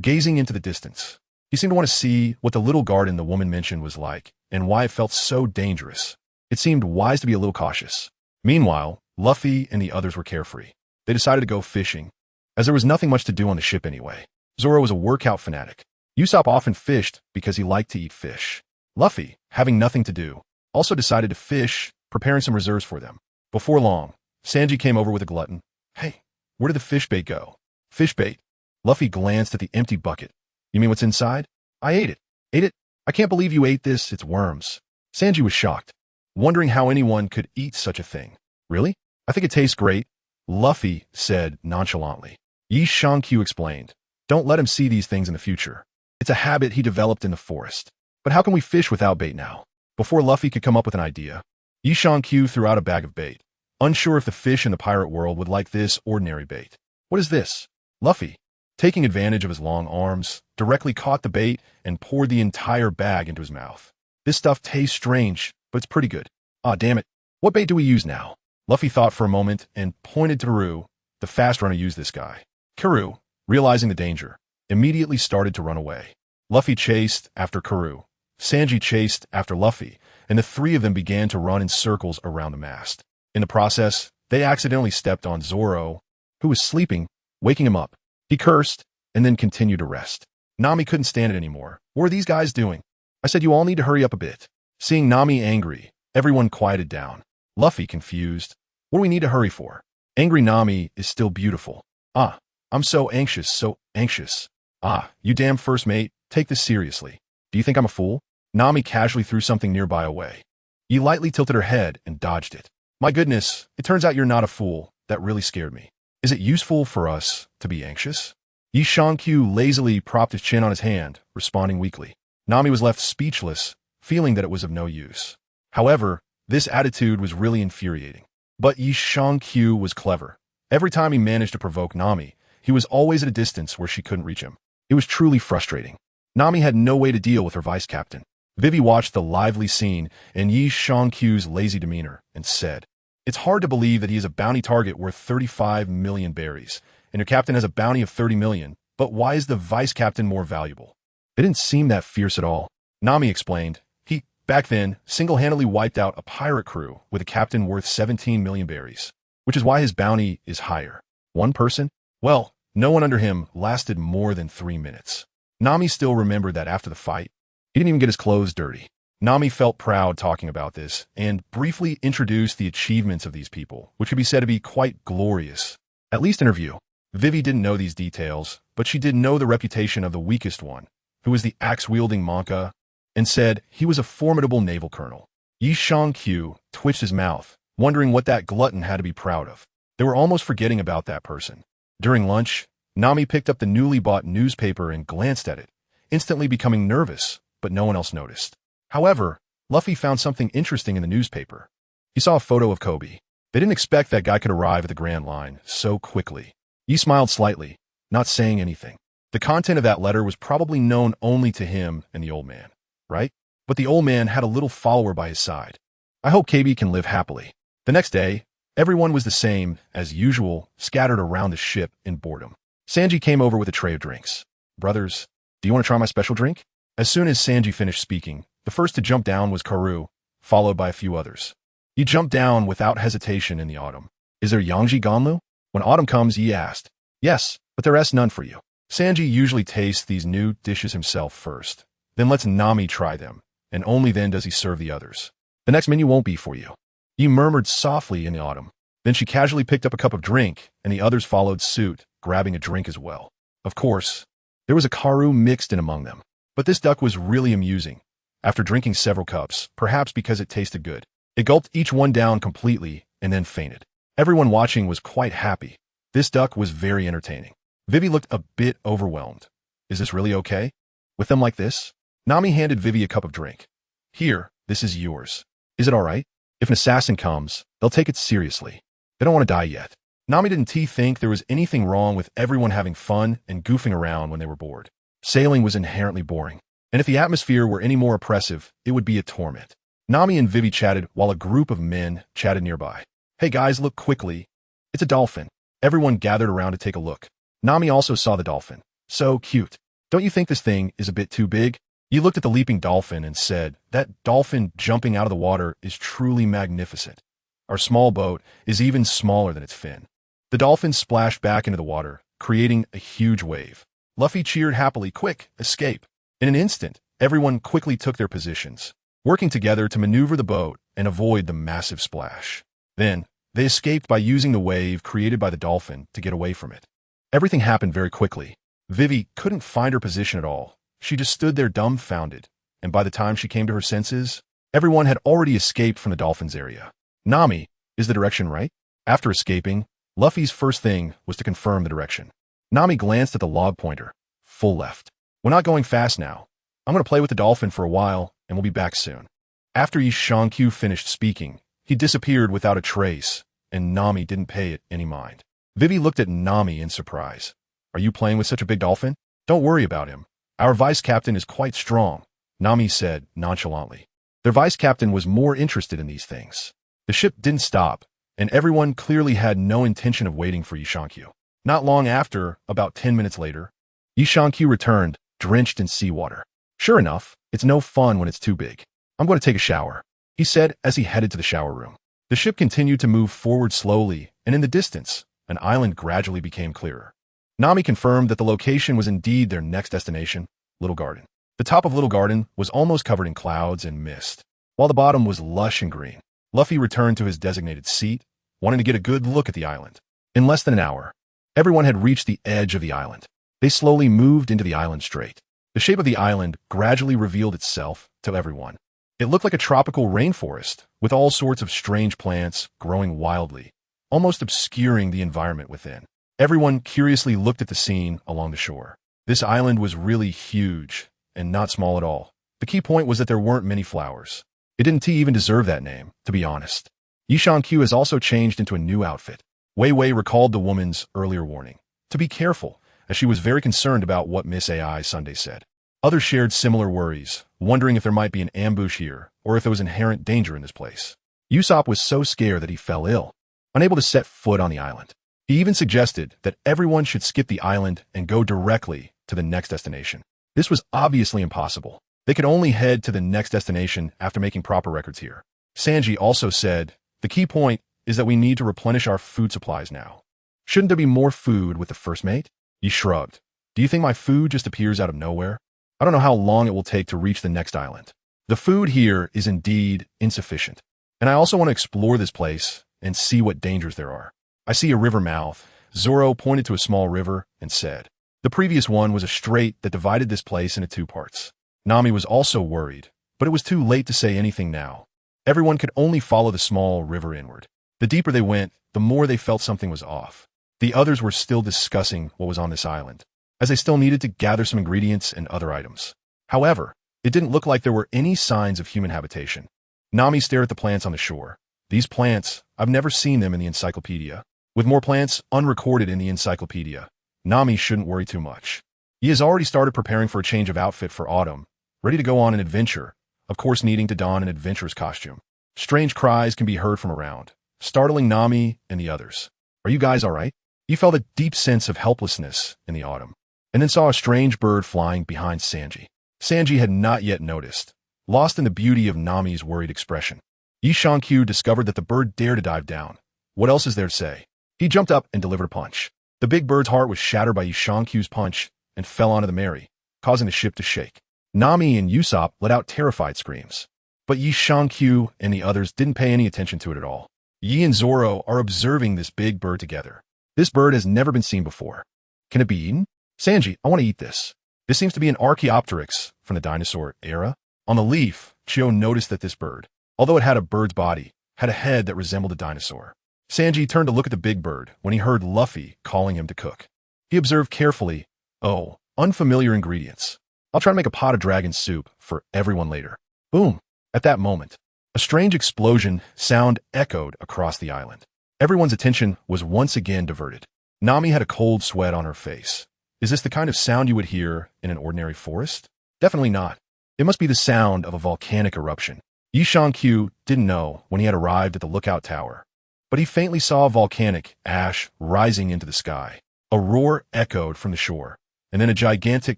gazing into the distance. He seemed to want to see what the little garden the woman mentioned was like, and why it felt so dangerous. It seemed wise to be a little cautious. Meanwhile, Luffy and the others were carefree. They decided to go fishing, as there was nothing much to do on the ship anyway. Zoro was a workout fanatic. Usopp often fished because he liked to eat fish. Luffy, having nothing to do, also decided to fish, preparing some reserves for them. Before long, Sanji came over with a glutton. Hey, where did the fish bait go? Fish bait? Luffy glanced at the empty bucket. You mean what's inside? I ate it. Ate it? I can't believe you ate this, it's worms. Sanji was shocked, wondering how anyone could eat such a thing. Really? I think it tastes great, Luffy said nonchalantly. Yi Qiu explained. Don't let him see these things in the future. It's a habit he developed in the forest. But how can we fish without bait now? Before Luffy could come up with an idea, Yi Qiu threw out a bag of bait, unsure if the fish in the pirate world would like this ordinary bait. What is this? Luffy, taking advantage of his long arms, directly caught the bait and poured the entire bag into his mouth. This stuff tastes strange, but it's pretty good. Ah, damn it. What bait do we use now? Luffy thought for a moment and pointed to Karoo, the fast runner used this guy. Karoo, realizing the danger, immediately started to run away. Luffy chased after Karoo. Sanji chased after Luffy, and the three of them began to run in circles around the mast. In the process, they accidentally stepped on Zoro, who was sleeping, waking him up. He cursed, and then continued to rest. Nami couldn't stand it anymore. What are these guys doing? I said you all need to hurry up a bit. Seeing Nami angry, everyone quieted down. Luffy confused. What do we need to hurry for? Angry Nami is still beautiful. Ah, I'm so anxious, so anxious. Ah, you damn first mate, take this seriously. Do you think I'm a fool? Nami casually threw something nearby away. Yi lightly tilted her head and dodged it. My goodness, it turns out you're not a fool. That really scared me. Is it useful for us to be anxious? Yi Qiu lazily propped his chin on his hand, responding weakly. Nami was left speechless, feeling that it was of no use. However, this attitude was really infuriating. But Yi Qiu was clever. Every time he managed to provoke Nami, he was always at a distance where she couldn't reach him. It was truly frustrating. Nami had no way to deal with her vice-captain. Vivy watched the lively scene and Yi Qiu's lazy demeanor and said, It's hard to believe that he is a bounty target worth 35 million berries, and your captain has a bounty of 30 million, but why is the vice-captain more valuable? It didn't seem that fierce at all. Nami explained, he, back then, single-handedly wiped out a pirate crew with a captain worth 17 million berries, which is why his bounty is higher. One person? Well, no one under him lasted more than 3 minutes. Nami still remembered that after the fight, he didn't even get his clothes dirty. Nami felt proud talking about this and briefly introduced the achievements of these people, which could be said to be quite glorious, at least in her view. Vivy didn't know these details, but she did know the reputation of the weakest one, who was the axe-wielding Monka, and said he was a formidable naval colonel. Yi Qiu twitched his mouth, wondering what that glutton had to be proud of. They were almost forgetting about that person. During lunch, Nami picked up the newly bought newspaper and glanced at it, instantly becoming nervous, but no one else noticed. However, Luffy found something interesting in the newspaper. He saw a photo of Koby. They didn't expect that guy could arrive at the Grand Line so quickly. He smiled slightly, not saying anything. The content of that letter was probably known only to him and the old man, right? But the old man had a little follower by his side. I hope Koby can live happily. The next day, everyone was the same, as usual, scattered around the ship in boredom. Sanji came over with a tray of drinks. Brothers, do you want to try my special drink? As soon as Sanji finished speaking, the first to jump down was Karoo, followed by a few others. He jumped down without hesitation in the autumn. Is there Yangji Ganlu? When autumn comes, he asked. Yes, but there's none for you. Sanji usually tastes these new dishes himself first, then lets Nami try them, and only then does he serve the others. The next menu won't be for you. He murmured softly in the autumn. Then she casually picked up a cup of drink, and the others followed suit, grabbing a drink as well. Of course, there was a Karoo mixed in among them. But this duck was really amusing. After drinking several cups, perhaps because it tasted good, it gulped each one down completely and then fainted. Everyone watching was quite happy. This duck was very entertaining. Vivy looked a bit overwhelmed. Is this really okay? With them like this? Nami handed Vivy a cup of drink. Here, this is yours. Is it all right? If an assassin comes, they'll take it seriously. They don't want to die yet. Nami didn't think there was anything wrong with everyone having fun and goofing around when they were bored. Sailing was inherently boring, and if the atmosphere were any more oppressive, it would be a torment. Nami and Vivy chatted while a group of men chatted nearby. Hey guys, look quickly. It's a dolphin. Everyone gathered around to take a look. Nami also saw the dolphin. So cute. Don't you think this thing is a bit too big? He looked at the leaping dolphin and said, that dolphin jumping out of the water is truly magnificent. Our small boat is even smaller than its fin. The dolphin splashed back into the water, creating a huge wave. Luffy cheered happily, quick, escape. In an instant, everyone quickly took their positions, working together to maneuver the boat and avoid the massive splash. Then, they escaped by using the wave created by the dolphin to get away from it. Everything happened very quickly. Vivy couldn't find her position at all. She just stood there dumbfounded, and by the time she came to her senses, everyone had already escaped from the dolphin's area. Nami, is the direction right? After escaping, Luffy's first thing was to confirm the direction. Nami glanced at the log pointer. Full left. We're not going fast now. I'm going to play with the dolphin for a while, and we'll be back soon. After Shankyu finished speaking, he disappeared without a trace, and Nami didn't pay it any mind. Vivy looked at Nami in surprise. Are you playing with such a big dolphin? Don't worry about him. Our vice captain is quite strong, Nami said nonchalantly. Their vice captain was more interested in these things. The ship didn't stop, and everyone clearly had no intention of waiting for Shankyu. Not long after, about 10 minutes later, Shankyu returned, drenched in seawater. Sure enough, it's no fun when it's too big. I'm going to take a shower, he said as he headed to the shower room. The ship continued to move forward slowly, and in the distance, an island gradually became clearer. Nami confirmed that the location was indeed their next destination, Little Garden. The top of Little Garden was almost covered in clouds and mist, while the bottom was lush and green. Luffy returned to his designated seat, wanting to get a good look at the island. In less than an hour, everyone had reached the edge of the island. They slowly moved into the island strait. The shape of the island gradually revealed itself to everyone. It looked like a tropical rainforest, with all sorts of strange plants growing wildly, almost obscuring the environment within. Everyone curiously looked at the scene along the shore. This island was really huge, and not small at all. The key point was that there weren't many flowers. It didn't even deserve that name, to be honest. Shankyu has also changed into a new outfit. Wei Wei recalled the woman's earlier warning to be careful, as she was very concerned about what Miss AI Sunday said. Others shared similar worries, wondering if there might be an ambush here, or if there was inherent danger in this place. Usopp was so scared that he fell ill, unable to set foot on the island. He even suggested that everyone should skip the island and go directly to the next destination. This was obviously impossible. They could only head to the next destination after making proper records here. Sanji also said, the key point is that we need to replenish our food supplies now. Shouldn't there be more food with the first mate? He shrugged. Do you think my food just appears out of nowhere? I don't know how long it will take to reach the next island. The food here is indeed insufficient. And I also want to explore this place and see what dangers there are. I see a river mouth. Zoro pointed to a small river and said. The previous one was a strait that divided this place into two parts. Nami was also worried, but it was too late to say anything now. Everyone could only follow the small river inward. The deeper they went, the more they felt something was off. The others were still discussing what was on this island, as they still needed to gather some ingredients and other items. However, it didn't look like there were any signs of human habitation. Nami stared at the plants on the shore. These plants, I've never seen them in the encyclopedia. With more plants unrecorded in the encyclopedia, Nami shouldn't worry too much. He has already started preparing for a change of outfit for autumn, ready to go on an adventure, of course needing to don an adventurer's costume. Strange cries can be heard from around, startling Nami and the others. Are you guys all right? He felt a deep sense of helplessness in the autumn, and then saw a strange bird flying behind Sanji. Sanji had not yet noticed, lost in the beauty of Nami's worried expression. Yi Shankyu discovered that the bird dared to dive down. What else is there to say? He jumped up and delivered a punch. The big bird's heart was shattered by Yi Shankyu's punch and fell onto the Mary, causing the ship to shake. Nami and Usopp let out terrified screams, but Yi Shankyu and the others didn't pay any attention to it at all. Yi and Zoro are observing this big bird together. This bird has never been seen before. Can it be eaten? Sanji, I want to eat this. This seems to be an Archaeopteryx from the dinosaur era. On the leaf, Chio noticed that this bird, although it had a bird's body, had a head that resembled a dinosaur. Sanji turned to look at the big bird when he heard Luffy calling him to cook. He observed carefully, oh, unfamiliar ingredients. I'll try to make a pot of dragon soup for everyone later. Boom! At that moment, a strange explosion sound echoed across the island. Everyone's attention was once again diverted. Nami had a cold sweat on her face. Is this the kind of sound you would hear in an ordinary forest? Definitely not. It must be the sound of a volcanic eruption. Yi Shankyu didn't know when he had arrived at the lookout tower, but he faintly saw volcanic ash rising into the sky. A roar echoed from the shore, and then a gigantic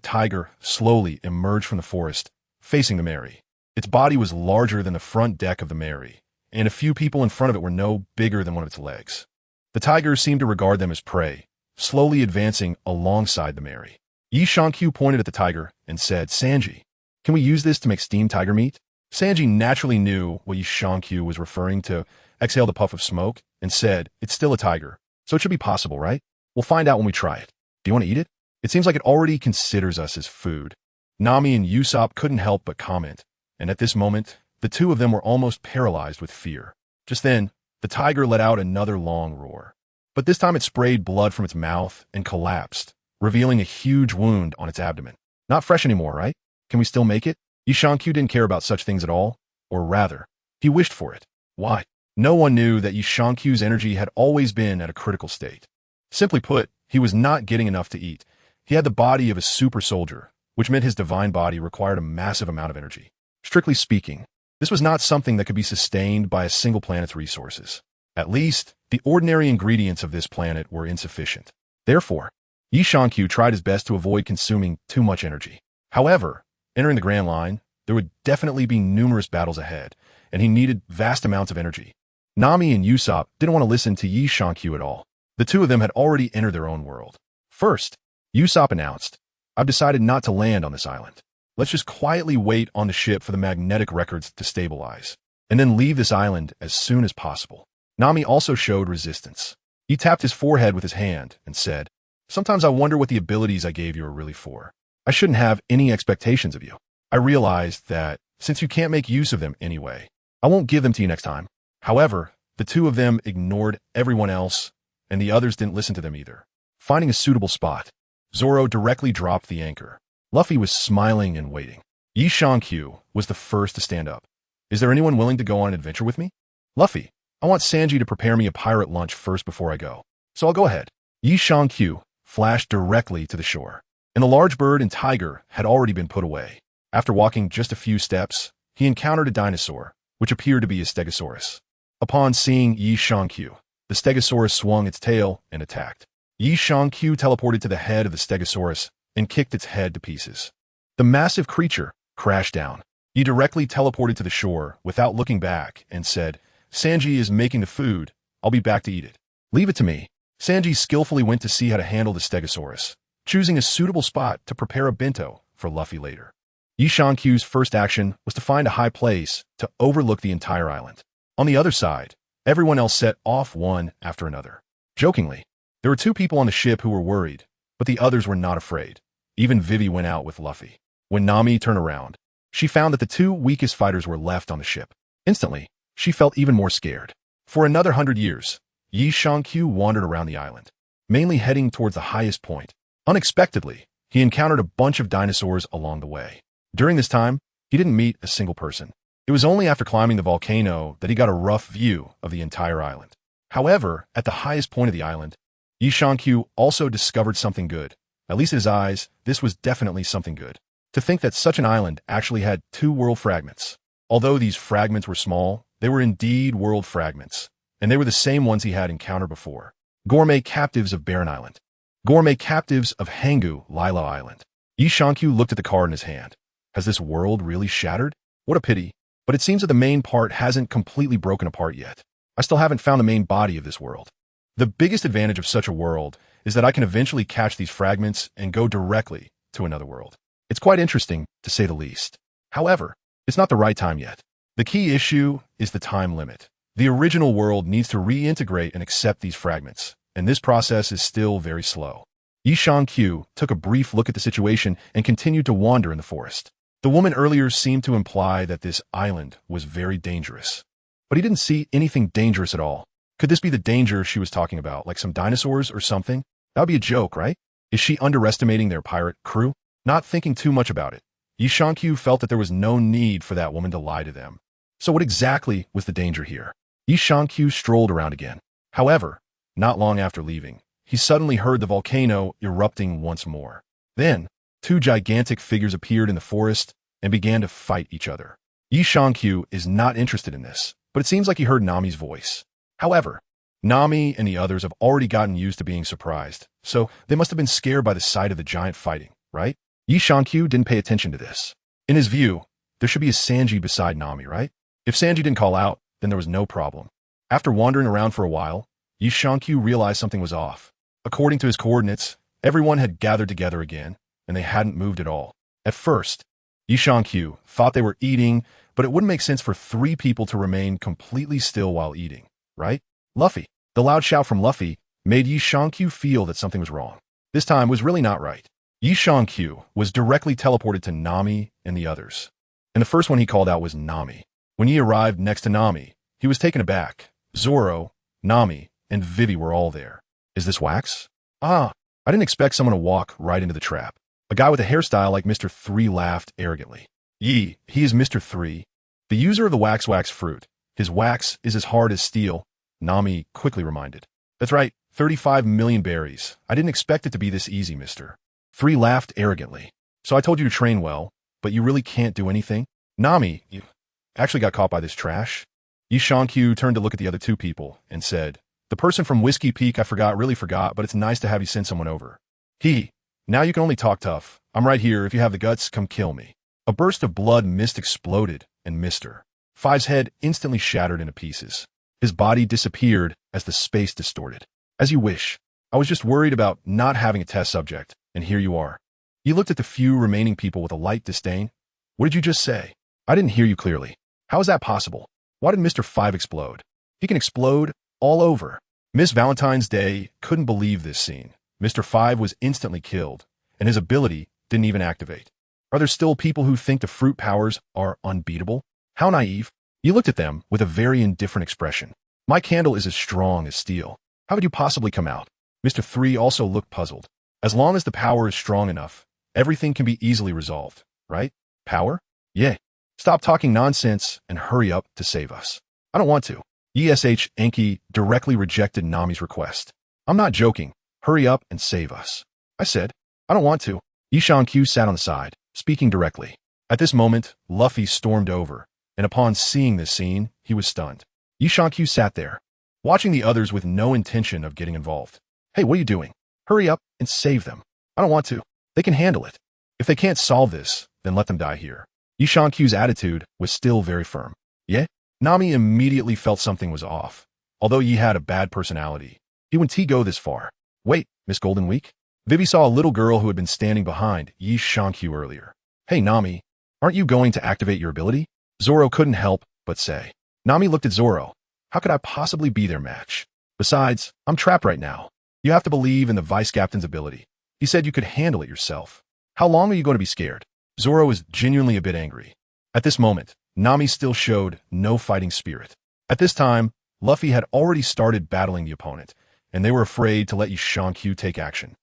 tiger slowly emerged from the forest, facing the Mary. Its body was larger than the front deck of the Mary, and a few people in front of it were no bigger than one of its legs. The tiger seemed to regard them as prey, slowly advancing alongside the Mary. Yi Shankyu pointed at the tiger and said, Sanji, can we use this to make steamed tiger meat? Sanji naturally knew what Yi Shankyu was referring to, exhaled a puff of smoke, and said, it's still a tiger, so it should be possible, right? We'll find out when we try it. Do you want to eat it? It seems like it already considers us as food. Nami and Usopp couldn't help but comment, and at this moment, the two of them were almost paralyzed with fear. Just then, the tiger let out another long roar. But this time it sprayed blood from its mouth and collapsed, revealing a huge wound on its abdomen. Not fresh anymore, right? Can we still make it? Yi Shankyu didn't care about such things at all, or rather, he wished for it. Why? No one knew that Yi Shankyu's energy had always been at a critical state. Simply put, he was not getting enough to eat. He had the body of a super soldier, which meant his divine body required a massive amount of energy. Strictly speaking, this was not something that could be sustained by a single planet's resources. At least, the ordinary ingredients of this planet were insufficient. Therefore, Yi Shankyu tried his best to avoid consuming too much energy. However, entering the Grand Line, there would definitely be numerous battles ahead, and he needed vast amounts of energy. Nami and Usopp didn't want to listen to Yi Shankyu at all. The two of them had already entered their own world. First, Usopp announced, I've decided not to land on this island. Let's just quietly wait on the ship for the magnetic records to stabilize, and then leave this island as soon as possible. Nami also showed resistance. He tapped his forehead with his hand and said, sometimes I wonder what the abilities I gave you are really for. I shouldn't have any expectations of you. I realized that, since you can't make use of them anyway, I won't give them to you next time. However, the two of them ignored everyone else, and the others didn't listen to them either. Finding a suitable spot, Zoro directly dropped the anchor. Luffy was smiling and waiting. Yi Shankyu was the first to stand up. Is there anyone willing to go on an adventure with me? Luffy, I want Sanji to prepare me a pirate lunch first before I go, so I'll go ahead. Yi Shankyu flashed directly to the shore, and the large bird and tiger had already been put away. After walking just a few steps, he encountered a dinosaur, which appeared to be a stegosaurus. Upon seeing Yi Shankyu, the stegosaurus swung its tail and attacked. Yi Shankyu teleported to the head of the stegosaurus and kicked its head to pieces. The massive creature crashed down. He directly teleported to the shore without looking back and said, Sanji is making the food. I'll be back to eat it. Leave it to me. Sanji skillfully went to see how to handle the stegosaurus, choosing a suitable spot to prepare a bento for Luffy later. Yi Shankyu's first action was to find a high place to overlook the entire island. On the other side, everyone else set off one after another. Jokingly, there were two people on the ship who were worried, but the others were not afraid. Even Vivy went out with Luffy. When Nami turned around, she found that the two weakest fighters were left on the ship. Instantly, she felt even more scared. For another 100 years, Yi Shankyu wandered around the island, mainly heading towards the highest point. Unexpectedly, he encountered a bunch of dinosaurs along the way. During this time, he didn't meet a single person. It was only after climbing the volcano that he got a rough view of the entire island. However, at the highest point of the island, Yi Shankyu also discovered something good. At least in his eyes, this was definitely something good. To think that such an island actually had 2 world fragments. Although these fragments were small, they were indeed world fragments, and they were the same ones he had encountered before. Gourmet captives of Barren Island. Gourmet captives of Hangu, Lila Island. Yi Shankyu looked at the card in his hand. Has this world really shattered? What a pity. But it seems that the main part hasn't completely broken apart yet. I still haven't found the main body of this world. The biggest advantage of such a world is that I can eventually catch these fragments and go directly to another world. It's quite interesting, to say the least. However, it's not the right time yet. The key issue is the time limit. The original world needs to reintegrate and accept these fragments, and this process is still very slow. Yi Shankyu took a brief look at the situation and continued to wander in the forest. The woman earlier seemed to imply that this island was very dangerous. But he didn't see anything dangerous at all. Could this be the danger she was talking about, like some dinosaurs or something? That would be a joke, right? Is she underestimating their pirate crew? Not thinking too much about it, Yi Shankyu felt that there was no need for that woman to lie to them. So what exactly was the danger here? Yi Shankyu strolled around again. However, not long after leaving, he suddenly heard the volcano erupting once more. Then, 2 gigantic figures appeared in the forest and began to fight each other. Yi Shankyu is not interested in this, but it seems like he heard Nami's voice. However, Nami and the others have already gotten used to being surprised, so they must have been scared by the sight of the giant fighting, right? Yi Shankyu didn't pay attention to this. In his view, there should be a Sanji beside Nami, right? If Sanji didn't call out, then there was no problem. After wandering around for a while, Yi Shankyu realized something was off. According to his coordinates, everyone had gathered together again, and they hadn't moved at all. At first, Yi Shankyu thought they were eating, but it wouldn't make sense for 3 people to remain completely still while eating, right? Luffy. The loud shout from Luffy made Yi Shankyu feel that something was wrong. This time was really not right. Yi Shankyu was directly teleported to Nami and the others. And the first one he called out was Nami. When he arrived next to Nami, he was taken aback. Zoro, Nami, and Vivy were all there. Is this wax? Ah, I didn't expect someone to walk right into the trap. A guy with a hairstyle like Mr. 3 laughed arrogantly. He is Mr. 3, the user of the wax fruit. His wax is as hard as steel, Nami quickly reminded. That's right, 35 million berries. I didn't expect it to be this easy, Mr. 3 laughed arrogantly. So I told you to train well, but you really can't do anything? Nami, you actually got caught by this trash? Yi Shankyu turned to look at the other 2 people and said, the person from Whiskey Peak really forgot, but it's nice to have you send someone over. Now you can only talk tough. I'm right here. If you have the guts, come kill me. A burst of blood mist exploded, and Mr. 5's head instantly shattered into pieces. His body disappeared as the space distorted. As you wish. I was just worried about not having a test subject, and here you are. You looked at the few remaining people with a light disdain. What did you just say? I didn't hear you clearly. How is that possible? Why did Mr. 5 explode? He can explode all over. Miss Valentine's Day couldn't believe this scene. Mr. 5 was instantly killed, and his ability didn't even activate. Are there still people who think the fruit powers are unbeatable? How naive. You looked at them with a very indifferent expression. My candle is as strong as steel. How could you possibly come out? Mr. 3 also looked puzzled. As long as the power is strong enough, everything can be easily resolved, right? Power? Yeah. Stop talking nonsense and hurry up to save us. I don't want to. ESH Enki directly rejected Nami's request. I'm not joking. Hurry up and save us. I said, I don't want to. Yi Shankyu sat on the side, speaking directly. At this moment, Luffy stormed over, and upon seeing this scene, he was stunned. Yi Shankyu sat there, watching the others with no intention of getting involved. Hey, what are you doing? Hurry up and save them. I don't want to. They can handle it. If they can't solve this, then let them die here. Yi Shankyu's attitude was still very firm. Yeah? Nami immediately felt something was off. Although Yi had a bad personality, he wouldn't go this far. Wait, Miss Golden Week? Vivy saw a little girl who had been standing behind Yi Shankyu earlier. Hey, Nami, aren't you going to activate your ability? Zoro couldn't help but say. Nami looked at Zoro. How could I possibly be their match? Besides, I'm trapped right now. You have to believe in the vice captain's ability. He said you could handle it yourself. How long are you going to be scared? Zoro was genuinely a bit angry. At this moment, Nami still showed no fighting spirit. At this time, Luffy had already started battling the opponent, and they were afraid to let Yi Shankyu take action.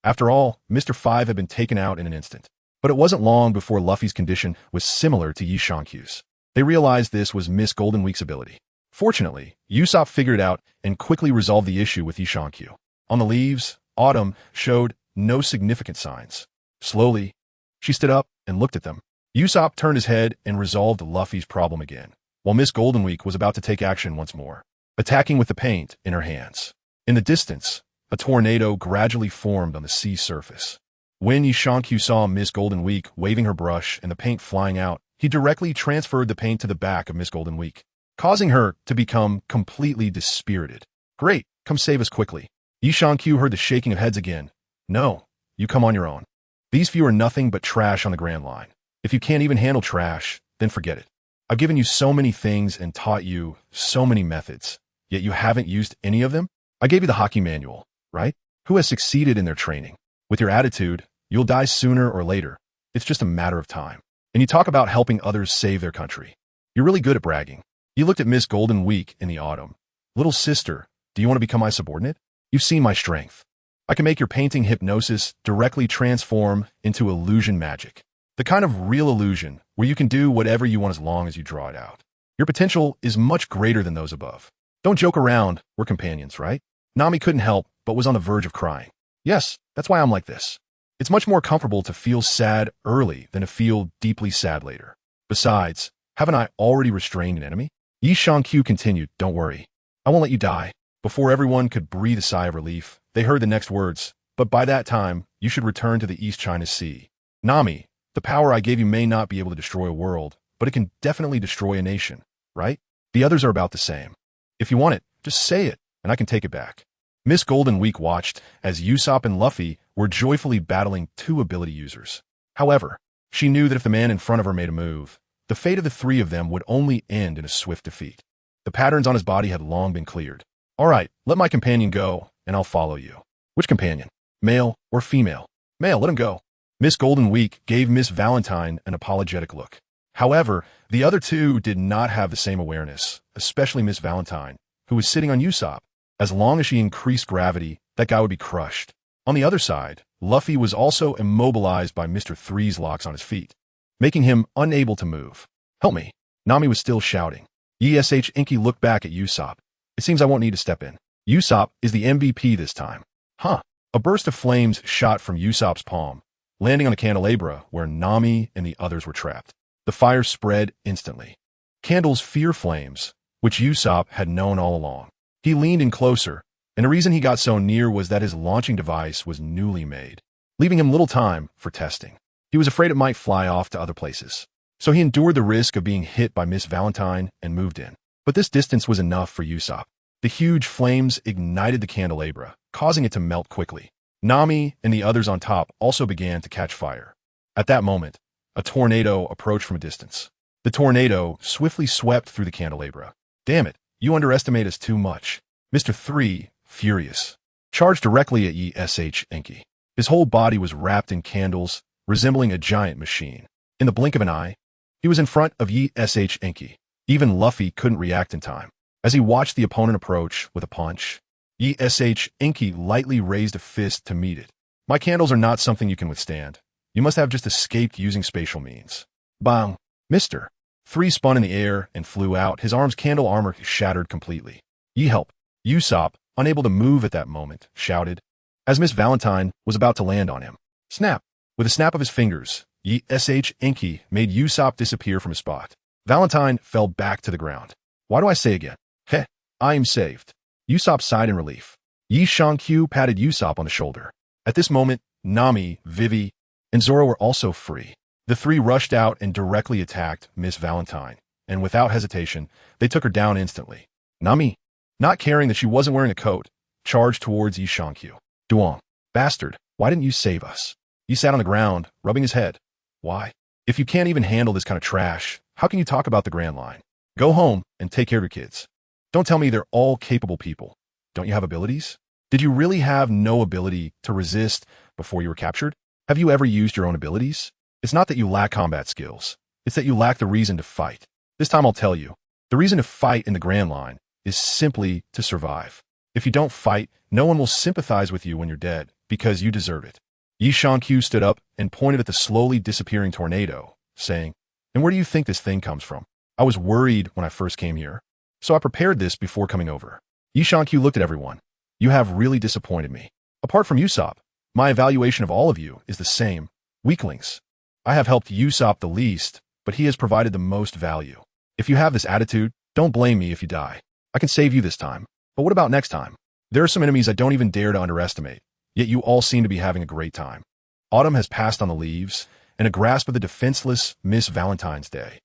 After all, Mr. 5 had been taken out in an instant. But it wasn't long before Luffy's condition was similar to Yi Shankyu's. They realized this was Miss Golden Week's ability. Fortunately, Usopp figured it out and quickly resolved the issue with Ishankyu. On the leaves, Autumn showed no significant signs. Slowly, she stood up and looked at them. Usopp turned his head and resolved Luffy's problem again, while Miss Golden Week was about to take action once more, attacking with the paint in her hands. In the distance, a tornado gradually formed on the sea surface. When Ishankyu saw Miss Golden Week waving her brush and the paint flying out, he directly transferred the paint to the back of Miss Golden Week, causing her to become completely dispirited. Great, come save us quickly. Ishankyu heard the shaking of heads again. No, you come on your own. These few are nothing but trash on the Grand Line. If you can't even handle trash, then forget it. I've given you so many things and taught you so many methods, yet you haven't used any of them? I gave you the hockey manual, right? Who has succeeded in their training? With your attitude, you'll die sooner or later. It's just a matter of time. And you talk about helping others save their country. You're really good at bragging. You looked at Miss Golden Week in the autumn. Little sister, do you want to become my subordinate? You've seen my strength. I can make your painting hypnosis directly transform into illusion magic. The kind of real illusion where you can do whatever you want as long as you draw it out. Your potential is much greater than those above. Don't joke around, we're companions, right? Nami couldn't help but was on the verge of crying. Yes, that's why I'm like this. It's much more comfortable to feel sad early than to feel deeply sad later. Besides, haven't I already restrained an enemy? Yi Shang-Q continued, don't worry. I won't let you die. Before everyone could breathe a sigh of relief, they heard the next words, but by that time, you should return to the East China Sea. Nami, the power I gave you may not be able to destroy a world, but it can definitely destroy a nation, right? The others are about the same. If you want it, just say it, and I can take it back. Miss Golden Week watched as Usopp and Luffy were joyfully battling two ability users. However, she knew that if the man in front of her made a move, the fate of the three of them would only end in a swift defeat. The patterns on his body had long been cleared. All right, let my companion go, and I'll follow you. Which companion? Male or female? Male, let him go. Miss Golden Week gave Miss Valentine an apologetic look. However, the other two did not have the same awareness, especially Miss Valentine, who was sitting on Usopp. As long as she increased gravity, that guy would be crushed. On the other side, Luffy was also immobilized by Mr. Three's locks on his feet, making him unable to move. Help me. Nami was still shouting. ESH Inky looked back at Usopp. It seems I won't need to step in. Usopp is the MVP this time. Huh. A burst of flames shot from Usopp's palm, landing on a candelabra where Nami and the others were trapped. The fire spread instantly. Candles fear flames, which Usopp had known all along. He leaned in closer, and the reason he got so near was that his launching device was newly made, leaving him little time for testing. He was afraid it might fly off to other places. So he endured the risk of being hit by Miss Valentine and moved in. But this distance was enough for Usopp. The huge flames ignited the candelabra, causing it to melt quickly. Nami and the others on top also began to catch fire. At that moment, a tornado approached from a distance. The tornado swiftly swept through the candelabra. Damn it, you underestimate us too much. Mr. 3, furious, charged directly at ESH Inky. His whole body was wrapped in candles, resembling a giant machine. In the blink of an eye, he was in front of ESH Inky. Even Luffy couldn't react in time. As he watched the opponent approach with a punch, ESH Inky lightly raised a fist to meet it. My candles are not something you can withstand. You must have just escaped using spatial means. Bang! Mr. 3 spun in the air and flew out, his arm's candle armor shattered completely. Ye help! Usopp, unable to move at that moment, shouted, as Miss Valentine was about to land on him. Snap! With a snap of his fingers, ESH Inky made Usopp disappear from his spot. Valentine fell back to the ground. Why do I say again? Heh, I am saved. Usopp sighed in relief. Yi Shang-Q patted Usopp on the shoulder. At this moment, Nami, Vivy, and Zoro were also free. The three rushed out and directly attacked Miss Valentine, and without hesitation, they took her down instantly. Nami, not caring that she wasn't wearing a coat, charged towards Yi Shang-Q. Duong, bastard, why didn't you save us? He sat on the ground, rubbing his head. Why? If you can't even handle this kind of trash, how can you talk about the Grand Line? Go home and take care of your kids. Don't tell me they're all capable people. Don't you have abilities? Did you really have no ability to resist before you were captured? Have you ever used your own abilities? It's not that you lack combat skills. It's that you lack the reason to fight. This time I'll tell you. The reason to fight in the Grand Line is simply to survive. If you don't fight, no one will sympathize with you when you're dead, because you deserve it. Yi Shang-Q stood up and pointed at the slowly disappearing tornado, saying, And where do you think this thing comes from? I was worried when I first came here, so I prepared this before coming over. Yishankyu looked at everyone. You have really disappointed me. Apart from Usopp, my evaluation of all of you is the same. Weaklings. I have helped Usopp the least, but he has provided the most value. If you have this attitude, don't blame me if you die. I can save you this time. But what about next time? There are some enemies I don't even dare to underestimate, yet you all seem to be having a great time. Autumn has passed on the leaves, and a grasp of the defenseless Miss Valentine's Day.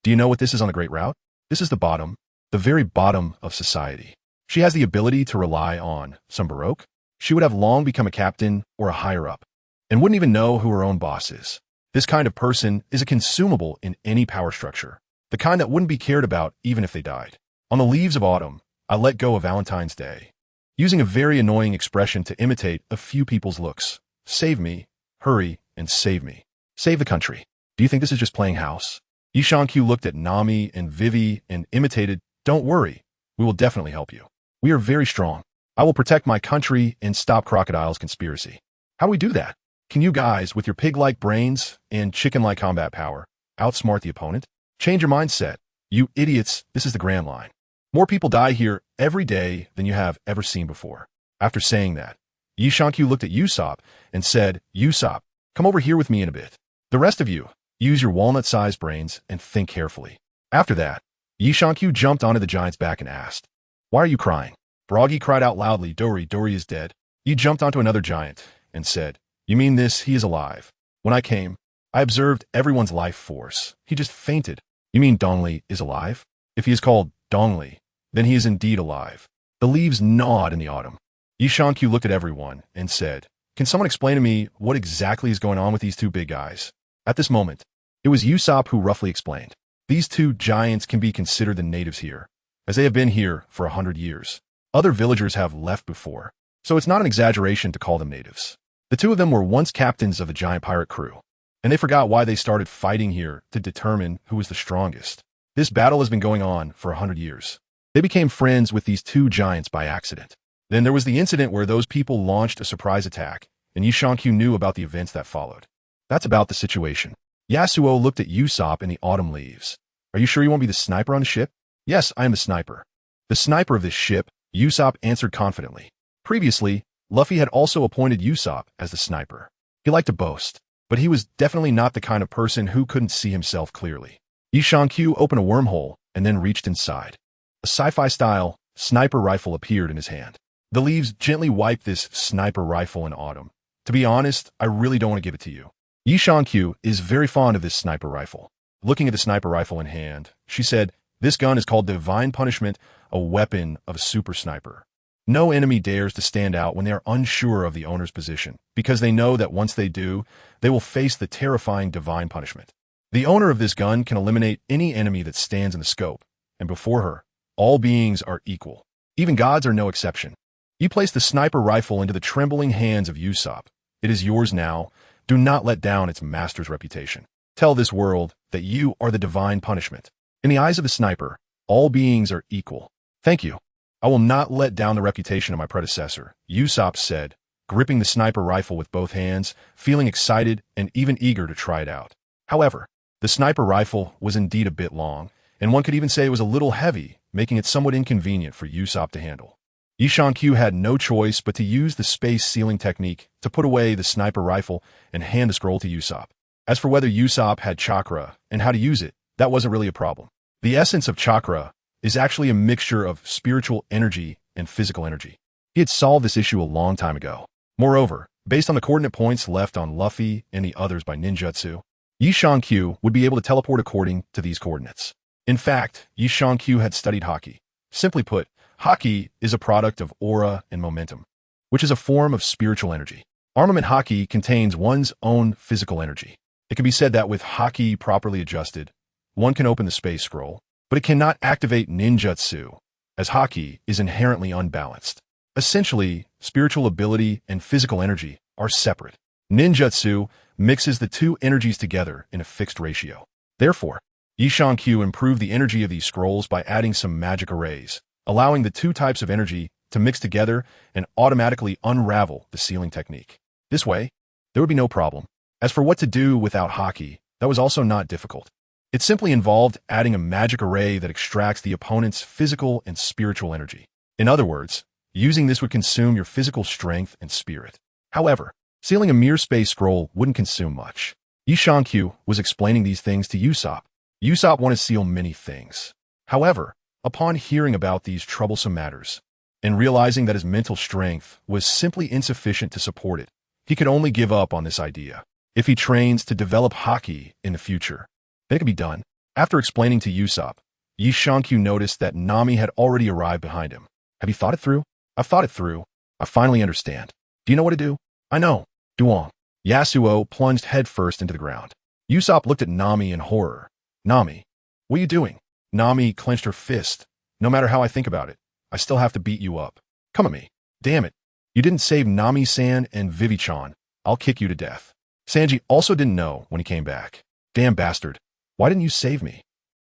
Do you know what this is on the Great Route? This is the bottom, the very bottom of society. She has the ability to rely on some Baroque. She would have long become a captain or a higher-up, and wouldn't even know who her own boss is. This kind of person is a consumable in any power structure, the kind that wouldn't be cared about even if they died. On the leaves of autumn, I let go of Valentine's Day, using a very annoying expression to imitate a few people's looks. Save me, hurry, and save me. Save the country. Do you think this is just playing house? Yishankyu looked at Nami and Vivy and imitated, don't worry, we will definitely help you. We are very strong. I will protect my country and stop Crocodile's conspiracy. How do we do that? Can you guys, with your pig-like brains and chicken-like combat power, outsmart the opponent? Change your mindset. You idiots, this is the grand line. More people die here every day than you have ever seen before. After saying that, Yishankyu looked at Usopp and said, Usopp, come over here with me in a bit. The rest of you, use your walnut-sized brains and think carefully. After that, Yishankyu jumped onto the giant's back and asked, why are you crying? Buggy cried out loudly, Dory is dead. He jumped onto another giant and said, you mean this? He is alive. When I came, I observed everyone's life force. He just fainted. You mean Dongli is alive? If he is called Dongli, then he is indeed alive. The leaves gnawed in the autumn. Yishankyu looked at everyone and said, can someone explain to me what exactly is going on with these two big guys? At this moment, it was Usopp who roughly explained. These two giants can be considered the natives here, as they have been here for 100 years. Other villagers have left before, so it's not an exaggeration to call them natives. The two of them were once captains of the giant pirate crew, and they forgot why they started fighting here to determine who was the strongest. This battle has been going on for 100 years. They became friends with these two giants by accident. Then there was the incident where those people launched a surprise attack, and Yishankyu knew about the events that followed. That's about the situation. Yasuo looked at Usopp in the autumn leaves. Are you sure you won't be the sniper on the ship? Yes, I am the sniper. The sniper of this ship, Usopp answered confidently. Previously, Luffy had also appointed Usopp as the sniper. He liked to boast, but he was definitely not the kind of person who couldn't see himself clearly. Yishankyu opened a wormhole and then reached inside. A sci-fi style sniper rifle appeared in his hand. The leaves gently wiped this sniper rifle in autumn. To be honest, I really don't want to give it to you. Yishankyu is very fond of this sniper rifle. Looking at the sniper rifle in hand, she said, this gun is called Divine Punishment, a weapon of a super sniper. No enemy dares to stand out when they are unsure of the owner's position, because they know that once they do, they will face the terrifying divine punishment. The owner of this gun can eliminate any enemy that stands in the scope, and before her, all beings are equal. Even gods are no exception. You place the sniper rifle into the trembling hands of Usopp. It is yours now. Do not let down its master's reputation. Tell this world that you are the divine punishment. In the eyes of the sniper, all beings are equal. Thank you. I will not let down the reputation of my predecessor, Usopp said, gripping the sniper rifle with both hands, feeling excited and even eager to try it out. However, the sniper rifle was indeed a bit long, and one could even say it was a little heavy, making it somewhat inconvenient for Usopp to handle. Yishankyu had no choice but to use the space sealing technique to put away the sniper rifle and hand the scroll to Usopp. As for whether Usopp had chakra and how to use it, that wasn't really a problem. The essence of chakra is actually a mixture of spiritual energy and physical energy. He had solved this issue a long time ago. Moreover, based on the coordinate points left on Luffy and the others by ninjutsu, Yishankyu would be able to teleport according to these coordinates. In fact, Yishankyu had studied Haki. Simply put, Haki is a product of aura and momentum, which is a form of spiritual energy. Armament Haki contains one's own physical energy. It can be said that with Haki properly adjusted, one can open the space scroll, but it cannot activate ninjutsu, as Haki is inherently unbalanced. Essentially, spiritual ability and physical energy are separate. Ninjutsu mixes the two energies together in a fixed ratio. Therefore, Yishankyu improved the energy of these scrolls by adding some magic arrays, allowing the two types of energy to mix together and automatically unravel the sealing technique. This way, there would be no problem. As for what to do without Haki, that was also not difficult. It simply involved adding a magic array that extracts the opponent's physical and spiritual energy. In other words, using this would consume your physical strength and spirit. However, sealing a mere space scroll wouldn't consume much. Yi Shankyu was explaining these things to Usopp. Usopp wanted to seal many things. However, upon hearing about these troublesome matters, and realizing that his mental strength was simply insufficient to support it, he could only give up on this idea. If he trains to develop Hawkeye in the future, then it could be done. After explaining to Usopp, Yi Shankyu noticed that Nami had already arrived behind him. Have you thought it through? I've thought it through. I finally understand. Do you know what to do? I know. Duong. Yasuo plunged headfirst into the ground. Usopp looked at Nami in horror. Nami, what are you doing? Nami clenched her fist. No matter how I think about it, I still have to beat you up. Come at me. Damn it. You didn't save Nami-san and Vivy-chan. I'll kick you to death. Sanji also didn't know when he came back. Damn bastard. Why didn't you save me?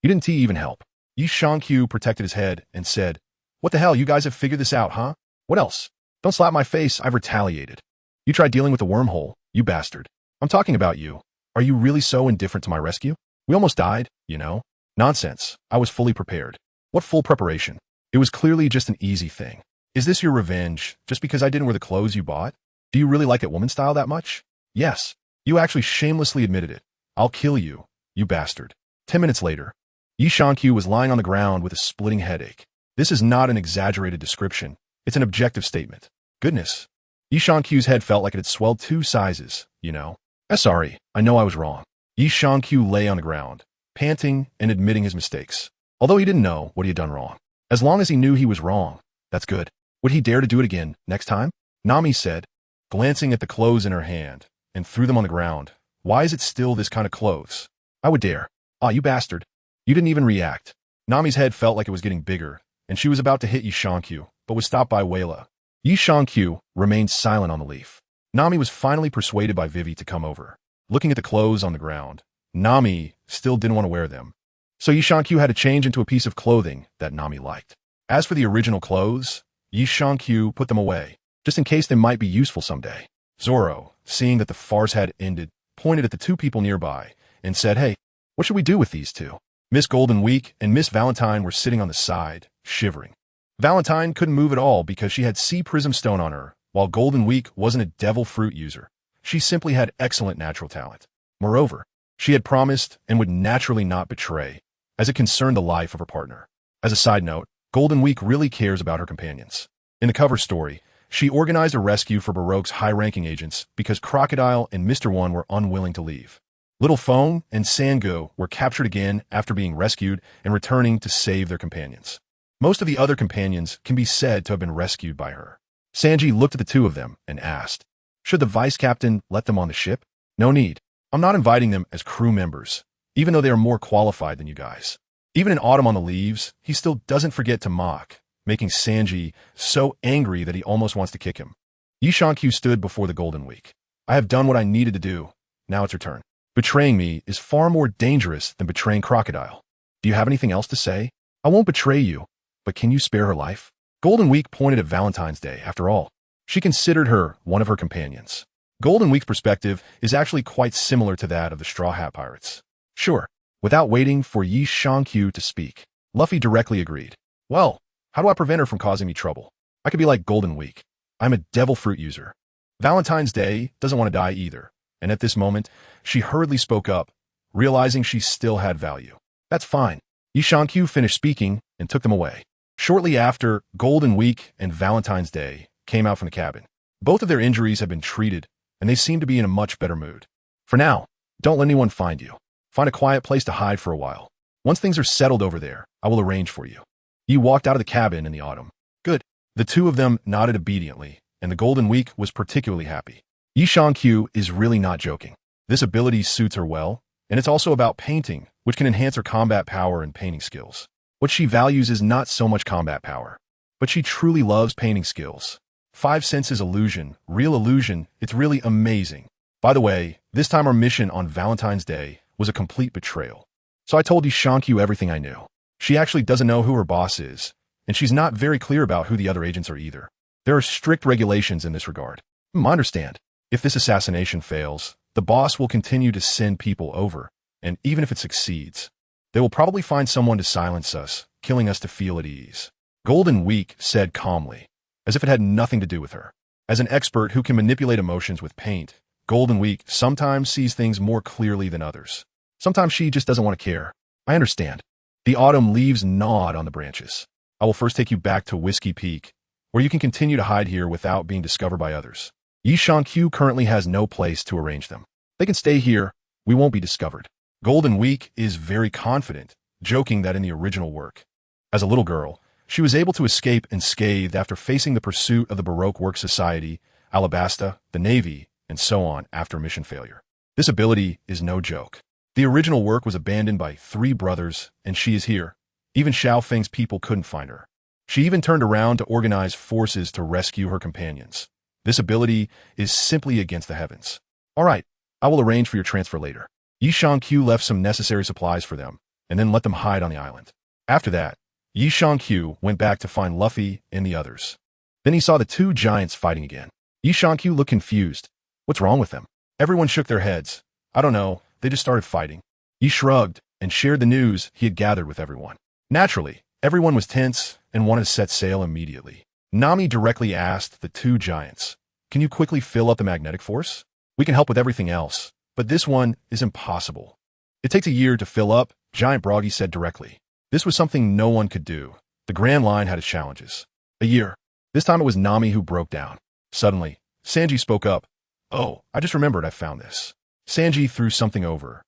You didn't even help. Yi Shankyu protected his head and said, What the hell, you guys have figured this out, huh? What else? Don't slap my face, I've retaliated. You tried dealing with the wormhole, you bastard. I'm talking about you. Are you really so indifferent to my rescue? We almost died, you know? Nonsense. I was fully prepared. What full preparation? It was clearly just an easy thing. Is this your revenge, just because I didn't wear the clothes you bought? Do you really like it woman style that much? Yes. You actually shamelessly admitted it. I'll kill you, you bastard. 10 minutes later, Yi Shankyu was lying on the ground with a splitting headache. This is not an exaggerated description. It's an objective statement. Goodness. Yi Shankyu's head felt like it had swelled 2 sizes, you know. Sorry, I know I was wrong. Yi Shankyu lay on the ground, panting and admitting his mistakes. Although he didn't know what he had done wrong. As long as he knew he was wrong, that's good. Would he dare to do it again next time? Nami said, glancing at the clothes in her hand, and threw them on the ground. Why is it still this kind of clothes? I would dare. Ah, you bastard. You didn't even react. Nami's head felt like it was getting bigger, and she was about to hit Yi Shankyu, but was stopped by Wayla. Yi Shankyu remained silent on the leaf. Nami was finally persuaded by Vivy to come over. Looking at the clothes on the ground, Nami still didn't want to wear them. So Yi Shankyu had to change into a piece of clothing that Nami liked. As for the original clothes, Yi Shankyu put them away, just in case they might be useful someday. Zoro, seeing that the farce had ended, pointed at the 2 people nearby and said, Hey, what should we do with these 2? Miss Golden Week and Miss Valentine were sitting on the side, shivering. Valentine couldn't move at all because she had sea prism stone on her, while Golden Week wasn't a devil fruit user. She simply had excellent natural talent. Moreover, she had promised and would naturally not betray, as it concerned the life of her partner. As a side note, Golden Week really cares about her companions. In the cover story, she organized a rescue for Baroque's high-ranking agents because Crocodile and Mr. One were unwilling to leave. Little Fong and Sango were captured again after being rescued and returning to save their companions. Most of the other companions can be said to have been rescued by her. Sanji looked at the 2 of them and asked, Should the vice captain let them on the ship? No need. I'm not inviting them as crew members, even though they are more qualified than you guys. Even in Autumn on the Leaves, he still doesn't forget to mock, making Sanji so angry that he almost wants to kick him. Yi Shankyu stood before the Golden Week. I have done what I needed to do. Now it's your turn. Betraying me is far more dangerous than betraying Crocodile. Do you have anything else to say? I won't betray you, but can you spare her life? Golden Week pointed at Valentine's Day, after all. She considered her one of her companions. Golden Week's perspective is actually quite similar to that of the Straw Hat Pirates. Sure, without waiting for Yi Shankyu to speak, Luffy directly agreed. Well, how do I prevent her from causing me trouble? I could be like Golden Week. I'm a devil fruit user. Valentine's Day doesn't want to die either, and at this moment, she hurriedly spoke up, realizing she still had value. That's fine. Yi Shankyu finished speaking and took them away. Shortly after, Golden Week and Valentine's Day came out from the cabin. Both of their injuries had been treated, and they seemed to be in a much better mood. For now, don't let anyone find you. Find a quiet place to hide for a while. Once things are settled over there, I will arrange for you. Yi walked out of the cabin in the autumn. Good. The 2 of them nodded obediently, and the Golden Week was particularly happy. Yi Shankyu is really not joking. This ability suits her well, and it's also about painting, which can enhance her combat power and painting skills. What she values is not so much combat power, but she truly loves painting skills. 5 senses illusion, real illusion, it's really amazing. By the way, this time our mission on Valentine's Day was a complete betrayal. So I told Yi Shankyu everything I knew. She actually doesn't know who her boss is, and she's not very clear about who the other agents are either. There are strict regulations in this regard. I understand. If this assassination fails, the boss will continue to send people over, and even if it succeeds, They will probably find someone to silence us, killing us to feel at ease. Golden Week said calmly, as if it had nothing to do with her. As an expert who can manipulate emotions with paint, Golden Week sometimes sees things more clearly than others. Sometimes she just doesn't want to care. I understand. The autumn leaves gnawed on the branches. I will first take you back to Whiskey Peak, where you can continue to hide here without being discovered by others. Yishan-Q currently has no place to arrange them. They can stay here. We won't be discovered. Golden Week is very confident, joking that in the original work, as a little girl, she was able to escape unscathed after facing the pursuit of the Baroque Works Society, Alabasta, the Navy, and so on after mission failure. This ability is no joke. The original work was abandoned by 3 brothers, and she is here. Even Xiao Feng's people couldn't find her. She even turned around to organize forces to rescue her companions. This ability is simply against the heavens. All right, I will arrange for your transfer later. Yishan-Q left some necessary supplies for them, and then let them hide on the island. After that, Yishan-Q went back to find Luffy and the others. Then he saw the 2 giants fighting again. Yishan-Q looked confused. What's wrong with them? Everyone shook their heads. I don't know, they just started fighting. He shrugged and shared the news he had gathered with everyone. Naturally, everyone was tense and wanted to set sail immediately. Nami directly asked the 2 giants, "Can you quickly fill up the magnetic force? We can help with everything else, but this one is impossible." "It takes a year to fill up," Giant Buggy said directly. This was something no one could do. The Grand Line had its challenges. A year. This time it was Nami who broke down. Suddenly, Sanji spoke up. "Oh, I just remembered I found this." Sanji threw something over,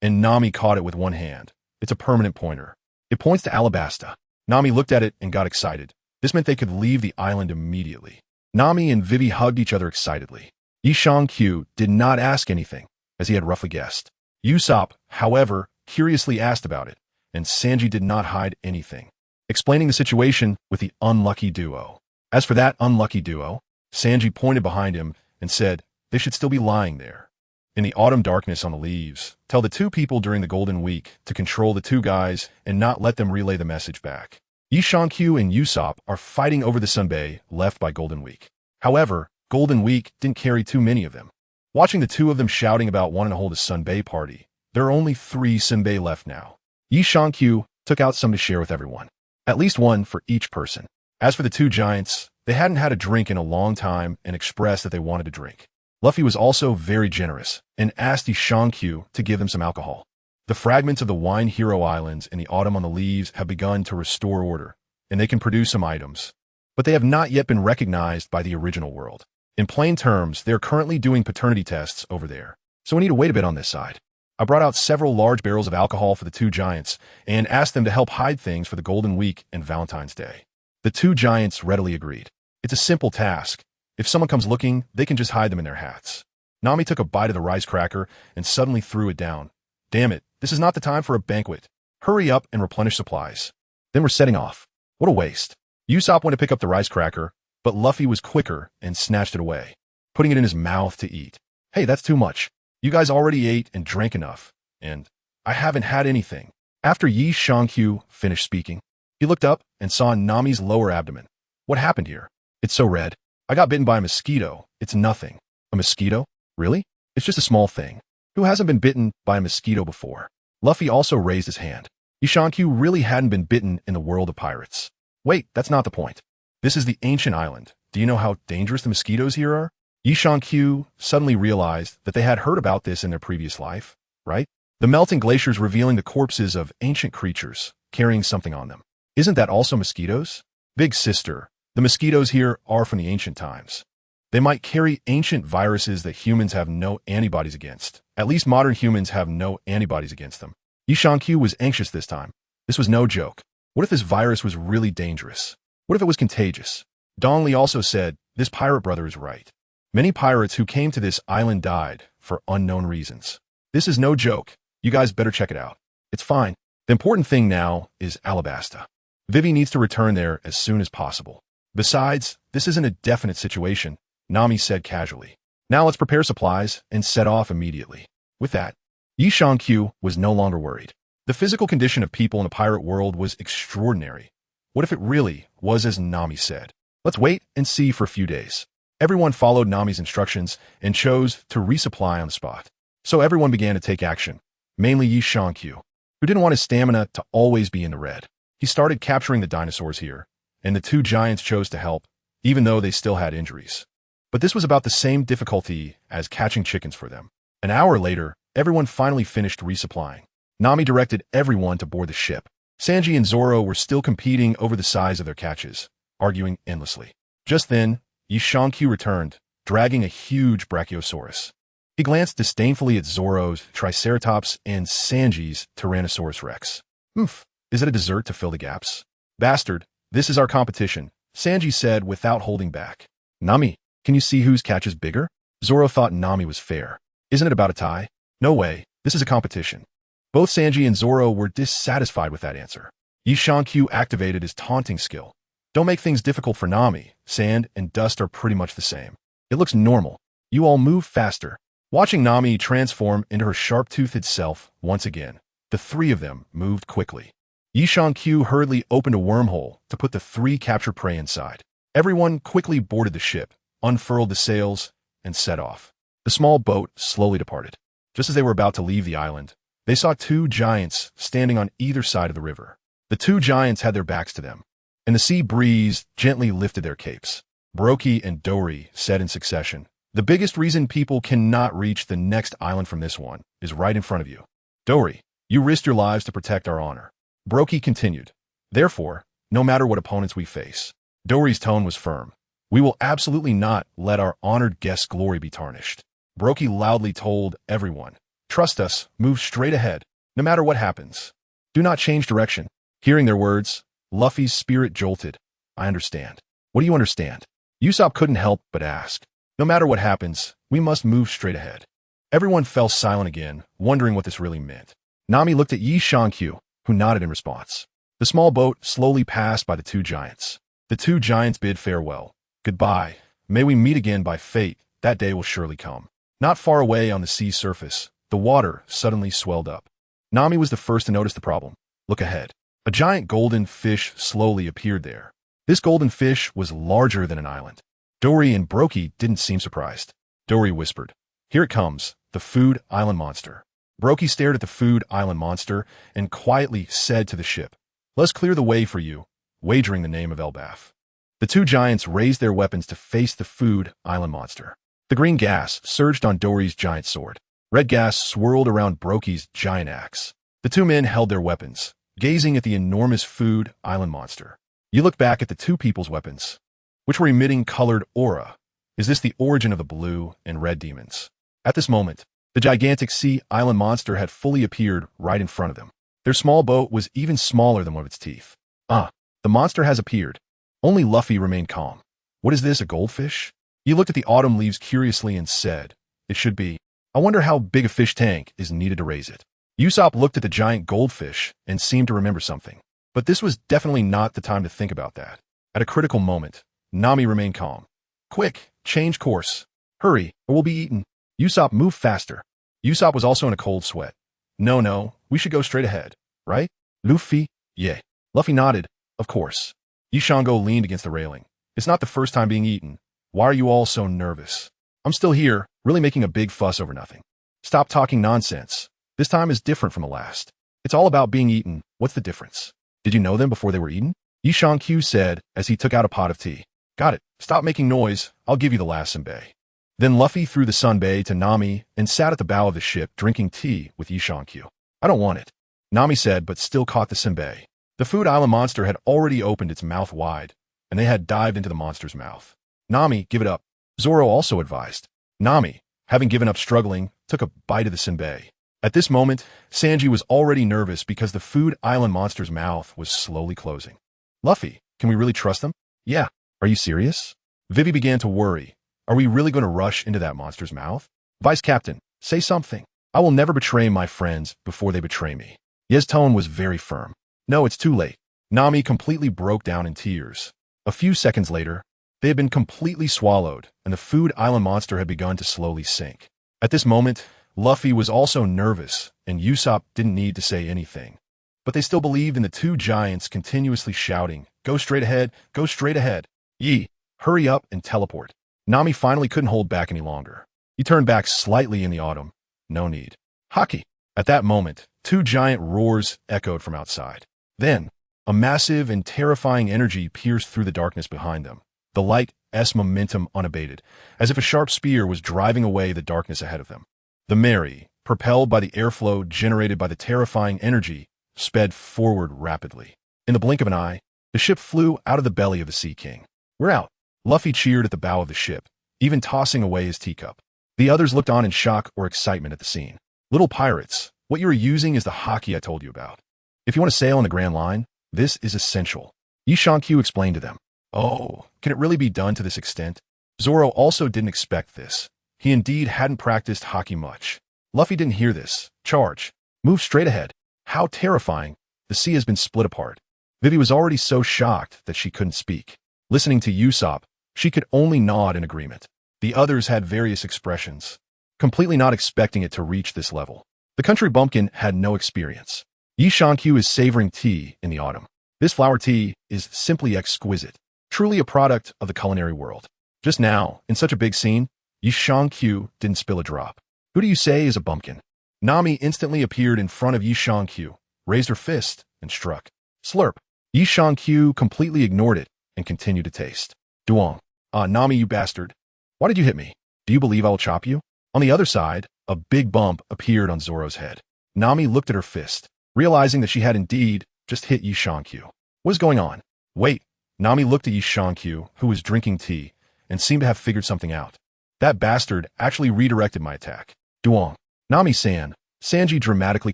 and Nami caught it with one hand. It's a permanent pointer. It points to Alabasta. Nami looked at it and got excited. This meant they could leave the island immediately. Nami and Vivy hugged each other excitedly. Yishan-Q did not ask anything, as he had roughly guessed. Usopp, however, curiously asked about it, and Sanji did not hide anything, explaining the situation with the unlucky duo. As for that unlucky duo, Sanji pointed behind him and said they should still be lying there. In the autumn darkness on the leaves, tell the 2 people during the Golden Week to control the 2 guys and not let them relay the message back. Yishan-Q and Usopp are fighting over the Sunbae left by Golden Week. However, Golden Week didn't carry too many of them. Watching the 2 of them shouting about wanting to hold a Sunbae party, there are only 3 Sunbae left now. Yishan-Q took out some to share with everyone, at least one for each person. As for the 2 giants, they hadn't had a drink in a long time and expressed that they wanted to drink. Luffy was also very generous and asked Yishan-Q to give them some alcohol. The fragments of the Wine Hero Islands in the autumn on the leaves have begun to restore order, and they can produce some items, but they have not yet been recognized by the original world. In plain terms, they're currently doing paternity tests over there, so we need to wait a bit on this side. I brought out several large barrels of alcohol for the 2 giants and asked them to help hide things for the Golden Week and Valentine's Day. The 2 giants readily agreed. It's a simple task. If someone comes looking, they can just hide them in their hats. Nami took a bite of the rice cracker and suddenly threw it down. Damn it, this is not the time for a banquet. Hurry up and replenish supplies. Then we're setting off. What a waste. Usopp went to pick up the rice cracker, but Luffy was quicker and snatched it away, putting it in his mouth to eat. Hey, that's too much. You guys already ate and drank enough, and I haven't had anything. After Yishan-Q finished speaking, he looked up and saw Nami's lower abdomen. What happened here? It's so red. I got bitten by a mosquito. It's nothing. A mosquito? Really? It's just a small thing. Who hasn't been bitten by a mosquito before? Luffy also raised his hand. Yishan-Q really hadn't been bitten in the world of pirates. Wait, that's not the point. This is the ancient island. Do you know how dangerous the mosquitoes here are? Yishan-Q suddenly realized that they had heard about this in their previous life, right? The melting glaciers revealing the corpses of ancient creatures carrying something on them. Isn't that also mosquitoes? Big sister, the mosquitoes here are from the ancient times. They might carry ancient viruses that humans have no antibodies against. At least modern humans have no antibodies against them. Yishan-Q was anxious this time. This was no joke. What if this virus was really dangerous? What if it was contagious? Dong Li also said, this pirate brother is right. Many pirates who came to this island died for unknown reasons. This is no joke. You guys better check it out. It's fine. The important thing now is Alabasta. Vivy needs to return there as soon as possible. Besides, this isn't a definite situation, Nami said casually. Now let's prepare supplies and set off immediately. With that, Yishan-Q was no longer worried. The physical condition of people in the pirate world was extraordinary. What if it really was as Nami said? Let's wait and see for a few days. Everyone followed Nami's instructions and chose to resupply on the spot. So everyone began to take action, mainly Yishan-Q. who didn't want his stamina to always be in the red. He started capturing the dinosaurs here, and the two giants chose to help, even though they still had injuries. But this was about the same difficulty as catching chickens for them. An hour later, everyone finally finished resupplying. Nami directed everyone to board the ship. Sanji and Zoro were still competing over the size of their catches, arguing endlessly. Just then, Yishankyu returned, dragging a huge brachiosaurus. He glanced disdainfully at Zoro's Triceratops and Sanji's Tyrannosaurus Rex. Oof, is it a dessert to fill the gaps? Bastard, this is our competition, Sanji said without holding back. Nami, can you see whose catch is bigger? Zoro thought Nami was fair. Isn't it about a tie? No way, this is a competition. Both Sanji and Zoro were dissatisfied with that answer. Yishankyu activated his taunting skill. Don't make things difficult for Nami. Sand and dust are pretty much the same. It looks normal. You all move faster. Watching Nami transform into her sharp-toothed self once again, the three of them moved quickly. Yishankyu hurriedly opened a wormhole to put the three captured prey inside. Everyone quickly boarded the ship, unfurled the sails, and set off. The small boat slowly departed. Just as they were about to leave the island, they saw two giants standing on either side of the river. The two giants had their backs to them, and the sea breeze gently lifted their capes. Baroque and Dory said in succession, "The biggest reason people cannot reach the next island from this one is right in front of you. Dory, you risked your lives to protect our honor." Baroque continued, "Therefore, no matter what opponents we face." Dory's tone was firm. "We will absolutely not let our honored guest's glory be tarnished." Baroque loudly told everyone, "Trust us, move straight ahead, no matter what happens. Do not change direction." Hearing their words, Luffy's spirit jolted. "I understand." "What do you understand?" Usopp couldn't help but ask. "No matter what happens, we must move straight ahead." Everyone fell silent again, wondering what this really meant. Nami looked at Yishankyu, who nodded in response. The small boat slowly passed by the two giants. The two giants bid farewell. "Goodbye. May we meet again by fate. That day will surely come." Not far away on the sea surface, the water suddenly swelled up. Nami was the first to notice the problem. "Look ahead." A giant golden fish slowly appeared there. This golden fish was larger than an island. Dory and Baroque didn't seem surprised. Dory whispered, "Here it comes, the food island monster." Baroque stared at the food island monster and quietly said to the ship, "Let's clear the way for you," wagering the name of Elbaf. The two giants raised their weapons to face the food island monster. The green gas surged on Dory's giant sword. Red gas swirled around Baroque's giant axe. The two men held their weapons, gazing at the enormous food island monster. You look back at the two people's weapons, which were emitting colored aura. Is this the origin of the blue and red demons? At this moment, the gigantic sea island monster had fully appeared right in front of them. Their small boat was even smaller than one of its teeth. The monster has appeared. Only Luffy remained calm. "What is this, a goldfish?" He looked at the autumn leaves curiously and said, "It should be. I wonder how big a fish tank is needed to raise it." Usopp looked at the giant goldfish and seemed to remember something. But this was definitely not the time to think about that. At a critical moment, Nami remained calm. "Quick, change course. Hurry, or we'll be eaten." Usopp moved faster. Usopp was also in a cold sweat. No, we should go straight ahead, right? Luffy? Yeah. Luffy nodded. Of course. Yishango leaned against the railing. "It's not the first time being eaten. Why are you all so nervous?" "I'm still here, really making a big fuss over nothing." "Stop talking nonsense. This time is different from the last. It's all about being eaten. What's the difference?" "Did you know them before they were eaten?" Yishankyu said as he took out a pot of tea. "Got it. Stop making noise. I'll give you the last senbei." Then Luffy threw the senbei to Nami and sat at the bow of the ship drinking tea with Yishankyu. "I don't want it," Nami said, but still caught the senbei. The food island monster had already opened its mouth wide, and they had dived into the monster's mouth. "Nami, give it up," Zoro also advised. Nami, having given up struggling, took a bite of the senbei. At this moment, Sanji was already nervous because the food island monster's mouth was slowly closing. "Luffy, can we really trust them?" "Yeah. Are you serious?" Vivy began to worry. "Are we really going to rush into that monster's mouth?" "Vice Captain, say something. I will never betray my friends before they betray me." Ye's tone was very firm. "No, it's too late." Nami completely broke down in tears. A few seconds later, they had been completely swallowed, and the food island monster had begun to slowly sink. At this moment, Luffy was also nervous, and Usopp didn't need to say anything. But they still believed in the two giants continuously shouting, "Go straight ahead, go straight ahead. Yi, hurry up and teleport." Nami finally couldn't hold back any longer. He turned back slightly in the autumn. "No need." "Haki." At that moment, Two giant roars echoed from outside. Then, a massive and terrifying energy pierced through the darkness behind them, the light's momentum unabated, as if a sharp spear was driving away the darkness ahead of them. The Mary, propelled by the airflow generated by the terrifying energy, sped forward rapidly. In the blink of an eye, the ship flew out of the belly of the Sea King. "We're out!" Luffy cheered at the bow of the ship, even tossing away his teacup. The others looked on in shock or excitement at the scene. "Little pirates, what you are using is the Hawkeye I told you about. If you want to sail on the Grand Line, this is essential," Q explained to them. "Oh, can it really be done to this extent?" Zoro also didn't expect this. He indeed hadn't practiced Hawkeye much. Luffy didn't hear this. "Charge. Move straight ahead." How terrifying. The sea has been split apart. Vivy was already so shocked that she couldn't speak. Listening to Usopp, she could only nod in agreement. The others had various expressions, completely not expecting it to reach this level. The country bumpkin had no experience. Q is savoring tea in the autumn. This flower tea is simply exquisite, truly a product of the culinary world. Just now, in such a big scene, Q didn't spill a drop. "Who do you say is a bumpkin?" Nami instantly appeared in front of Q, raised her fist, and struck. Slurp. Q completely ignored it and continued to taste. "Duong. Ah, Nami, you bastard. Why did you hit me? Do you believe I'll chop you?" On the other side, a big bump appeared on Zoro's head. Nami looked at her fist, realizing that she had indeed just hit Q. "What is going on?" "Wait." Nami looked at Q, who was drinking tea, and seemed to have figured something out. "That bastard actually redirected my attack." "Duong." Nami-san. Sanji dramatically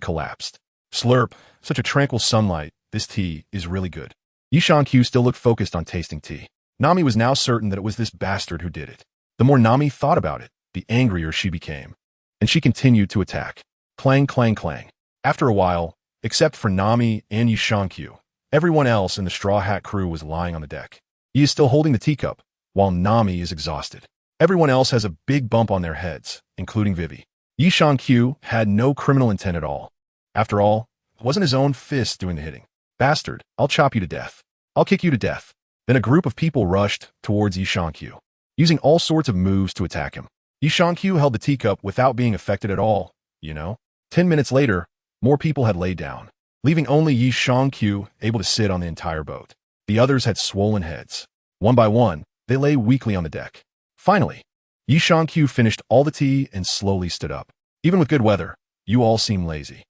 collapsed. Slurp. Such a tranquil sunlight. This tea is really good. Q still looked focused on tasting tea. Nami was now certain that it was this bastard who did it. The more Nami thought about it, the angrier she became. And she continued to attack. Clang, clang, clang. After a while, except for Nami and Q, everyone else in the Straw Hat crew was lying on the deck. He is still holding the teacup, while Nami is exhausted. Everyone else has a big bump on their heads, including Vivy. Q had no criminal intent at all. After all, it wasn't his own fist doing the hitting. "Bastard, I'll chop you to death. I'll kick you to death." Then a group of people rushed towards Q, using all sorts of moves to attack him. Q held the teacup without being affected at all, 10 minutes later, more people had laid down, leaving only Q able to sit on the entire boat. The others had swollen heads. One by one, they lay weakly on the deck. Finally, Q finished all the tea and slowly stood up. "Even with good weather, you all seem lazy."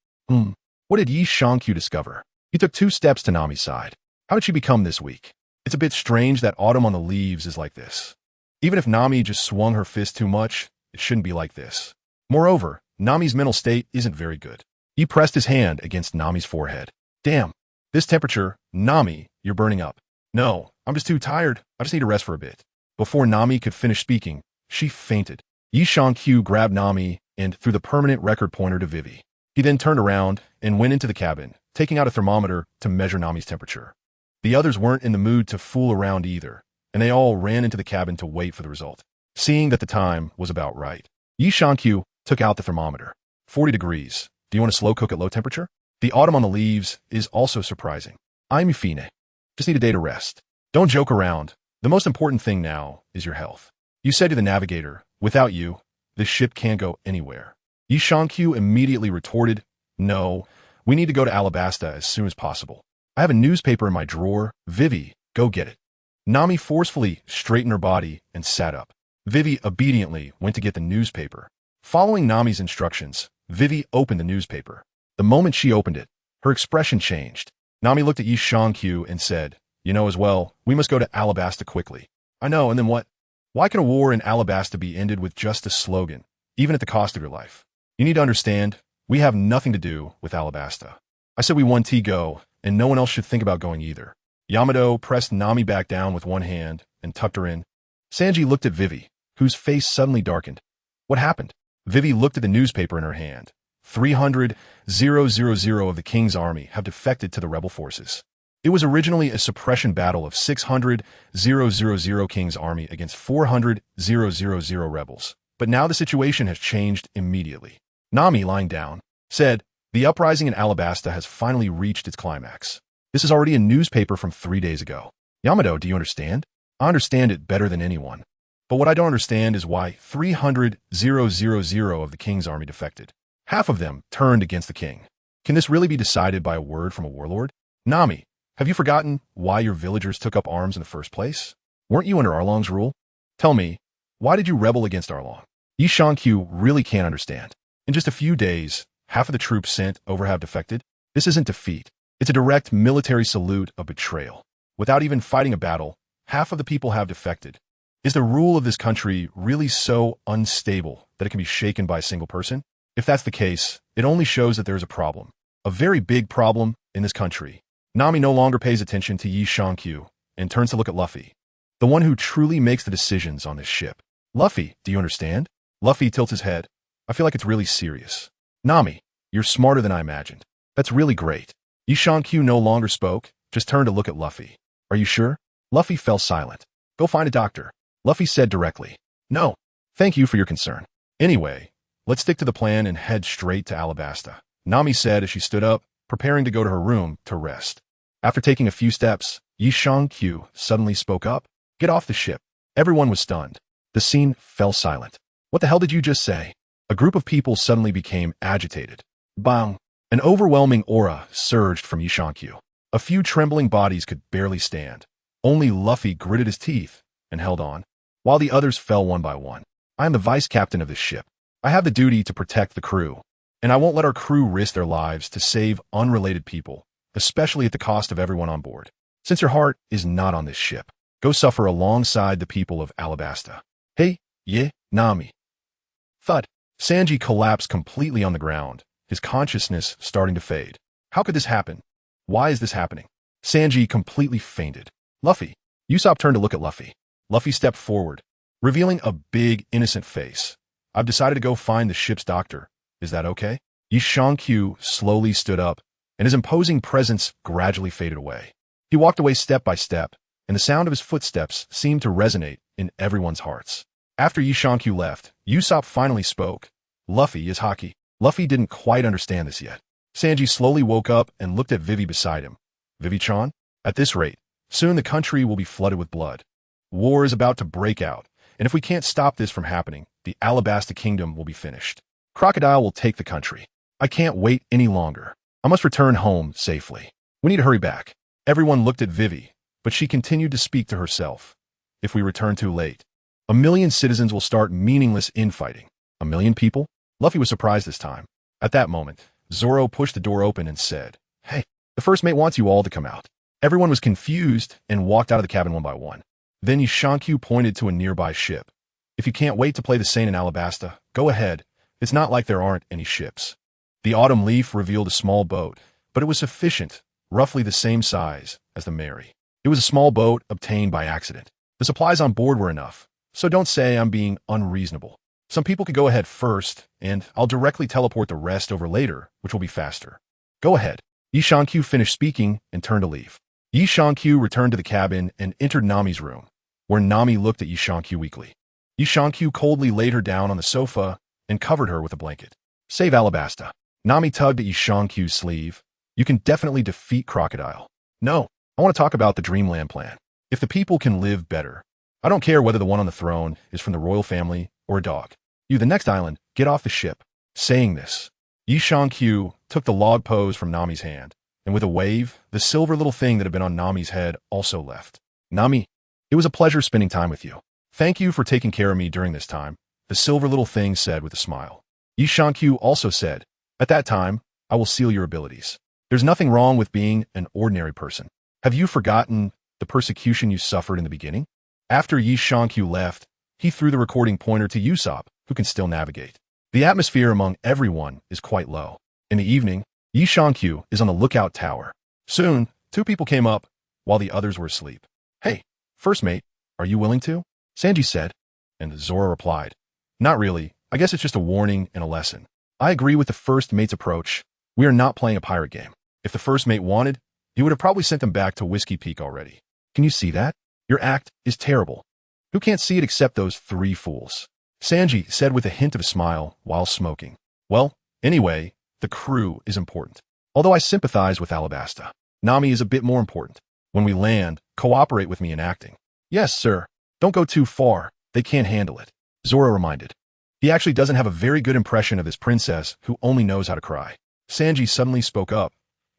What did Q discover? He took 2 steps to Nami's side. How did she become this weak? It's a bit strange that autumn on the leaves is like this. Even if Nami just swung her fist too much, it shouldn't be like this. Moreover, Nami's mental state isn't very good. He pressed his hand against Nami's forehead. "Damn, this temperature, Nami, you're burning up." "No, I'm just too tired. I just need to rest for a bit." Before Nami could finish speaking, she fainted. Q grabbed Nami and threw the permanent record pointer to Vivy. He then turned around and went into the cabin, taking out a thermometer to measure Nami's temperature. The others weren't in the mood to fool around either, and they all ran into the cabin to wait for the result. Seeing that the time was about right, Q took out the thermometer. 40 degrees. Do you want to slow cook at low temperature? The autumn on the leaves is also surprising. I'm fine. Just need a day to rest. Don't joke around. The most important thing now is your health. You said to the navigator, "Without you, this ship can't go anywhere." Q immediately retorted, "No, we need to go to Alabasta as soon as possible. I have a newspaper in my drawer. Vivy, go get it." Nami forcefully straightened her body and sat up. Vivy obediently went to get the newspaper. Following Nami's instructions, Vivy opened the newspaper. The moment she opened it, her expression changed. Nami looked at Q and said, "You know as well, we must go to Alabasta quickly." "I know, and then what? Why can a war in Alabasta be ended with just a slogan, even at the cost of your life? You need to understand, we have nothing to do with Alabasta. I said we want to go, and no one else should think about going either." Yamato pressed Nami back down with one hand and tucked her in. Sanji looked at Vivy, whose face suddenly darkened. What happened? Vivy looked at the newspaper in her hand. 300,000 of the King's army have defected to the rebel forces. It was originally a suppression battle of 600,000 King's army against 400,000 rebels. But now the situation has changed immediately. Nami, lying down, said, "The uprising in Alabasta has finally reached its climax. This is already a newspaper from 3 days ago." "Yamato, do you understand?" "I understand it better than anyone. But what I don't understand is why 300,000 of the King's army defected. Half of them turned against the king. Can this really be decided by a word from a warlord? Nami, have you forgotten why your villagers took up arms in the first place? Weren't you under Arlong's rule? Tell me, why did you rebel against Arlong? Yi Shangqiu really can't understand. In just a few days, half of the troops sent over have defected. This isn't defeat. It's a direct military salute of betrayal. Without even fighting a battle, half of the people have defected. Is the rule of this country really so unstable that it can be shaken by a single person? If that's the case, it only shows that there is a problem. A very big problem in this country. Nami no longer pays attention to Yi Shangqiu and turns to look at Luffy, the one who truly makes the decisions on this ship. Luffy, do you understand? Luffy tilts his head. I feel like it's really serious. Nami, you're smarter than I imagined. That's really great. Yi Shangqiu no longer spoke, just turned to look at Luffy. Are you sure? Luffy fell silent. Go find a doctor. Luffy said directly. No. Thank you for your concern. Anyway, let's stick to the plan and head straight to Alabasta, Nami said as she stood up, preparing to go to her room to rest. After taking a few steps, Yi Shangqiu suddenly spoke up. Get off the ship. Everyone was stunned. The scene fell silent. What the hell did you just say? A group of people suddenly became agitated. Bang! An overwhelming aura surged from Yi Shangqiu. A few trembling bodies could barely stand. Only Luffy gritted his teeth and held on, while the others fell one by one. I am the vice captain of this ship. I have the duty to protect the crew, and I won't let our crew risk their lives to save unrelated people, especially at the cost of everyone on board. Since your heart is not on this ship, go suffer alongside the people of Alabasta. Hey, yeah, Nami. Thud. Sanji collapsed completely on the ground, his consciousness starting to fade. How could this happen? Why is this happening? Sanji completely fainted. Luffy. Usopp turned to look at Luffy. Luffy stepped forward, revealing a big, innocent face. I've decided to go find the ship's doctor. Is that okay? Yi Shangqiu slowly stood up, and his imposing presence gradually faded away. He walked away step by step, and the sound of his footsteps seemed to resonate in everyone's hearts. After Yi Shangqiu left, Usopp finally spoke. Luffy is Hawkeye. Luffy didn't quite understand this yet. Sanji slowly woke up and looked at Vivy beside him. Vivy-chan? At this rate, soon the country will be flooded with blood. War is about to break out, and if we can't stop this from happening, the Alabasta kingdom will be finished. Crocodile will take the country. I can't wait any longer. I must return home safely. We need to hurry back. Everyone looked at Vivy, but she continued to speak to herself. If we return too late, 1,000,000 citizens will start meaningless infighting. 1,000,000 people? Luffy was surprised this time. At that moment, Zoro pushed the door open and said, Hey, the first mate wants you all to come out. Everyone was confused and walked out of the cabin one by one. Then Yi Shangqiu pointed to a nearby ship. If you can't wait to play the Saint in Alabasta, go ahead. It's not like there aren't any ships. The autumn leaf revealed a small boat, but it was sufficient, roughly the same size as the Mary. It was a small boat obtained by accident. The supplies on board were enough, so don't say I'm being unreasonable. Some people could go ahead first, and I'll directly teleport the rest over later, which will be faster. Go ahead. Yi Shangqiu finished speaking and turned to leave. Yi Shangqiu returned to the cabin and entered Nami's room, where Nami looked at Yi Shangqiu weakly. Yi Shangqiu coldly laid her down on the sofa and covered her with a blanket. Save Alabasta. Nami tugged at Yi Shangqiu's sleeve. You can definitely defeat Crocodile. No, I want to talk about the Dreamland plan. If the people can live better, I don't care whether the one on the throne is from the royal family or a dog. You, the next island, get off the ship. Saying this, Yi Shangqiu took the log pose from Nami's hand, and with a wave, the silver little thing that had been on Nami's head also left. Nami, it was a pleasure spending time with you. Thank you for taking care of me during this time, the silver little thing said with a smile. Yi Shangqiu also said, At that time, I will seal your abilities. There's nothing wrong with being an ordinary person. Have you forgotten the persecution you suffered in the beginning? After Yi Shangqiu left, he threw the recording pointer to Usopp, who can still navigate. The atmosphere among everyone is quite low. In the evening, Yi Shangqiu is on the lookout tower. Soon, 2 people came up, while the others were asleep. Hey, first mate, are you willing to? Sanji said, and Zoro replied, Not really. I guess it's just a warning and a lesson. I agree with the first mate's approach. We are not playing a pirate game. If the first mate wanted, he would have probably sent them back to Whiskey Peak already. Can you see that? Your act is terrible. Who can't see it except those 3 fools? Sanji said with a hint of a smile while smoking. Well, anyway, the crew is important. Although I sympathize with Alabasta, Nami is a bit more important. When we land, cooperate with me in acting. Yes, sir. Don't go too far. They can't handle it. Zoro reminded. He actually doesn't have a very good impression of this princess who only knows how to cry. Sanji suddenly spoke up.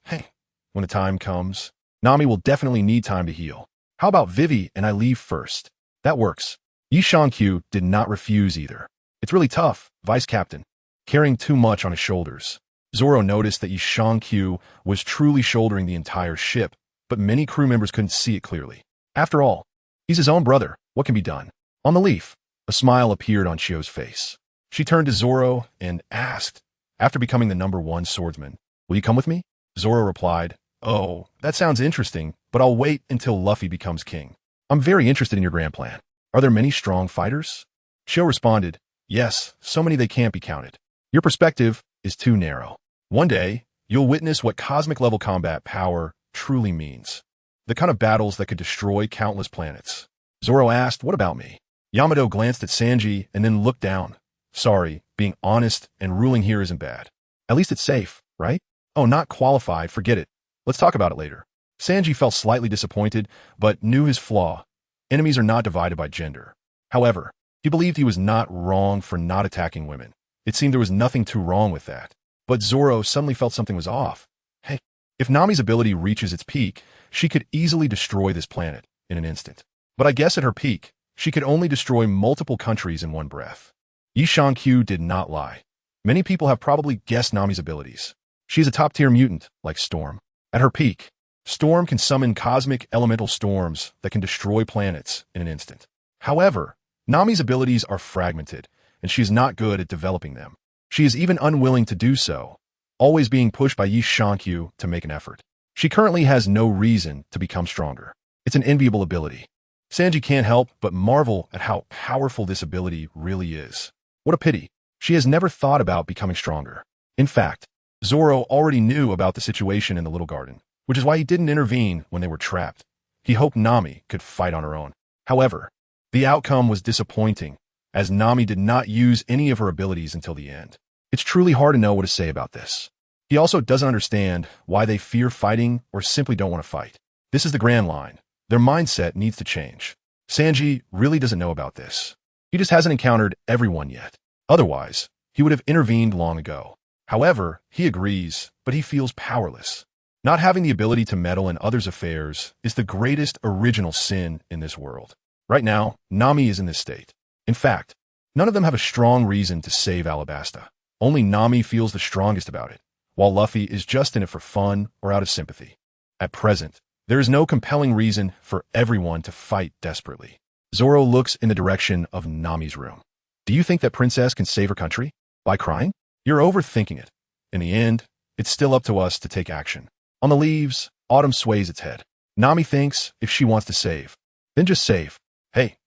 Hey, when the time comes, Nami will definitely need time to heal. How about Vivy and I leave first? That works. Yi Shankyu did not refuse either. It's really tough, Vice Captain, carrying too much on his shoulders. Zoro noticed that Yi Shankyu was truly shouldering the entire ship, but many crew members couldn't see it clearly. After all, he's his own brother. What can be done? On the leaf, a smile appeared on Chio's face. She turned to Zoro and asked, after becoming the #1 swordsman, will you come with me? Zoro replied, oh, that sounds interesting, but I'll wait until Luffy becomes king. I'm very interested in your grand plan. Are there many strong fighters? Chio responded, yes, so many they can't be counted. Your perspective is too narrow. One day, you'll witness what cosmic-level combat power truly means. The kind of battles that could destroy countless planets. Zoro asked, what about me? Yamato glanced at Sanji and then looked down. Sorry, being honest and ruling here isn't bad. At least it's safe, right? Oh, not qualified, forget it. Let's talk about it later. Sanji felt slightly disappointed, but knew his flaw. Enemies are not divided by gender. However, he believed he was not wrong for not attacking women. It seemed there was nothing too wrong with that. But Zoro suddenly felt something was off. Hey, if Nami's ability reaches its peak, she could easily destroy this planet in an instant. But I guess at her peak, she could only destroy multiple countries in one breath. Yi Shankyu did not lie. Many people have probably guessed Nami's abilities. She's a top-tier mutant, like Storm. At her peak, Storm can summon cosmic elemental storms that can destroy planets in an instant. However, Nami's abilities are fragmented, and she is not good at developing them. She is even unwilling to do so, always being pushed by Yi Shankyu to make an effort. She currently has no reason to become stronger. It's an enviable ability. Sanji can't help but marvel at how powerful this ability really is. What a pity. She has never thought about becoming stronger. In fact, Zoro already knew about the situation in the Little Garden, which is why he didn't intervene when they were trapped. He hoped Nami could fight on her own. However, the outcome was disappointing, as Nami did not use any of her abilities until the end. It's truly hard to know what to say about this. He also doesn't understand why they fear fighting or simply don't want to fight. This is the grand line. Their mindset needs to change. Sanji really doesn't know about this. He just hasn't encountered everyone yet. Otherwise, he would have intervened long ago. However, he agrees, but he feels powerless. Not having the ability to meddle in others' affairs is the greatest original sin in this world. Right now, Nami is in this state. In fact, none of them have a strong reason to save Alabasta. Only Nami feels the strongest about it, while Luffy is just in it for fun or out of sympathy. At present, there is no compelling reason for everyone to fight desperately. Zoro looks in the direction of Nami's room. Do you think that Princess can save her country? By crying? You're overthinking it. In the end, it's still up to us to take action. On the leaves, Autumn sways its head. Nami thinks if she wants to save, then just save. Hey,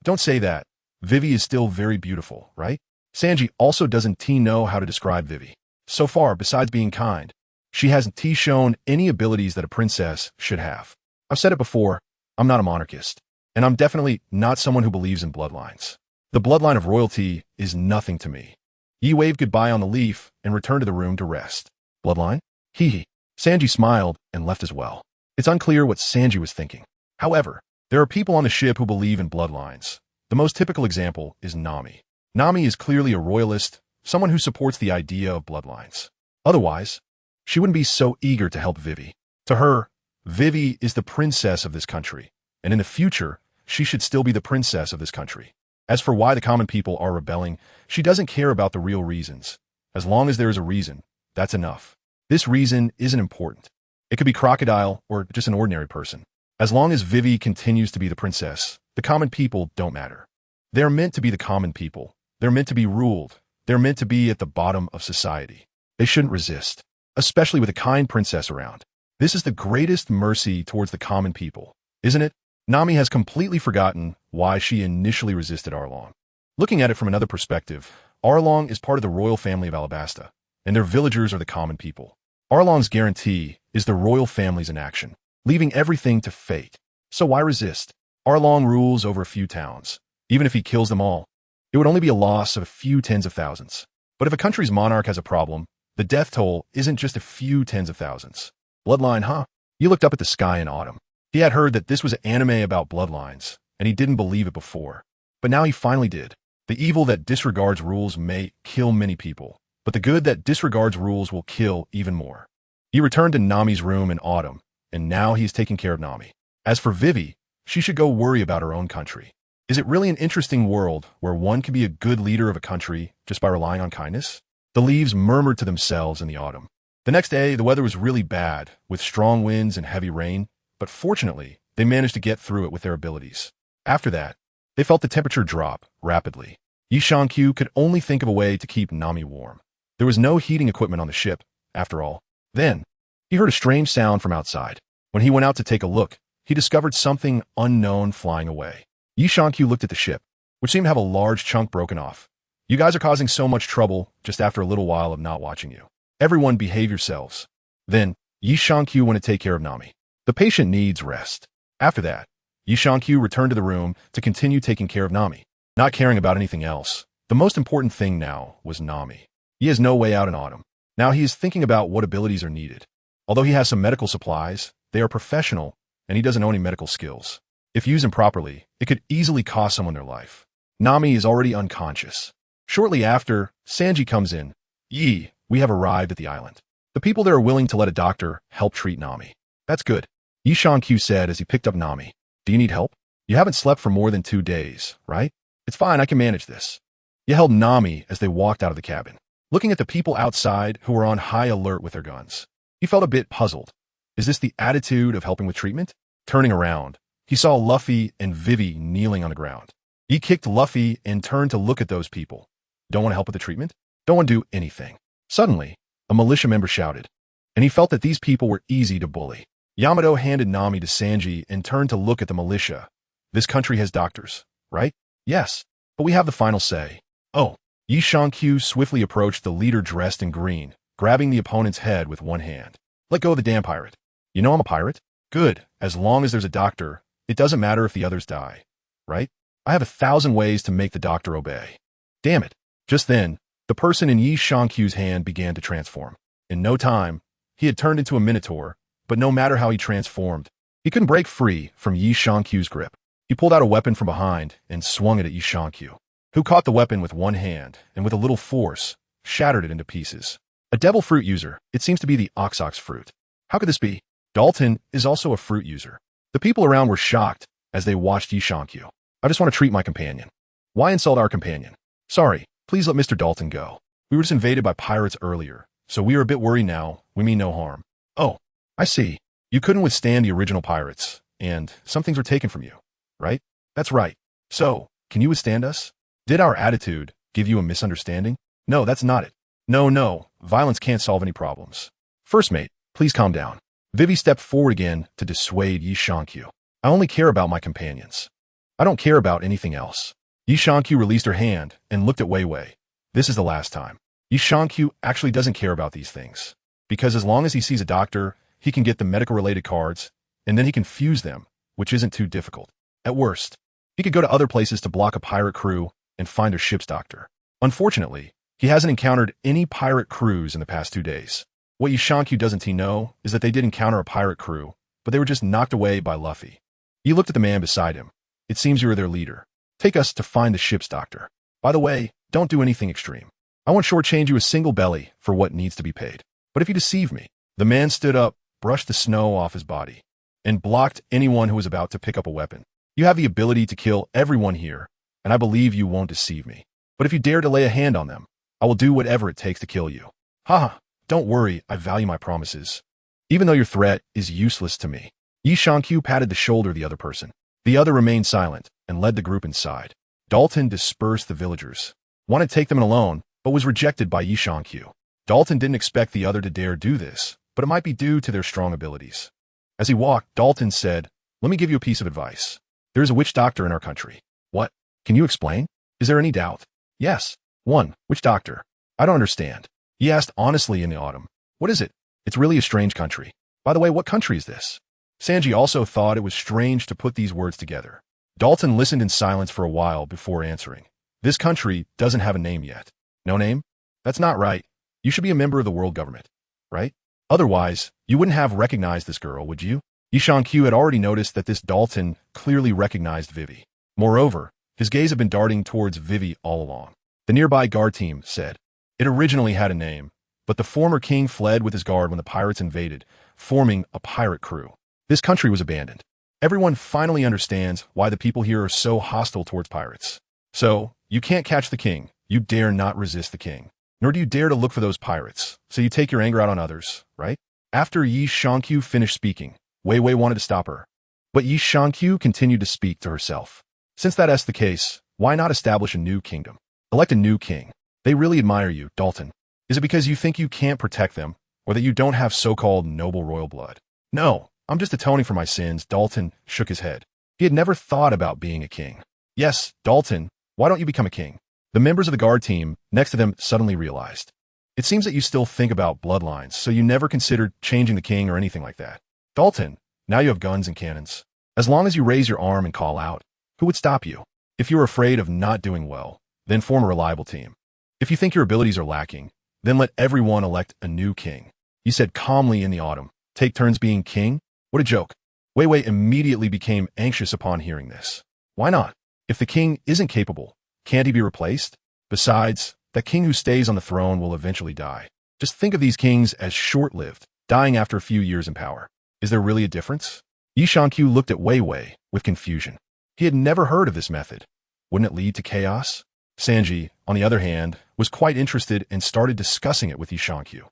don't say that. Vivy is still very beautiful, right? Sanji also doesn't know how to describe Vivy. So far, besides being kind, she hasn't shown any abilities that a princess should have. I've said it before, I'm not a monarchist, and I'm definitely not someone who believes in bloodlines. The bloodline of royalty is nothing to me. Yi waved goodbye on the leaf and returned to the room to rest. Bloodline? Hee. Sanji smiled and left as well. It's unclear what Sanji was thinking. However, there are people on the ship who believe in bloodlines. The most typical example is Nami. Nami is clearly a royalist, someone who supports the idea of bloodlines. Otherwise, she wouldn't be so eager to help Vivy. To her, Vivy is the princess of this country, and in the future, she should still be the princess of this country. As for why the common people are rebelling, she doesn't care about the real reasons. As long as there is a reason, that's enough. This reason isn't important. It could be Crocodile or just an ordinary person. As long as Vivy continues to be the princess, the common people don't matter. They're meant to be the common people. They're meant to be ruled. They're meant to be at the bottom of society. They shouldn't resist, especially with a kind princess around. This is the greatest mercy towards the common people, isn't it? Nami has completely forgotten why she initially resisted Arlong. Looking at it from another perspective, Arlong is part of the royal family of Alabasta, and their villagers are the common people. Arlong's guarantee is the royal families in action, leaving everything to fate. So why resist? Arlong rules over a few towns. Even if he kills them all, it would only be a loss of a few tens of thousands. But if a country's monarch has a problem, the death toll isn't just a few tens of thousands. Bloodline, huh? He looked up at the sky in autumn. He had heard that this was an anime about bloodlines, and he didn't believe it before. But now he finally did. The evil that disregards rules may kill many people, but the good that disregards rules will kill even more. He returned to Nami's room in autumn, and now he is taking care of Nami. As for Vivy, she should go worry about her own country. Is it really an interesting world where one can be a good leader of a country just by relying on kindness? The leaves murmured to themselves in the autumn. The next day, the weather was really bad, with strong winds and heavy rain, but fortunately, they managed to get through it with their abilities. After that, they felt the temperature drop rapidly. Yi Shankyu could only think of a way to keep Nami warm. There was no heating equipment on the ship, after all. Then, he heard a strange sound from outside. When he went out to take a look, he discovered something unknown flying away. Yi Shankyu looked at the ship, which seemed to have a large chunk broken off. You guys are causing so much trouble just after a little while of not watching you. Everyone behave yourselves. Then, Yi Shankyu went to take care of Nami. The patient needs rest. After that, Yi Shankyu returned to the room to continue taking care of Nami. Not caring about anything else, the most important thing now was Nami. He has no way out in autumn. Now he is thinking about what abilities are needed. Although he has some medical supplies, they are professional, and he doesn't know any medical skills. If used improperly, it could easily cost someone their life. Nami is already unconscious. Shortly after, Sanji comes in. Yi, we have arrived at the island. The people there are willing to let a doctor help treat Nami. That's good, Yi Shankyu said as he picked up Nami. Do you need help? You haven't slept for more than 2 days, right? It's fine, I can manage this. He held Nami as they walked out of the cabin. Looking at the people outside who were on high alert with their guns, he felt a bit puzzled. Is this the attitude of helping with treatment? Turning around, he saw Luffy and Vivy kneeling on the ground. He kicked Luffy and turned to look at those people. Don't want to help with the treatment? Don't want to do anything. Suddenly, a militia member shouted, and he felt that these people were easy to bully. Yamato handed Nami to Sanji and turned to look at the militia. This country has doctors, right? Yes, but we have the final say. Oh. Yi Shankyu swiftly approached the leader dressed in green, grabbing the opponent's head with one hand. Let go of the damn pirate. You know I'm a pirate? Good, as long as there's a doctor, it doesn't matter if the others die. Right? I have 1,000 ways to make the doctor obey. Damn it. Just then, the person in Yi Shankyu's hand began to transform. In no time, he had turned into a minotaur, but no matter how he transformed, he couldn't break free from Yi Shankyu's grip. He pulled out a weapon from behind and swung it at Yi Shankyu, who caught the weapon with one hand and with a little force, shattered it into pieces. A devil fruit user, it seems to be the ox fruit. How could this be? Dalton is also a fruit user. The people around were shocked as they watched Yi Shankyu. I just want to treat my companion. Why insult our companion? Sorry, please let Mr. Dalton go. We were just invaded by pirates earlier, so we are a bit worried now. We mean no harm. Oh, I see. You couldn't withstand the original pirates, and some things were taken from you, right? That's right. So, can you withstand us? Did our attitude give you a misunderstanding? No, that's not it. No, violence can't solve any problems. First mate, please calm down. Vivy stepped forward again to dissuade Yi Shankyu. I only care about my companions. I don't care about anything else. Yi Shankyu released her hand and looked at Wei Wei. This is the last time. Yi Shankyu actually doesn't care about these things, because as long as he sees a doctor, he can get the medical-related cards, and then he can fuse them, which isn't too difficult. At worst, he could go to other places to block a pirate crew and find their ship's doctor. Unfortunately, he hasn't encountered any pirate crews in the past 2 days. What Yi Shankyu doesn't know is that they did encounter a pirate crew, but they were just knocked away by Luffy. He looked at the man beside him. It seems you're their leader. Take us to find the ship's doctor. By the way, don't do anything extreme. I won't shortchange you a single belly for what needs to be paid. But if you deceive me, the man stood up, brushed the snow off his body, and blocked anyone who was about to pick up a weapon. You have the ability to kill everyone here, and I believe you won't deceive me. But if you dare to lay a hand on them, I will do whatever it takes to kill you. Haha, don't worry, I value my promises. Even though your threat is useless to me. Yi Shankyu patted the shoulder of the other person. The other remained silent and led the group inside. Dalton dispersed the villagers. Wanted to take them in alone, but was rejected by Yi Shankyu. Dalton didn't expect the other to dare do this, but it might be due to their strong abilities. As he walked, Dalton said, "Let me give you a piece of advice. There is a witch doctor in our country." What? Can you explain? Is there any doubt? Yes. One, witch doctor. I don't understand. He asked honestly in the autumn. What is it? It's really a strange country. By the way, what country is this? Sanji also thought it was strange to put these words together. Dalton listened in silence for a while before answering. This country doesn't have a name yet. No name? That's not right. You should be a member of the world government, right? Otherwise, you wouldn't have recognized this girl, would you? Yi Shankyu had already noticed that this Dalton clearly recognized Vivy. Moreover, his gaze had been darting towards Vivy all along. The nearby guard team said, It originally had a name, but the former king fled with his guard when the pirates invaded, forming a pirate crew. This country was abandoned. Everyone finally understands why the people here are so hostile towards pirates. So, you can't catch the king. You dare not resist the king. Nor do you dare to look for those pirates. So you take your anger out on others, right? After Yi Shankyu finished speaking, Wei Wei wanted to stop her. But Yi Shankyu continued to speak to herself. Since that's the case, why not establish a new kingdom? Elect a new king. They really admire you, Dalton. Is it because you think you can't protect them, or that you don't have so-called noble royal blood? No, I'm just atoning for my sins. Dalton shook his head. He had never thought about being a king. Yes, Dalton, why don't you become a king? The members of the guard team next to them suddenly realized. It seems that you still think about bloodlines, so you never considered changing the king or anything like that. Dalton, now you have guns and cannons. As long as you raise your arm and call out, who would stop you? If you are afraid of not doing well, then form a reliable team. If you think your abilities are lacking, then let everyone elect a new king. You said calmly in the autumn, take turns being king? What a joke. Wei Wei immediately became anxious upon hearing this. Why not? If the king isn't capable, can't he be replaced? Besides, that king who stays on the throne will eventually die. Just think of these kings as short-lived, dying after a few years in power. Is there really a difference? Yi Shankyu looked at Wei Wei with confusion. He had never heard of this method. Wouldn't it lead to chaos? Sanji, on the other hand, was quite interested and started discussing it with Yi Shankyu.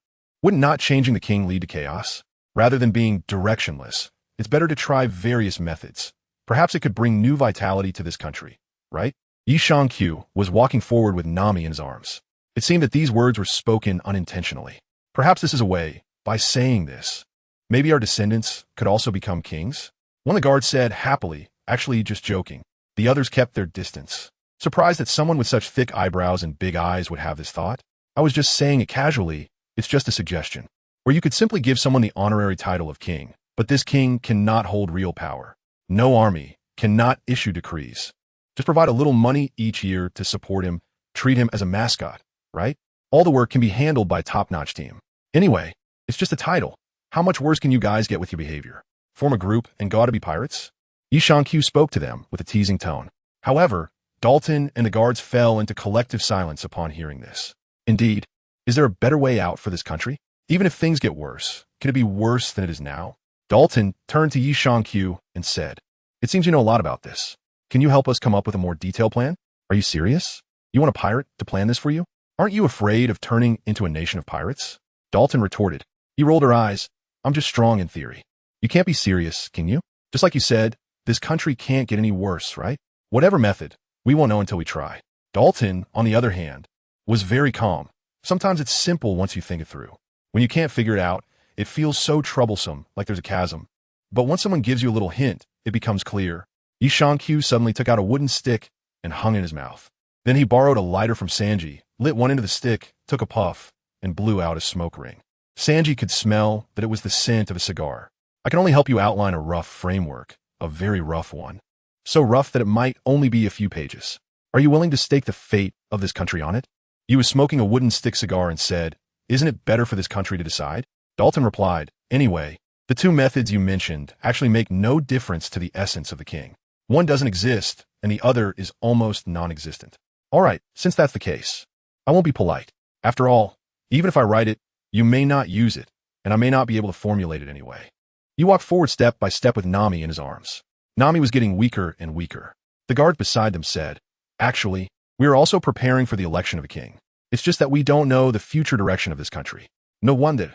Wouldn't not changing the king lead to chaos? Rather than being directionless, it's better to try various methods. Perhaps it could bring new vitality to this country, right? Yi Shankyu was walking forward with Nami in his arms. It seemed that these words were spoken unintentionally. Perhaps this is a way, by saying this, maybe our descendants could also become kings? One of the guards said happily, actually just joking. The others kept their distance. Surprised that someone with such thick eyebrows and big eyes would have this thought? I was just saying it casually, it's just a suggestion. Or you could simply give someone the honorary title of king, but this king cannot hold real power. No army cannot issue decrees. Just provide a little money each year to support him, treat him as a mascot, right? All the work can be handled by a top-notch team. Anyway, it's just a title. How much worse can you guys get with your behavior? Form a group and go out to be pirates? Yi Shankyu spoke to them with a teasing tone. However, Dalton and the guards fell into collective silence upon hearing this. Indeed, is there a better way out for this country? Even if things get worse, can it be worse than it is now? Dalton turned to Yi Shankyu and said, it seems you know a lot about this. Can you help us come up with a more detailed plan? Are you serious? You want a pirate to plan this for you? Aren't you afraid of turning into a nation of pirates? Dalton retorted. He rolled her eyes. I'm just strong in theory. You can't be serious, can you? Just like you said, this country can't get any worse, right? Whatever method, we won't know until we try. Dalton, on the other hand, was very calm. Sometimes it's simple once you think it through. When you can't figure it out, it feels so troublesome, like there's a chasm. But once someone gives you a little hint, it becomes clear. Yi Shankyu suddenly took out a wooden stick and hung it in his mouth. Then he borrowed a lighter from Sanji, lit one end of the stick, took a puff, and blew out a smoke ring. Sanji could smell that it was the scent of a cigar. I can only help you outline a rough framework, a very rough one. So rough that it might only be a few pages. Are you willing to stake the fate of this country on it? He was smoking a wooden stick cigar and said, isn't it better for this country to decide? Dalton replied, anyway, the two methods you mentioned actually make no difference to the essence of the king. One doesn't exist, and the other is almost non-existent. All right, since that's the case, I won't be polite. After all, even if I write it, you may not use it, and I may not be able to formulate it anyway. You walked forward step by step with Nami in his arms. Nami was getting weaker and weaker. The guard beside them said, actually, we are also preparing for the election of a king. It's just that we don't know the future direction of this country. No wonder.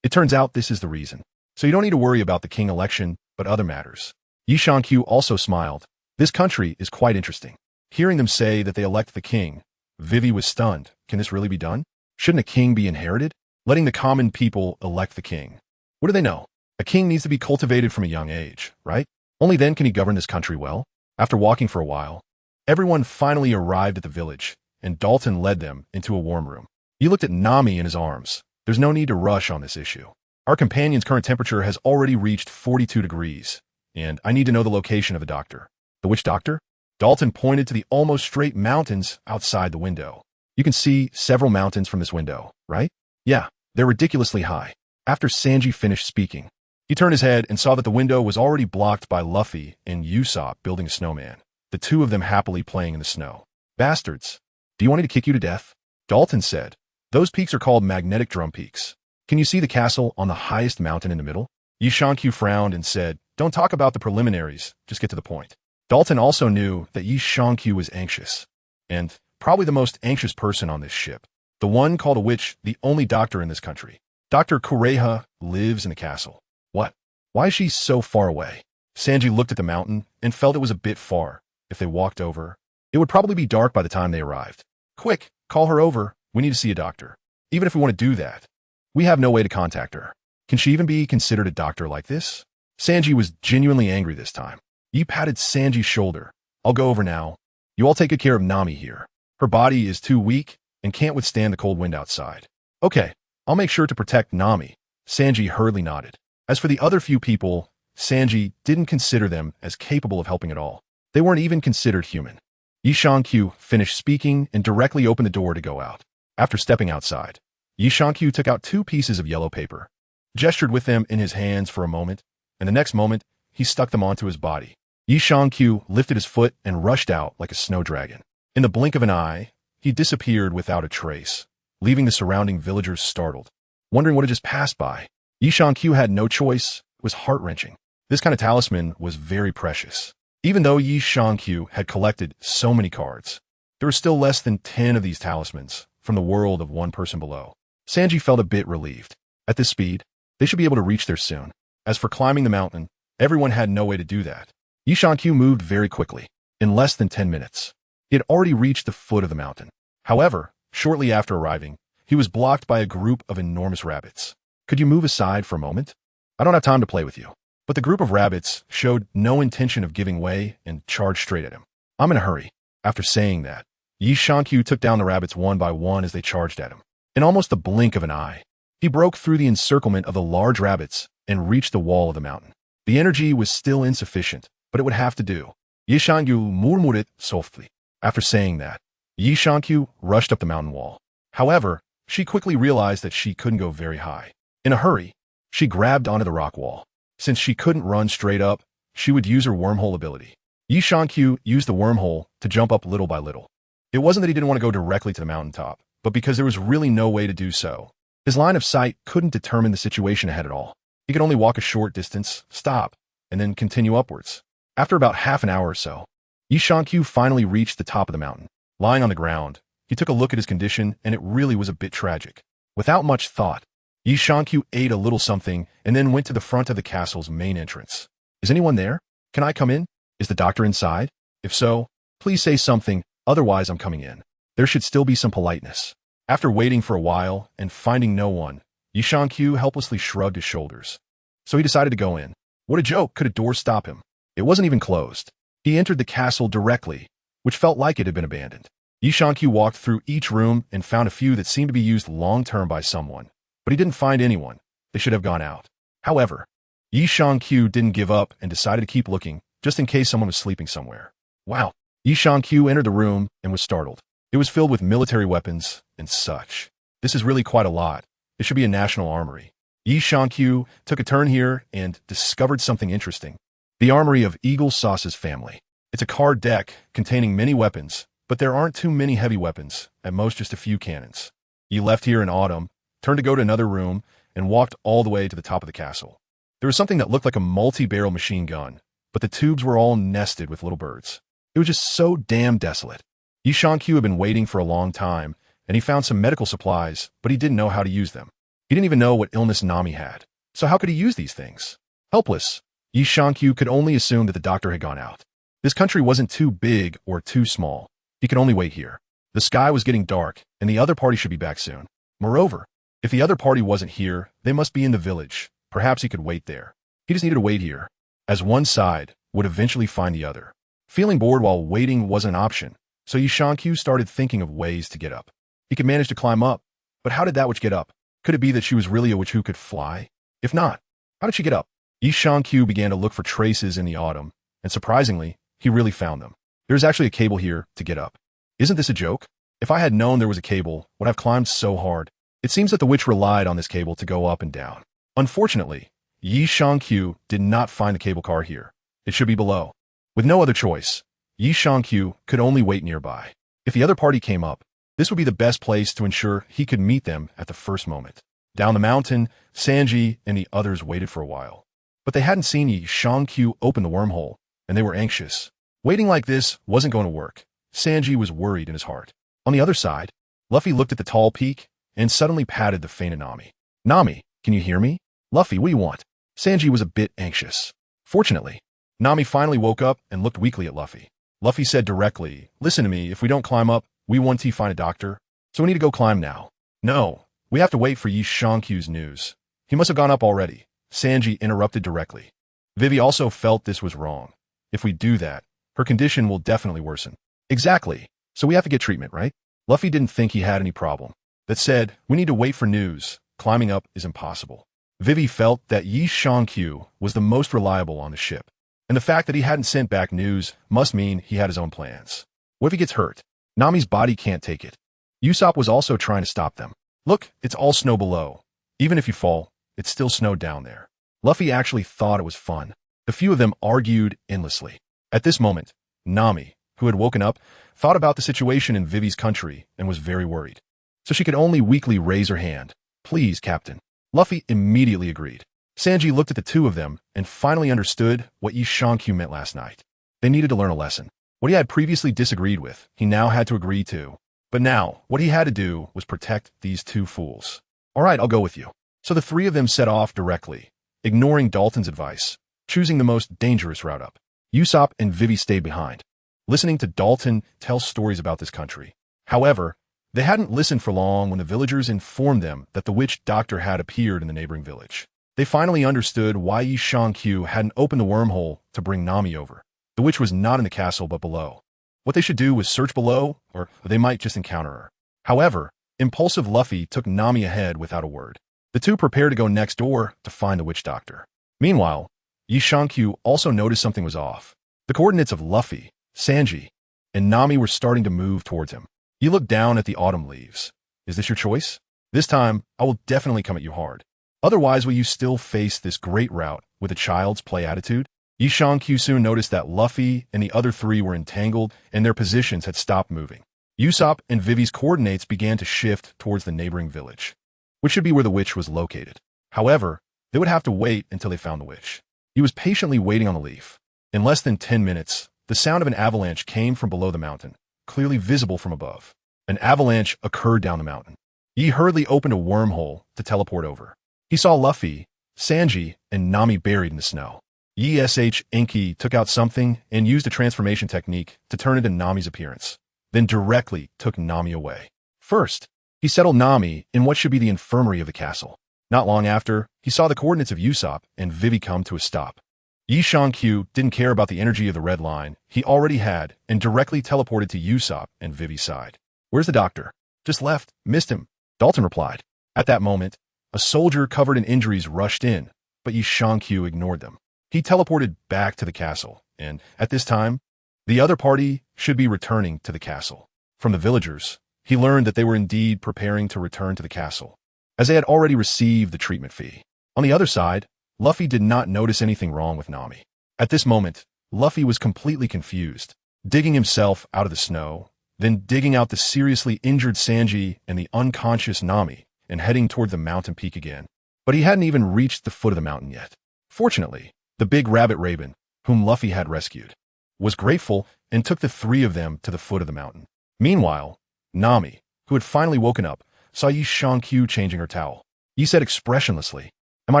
It turns out this is the reason. So you don't need to worry about the king election, but other matters. Yi Shankyu also smiled. This country is quite interesting. Hearing them say that they elect the king, Vivy was stunned. Can this really be done? Shouldn't a king be inherited? Letting the common people elect the king. What do they know? A king needs to be cultivated from a young age, right? Only then can he govern this country well. After walking for a while, everyone finally arrived at the village, and Dalton led them into a warm room. He looked at Nami in his arms. There's no need to rush on this issue. Our companion's current temperature has already reached 42 degrees, and I need to know the location of a doctor. The which doctor? Dalton pointed to the almost straight mountains outside the window. You can see several mountains from this window, right? Yeah, they're ridiculously high. After Sanji finished speaking, he turned his head and saw that the window was already blocked by Luffy and Usopp building a snowman, the two of them happily playing in the snow. Bastards. Do you want me to kick you to death? Dalton said. Those peaks are called magnetic drum peaks. Can you see the castle on the highest mountain in the middle? Yi Shangqiu frowned and said, don't talk about the preliminaries, just get to the point. Dalton also knew that Yi Shangqiu was anxious, and probably the most anxious person on this ship. The one called a witch, the only doctor in this country. Dr. Kureha lives in the castle. What? Why is she so far away? Sanji looked at the mountain and felt it was a bit far. If they walked over, it would probably be dark by the time they arrived. Quick, call her over. We need to see a doctor. Even if we want to do that, we have no way to contact her. Can she even be considered a doctor like this? Sanji was genuinely angry this time. Yi patted Sanji's shoulder. I'll go over now. You all take good care of Nami here. Her body is too weak and can't withstand the cold wind outside. Okay, I'll make sure to protect Nami. Sanji hurriedly nodded. As for the other few people, Sanji didn't consider them as capable of helping at all. They weren't even considered human. Yi Shangqiu finished speaking and directly opened the door to go out. After stepping outside, Yi Shangqiu took out 2 pieces of yellow paper, gestured with them in his hands for a moment, and the next moment, he stuck them onto his body. Yi Shangqiu lifted his foot and rushed out like a snow dragon. In the blink of an eye, he disappeared without a trace, leaving the surrounding villagers startled, wondering what had just passed by. Yi Shangqiu had no choice. It was heart-wrenching. This kind of talisman was very precious. Even though Yi Shangqiu had collected so many cards, there were still less than 10 of these talismans from the world of one person below. Sanji felt a bit relieved. At this speed, they should be able to reach there soon. As for climbing the mountain, everyone had no way to do that. Yi Shangqiu moved very quickly. In less than 10 minutes, he had already reached the foot of the mountain. However, shortly after arriving, he was blocked by a group of enormous rabbits. Could you move aside for a moment? I don't have time to play with you. But the group of rabbits showed no intention of giving way and charged straight at him. I'm in a hurry. After saying that, Yi Shangqiu took down the rabbits one by one as they charged at him. In almost the blink of an eye, he broke through the encirclement of the large rabbits and reached the wall of the mountain. The energy was still insufficient, but it would have to do. Yi Shangqiu murmured softly. After saying that, Yi Shangqiu rushed up the mountain wall. However, she quickly realized that she couldn't go very high. In a hurry, she grabbed onto the rock wall. Since she couldn't run straight up, she would use her wormhole ability. Yi Shangqiu used the wormhole to jump up little by little. It wasn't that he didn't want to go directly to the mountaintop, but because there was really no way to do so. His line of sight couldn't determine the situation ahead at all. He could only walk a short distance, stop, and then continue upwards. After about half an hour or so, Yi Shangqiu finally reached the top of the mountain. Lying on the ground, he took a look at his condition, and it really was a bit tragic. Without much thought, Yi Shangqiu ate a little something and then went to the front of the castle's main entrance. Is anyone there? Can I come in? Is the doctor inside? If so, please say something, otherwise I'm coming in. There should still be some politeness. After waiting for a while and finding no one, Yi Shangqiu helplessly shrugged his shoulders. So he decided to go in. What a joke, could a door stop him? It wasn't even closed. He entered the castle directly, which felt like it had been abandoned. Yi Shangqiu walked through each room and found a few that seemed to be used long-term by someone. But he didn't find anyone. They should have gone out. However, Yi Shangqiu didn't give up and decided to keep looking, just in case someone was sleeping somewhere. Wow. Yi Shangqiu entered the room and was startled. It was filled with military weapons and such. This is really quite a lot. It should be a national armory. Yi Shangqiu took a turn here and discovered something interesting. The armory of Eagle Sauce's family. It's a card deck containing many weapons, but there aren't too many heavy weapons, at most just a few cannons. Yi left here in autumn, turned to go to another room, and walked all the way to the top of the castle. There was something that looked like a multi-barrel machine gun, but the tubes were all nested with little birds. It was just so damn desolate. Yi Shangqiu had been waiting for a long time, and he found some medical supplies, but he didn't know how to use them. He didn't even know what illness Nami had. So how could he use these things? Helpless, Yi Shangqiu could only assume that the doctor had gone out. This country wasn't too big or too small. He could only wait here. The sky was getting dark, and the other party should be back soon. Moreover, if the other party wasn't here, they must be in the village. Perhaps he could wait there. He just needed to wait here, as one side would eventually find the other. Feeling bored while waiting wasn't an option, so Yi Shangqiu started thinking of ways to get up. He could manage to climb up, but how did that witch get up? Could it be that she was really a witch who could fly? If not, how did she get up? Yi Shangqiu began to look for traces in the autumn, and surprisingly, he really found them. There's actually a cable here to get up. Isn't this a joke? If I had known there was a cable, would I have climbed so hard? It seems that the witch relied on this cable to go up and down. Unfortunately, Yi Shangqiu did not find the cable car here. It should be below. With no other choice, Yi Shangqiu could only wait nearby. If the other party came up, This would be the best place to ensure he could meet them at the first moment. Down the mountain, Sanji and the others waited for a while. But they hadn't seen Yi Shang-Q open the wormhole, and they were anxious. Waiting like this wasn't going to work. Sanji was worried in his heart. On the other side, Luffy looked at the tall peak and suddenly patted the fainted Nami. Nami, can you hear me? Luffy, what do you want? Sanji was a bit anxious. Fortunately, Nami finally woke up and looked weakly at Luffy. Luffy said directly, listen to me, if we don't climb up, we want to find a doctor. So we need to go climb now. No, we have to wait for Yi Shang-Q's news. He must have gone up already. Sanji interrupted directly. Vivy also felt this was wrong. If we do that, her condition will definitely worsen. Exactly. So we have to get treatment, right? Luffy didn't think he had any problem. That said, we need to wait for news. Climbing up is impossible. Vivy felt that Yi Shang-Q was the most reliable on the ship, and the fact that he hadn't sent back news must mean he had his own plans. What if he gets hurt? Nami's body can't take it. Usopp was also trying to stop them. Look, it's all snow below. Even if you fall, it's still snow down there. Luffy actually thought it was fun. The few of them argued endlessly. At this moment, Nami, who had woken up, thought about the situation in Vivy's country and was very worried. So she could only weakly raise her hand. Please, Captain. Luffy immediately agreed. Sanji looked at the two of them and finally understood what Yi Shang-Q meant last night. They needed to learn a lesson. What he had previously disagreed with, he now had to agree to. But now, what he had to do was protect these two fools. All right, I'll go with you. So the three of them set off directly, ignoring Dalton's advice, choosing the most dangerous route up. Usopp and Vivy stayed behind, listening to Dalton tell stories about this country. However, they hadn't listened for long when the villagers informed them that the witch doctor had appeared in the neighboring village. They finally understood why Yi Shang-Q hadn't opened the wormhole to bring Nami over. The witch was not in the castle but below. What they should do was search below, or they might just encounter her. However, impulsive Luffy took Nami ahead without a word. The two prepared to go next door to find the witch doctor. Meanwhile, Yi Shang-Q also noticed something was off. The coordinates of Luffy, Sanji, and Nami were starting to move towards him. He looked down at the autumn leaves. Is this your choice? This time, I will definitely come at you hard. Otherwise, will you still face this great route with a child's play attitude? Yi Shang-Q soon noticed that Luffy and the other three were entangled and their positions had stopped moving. Usopp and Vivy's coordinates began to shift towards the neighboring village, which should be where the witch was located. However, they would have to wait until they found the witch. He was patiently waiting on the leaf. In less than 10 minutes, the sound of an avalanche came from below the mountain, clearly visible from above. An avalanche occurred down the mountain. Yi hurriedly opened a wormhole to teleport over. He saw Luffy, Sanji, and Nami buried in the snow. Yi Inky took out something and used a transformation technique to turn into Nami's appearance, then directly took Nami away. First, he settled Nami in what should be the infirmary of the castle. Not long after, he saw the coordinates of Usopp and Vivy come to a stop. Yi Shang-Q didn't care about the energy of the red line he already had and directly teleported to Usopp and Vivy's side. Where's the doctor? Just left. Missed him. Dalton replied. At that moment, a soldier covered in injuries rushed in, but Yi Shang-Q ignored them. He teleported back to the castle, and at this time, the other party should be returning to the castle. From the villagers, he learned that they were indeed preparing to return to the castle, as they had already received the treatment fee. On the other side, Luffy did not notice anything wrong with Nami. At this moment, Luffy was completely confused, digging himself out of the snow, then digging out the seriously injured Sanji and the unconscious Nami, and heading toward the mountain peak again. But he hadn't even reached the foot of the mountain yet. Fortunately, the big rabbit Raven, whom Luffy had rescued, was grateful and took the three of them to the foot of the mountain. Meanwhile, Nami, who had finally woken up, saw Yi Shang-Q changing her towel. Yi said expressionlessly, "Am I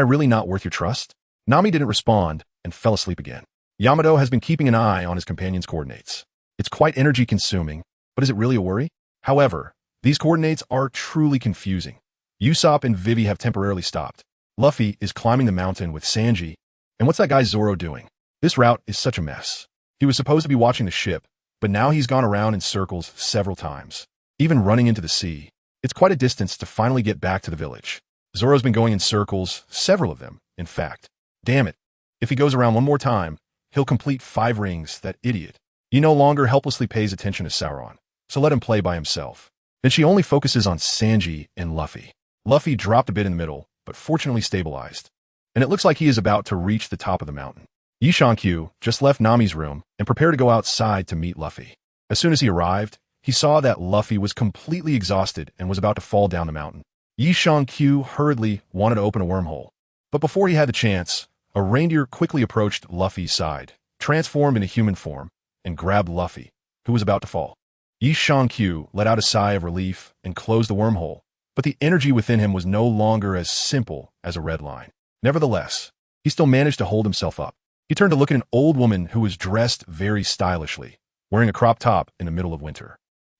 really not worth your trust?" Nami didn't respond and fell asleep again. Yamato has been keeping an eye on his companion's coordinates. It's quite energy-consuming, but is it really a worry? However, these coordinates are truly confusing. Usopp and Vivy have temporarily stopped. Luffy is climbing the mountain with Sanji, and what's that guy Zoro doing? This route is such a mess. He was supposed to be watching the ship, but now he's gone around in circles several times, even running into the sea. It's quite a distance to finally get back to the village. Zoro's been going in circles, several of them, in fact. Damn it. If he goes around one more time, he'll complete 5 rings, that idiot. He no longer helplessly pays attention to Sauron, so let him play by himself. Then she only focuses on Sanji and Luffy. Luffy dropped a bit in the middle, but fortunately stabilized, and it looks like he is about to reach the top of the mountain. Yi Shang-Q just left Nami's room and prepared to go outside to meet Luffy. As soon as he arrived, he saw that Luffy was completely exhausted and was about to fall down the mountain. Yi Q hurriedly wanted to open a wormhole. But before he had the chance, a reindeer quickly approached Luffy's side, transformed into human form, and grabbed Luffy, who was about to fall. Yi Q let out a sigh of relief and closed the wormhole, but the energy within him was no longer as simple as a red line. Nevertheless, he still managed to hold himself up. He turned to look at an old woman who was dressed very stylishly, wearing a crop top in the middle of winter.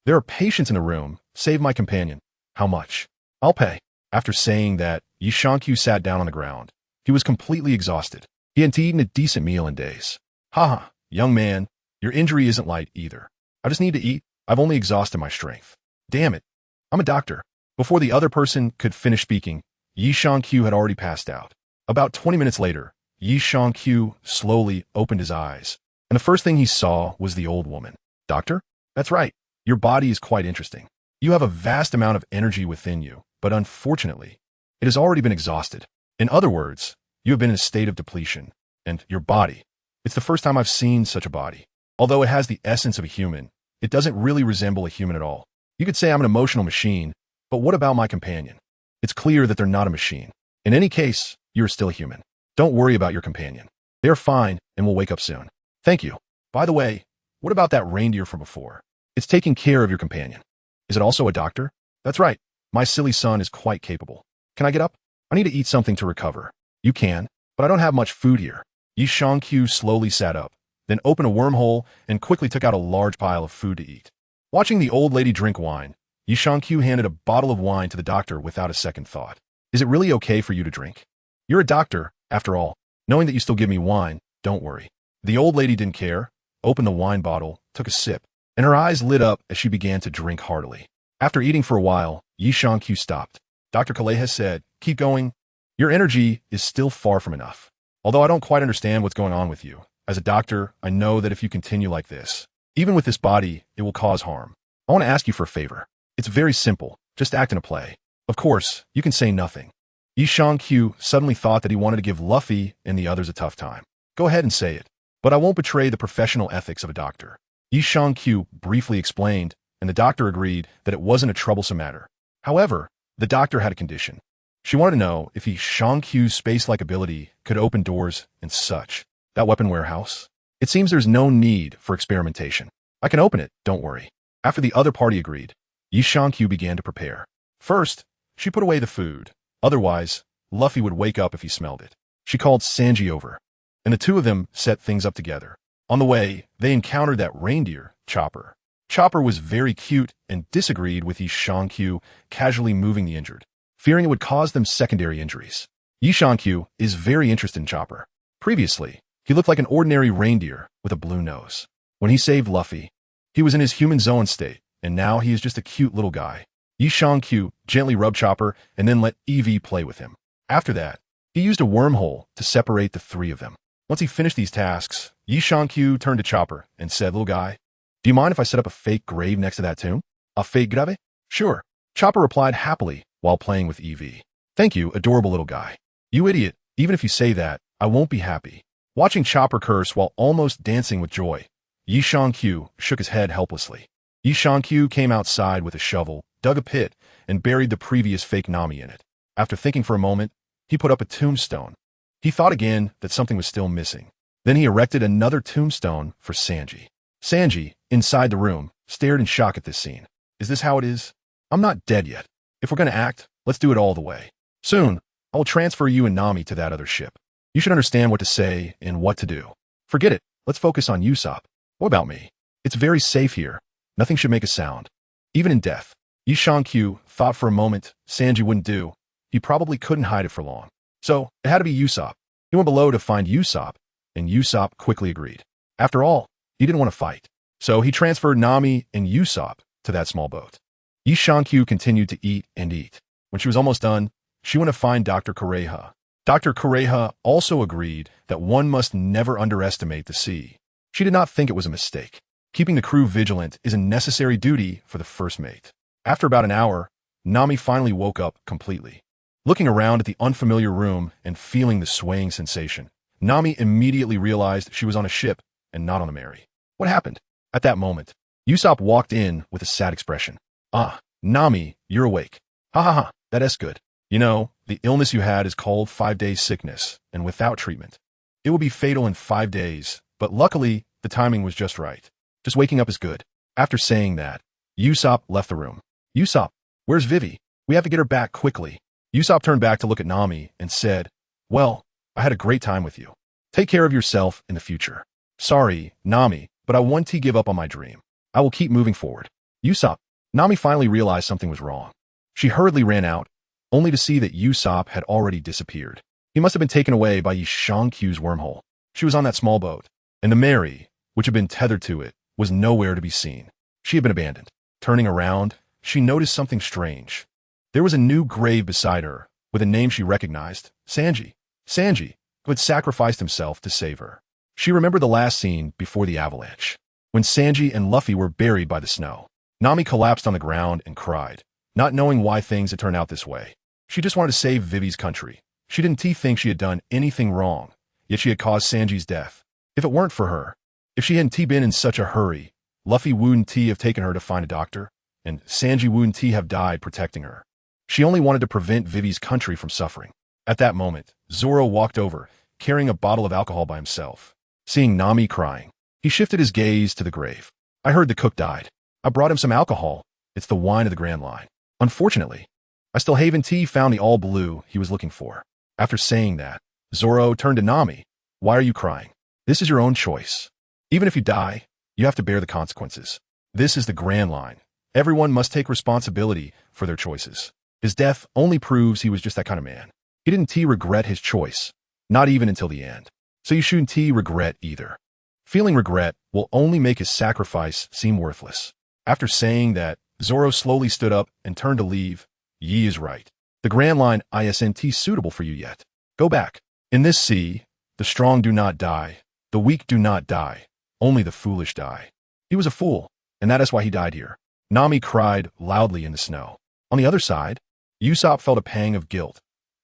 There are patients in the room. Save my companion. How much? I'll pay. After saying that, Yi Q sat down on the ground. He was completely exhausted. He hadn't eaten a decent meal in days. Haha, young man, your injury isn't light either. I just need to eat. I've only exhausted my strength. Damn it. I'm a doctor. Before the other person could finish speaking, Yi Q had already passed out. About 20 minutes later, Yi Q slowly opened his eyes, and the first thing he saw was the old woman. Doctor? That's right. Your body is quite interesting. You have a vast amount of energy within you, but unfortunately, it has already been exhausted. In other words, you have been in a state of depletion, and your body, it's the first time I've seen such a body. Although it has the essence of a human, it doesn't really resemble a human at all. You could say I'm an emotional machine, but what about my companion? It's clear that they're not a machine. In any case, you're still human. Don't worry about your companion. They're fine and will wake up soon. Thank you. By the way, what about that reindeer from before? It's taking care of your companion. Is it also a doctor? That's right. My silly son is quite capable. Can I get up? I need to eat something to recover. You can, but I don't have much food here. Yi Q slowly sat up, then opened a wormhole and quickly took out a large pile of food to eat. Watching the old lady drink wine, Yi Q handed a bottle of wine to the doctor without a second thought. Is it really okay for you to drink? You're a doctor, after all. Knowing that you still give me wine, don't worry. The old lady didn't care, opened the wine bottle, took a sip, and her eyes lit up as she began to drink heartily. After eating for a while, Yi Q stopped. Dr. Kureha said, keep going. Your energy is still far from enough. Although I don't quite understand what's going on with you, as a doctor, I know that if you continue like this, even with this body, it will cause harm. I want to ask you for a favor. It's very simple. Just act in a play. Of course, you can say nothing. Yi Q suddenly thought that he wanted to give Luffy and the others a tough time. Go ahead and say it. But I won't betray the professional ethics of a doctor. Yi Q briefly explained, and the doctor agreed that it wasn't a troublesome matter. However, the doctor had a condition. She wanted to know if Yi Q's space-like ability could open doors and such. That weapon warehouse? It seems there's no need for experimentation. I can open it, don't worry. After the other party agreed, Yi Q began to prepare. First, she put away the food. Otherwise, Luffy would wake up if he smelled it. She called Sanji over, and the two of them set things up together. On the way, they encountered that reindeer, Chopper. Chopper was very cute and disagreed with Yi Q casually moving the injured, fearing it would cause them secondary injuries. Yi Q is very interested in Chopper. Previously, he looked like an ordinary reindeer with a blue nose. When he saved Luffy, he was in his human zone state, and now he is just a cute little guy. Yi Q gently rubbed Chopper and then let Vivy play with him. After that, he used a wormhole to separate the three of them. Once he finished these tasks, Yi Q turned to Chopper and said, little guy, do you mind if I set up a fake grave next to that tomb? A fake grave? Sure. Chopper replied happily while playing with Vivy. Thank you, adorable little guy. You idiot, even if you say that, I won't be happy. Watching Chopper curse while almost dancing with joy, Yi Q shook his head helplessly. Yi Q came outside with a shovel, dug a pit, and buried the previous fake Nami in it. After thinking for a moment, he put up a tombstone. He thought again that something was still missing. Then he erected another tombstone for Sanji. Sanji, inside the room, stared in shock at this scene. Is this how it is? I'm not dead yet. If we're going to act, let's do it all the way. Soon, I will transfer you and Nami to that other ship. You should understand what to say and what to do. Forget it. Let's focus on Usopp. What about me? It's very safe here. Nothing should make a sound. Even in death. Yi Q thought for a moment Sanji wouldn't do. He probably couldn't hide it for long. So, it had to be Usopp. He went below to find Usopp, and Usopp quickly agreed. After all, he didn't want to fight. So he transferred Nami and Usopp to that small boat. Yi Q continued to eat and eat. When she was almost done, she went to find Dr. Kureha. Dr. Kureha also agreed that one must never underestimate the sea. She did not think it was a mistake. Keeping the crew vigilant is a necessary duty for the first mate. After about an hour, Nami finally woke up completely. Looking around at the unfamiliar room and feeling the swaying sensation, Nami immediately realized she was on a ship and not on a merry. What happened? At that moment, Usopp walked in with a sad expression. Ah, Nami, you're awake. Ha ha ha, that's good. You know, the illness you had is called 5-day sickness, and without treatment, it will be fatal in 5 days, but luckily, the timing was just right. Just waking up is good. After saying that, Usopp left the room. Usopp, where's Vivy? We have to get her back quickly. Usopp turned back to look at Nami and said, well, I had a great time with you. Take care of yourself in the future. Sorry, Nami, but I want to give up on my dream. I will keep moving forward. Usopp. Nami finally realized something was wrong. She hurriedly ran out, only to see that Usopp had already disappeared. He must have been taken away by Yi Shangqiu's wormhole. She was on that small boat, and the Mary, which had been tethered to it, was nowhere to be seen. She had been abandoned. Turning around, she noticed something strange. There was a new grave beside her, with a name she recognized, Sanji. Sanji, who had sacrificed himself to save her. She remembered the last scene before the avalanche, when Sanji and Luffy were buried by the snow. Nami collapsed on the ground and cried, not knowing why things had turned out this way. She just wanted to save Vivy's country. She didn't think she had done anything wrong, yet she had caused Sanji's death. If it weren't for her, if she hadn't been in such a hurry, Luffy wouldn't have taken her to find a doctor, and Sanji wouldn't have died protecting her. She only wanted to prevent Vivy's country from suffering. At that moment, Zoro walked over, carrying a bottle of alcohol by himself. Seeing Nami crying, he shifted his gaze to the grave. I heard the cook died. I brought him some alcohol. It's the wine of the Grand Line. Unfortunately, I still haven't found the all blue he was looking for. After saying that, Zoro turned to Nami. Why are you crying? This is your own choice. Even if you die, you have to bear the consequences. This is the Grand Line. Everyone must take responsibility for their choices. His death only proves he was just that kind of man. He didn't regret his choice, not even until the end. So you shouldn't regret either. Feeling regret will only make his sacrifice seem worthless. After saying that, Zoro slowly stood up and turned to leave. Yi is right. The Grand Line isn't suitable for you yet. Go back. In this sea, the strong do not die, the weak do not die, only the foolish die. He was a fool, and that is why he died here. Nami cried loudly in the snow. On the other side, Usopp felt a pang of guilt.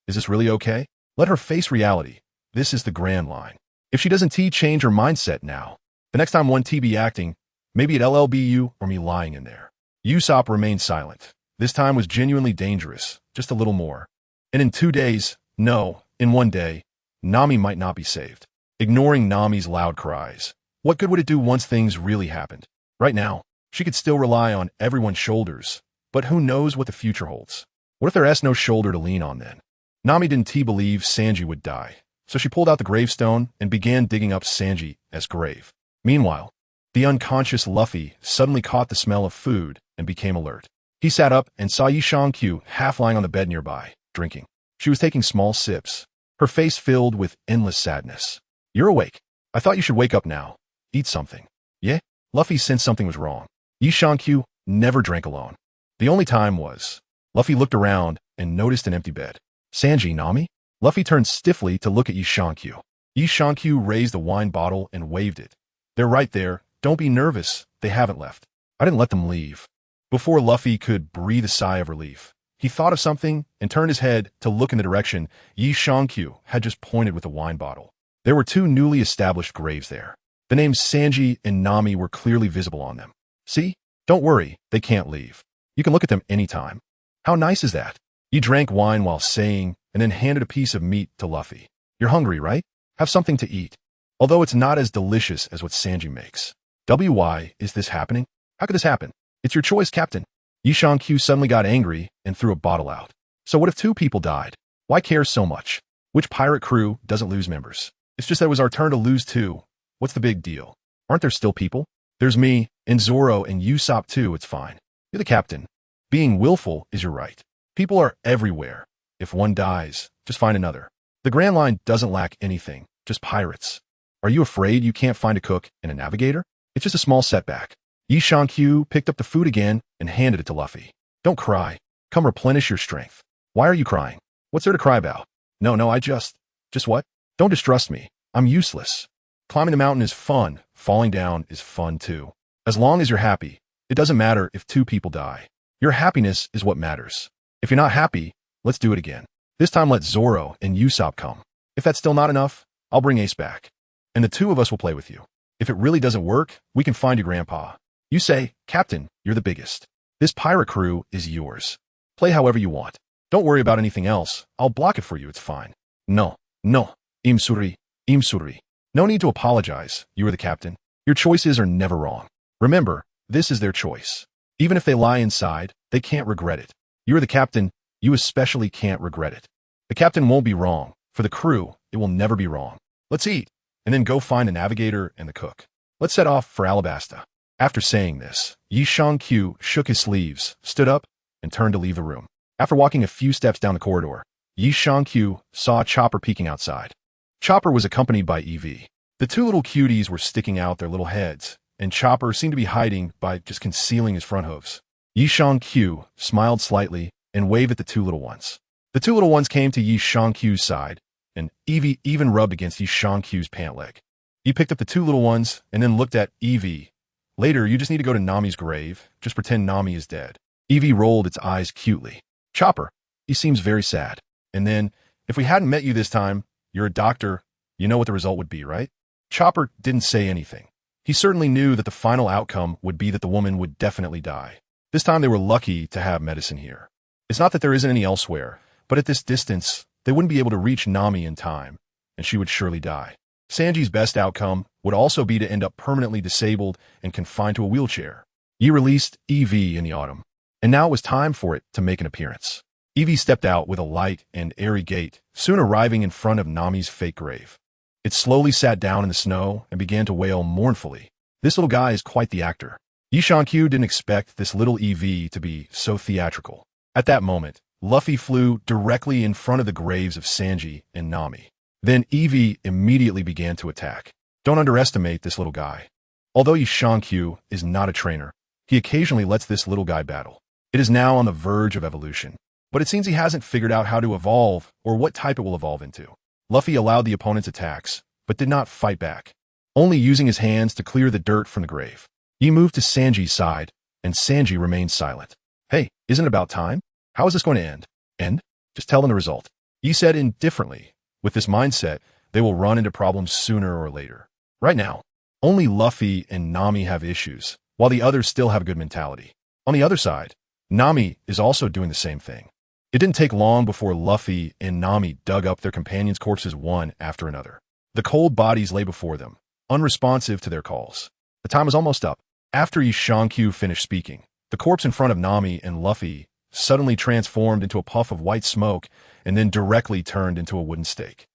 Is this really okay? Let her face reality. This is the Grand Line. If she doesn't change her mindset now, the next time one be acting, maybe at LLBU or me lying in there. Usopp remained silent. This time was genuinely dangerous, just a little more. And in 2 days, no, in 1 day, Nami might not be saved. Ignoring Nami's loud cries, what good would it do once things really happened? Right now, she could still rely on everyone's shoulders, but who knows what the future holds? What if there's no shoulder to lean on then? Nami didn't believe Sanji would die, so she pulled out the gravestone and began digging up Sanji's grave. Meanwhile, the unconscious Luffy suddenly caught the smell of food and became alert. He sat up and saw Yi Shangqiu half lying on the bed nearby, drinking. She was taking small sips, her face filled with endless sadness. You're awake. I thought you should wake up now. Eat something. Yeah? Luffy sensed something was wrong. Yi Shangqiu never drank alone. The only time was. Luffy looked around and noticed an empty bed. Sanji, Nami? Luffy turned stiffly to look at Yi Shangqiu. Yi Shangqiu raised the wine bottle and waved it. They're right there. Don't be nervous. They haven't left. I didn't let them leave. Before Luffy could breathe a sigh of relief, he thought of something and turned his head to look in the direction Yi Shangqiu had just pointed with the wine bottle. There were 2 newly established graves there. The names Sanji and Nami were clearly visible on them. See? Don't worry, they can't leave. You can look at them anytime. How nice is that? He drank wine while saying, and then handed a piece of meat to Luffy. You're hungry, right? Have something to eat. Although it's not as delicious as what Sanji makes. Why is this happening? How could this happen? It's your choice, Captain. Yi Shangqiu suddenly got angry and threw a bottle out. So what if 2 people died? Why care so much? Which pirate crew doesn't lose members? It's just that it was our turn to lose too. What's the big deal? Aren't there still people? There's me, and Zoro, and Usopp too, it's fine. You're the captain. Being willful is your right. People are everywhere. If one dies, just find another. The Grand Line doesn't lack anything, just pirates. Are you afraid you can't find a cook and a navigator? It's just a small setback. Yi Shangqiu picked up the food again and handed it to Luffy. Don't cry. Come replenish your strength. Why are you crying? What's there to cry about? No, I just what? Don't distrust me. I'm useless. Climbing the mountain is fun. Falling down is fun too. As long as you're happy, it doesn't matter if 2 people die. Your happiness is what matters. If you're not happy, let's do it again. This time let Zoro and Usopp come. If that's still not enough, I'll bring Ace back. And the 2 of us will play with you. If it really doesn't work, we can find your grandpa. You say, Captain, you're the biggest. This pirate crew is yours. Play however you want. Don't worry about anything else. I'll block it for you, it's fine. No, no, Imsuri, Imsuri. No need to apologize, you are the captain. Your choices are never wrong. Remember, this is their choice. Even if they lie inside, they can't regret it. You are the captain, you especially can't regret it. The captain won't be wrong. For the crew, it will never be wrong. Let's eat, and then go find the navigator and the cook. Let's set off for Alabasta. After saying this, Yi Shang-Q shook his sleeves, stood up, and turned to leave the room. After walking a few steps down the corridor, Yi Shang-Q saw Chopper peeking outside. Chopper was accompanied by Evie. The two little cuties were sticking out their little heads, and Chopper seemed to be hiding by just concealing his front hooves. Yi Shang-Q smiled slightly and waved at the two little ones. The two little ones came to Yi Shang-Q's side, and Evie even rubbed against Yi Shang-Q's pant leg. He picked up the two little ones and then looked at Evie. Later, you just need to go to Nami's grave. Just pretend Nami is dead. Evie rolled its eyes cutely. Chopper, he seems very sad. And then, if we hadn't met you this time, you're a doctor, you know what the result would be, right? Chopper didn't say anything. He certainly knew that the final outcome would be that the woman would definitely die. This time they were lucky to have medicine here. It's not that there isn't any elsewhere, but at this distance, they wouldn't be able to reach Nami in time, and she would surely die. Sanji's best outcome would also be to end up permanently disabled and confined to a wheelchair. Yi released Evie in the autumn, and now it was time for it to make an appearance. Evie stepped out with a light and airy gait, soon arriving in front of Nami's fake grave. It slowly sat down in the snow and began to wail mournfully. This little guy is quite the actor. Yi Shang-Q didn't expect this little Evie to be so theatrical. At that moment, Luffy flew directly in front of the graves of Sanji and Nami. Then Evie immediately began to attack. Don't underestimate this little guy. Although Yi Shang-Q is not a trainer, he occasionally lets this little guy battle. It is now on the verge of evolution. But it seems he hasn't figured out how to evolve or what type it will evolve into. Luffy allowed the opponent's attacks, but did not fight back, only using his hands to clear the dirt from the grave. He moved to Sanji's side, and Sanji remained silent. Hey, isn't it about time? How is this going to end? End? Just tell them the result. He said indifferently. With this mindset, they will run into problems sooner or later. Right now, only Luffy and Nami have issues, while the others still have a good mentality. On the other side, Nami is also doing the same thing. It didn't take long before Luffy and Nami dug up their companions' corpses one after another. The cold bodies lay before them, unresponsive to their calls. The time was almost up. After Yi Shang-Q finished speaking, the corpse in front of Nami and Luffy suddenly transformed into a puff of white smoke and then directly turned into a wooden stake.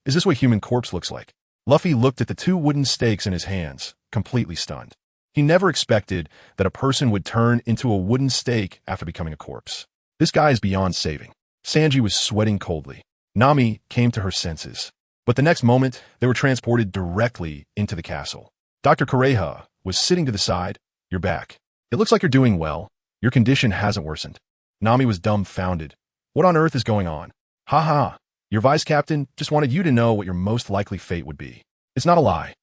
Is this what human corpse looks like? Luffy looked at the two wooden stakes in his hands, completely stunned. He never expected that a person would turn into a wooden stake after becoming a corpse. This guy is beyond saving. Sanji was sweating coldly. Nami came to her senses. But the next moment, they were transported directly into the castle. Dr. Kureha was sitting to the side. You're back. It looks like you're doing well. Your condition hasn't worsened. Nami was dumbfounded. What on earth is going on? Ha ha. Your vice captain just wanted you to know what your most likely fate would be. It's not a lie.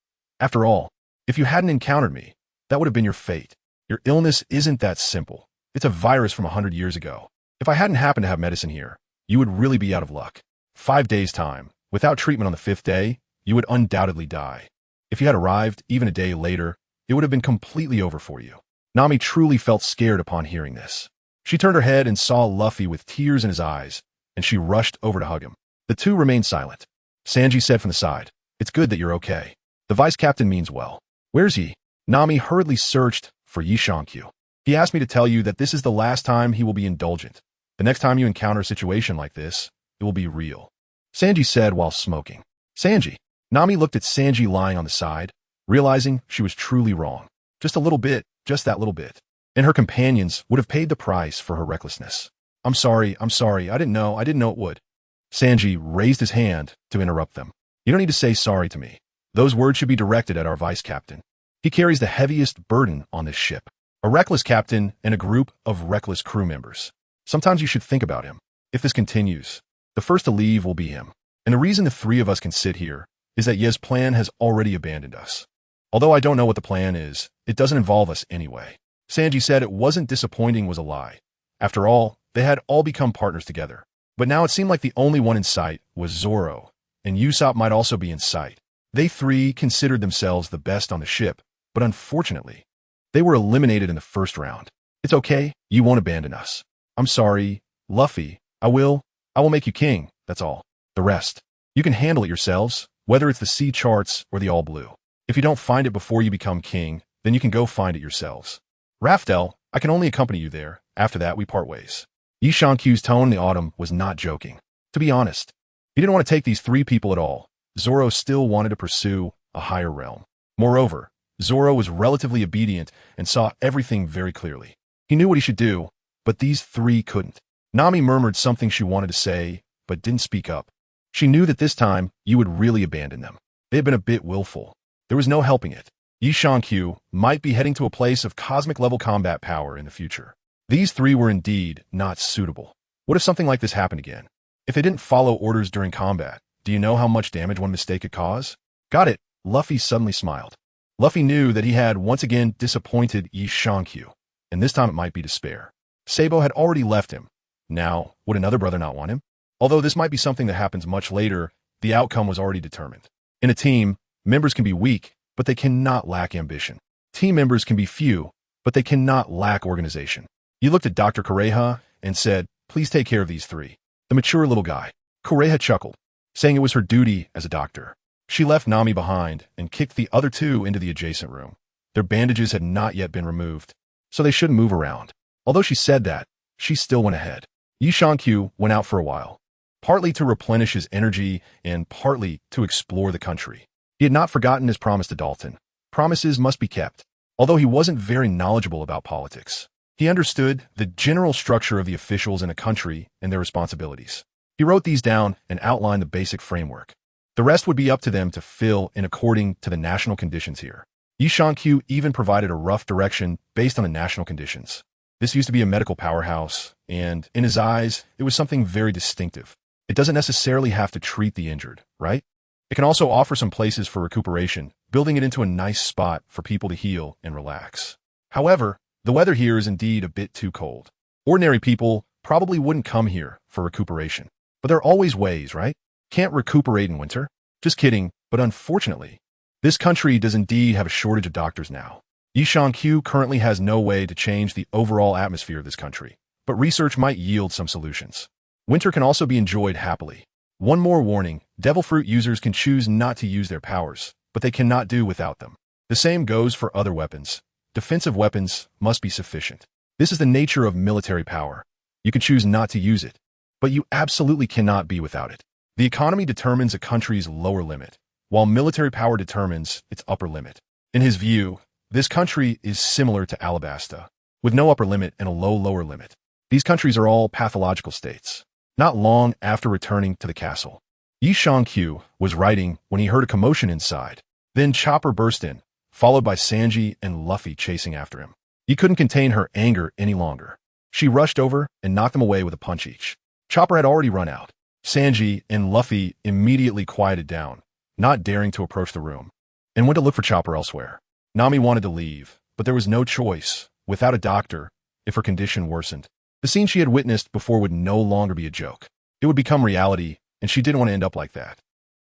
After all, if you hadn't encountered me, that would have been your fate. Your illness isn't that simple. It's a virus from 100 years ago. If I hadn't happened to have medicine here, you would really be out of luck. 5 days' time. Without treatment on the 5th day, you would undoubtedly die. If you had arrived even a day later, it would have been completely over for you. Nami truly felt scared upon hearing this. She turned her head and saw Luffy with tears in his eyes, and she rushed over to hug him. The two remained silent. Sanji said from the side, It's good that you're okay. The vice captain means well. Where's he? Nami hurriedly searched for Yi Shang-Q. He asked me to tell you that this is the last time he will be indulgent. The next time you encounter a situation like this, it will be real. Sanji said while smoking. Sanji. Nami looked at Sanji lying on the side, realizing she was truly wrong. Just a little bit, just that little bit. And her companions would have paid the price for her recklessness. I'm sorry, I didn't know it would. Sanji raised his hand to interrupt them. You don't need to say sorry to me. Those words should be directed at our vice captain. He carries the heaviest burden on this ship. A reckless captain and a group of reckless crew members. Sometimes you should think about him. If this continues, the first to leave will be him. And the reason the three of us can sit here is that Ye's plan has already abandoned us. Although I don't know what the plan is, it doesn't involve us anyway. Sanji said it wasn't disappointing was a lie. After all, they had all become partners together. But now it seemed like the only one in sight was Zoro, and Usopp might also be in sight. They three considered themselves the best on the ship, but unfortunately, they were eliminated in the first round. It's okay, you won't abandon us. I'm sorry, Luffy, I will make you king, that's all. The rest, you can handle it yourselves, whether it's the sea charts or the all blue. If you don't find it before you become king, then you can go find it yourselves. Raftel, I can only accompany you there, after that we part ways. Yi Shankyu's tone in the autumn was not joking. To be honest, he didn't want to take these three people at all. Zoro still wanted to pursue a higher realm. Moreover, Zoro was relatively obedient and saw everything very clearly. He knew what he should do, but these three couldn't. Nami murmured something she wanted to say, but didn't speak up. She knew that this time you would really abandon them. They had been a bit willful. There was no helping it. Yi Shankyu might be heading to a place of cosmic-level combat power in the future. These three were indeed not suitable. What if something like this happened again? If they didn't follow orders during combat, do you know how much damage one mistake could cause? Got it, Luffy suddenly smiled. Luffy knew that he had once again disappointed Yi Shankyu, and this time it might be despair. Sabo had already left him. Now, would another brother not want him? Although this might be something that happens much later, the outcome was already determined. In a team, members can be weak, but they cannot lack ambition. Team members can be few, but they cannot lack organization. He looked at Dr. Kureha and said, please take care of these three. The mature little guy. Kureha chuckled, saying it was her duty as a doctor. She left Nami behind and kicked the other two into the adjacent room. Their bandages had not yet been removed, so they shouldn't move around. Although she said that, she still went ahead. Yi Shankyu went out for a while, partly to replenish his energy and partly to explore the country. He had not forgotten his promise to Dalton. Promises must be kept. Although he wasn't very knowledgeable about politics, he understood the general structure of the officials in a country and their responsibilities. He wrote these down and outlined the basic framework. The rest would be up to them to fill in according to the national conditions here. Yi Shankyu even provided a rough direction based on the national conditions. This used to be a medical powerhouse, and in his eyes, it was something very distinctive. It doesn't necessarily have to treat the injured, right? It can also offer some places for recuperation, building it into a nice spot for people to heal and relax. However, the weather here is indeed a bit too cold. Ordinary people probably wouldn't come here for recuperation. But there are always ways, right? Can't recuperate in winter? Just kidding, but unfortunately, this country does indeed have a shortage of doctors now. Yi Shankyu currently has no way to change the overall atmosphere of this country, but research might yield some solutions. Winter can also be enjoyed happily. One more warning, devil fruit users can choose not to use their powers, but they cannot do without them. The same goes for other weapons. Defensive weapons must be sufficient. This is the nature of military power. You can choose not to use it, but you absolutely cannot be without it. The economy determines a country's lower limit, while military power determines its upper limit. In his view, this country is similar to Alabasta, with no upper limit and a low lower limit. These countries are all pathological states. Not long after returning to the castle, Yi Shankyu was writing when he heard a commotion inside. Then Chopper burst in, followed by Sanji and Luffy chasing after him. He couldn't contain her anger any longer. She rushed over and knocked them away with a punch each. Chopper had already run out. Sanji and Luffy immediately quieted down, not daring to approach the room, and went to look for Chopper elsewhere. Nami wanted to leave, but there was no choice. Without a doctor, if her condition worsened, the scene she had witnessed before would no longer be a joke. It would become reality, and she didn't want to end up like that.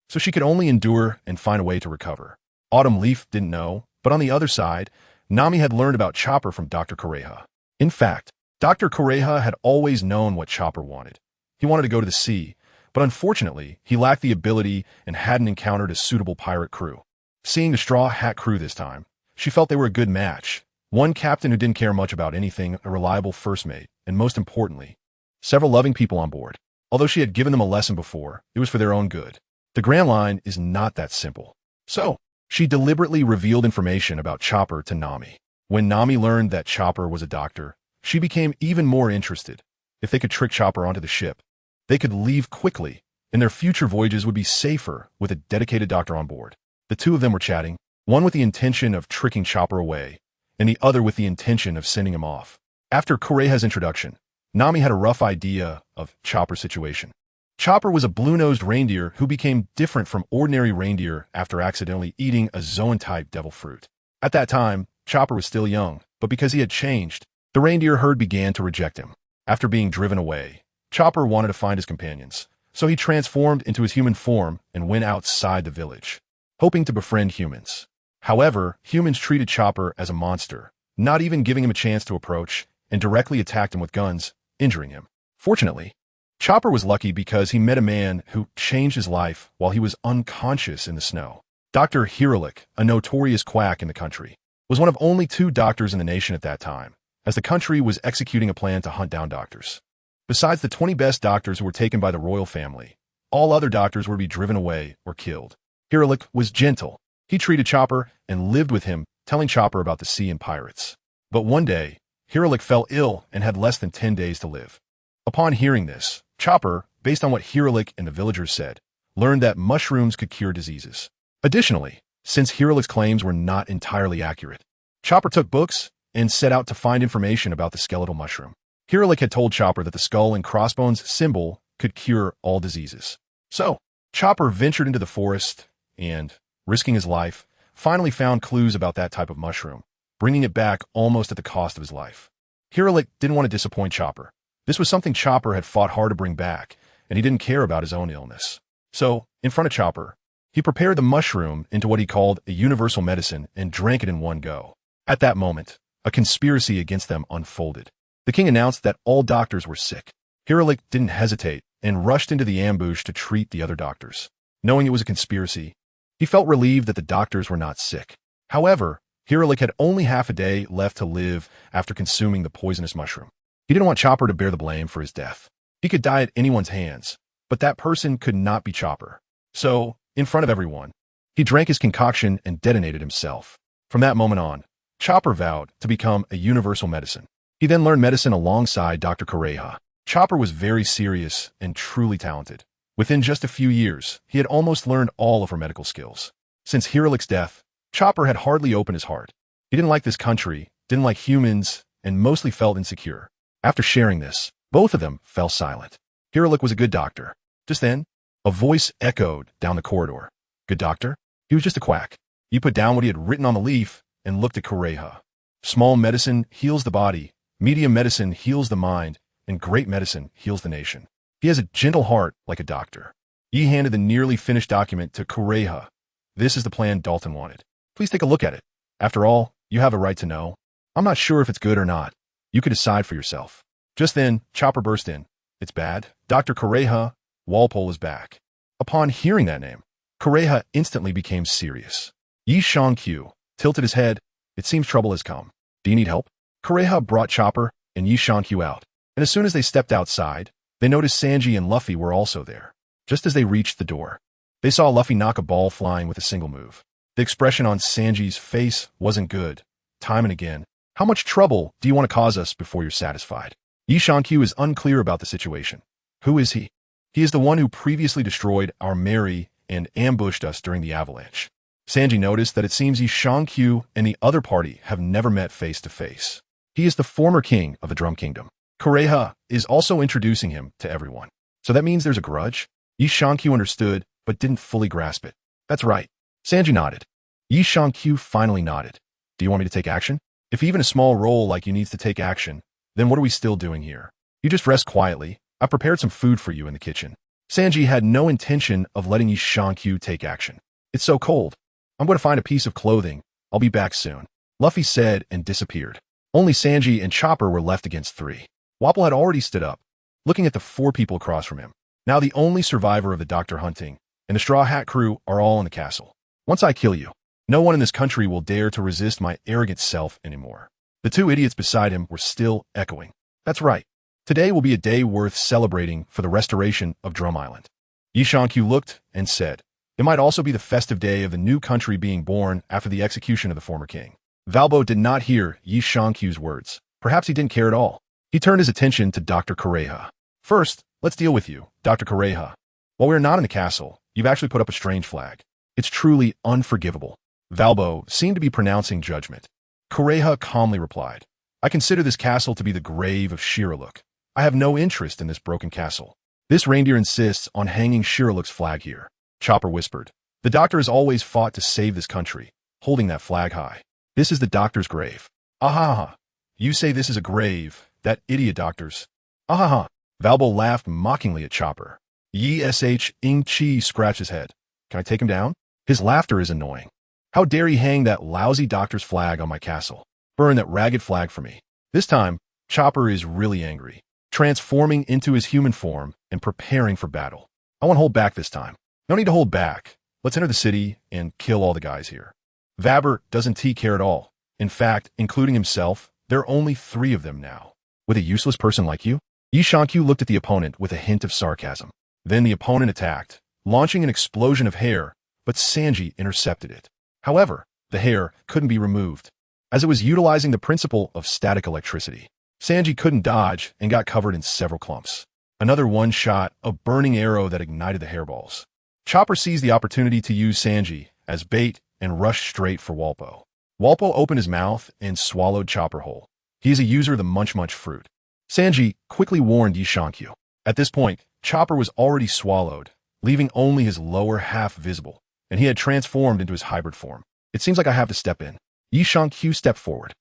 So she could only endure and find a way to recover. Autumn Leaf didn't know, but on the other side, Nami had learned about Chopper from Dr. Kureha. In fact, Dr. Kureha had always known what Chopper wanted. He wanted to go to the sea, but unfortunately, he lacked the ability and hadn't encountered a suitable pirate crew. Seeing the Straw Hat crew this time, she felt they were a good match. One captain who didn't care much about anything, a reliable first mate, and most importantly, several loving people on board. Although she had given them a lesson before, it was for their own good. The Grand Line is not that simple. So, she deliberately revealed information about Chopper to Nami. When Nami learned that Chopper was a doctor, she became even more interested. If they could trick Chopper onto the ship, they could leave quickly, and their future voyages would be safer with a dedicated doctor on board. The two of them were chatting, one with the intention of tricking Chopper away, and the other with the intention of sending him off. After Kureha's introduction, Nami had a rough idea of Chopper's situation. Chopper was a blue-nosed reindeer who became different from ordinary reindeer after accidentally eating a Zoan-type devil fruit. At that time, Chopper was still young, but because he had changed, the reindeer herd began to reject him. After being driven away, Chopper wanted to find his companions, so he transformed into his human form and went outside the village, hoping to befriend humans. However, humans treated Chopper as a monster, not even giving him a chance to approach, and directly attacked him with guns, injuring him. Fortunately, Chopper was lucky because he met a man who changed his life while he was unconscious in the snow. Dr. Hiralik, a notorious quack in the country, was one of only 2 doctors in the nation at that time, as the country was executing a plan to hunt down doctors. Besides the 20 best doctors who were taken by the royal family, all other doctors were to be driven away or killed. Hiralik was gentle. He treated Chopper and lived with him, telling Chopper about the sea and pirates. But one day, Hiralik fell ill and had less than 10 days to live. Upon hearing this, Chopper, based on what Hiralik and the villagers said, learned that mushrooms could cure diseases. Additionally, since Hiralik's claims were not entirely accurate, Chopper took books and set out to find information about the skeletal mushroom. Hiralik had told Chopper that the skull and crossbones symbol could cure all diseases. So, Chopper ventured into the forest and, risking his life, finally found clues about that type of mushroom, bringing it back almost at the cost of his life. Hiralik didn't want to disappoint Chopper. This was something Chopper had fought hard to bring back, and he didn't care about his own illness. So, in front of Chopper, he prepared the mushroom into what he called a universal medicine and drank it in one go. At that moment, a conspiracy against them unfolded. The king announced that all doctors were sick. Hiralik didn't hesitate and rushed into the ambush to treat the other doctors. Knowing it was a conspiracy, he felt relieved that the doctors were not sick. However, Hiralik had only half a day left to live after consuming the poisonous mushroom. He didn't want Chopper to bear the blame for his death. He could die at anyone's hands, but that person could not be Chopper. So, in front of everyone, he drank his concoction and detonated himself. From that moment on, Chopper vowed to become a universal medicine. He then learned medicine alongside Dr. Kureha. Chopper was very serious and truly talented. Within just a few years, he had almost learned all of her medical skills. Since Hiralik's death, Chopper had hardly opened his heart. He didn't like this country, didn't like humans, and mostly felt insecure. After sharing this, both of them fell silent. Hiralik was a good doctor. Just then, a voice echoed down the corridor. Good doctor? He was just a quack. He put down what he had written on the leaf and looked at Kureha. Small medicine heals the body, medium medicine heals the mind, and great medicine heals the nation. He has a gentle heart like a doctor. He handed the nearly finished document to Kureha. This is the plan Dalton wanted. Please take a look at it. After all, you have a right to know. I'm not sure if it's good or not. You could decide for yourself. Just then, Chopper burst in. It's bad. Dr. Kureha, Walpole is back. Upon hearing that name, Kureha instantly became serious. Yi Shang-Q tilted his head. It seems trouble has come. Do you need help? Kureha brought Chopper and Yi Shang-Q out, and as soon as they stepped outside, they noticed Sanji and Luffy were also there. Just as they reached the door, they saw Luffy knock a ball flying with a single move. The expression on Sanji's face wasn't good. Time and again, how much trouble do you want to cause us before you're satisfied? Yi Shang-Q is unclear about the situation. Who is he? He is the one who previously destroyed our Mary and ambushed us during the avalanche. Sanji noticed that it seems Yi Shang-Q and the other party have never met face to face. He is the former king of the Drum Kingdom. Kureha is also introducing him to everyone. So that means there's a grudge? Yi Shang-Q understood, but didn't fully grasp it. That's right. Sanji nodded. Yi Shang-Q finally nodded. Do you want me to take action? If even a small role like you needs to take action, then what are we still doing here? You just rest quietly. I prepared some food for you in the kitchen. Sanji had no intention of letting Yi Shang-Q take action. It's so cold. I'm going to find a piece of clothing. I'll be back soon. Luffy said and disappeared. Only Sanji and Chopper were left against 3. Wapple had already stood up, looking at the 4 people across from him. Now the only survivor of the doctor hunting and the Straw Hat crew are all in the castle. Once I kill you, no one in this country will dare to resist my arrogant self anymore. The 2 idiots beside him were still echoing. That's right. Today will be a day worth celebrating for the restoration of Drum Island. Yi Shang-Q looked and said, it might also be the festive day of the new country being born after the execution of the former king. Valbo did not hear Yi Shang-Q's words. Perhaps he didn't care at all. He turned his attention to Dr. Kureha. First, let's deal with you, Dr. Kureha. While we're not in the castle, you've actually put up a strange flag. It's truly unforgivable. Valbo seemed to be pronouncing judgment. Kureha calmly replied, I consider this castle to be the grave of Shiraluk. I have no interest in this broken castle. This reindeer insists on hanging Shiraluk's flag here. Chopper whispered. The doctor has always fought to save this country, holding that flag high. This is the doctor's grave. Ahaha. You say this is a grave, that idiot doctor's. Ahaha. Valbo laughed mockingly at Chopper. Yi Sh Ing Chi scratched his head. Can I take him down? His laughter is annoying. How dare he hang that lousy doctor's flag on my castle? Burn that ragged flag for me. This time, Chopper is really angry, transforming into his human form and preparing for battle. I won't hold back this time. No need to hold back. Let's enter the city and kill all the guys here. Vabber doesn't care at all. In fact, including himself, there are only 3 of them now. With a useless person like you? Yi Shankyu looked at the opponent with a hint of sarcasm. Then the opponent attacked, launching an explosion of hair, but Sanji intercepted it. However, the hair couldn't be removed, as it was utilizing the principle of static electricity. Sanji couldn't dodge and got covered in several clumps. Another one shot a burning arrow that ignited the hairballs. Chopper seized the opportunity to use Sanji as bait and rushed straight for Walpo. Walpo opened his mouth and swallowed Chopper whole. He is a user of the munch fruit. Sanji quickly warned Yi Shankyu. At this point, Chopper was already swallowed, leaving only his lower half visible, and he had transformed into his hybrid form. It seems like I have to step in. Yi Shankyu stepped forward.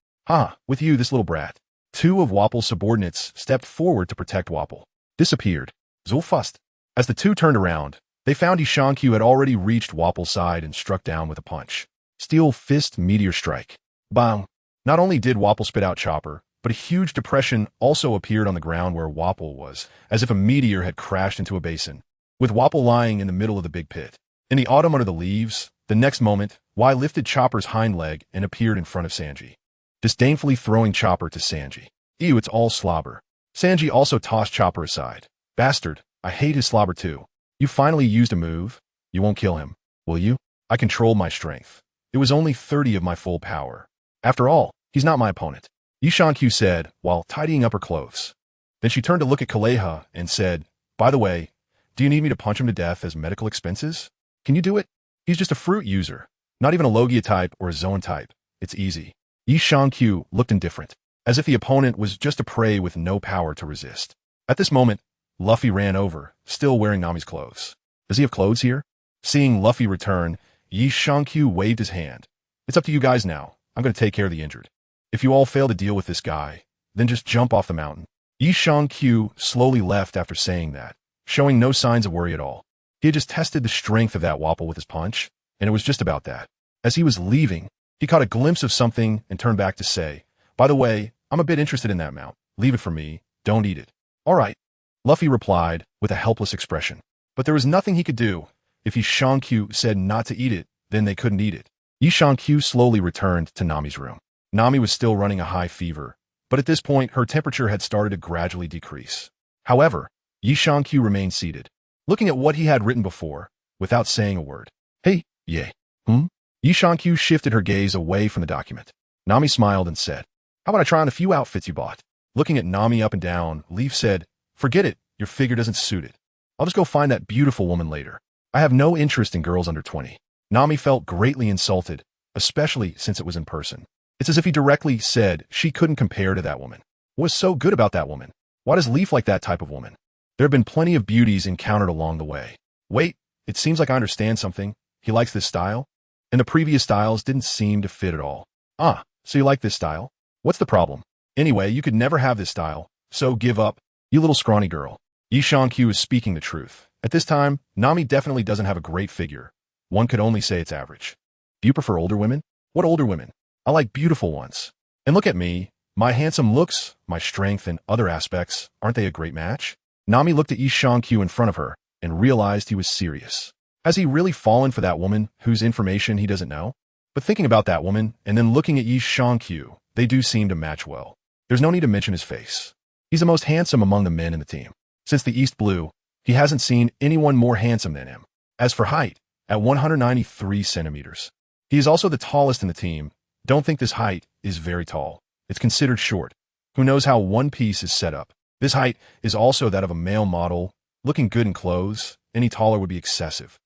With you, this little brat. 2 of Wapple's subordinates stepped forward to protect Wapple. Disappeared. Zulfust. As the 2 turned around, they found Yi Shankyu had already reached Wapple's side and struck down with a punch. Steel Fist Meteor Strike. Bang! Not only did Wapple spit out Chopper, but a huge depression also appeared on the ground where Wapple was, as if a meteor had crashed into a basin, with Wapple lying in the middle of the big pit. In the autumn under the leaves, the next moment, Y lifted Chopper's hind leg and appeared in front of Sanji, disdainfully throwing Chopper to Sanji. Ew, it's all slobber. Sanji also tossed Chopper aside. Bastard, I hate his slobber too. You finally used a move. You won't kill him, will you? I controlled my strength. It was only 30 of my full power. After all, he's not my opponent, Yi Shankyu said while tidying up her clothes. Then she turned to look at Kureha and said, by the way, do you need me to punch him to death as medical expenses? Can you do it? He's just a fruit user, not even a Logia type or a Zoan type. It's easy. Yi Shankyu looked indifferent, as if the opponent was just a prey with no power to resist. At this moment, Luffy ran over, still wearing Nami's clothes. Does he have clothes here? Seeing Luffy return, Yi Shankyu waved his hand. It's up to you guys now. I'm going to take care of the injured. If you all fail to deal with this guy, then just jump off the mountain. Yi Shankyu slowly left after saying that, showing no signs of worry at all. He had just tested the strength of that Wapple with his punch, and it was just about that. As he was leaving, he caught a glimpse of something and turned back to say, by the way, I'm a bit interested in that mount. Leave it for me. Don't eat it. All right. Luffy replied with a helpless expression. But there was nothing he could do. If Yi Shankyu said not to eat it, then they couldn't eat it. Yi Shankyu slowly returned to Nami's room. Nami was still running a high fever, but at this point her temperature had started to gradually decrease. However, Yi Shankyu remained seated, looking at what he had written before, without saying a word. Hey, Yi Shankyu shifted her gaze away from the document. Nami smiled and said, how about I try on a few outfits you bought? Looking at Nami up and down, Leaf said, forget it, your figure doesn't suit it. I'll just go find that beautiful woman later. I have no interest in girls under 20. Nami felt greatly insulted, especially since it was in person. It's as if he directly said she couldn't compare to that woman. What was so good about that woman? Why does Leaf like that type of woman? There have been plenty of beauties encountered along the way. Wait, it seems like I understand something. He likes this style? And the previous styles didn't seem to fit at all. So you like this style? What's the problem? Anyway, you could never have this style, so give up, you little scrawny girl. Yi Shankyu is speaking the truth. At this time, Nami definitely doesn't have a great figure. One could only say it's average. Do you prefer older women? What older women? I like beautiful ones. And look at me. My handsome looks, my strength, and other aspects, aren't they a great match? Nami looked at Yi Shankyu in front of her and realized he was serious. Has he really fallen for that woman whose information he doesn't know? But thinking about that woman and then looking at Yi Shankyu, they do seem to match well. There's no need to mention his face. He's the most handsome among the men in the team. Since the East Blue, he hasn't seen anyone more handsome than him. As for height, at 193 centimeters. He is also the tallest in the team. Don't think this height is very tall. It's considered short. Who knows how One Piece is set up? This height is also that of a male model, looking good in clothes. Any taller would be excessive.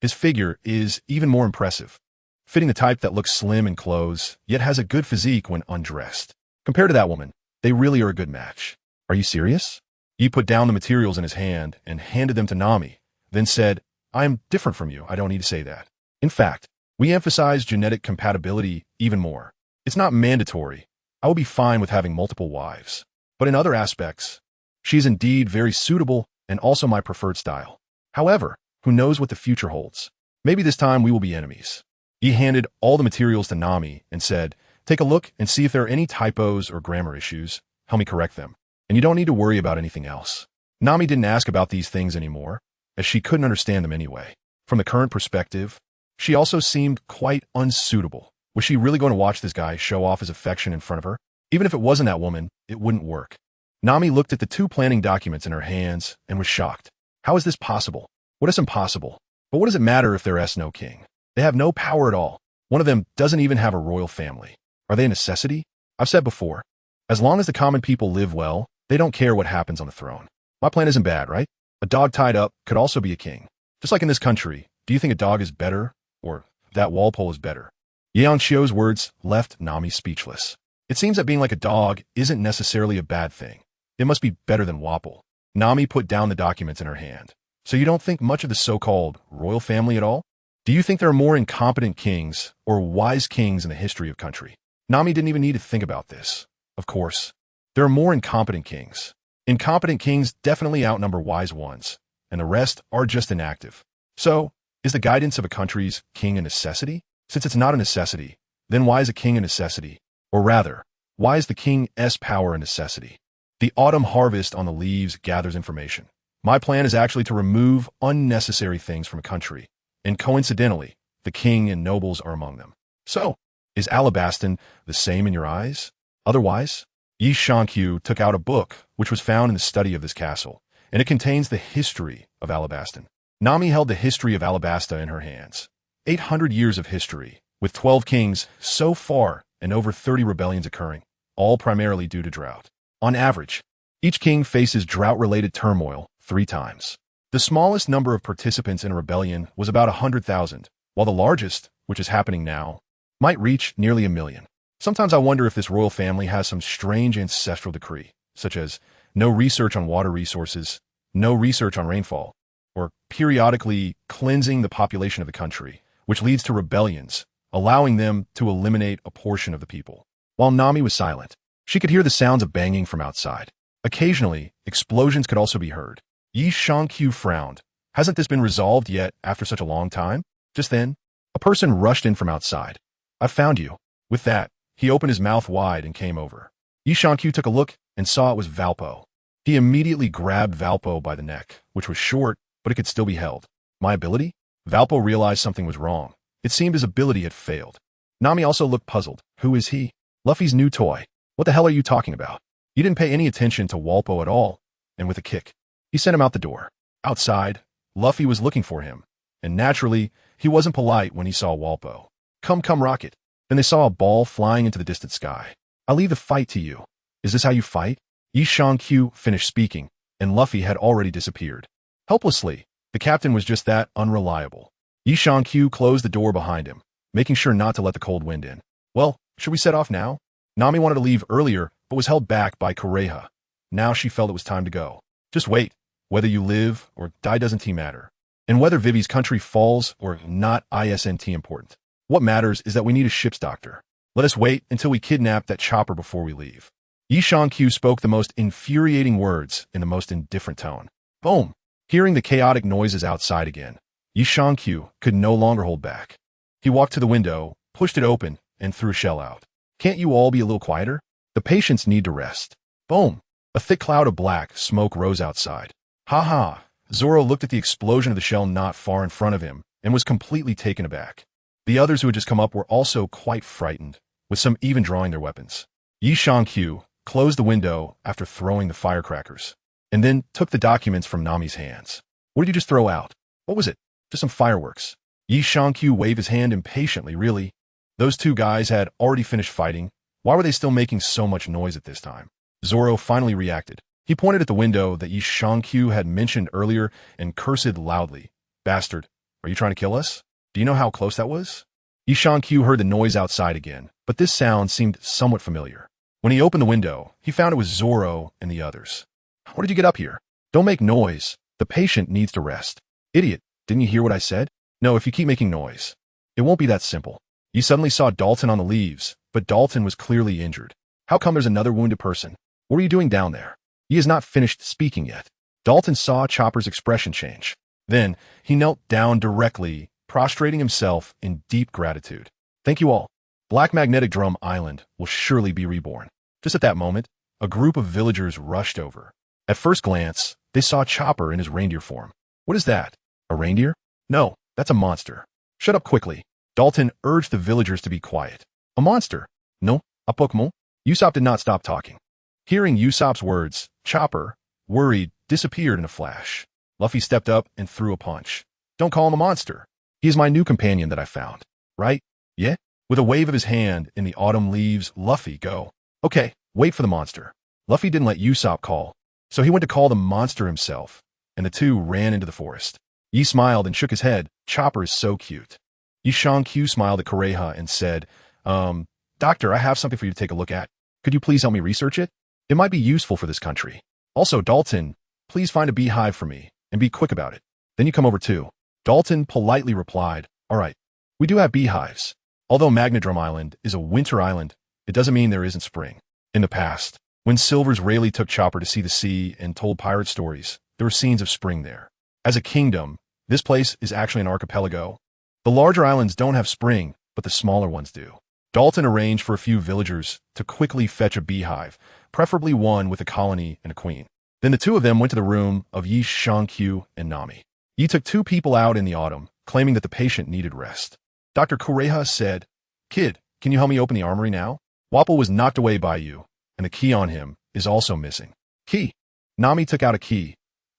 His figure is even more impressive, fitting the type that looks slim in clothes, yet has a good physique when undressed. Compared to that woman, they really are a good match. Are you serious? Yi put down the materials in his hand and handed them to Nami, then said, I am different from you. I don't need to say that. In fact, we emphasize genetic compatibility even more. It's not mandatory. I will be fine with having multiple wives. But in other aspects, she is indeed very suitable and also my preferred style. However, who knows what the future holds? Maybe this time we will be enemies. He handed all the materials to Nami and said, "Take a look and see if there are any typos or grammar issues. Help me correct them. And you don't need to worry about anything else." Nami didn't ask about these things anymore, as she couldn't understand them anyway. From the current perspective, she also seemed quite unsuitable. Was she really going to watch this guy show off his affection in front of her? Even if it wasn't that woman, it wouldn't work. Nami looked at the two planning documents in her hands and was shocked. How is this possible? What is impossible? But what does it matter if there is no king? They have no power at all. One of them doesn't even have a royal family. Are they a necessity? I've said before, as long as the common people live well, they don't care what happens on the throne. My plan isn't bad, right? A dog tied up could also be a king. Just like in this country, do you think a dog is better, or that Walpole is better? Yang Xiu's words left Nami speechless. It seems that being like a dog isn't necessarily a bad thing. It must be better than Walpole. Nami put down the documents in her hand. So you don't think much of the so-called royal family at all? Do you think there are more incompetent kings or wise kings in the history of country? Nami didn't even need to think about this. Of course, there are more incompetent kings. Incompetent kings definitely outnumber wise ones, and the rest are just inactive. So, is the guidance of a country's king a necessity? Since it's not a necessity, then why is a king a necessity? Or rather, why is the king's power a necessity? The autumn harvest on the leaves gathers information. My plan is actually to remove unnecessary things from a country, and coincidentally, the king and nobles are among them. So, is Alabasta the same in your eyes? Otherwise, Yi Shankyu took out a book which was found in the study of this castle, and it contains the history of Alabasta. Nami held the history of Alabasta in her hands. 800 years of history, with 12 kings so far and over 30 rebellions occurring, all primarily due to drought. On average, each king faces drought-related turmoil 3 times. The smallest number of participants in a rebellion was about 100,000, while the largest, which is happening now, might reach nearly 1 million. Sometimes I wonder if this royal family has some strange ancestral decree, such as no research on water resources, no research on rainfall, or periodically cleansing the population of the country, which leads to rebellions, allowing them to eliminate a portion of the people. While Nami was silent, she could hear the sounds of banging from outside. Occasionally, explosions could also be heard. Yi Shankyu frowned. Hasn't this been resolved yet after such a long time? Just then, a person rushed in from outside. "I've found you." With that, he opened his mouth wide and came over. Yi Shankyu took a look and saw it was Valpo. He immediately grabbed Valpo by the neck, which was short, but it could still be held. My ability? Valpo realized something was wrong. It seemed his ability had failed. Nami also looked puzzled. Who is he? Luffy's new toy. What the hell are you talking about? You didn't pay any attention to Walpo at all. And with a kick, he sent him out the door. Outside, Luffy was looking for him, and naturally, he wasn't polite when he saw Walpo. Come, Rocket. Then they saw a ball flying into the distant sky. "I'll leave the fight to you. Is this how you fight?" Yi Shankyu finished speaking, and Luffy had already disappeared. Helplessly, the captain was just that unreliable. Yi Shankyu closed the door behind him, making sure not to let the cold wind in. "Well, should we set off now?" Nami wanted to leave earlier, but was held back by Kureha. Now she felt it was time to go. "Just wait. Whether you live or die doesn't matter. And whether Vivy's country falls or not isn't important. What matters is that we need a ship's doctor. Let us wait until we kidnap that chopper before we leave." Yi Shankyu spoke the most infuriating words in the most indifferent tone. Boom! Hearing the chaotic noises outside again, Yi Shankyu could no longer hold back. He walked to the window, pushed it open, and threw a shell out. "Can't you all be a little quieter? The patients need to rest." Boom! A thick cloud of black smoke rose outside. Ha ha! Zoro looked at the explosion of the shell not far in front of him and was completely taken aback. The others who had just come up were also quite frightened, with some even drawing their weapons. Yi Shankyu closed the window after throwing the firecrackers, and then took the documents from Nami's hands. "What did you just throw out? What was it?" "Just some fireworks." Yi Shankyu waved his hand impatiently. Really? Those two guys had already finished fighting. Why were they still making so much noise at this time? Zoro finally reacted. He pointed at the window that Yi Shankyu had mentioned earlier and cursed loudly. "Bastard, are you trying to kill us? Do you know how close that was?" Yi Shankyu heard the noise outside again, but this sound seemed somewhat familiar. When he opened the window, he found it was Zoro and the others. "What did you get up here? Don't make noise. The patient needs to rest." "Idiot, didn't you hear what I said?" "No, if you keep making noise. It won't be that simple." You suddenly saw Dalton on the leaves, but Dalton was clearly injured. "How come there's another wounded person? What are you doing down there?" He has not finished speaking yet. Dalton saw Chopper's expression change. Then, he knelt down directly, prostrating himself in deep gratitude. Thank you all. Black Magnetic Drum Island will surely be reborn. Just at that moment, a group of villagers rushed over. At first glance, they saw Chopper in his reindeer form. What is that? A reindeer? No, that's a monster. Shut up quickly. Dalton urged the villagers to be quiet. A monster? No, a Pokemon? Usopp did not stop talking. Hearing Usopp's words, Chopper, worried, disappeared in a flash. Luffy stepped up and threw a punch. Don't call him a monster. He is my new companion that I found. Right? Yeah? With a wave of his hand in the autumn leaves, Luffy, go. Okay, wait for the monster. Luffy didn't let Usopp call, so he went to call the monster himself, and the two ran into the forest. Yi smiled and shook his head. Chopper is so cute. Yi smiled at Kureha and said, Doctor, I have something for you to take a look at. Could you please help me research it? It might be useful for this country. Also, Dalton, please find a beehive for me, and be quick about it. Then you come over too. Dalton politely replied, all right, we do have beehives. Although Magnedrum Island is a winter island, it doesn't mean there isn't spring. In the past, when Silvers Rayleigh took Chopper to see the sea and told pirate stories, there were scenes of spring there. As a kingdom, this place is actually an archipelago. The larger islands don't have spring, but the smaller ones do. Dalton arranged for a few villagers to quickly fetch a beehive, preferably one with a colony and a queen. Then the two of them went to the room of Yi Shankyu and Nami. Yi took two people out in the autumn, claiming that the patient needed rest. Dr. Kureha said, Kid, can you help me open the armory now? Wapple was knocked away by you, and the key on him is also missing. Key. Nami took out a key.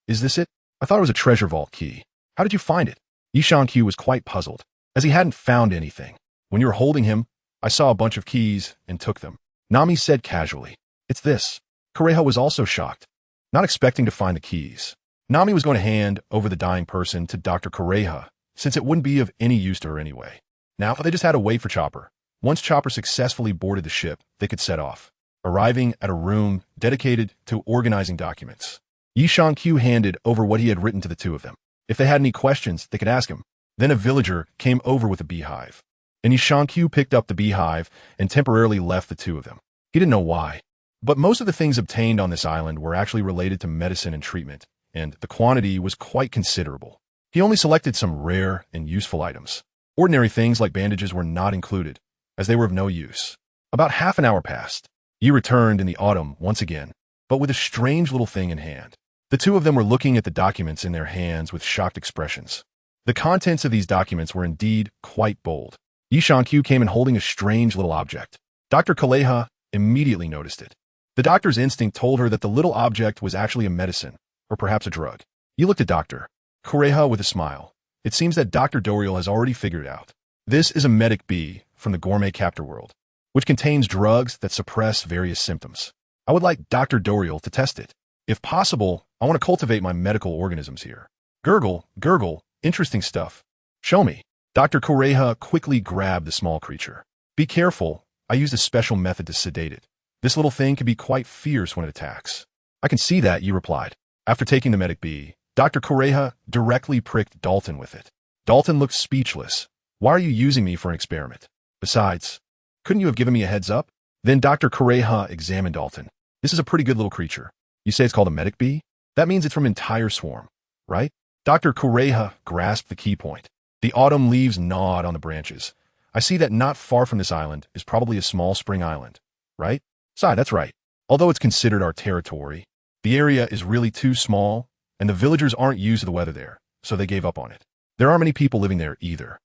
Is this it? I thought it was a treasure vault key. How did you find it? Yi Shankyu was quite puzzled, as he hadn't found anything. When you were holding him, I saw a bunch of keys and took them. Nami said casually, it's this. Kureha was also shocked, not expecting to find the keys. Nami was going to hand over the dying person to Dr. Kureha, since it wouldn't be of any use to her anyway. Now, they just had to wait for Chopper. Once Chopper successfully boarded the ship, they could set off, arriving at a room dedicated to organizing documents. Yi Shankyu handed over what he had written to the two of them. If they had any questions, they could ask him. Then a villager came over with a beehive, and Yi Shankyu picked up the beehive and temporarily left the two of them. He didn't know why, but most of the things obtained on this island were actually related to medicine and treatment, and the quantity was quite considerable. He only selected some rare and useful items. Ordinary things like bandages were not included, as they were of no use. About half an hour passed. Yi returned in the autumn once again, but with a strange little thing in hand. The two of them were looking at the documents in their hands with shocked expressions. The contents of these documents were indeed quite bold. Yi Shankyu came in holding a strange little object. Dr. Kureha immediately noticed it. The doctor's instinct told her that the little object was actually a medicine, or perhaps a drug. Yi looked at Dr. Kureha with a smile. It seems that Dr. Doriel has already figured it out. This is a medic bee from the gourmet captor world, which contains drugs that suppress various symptoms. I would like Dr. Doriel to test it. If possible, I want to cultivate my medical organisms here. Gurgle, gurgle, interesting stuff. Show me. Dr. Kureha quickly grabbed the small creature. Be careful, I used a special method to sedate it. This little thing can be quite fierce when it attacks. I can see that, Yi replied. After taking the medic bee, Dr. Kureha directly pricked Dalton with it. Dalton looked speechless. Why are you using me for an experiment? Besides, couldn't you have given me a heads up? Then Dr. Kureha examined Dalton. This is a pretty good little creature. You say it's called a medic bee? That means it's from an entire swarm, right? Dr. Kureha grasped the key point. The autumn leaves gnawed on the branches. I see that not far from this island is probably a small spring island, right? Sai, that's right. Although it's considered our territory, the area is really too small, and the villagers aren't used to the weather there, so they gave up on it. There aren't many people living there either.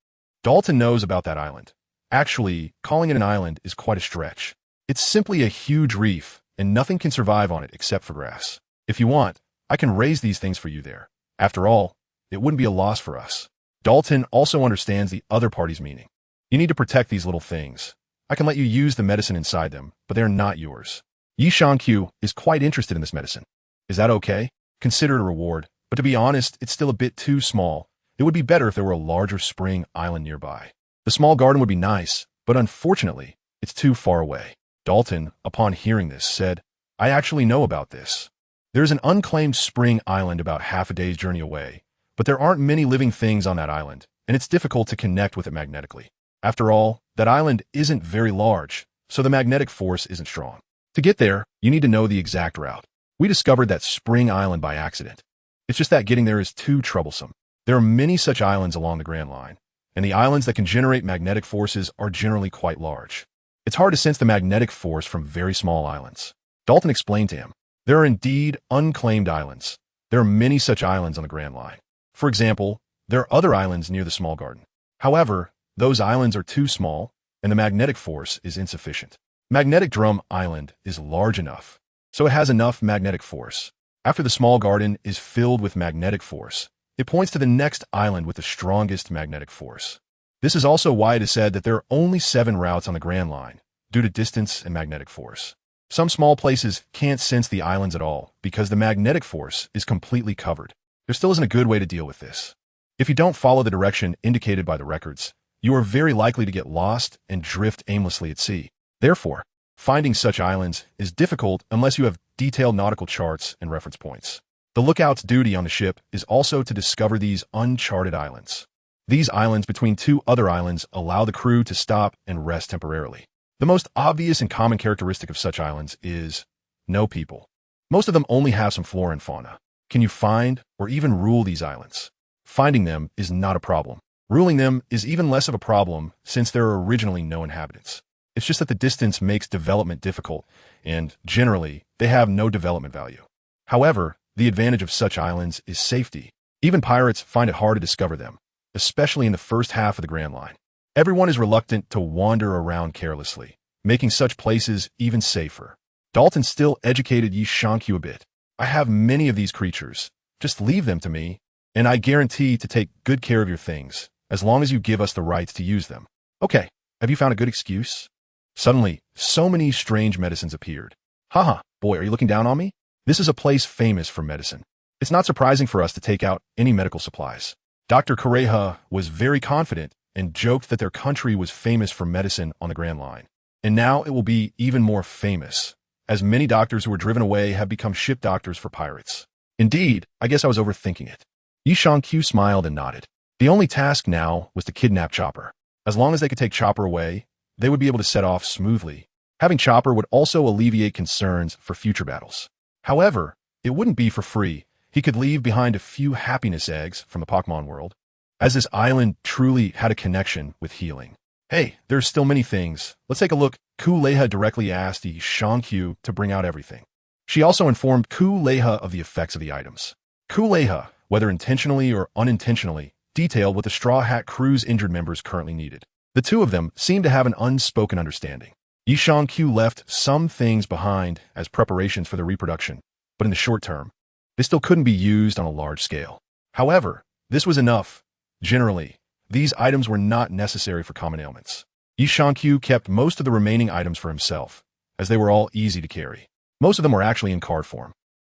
Dalton knows about that island. Actually, calling it an island is quite a stretch. It's simply a huge reef, and nothing can survive on it except for grass. If you want, I can raise these things for you there. After all, it wouldn't be a loss for us. Dalton also understands the other party's meaning. You need to protect these little things. I can let you use the medicine inside them, but they're not yours. Yi Shankyu is quite interested in this medicine. Is that okay? Consider it a reward, but to be honest, it's still a bit too small. It would be better if there were a larger spring island nearby. The small garden would be nice, but unfortunately, it's too far away. Dalton, upon hearing this, said, I actually know about this. There's an unclaimed spring island about half a day's journey away, but there aren't many living things on that island, and it's difficult to connect with it magnetically. After all, that island isn't very large, so the magnetic force isn't strong. To get there, you need to know the exact route. We discovered that spring island by accident. It's just that getting there is too troublesome. There are many such islands along the Grand Line, and the islands that can generate magnetic forces are generally quite large. It's hard to sense the magnetic force from very small islands. Dalton explained to him, there are indeed unclaimed islands. There are many such islands on the Grand Line. For example, there are other islands near the Small Garden. However, those islands are too small, and the magnetic force is insufficient. Magnetic Drum Island is large enough, so it has enough magnetic force. After the Small Garden is filled with magnetic force, it points to the next island with the strongest magnetic force. This is also why it is said that there are only 7 routes on the Grand Line, due to distance and magnetic force. Some small places can't sense the islands at all because the magnetic force is completely covered. There still isn't a good way to deal with this. If you don't follow the direction indicated by the records, you are very likely to get lost and drift aimlessly at sea. Therefore, finding such islands is difficult unless you have detailed nautical charts and reference points. The lookout's duty on the ship is also to discover these uncharted islands. These islands between 2 other islands allow the crew to stop and rest temporarily. The most obvious and common characteristic of such islands is no people. Most of them only have some flora and fauna. Can you find or even rule these islands? Finding them is not a problem. Ruling them is even less of a problem since there are originally no inhabitants. It's just that the distance makes development difficult, and generally, they have no development value. However, the advantage of such islands is safety. Even pirates find it hard to discover them, especially in the first half of the Grand Line. Everyone is reluctant to wander around carelessly, making such places even safer. Dalton still educated Yi Shankyu a bit. I have many of these creatures. Just leave them to me, and I guarantee to take good care of your things, as long as you give us the rights to use them. Okay, have you found a good excuse? Suddenly, so many strange medicines appeared. Haha, boy, are you looking down on me? This is a place famous for medicine. It's not surprising for us to take out any medical supplies. Dr. Kureha was very confident and joked that their country was famous for medicine on the Grand Line. And now it will be even more famous, as many doctors who were driven away have become ship doctors for pirates. Indeed, I guess I was overthinking it. Yi Shankyu smiled and nodded. The only task now was to kidnap Chopper. As long as they could take Chopper away, they would be able to set off smoothly. Having Chopper would also alleviate concerns for future battles. However, it wouldn't be for free. He could leave behind a few happiness eggs from the Pokemon world, as this island truly had a connection with healing. Hey, there's still many things. Let's take a look. Kureha directly asked Yi Shankyu to bring out everything. She also informed Kureha of the effects of the items. Kureha, whether intentionally or unintentionally, detailed what the Straw Hat Crew's injured members currently needed. The 2 of them seemed to have an unspoken understanding. Yi Shankyu left some things behind as preparations for their reproduction, but in the short term, they still couldn't be used on a large scale. However, this was enough. Generally, these items were not necessary for common ailments. Yi Shankyu kept most of the remaining items for himself, as they were all easy to carry. Most of them were actually in card form.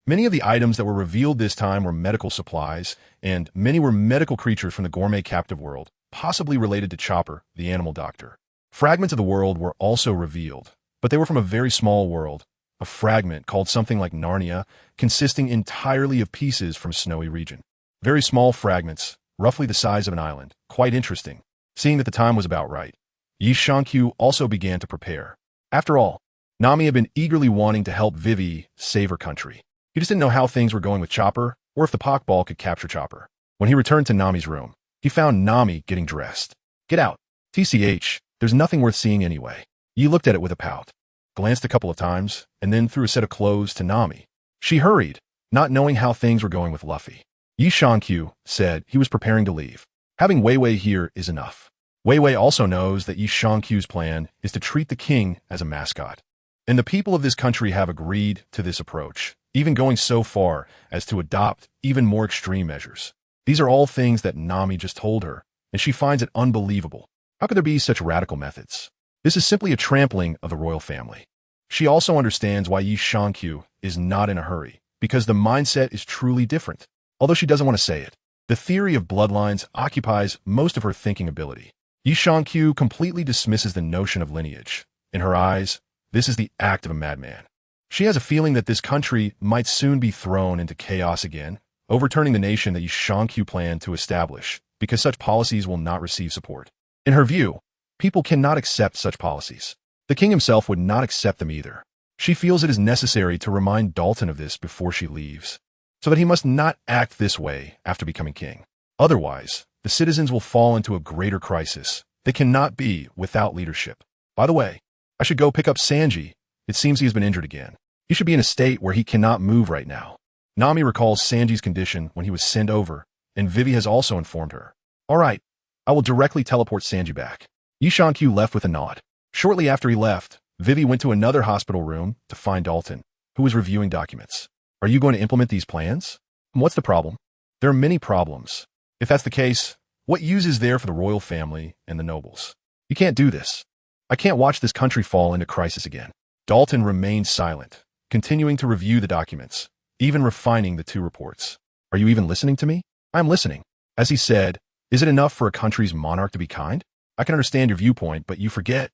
Many of the items that were revealed this time were medical supplies, and many were medical creatures from the gourmet captive world, possibly related to Chopper, the animal doctor. Fragments of the world were also revealed, but they were from a very small world, a fragment called something like Narnia, consisting entirely of pieces from a snowy region. Very small fragments, roughly the size of an island. Quite interesting. Seeing that the time was about right, Yi Shankyu also began to prepare. After all, Nami had been eagerly wanting to help Vivy save her country. He just didn't know how things were going with Chopper, or if the Pokeball could capture Chopper. When he returned to Nami's room, he found Nami getting dressed. Get out. TCH, there's nothing worth seeing anyway. Yi looked at it with a pout, glanced a couple of times, and then threw a set of clothes to Nami. She hurried, not knowing how things were going with Luffy. Yi Shankyu said he was preparing to leave. Having Wei Wei here is enough. Wei Wei also knows that Yi Shankyu's plan is to treat the king as a mascot. And the people of this country have agreed to this approach, even going so far as to adopt even more extreme measures. These are all things that Nami just told her, and she finds it unbelievable. How could there be such radical methods? This is simply a trampling of the royal family. She also understands why Yi Shankyu is not in a hurry, because the mindset is truly different. Although she doesn't want to say it, the theory of bloodlines occupies most of her thinking ability. Yi Shankyu completely dismisses the notion of lineage. In her eyes, this is the act of a madman. She has a feeling that this country might soon be thrown into chaos again, overturning the nation that Yi Shankyu planned to establish, because such policies will not receive support. In her view, people cannot accept such policies. The king himself would not accept them either. She feels it is necessary to remind Dalton of this before she leaves, so that he must not act this way after becoming king. Otherwise, the citizens will fall into a greater crisis. They cannot be without leadership. By the way, I should go pick up Sanji. It seems he has been injured again. He should be in a state where he cannot move right now. Nami recalls Sanji's condition when he was sent over, and Vivy has also informed her. All right, I will directly teleport Sanji back. Q left with a nod. Shortly after he left, Vivy went to another hospital room to find Dalton, who was reviewing documents. Are you going to implement these plans? What's the problem? There are many problems. If that's the case, what use is there for the royal family and the nobles? You can't do this. I can't watch this country fall into crisis again. Dalton remained silent, continuing to review the documents, even refining the 2 reports. Are you even listening to me? I'm listening. As he said, is it enough for a country's monarch to be kind? I can understand your viewpoint, but you forget.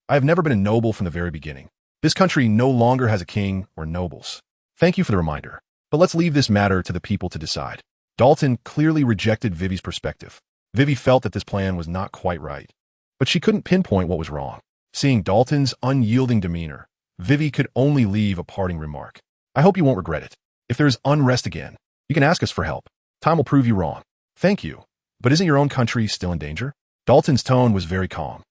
I have never been a noble from the very beginning. This country no longer has a king or nobles. Thank you for the reminder. But let's leave this matter to the people to decide. Dalton clearly rejected Vivy's perspective. Vivy felt that this plan was not quite right, but she couldn't pinpoint what was wrong. Seeing Dalton's unyielding demeanor, Vivy could only leave a parting remark. I hope you won't regret it. If there is unrest again, you can ask us for help. Time will prove you wrong. Thank you. But isn't your own country still in danger? Dalton's tone was very calm.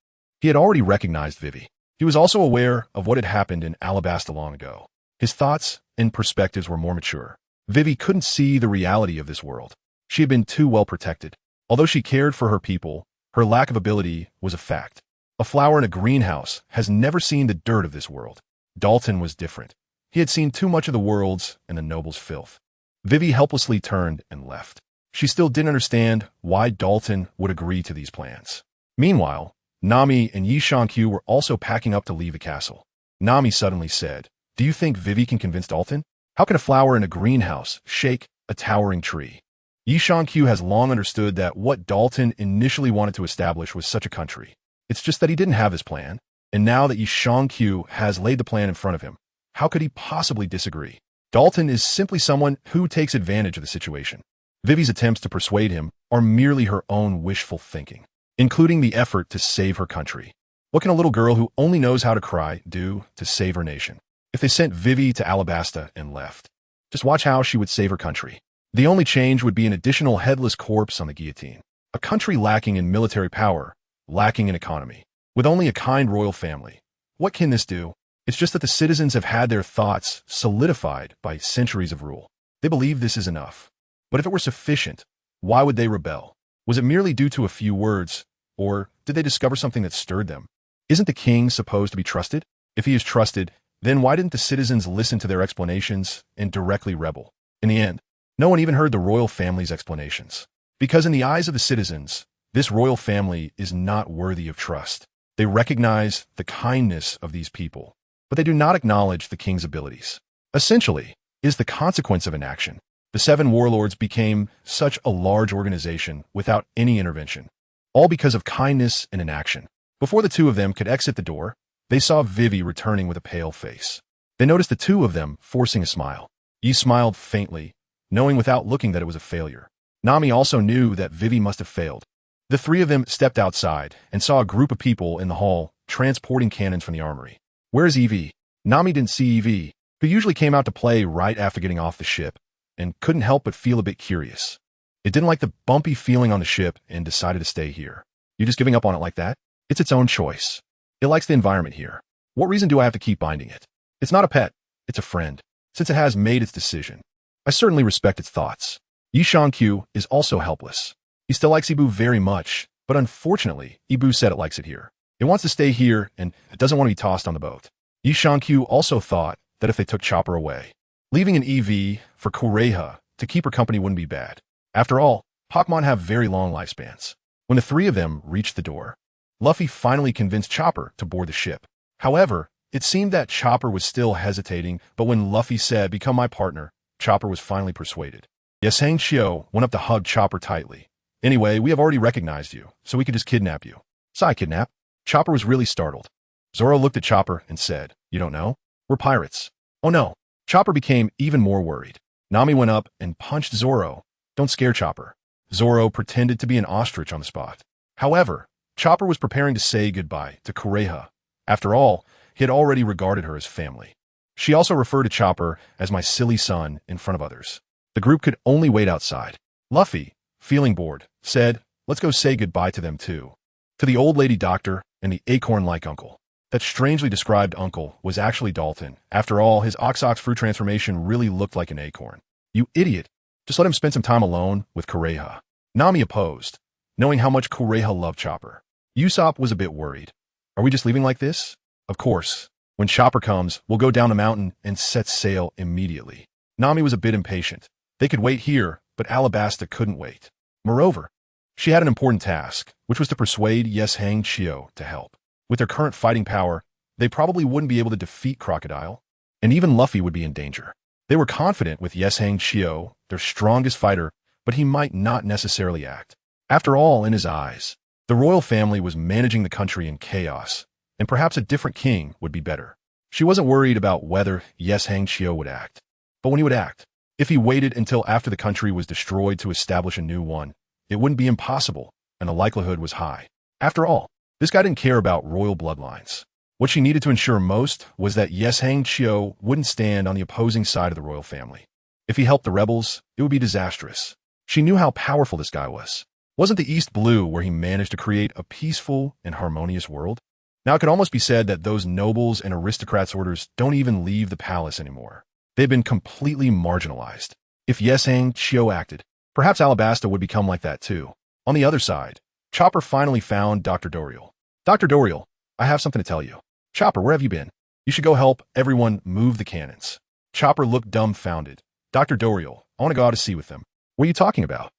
He had already recognized Vivy. He was also aware of what had happened in Alabasta long ago. His thoughts and perspectives were more mature. Vivy couldn't see the reality of this world. She had been too well protected. Although she cared for her people, her lack of ability was a fact. A flower in a greenhouse has never seen the dirt of this world. Dalton was different. He had seen too much of the world's and the noble's filth. Vivy helplessly turned and left. She still didn't understand why Dalton would agree to these plans. Meanwhile, Nami and Q were also packing up to leave the castle. Nami suddenly said, "Do you think Vivy can convince Dalton? How can a flower in a greenhouse shake a towering tree?" Q has long understood that what Dalton initially wanted to establish was such a country. It's just that he didn't have his plan, and now that Q has laid the plan in front of him, how could he possibly disagree? Dalton is simply someone who takes advantage of the situation. Vivy's attempts to persuade him are merely her own wishful thinking, including the effort to save her country. What can a little girl who only knows how to cry do to save her nation? If they sent Vivy to Alabasta and left, just watch how she would save her country. The only change would be an additional headless corpse on the guillotine. A country lacking in military power, lacking in economy, with only a kind royal family. What can this do? It's just that the citizens have had their thoughts solidified by centuries of rule. They believe this is enough. But if it were sufficient, why would they rebel? Was it merely due to a few words, or did they discover something that stirred them? Isn't the king supposed to be trusted? If he is trusted, then why didn't the citizens listen to their explanations and directly rebel? In the end, no one even heard the royal family's explanations. Because in the eyes of the citizens, this royal family is not worthy of trust. They recognize the kindness of these people, but they do not acknowledge the king's abilities. Essentially, is the consequence of inaction. The 7 warlords became such a large organization without any intervention, all because of kindness and inaction. Before the 2 of them could exit the door, they saw Vivy returning with a pale face. They noticed the 2 of them forcing a smile. He smiled faintly, knowing without looking that it was a failure. Nami also knew that Vivy must have failed. The 3 of them stepped outside and saw a group of people in the hall transporting cannons from the armory. Where's Evie? Nami didn't see Evie, who usually came out to play right after getting off the ship, and couldn't help but feel a bit curious. It didn't like the bumpy feeling on the ship and decided to stay here. You just giving up on it like that? It's its own choice. It likes the environment here. What reason do I have to keep binding it? It's not a pet. It's a friend. Since it has made its decision, I certainly respect its thoughts. Q is also helpless. He still likes Ibu very much, but unfortunately, Ibu said it likes it here. It wants to stay here, and it doesn't want to be tossed on the boat. Q also thought that if they took Chopper away, leaving an EV for Kureha to keep her company wouldn't be bad. After all, Pokemon have very long lifespans. When the 3 of them reached the door, Luffy finally convinced Chopper to board the ship. However, it seemed that Chopper was still hesitating, but when Luffy said, "Become my partner," Chopper was finally persuaded. Yasang Shio went up to hug Chopper tightly. "Anyway, we have already recognized you, so we could just kidnap you." "Sai kidnap?" Chopper was really startled. Zoro looked at Chopper and said, "You don't know? We're pirates." "Oh no." Chopper became even more worried. Nami went up and punched Zoro. "Don't scare Chopper." Zoro pretended to be an ostrich on the spot. However, Chopper was preparing to say goodbye to Kureha. After all, he had already regarded her as family. She also referred to Chopper as my silly son in front of others. The group could only wait outside. Luffy, feeling bored, said, Let's go say goodbye to them too. To the old lady doctor and the acorn-like uncle. That strangely described uncle was actually Dalton. After all, his ox fruit transformation really looked like an acorn. You idiot. Just let him spend some time alone with Kureha. Nami opposed, knowing how much Kureha loved Chopper. Usopp was a bit worried. Are we just leaving like this? Of course. When Chopper comes, we'll go down the mountain and set sail immediately. Nami was a bit impatient. They could wait here, but Alabasta couldn't wait. Moreover, she had an important task, which was to persuade Hang Chio to help. With their current fighting power, they probably wouldn't be able to defeat Crocodile, and even Luffy would be in danger. They were confident with Hang Chio, their strongest fighter, but he might not necessarily act. After all, in his eyes, the royal family was managing the country in chaos, and perhaps a different king would be better. She wasn't worried about whether Hang Chio would act, but when he would act. If he waited until after the country was destroyed to establish a new one, it wouldn't be impossible, and the likelihood was high. After all, this guy didn't care about royal bloodlines. What she needed to ensure most was that Hang Chio wouldn't stand on the opposing side of the royal family. If he helped the rebels, it would be disastrous. She knew how powerful this guy was. Wasn't the East blue where he managed to create a peaceful and harmonious world? Now it could almost be said that those nobles and aristocrats' orders don't even leave the palace anymore. They've been completely marginalized. If Hang Chio acted, perhaps Alabasta would become like that too. On the other side, Chopper finally found Dr. Doriel. Dr. Doriel, I have something to tell you. Chopper, where have you been? You should go help everyone move the cannons. Chopper looked dumbfounded. Dr. Doriel, I want to go out to sea with them. What are you talking about?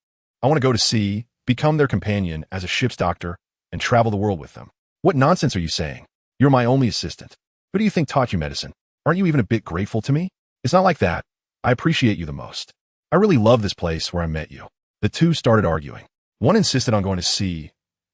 I want to go to sea, become their companion as a ship's doctor, and travel the world with them. What nonsense are you saying? You're my only assistant. Who do you think taught you medicine? Aren't you even a bit grateful to me? It's not like that. I appreciate you the most. I really love this place where I met you. The two started arguing. One insisted on going to sea,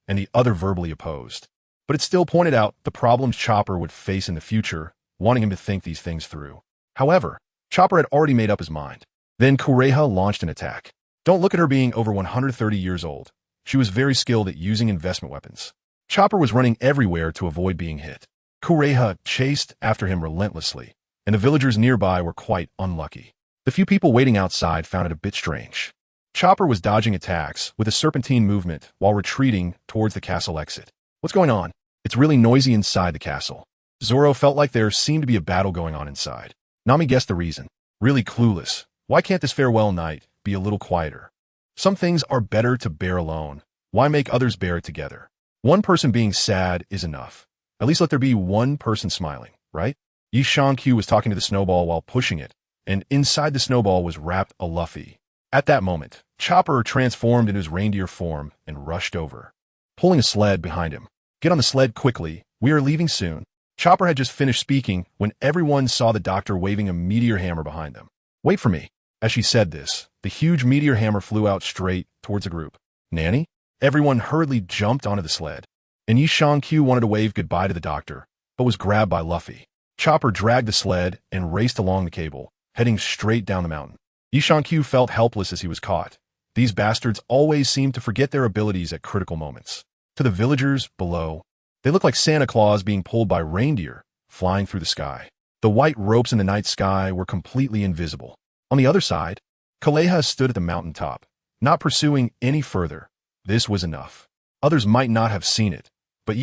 and the other verbally opposed. But it still pointed out the problems Chopper would face in the future, wanting him to think these things through. However, Chopper had already made up his mind. Then Kureha launched an attack. Don't look at her being over 130 years old. She was very skilled at using investment weapons. Chopper was running everywhere to avoid being hit. Kureha chased after him relentlessly, and the villagers nearby were quite unlucky. The few people waiting outside found it a bit strange. Chopper was dodging attacks with a serpentine movement while retreating towards the castle exit. What's going on? It's really noisy inside the castle. Zoro felt like there seemed to be a battle going on inside. Nami guessed the reason. Really clueless. Why can't this farewell night be a little quieter? Some things are better to bear alone. Why make others bear it together? One person being sad is enough. At least let there be one person smiling, right? Q was talking to the snowball while pushing it, and inside the snowball was wrapped a Luffy. At that moment, Chopper transformed into his reindeer form and rushed over, pulling a sled behind him. Get on the sled quickly. We are leaving soon. Chopper had just finished speaking when everyone saw the doctor waving a meteor hammer behind them. Wait for me. As she said this, the huge meteor hammer flew out straight towards the group. Nanny? Everyone hurriedly jumped onto the sled, and Q wanted to wave goodbye to the doctor, but was grabbed by Luffy. Chopper dragged the sled and raced along the cable, heading straight down the mountain. Q felt helpless as he was caught. These bastards always seemed to forget their abilities at critical moments. To the villagers below, they looked like Santa Claus being pulled by reindeer, flying through the sky. The white ropes in the night sky were completely invisible. On the other side, Kureha stood at the mountaintop, not pursuing any further. This was enough. Others might not have seen it, but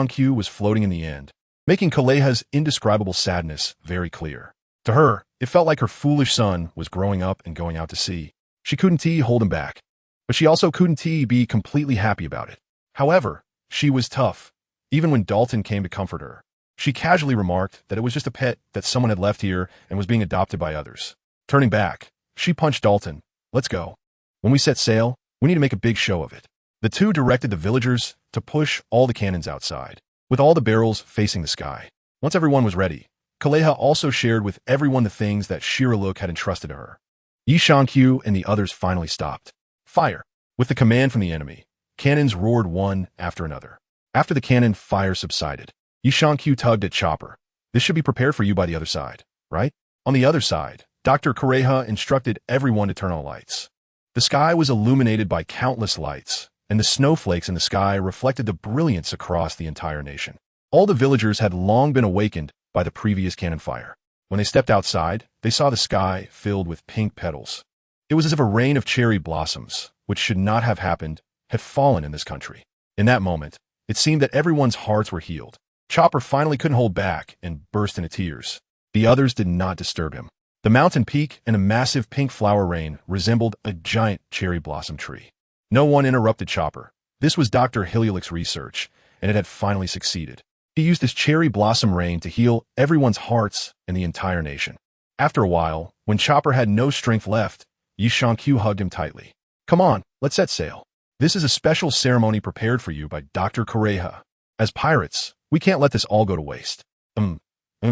Q was floating in the end, making Kureha's indescribable sadness very clear. To her, it felt like her foolish son was growing up and going out to sea. She couldn't hold him back, but she also couldn't be completely happy about it. However, she was tough, even when Dalton came to comfort her. She casually remarked that it was just a pet that someone had left here and was being adopted by others. Turning back, she punched Dalton. Let's go. When we set sail, we need to make a big show of it. The two directed the villagers to push all the cannons outside, with all the barrels facing the sky. Once everyone was ready, Kureha also shared with everyone the things that Shiraluk had entrusted to her. Q and the others finally stopped. Fire! With the command from the enemy, cannons roared one after another. After the cannon fire subsided, Q tugged at Chopper. This should be prepared for you by the other side, right? On the other side, Dr. Kureha instructed everyone to turn on lights. The sky was illuminated by countless lights, and the snowflakes in the sky reflected the brilliance across the entire nation. All the villagers had long been awakened by the previous cannon fire. When they stepped outside, they saw the sky filled with pink petals. It was as if a rain of cherry blossoms, which should not have happened, had fallen in this country. In that moment, it seemed that everyone's hearts were healed. Chopper finally couldn't hold back and burst into tears. The others did not disturb him. The mountain peak and a massive pink flower rain resembled a giant cherry blossom tree. No one interrupted Chopper. This was Dr. Hiliulik's research, and it had finally succeeded. He used his cherry blossom rain to heal everyone's hearts and the entire nation. After a while, when Chopper had no strength left, Yi Shankyu hugged him tightly. Come on, let's set sail. This is a special ceremony prepared for you by Dr. Kureha. As pirates, we can't let this all go to waste.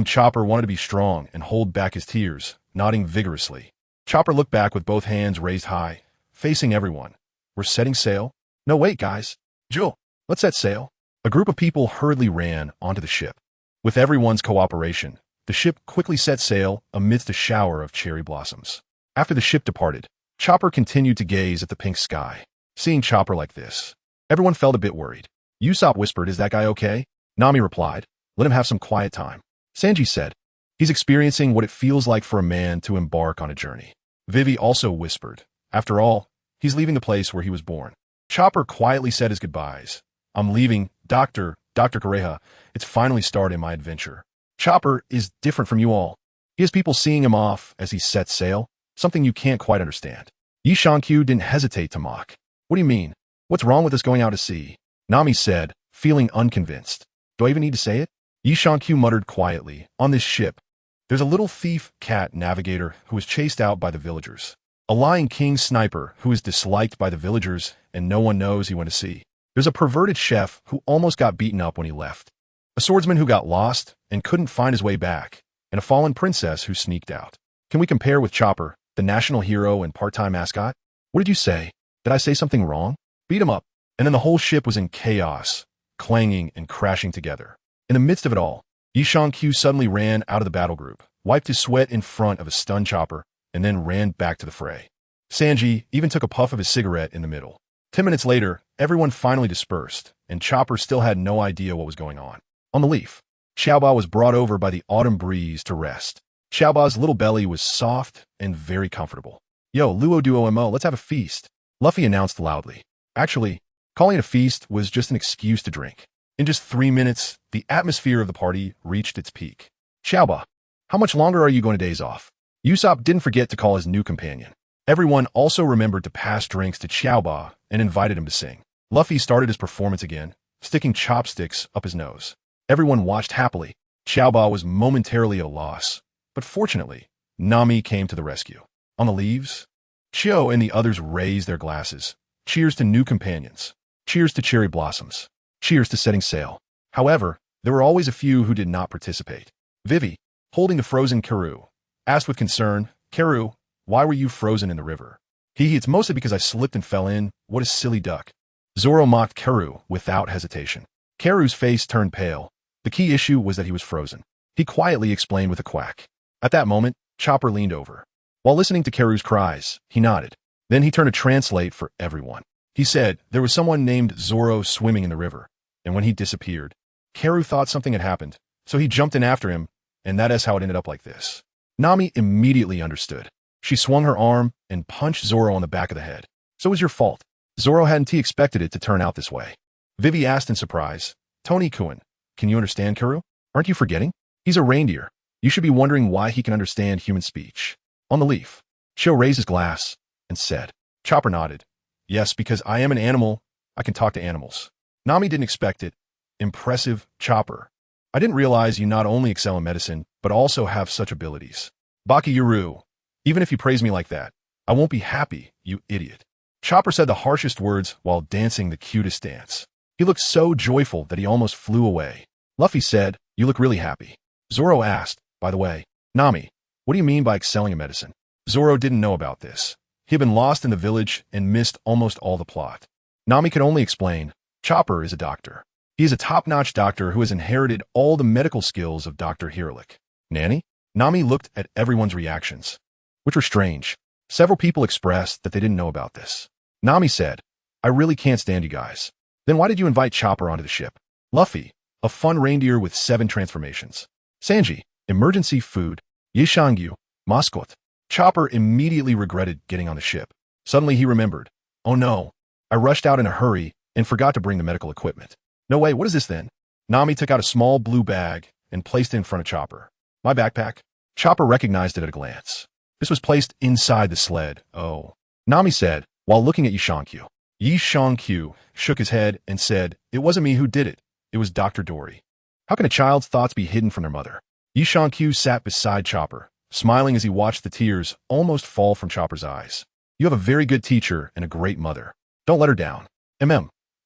Chopper wanted to be strong and hold back his tears, nodding vigorously. Chopper looked back with both hands raised high, facing everyone. We're setting sail? No, wait, guys. Jewel, let's set sail. A group of people hurriedly ran onto the ship. With everyone's cooperation, the ship quickly set sail amidst a shower of cherry blossoms. After the ship departed, Chopper continued to gaze at the pink sky. Seeing Chopper like this, everyone felt a bit worried. Usopp whispered, "Is that guy okay?" Nami replied, "Let him have some quiet time." Sanji said, "He's experiencing what it feels like for a man to embark on a journey." Vivy also whispered, "After all, he's leaving the place where he was born." Chopper quietly said his goodbyes. "I'm leaving, Dr. Kureha. It's finally started my adventure." Chopper is different from you all. He has people seeing him off as he sets sail, something you can't quite understand. Yi Shankyu didn't hesitate to mock. "What do you mean? What's wrong with us going out to sea?" Nami said, feeling unconvinced. "Do I even need to say it?" Yi Shankyu muttered quietly, "On this ship, there's a little thief cat navigator who was chased out by the villagers. A lying king sniper who is disliked by the villagers and no one knows he went to sea. There's a perverted chef who almost got beaten up when he left. A swordsman who got lost and couldn't find his way back, and a fallen princess who sneaked out. Can we compare with Chopper, the national hero and part-time mascot? What did you say? Did I say something wrong? Beat him up." And then the whole ship was in chaos, clanging and crashing together. In the midst of it all, Yi Shankyu suddenly ran out of the battle group, wiped his sweat in front of a stunned Chopper, and then ran back to the fray. Sanji even took a puff of his cigarette in the middle. 10 minutes later, everyone finally dispersed, and Chopper still had no idea what was going on. On the leaf, Xiaoba was brought over by the autumn breeze to rest. Xiaoba's little belly was soft and very comfortable. "Yo, Luo Duo Mo, let's have a feast," Luffy announced loudly. Actually, calling it a feast was just an excuse to drink. In just 3 minutes, the atmosphere of the party reached its peak. "Xiaoba, how much longer are you going to daze off?" Usopp didn't forget to call his new companion. Everyone also remembered to pass drinks to Xiaoba and invited him to sing. Luffy started his performance again, sticking chopsticks up his nose. Everyone watched happily. Xiaoba was momentarily at a loss, but fortunately, Nami came to the rescue. On the leaves, Chio and the others raised their glasses. Cheers to new companions. Cheers to cherry blossoms. Cheers to setting sail. However, there were always a few who did not participate. Vivy, holding the frozen Karu, asked with concern, "Karu, why were you frozen in the river?" It's mostly because I slipped and fell in. What a silly duck." Zoro mocked Karu without hesitation. Karu's face turned pale. The key issue was that he was frozen. He quietly explained with a quack. At that moment, Chopper leaned over. While listening to Karu's cries, he nodded. Then he turned to translate for everyone. He said there was someone named Zoro swimming in the river, and when he disappeared, Karu thought something had happened, so he jumped in after him, and that is how it ended up like this. Nami immediately understood. She swung her arm and punched Zoro on the back of the head. "So it was your fault. Zoro hadn't expected it to turn out this way." Vivy asked in surprise, "Tony-kun, can you understand Karu? Aren't you forgetting? He's a reindeer. You should be wondering why he can understand human speech." On the leaf, Shio raised his glass and said. Chopper nodded. "Yes, because I am an animal. I can talk to animals." Nami didn't expect it. "Impressive, Chopper. I didn't realize you not only excel in medicine, but also have such abilities. Bakayuru, even if you praise me like that, I won't be happy, you idiot." Chopper said the harshest words while dancing the cutest dance. He looked so joyful that he almost flew away. Luffy said, "You look really happy." Zoro asked, "By the way, Nami, what do you mean by excelling in medicine?" Zoro didn't know about this. He had been lost in the village and missed almost all the plot. Nami could only explain, Chopper is a doctor. He is a top-notch doctor who has inherited all the medical skills of Dr. Hiliulik. Nanny? Nami looked at everyone's reactions, which were strange. Several people expressed that they didn't know about this. Nami said, "I really can't stand you guys. Then why did you invite Chopper onto the ship?" Luffy, a fun reindeer with 7 transformations. Sanji, emergency food. Yishangyu, mascot. Chopper immediately regretted getting on the ship. Suddenly he remembered. Oh no, I rushed out in a hurry and forgot to bring the medical equipment. No way, what is this then? Nami took out a small blue bag and placed it in front of Chopper. My backpack? Chopper recognized it at a glance. This was placed inside the sled. Oh. Nami said, while looking at Yishankyu. Yishankyu shook his head and said, it wasn't me who did it. It was Dr. Dory. How can a child's thoughts be hidden from their mother? Yishankyu sat beside Chopper, smiling as he watched the tears almost fall from Chopper's eyes. You have a very good teacher and a great mother. Don't let her down.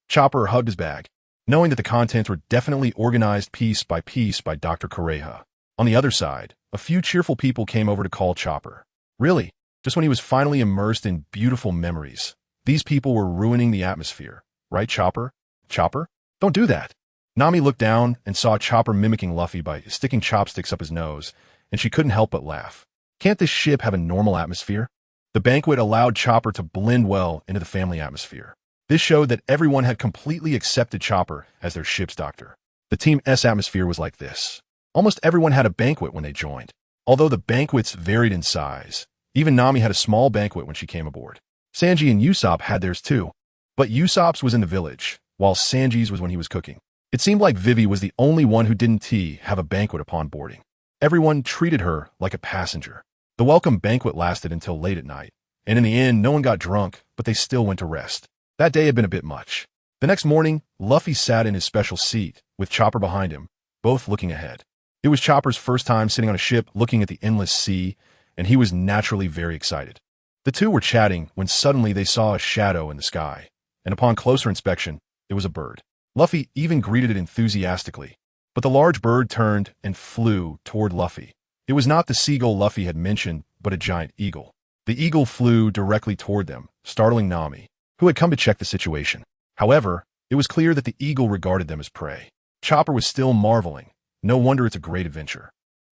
Chopper hugged his bag, knowing that the contents were definitely organized piece by Dr. Kureha. On the other side, a few cheerful people came over to call Chopper. Really? Just when he was finally immersed in beautiful memories. These people were ruining the atmosphere. Right, Chopper? Chopper? Don't do that. Nami looked down and saw Chopper mimicking Luffy by sticking chopsticks up his nose, and she couldn't help but laugh. Can't this ship have a normal atmosphere? The banquet allowed Chopper to blend well into the family atmosphere. This showed that everyone had completely accepted Chopper as their ship's doctor. The Team S atmosphere was like this. Almost everyone had a banquet when they joined. Although the banquets varied in size, even Nami had a small banquet when she came aboard. Sanji and Usopp had theirs too, but Usopp's was in the village, while Sanji's was when he was cooking. It seemed like Vivy was the only one who didn't have a banquet upon boarding. Everyone treated her like a passenger. The welcome banquet lasted until late at night, and in the end, no one got drunk, but they still went to rest. That day had been a bit much. The next morning, Luffy sat in his special seat, with Chopper behind him, both looking ahead. It was Chopper's first time sitting on a ship looking at the endless sea, and he was naturally very excited. The two were chatting when suddenly they saw a shadow in the sky, and upon closer inspection, it was a bird. Luffy even greeted it enthusiastically, but the large bird turned and flew toward Luffy. It was not the seagull Luffy had mentioned, but a giant eagle. The eagle flew directly toward them, startling Nami, who had come to check the situation. However, it was clear that the eagle regarded them as prey. Chopper was still marveling. No wonder it's a great adventure.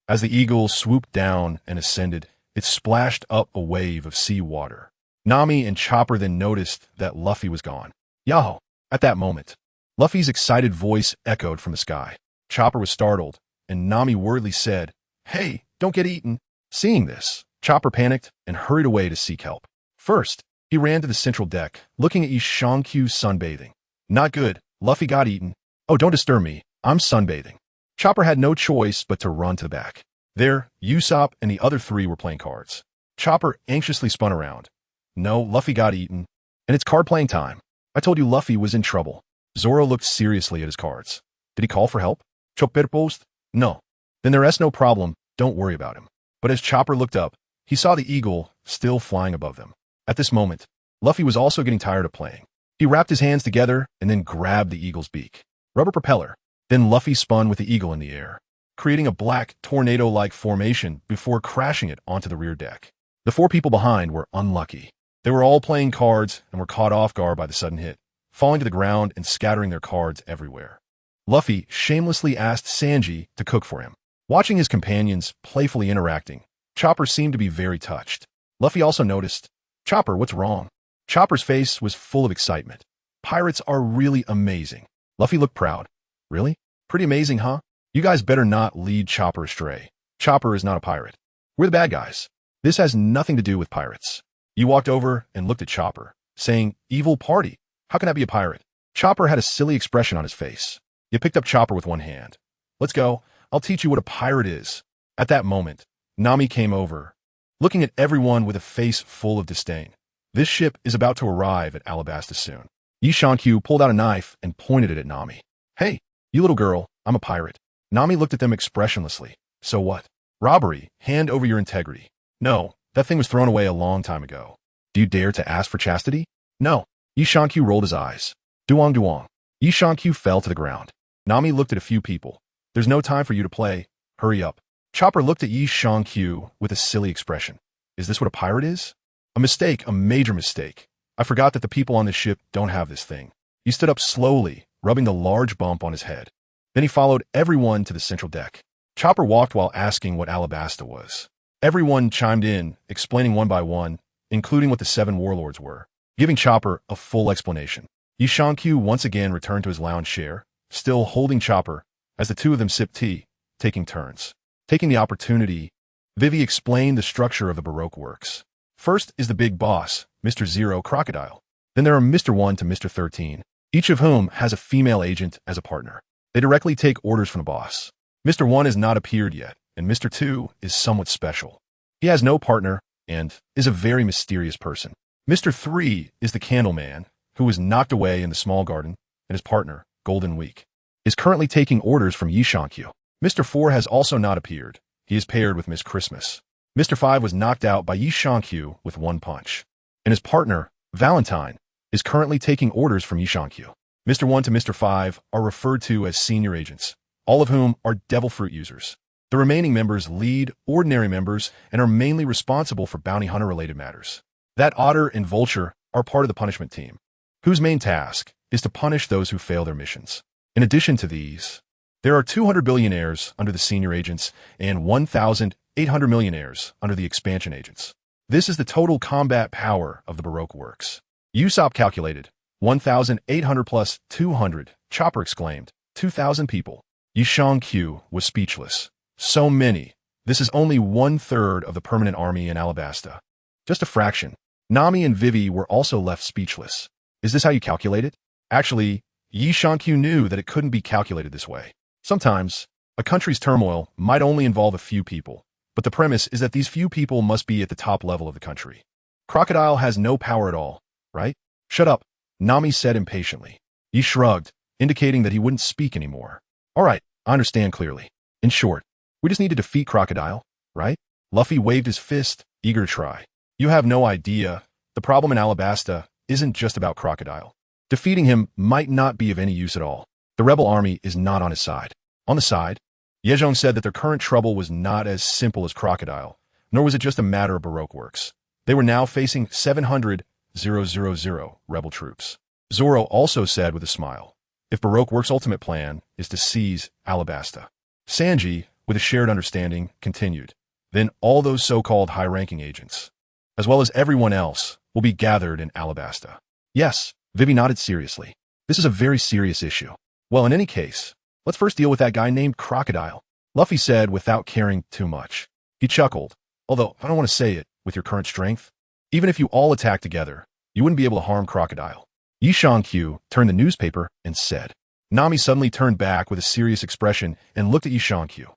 As the eagle swooped down and ascended, it splashed up a wave of sea water. Nami and Chopper then noticed that Luffy was gone. Yahoo! At that moment, Luffy's excited voice echoed from the sky. Chopper was startled, and Nami worriedly said, Hey, don't get eaten. Seeing this, Chopper panicked and hurried away to seek help. First, he ran to the central deck, looking at Yishankyu sunbathing. Not good. Luffy got eaten. Oh, don't disturb me. I'm sunbathing. Chopper had no choice but to run to the back. There, Usopp and the other three were playing cards. Chopper anxiously spun around. No, Luffy got eaten. And it's card playing time. I told you Luffy was in trouble. Zoro looked seriously at his cards. Did he call for help? Chopper post? No. Then there is no problem. Don't worry about him. But as Chopper looked up, he saw the eagle still flying above them. At this moment, Luffy was also getting tired of playing. He wrapped his hands together and then grabbed the eagle's beak. Rubber propeller. Then Luffy spun with the eagle in the air, creating a black tornado-like formation before crashing it onto the rear deck. The four people behind were unlucky. They were all playing cards and were caught off guard by the sudden hit, falling to the ground and scattering their cards everywhere. Luffy shamelessly asked Sanji to cook for him. Watching his companions playfully interacting, Chopper seemed to be very touched. Luffy also noticed, Chopper, what's wrong? Chopper's face was full of excitement. Pirates are really amazing. Luffy looked proud. Really? Pretty amazing, huh? You guys better not lead Chopper astray. Chopper is not a pirate. We're the bad guys. This has nothing to do with pirates. You walked over and looked at Chopper, saying, Evil party. How can I be a pirate? Chopper had a silly expression on his face. You picked up Chopper with one hand. Let's go. I'll teach you what a pirate is. At that moment, Nami came over, looking at everyone with a face full of disdain. This ship is about to arrive at Alabasta soon. Yishankyu pulled out a knife and pointed it at Nami. Hey, you little girl, I'm a pirate. Nami looked at them expressionlessly. So what? Robbery. Hand over your integrity. No, that thing was thrown away a long time ago. Do you dare to ask for chastity? No. Yishankyu rolled his eyes. Duong duong. Yishankyu fell to the ground. Nami looked at a few people. There's no time for you to play. Hurry up. Chopper looked at Yishankyu with a silly expression. Is this what a pirate is? A mistake, a major mistake. I forgot that the people on this ship don't have this thing. He stood up slowly, rubbing the large bump on his head. Then he followed everyone to the central deck. Chopper walked while asking what Alabasta was. Everyone chimed in, explaining one by one, including what the 7 warlords were, giving Chopper a full explanation. Yishankyu once again returned to his lounge chair, still holding Chopper, as the two of them sipped tea, taking turns. Taking the opportunity, Vivy explained the structure of the Baroque Works. First is the big boss, Mr. Zero Crocodile. Then there are Mr. 1 to Mr. 13, each of whom has a female agent as a partner. They directly take orders from the boss. Mr. 1 has not appeared yet, and Mr. 2 is somewhat special. He has no partner and is a very mysterious person. Mr. 3 is the candle man, who was knocked away in the small garden, and his partner, Golden Week, is currently taking orders from Yi Shankyu. Mr. 4 has also not appeared. He is paired with Miss Christmas. Mr. 5 was knocked out by Yi Shankyu with one punch, and his partner, Valentine, is currently taking orders from Yi Shankyu. Mr. 1 to Mr. 5 are referred to as senior agents, all of whom are devil fruit users. The remaining members lead ordinary members and are mainly responsible for bounty hunter-related matters. That Otter and Vulture are part of the punishment team, whose main task is to punish those who fail their missions. In addition to these, there are 200 billionaires under the senior agents and 1,800 millionaires under the expansion agents. This is the total combat power of the Baroque Works. Usopp calculated, 1,800 plus 200, Chopper exclaimed, 2,000 people. Yi Shankyu was speechless. So many. This is only 1/3 of the permanent army in Alabasta. Just a fraction. Nami and Vivy were also left speechless. Is this how you calculate it? Actually, Yi Shankyu knew that it couldn't be calculated this way. Sometimes, a country's turmoil might only involve a few people, but the premise is that these few people must be at the top level of the country. Crocodile has no power at all, right? Shut up, Nami said impatiently. He shrugged, indicating that he wouldn't speak anymore. All right, I understand clearly. In short, we just need to defeat Crocodile, right? Luffy waved his fist, eager to try. You have no idea. The problem in Alabasta isn't just about Crocodile. Defeating him might not be of any use at all. The rebel army is not on his side. On the side, Yezhong said that their current trouble was not as simple as Crocodile, nor was it just a matter of Baroque Works. They were now facing 700,000 rebel troops. Zoro also said with a smile, if Baroque Works' ultimate plan is to seize Alabasta. Sanji, with a shared understanding, continued, then all those so-called high-ranking agents, as well as everyone else, will be gathered in Alabasta. Yes, Vivy nodded seriously. This is a very serious issue. Well, in any case, let's first deal with that guy named Crocodile, Luffy said without caring too much. He chuckled, although I don't want to say it, with your current strength, even if you all attack together, you wouldn't be able to harm Crocodile. Yi Shankyu turned the newspaper and said. Nami suddenly turned back with a serious expression and looked at Yi Shankyu.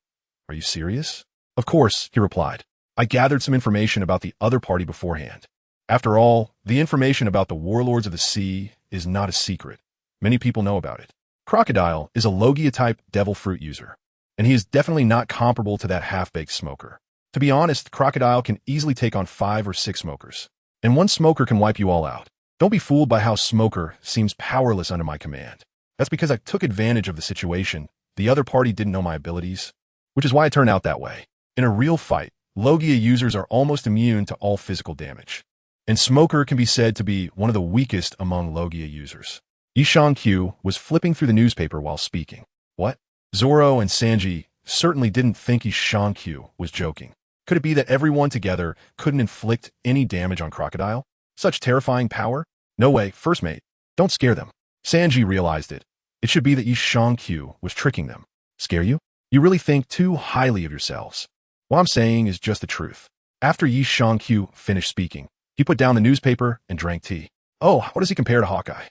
Are you serious? Of course, he replied. I gathered some information about the other party beforehand. After all, the information about the warlords of the sea is not a secret. Many people know about it. Crocodile is a Logia-type devil fruit user, and he is definitely not comparable to that half-baked smoker. To be honest, Crocodile can easily take on 5 or 6 smokers, and one smoker can wipe you all out. Don't be fooled by how Smoker seems powerless under my command. That's because I took advantage of the situation. The other party didn't know my abilities, which is why it turned out that way. In a real fight, Logia users are almost immune to all physical damage, and Smoker can be said to be one of the weakest among Logia users. Yi Shankyu was flipping through the newspaper while speaking. What? Zoro and Sanji certainly didn't think Yi Shankyu was joking. Could it be that everyone together couldn't inflict any damage on Crocodile? Such terrifying power? No way, first mate. Don't scare them. Sanji realized it. It should be that Yi Shankyu was tricking them. Scare you? You really think too highly of yourselves. What I'm saying is just the truth. After Yi Shankyu finished speaking, he put down the newspaper and drank tea. Oh, how does he compare to Hawkeye?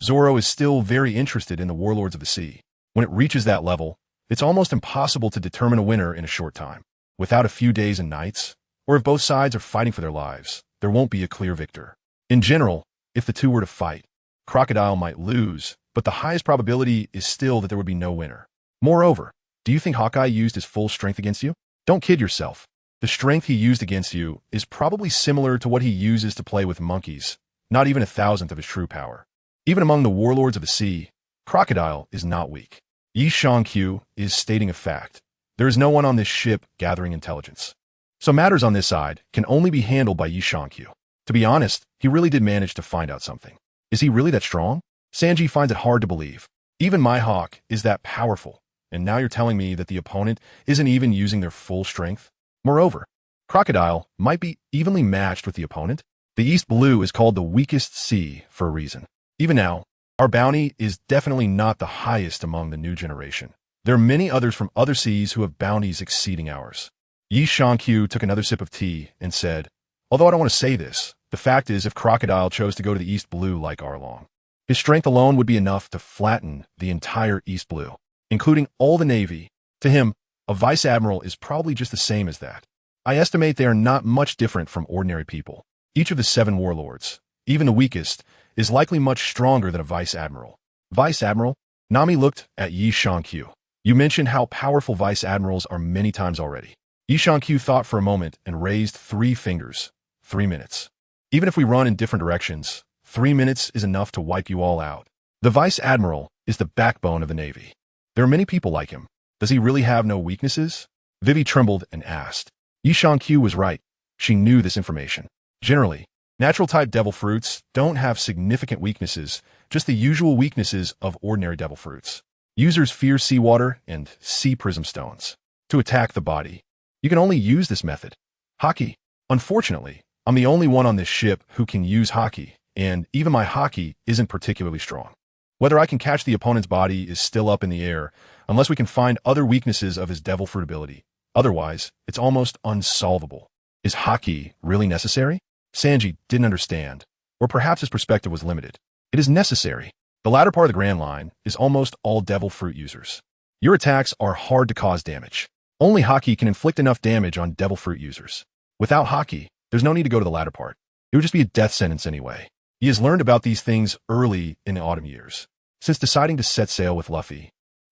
Zoro is still very interested in the warlords of the sea. When it reaches that level, it's almost impossible to determine a winner in a short time. Without a few days and nights, or if both sides are fighting for their lives, there won't be a clear victor. In general, if the two were to fight, Crocodile might lose, but the highest probability is still that there would be no winner. Moreover, do you think Hawkeye used his full strength against you? Don't kid yourself. The strength he used against you is probably similar to what he uses to play with monkeys, not even 1,000th of his true power. Even among the warlords of the sea, Crocodile is not weak. Yi Shankyu is stating a fact. There is no one on this ship gathering intelligence. So matters on this side can only be handled by Yi Shankyu. To be honest, he really did manage to find out something. Is he really that strong? Sanji finds it hard to believe. Even my Hawk is that powerful, and now you're telling me that the opponent isn't even using their full strength? Moreover, Crocodile might be evenly matched with the opponent. The East Blue is called the weakest sea for a reason. Even now, our bounty is definitely not the highest among the new generation. There are many others from other seas who have bounties exceeding ours. Yi Shankyu took another sip of tea and said, although I don't want to say this, The fact is, if Crocodile chose to go to the East Blue like Arlong, his strength alone would be enough to flatten the entire East Blue, including all the Navy. To him, a vice admiral is probably just the same as that. I estimate they are not much different from ordinary people. Each of the 7 warlords, even the weakest, is likely much stronger than a vice admiral. Vice admiral? Nami looked at Yi Shankyu. You mentioned how powerful vice admirals are many times already. Yi Shankyu thought for a moment and raised 3 fingers. 3 minutes. Even if we run in different directions, 3 minutes is enough to wipe you all out. The vice admiral is the backbone of the Navy. There are many people like him. Does he really have no weaknesses? Vivy trembled and asked. Yi Shankyu was right. She knew this information. Generally, natural-type devil fruits don't have significant weaknesses, just the usual weaknesses of ordinary devil fruits. Users fear seawater and sea prism stones. To attack the body, you can only use this method. Haki. Unfortunately, I'm the only one on this ship who can use Haki, and even my Haki isn't particularly strong. Whether I can catch the opponent's body is still up in the air, unless we can find other weaknesses of his devil fruit ability. Otherwise, it's almost unsolvable. Is Haki really necessary? Sanji didn't understand, or perhaps his perspective was limited. It is necessary. The latter part of the Grand Line is almost all devil fruit users. Your attacks are hard to cause damage. Only Haki can inflict enough damage on devil fruit users. Without Haki, there's no need to go to the latter part. It would just be a death sentence anyway. He has learned about these things early in the autumn years. Since deciding to set sail with Luffy,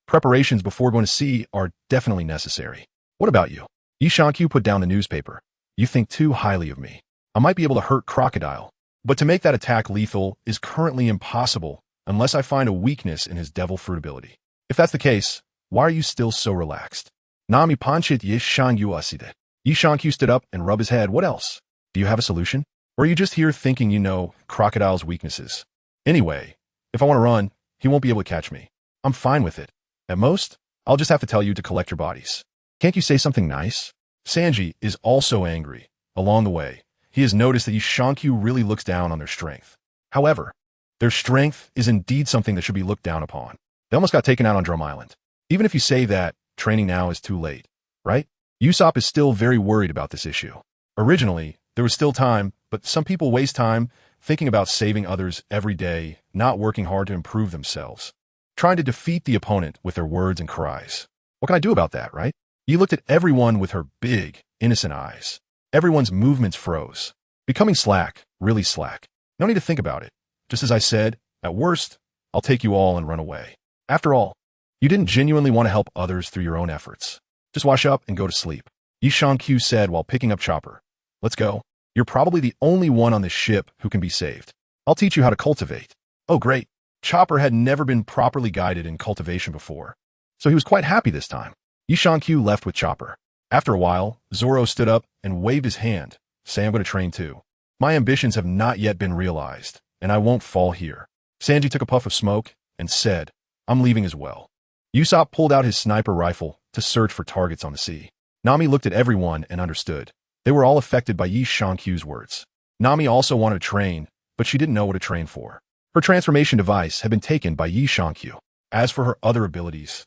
preparations before going to sea are definitely necessary. What about you? Yi Shankyu put down the newspaper. You think too highly of me. I might be able to hurt Crocodile, but to make that attack lethal is currently impossible unless I find a weakness in his devil fruit ability. If that's the case, why are you still so relaxed? Nami panchit Yi Shankyu aside. Yi Shankyu stood up and rubbed his head. What else? Do you have a solution? Or are you just here thinking you know Crocodile's weaknesses? Anyway, if I want to run, he won't be able to catch me. I'm fine with it. At most, I'll just have to tell you to collect your bodies. Can't you say something nice? Sanji is also angry. Along the way, he has noticed that Yi Shankyu really looks down on their strength. However, their strength is indeed something that should be looked down upon. They almost got taken out on Drum Island. Even if you say that, training now is too late, right? Usopp is still very worried about this issue. Originally, there was still time, but some people waste time thinking about saving others every day, not working hard to improve themselves, trying to defeat the opponent with their words and cries. What can I do about that, right? He looked at everyone with her big, innocent eyes. Everyone's movements froze, becoming slack, really slack. No need to think about it. Just as I said, at worst, I'll take you all and run away. After all, you didn't genuinely want to help others through your own efforts. Just wash up and go to sleep. Yi Shankyu said while picking up Chopper. Let's go. You're probably the only one on this ship who can be saved. I'll teach you how to cultivate. Oh, great. Chopper had never been properly guided in cultivation before, so he was quite happy this time. Yi Shankyu left with Chopper. After a while, Zoro stood up and waved his hand, saying, I'm going to train too. My ambitions have not yet been realized, and I won't fall here. Sanji took a puff of smoke and said, I'm leaving as well. Usopp pulled out his sniper rifle to search for targets on the sea. Nami looked at everyone and understood. They were all affected by Yi Shankyu's words. Nami also wanted to train, but she didn't know what to train for. Her transformation device had been taken by Yi Shankyu. As for her other abilities,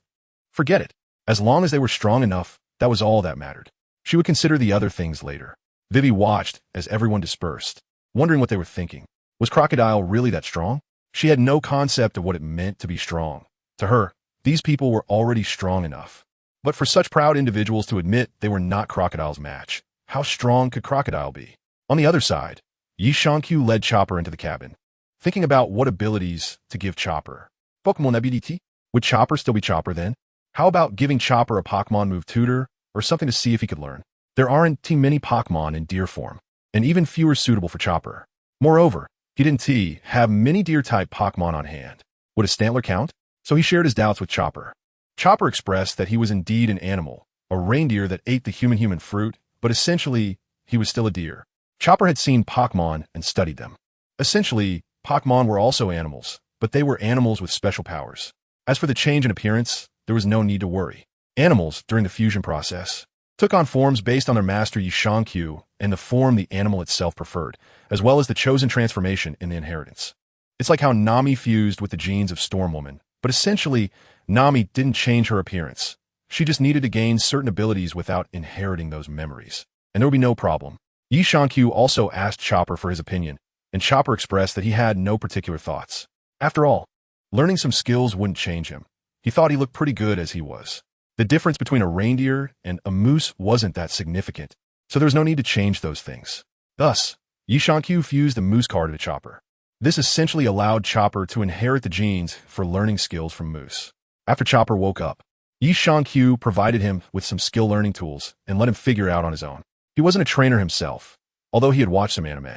forget it. As long as they were strong enough, that was all that mattered. She would consider the other things later. Vivy watched as everyone dispersed, wondering what they were thinking. Was Crocodile really that strong? She had no concept of what it meant to be strong. To her, these people were already strong enough. But for such proud individuals to admit they were not Crocodile's match, how strong could Crocodile be? On the other side, Yi Shankyu led Chopper into the cabin, thinking about what abilities to give Chopper. Pokemon ability? Would Chopper still be Chopper then? How about giving Chopper a Pokemon move tutor, or something to see if he could learn? There aren't too many Pokemon in deer form, and even fewer suitable for Chopper. Moreover, he didn't have many deer-type Pokemon on hand. Would a Stantler count? So he shared his doubts with Chopper. Chopper expressed that he was indeed an animal, a reindeer that ate the human fruit, but essentially, he was still a deer. Chopper had seen Pokemon and studied them. Essentially, Pokemon were also animals, but they were animals with special powers. As for the change in appearance, there was no need to worry. Animals, during the fusion process, took on forms based on their master Yi Shankyu and the form the animal itself preferred, as well as the chosen transformation in the inheritance. It's like how Nami fused with the genes of Stormwoman, but essentially, Nami didn't change her appearance. She just needed to gain certain abilities without inheriting those memories, and there would be no problem. Yi Shankyu also asked Chopper for his opinion, and Chopper expressed that he had no particular thoughts. After all, learning some skills wouldn't change him. He thought he looked pretty good as he was. The difference between a reindeer and a moose wasn't that significant, so there was no need to change those things. Thus, Yi Shankyu fused the moose card to Chopper. This essentially allowed Chopper to inherit the genes for learning skills from moose. After Chopper woke up, Yi Shankyu provided him with some skill learning tools and let him figure it out on his own. He wasn't a trainer himself, although he had watched some anime.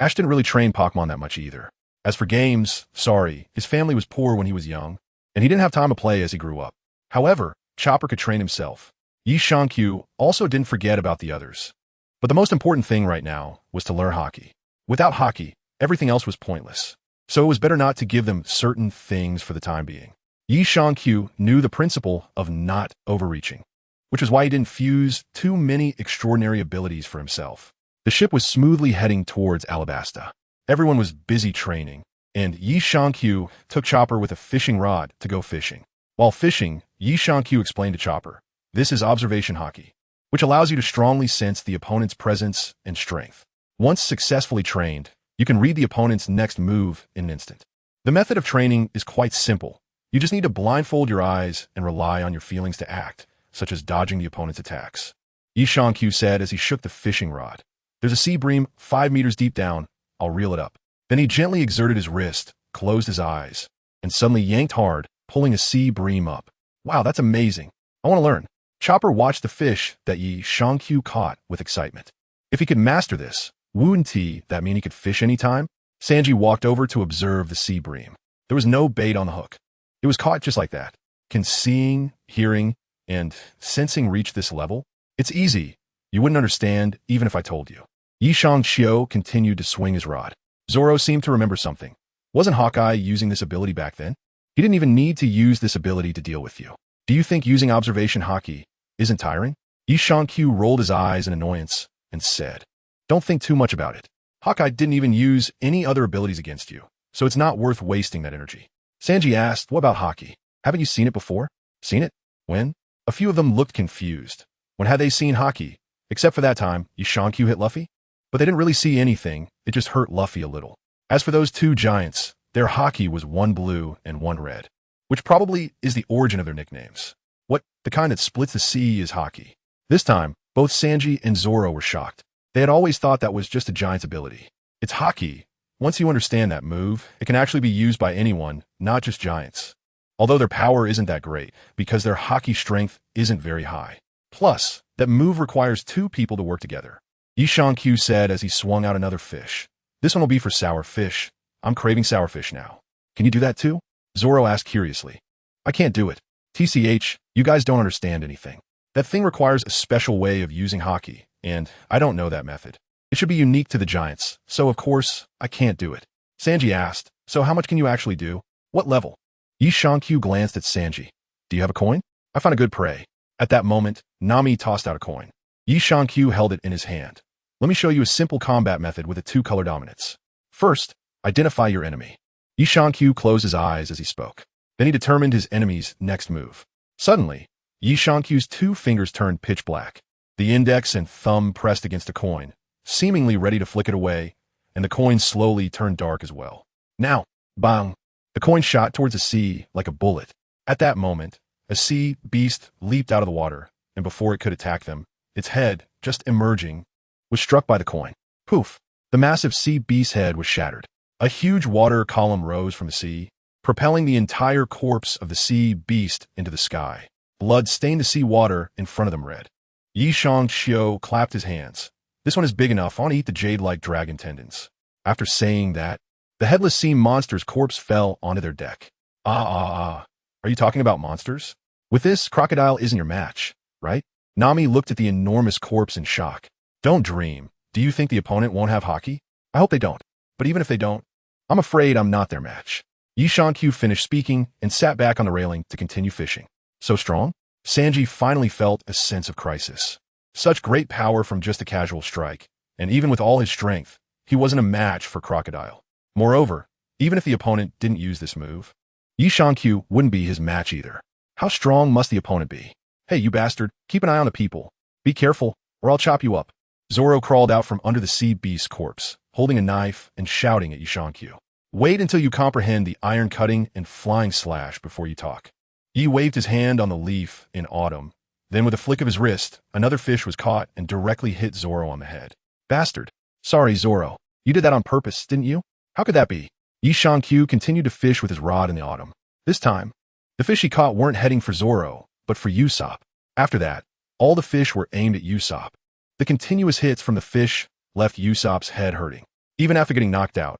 Ash didn't really train Pokemon that much either. As for games, his family was poor when he was young, and he didn't have time to play as he grew up. However, Chopper could train himself. Yi Shankyu also didn't forget about the others. But the most important thing right now was to learn hockey. Without hockey, everything else was pointless. So it was better not to give them certain things for the time being. Yi Shankyu knew the principle of not overreaching, which is why he didn't fuse too many extraordinary abilities for himself. The ship was smoothly heading towards Alabasta. Everyone was busy training, and Yi Shankyu took Chopper with a fishing rod to go fishing. While fishing, Yi Shankyu explained to Chopper, "This is observation hockey, which allows you to strongly sense the opponent's presence and strength. Once successfully trained, you can read the opponent's next move in an instant. The method of training is quite simple. You just need to blindfold your eyes and rely on your feelings to act, such as dodging the opponent's attacks." Yi Shankyu said as he shook the fishing rod, "There's a sea bream 5 meters deep down. I'll reel it up." Then he gently exerted his wrist, closed his eyes, and suddenly yanked hard, pulling a sea bream up. "Wow, that's amazing. I want to learn." Chopper watched the fish that Yi Shankyu caught with excitement. If he could master this, wouldn't that mean he could fish anytime? Sanji walked over to observe the sea bream. There was no bait on the hook. It was caught just like that. Can seeing, hearing, and sensing reach this level? It's easy. You wouldn't understand even if I told you. Yi Shankyu continued to swing his rod. Zoro seemed to remember something. Wasn't Hawkeye using this ability back then? He didn't even need to use this ability to deal with you. Do you think using observation hockey isn't tiring? Yi Shankyu rolled his eyes in annoyance and said, "Don't think too much about it. Hawkeye didn't even use any other abilities against you, so it's not worth wasting that energy." Sanji asked, "What about hockey? Haven't you seen it before?" "Seen it? When?" A few of them looked confused. When had they seen hockey? Except for that time, Yi Shankyu hit Luffy? But they didn't really see anything, it just hurt Luffy a little. As for those two giants, their hockey was one blue and one red, which probably is the origin of their nicknames. What, the kind that splits the sea is hockey? This time, both Sanji and Zoro were shocked. They had always thought that was just a giant's ability. It's hockey. Once you understand that move, it can actually be used by anyone, not just giants. Although their power isn't that great, because their hockey strength isn't very high. Plus, that move requires 2 people to work together. Yi Shankyu said as he swung out another fish. "This one will be for sour fish. I'm craving sour fish now." "Can you do that too?" Zoro asked curiously. "I can't do it. TCH, you guys don't understand anything. That thing requires a special way of using hockey, and I don't know that method. It should be unique to the giants, so of course, I can't do it." Sanji asked, "So how much can you actually do? What level?" Yi Shankyu glanced at Sanji. "Do you have a coin? I found a good prey." At that moment, Nami tossed out a coin. Yi Shankyu held it in his hand. "Let me show you a simple combat method with a 2-color dominance. First, identify your enemy." Yi Shankyu closed his eyes as he spoke. Then he determined his enemy's next move. Suddenly, Yi Shankyu's 2 fingers turned pitch black. The index and thumb pressed against a coin, seemingly ready to flick it away, and the coin slowly turned dark as well. Now, bang! The coin shot towards the sea like a bullet. At that moment, a sea beast leaped out of the water, and before it could attack them, its head, just emerging, was struck by the coin. Poof! The massive sea beast's head was shattered. A huge water column rose from the sea, propelling the entire corpse of the sea beast into the sky. Blood stained the sea water in front of them red. Yi Shankyu clapped his hands. "This one is big enough, I want to eat the jade-like dragon tendons." After saying that, the headless sea monster's corpse fell onto their deck. Are you talking about monsters? With this, crocodile isn't your match, right? Nami looked at the enormous corpse in shock. "Don't dream. Do you think the opponent won't have hockey? I hope they don't. But even if they don't, I'm afraid I'm not their match." Yi Shankyu finished speaking and sat back on the railing to continue fishing. So strong? Sanji finally felt a sense of crisis. Such great power from just a casual strike, and even with all his strength, he wasn't a match for Crocodile. Moreover, even if the opponent didn't use this move, Yi Shankyu wouldn't be his match either. How strong must the opponent be? "Hey, you bastard, keep an eye on the people. Be careful, or I'll chop you up." Zoro crawled out from under the sea beast's corpse, holding a knife and shouting at Yishankyu. Wait until you comprehend the iron-cutting and flying slash before you talk. Yi waved his hand on the leaf in autumn. Then with a flick of his wrist, another fish was caught and directly hit Zoro on the head. Bastard. Sorry, Zoro. You did that on purpose, didn't you? How could that be? Yishankyu continued to fish with his rod in the autumn. This time, the fish he caught weren't heading for Zoro, but for Usopp. After that, all the fish were aimed at Usopp. The continuous hits from the fish left Usopp's head hurting. Even after getting knocked out,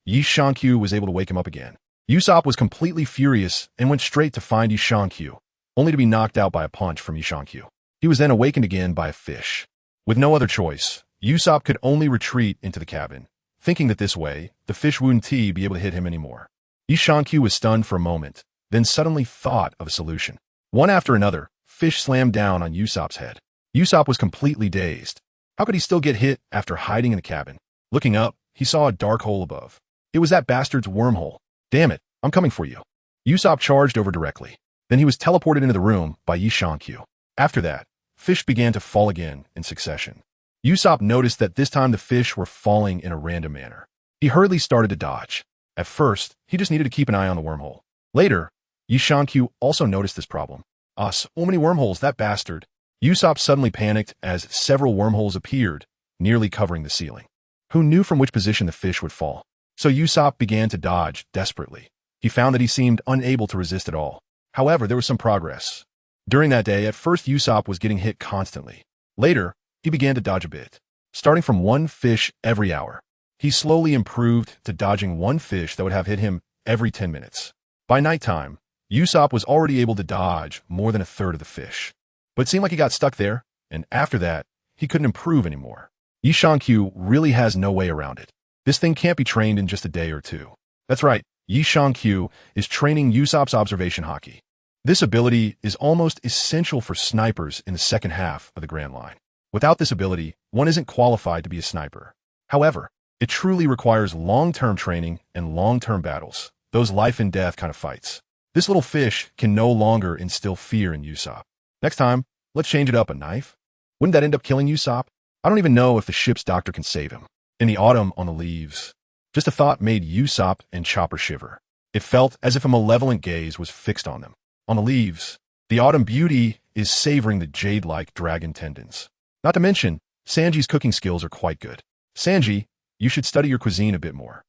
Yishankyu was able to wake him up again. Usopp was completely furious and went straight to find Yishankyu, only to be knocked out by a punch from Yishankyu. He was then awakened again by a fish. With no other choice, Usopp could only retreat into the cabin, thinking that this way, the fish wouldn't be able to hit him anymore. Yishankyu was stunned for a moment, then suddenly thought of a solution. One after another, fish slammed down on Usopp's head. Usopp was completely dazed. How could he still get hit after hiding in the cabin? Looking up, he saw a dark hole above. It was that bastard's wormhole. Damn it, I'm coming for you. Usopp charged over directly. Then he was teleported into the room by Yishankyu. After that, fish began to fall again in succession. Usopp noticed that this time the fish were falling in a random manner. He hurriedly started to dodge. At first, he just needed to keep an eye on the wormhole. Later, Yishankyu also noticed this problem. So many wormholes, that bastard. Usopp suddenly panicked as several wormholes appeared, nearly covering the ceiling. Who knew from which position the fish would fall? So Usopp began to dodge desperately. He found that he seemed unable to resist at all. However, there was some progress. During that day, at first Usopp was getting hit constantly. Later, he began to dodge a bit, starting from one fish every hour. He slowly improved to dodging one fish that would have hit him every 10 minutes. By nighttime, Usopp was already able to dodge more than a third of the fish. But it seemed like he got stuck there, and after that, he couldn't improve anymore. Yishankyu really has no way around it. This thing can't be trained in just a day or two. That's right, Yishankyu is training Usopp's observation haki. This ability is almost essential for snipers in the second half of the Grand Line. Without this ability, one isn't qualified to be a sniper. However, it truly requires long-term training and long-term battles, those life-and-death kind of fights. This little fish can no longer instill fear in Usopp. Next time, let's change it up a knife. Wouldn't that end up killing Usopp? I don't even know if the ship's doctor can save him. In the autumn on the leaves, just a thought made Usopp and Chopper shiver. It felt as if a malevolent gaze was fixed on them. On the leaves, the autumn beauty is savoring the jade-like dragon tendons. Not to mention, Sanji's cooking skills are quite good. Sanji, you should study your cuisine a bit more.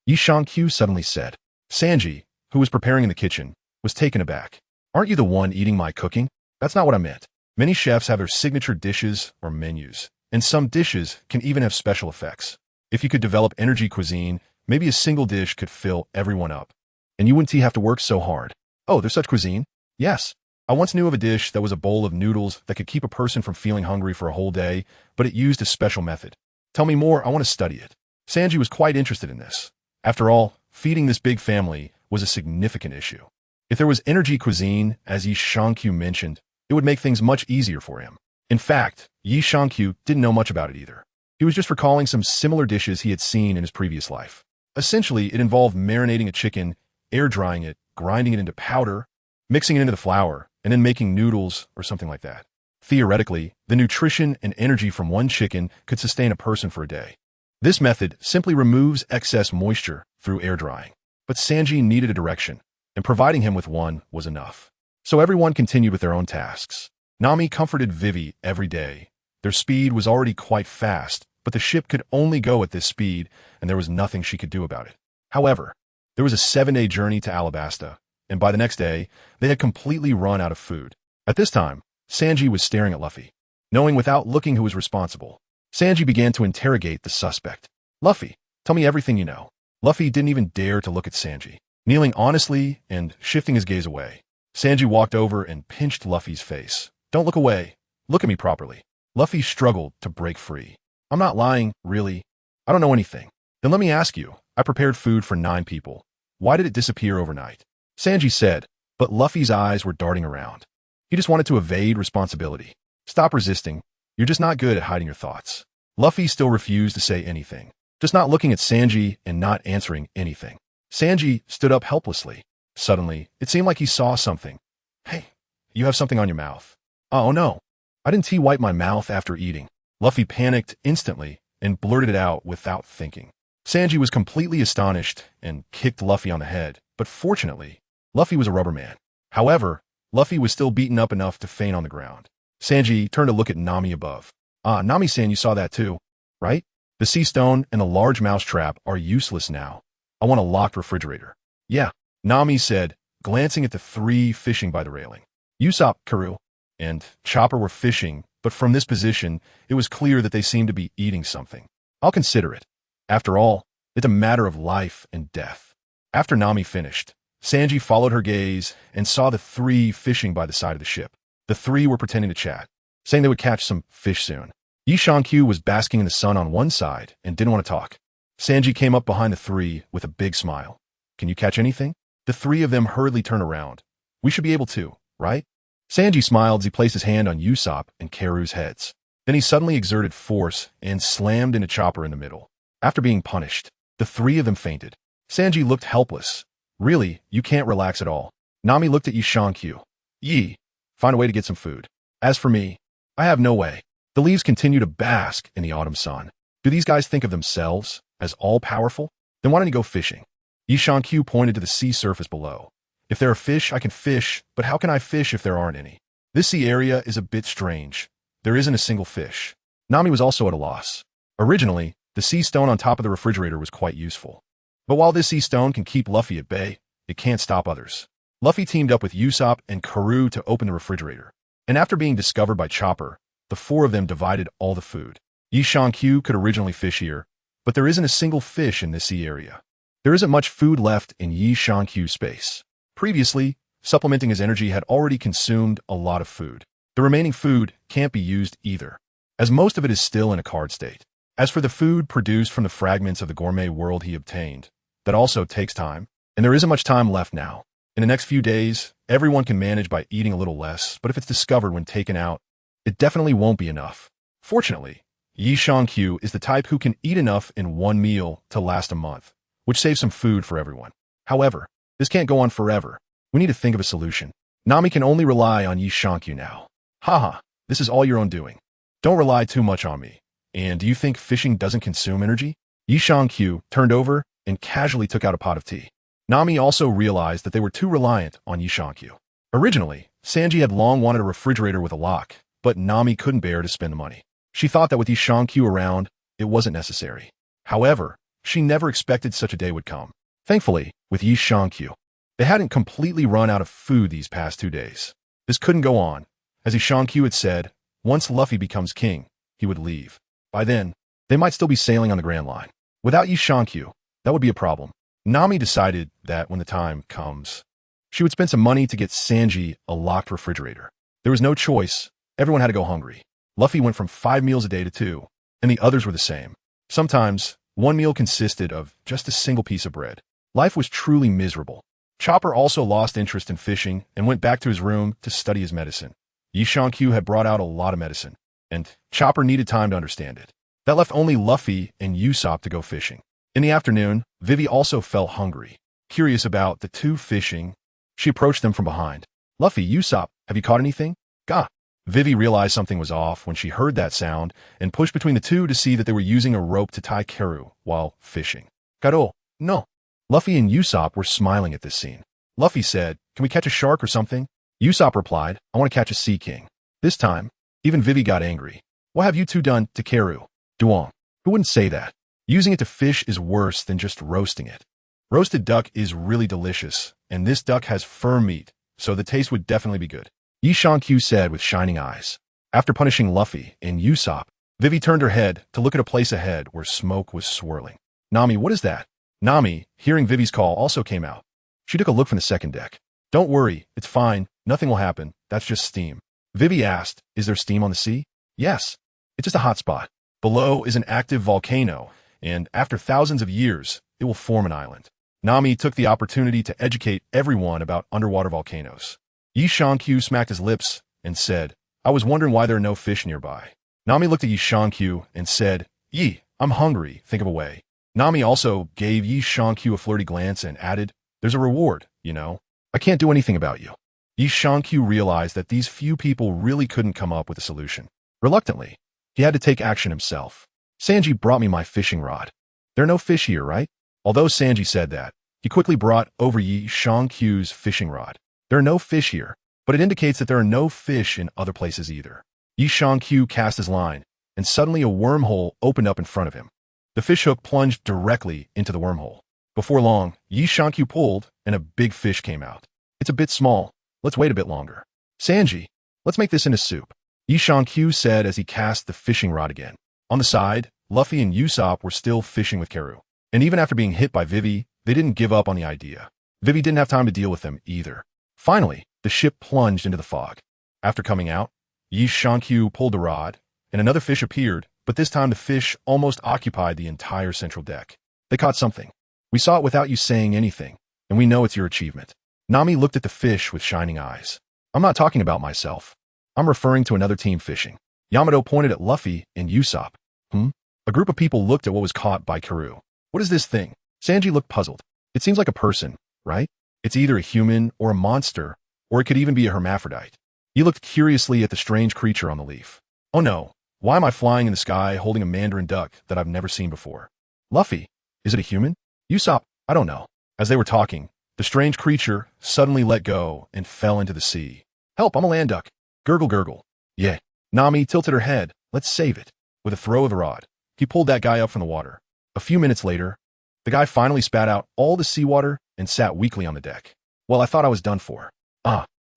Yishankyu suddenly said. Sanji, who was preparing in the kitchen, was taken aback. Aren't you the one eating my cooking? That's not what I meant. Many chefs have their signature dishes or menus, and some dishes can even have special effects. If you could develop energy cuisine, maybe a single dish could fill everyone up, and you wouldn't have to work so hard. Oh, there's such cuisine? Yes. I once knew of a dish that was a bowl of noodles that could keep a person from feeling hungry for a whole day, but it used a special method. Tell me more, I want to study it. Sanji was quite interested in this. After all, feeding this big family was a significant issue. If there was energy cuisine, as Yishankyu mentioned, it would make things much easier for him. In fact, Yishankyu didn't know much about it either. He was just recalling some similar dishes he had seen in his previous life. Essentially, it involved marinating a chicken, air-drying it, grinding it into powder, mixing it into the flour, and then making noodles or something like that. Theoretically, the nutrition and energy from one chicken could sustain a person for a day. This method simply removes excess moisture through air drying. But Sanji needed a direction, and providing him with one was enough. So everyone continued with their own tasks. Nami comforted Vivy every day. Their speed was already quite fast, but the ship could only go at this speed, and there was nothing she could do about it. However, there was a 7-day journey to Alabasta, and by the next day, they had completely run out of food. At this time, Sanji was staring at Luffy. Knowing without looking who was responsible, Sanji began to interrogate the suspect. Luffy, tell me everything you know. Luffy didn't even dare to look at Sanji. Kneeling honestly and shifting his gaze away, Sanji walked over and pinched Luffy's face. Don't look away. Look at me properly. Luffy struggled to break free. I'm not lying, really. I don't know anything. Then let me ask you. I prepared food for 9 people. Why did it disappear overnight? Sanji said, but Luffy's eyes were darting around. He just wanted to evade responsibility. Stop resisting. You're just not good at hiding your thoughts. Luffy still refused to say anything, just not looking at Sanji and not answering anything. Sanji stood up helplessly. Suddenly, it seemed like he saw something. Hey, you have something on your mouth. Oh no, I didn't wipe my mouth after eating. Luffy panicked instantly and blurted it out without thinking. Sanji was completely astonished and kicked Luffy on the head, but fortunately, Luffy was a rubber man. However, Luffy was still beaten up enough to faint on the ground. Sanji turned to look at Nami above. Ah, Nami-san, you saw that too, right? The sea stone and the large mouse trap are useless now. I want a locked refrigerator. Yeah, Nami said, glancing at the three fishing by the railing. Usopp, Karoo, and Chopper were fishing, but from this position, it was clear that they seemed to be eating something. I'll consider it. After all, it's a matter of life and death. After Nami finished, Sanji followed her gaze and saw the three fishing by the side of the ship. The three were pretending to chat, saying they would catch some fish soon. Yishankyu was basking in the sun on one side and didn't want to talk. Sanji came up behind the three with a big smile. Can you catch anything? The three of them hurriedly turned around. We should be able to, right? Sanji smiled as he placed his hand on Usopp and Karoo's heads. Then he suddenly exerted force and slammed into Chopper in the middle. After being punished, the three of them fainted. Sanji looked helpless. Really, you can't relax at all. Nami looked at Yishankyu. Yi, find a way to get some food. As for me, I have no way. The leaves continue to bask in the autumn sun. Do these guys think of themselves as all-powerful? Then why don't you go fishing? Yishankyu pointed to the sea surface below. If there are fish, I can fish, but how can I fish if there aren't any? This sea area is a bit strange. There isn't a single fish. Nami was also at a loss. Originally, the sea stone on top of the refrigerator was quite useful. But while this sea stone can keep Luffy at bay, it can't stop others. Luffy teamed up with Usopp and Karoo to open the refrigerator. And after being discovered by Chopper, the four of them divided all the food. Yishankyu could originally fish here, but there isn't a single fish in this sea area. There isn't much food left in Yishankyu's space. Previously, supplementing his energy had already consumed a lot of food. The remaining food can't be used either, as most of it is still in a card state. As for the food produced from the fragments of the gourmet world he obtained, that also takes time, and there isn't much time left now. In the next few days, everyone can manage by eating a little less, but if it's discovered when taken out, it definitely won't be enough. Fortunately, Yishankyu is the type who can eat enough in one meal to last a month, which saves some food for everyone. However, this can't go on forever. We need to think of a solution. Nami can only rely on Yishankyu now. Haha, this is all your own doing. Don't rely too much on me. And do you think fishing doesn't consume energy? Yishankyu turned over and casually took out a pot of tea. Nami also realized that they were too reliant on Yishankyu. Originally, Sanji had long wanted a refrigerator with a lock, but Nami couldn't bear to spend the money. She thought that with Yishankyu around, it wasn't necessary. However, she never expected such a day would come. Thankfully, with Yishankyu, they hadn't completely run out of food these past 2 days. This couldn't go on. As Yishankyu had said, once Luffy becomes king, he would leave. By then, they might still be sailing on the Grand Line. Without Yishankyu, that would be a problem. Nami decided that when the time comes, she would spend some money to get Sanji a locked refrigerator. There was no choice. Everyone had to go hungry. Luffy went from 5 meals a day to 2, and the others were the same. Sometimes, one meal consisted of just a single piece of bread. Life was truly miserable. Chopper also lost interest in fishing and went back to his room to study his medicine. Yishankyu had brought out a lot of medicine, and Chopper needed time to understand it. That left only Luffy and Usopp to go fishing. In the afternoon, Vivy also felt hungry. Curious about the two fishing, she approached them from behind. Luffy, Usopp, have you caught anything? Gah! Vivy realized something was off when she heard that sound and pushed between the two to see that they were using a rope to tie Karoo while fishing. Karo, no. Luffy and Usopp were smiling at this scene. Luffy said, can we catch a shark or something? Usopp replied, I want to catch a sea king. This time, even Vivy got angry. What have you two done to Karoo? Duong. Who wouldn't say that? Using it to fish is worse than just roasting it. Roasted duck is really delicious, and this duck has firm meat, so the taste would definitely be good. Yishankyu said with shining eyes. After punishing Luffy and Usopp, Vivy turned her head to look at a place ahead where smoke was swirling. Nami, what is that? Nami, hearing Vivy's call, also came out. She took a look from the second deck. Don't worry, it's fine, nothing will happen, that's just steam. Vivy asked, is there steam on the sea? Yes, it's just a hot spot. Below is an active volcano, and after thousands of years, it will form an island. Nami took the opportunity to educate everyone about underwater volcanoes. Yishankyu smacked his lips and said, I was wondering why there are no fish nearby. Nami looked at Yishankyu and said, Yi, I'm hungry, think of a way. Nami also gave Yishankyu a flirty glance and added, there's a reward, you know. I can't do anything about you. Yishankyu realized that these few people really couldn't come up with a solution. Reluctantly, He had to take action himself. Sanji brought me my fishing rod. There are no fish here, right? Although Sanji said that, he quickly brought over Yi Shangqiu's fishing rod. There are no fish here, but it indicates that there are no fish in other places either. Yi Shangqiu cast his line, and suddenly a wormhole opened up in front of him. The fishhook plunged directly into the wormhole. Before long, Yi Shangqiu pulled, and a big fish came out. It's a bit small. Let's wait a bit longer. Sanji, let's make this into soup, Yi Shangqiu said as he cast the fishing rod again. On the side, Luffy and Usopp were still fishing with Karoo. And even after being hit by Vivy, they didn't give up on the idea. Vivy didn't have time to deal with them either. Finally, the ship plunged into the fog. After coming out, Yi Shangqiu pulled the rod, and another fish appeared, but this time the fish almost occupied the entire central deck. They caught something. We saw it without you saying anything, and we know it's your achievement. Nami looked at the fish with shining eyes. I'm not talking about myself. I'm referring to another team fishing. Yamato pointed at Luffy and Usopp. A group of people looked at what was caught by Karoo. What is this thing? Sanji looked puzzled. It seems like a person, right? It's either a human or a monster, or it could even be a hermaphrodite. He looked curiously at the strange creature on the leaf. Oh no, why am I flying in the sky holding a mandarin duck that I've never seen before? Luffy, is it a human? Usopp, I don't know. As they were talking, the strange creature suddenly let go and fell into the sea. Help, I'm a land duck. Gurgle gurgle. Yeah. Nami tilted her head. Let's save it. With a throw of the rod, he pulled that guy up from the water. A few minutes later, the guy finally spat out all the seawater and sat weakly on the deck. Well, I thought I was done for.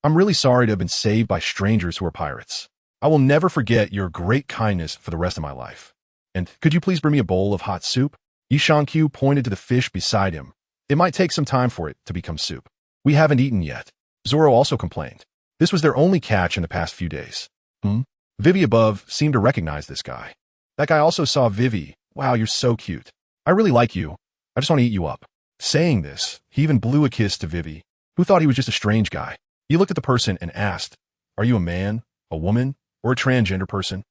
I'm really sorry to have been saved by strangers who are pirates. I will never forget your great kindness for the rest of my life. And could you please bring me a bowl of hot soup? Yi Shangqiu pointed to the fish beside him. It might take some time for it to become soup. We haven't eaten yet. Zoro also complained. This was their only catch in the past few days. Vivy above seemed to recognize this guy. That guy also saw Vivy. Wow, you're so cute. I really like you. I just want to eat you up. Saying this, he even blew a kiss to Vivy, who thought he was just a strange guy. He looked at the person and asked, are you a man, a woman, or a transgender person?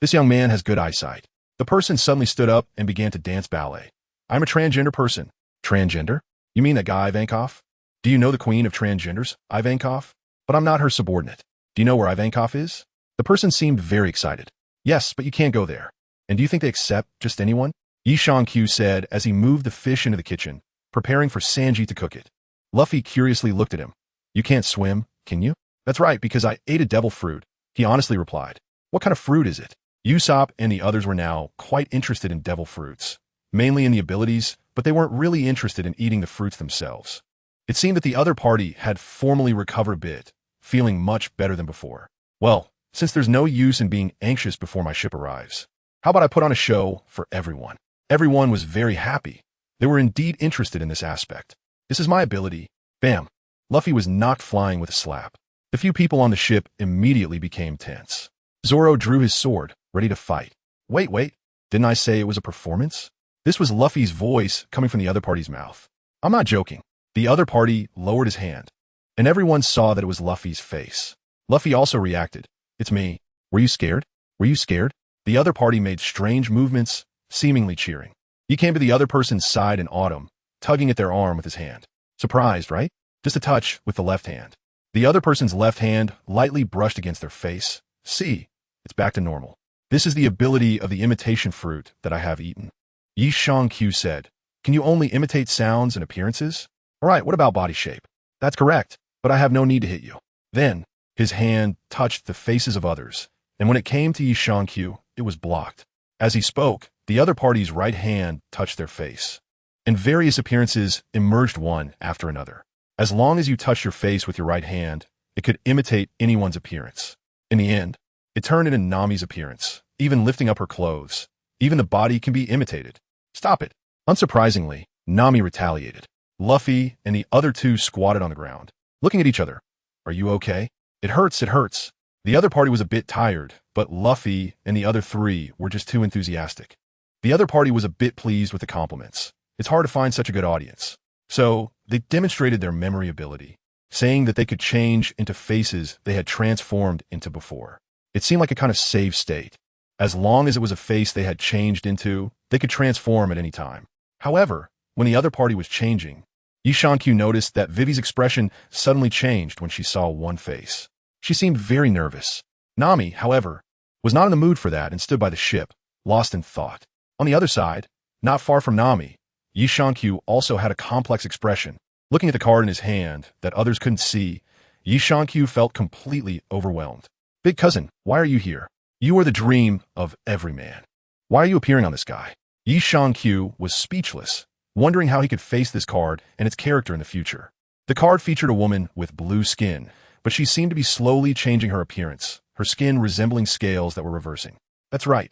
This young man has good eyesight. The person suddenly stood up and began to dance ballet. I'm a transgender person. Transgender? You mean that guy Ivankov? Do you know the queen of transgenders, Ivankov? But I'm not her subordinate. Do you know where Ivankov is? The person seemed very excited. Yes, but you can't go there. And do you think they accept just anyone? Yi Shangqiu said as he moved the fish into the kitchen, preparing for Sanji to cook it. Luffy curiously looked at him. You can't swim, can you? That's right, because I ate a devil fruit, he honestly replied. What kind of fruit is it? Usopp and the others were now quite interested in devil fruits, mainly in the abilities, but they weren't really interested in eating the fruits themselves. It seemed that the other party had formally recovered a bit, feeling much better than before. Well, since there's no use in being anxious before my ship arrives, how about I put on a show for everyone? Everyone was very happy. They were indeed interested in this aspect. This is my ability. Bam. Luffy was knocked flying with a slap. The few people on the ship immediately became tense. Zoro drew his sword, ready to fight. Wait. Didn't I say it was a performance? This was Luffy's voice coming from the other party's mouth. I'm not joking. The other party lowered his hand, and everyone saw that it was Luffy's face. Luffy also reacted. It's me. Were you scared? Were you scared? The other party made strange movements, seemingly cheering. He came to the other person's side in autumn, tugging at their arm with his hand. Surprised, right? Just a touch with the left hand. The other person's left hand lightly brushed against their face. See, it's back to normal. This is the ability of the imitation fruit that I have eaten. Yi Shangqiu said, can you only imitate sounds and appearances? All right, what about body shape? That's correct, but I have no need to hit you. Then, his hand touched the faces of others, and when it came to Yi Shangqiu, it was blocked. As he spoke, the other party's right hand touched their face, and various appearances emerged one after another. As long as you touched your face with your right hand, it could imitate anyone's appearance. In the end, it turned into Nami's appearance, even lifting up her clothes. Even the body can be imitated. Stop it. Unsurprisingly, Nami retaliated. Luffy and the other two squatted on the ground, looking at each other. Are you okay? It hurts. The other party was a bit tired, but Luffy and the other three were just too enthusiastic. The other party was a bit pleased with the compliments. It's hard to find such a good audience. So, they demonstrated their memory ability, saying that they could change into faces they had transformed into before. It seemed like a kind of save state. As long as it was a face they had changed into, they could transform at any time. However, when the other party was changing, Yi Shangqiu noticed that Vivy's expression suddenly changed when she saw one face. She seemed very nervous. Nami, however, was not in the mood for that and stood by the ship, lost in thought. On the other side, not far from Nami, Yi Shankyu also had a complex expression. Looking at the card in his hand that others couldn't see, Yi Shankyu felt completely overwhelmed. Big cousin, why are you here? You are the dream of every man. Why are you appearing on this guy? Yi Shankyu was speechless, wondering how he could face this card and its character in the future. The card featured a woman with blue skin, but she seemed to be slowly changing her appearance, her skin resembling scales that were reversing. That's right.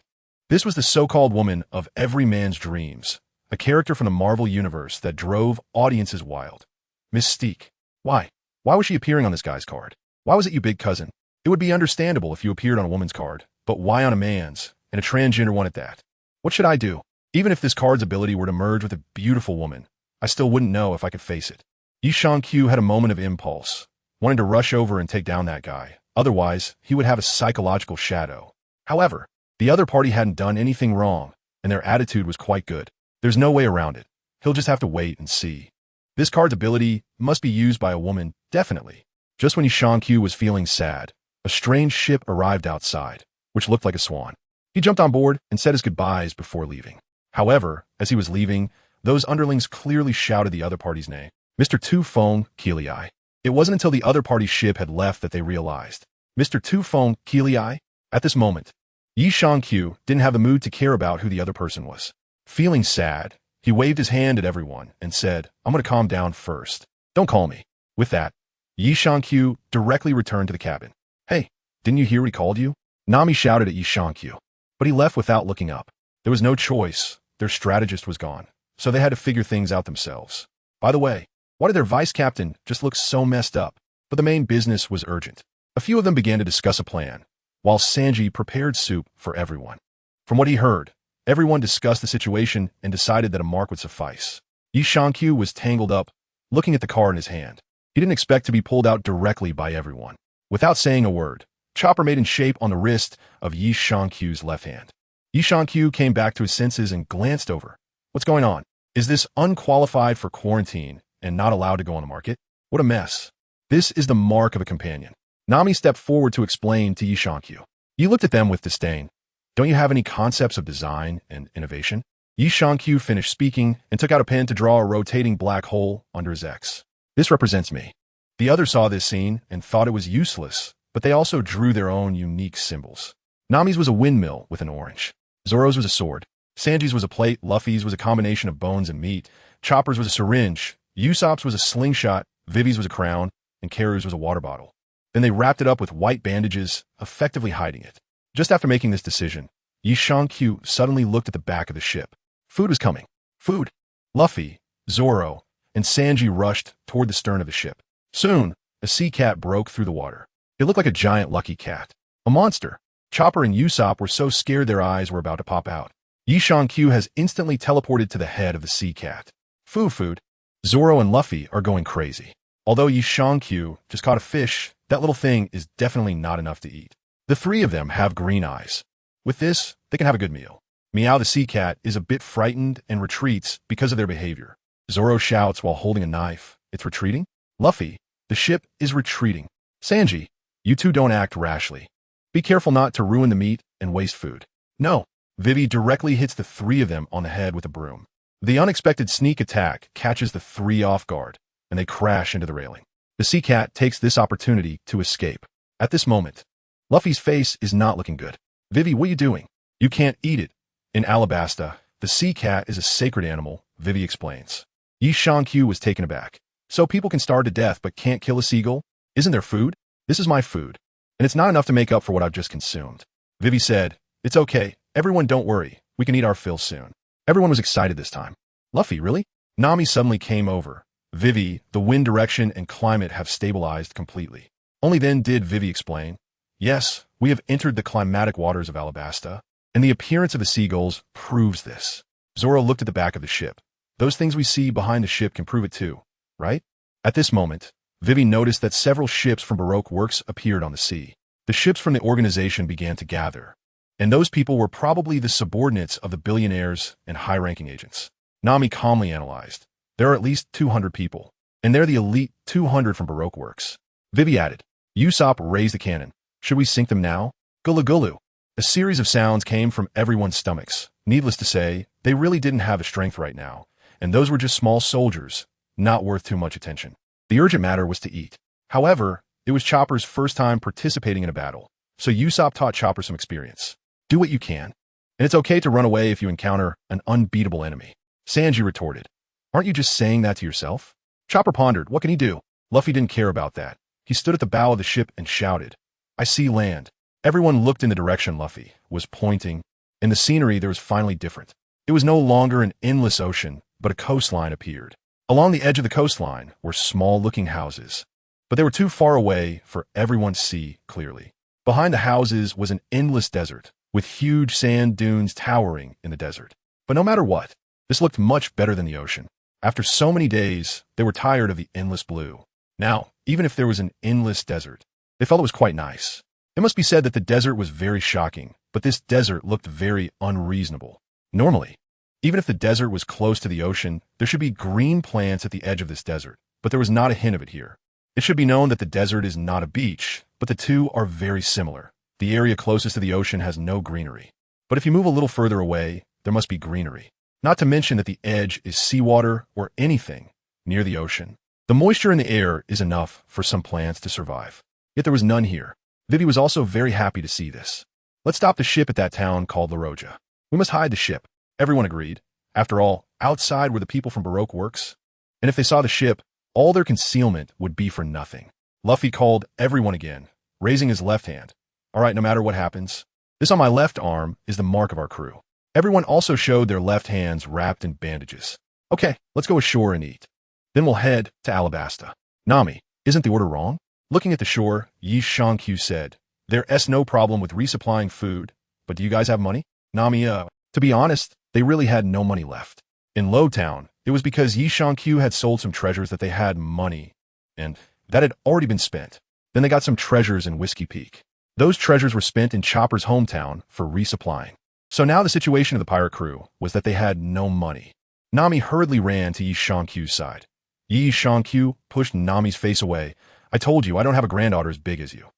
This was the so-called woman of every man's dreams, a character from the Marvel Universe that drove audiences wild. Mystique. Why? Why was she appearing on this guy's card? Why was it you, big cousin? It would be understandable if you appeared on a woman's card, but why on a man's, and a transgender one at that? What should I do? Even if this card's ability were to merge with a beautiful woman, I still wouldn't know if I could face it. Yi Shankyu had a moment of impulse, wanting to rush over and take down that guy. Otherwise, he would have a psychological shadow. However, the other party hadn't done anything wrong, and their attitude was quite good. There's no way around it. He'll just have to wait and see. This card's ability must be used by a woman, definitely. Just when Yi Shankyu was feeling sad, a strange ship arrived outside, which looked like a swan. He jumped on board and said his goodbyes before leaving. However, as he was leaving, those underlings clearly shouted the other party's name, Mr. Tufong Kiliai. It wasn't until the other party's ship had left that they realized. Mr. Tufong Kiliai? At this moment, Yi Shankyu didn't have the mood to care about who the other person was. Feeling sad, he waved his hand at everyone and said, I'm going to calm down first. Don't call me. With that, Yi Shankyu directly returned to the cabin. Hey, didn't you hear he called you? Nami shouted at Yi Shankyu, but he left without looking up. There was no choice. Their strategist was gone, so they had to figure things out themselves. By the way, why did their vice captain just look so messed up? But the main business was urgent. A few of them began to discuss a plan, while Sanji prepared soup for everyone. From what he heard, everyone discussed the situation and decided that a mark would suffice. Yi Shankyu was tangled up, looking at the card in his hand. He didn't expect to be pulled out directly by everyone. Without saying a word, Chopper made in shape on the wrist of Yi Shankyu's left hand. Yi Shankyu came back to his senses and glanced over. What's going on? Is this unqualified for quarantine and not allowed to go on the market? What a mess. This is the mark of a companion. Nami stepped forward to explain to Yi Shankyu. Yi looked at them with disdain. Don't you have any concepts of design and innovation? Yi Shankyu finished speaking and took out a pen to draw a rotating black hole under his X. This represents me. The others saw this scene and thought it was useless, but they also drew their own unique symbols. Nami's was a windmill with an orange. Zoro's was a sword. Sanji's was a plate. Luffy's was a combination of bones and meat. Chopper's was a syringe. Usopp's was a slingshot. Vivy's was a crown. And Karu's was a water bottle. Then they wrapped it up with white bandages, effectively hiding it. Just after making this decision, Yi Shankyu suddenly looked at the back of the ship. Food was coming. Food. Luffy, Zoro, and Sanji rushed toward the stern of the ship. Soon, a sea cat broke through the water. It looked like a giant lucky cat. A monster. Chopper and Usopp were so scared their eyes were about to pop out. Yi Shankyu has instantly teleported to the head of the sea cat. Food. Zoro and Luffy are going crazy. Although Yi Shankyu just caught a fish, that little thing is definitely not enough to eat. The three of them have green eyes. With this, they can have a good meal. Meow the sea cat is a bit frightened and retreats because of their behavior. Zoro shouts while holding a knife. It's retreating? Luffy, the ship is retreating. Sanji, you two don't act rashly. Be careful not to ruin the meat and waste food. No. Vivy directly hits the three of them on the head with a broom. The unexpected sneak attack catches the three off guard, and they crash into the railing. The sea cat takes this opportunity to escape. At this moment, Luffy's face is not looking good. Vivy, what are you doing? You can't eat it. In Alabasta, the sea cat is a sacred animal, Vivy explains. Yi Shankyu was taken aback. So people can starve to death but can't kill a seagull? Isn't there food? This is my food. And it's not enough to make up for what I've just consumed. Vivy said, it's okay. Everyone don't worry. We can eat our fill soon. Everyone was excited this time. Luffy, really? Nami suddenly came over. Vivy, the wind direction and climate have stabilized completely. Only then did Vivy explain, yes, we have entered the climatic waters of Alabasta, and the appearance of the seagulls proves this. Zoro looked at the back of the ship. Those things we see behind the ship can prove it too, right? At this moment, Vivy noticed that several ships from Baroque Works appeared on the sea. The ships from the organization began to gather, and those people were probably the subordinates of the billionaires and high-ranking agents. Nami calmly analyzed. There are at least 200 people, and they're the elite 200 from Baroque Works. Vivy added. Usopp raised the cannon. Should we sink them now? Gulu Gulu. A series of sounds came from everyone's stomachs. Needless to say, they really didn't have the strength right now, and those were just small soldiers, not worth too much attention. The urgent matter was to eat. However, it was Chopper's first time participating in a battle, so Usopp taught Chopper some experience. Do what you can, and it's okay to run away if you encounter an unbeatable enemy. Sanji retorted, "Aren't you just saying that to yourself?" Chopper pondered, what can he do? Luffy didn't care about that. He stood at the bow of the ship and shouted, "I see land." Everyone looked in the direction Luffy was pointing, and the scenery there was finally different. It was no longer an endless ocean, but a coastline appeared. Along the edge of the coastline were small-looking houses, but they were too far away for everyone to see clearly. Behind the houses was an endless desert, with huge sand dunes towering in the desert. But no matter what, this looked much better than the ocean. After so many days, they were tired of the endless blue. Now, even if there was an endless desert, they felt it was quite nice. It must be said that the desert was very shocking, but this desert looked very unreasonable. Normally, even if the desert was close to the ocean, there should be green plants at the edge of this desert, but there was not a hint of it here. It should be known that the desert is not a beach, but the two are very similar. The area closest to the ocean has no greenery. But if you move a little further away, there must be greenery. Not to mention that the edge is seawater or anything near the ocean. The moisture in the air is enough for some plants to survive. Yet there was none here. Vivy was also very happy to see this. Let's stop the ship at that town called Laroja. We must hide the ship. Everyone agreed. After all, outside were the people from Baroque Works, and if they saw the ship, all their concealment would be for nothing. Luffy called everyone again, raising his left hand. All right, no matter what happens, this on my left arm is the mark of our crew. Everyone also showed their left hands wrapped in bandages. Okay, let's go ashore and eat. Then we'll head to Alabasta. Nami, isn't the order wrong? Looking at the shore, Yi Shankyu said, "There's no problem with resupplying food, but do you guys have money?" Nami, to be honest, they really had no money left. In Lowtown, it was because Yi Shankyu had sold some treasures that they had money, and that had already been spent. Then they got some treasures in Whiskey Peak. Those treasures were spent in Chopper's hometown for resupplying. So now the situation of the pirate crew was that they had no money. Nami hurriedly ran to Yi Shankyu's side. Yi Shankyu pushed Nami's face away. "I told you I don't have a granddaughter as big as you.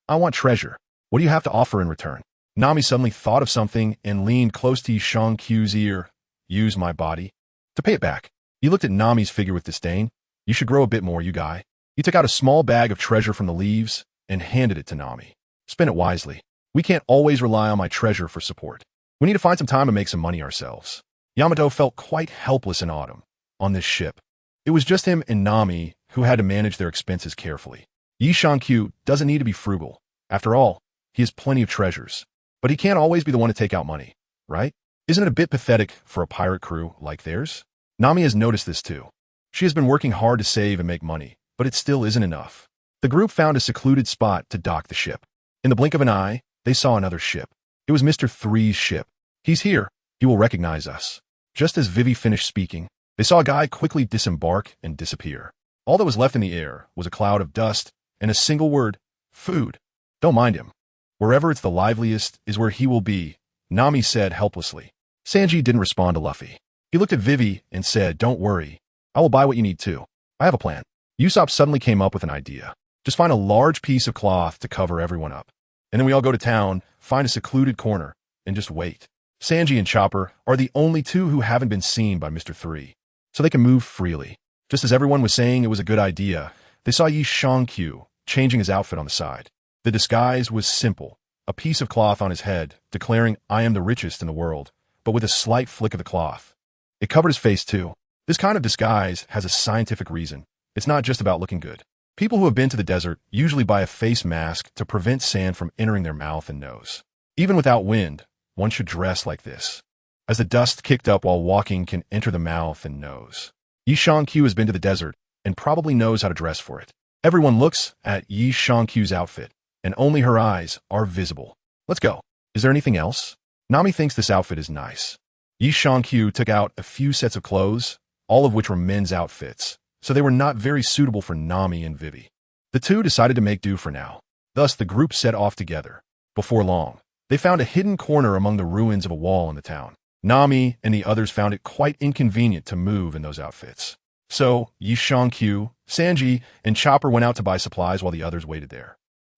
I want treasure. What do you have to offer in return?" Nami suddenly thought of something and leaned close to Yi Shankyu's ear. "Use my body to pay it back." He looked at Nami's figure with disdain. "You should grow a bit more, you guy." He took out a small bag of treasure from the leaves and handed it to Nami. "Spend it wisely. We can't always rely on my treasure for support. We need to find some time to make some money ourselves." Yamato felt quite helpless in autumn on this ship. It was just him and Nami who had to manage their expenses carefully. Yi Shankyu doesn't need to be frugal. After all, he has plenty of treasures. But he can't always be the one to take out money, right? Isn't it a bit pathetic for a pirate crew like theirs? Nami has noticed this too. She has been working hard to save and make money, but it still isn't enough. The group found a secluded spot to dock the ship. In the blink of an eye, they saw another ship. It was Mr. Three's ship. "He's here. He will recognize us." Just as Vivy finished speaking, they saw a guy quickly disembark and disappear. All that was left in the air was a cloud of dust and a single word, "Food." "Don't mind him. Wherever it's the liveliest is where he will be," Nami said helplessly. Sanji didn't respond to Luffy. He looked at Vivy and said, "Don't worry. I will buy what you need too. I have a plan." Usopp suddenly came up with an idea. "Just find a large piece of cloth to cover everyone up. And then we all go to town, find a secluded corner, and just wait." Sanji and Chopper are the only two who haven't been seen by Mr. Three, so they can move freely. Just as everyone was saying it was a good idea, they saw Yi Shankyu changing his outfit on the side. The disguise was simple, a piece of cloth on his head, declaring, "I am the richest in the world," but with a slight flick of the cloth. It covered his face too. This kind of disguise has a scientific reason. It's not just about looking good. People who have been to the desert usually buy a face mask to prevent sand from entering their mouth and nose. Even without wind, one should dress like this, as the dust kicked up while walking can enter the mouth and nose. Yi Shankyu has been to the desert and probably knows how to dress for it. Everyone looks at Yi Shankyu's outfit, and only her eyes are visible. "Let's go. Is there anything else?" Nami thinks this outfit is nice. Yi Shankyu took out a few sets of clothes, all of which were men's outfits, so they were not very suitable for Nami and Vivy. The two decided to make do for now. Thus, the group set off together. Before long, they found a hidden corner among the ruins of a wall in the town. Nami and the others found it quite inconvenient to move in those outfits. So, Yi Shankyu, Sanji, and Chopper went out to buy supplies while the others waited there.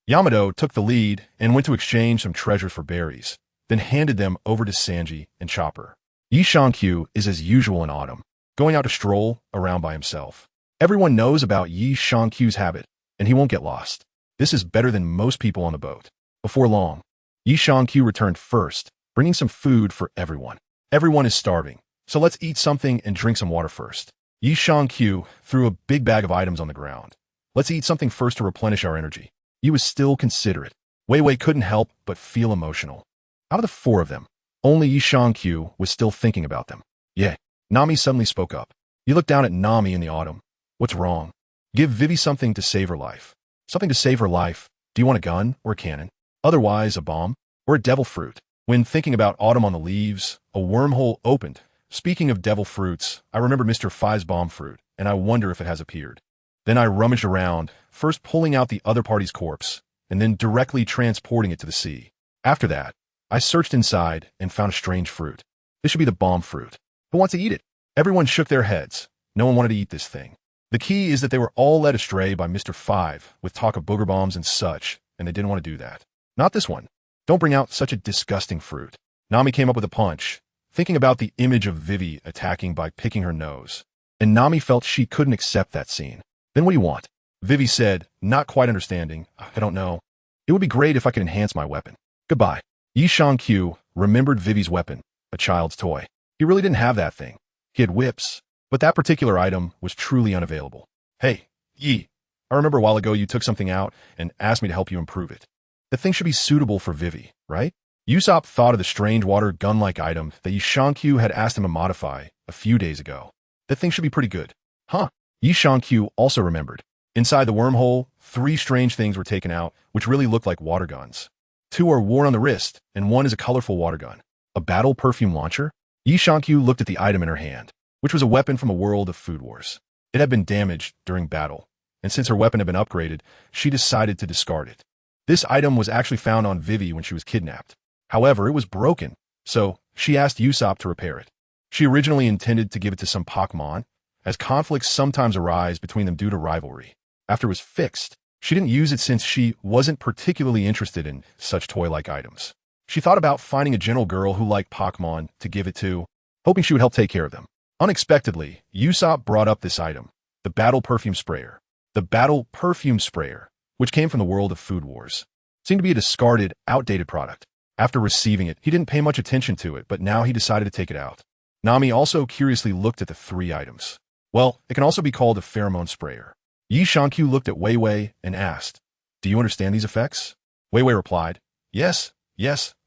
Yamato took the lead and went to exchange some treasures for berries, then handed them over to Sanji and Chopper. Yi Shankyu is as usual in autumn, going out to stroll around by himself. Everyone knows about Yi Shankyu's habit, and he won't get lost. This is better than most people on the boat. Before long, Yi Shankyu returned first, bringing some food for everyone. Everyone is starving, so let's eat something and drink some water first. Yi Shankyu threw a big bag of items on the ground. Let's eat something first to replenish our energy. Yi was still considerate. Wei Wei couldn't help but feel emotional. Out of the four of them, only Yi Shankyu was still thinking about them. Yeah, Nami suddenly spoke up. He looked down at Nami in the autumn. What's wrong? Give Vivy something to save her life. Something to save her life. Do you want a gun or a cannon? Otherwise, a bomb or a devil fruit? When thinking about autumn on the leaves, a wormhole opened. Speaking of devil fruits, I remember Mr. Fi's bomb fruit, and I wonder if it has appeared. Then I rummaged around, first pulling out the other party's corpse, and then directly transporting it to the sea. After that, I searched inside and found a strange fruit. This should be the bomb fruit. Who wants to eat it? Everyone shook their heads. No one wanted to eat this thing. The key is that they were all led astray by Mr. Five with talk of booger bombs and such, and they didn't want to do that. Not this one. Don't bring out such a disgusting fruit. Nami came up with a punch, thinking about the image of Vivy attacking by picking her nose. And Nami felt she couldn't accept that scene. Then what do you want? Vivy said, not quite understanding. I don't know. It would be great if I could enhance my weapon. Goodbye. Yi Shankyu remembered Vivy's weapon, a child's toy. He really didn't have that thing. He had whips, but that particular item was truly unavailable. Hey, Yi, I remember a while ago you took something out and asked me to help you improve it. The thing should be suitable for Vivy, right? Usopp thought of the strange water gun-like item that Yi Shankyu had asked him to modify a few days ago. The thing should be pretty good. Huh? Yi Shankyu also remembered. Inside the wormhole, 3 strange things were taken out, which really looked like water guns. 2 are worn on the wrist, and 1 is a colorful water gun. A battle perfume launcher? Yi Shankyu looked at the item in her hand, which was a weapon from a world of food wars. It had been damaged during battle, and since her weapon had been upgraded, she decided to discard it. This item was actually found on Vivy when she was kidnapped. However, it was broken, so she asked Usopp to repair it. She originally intended to give it to some Pokemon, as conflicts sometimes arise between them due to rivalry. After it was fixed, she didn't use it since she wasn't particularly interested in such toy-like items. She thought about finding a gentle girl who liked Pokemon to give it to, hoping she would help take care of them. Unexpectedly, Usopp brought up this item, the battle perfume sprayer. The battle perfume sprayer, which came from the world of food wars, seemed to be a discarded, outdated product. After receiving it, he didn't pay much attention to it, but now he decided to take it out. Nami also curiously looked at the 3 items. Well, it can also be called a pheromone sprayer. Yi Shankyu looked at Wei Wei and asked, "Do you understand these effects?" Wei Wei replied, Yes,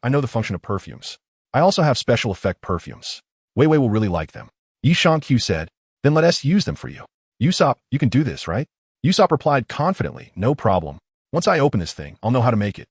I know the function of perfumes. I also have special effect perfumes. Wei Wei will really like them. Yi Shankyu said, "Then let us use them for you." Usopp, you can do this, right? Usopp replied confidently, "No problem. Once I open this thing, I'll know how to make it.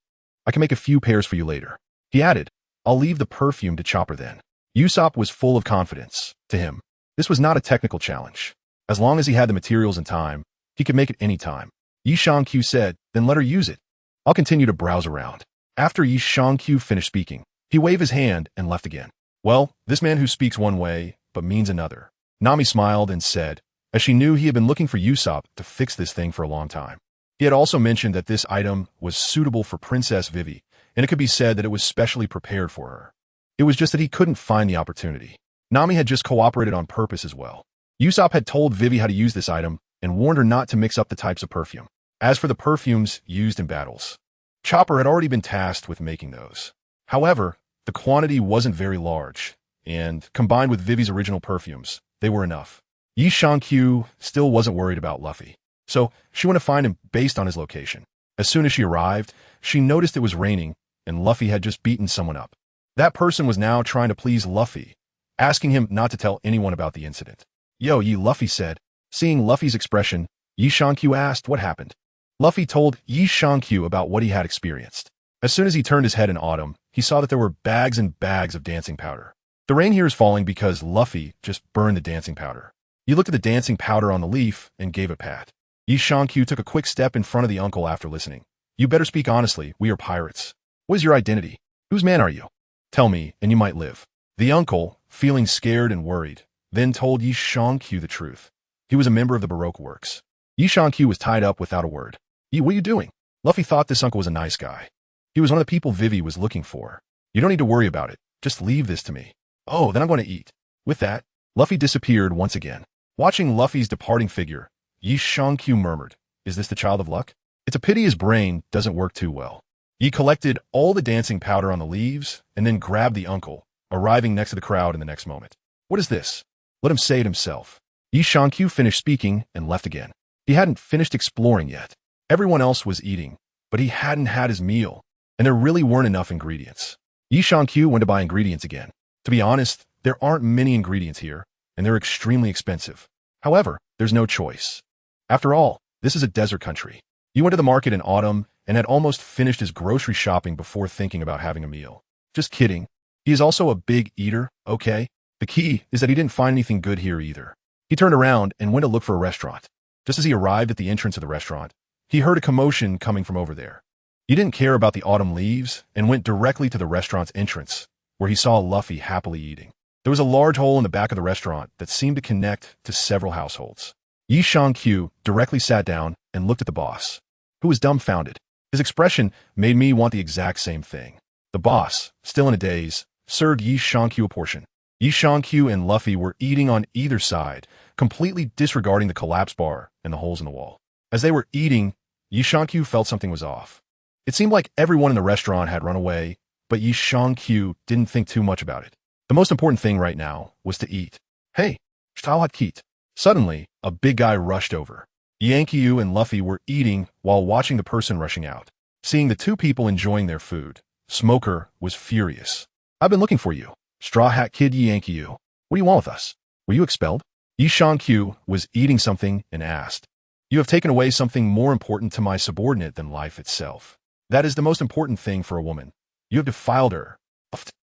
I can make a few pairs for you later." He added, "I'll leave the perfume to Chopper then." Usopp was full of confidence. To him, this was not a technical challenge. As long as he had the materials and time, he could make it any time. Yi Shankyu said, "Then let her use it. I'll continue to browse around." After Yi Shankyu finished speaking, he waved his hand and left again. Well, this man who speaks one way, but means another. Nami smiled and said, as she knew he had been looking for Usopp to fix this thing for a long time. He had also mentioned that this item was suitable for Princess Vivy, and it could be said that it was specially prepared for her. It was just that he couldn't find the opportunity. Nami had just cooperated on purpose as well. Usopp had told Vivy how to use this item and warned her not to mix up the types of perfume. As for the perfumes used in battles, Chopper had already been tasked with making those. However, the quantity wasn't very large, and combined with Vivy's original perfumes, they were enough. Yi Shankyu still wasn't worried about Luffy, so she went to find him based on his location. As soon as she arrived, she noticed it was raining, and Luffy had just beaten someone up. That person was now trying to please Luffy, asking him not to tell anyone about the incident. "Yo, Yi," Luffy said. Seeing Luffy's expression, Yi Shankyu asked what happened. Luffy told Yi Shankyu about what he had experienced. As soon as he turned his head in autumn, he saw that there were bags and bags of dancing powder. The rain here is falling because Luffy just burned the dancing powder. He looked at the dancing powder on the leaf and gave a pat. Yi Shankyu took a quick step in front of the uncle after listening. "You better speak honestly, we are pirates. What is your identity? Whose man are you? Tell me, and you might live." The uncle, feeling scared and worried, then told Yi Shankyu the truth. He was a member of the Baroque Works. Yi Shankyu was tied up without a word. "Yi, what are you doing?" Luffy thought this uncle was a nice guy. He was one of the people Vivy was looking for. You don't need to worry about it. Just leave this to me. Oh, then I'm going to eat. With that, Luffy disappeared once again. Watching Luffy's departing figure, Yi Shangqiu murmured, "Is this the child of luck?" It's a pity his brain doesn't work too well. Yi collected all the dancing powder on the leaves and then grabbed the uncle, arriving next to the crowd in the next moment. What is this? Let him say it himself. Yi Shangqiu finished speaking and left again. He hadn't finished exploring yet. Everyone else was eating, but he hadn't had his meal, and there really weren't enough ingredients. Yi Shangqiu went to buy ingredients again. To be honest, there aren't many ingredients here, and they're extremely expensive. However, there's no choice. After all, this is a desert country. He went to the market in autumn and had almost finished his grocery shopping before thinking about having a meal. Just kidding. He is also a big eater, okay? The key is that he didn't find anything good here either. He turned around and went to look for a restaurant. Just as he arrived at the entrance of the restaurant, he heard a commotion coming from over there. He didn't care about the autumn leaves and went directly to the restaurant's entrance, where he saw Luffy happily eating. There was a large hole in the back of the restaurant that seemed to connect to several households. Yi Shangqiu directly sat down and looked at the boss, who was dumbfounded. His expression made me want the exact same thing. The boss, still in a daze, served Yi Shangqiu a portion. Yi Shangqiu and Luffy were eating on either side, completely disregarding the collapsed bar and the holes in the wall. As they were eating, Yi Shangqiu felt something was off. It seemed like everyone in the restaurant had run away, but Yi Shangqiu didn't think too much about it. The most important thing right now was to eat. Hey, Shtalhat Keet. Suddenly, a big guy rushed over. Yankee and Luffy were eating while watching the person rushing out. Seeing the two people enjoying their food, Smoker was furious. "I've been looking for you, Straw Hat Kid Yankee. What do you want with us? Were you expelled?" Yi Shangqiu was eating something and asked, "You have taken away something more important to my subordinate than life itself. That is the most important thing for a woman. You have defiled her."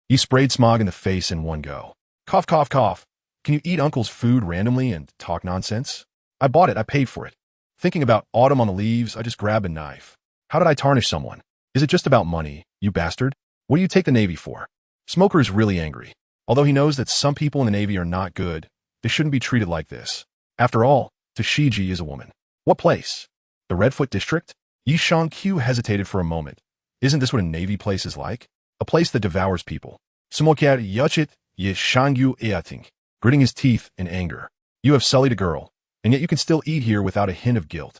He sprayed Smog in the face in one go. "Cough, cough, cough. Can you eat Uncle's food randomly and talk nonsense? I bought it, I paid for it. Thinking about autumn on the leaves, I just grabbed a knife. How did I tarnish someone? Is it just about money, you bastard? What do you take the Navy for?" Smoker is really angry. Although he knows that some people in the Navy are not good, they shouldn't be treated like this. After all, Tashiji is a woman. What place? The Redfoot District? Yi Shangqiu hesitated for a moment. Isn't this what a Navy place is like? A place that devours people. Smoker Yuchit Yi Shangyu Eating, gritting his teeth in anger. You have sullied a girl, and yet you can still eat here without a hint of guilt.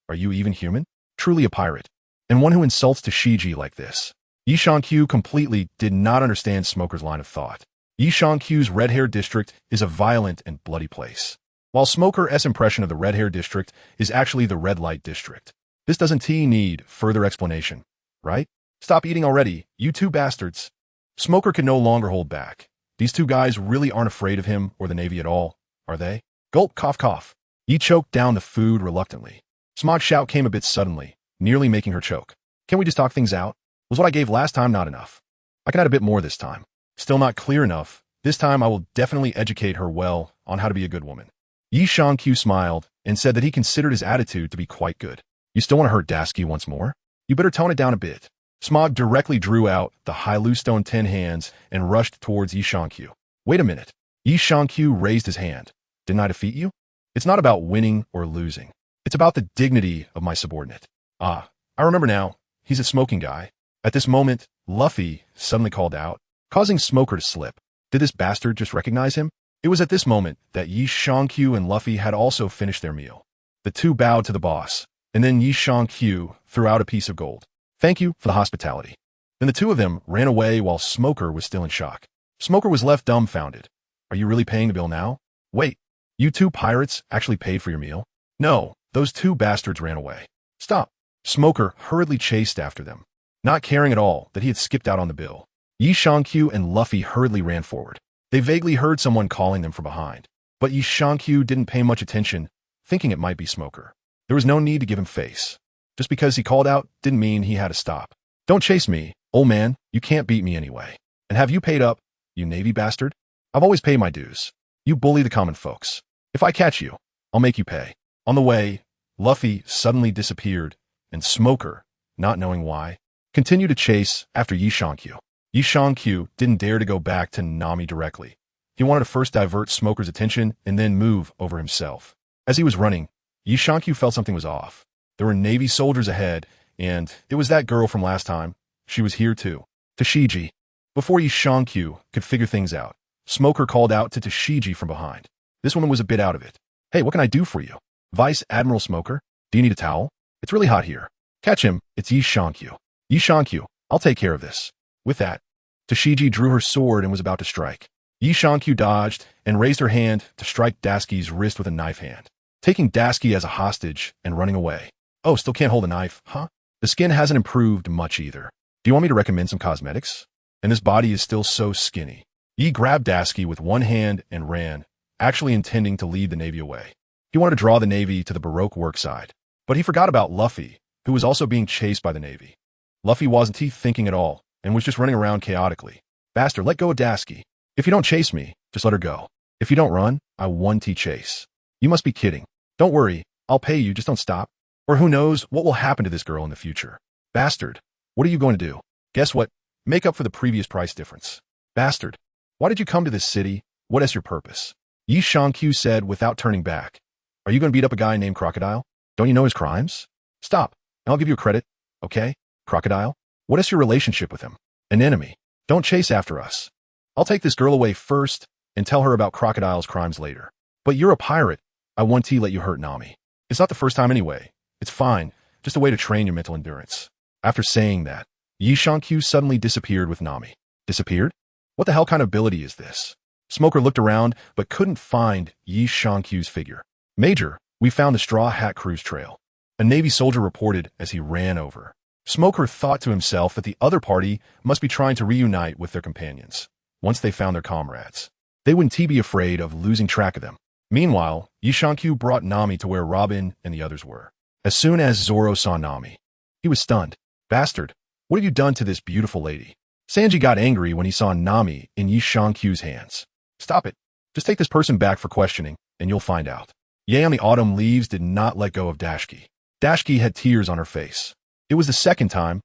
Are you even human? Truly a pirate, and one who insults Tashiji like this. Yi Shangqiu completely did not understand Smoker's line of thought. Yi Shangqiu's Red Hair District is a violent and bloody place, while Smoker's impression of the Red Hair District is actually the Red Light District. This doesn't need further explanation, right? Stop eating already, you two bastards. Smoker could no longer hold back. These two guys really aren't afraid of him or the Navy at all, are they? Gulp, cough, cough. Yi choked down the food reluctantly. Smog's shout came a bit suddenly, nearly making her choke. "Can we just talk things out? Was what I gave last time not enough? I can add a bit more this time." "Still not clear enough. This time I will definitely educate her well on how to be a good woman." Yi Shangqiu smiled and said that he considered his attitude to be quite good. "You still want to hurt Dasky once more? You better tone it down a bit." Smog directly drew out the Hailu Stone 10 hands and rushed towards Yi Shangqiu. "Wait a minute." Yi Shangqiu raised his hand. "Didn't I defeat you? It's not about winning or losing. It's about the dignity of my subordinate." "Ah, I remember now. He's a smoking guy." At this moment, Luffy suddenly called out, causing Smoker to slip. Did this bastard just recognize him? It was at this moment that Yi Shangqiu and Luffy had also finished their meal. The two bowed to the boss, and then Yi Shangqiu threw out a piece of gold. "Thank you for the hospitality." Then the two of them ran away while Smoker was still in shock. Smoker was left dumbfounded. "Are you really paying the bill now? Wait, you two pirates actually paid for your meal?" "No, those two bastards ran away." "Stop." Smoker hurriedly chased after them, not caring at all that he had skipped out on the bill. Yi Shangqiu and Luffy hurriedly ran forward. They vaguely heard someone calling them from behind, but Yi Shangqiu didn't pay much attention, thinking it might be Smoker. There was no need to give him face. Just because he called out didn't mean he had to stop. "Don't chase me, old man. You can't beat me anyway. And have you paid up, you Navy bastard? I've always paid my dues. You bully the common folks. If I catch you, I'll make you pay." On the way, Luffy suddenly disappeared, and Smoker, not knowing why, continued to chase after Yi Shangqiu. Yi Shangqiu didn't dare to go back to Nami directly. He wanted to first divert Smoker's attention and then move over himself. As he was running, Yi Shangqiu felt something was off. There were Navy soldiers ahead, And it was that girl from last time. She was here too. Tashigi. Before Yi Shankyu could figure things out, Smoker called out to Tashigi from behind. This woman was a bit out of it. Hey, what can I do for you? Vice Admiral Smoker? Do you need a towel? It's really hot here. Catch him, it's Yi Shankyu. Yi Shankyu, I'll take care of this. With that, Tashigi drew her sword and was about to strike. Yi Shankyu dodged and raised her hand to strike Daski's wrist with a knife hand, taking Daski as a hostage and running away. Oh, still can't hold a knife, huh? The skin hasn't improved much either. Do you want me to recommend some cosmetics? And this body is still so skinny. Yi grabbed Daski with one hand and ran, actually intending to lead the Navy away. He wanted to draw the Navy to the Baroque Works side, but he forgot about Luffy, who was also being chased by the Navy. Luffy wasn't thinking at all and was just running around chaotically. Bastard, let go of Daski. If you don't chase me, just let her go. If you don't run, I 1T chase. You must be kidding. Don't worry, I'll pay you, just don't stop. Or who knows what will happen to this girl in the future. Bastard, what are you going to do? Guess what? Make up for the previous price difference. Bastard, why did you come to this city? What is your purpose? Yi Shankyu said without turning back. Are you going to beat up a guy named Crocodile? Don't you know his crimes? Stop, and I'll give you credit, okay? Crocodile? What is your relationship with him? An enemy. Don't chase after us. I'll take this girl away first and tell her about Crocodile's crimes later. But you're a pirate. I 1T let you hurt Nami. It's not the first time anyway. It's fine. Just a way to train your mental endurance. After saying that, Yi Shankyu suddenly disappeared with Nami. Disappeared? What the hell kind of ability is this? Smoker looked around but couldn't find Yi Shankyu's figure. Major, we found the Straw Hat Crew's trail. A Navy soldier reported as he ran over. Smoker thought to himself that the other party must be trying to reunite with their companions. Once they found their comrades, they wouldn't be afraid of losing track of them. Meanwhile, Yi Shankyu brought Nami to where Robin and the others were. As soon as Zoro saw Nami, he was stunned. Bastard, what have you done to this beautiful lady? Sanji got angry when he saw Nami in Yi Shankyu's hands. Stop it. Just take this person back for questioning, and you'll find out. Ye on the autumn leaves did not let go of Dashki. Dashki had tears on her face. It was the second time.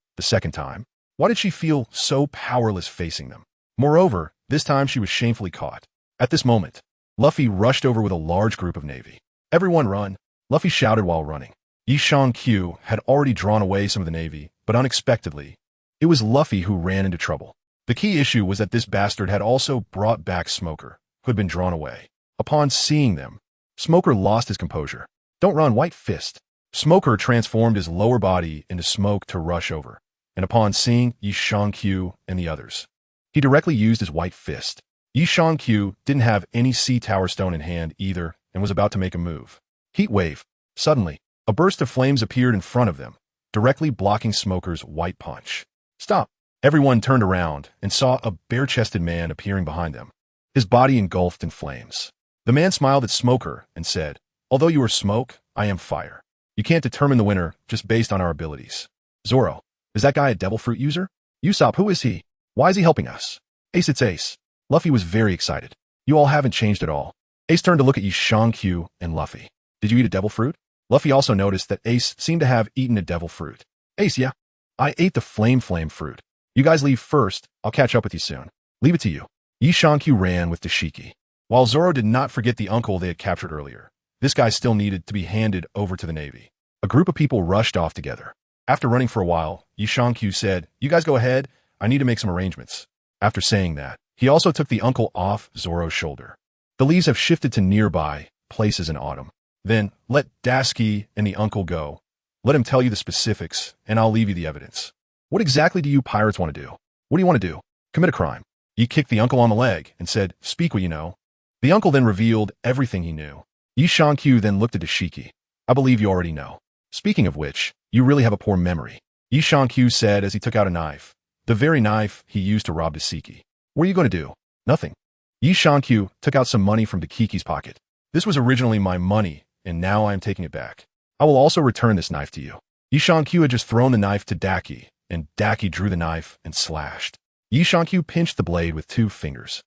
Why did she feel so powerless facing them? Moreover, this time she was shamefully caught. At this moment, Luffy rushed over with a large group of Navy. Everyone run, Luffy shouted while running. Yi Shankyu had already drawn away some of the Navy, but unexpectedly, it was Luffy who ran into trouble. The key issue was that this bastard had also brought back Smoker, who had been drawn away. Upon seeing them, Smoker lost his composure. Don't run, White Fist. Smoker transformed his lower body into smoke to rush over, and upon seeing Yi Shankyu and the others, he directly used his White Fist. Yi Shankyu didn't have any Sea Tower Stone in hand either and was about to make a move. Heat wave. Suddenly, a burst of flames appeared in front of them, directly blocking Smoker's white punch. Stop. Everyone turned around and saw a bare-chested man appearing behind them, his body engulfed in flames. The man smiled at Smoker and said, although you are smoke, I am fire. You can't determine the winner just based on our abilities. Zoro, is that guy a devil fruit user? Usopp, who is he? Why is he helping us? Ace, it's Ace. Luffy was very excited. You all haven't changed at all. Ace turned to look at Yi Shankyu and Luffy. Did you eat a devil fruit? Luffy also noticed that Ace seemed to have eaten a devil fruit. Ace, yeah. I ate the flame fruit. You guys leave first. I'll catch up with you soon. Leave it to you. Yi Shankyu ran with Dashiki. While Zoro did not forget the uncle they had captured earlier, this guy still needed to be handed over to the Navy. A group of people rushed off together. After running for a while, Yi Shankyu said, you guys go ahead. I need to make some arrangements. After saying that, he also took the uncle off Zoro's shoulder. The leaves have shifted to nearby places in autumn. Then, let Daski and the uncle go. Let him tell you the specifics, and I'll leave you the evidence. What exactly do you pirates want to do? What do you want to do? Commit a crime. He kicked the uncle on the leg and said, speak what you know. The uncle then revealed everything he knew. Yi Shankyu then looked at Dashiki. I believe you already know. Speaking of which, you really have a poor memory. Yi Shankyu said as he took out a knife. The very knife he used to rob Dashiki. What are you going to do? Nothing. Yi Shankyu took out some money from Dakiki's pocket. This was originally my money, and now I am taking it back. I will also return this knife to you. Yi Shankyu had just thrown the knife to Daki, and Daki drew the knife and slashed. Yi Shankyu pinched the blade with 2 fingers.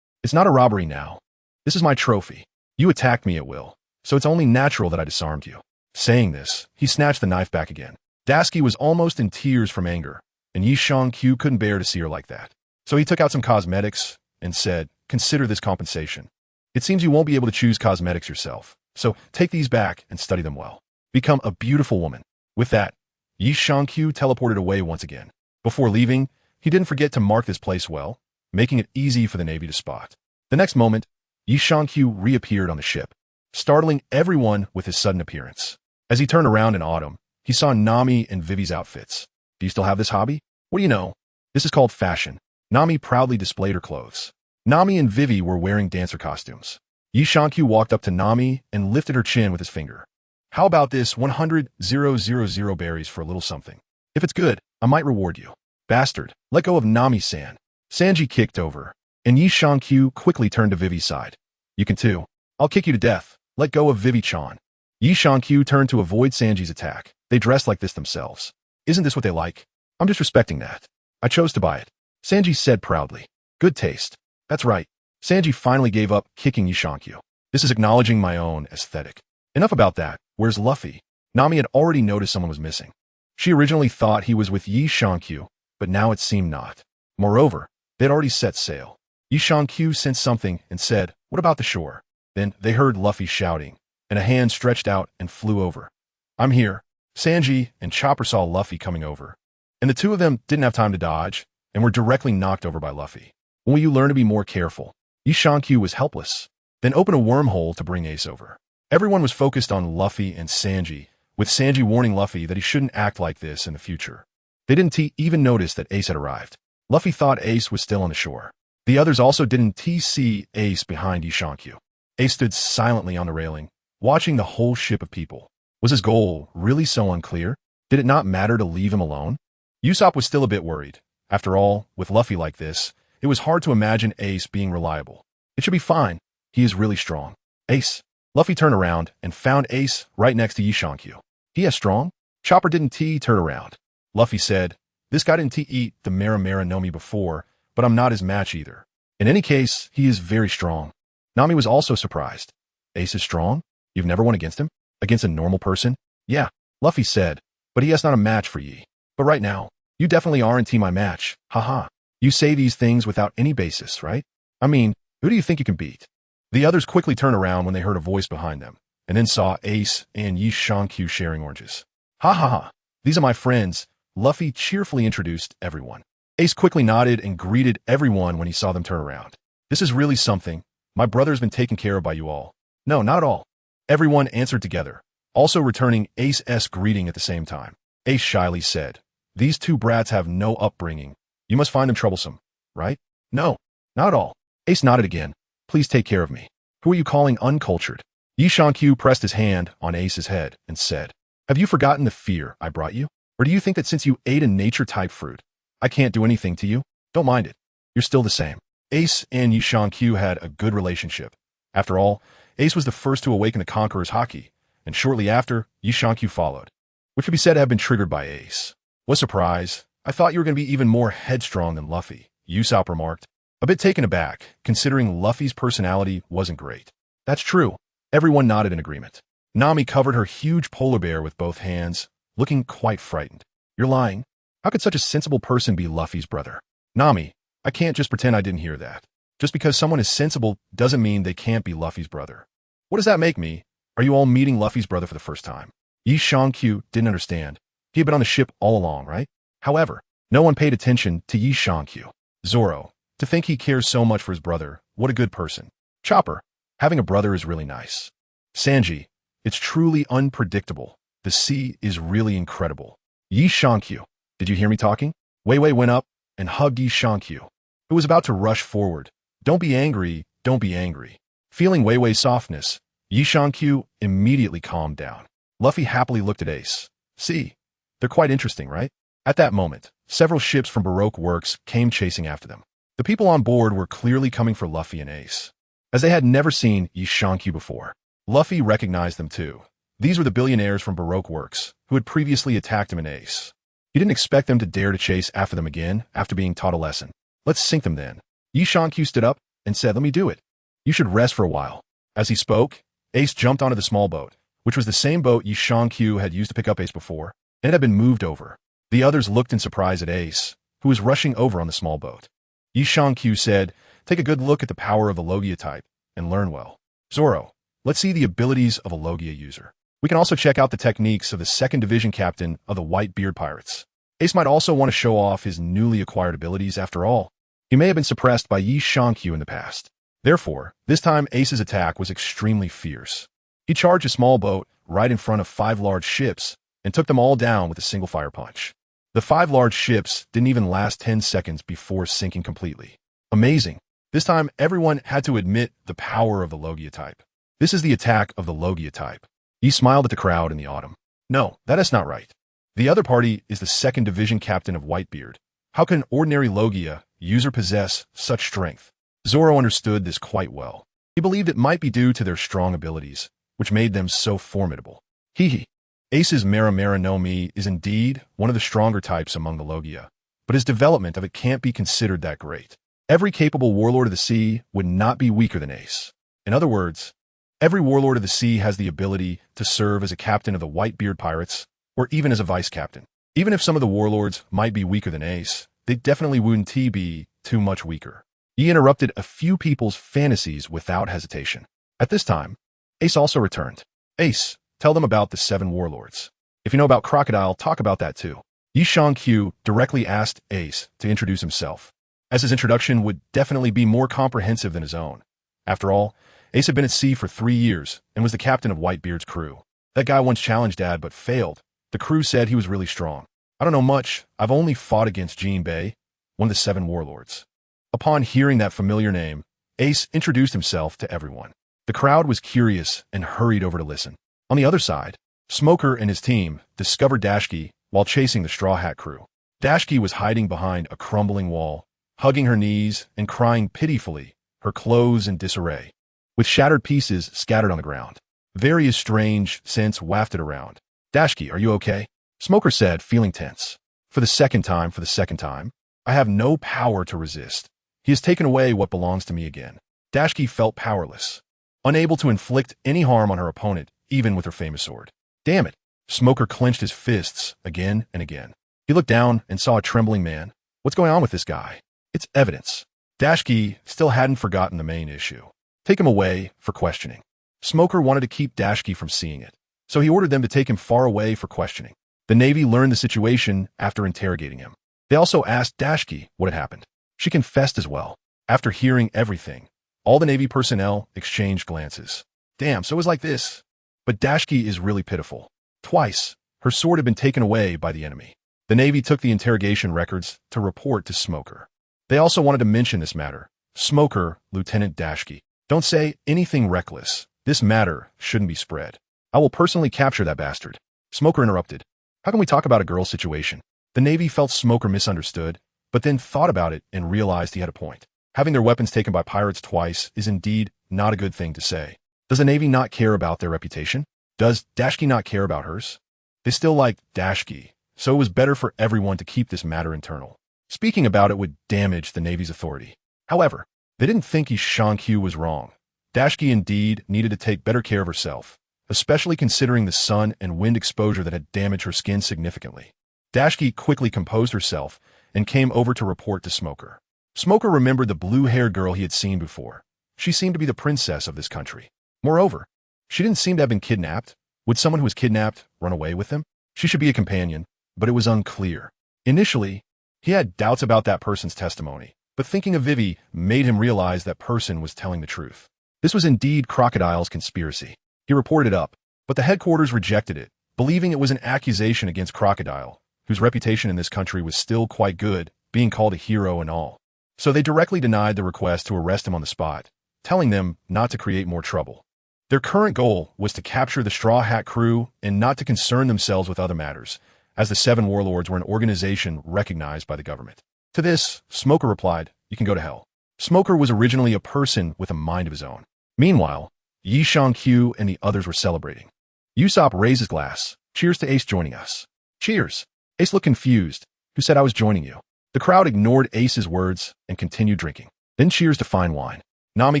It's not a robbery now. This is my trophy. You attacked me at will, so it's only natural that I disarmed you. Saying this, he snatched the knife back again. Daski was almost in tears from anger, and Yi Shankyu couldn't bear to see her like that. So he took out some cosmetics and said, consider this compensation. It seems you won't be able to choose cosmetics yourself, so take these back and study them well. Become a beautiful woman. With that, Yi Shankyu teleported away once again. Before leaving, he didn't forget to mark this place well, making it easy for the Navy to spot. The next moment, Yi Shankyu reappeared on the ship, startling everyone with his sudden appearance. As he turned around in autumn, he saw Nami and Vivy's outfits. Do you still have this hobby? What do you know? This is called fashion. Nami proudly displayed her clothes. Nami and Vivy were wearing dancer costumes. Yi Shankyu walked up to Nami and lifted her chin with his finger. How about this 100,000 berries for a little something? If it's good, I might reward you. Bastard, let go of Nami-san. Sanji kicked over, and Yi Shankyu quickly turned to Vivy's side. You can too. I'll kick you to death. Let go of Vivy-chan. Yi Shankyu turned to avoid Sanji's attack. They dress like this themselves. Isn't this what they like? I'm just respecting that. I chose to buy it. Sanji said proudly. Good taste. That's right. Sanji finally gave up kicking Yi Shankyu. This is acknowledging my own aesthetic. Enough about that. Where's Luffy? Nami had already noticed someone was missing. She originally thought he was with Yi Shankyu, but now it seemed not. Moreover, they had already set sail. Yi Shankyu sensed something and said, "What about the shore?" Then they heard Luffy shouting, and a hand stretched out and flew over. "I'm here." Sanji and Chopper saw Luffy coming over, and the two of them didn't have time to dodge and were directly knocked over by Luffy. When will you learn to be more careful? Yi Shankyu was helpless. Then open a wormhole to bring Ace over. Everyone was focused on Luffy and Sanji, with Sanji warning Luffy that he shouldn't act like this in the future. They didn't even notice that Ace had arrived. Luffy thought Ace was still on the shore. The others also didn't see Ace behind Yi Shankyu. Ace stood silently on the railing, watching the whole ship of people. Was his goal really so unclear? Did it not matter to leave him alone? Usopp was still a bit worried. After all, with Luffy like this, it was hard to imagine Ace being reliable. It should be fine. He is really strong. Ace. Luffy turned around and found Ace right next to Yi Shankyu. He is strong? Chopper didn't turn around. Luffy said, "This guy didn't eat the Mera know me before, but I'm not his match either. In any case, he is very strong." Nami was also surprised. Ace is strong? You've never won against him? Against a normal person? Yeah, Luffy said, but he is not a match for Yi. But right now, you definitely aren't my match. Haha. You say these things without any basis, right? I mean, who do you think you can beat? The others quickly turned around when they heard a voice behind them, and then saw Ace and Yi Shankyu sharing oranges. Ha ha ha. These are my friends. Luffy cheerfully introduced everyone. Ace quickly nodded and greeted everyone when he saw them turn around. This is really something. My brother has been taken care of by you all. No, not at all. Everyone answered together, also returning Ace's greeting at the same time. Ace shyly said, "These two brats have no upbringing. You must find them troublesome, right?" "No, not at all." Ace nodded again. "Please take care of me." "Who are you calling uncultured?" Yi Shankyu pressed his hand on Ace's head and said, "Have you forgotten the fear I brought you? Or do you think that since you ate a nature-type fruit, I can't do anything to you? Don't mind it. You're still the same." Ace and Yi Shankyu had a good relationship. After all, Ace was the first to awaken the Conqueror's Haki, and shortly after, Yi Shankyu followed, which could be said to have been triggered by Ace. "What surprise. I thought you were going to be even more headstrong than Luffy," Usopp remarked, a bit taken aback, considering Luffy's personality wasn't great. "That's true." Everyone nodded in agreement. Nami covered her huge polar bear with both hands, looking quite frightened. "You're lying. How could such a sensible person be Luffy's brother?" "Nami, I can't just pretend I didn't hear that. Just because someone is sensible doesn't mean they can't be Luffy's brother." "What does that make me? Are you all meeting Luffy's brother for the first time?" Yi Shankyu didn't understand. He had been on the ship all along, right? However, no one paid attention to Yi Shankyu. Zoro, to think he cares so much for his brother, what a good person. Chopper, having a brother is really nice. Sanji, it's truly unpredictable. The sea is really incredible. Yi Shankyu, did you hear me talking? Wei Wei went up and hugged Yi Shankyu, who was about to rush forward. Don't be angry, don't be angry. Feeling Wei Wei's softness, Yi Shankyu immediately calmed down. Luffy happily looked at Ace. See, they're quite interesting, right? At that moment, several ships from Baroque Works came chasing after them. The people on board were clearly coming for Luffy and Ace, as they had never seen Yi Shankyu before. Luffy recognized them too. These were the billionaires from Baroque Works, who had previously attacked him and Ace. He didn't expect them to dare to chase after them again after being taught a lesson. Let's sink them then. Yi Shankyu stood up and said, "Let me do it. You should rest for a while." As he spoke, Ace jumped onto the small boat, which was the same boat Yi Shankyu had used to pick up Ace before, and it had been moved over. The others looked in surprise at Ace, who was rushing over on the small boat. Yi Shankyu said, "Take a good look at the power of the Logia type, and learn well. Zoro, let's see the abilities of a Logia user." We can also check out the techniques of the 2nd Division captain of the White-Beard Pirates. Ace might also want to show off his newly acquired abilities after all. He may have been suppressed by Yi Shankyu in the past. Therefore, this time Ace's attack was extremely fierce. He charged a small boat right in front of 5 large ships and took them all down with a single fire punch. The 5 large ships didn't even last 10 seconds before sinking completely. Amazing. This time, everyone had to admit the power of the Logia type. This is the attack of the Logia type. He smiled at the crowd in the autumn. No, that is not right. The other party is the 2nd Division captain of Whitebeard. How can an ordinary Logia user possess such strength? Zoro understood this quite well. He believed it might be due to their strong abilities, which made them so formidable. Hee. Ace's Mera Mera no Mi is indeed one of the stronger types among the Logia, but his development of it can't be considered that great. Every capable warlord of the sea would not be weaker than Ace. In other words, every warlord of the sea has the ability to serve as a captain of the Whitebeard Pirates, or even as a vice captain. Even if some of the warlords might be weaker than Ace, they definitely wouldn't be too much weaker. He interrupted a few people's fantasies without hesitation. At this time, Ace also returned. Ace, tell them about the 7 warlords. If you know about Crocodile, talk about that too. Yi Shankyu directly asked Ace to introduce himself, as his introduction would definitely be more comprehensive than his own. After all, Ace had been at sea for 3 years and was the captain of Whitebeard's crew. That guy once challenged Dad but failed. The crew said he was really strong. I don't know much. I've only fought against Jinbei, one of the 7 warlords. Upon hearing that familiar name, Ace introduced himself to everyone. The crowd was curious and hurried over to listen. On the other side, Smoker and his team discovered Dashki while chasing the Straw Hat crew. Dashki was hiding behind a crumbling wall, hugging her knees and crying pitifully, her clothes in disarray, with shattered pieces scattered on the ground. Various strange scents wafted around. Dashki, are you okay? Smoker said, feeling tense. For the second time, I have no power to resist. He has taken away what belongs to me again. Dashki felt powerless, unable to inflict any harm on her opponent, even with her famous sword. Damn it. Smoker clenched his fists again and again. He looked down and saw a trembling man. What's going on with this guy? It's evidence. Dashki still hadn't forgotten the main issue. Take him away for questioning. Smoker wanted to keep Dashki from seeing it, so he ordered them to take him far away for questioning. The Navy learned the situation after interrogating him. They also asked Dashki what had happened. She confessed as well. After hearing everything, all the Navy personnel exchanged glances. Damn, so it was like this. But Dashki is really pitiful. Twice, her sword had been taken away by the enemy. The Navy took the interrogation records to report to Smoker. They also wanted to mention this matter. Smoker, Lieutenant Dashki. Don't say anything reckless. This matter shouldn't be spread. I will personally capture that bastard. Smoker interrupted. How can we talk about a girl's situation? The Navy felt Smoker misunderstood, but then thought about it and realized he had a point. Having their weapons taken by pirates twice is indeed not a good thing to say. Does the Navy not care about their reputation? Does Dashki not care about hers? They still liked Dashki, so it was better for everyone to keep this matter internal. Speaking about it would damage the Navy's authority. However, they didn't think Yi Shankyu was wrong. Dashki indeed needed to take better care of herself, especially considering the sun and wind exposure that had damaged her skin significantly. Dashki quickly composed herself and came over to report to Smoker. Smoker remembered the blue-haired girl he had seen before. She seemed to be the princess of this country. Moreover, she didn't seem to have been kidnapped. Would someone who was kidnapped run away with them? She should be a companion, but it was unclear. Initially, he had doubts about that person's testimony, but thinking of Vivy made him realize that person was telling the truth. This was indeed Crocodile's conspiracy. He reported it up, but the headquarters rejected it, believing it was an accusation against Crocodile, whose reputation in this country was still quite good, being called a hero and all. So they directly denied the request to arrest him on the spot, telling them not to create more trouble. Their current goal was to capture the Straw Hat crew and not to concern themselves with other matters, as the 7 warlords were an organization recognized by the government. To this, Smoker replied, "You can go to hell." Smoker was originally a person with a mind of his own. Meanwhile, Yi Shankyu and the others were celebrating. Usopp raised his glass. Cheers to Ace joining us. Cheers. Ace looked confused. Who said I was joining you? The crowd ignored Ace's words and continued drinking. Then cheers to fine wine. Nami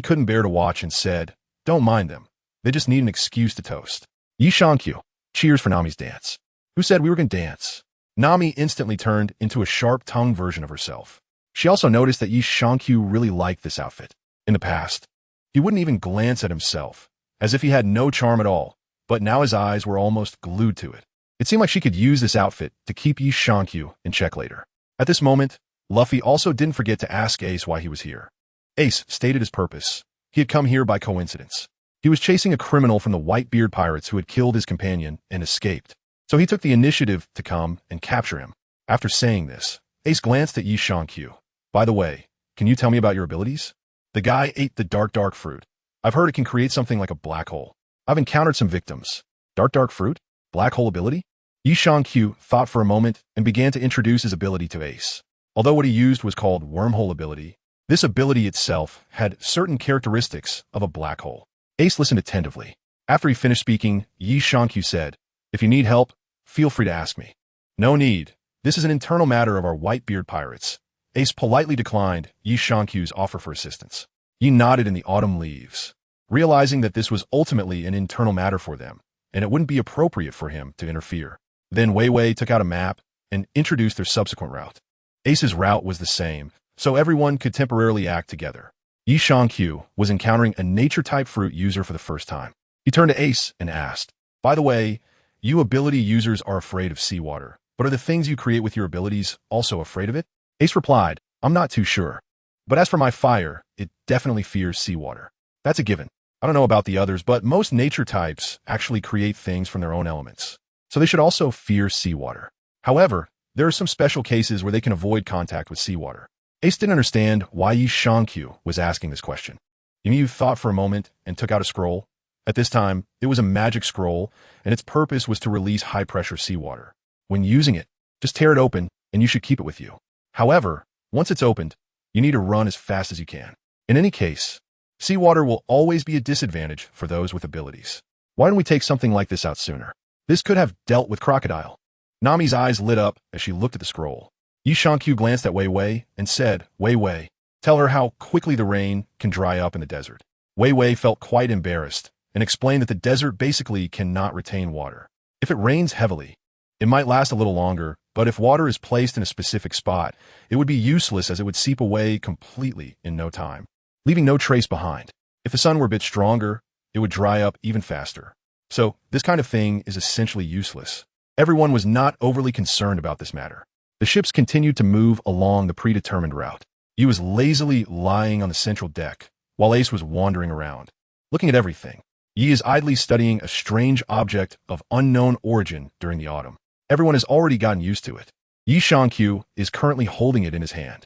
couldn't bear to watch and said, "Don't mind them. They just need an excuse to toast." Yi Shankyu. Cheers for Nami's dance. Who said we were going to dance? Nami instantly turned into a sharp-tongued version of herself. She also noticed that Yi Shankyu really liked this outfit. In the past, he wouldn't even glance at himself, as if he had no charm at all. but now his eyes were almost glued to it. It seemed like she could use this outfit to keep Yi Shankyu in check later. At this moment, Luffy also didn't forget to ask Ace why he was here. Ace stated his purpose. He had come here by coincidence. He was chasing a criminal from the Whitebeard pirates who had killed his companion and escaped. So he took the initiative to come and capture him. After saying this, Ace glanced at Yi Shankyu. By the way, can you tell me about your abilities? The guy ate the dark fruit. I've heard it can create something like a black hole. I've encountered some victims. Dark fruit? Black hole ability? Yi Shankyu thought for a moment and began to introduce his ability to Ace. Although what he used was called wormhole ability, this ability itself had certain characteristics of a black hole. Ace listened attentively. After he finished speaking, Yi Shankyu said, "If you need help, feel free to ask me." "No need. This is an internal matter of our Whitebeard pirates." Ace politely declined Yi Shankyu's offer for assistance. Yi nodded in the autumn leaves, realizing that this was ultimately an internal matter for them, and it wouldn't be appropriate for him to interfere. Then Wei Wei took out a map and introduced their subsequent route. Ace's route was the same, so everyone could temporarily act together. Yi Shankyu was encountering a nature-type fruit user for the first time. He turned to Ace and asked, "By the way, you ability users are afraid of seawater, but are the things you create with your abilities also afraid of it?" Ace replied, "I'm not too sure. But as for my fire, it definitely fears seawater. That's a given. I don't know about the others, but most nature types actually create things from their own elements. So they should also fear seawater. However, there are some special cases where they can avoid contact with seawater." Ace didn't understand why Yi Shankyu was asking this question. Yu thought for a moment and took out a scroll. At this time, it was a magic scroll, and its purpose was to release high-pressure seawater. When using it, just tear it open, and you should keep it with you. However, once it's opened, you need to run as fast as you can. In any case, seawater will always be a disadvantage for those with abilities. Why don't we take something like this out sooner? This could have dealt with crocodile. Nami's eyes lit up as she looked at the scroll. Yi Shankyu glanced at Wei Wei and said, "Wei Wei, tell her how quickly the rain can dry up in the desert." Wei Wei felt quite embarrassed and explained that the desert basically cannot retain water. If it rains heavily, it might last a little longer, but if water is placed in a specific spot, it would be useless as it would seep away completely in no time, leaving no trace behind. If the sun were a bit stronger, it would dry up even faster. So this kind of thing is essentially useless. Everyone was not overly concerned about this matter. The ships continued to move along the predetermined route. He was lazily lying on the central deck, while Ace was wandering around, looking at everything. Yi is idly studying a strange object of unknown origin during the autumn. Everyone has already gotten used to it. Yi Shankyu is currently holding it in his hand.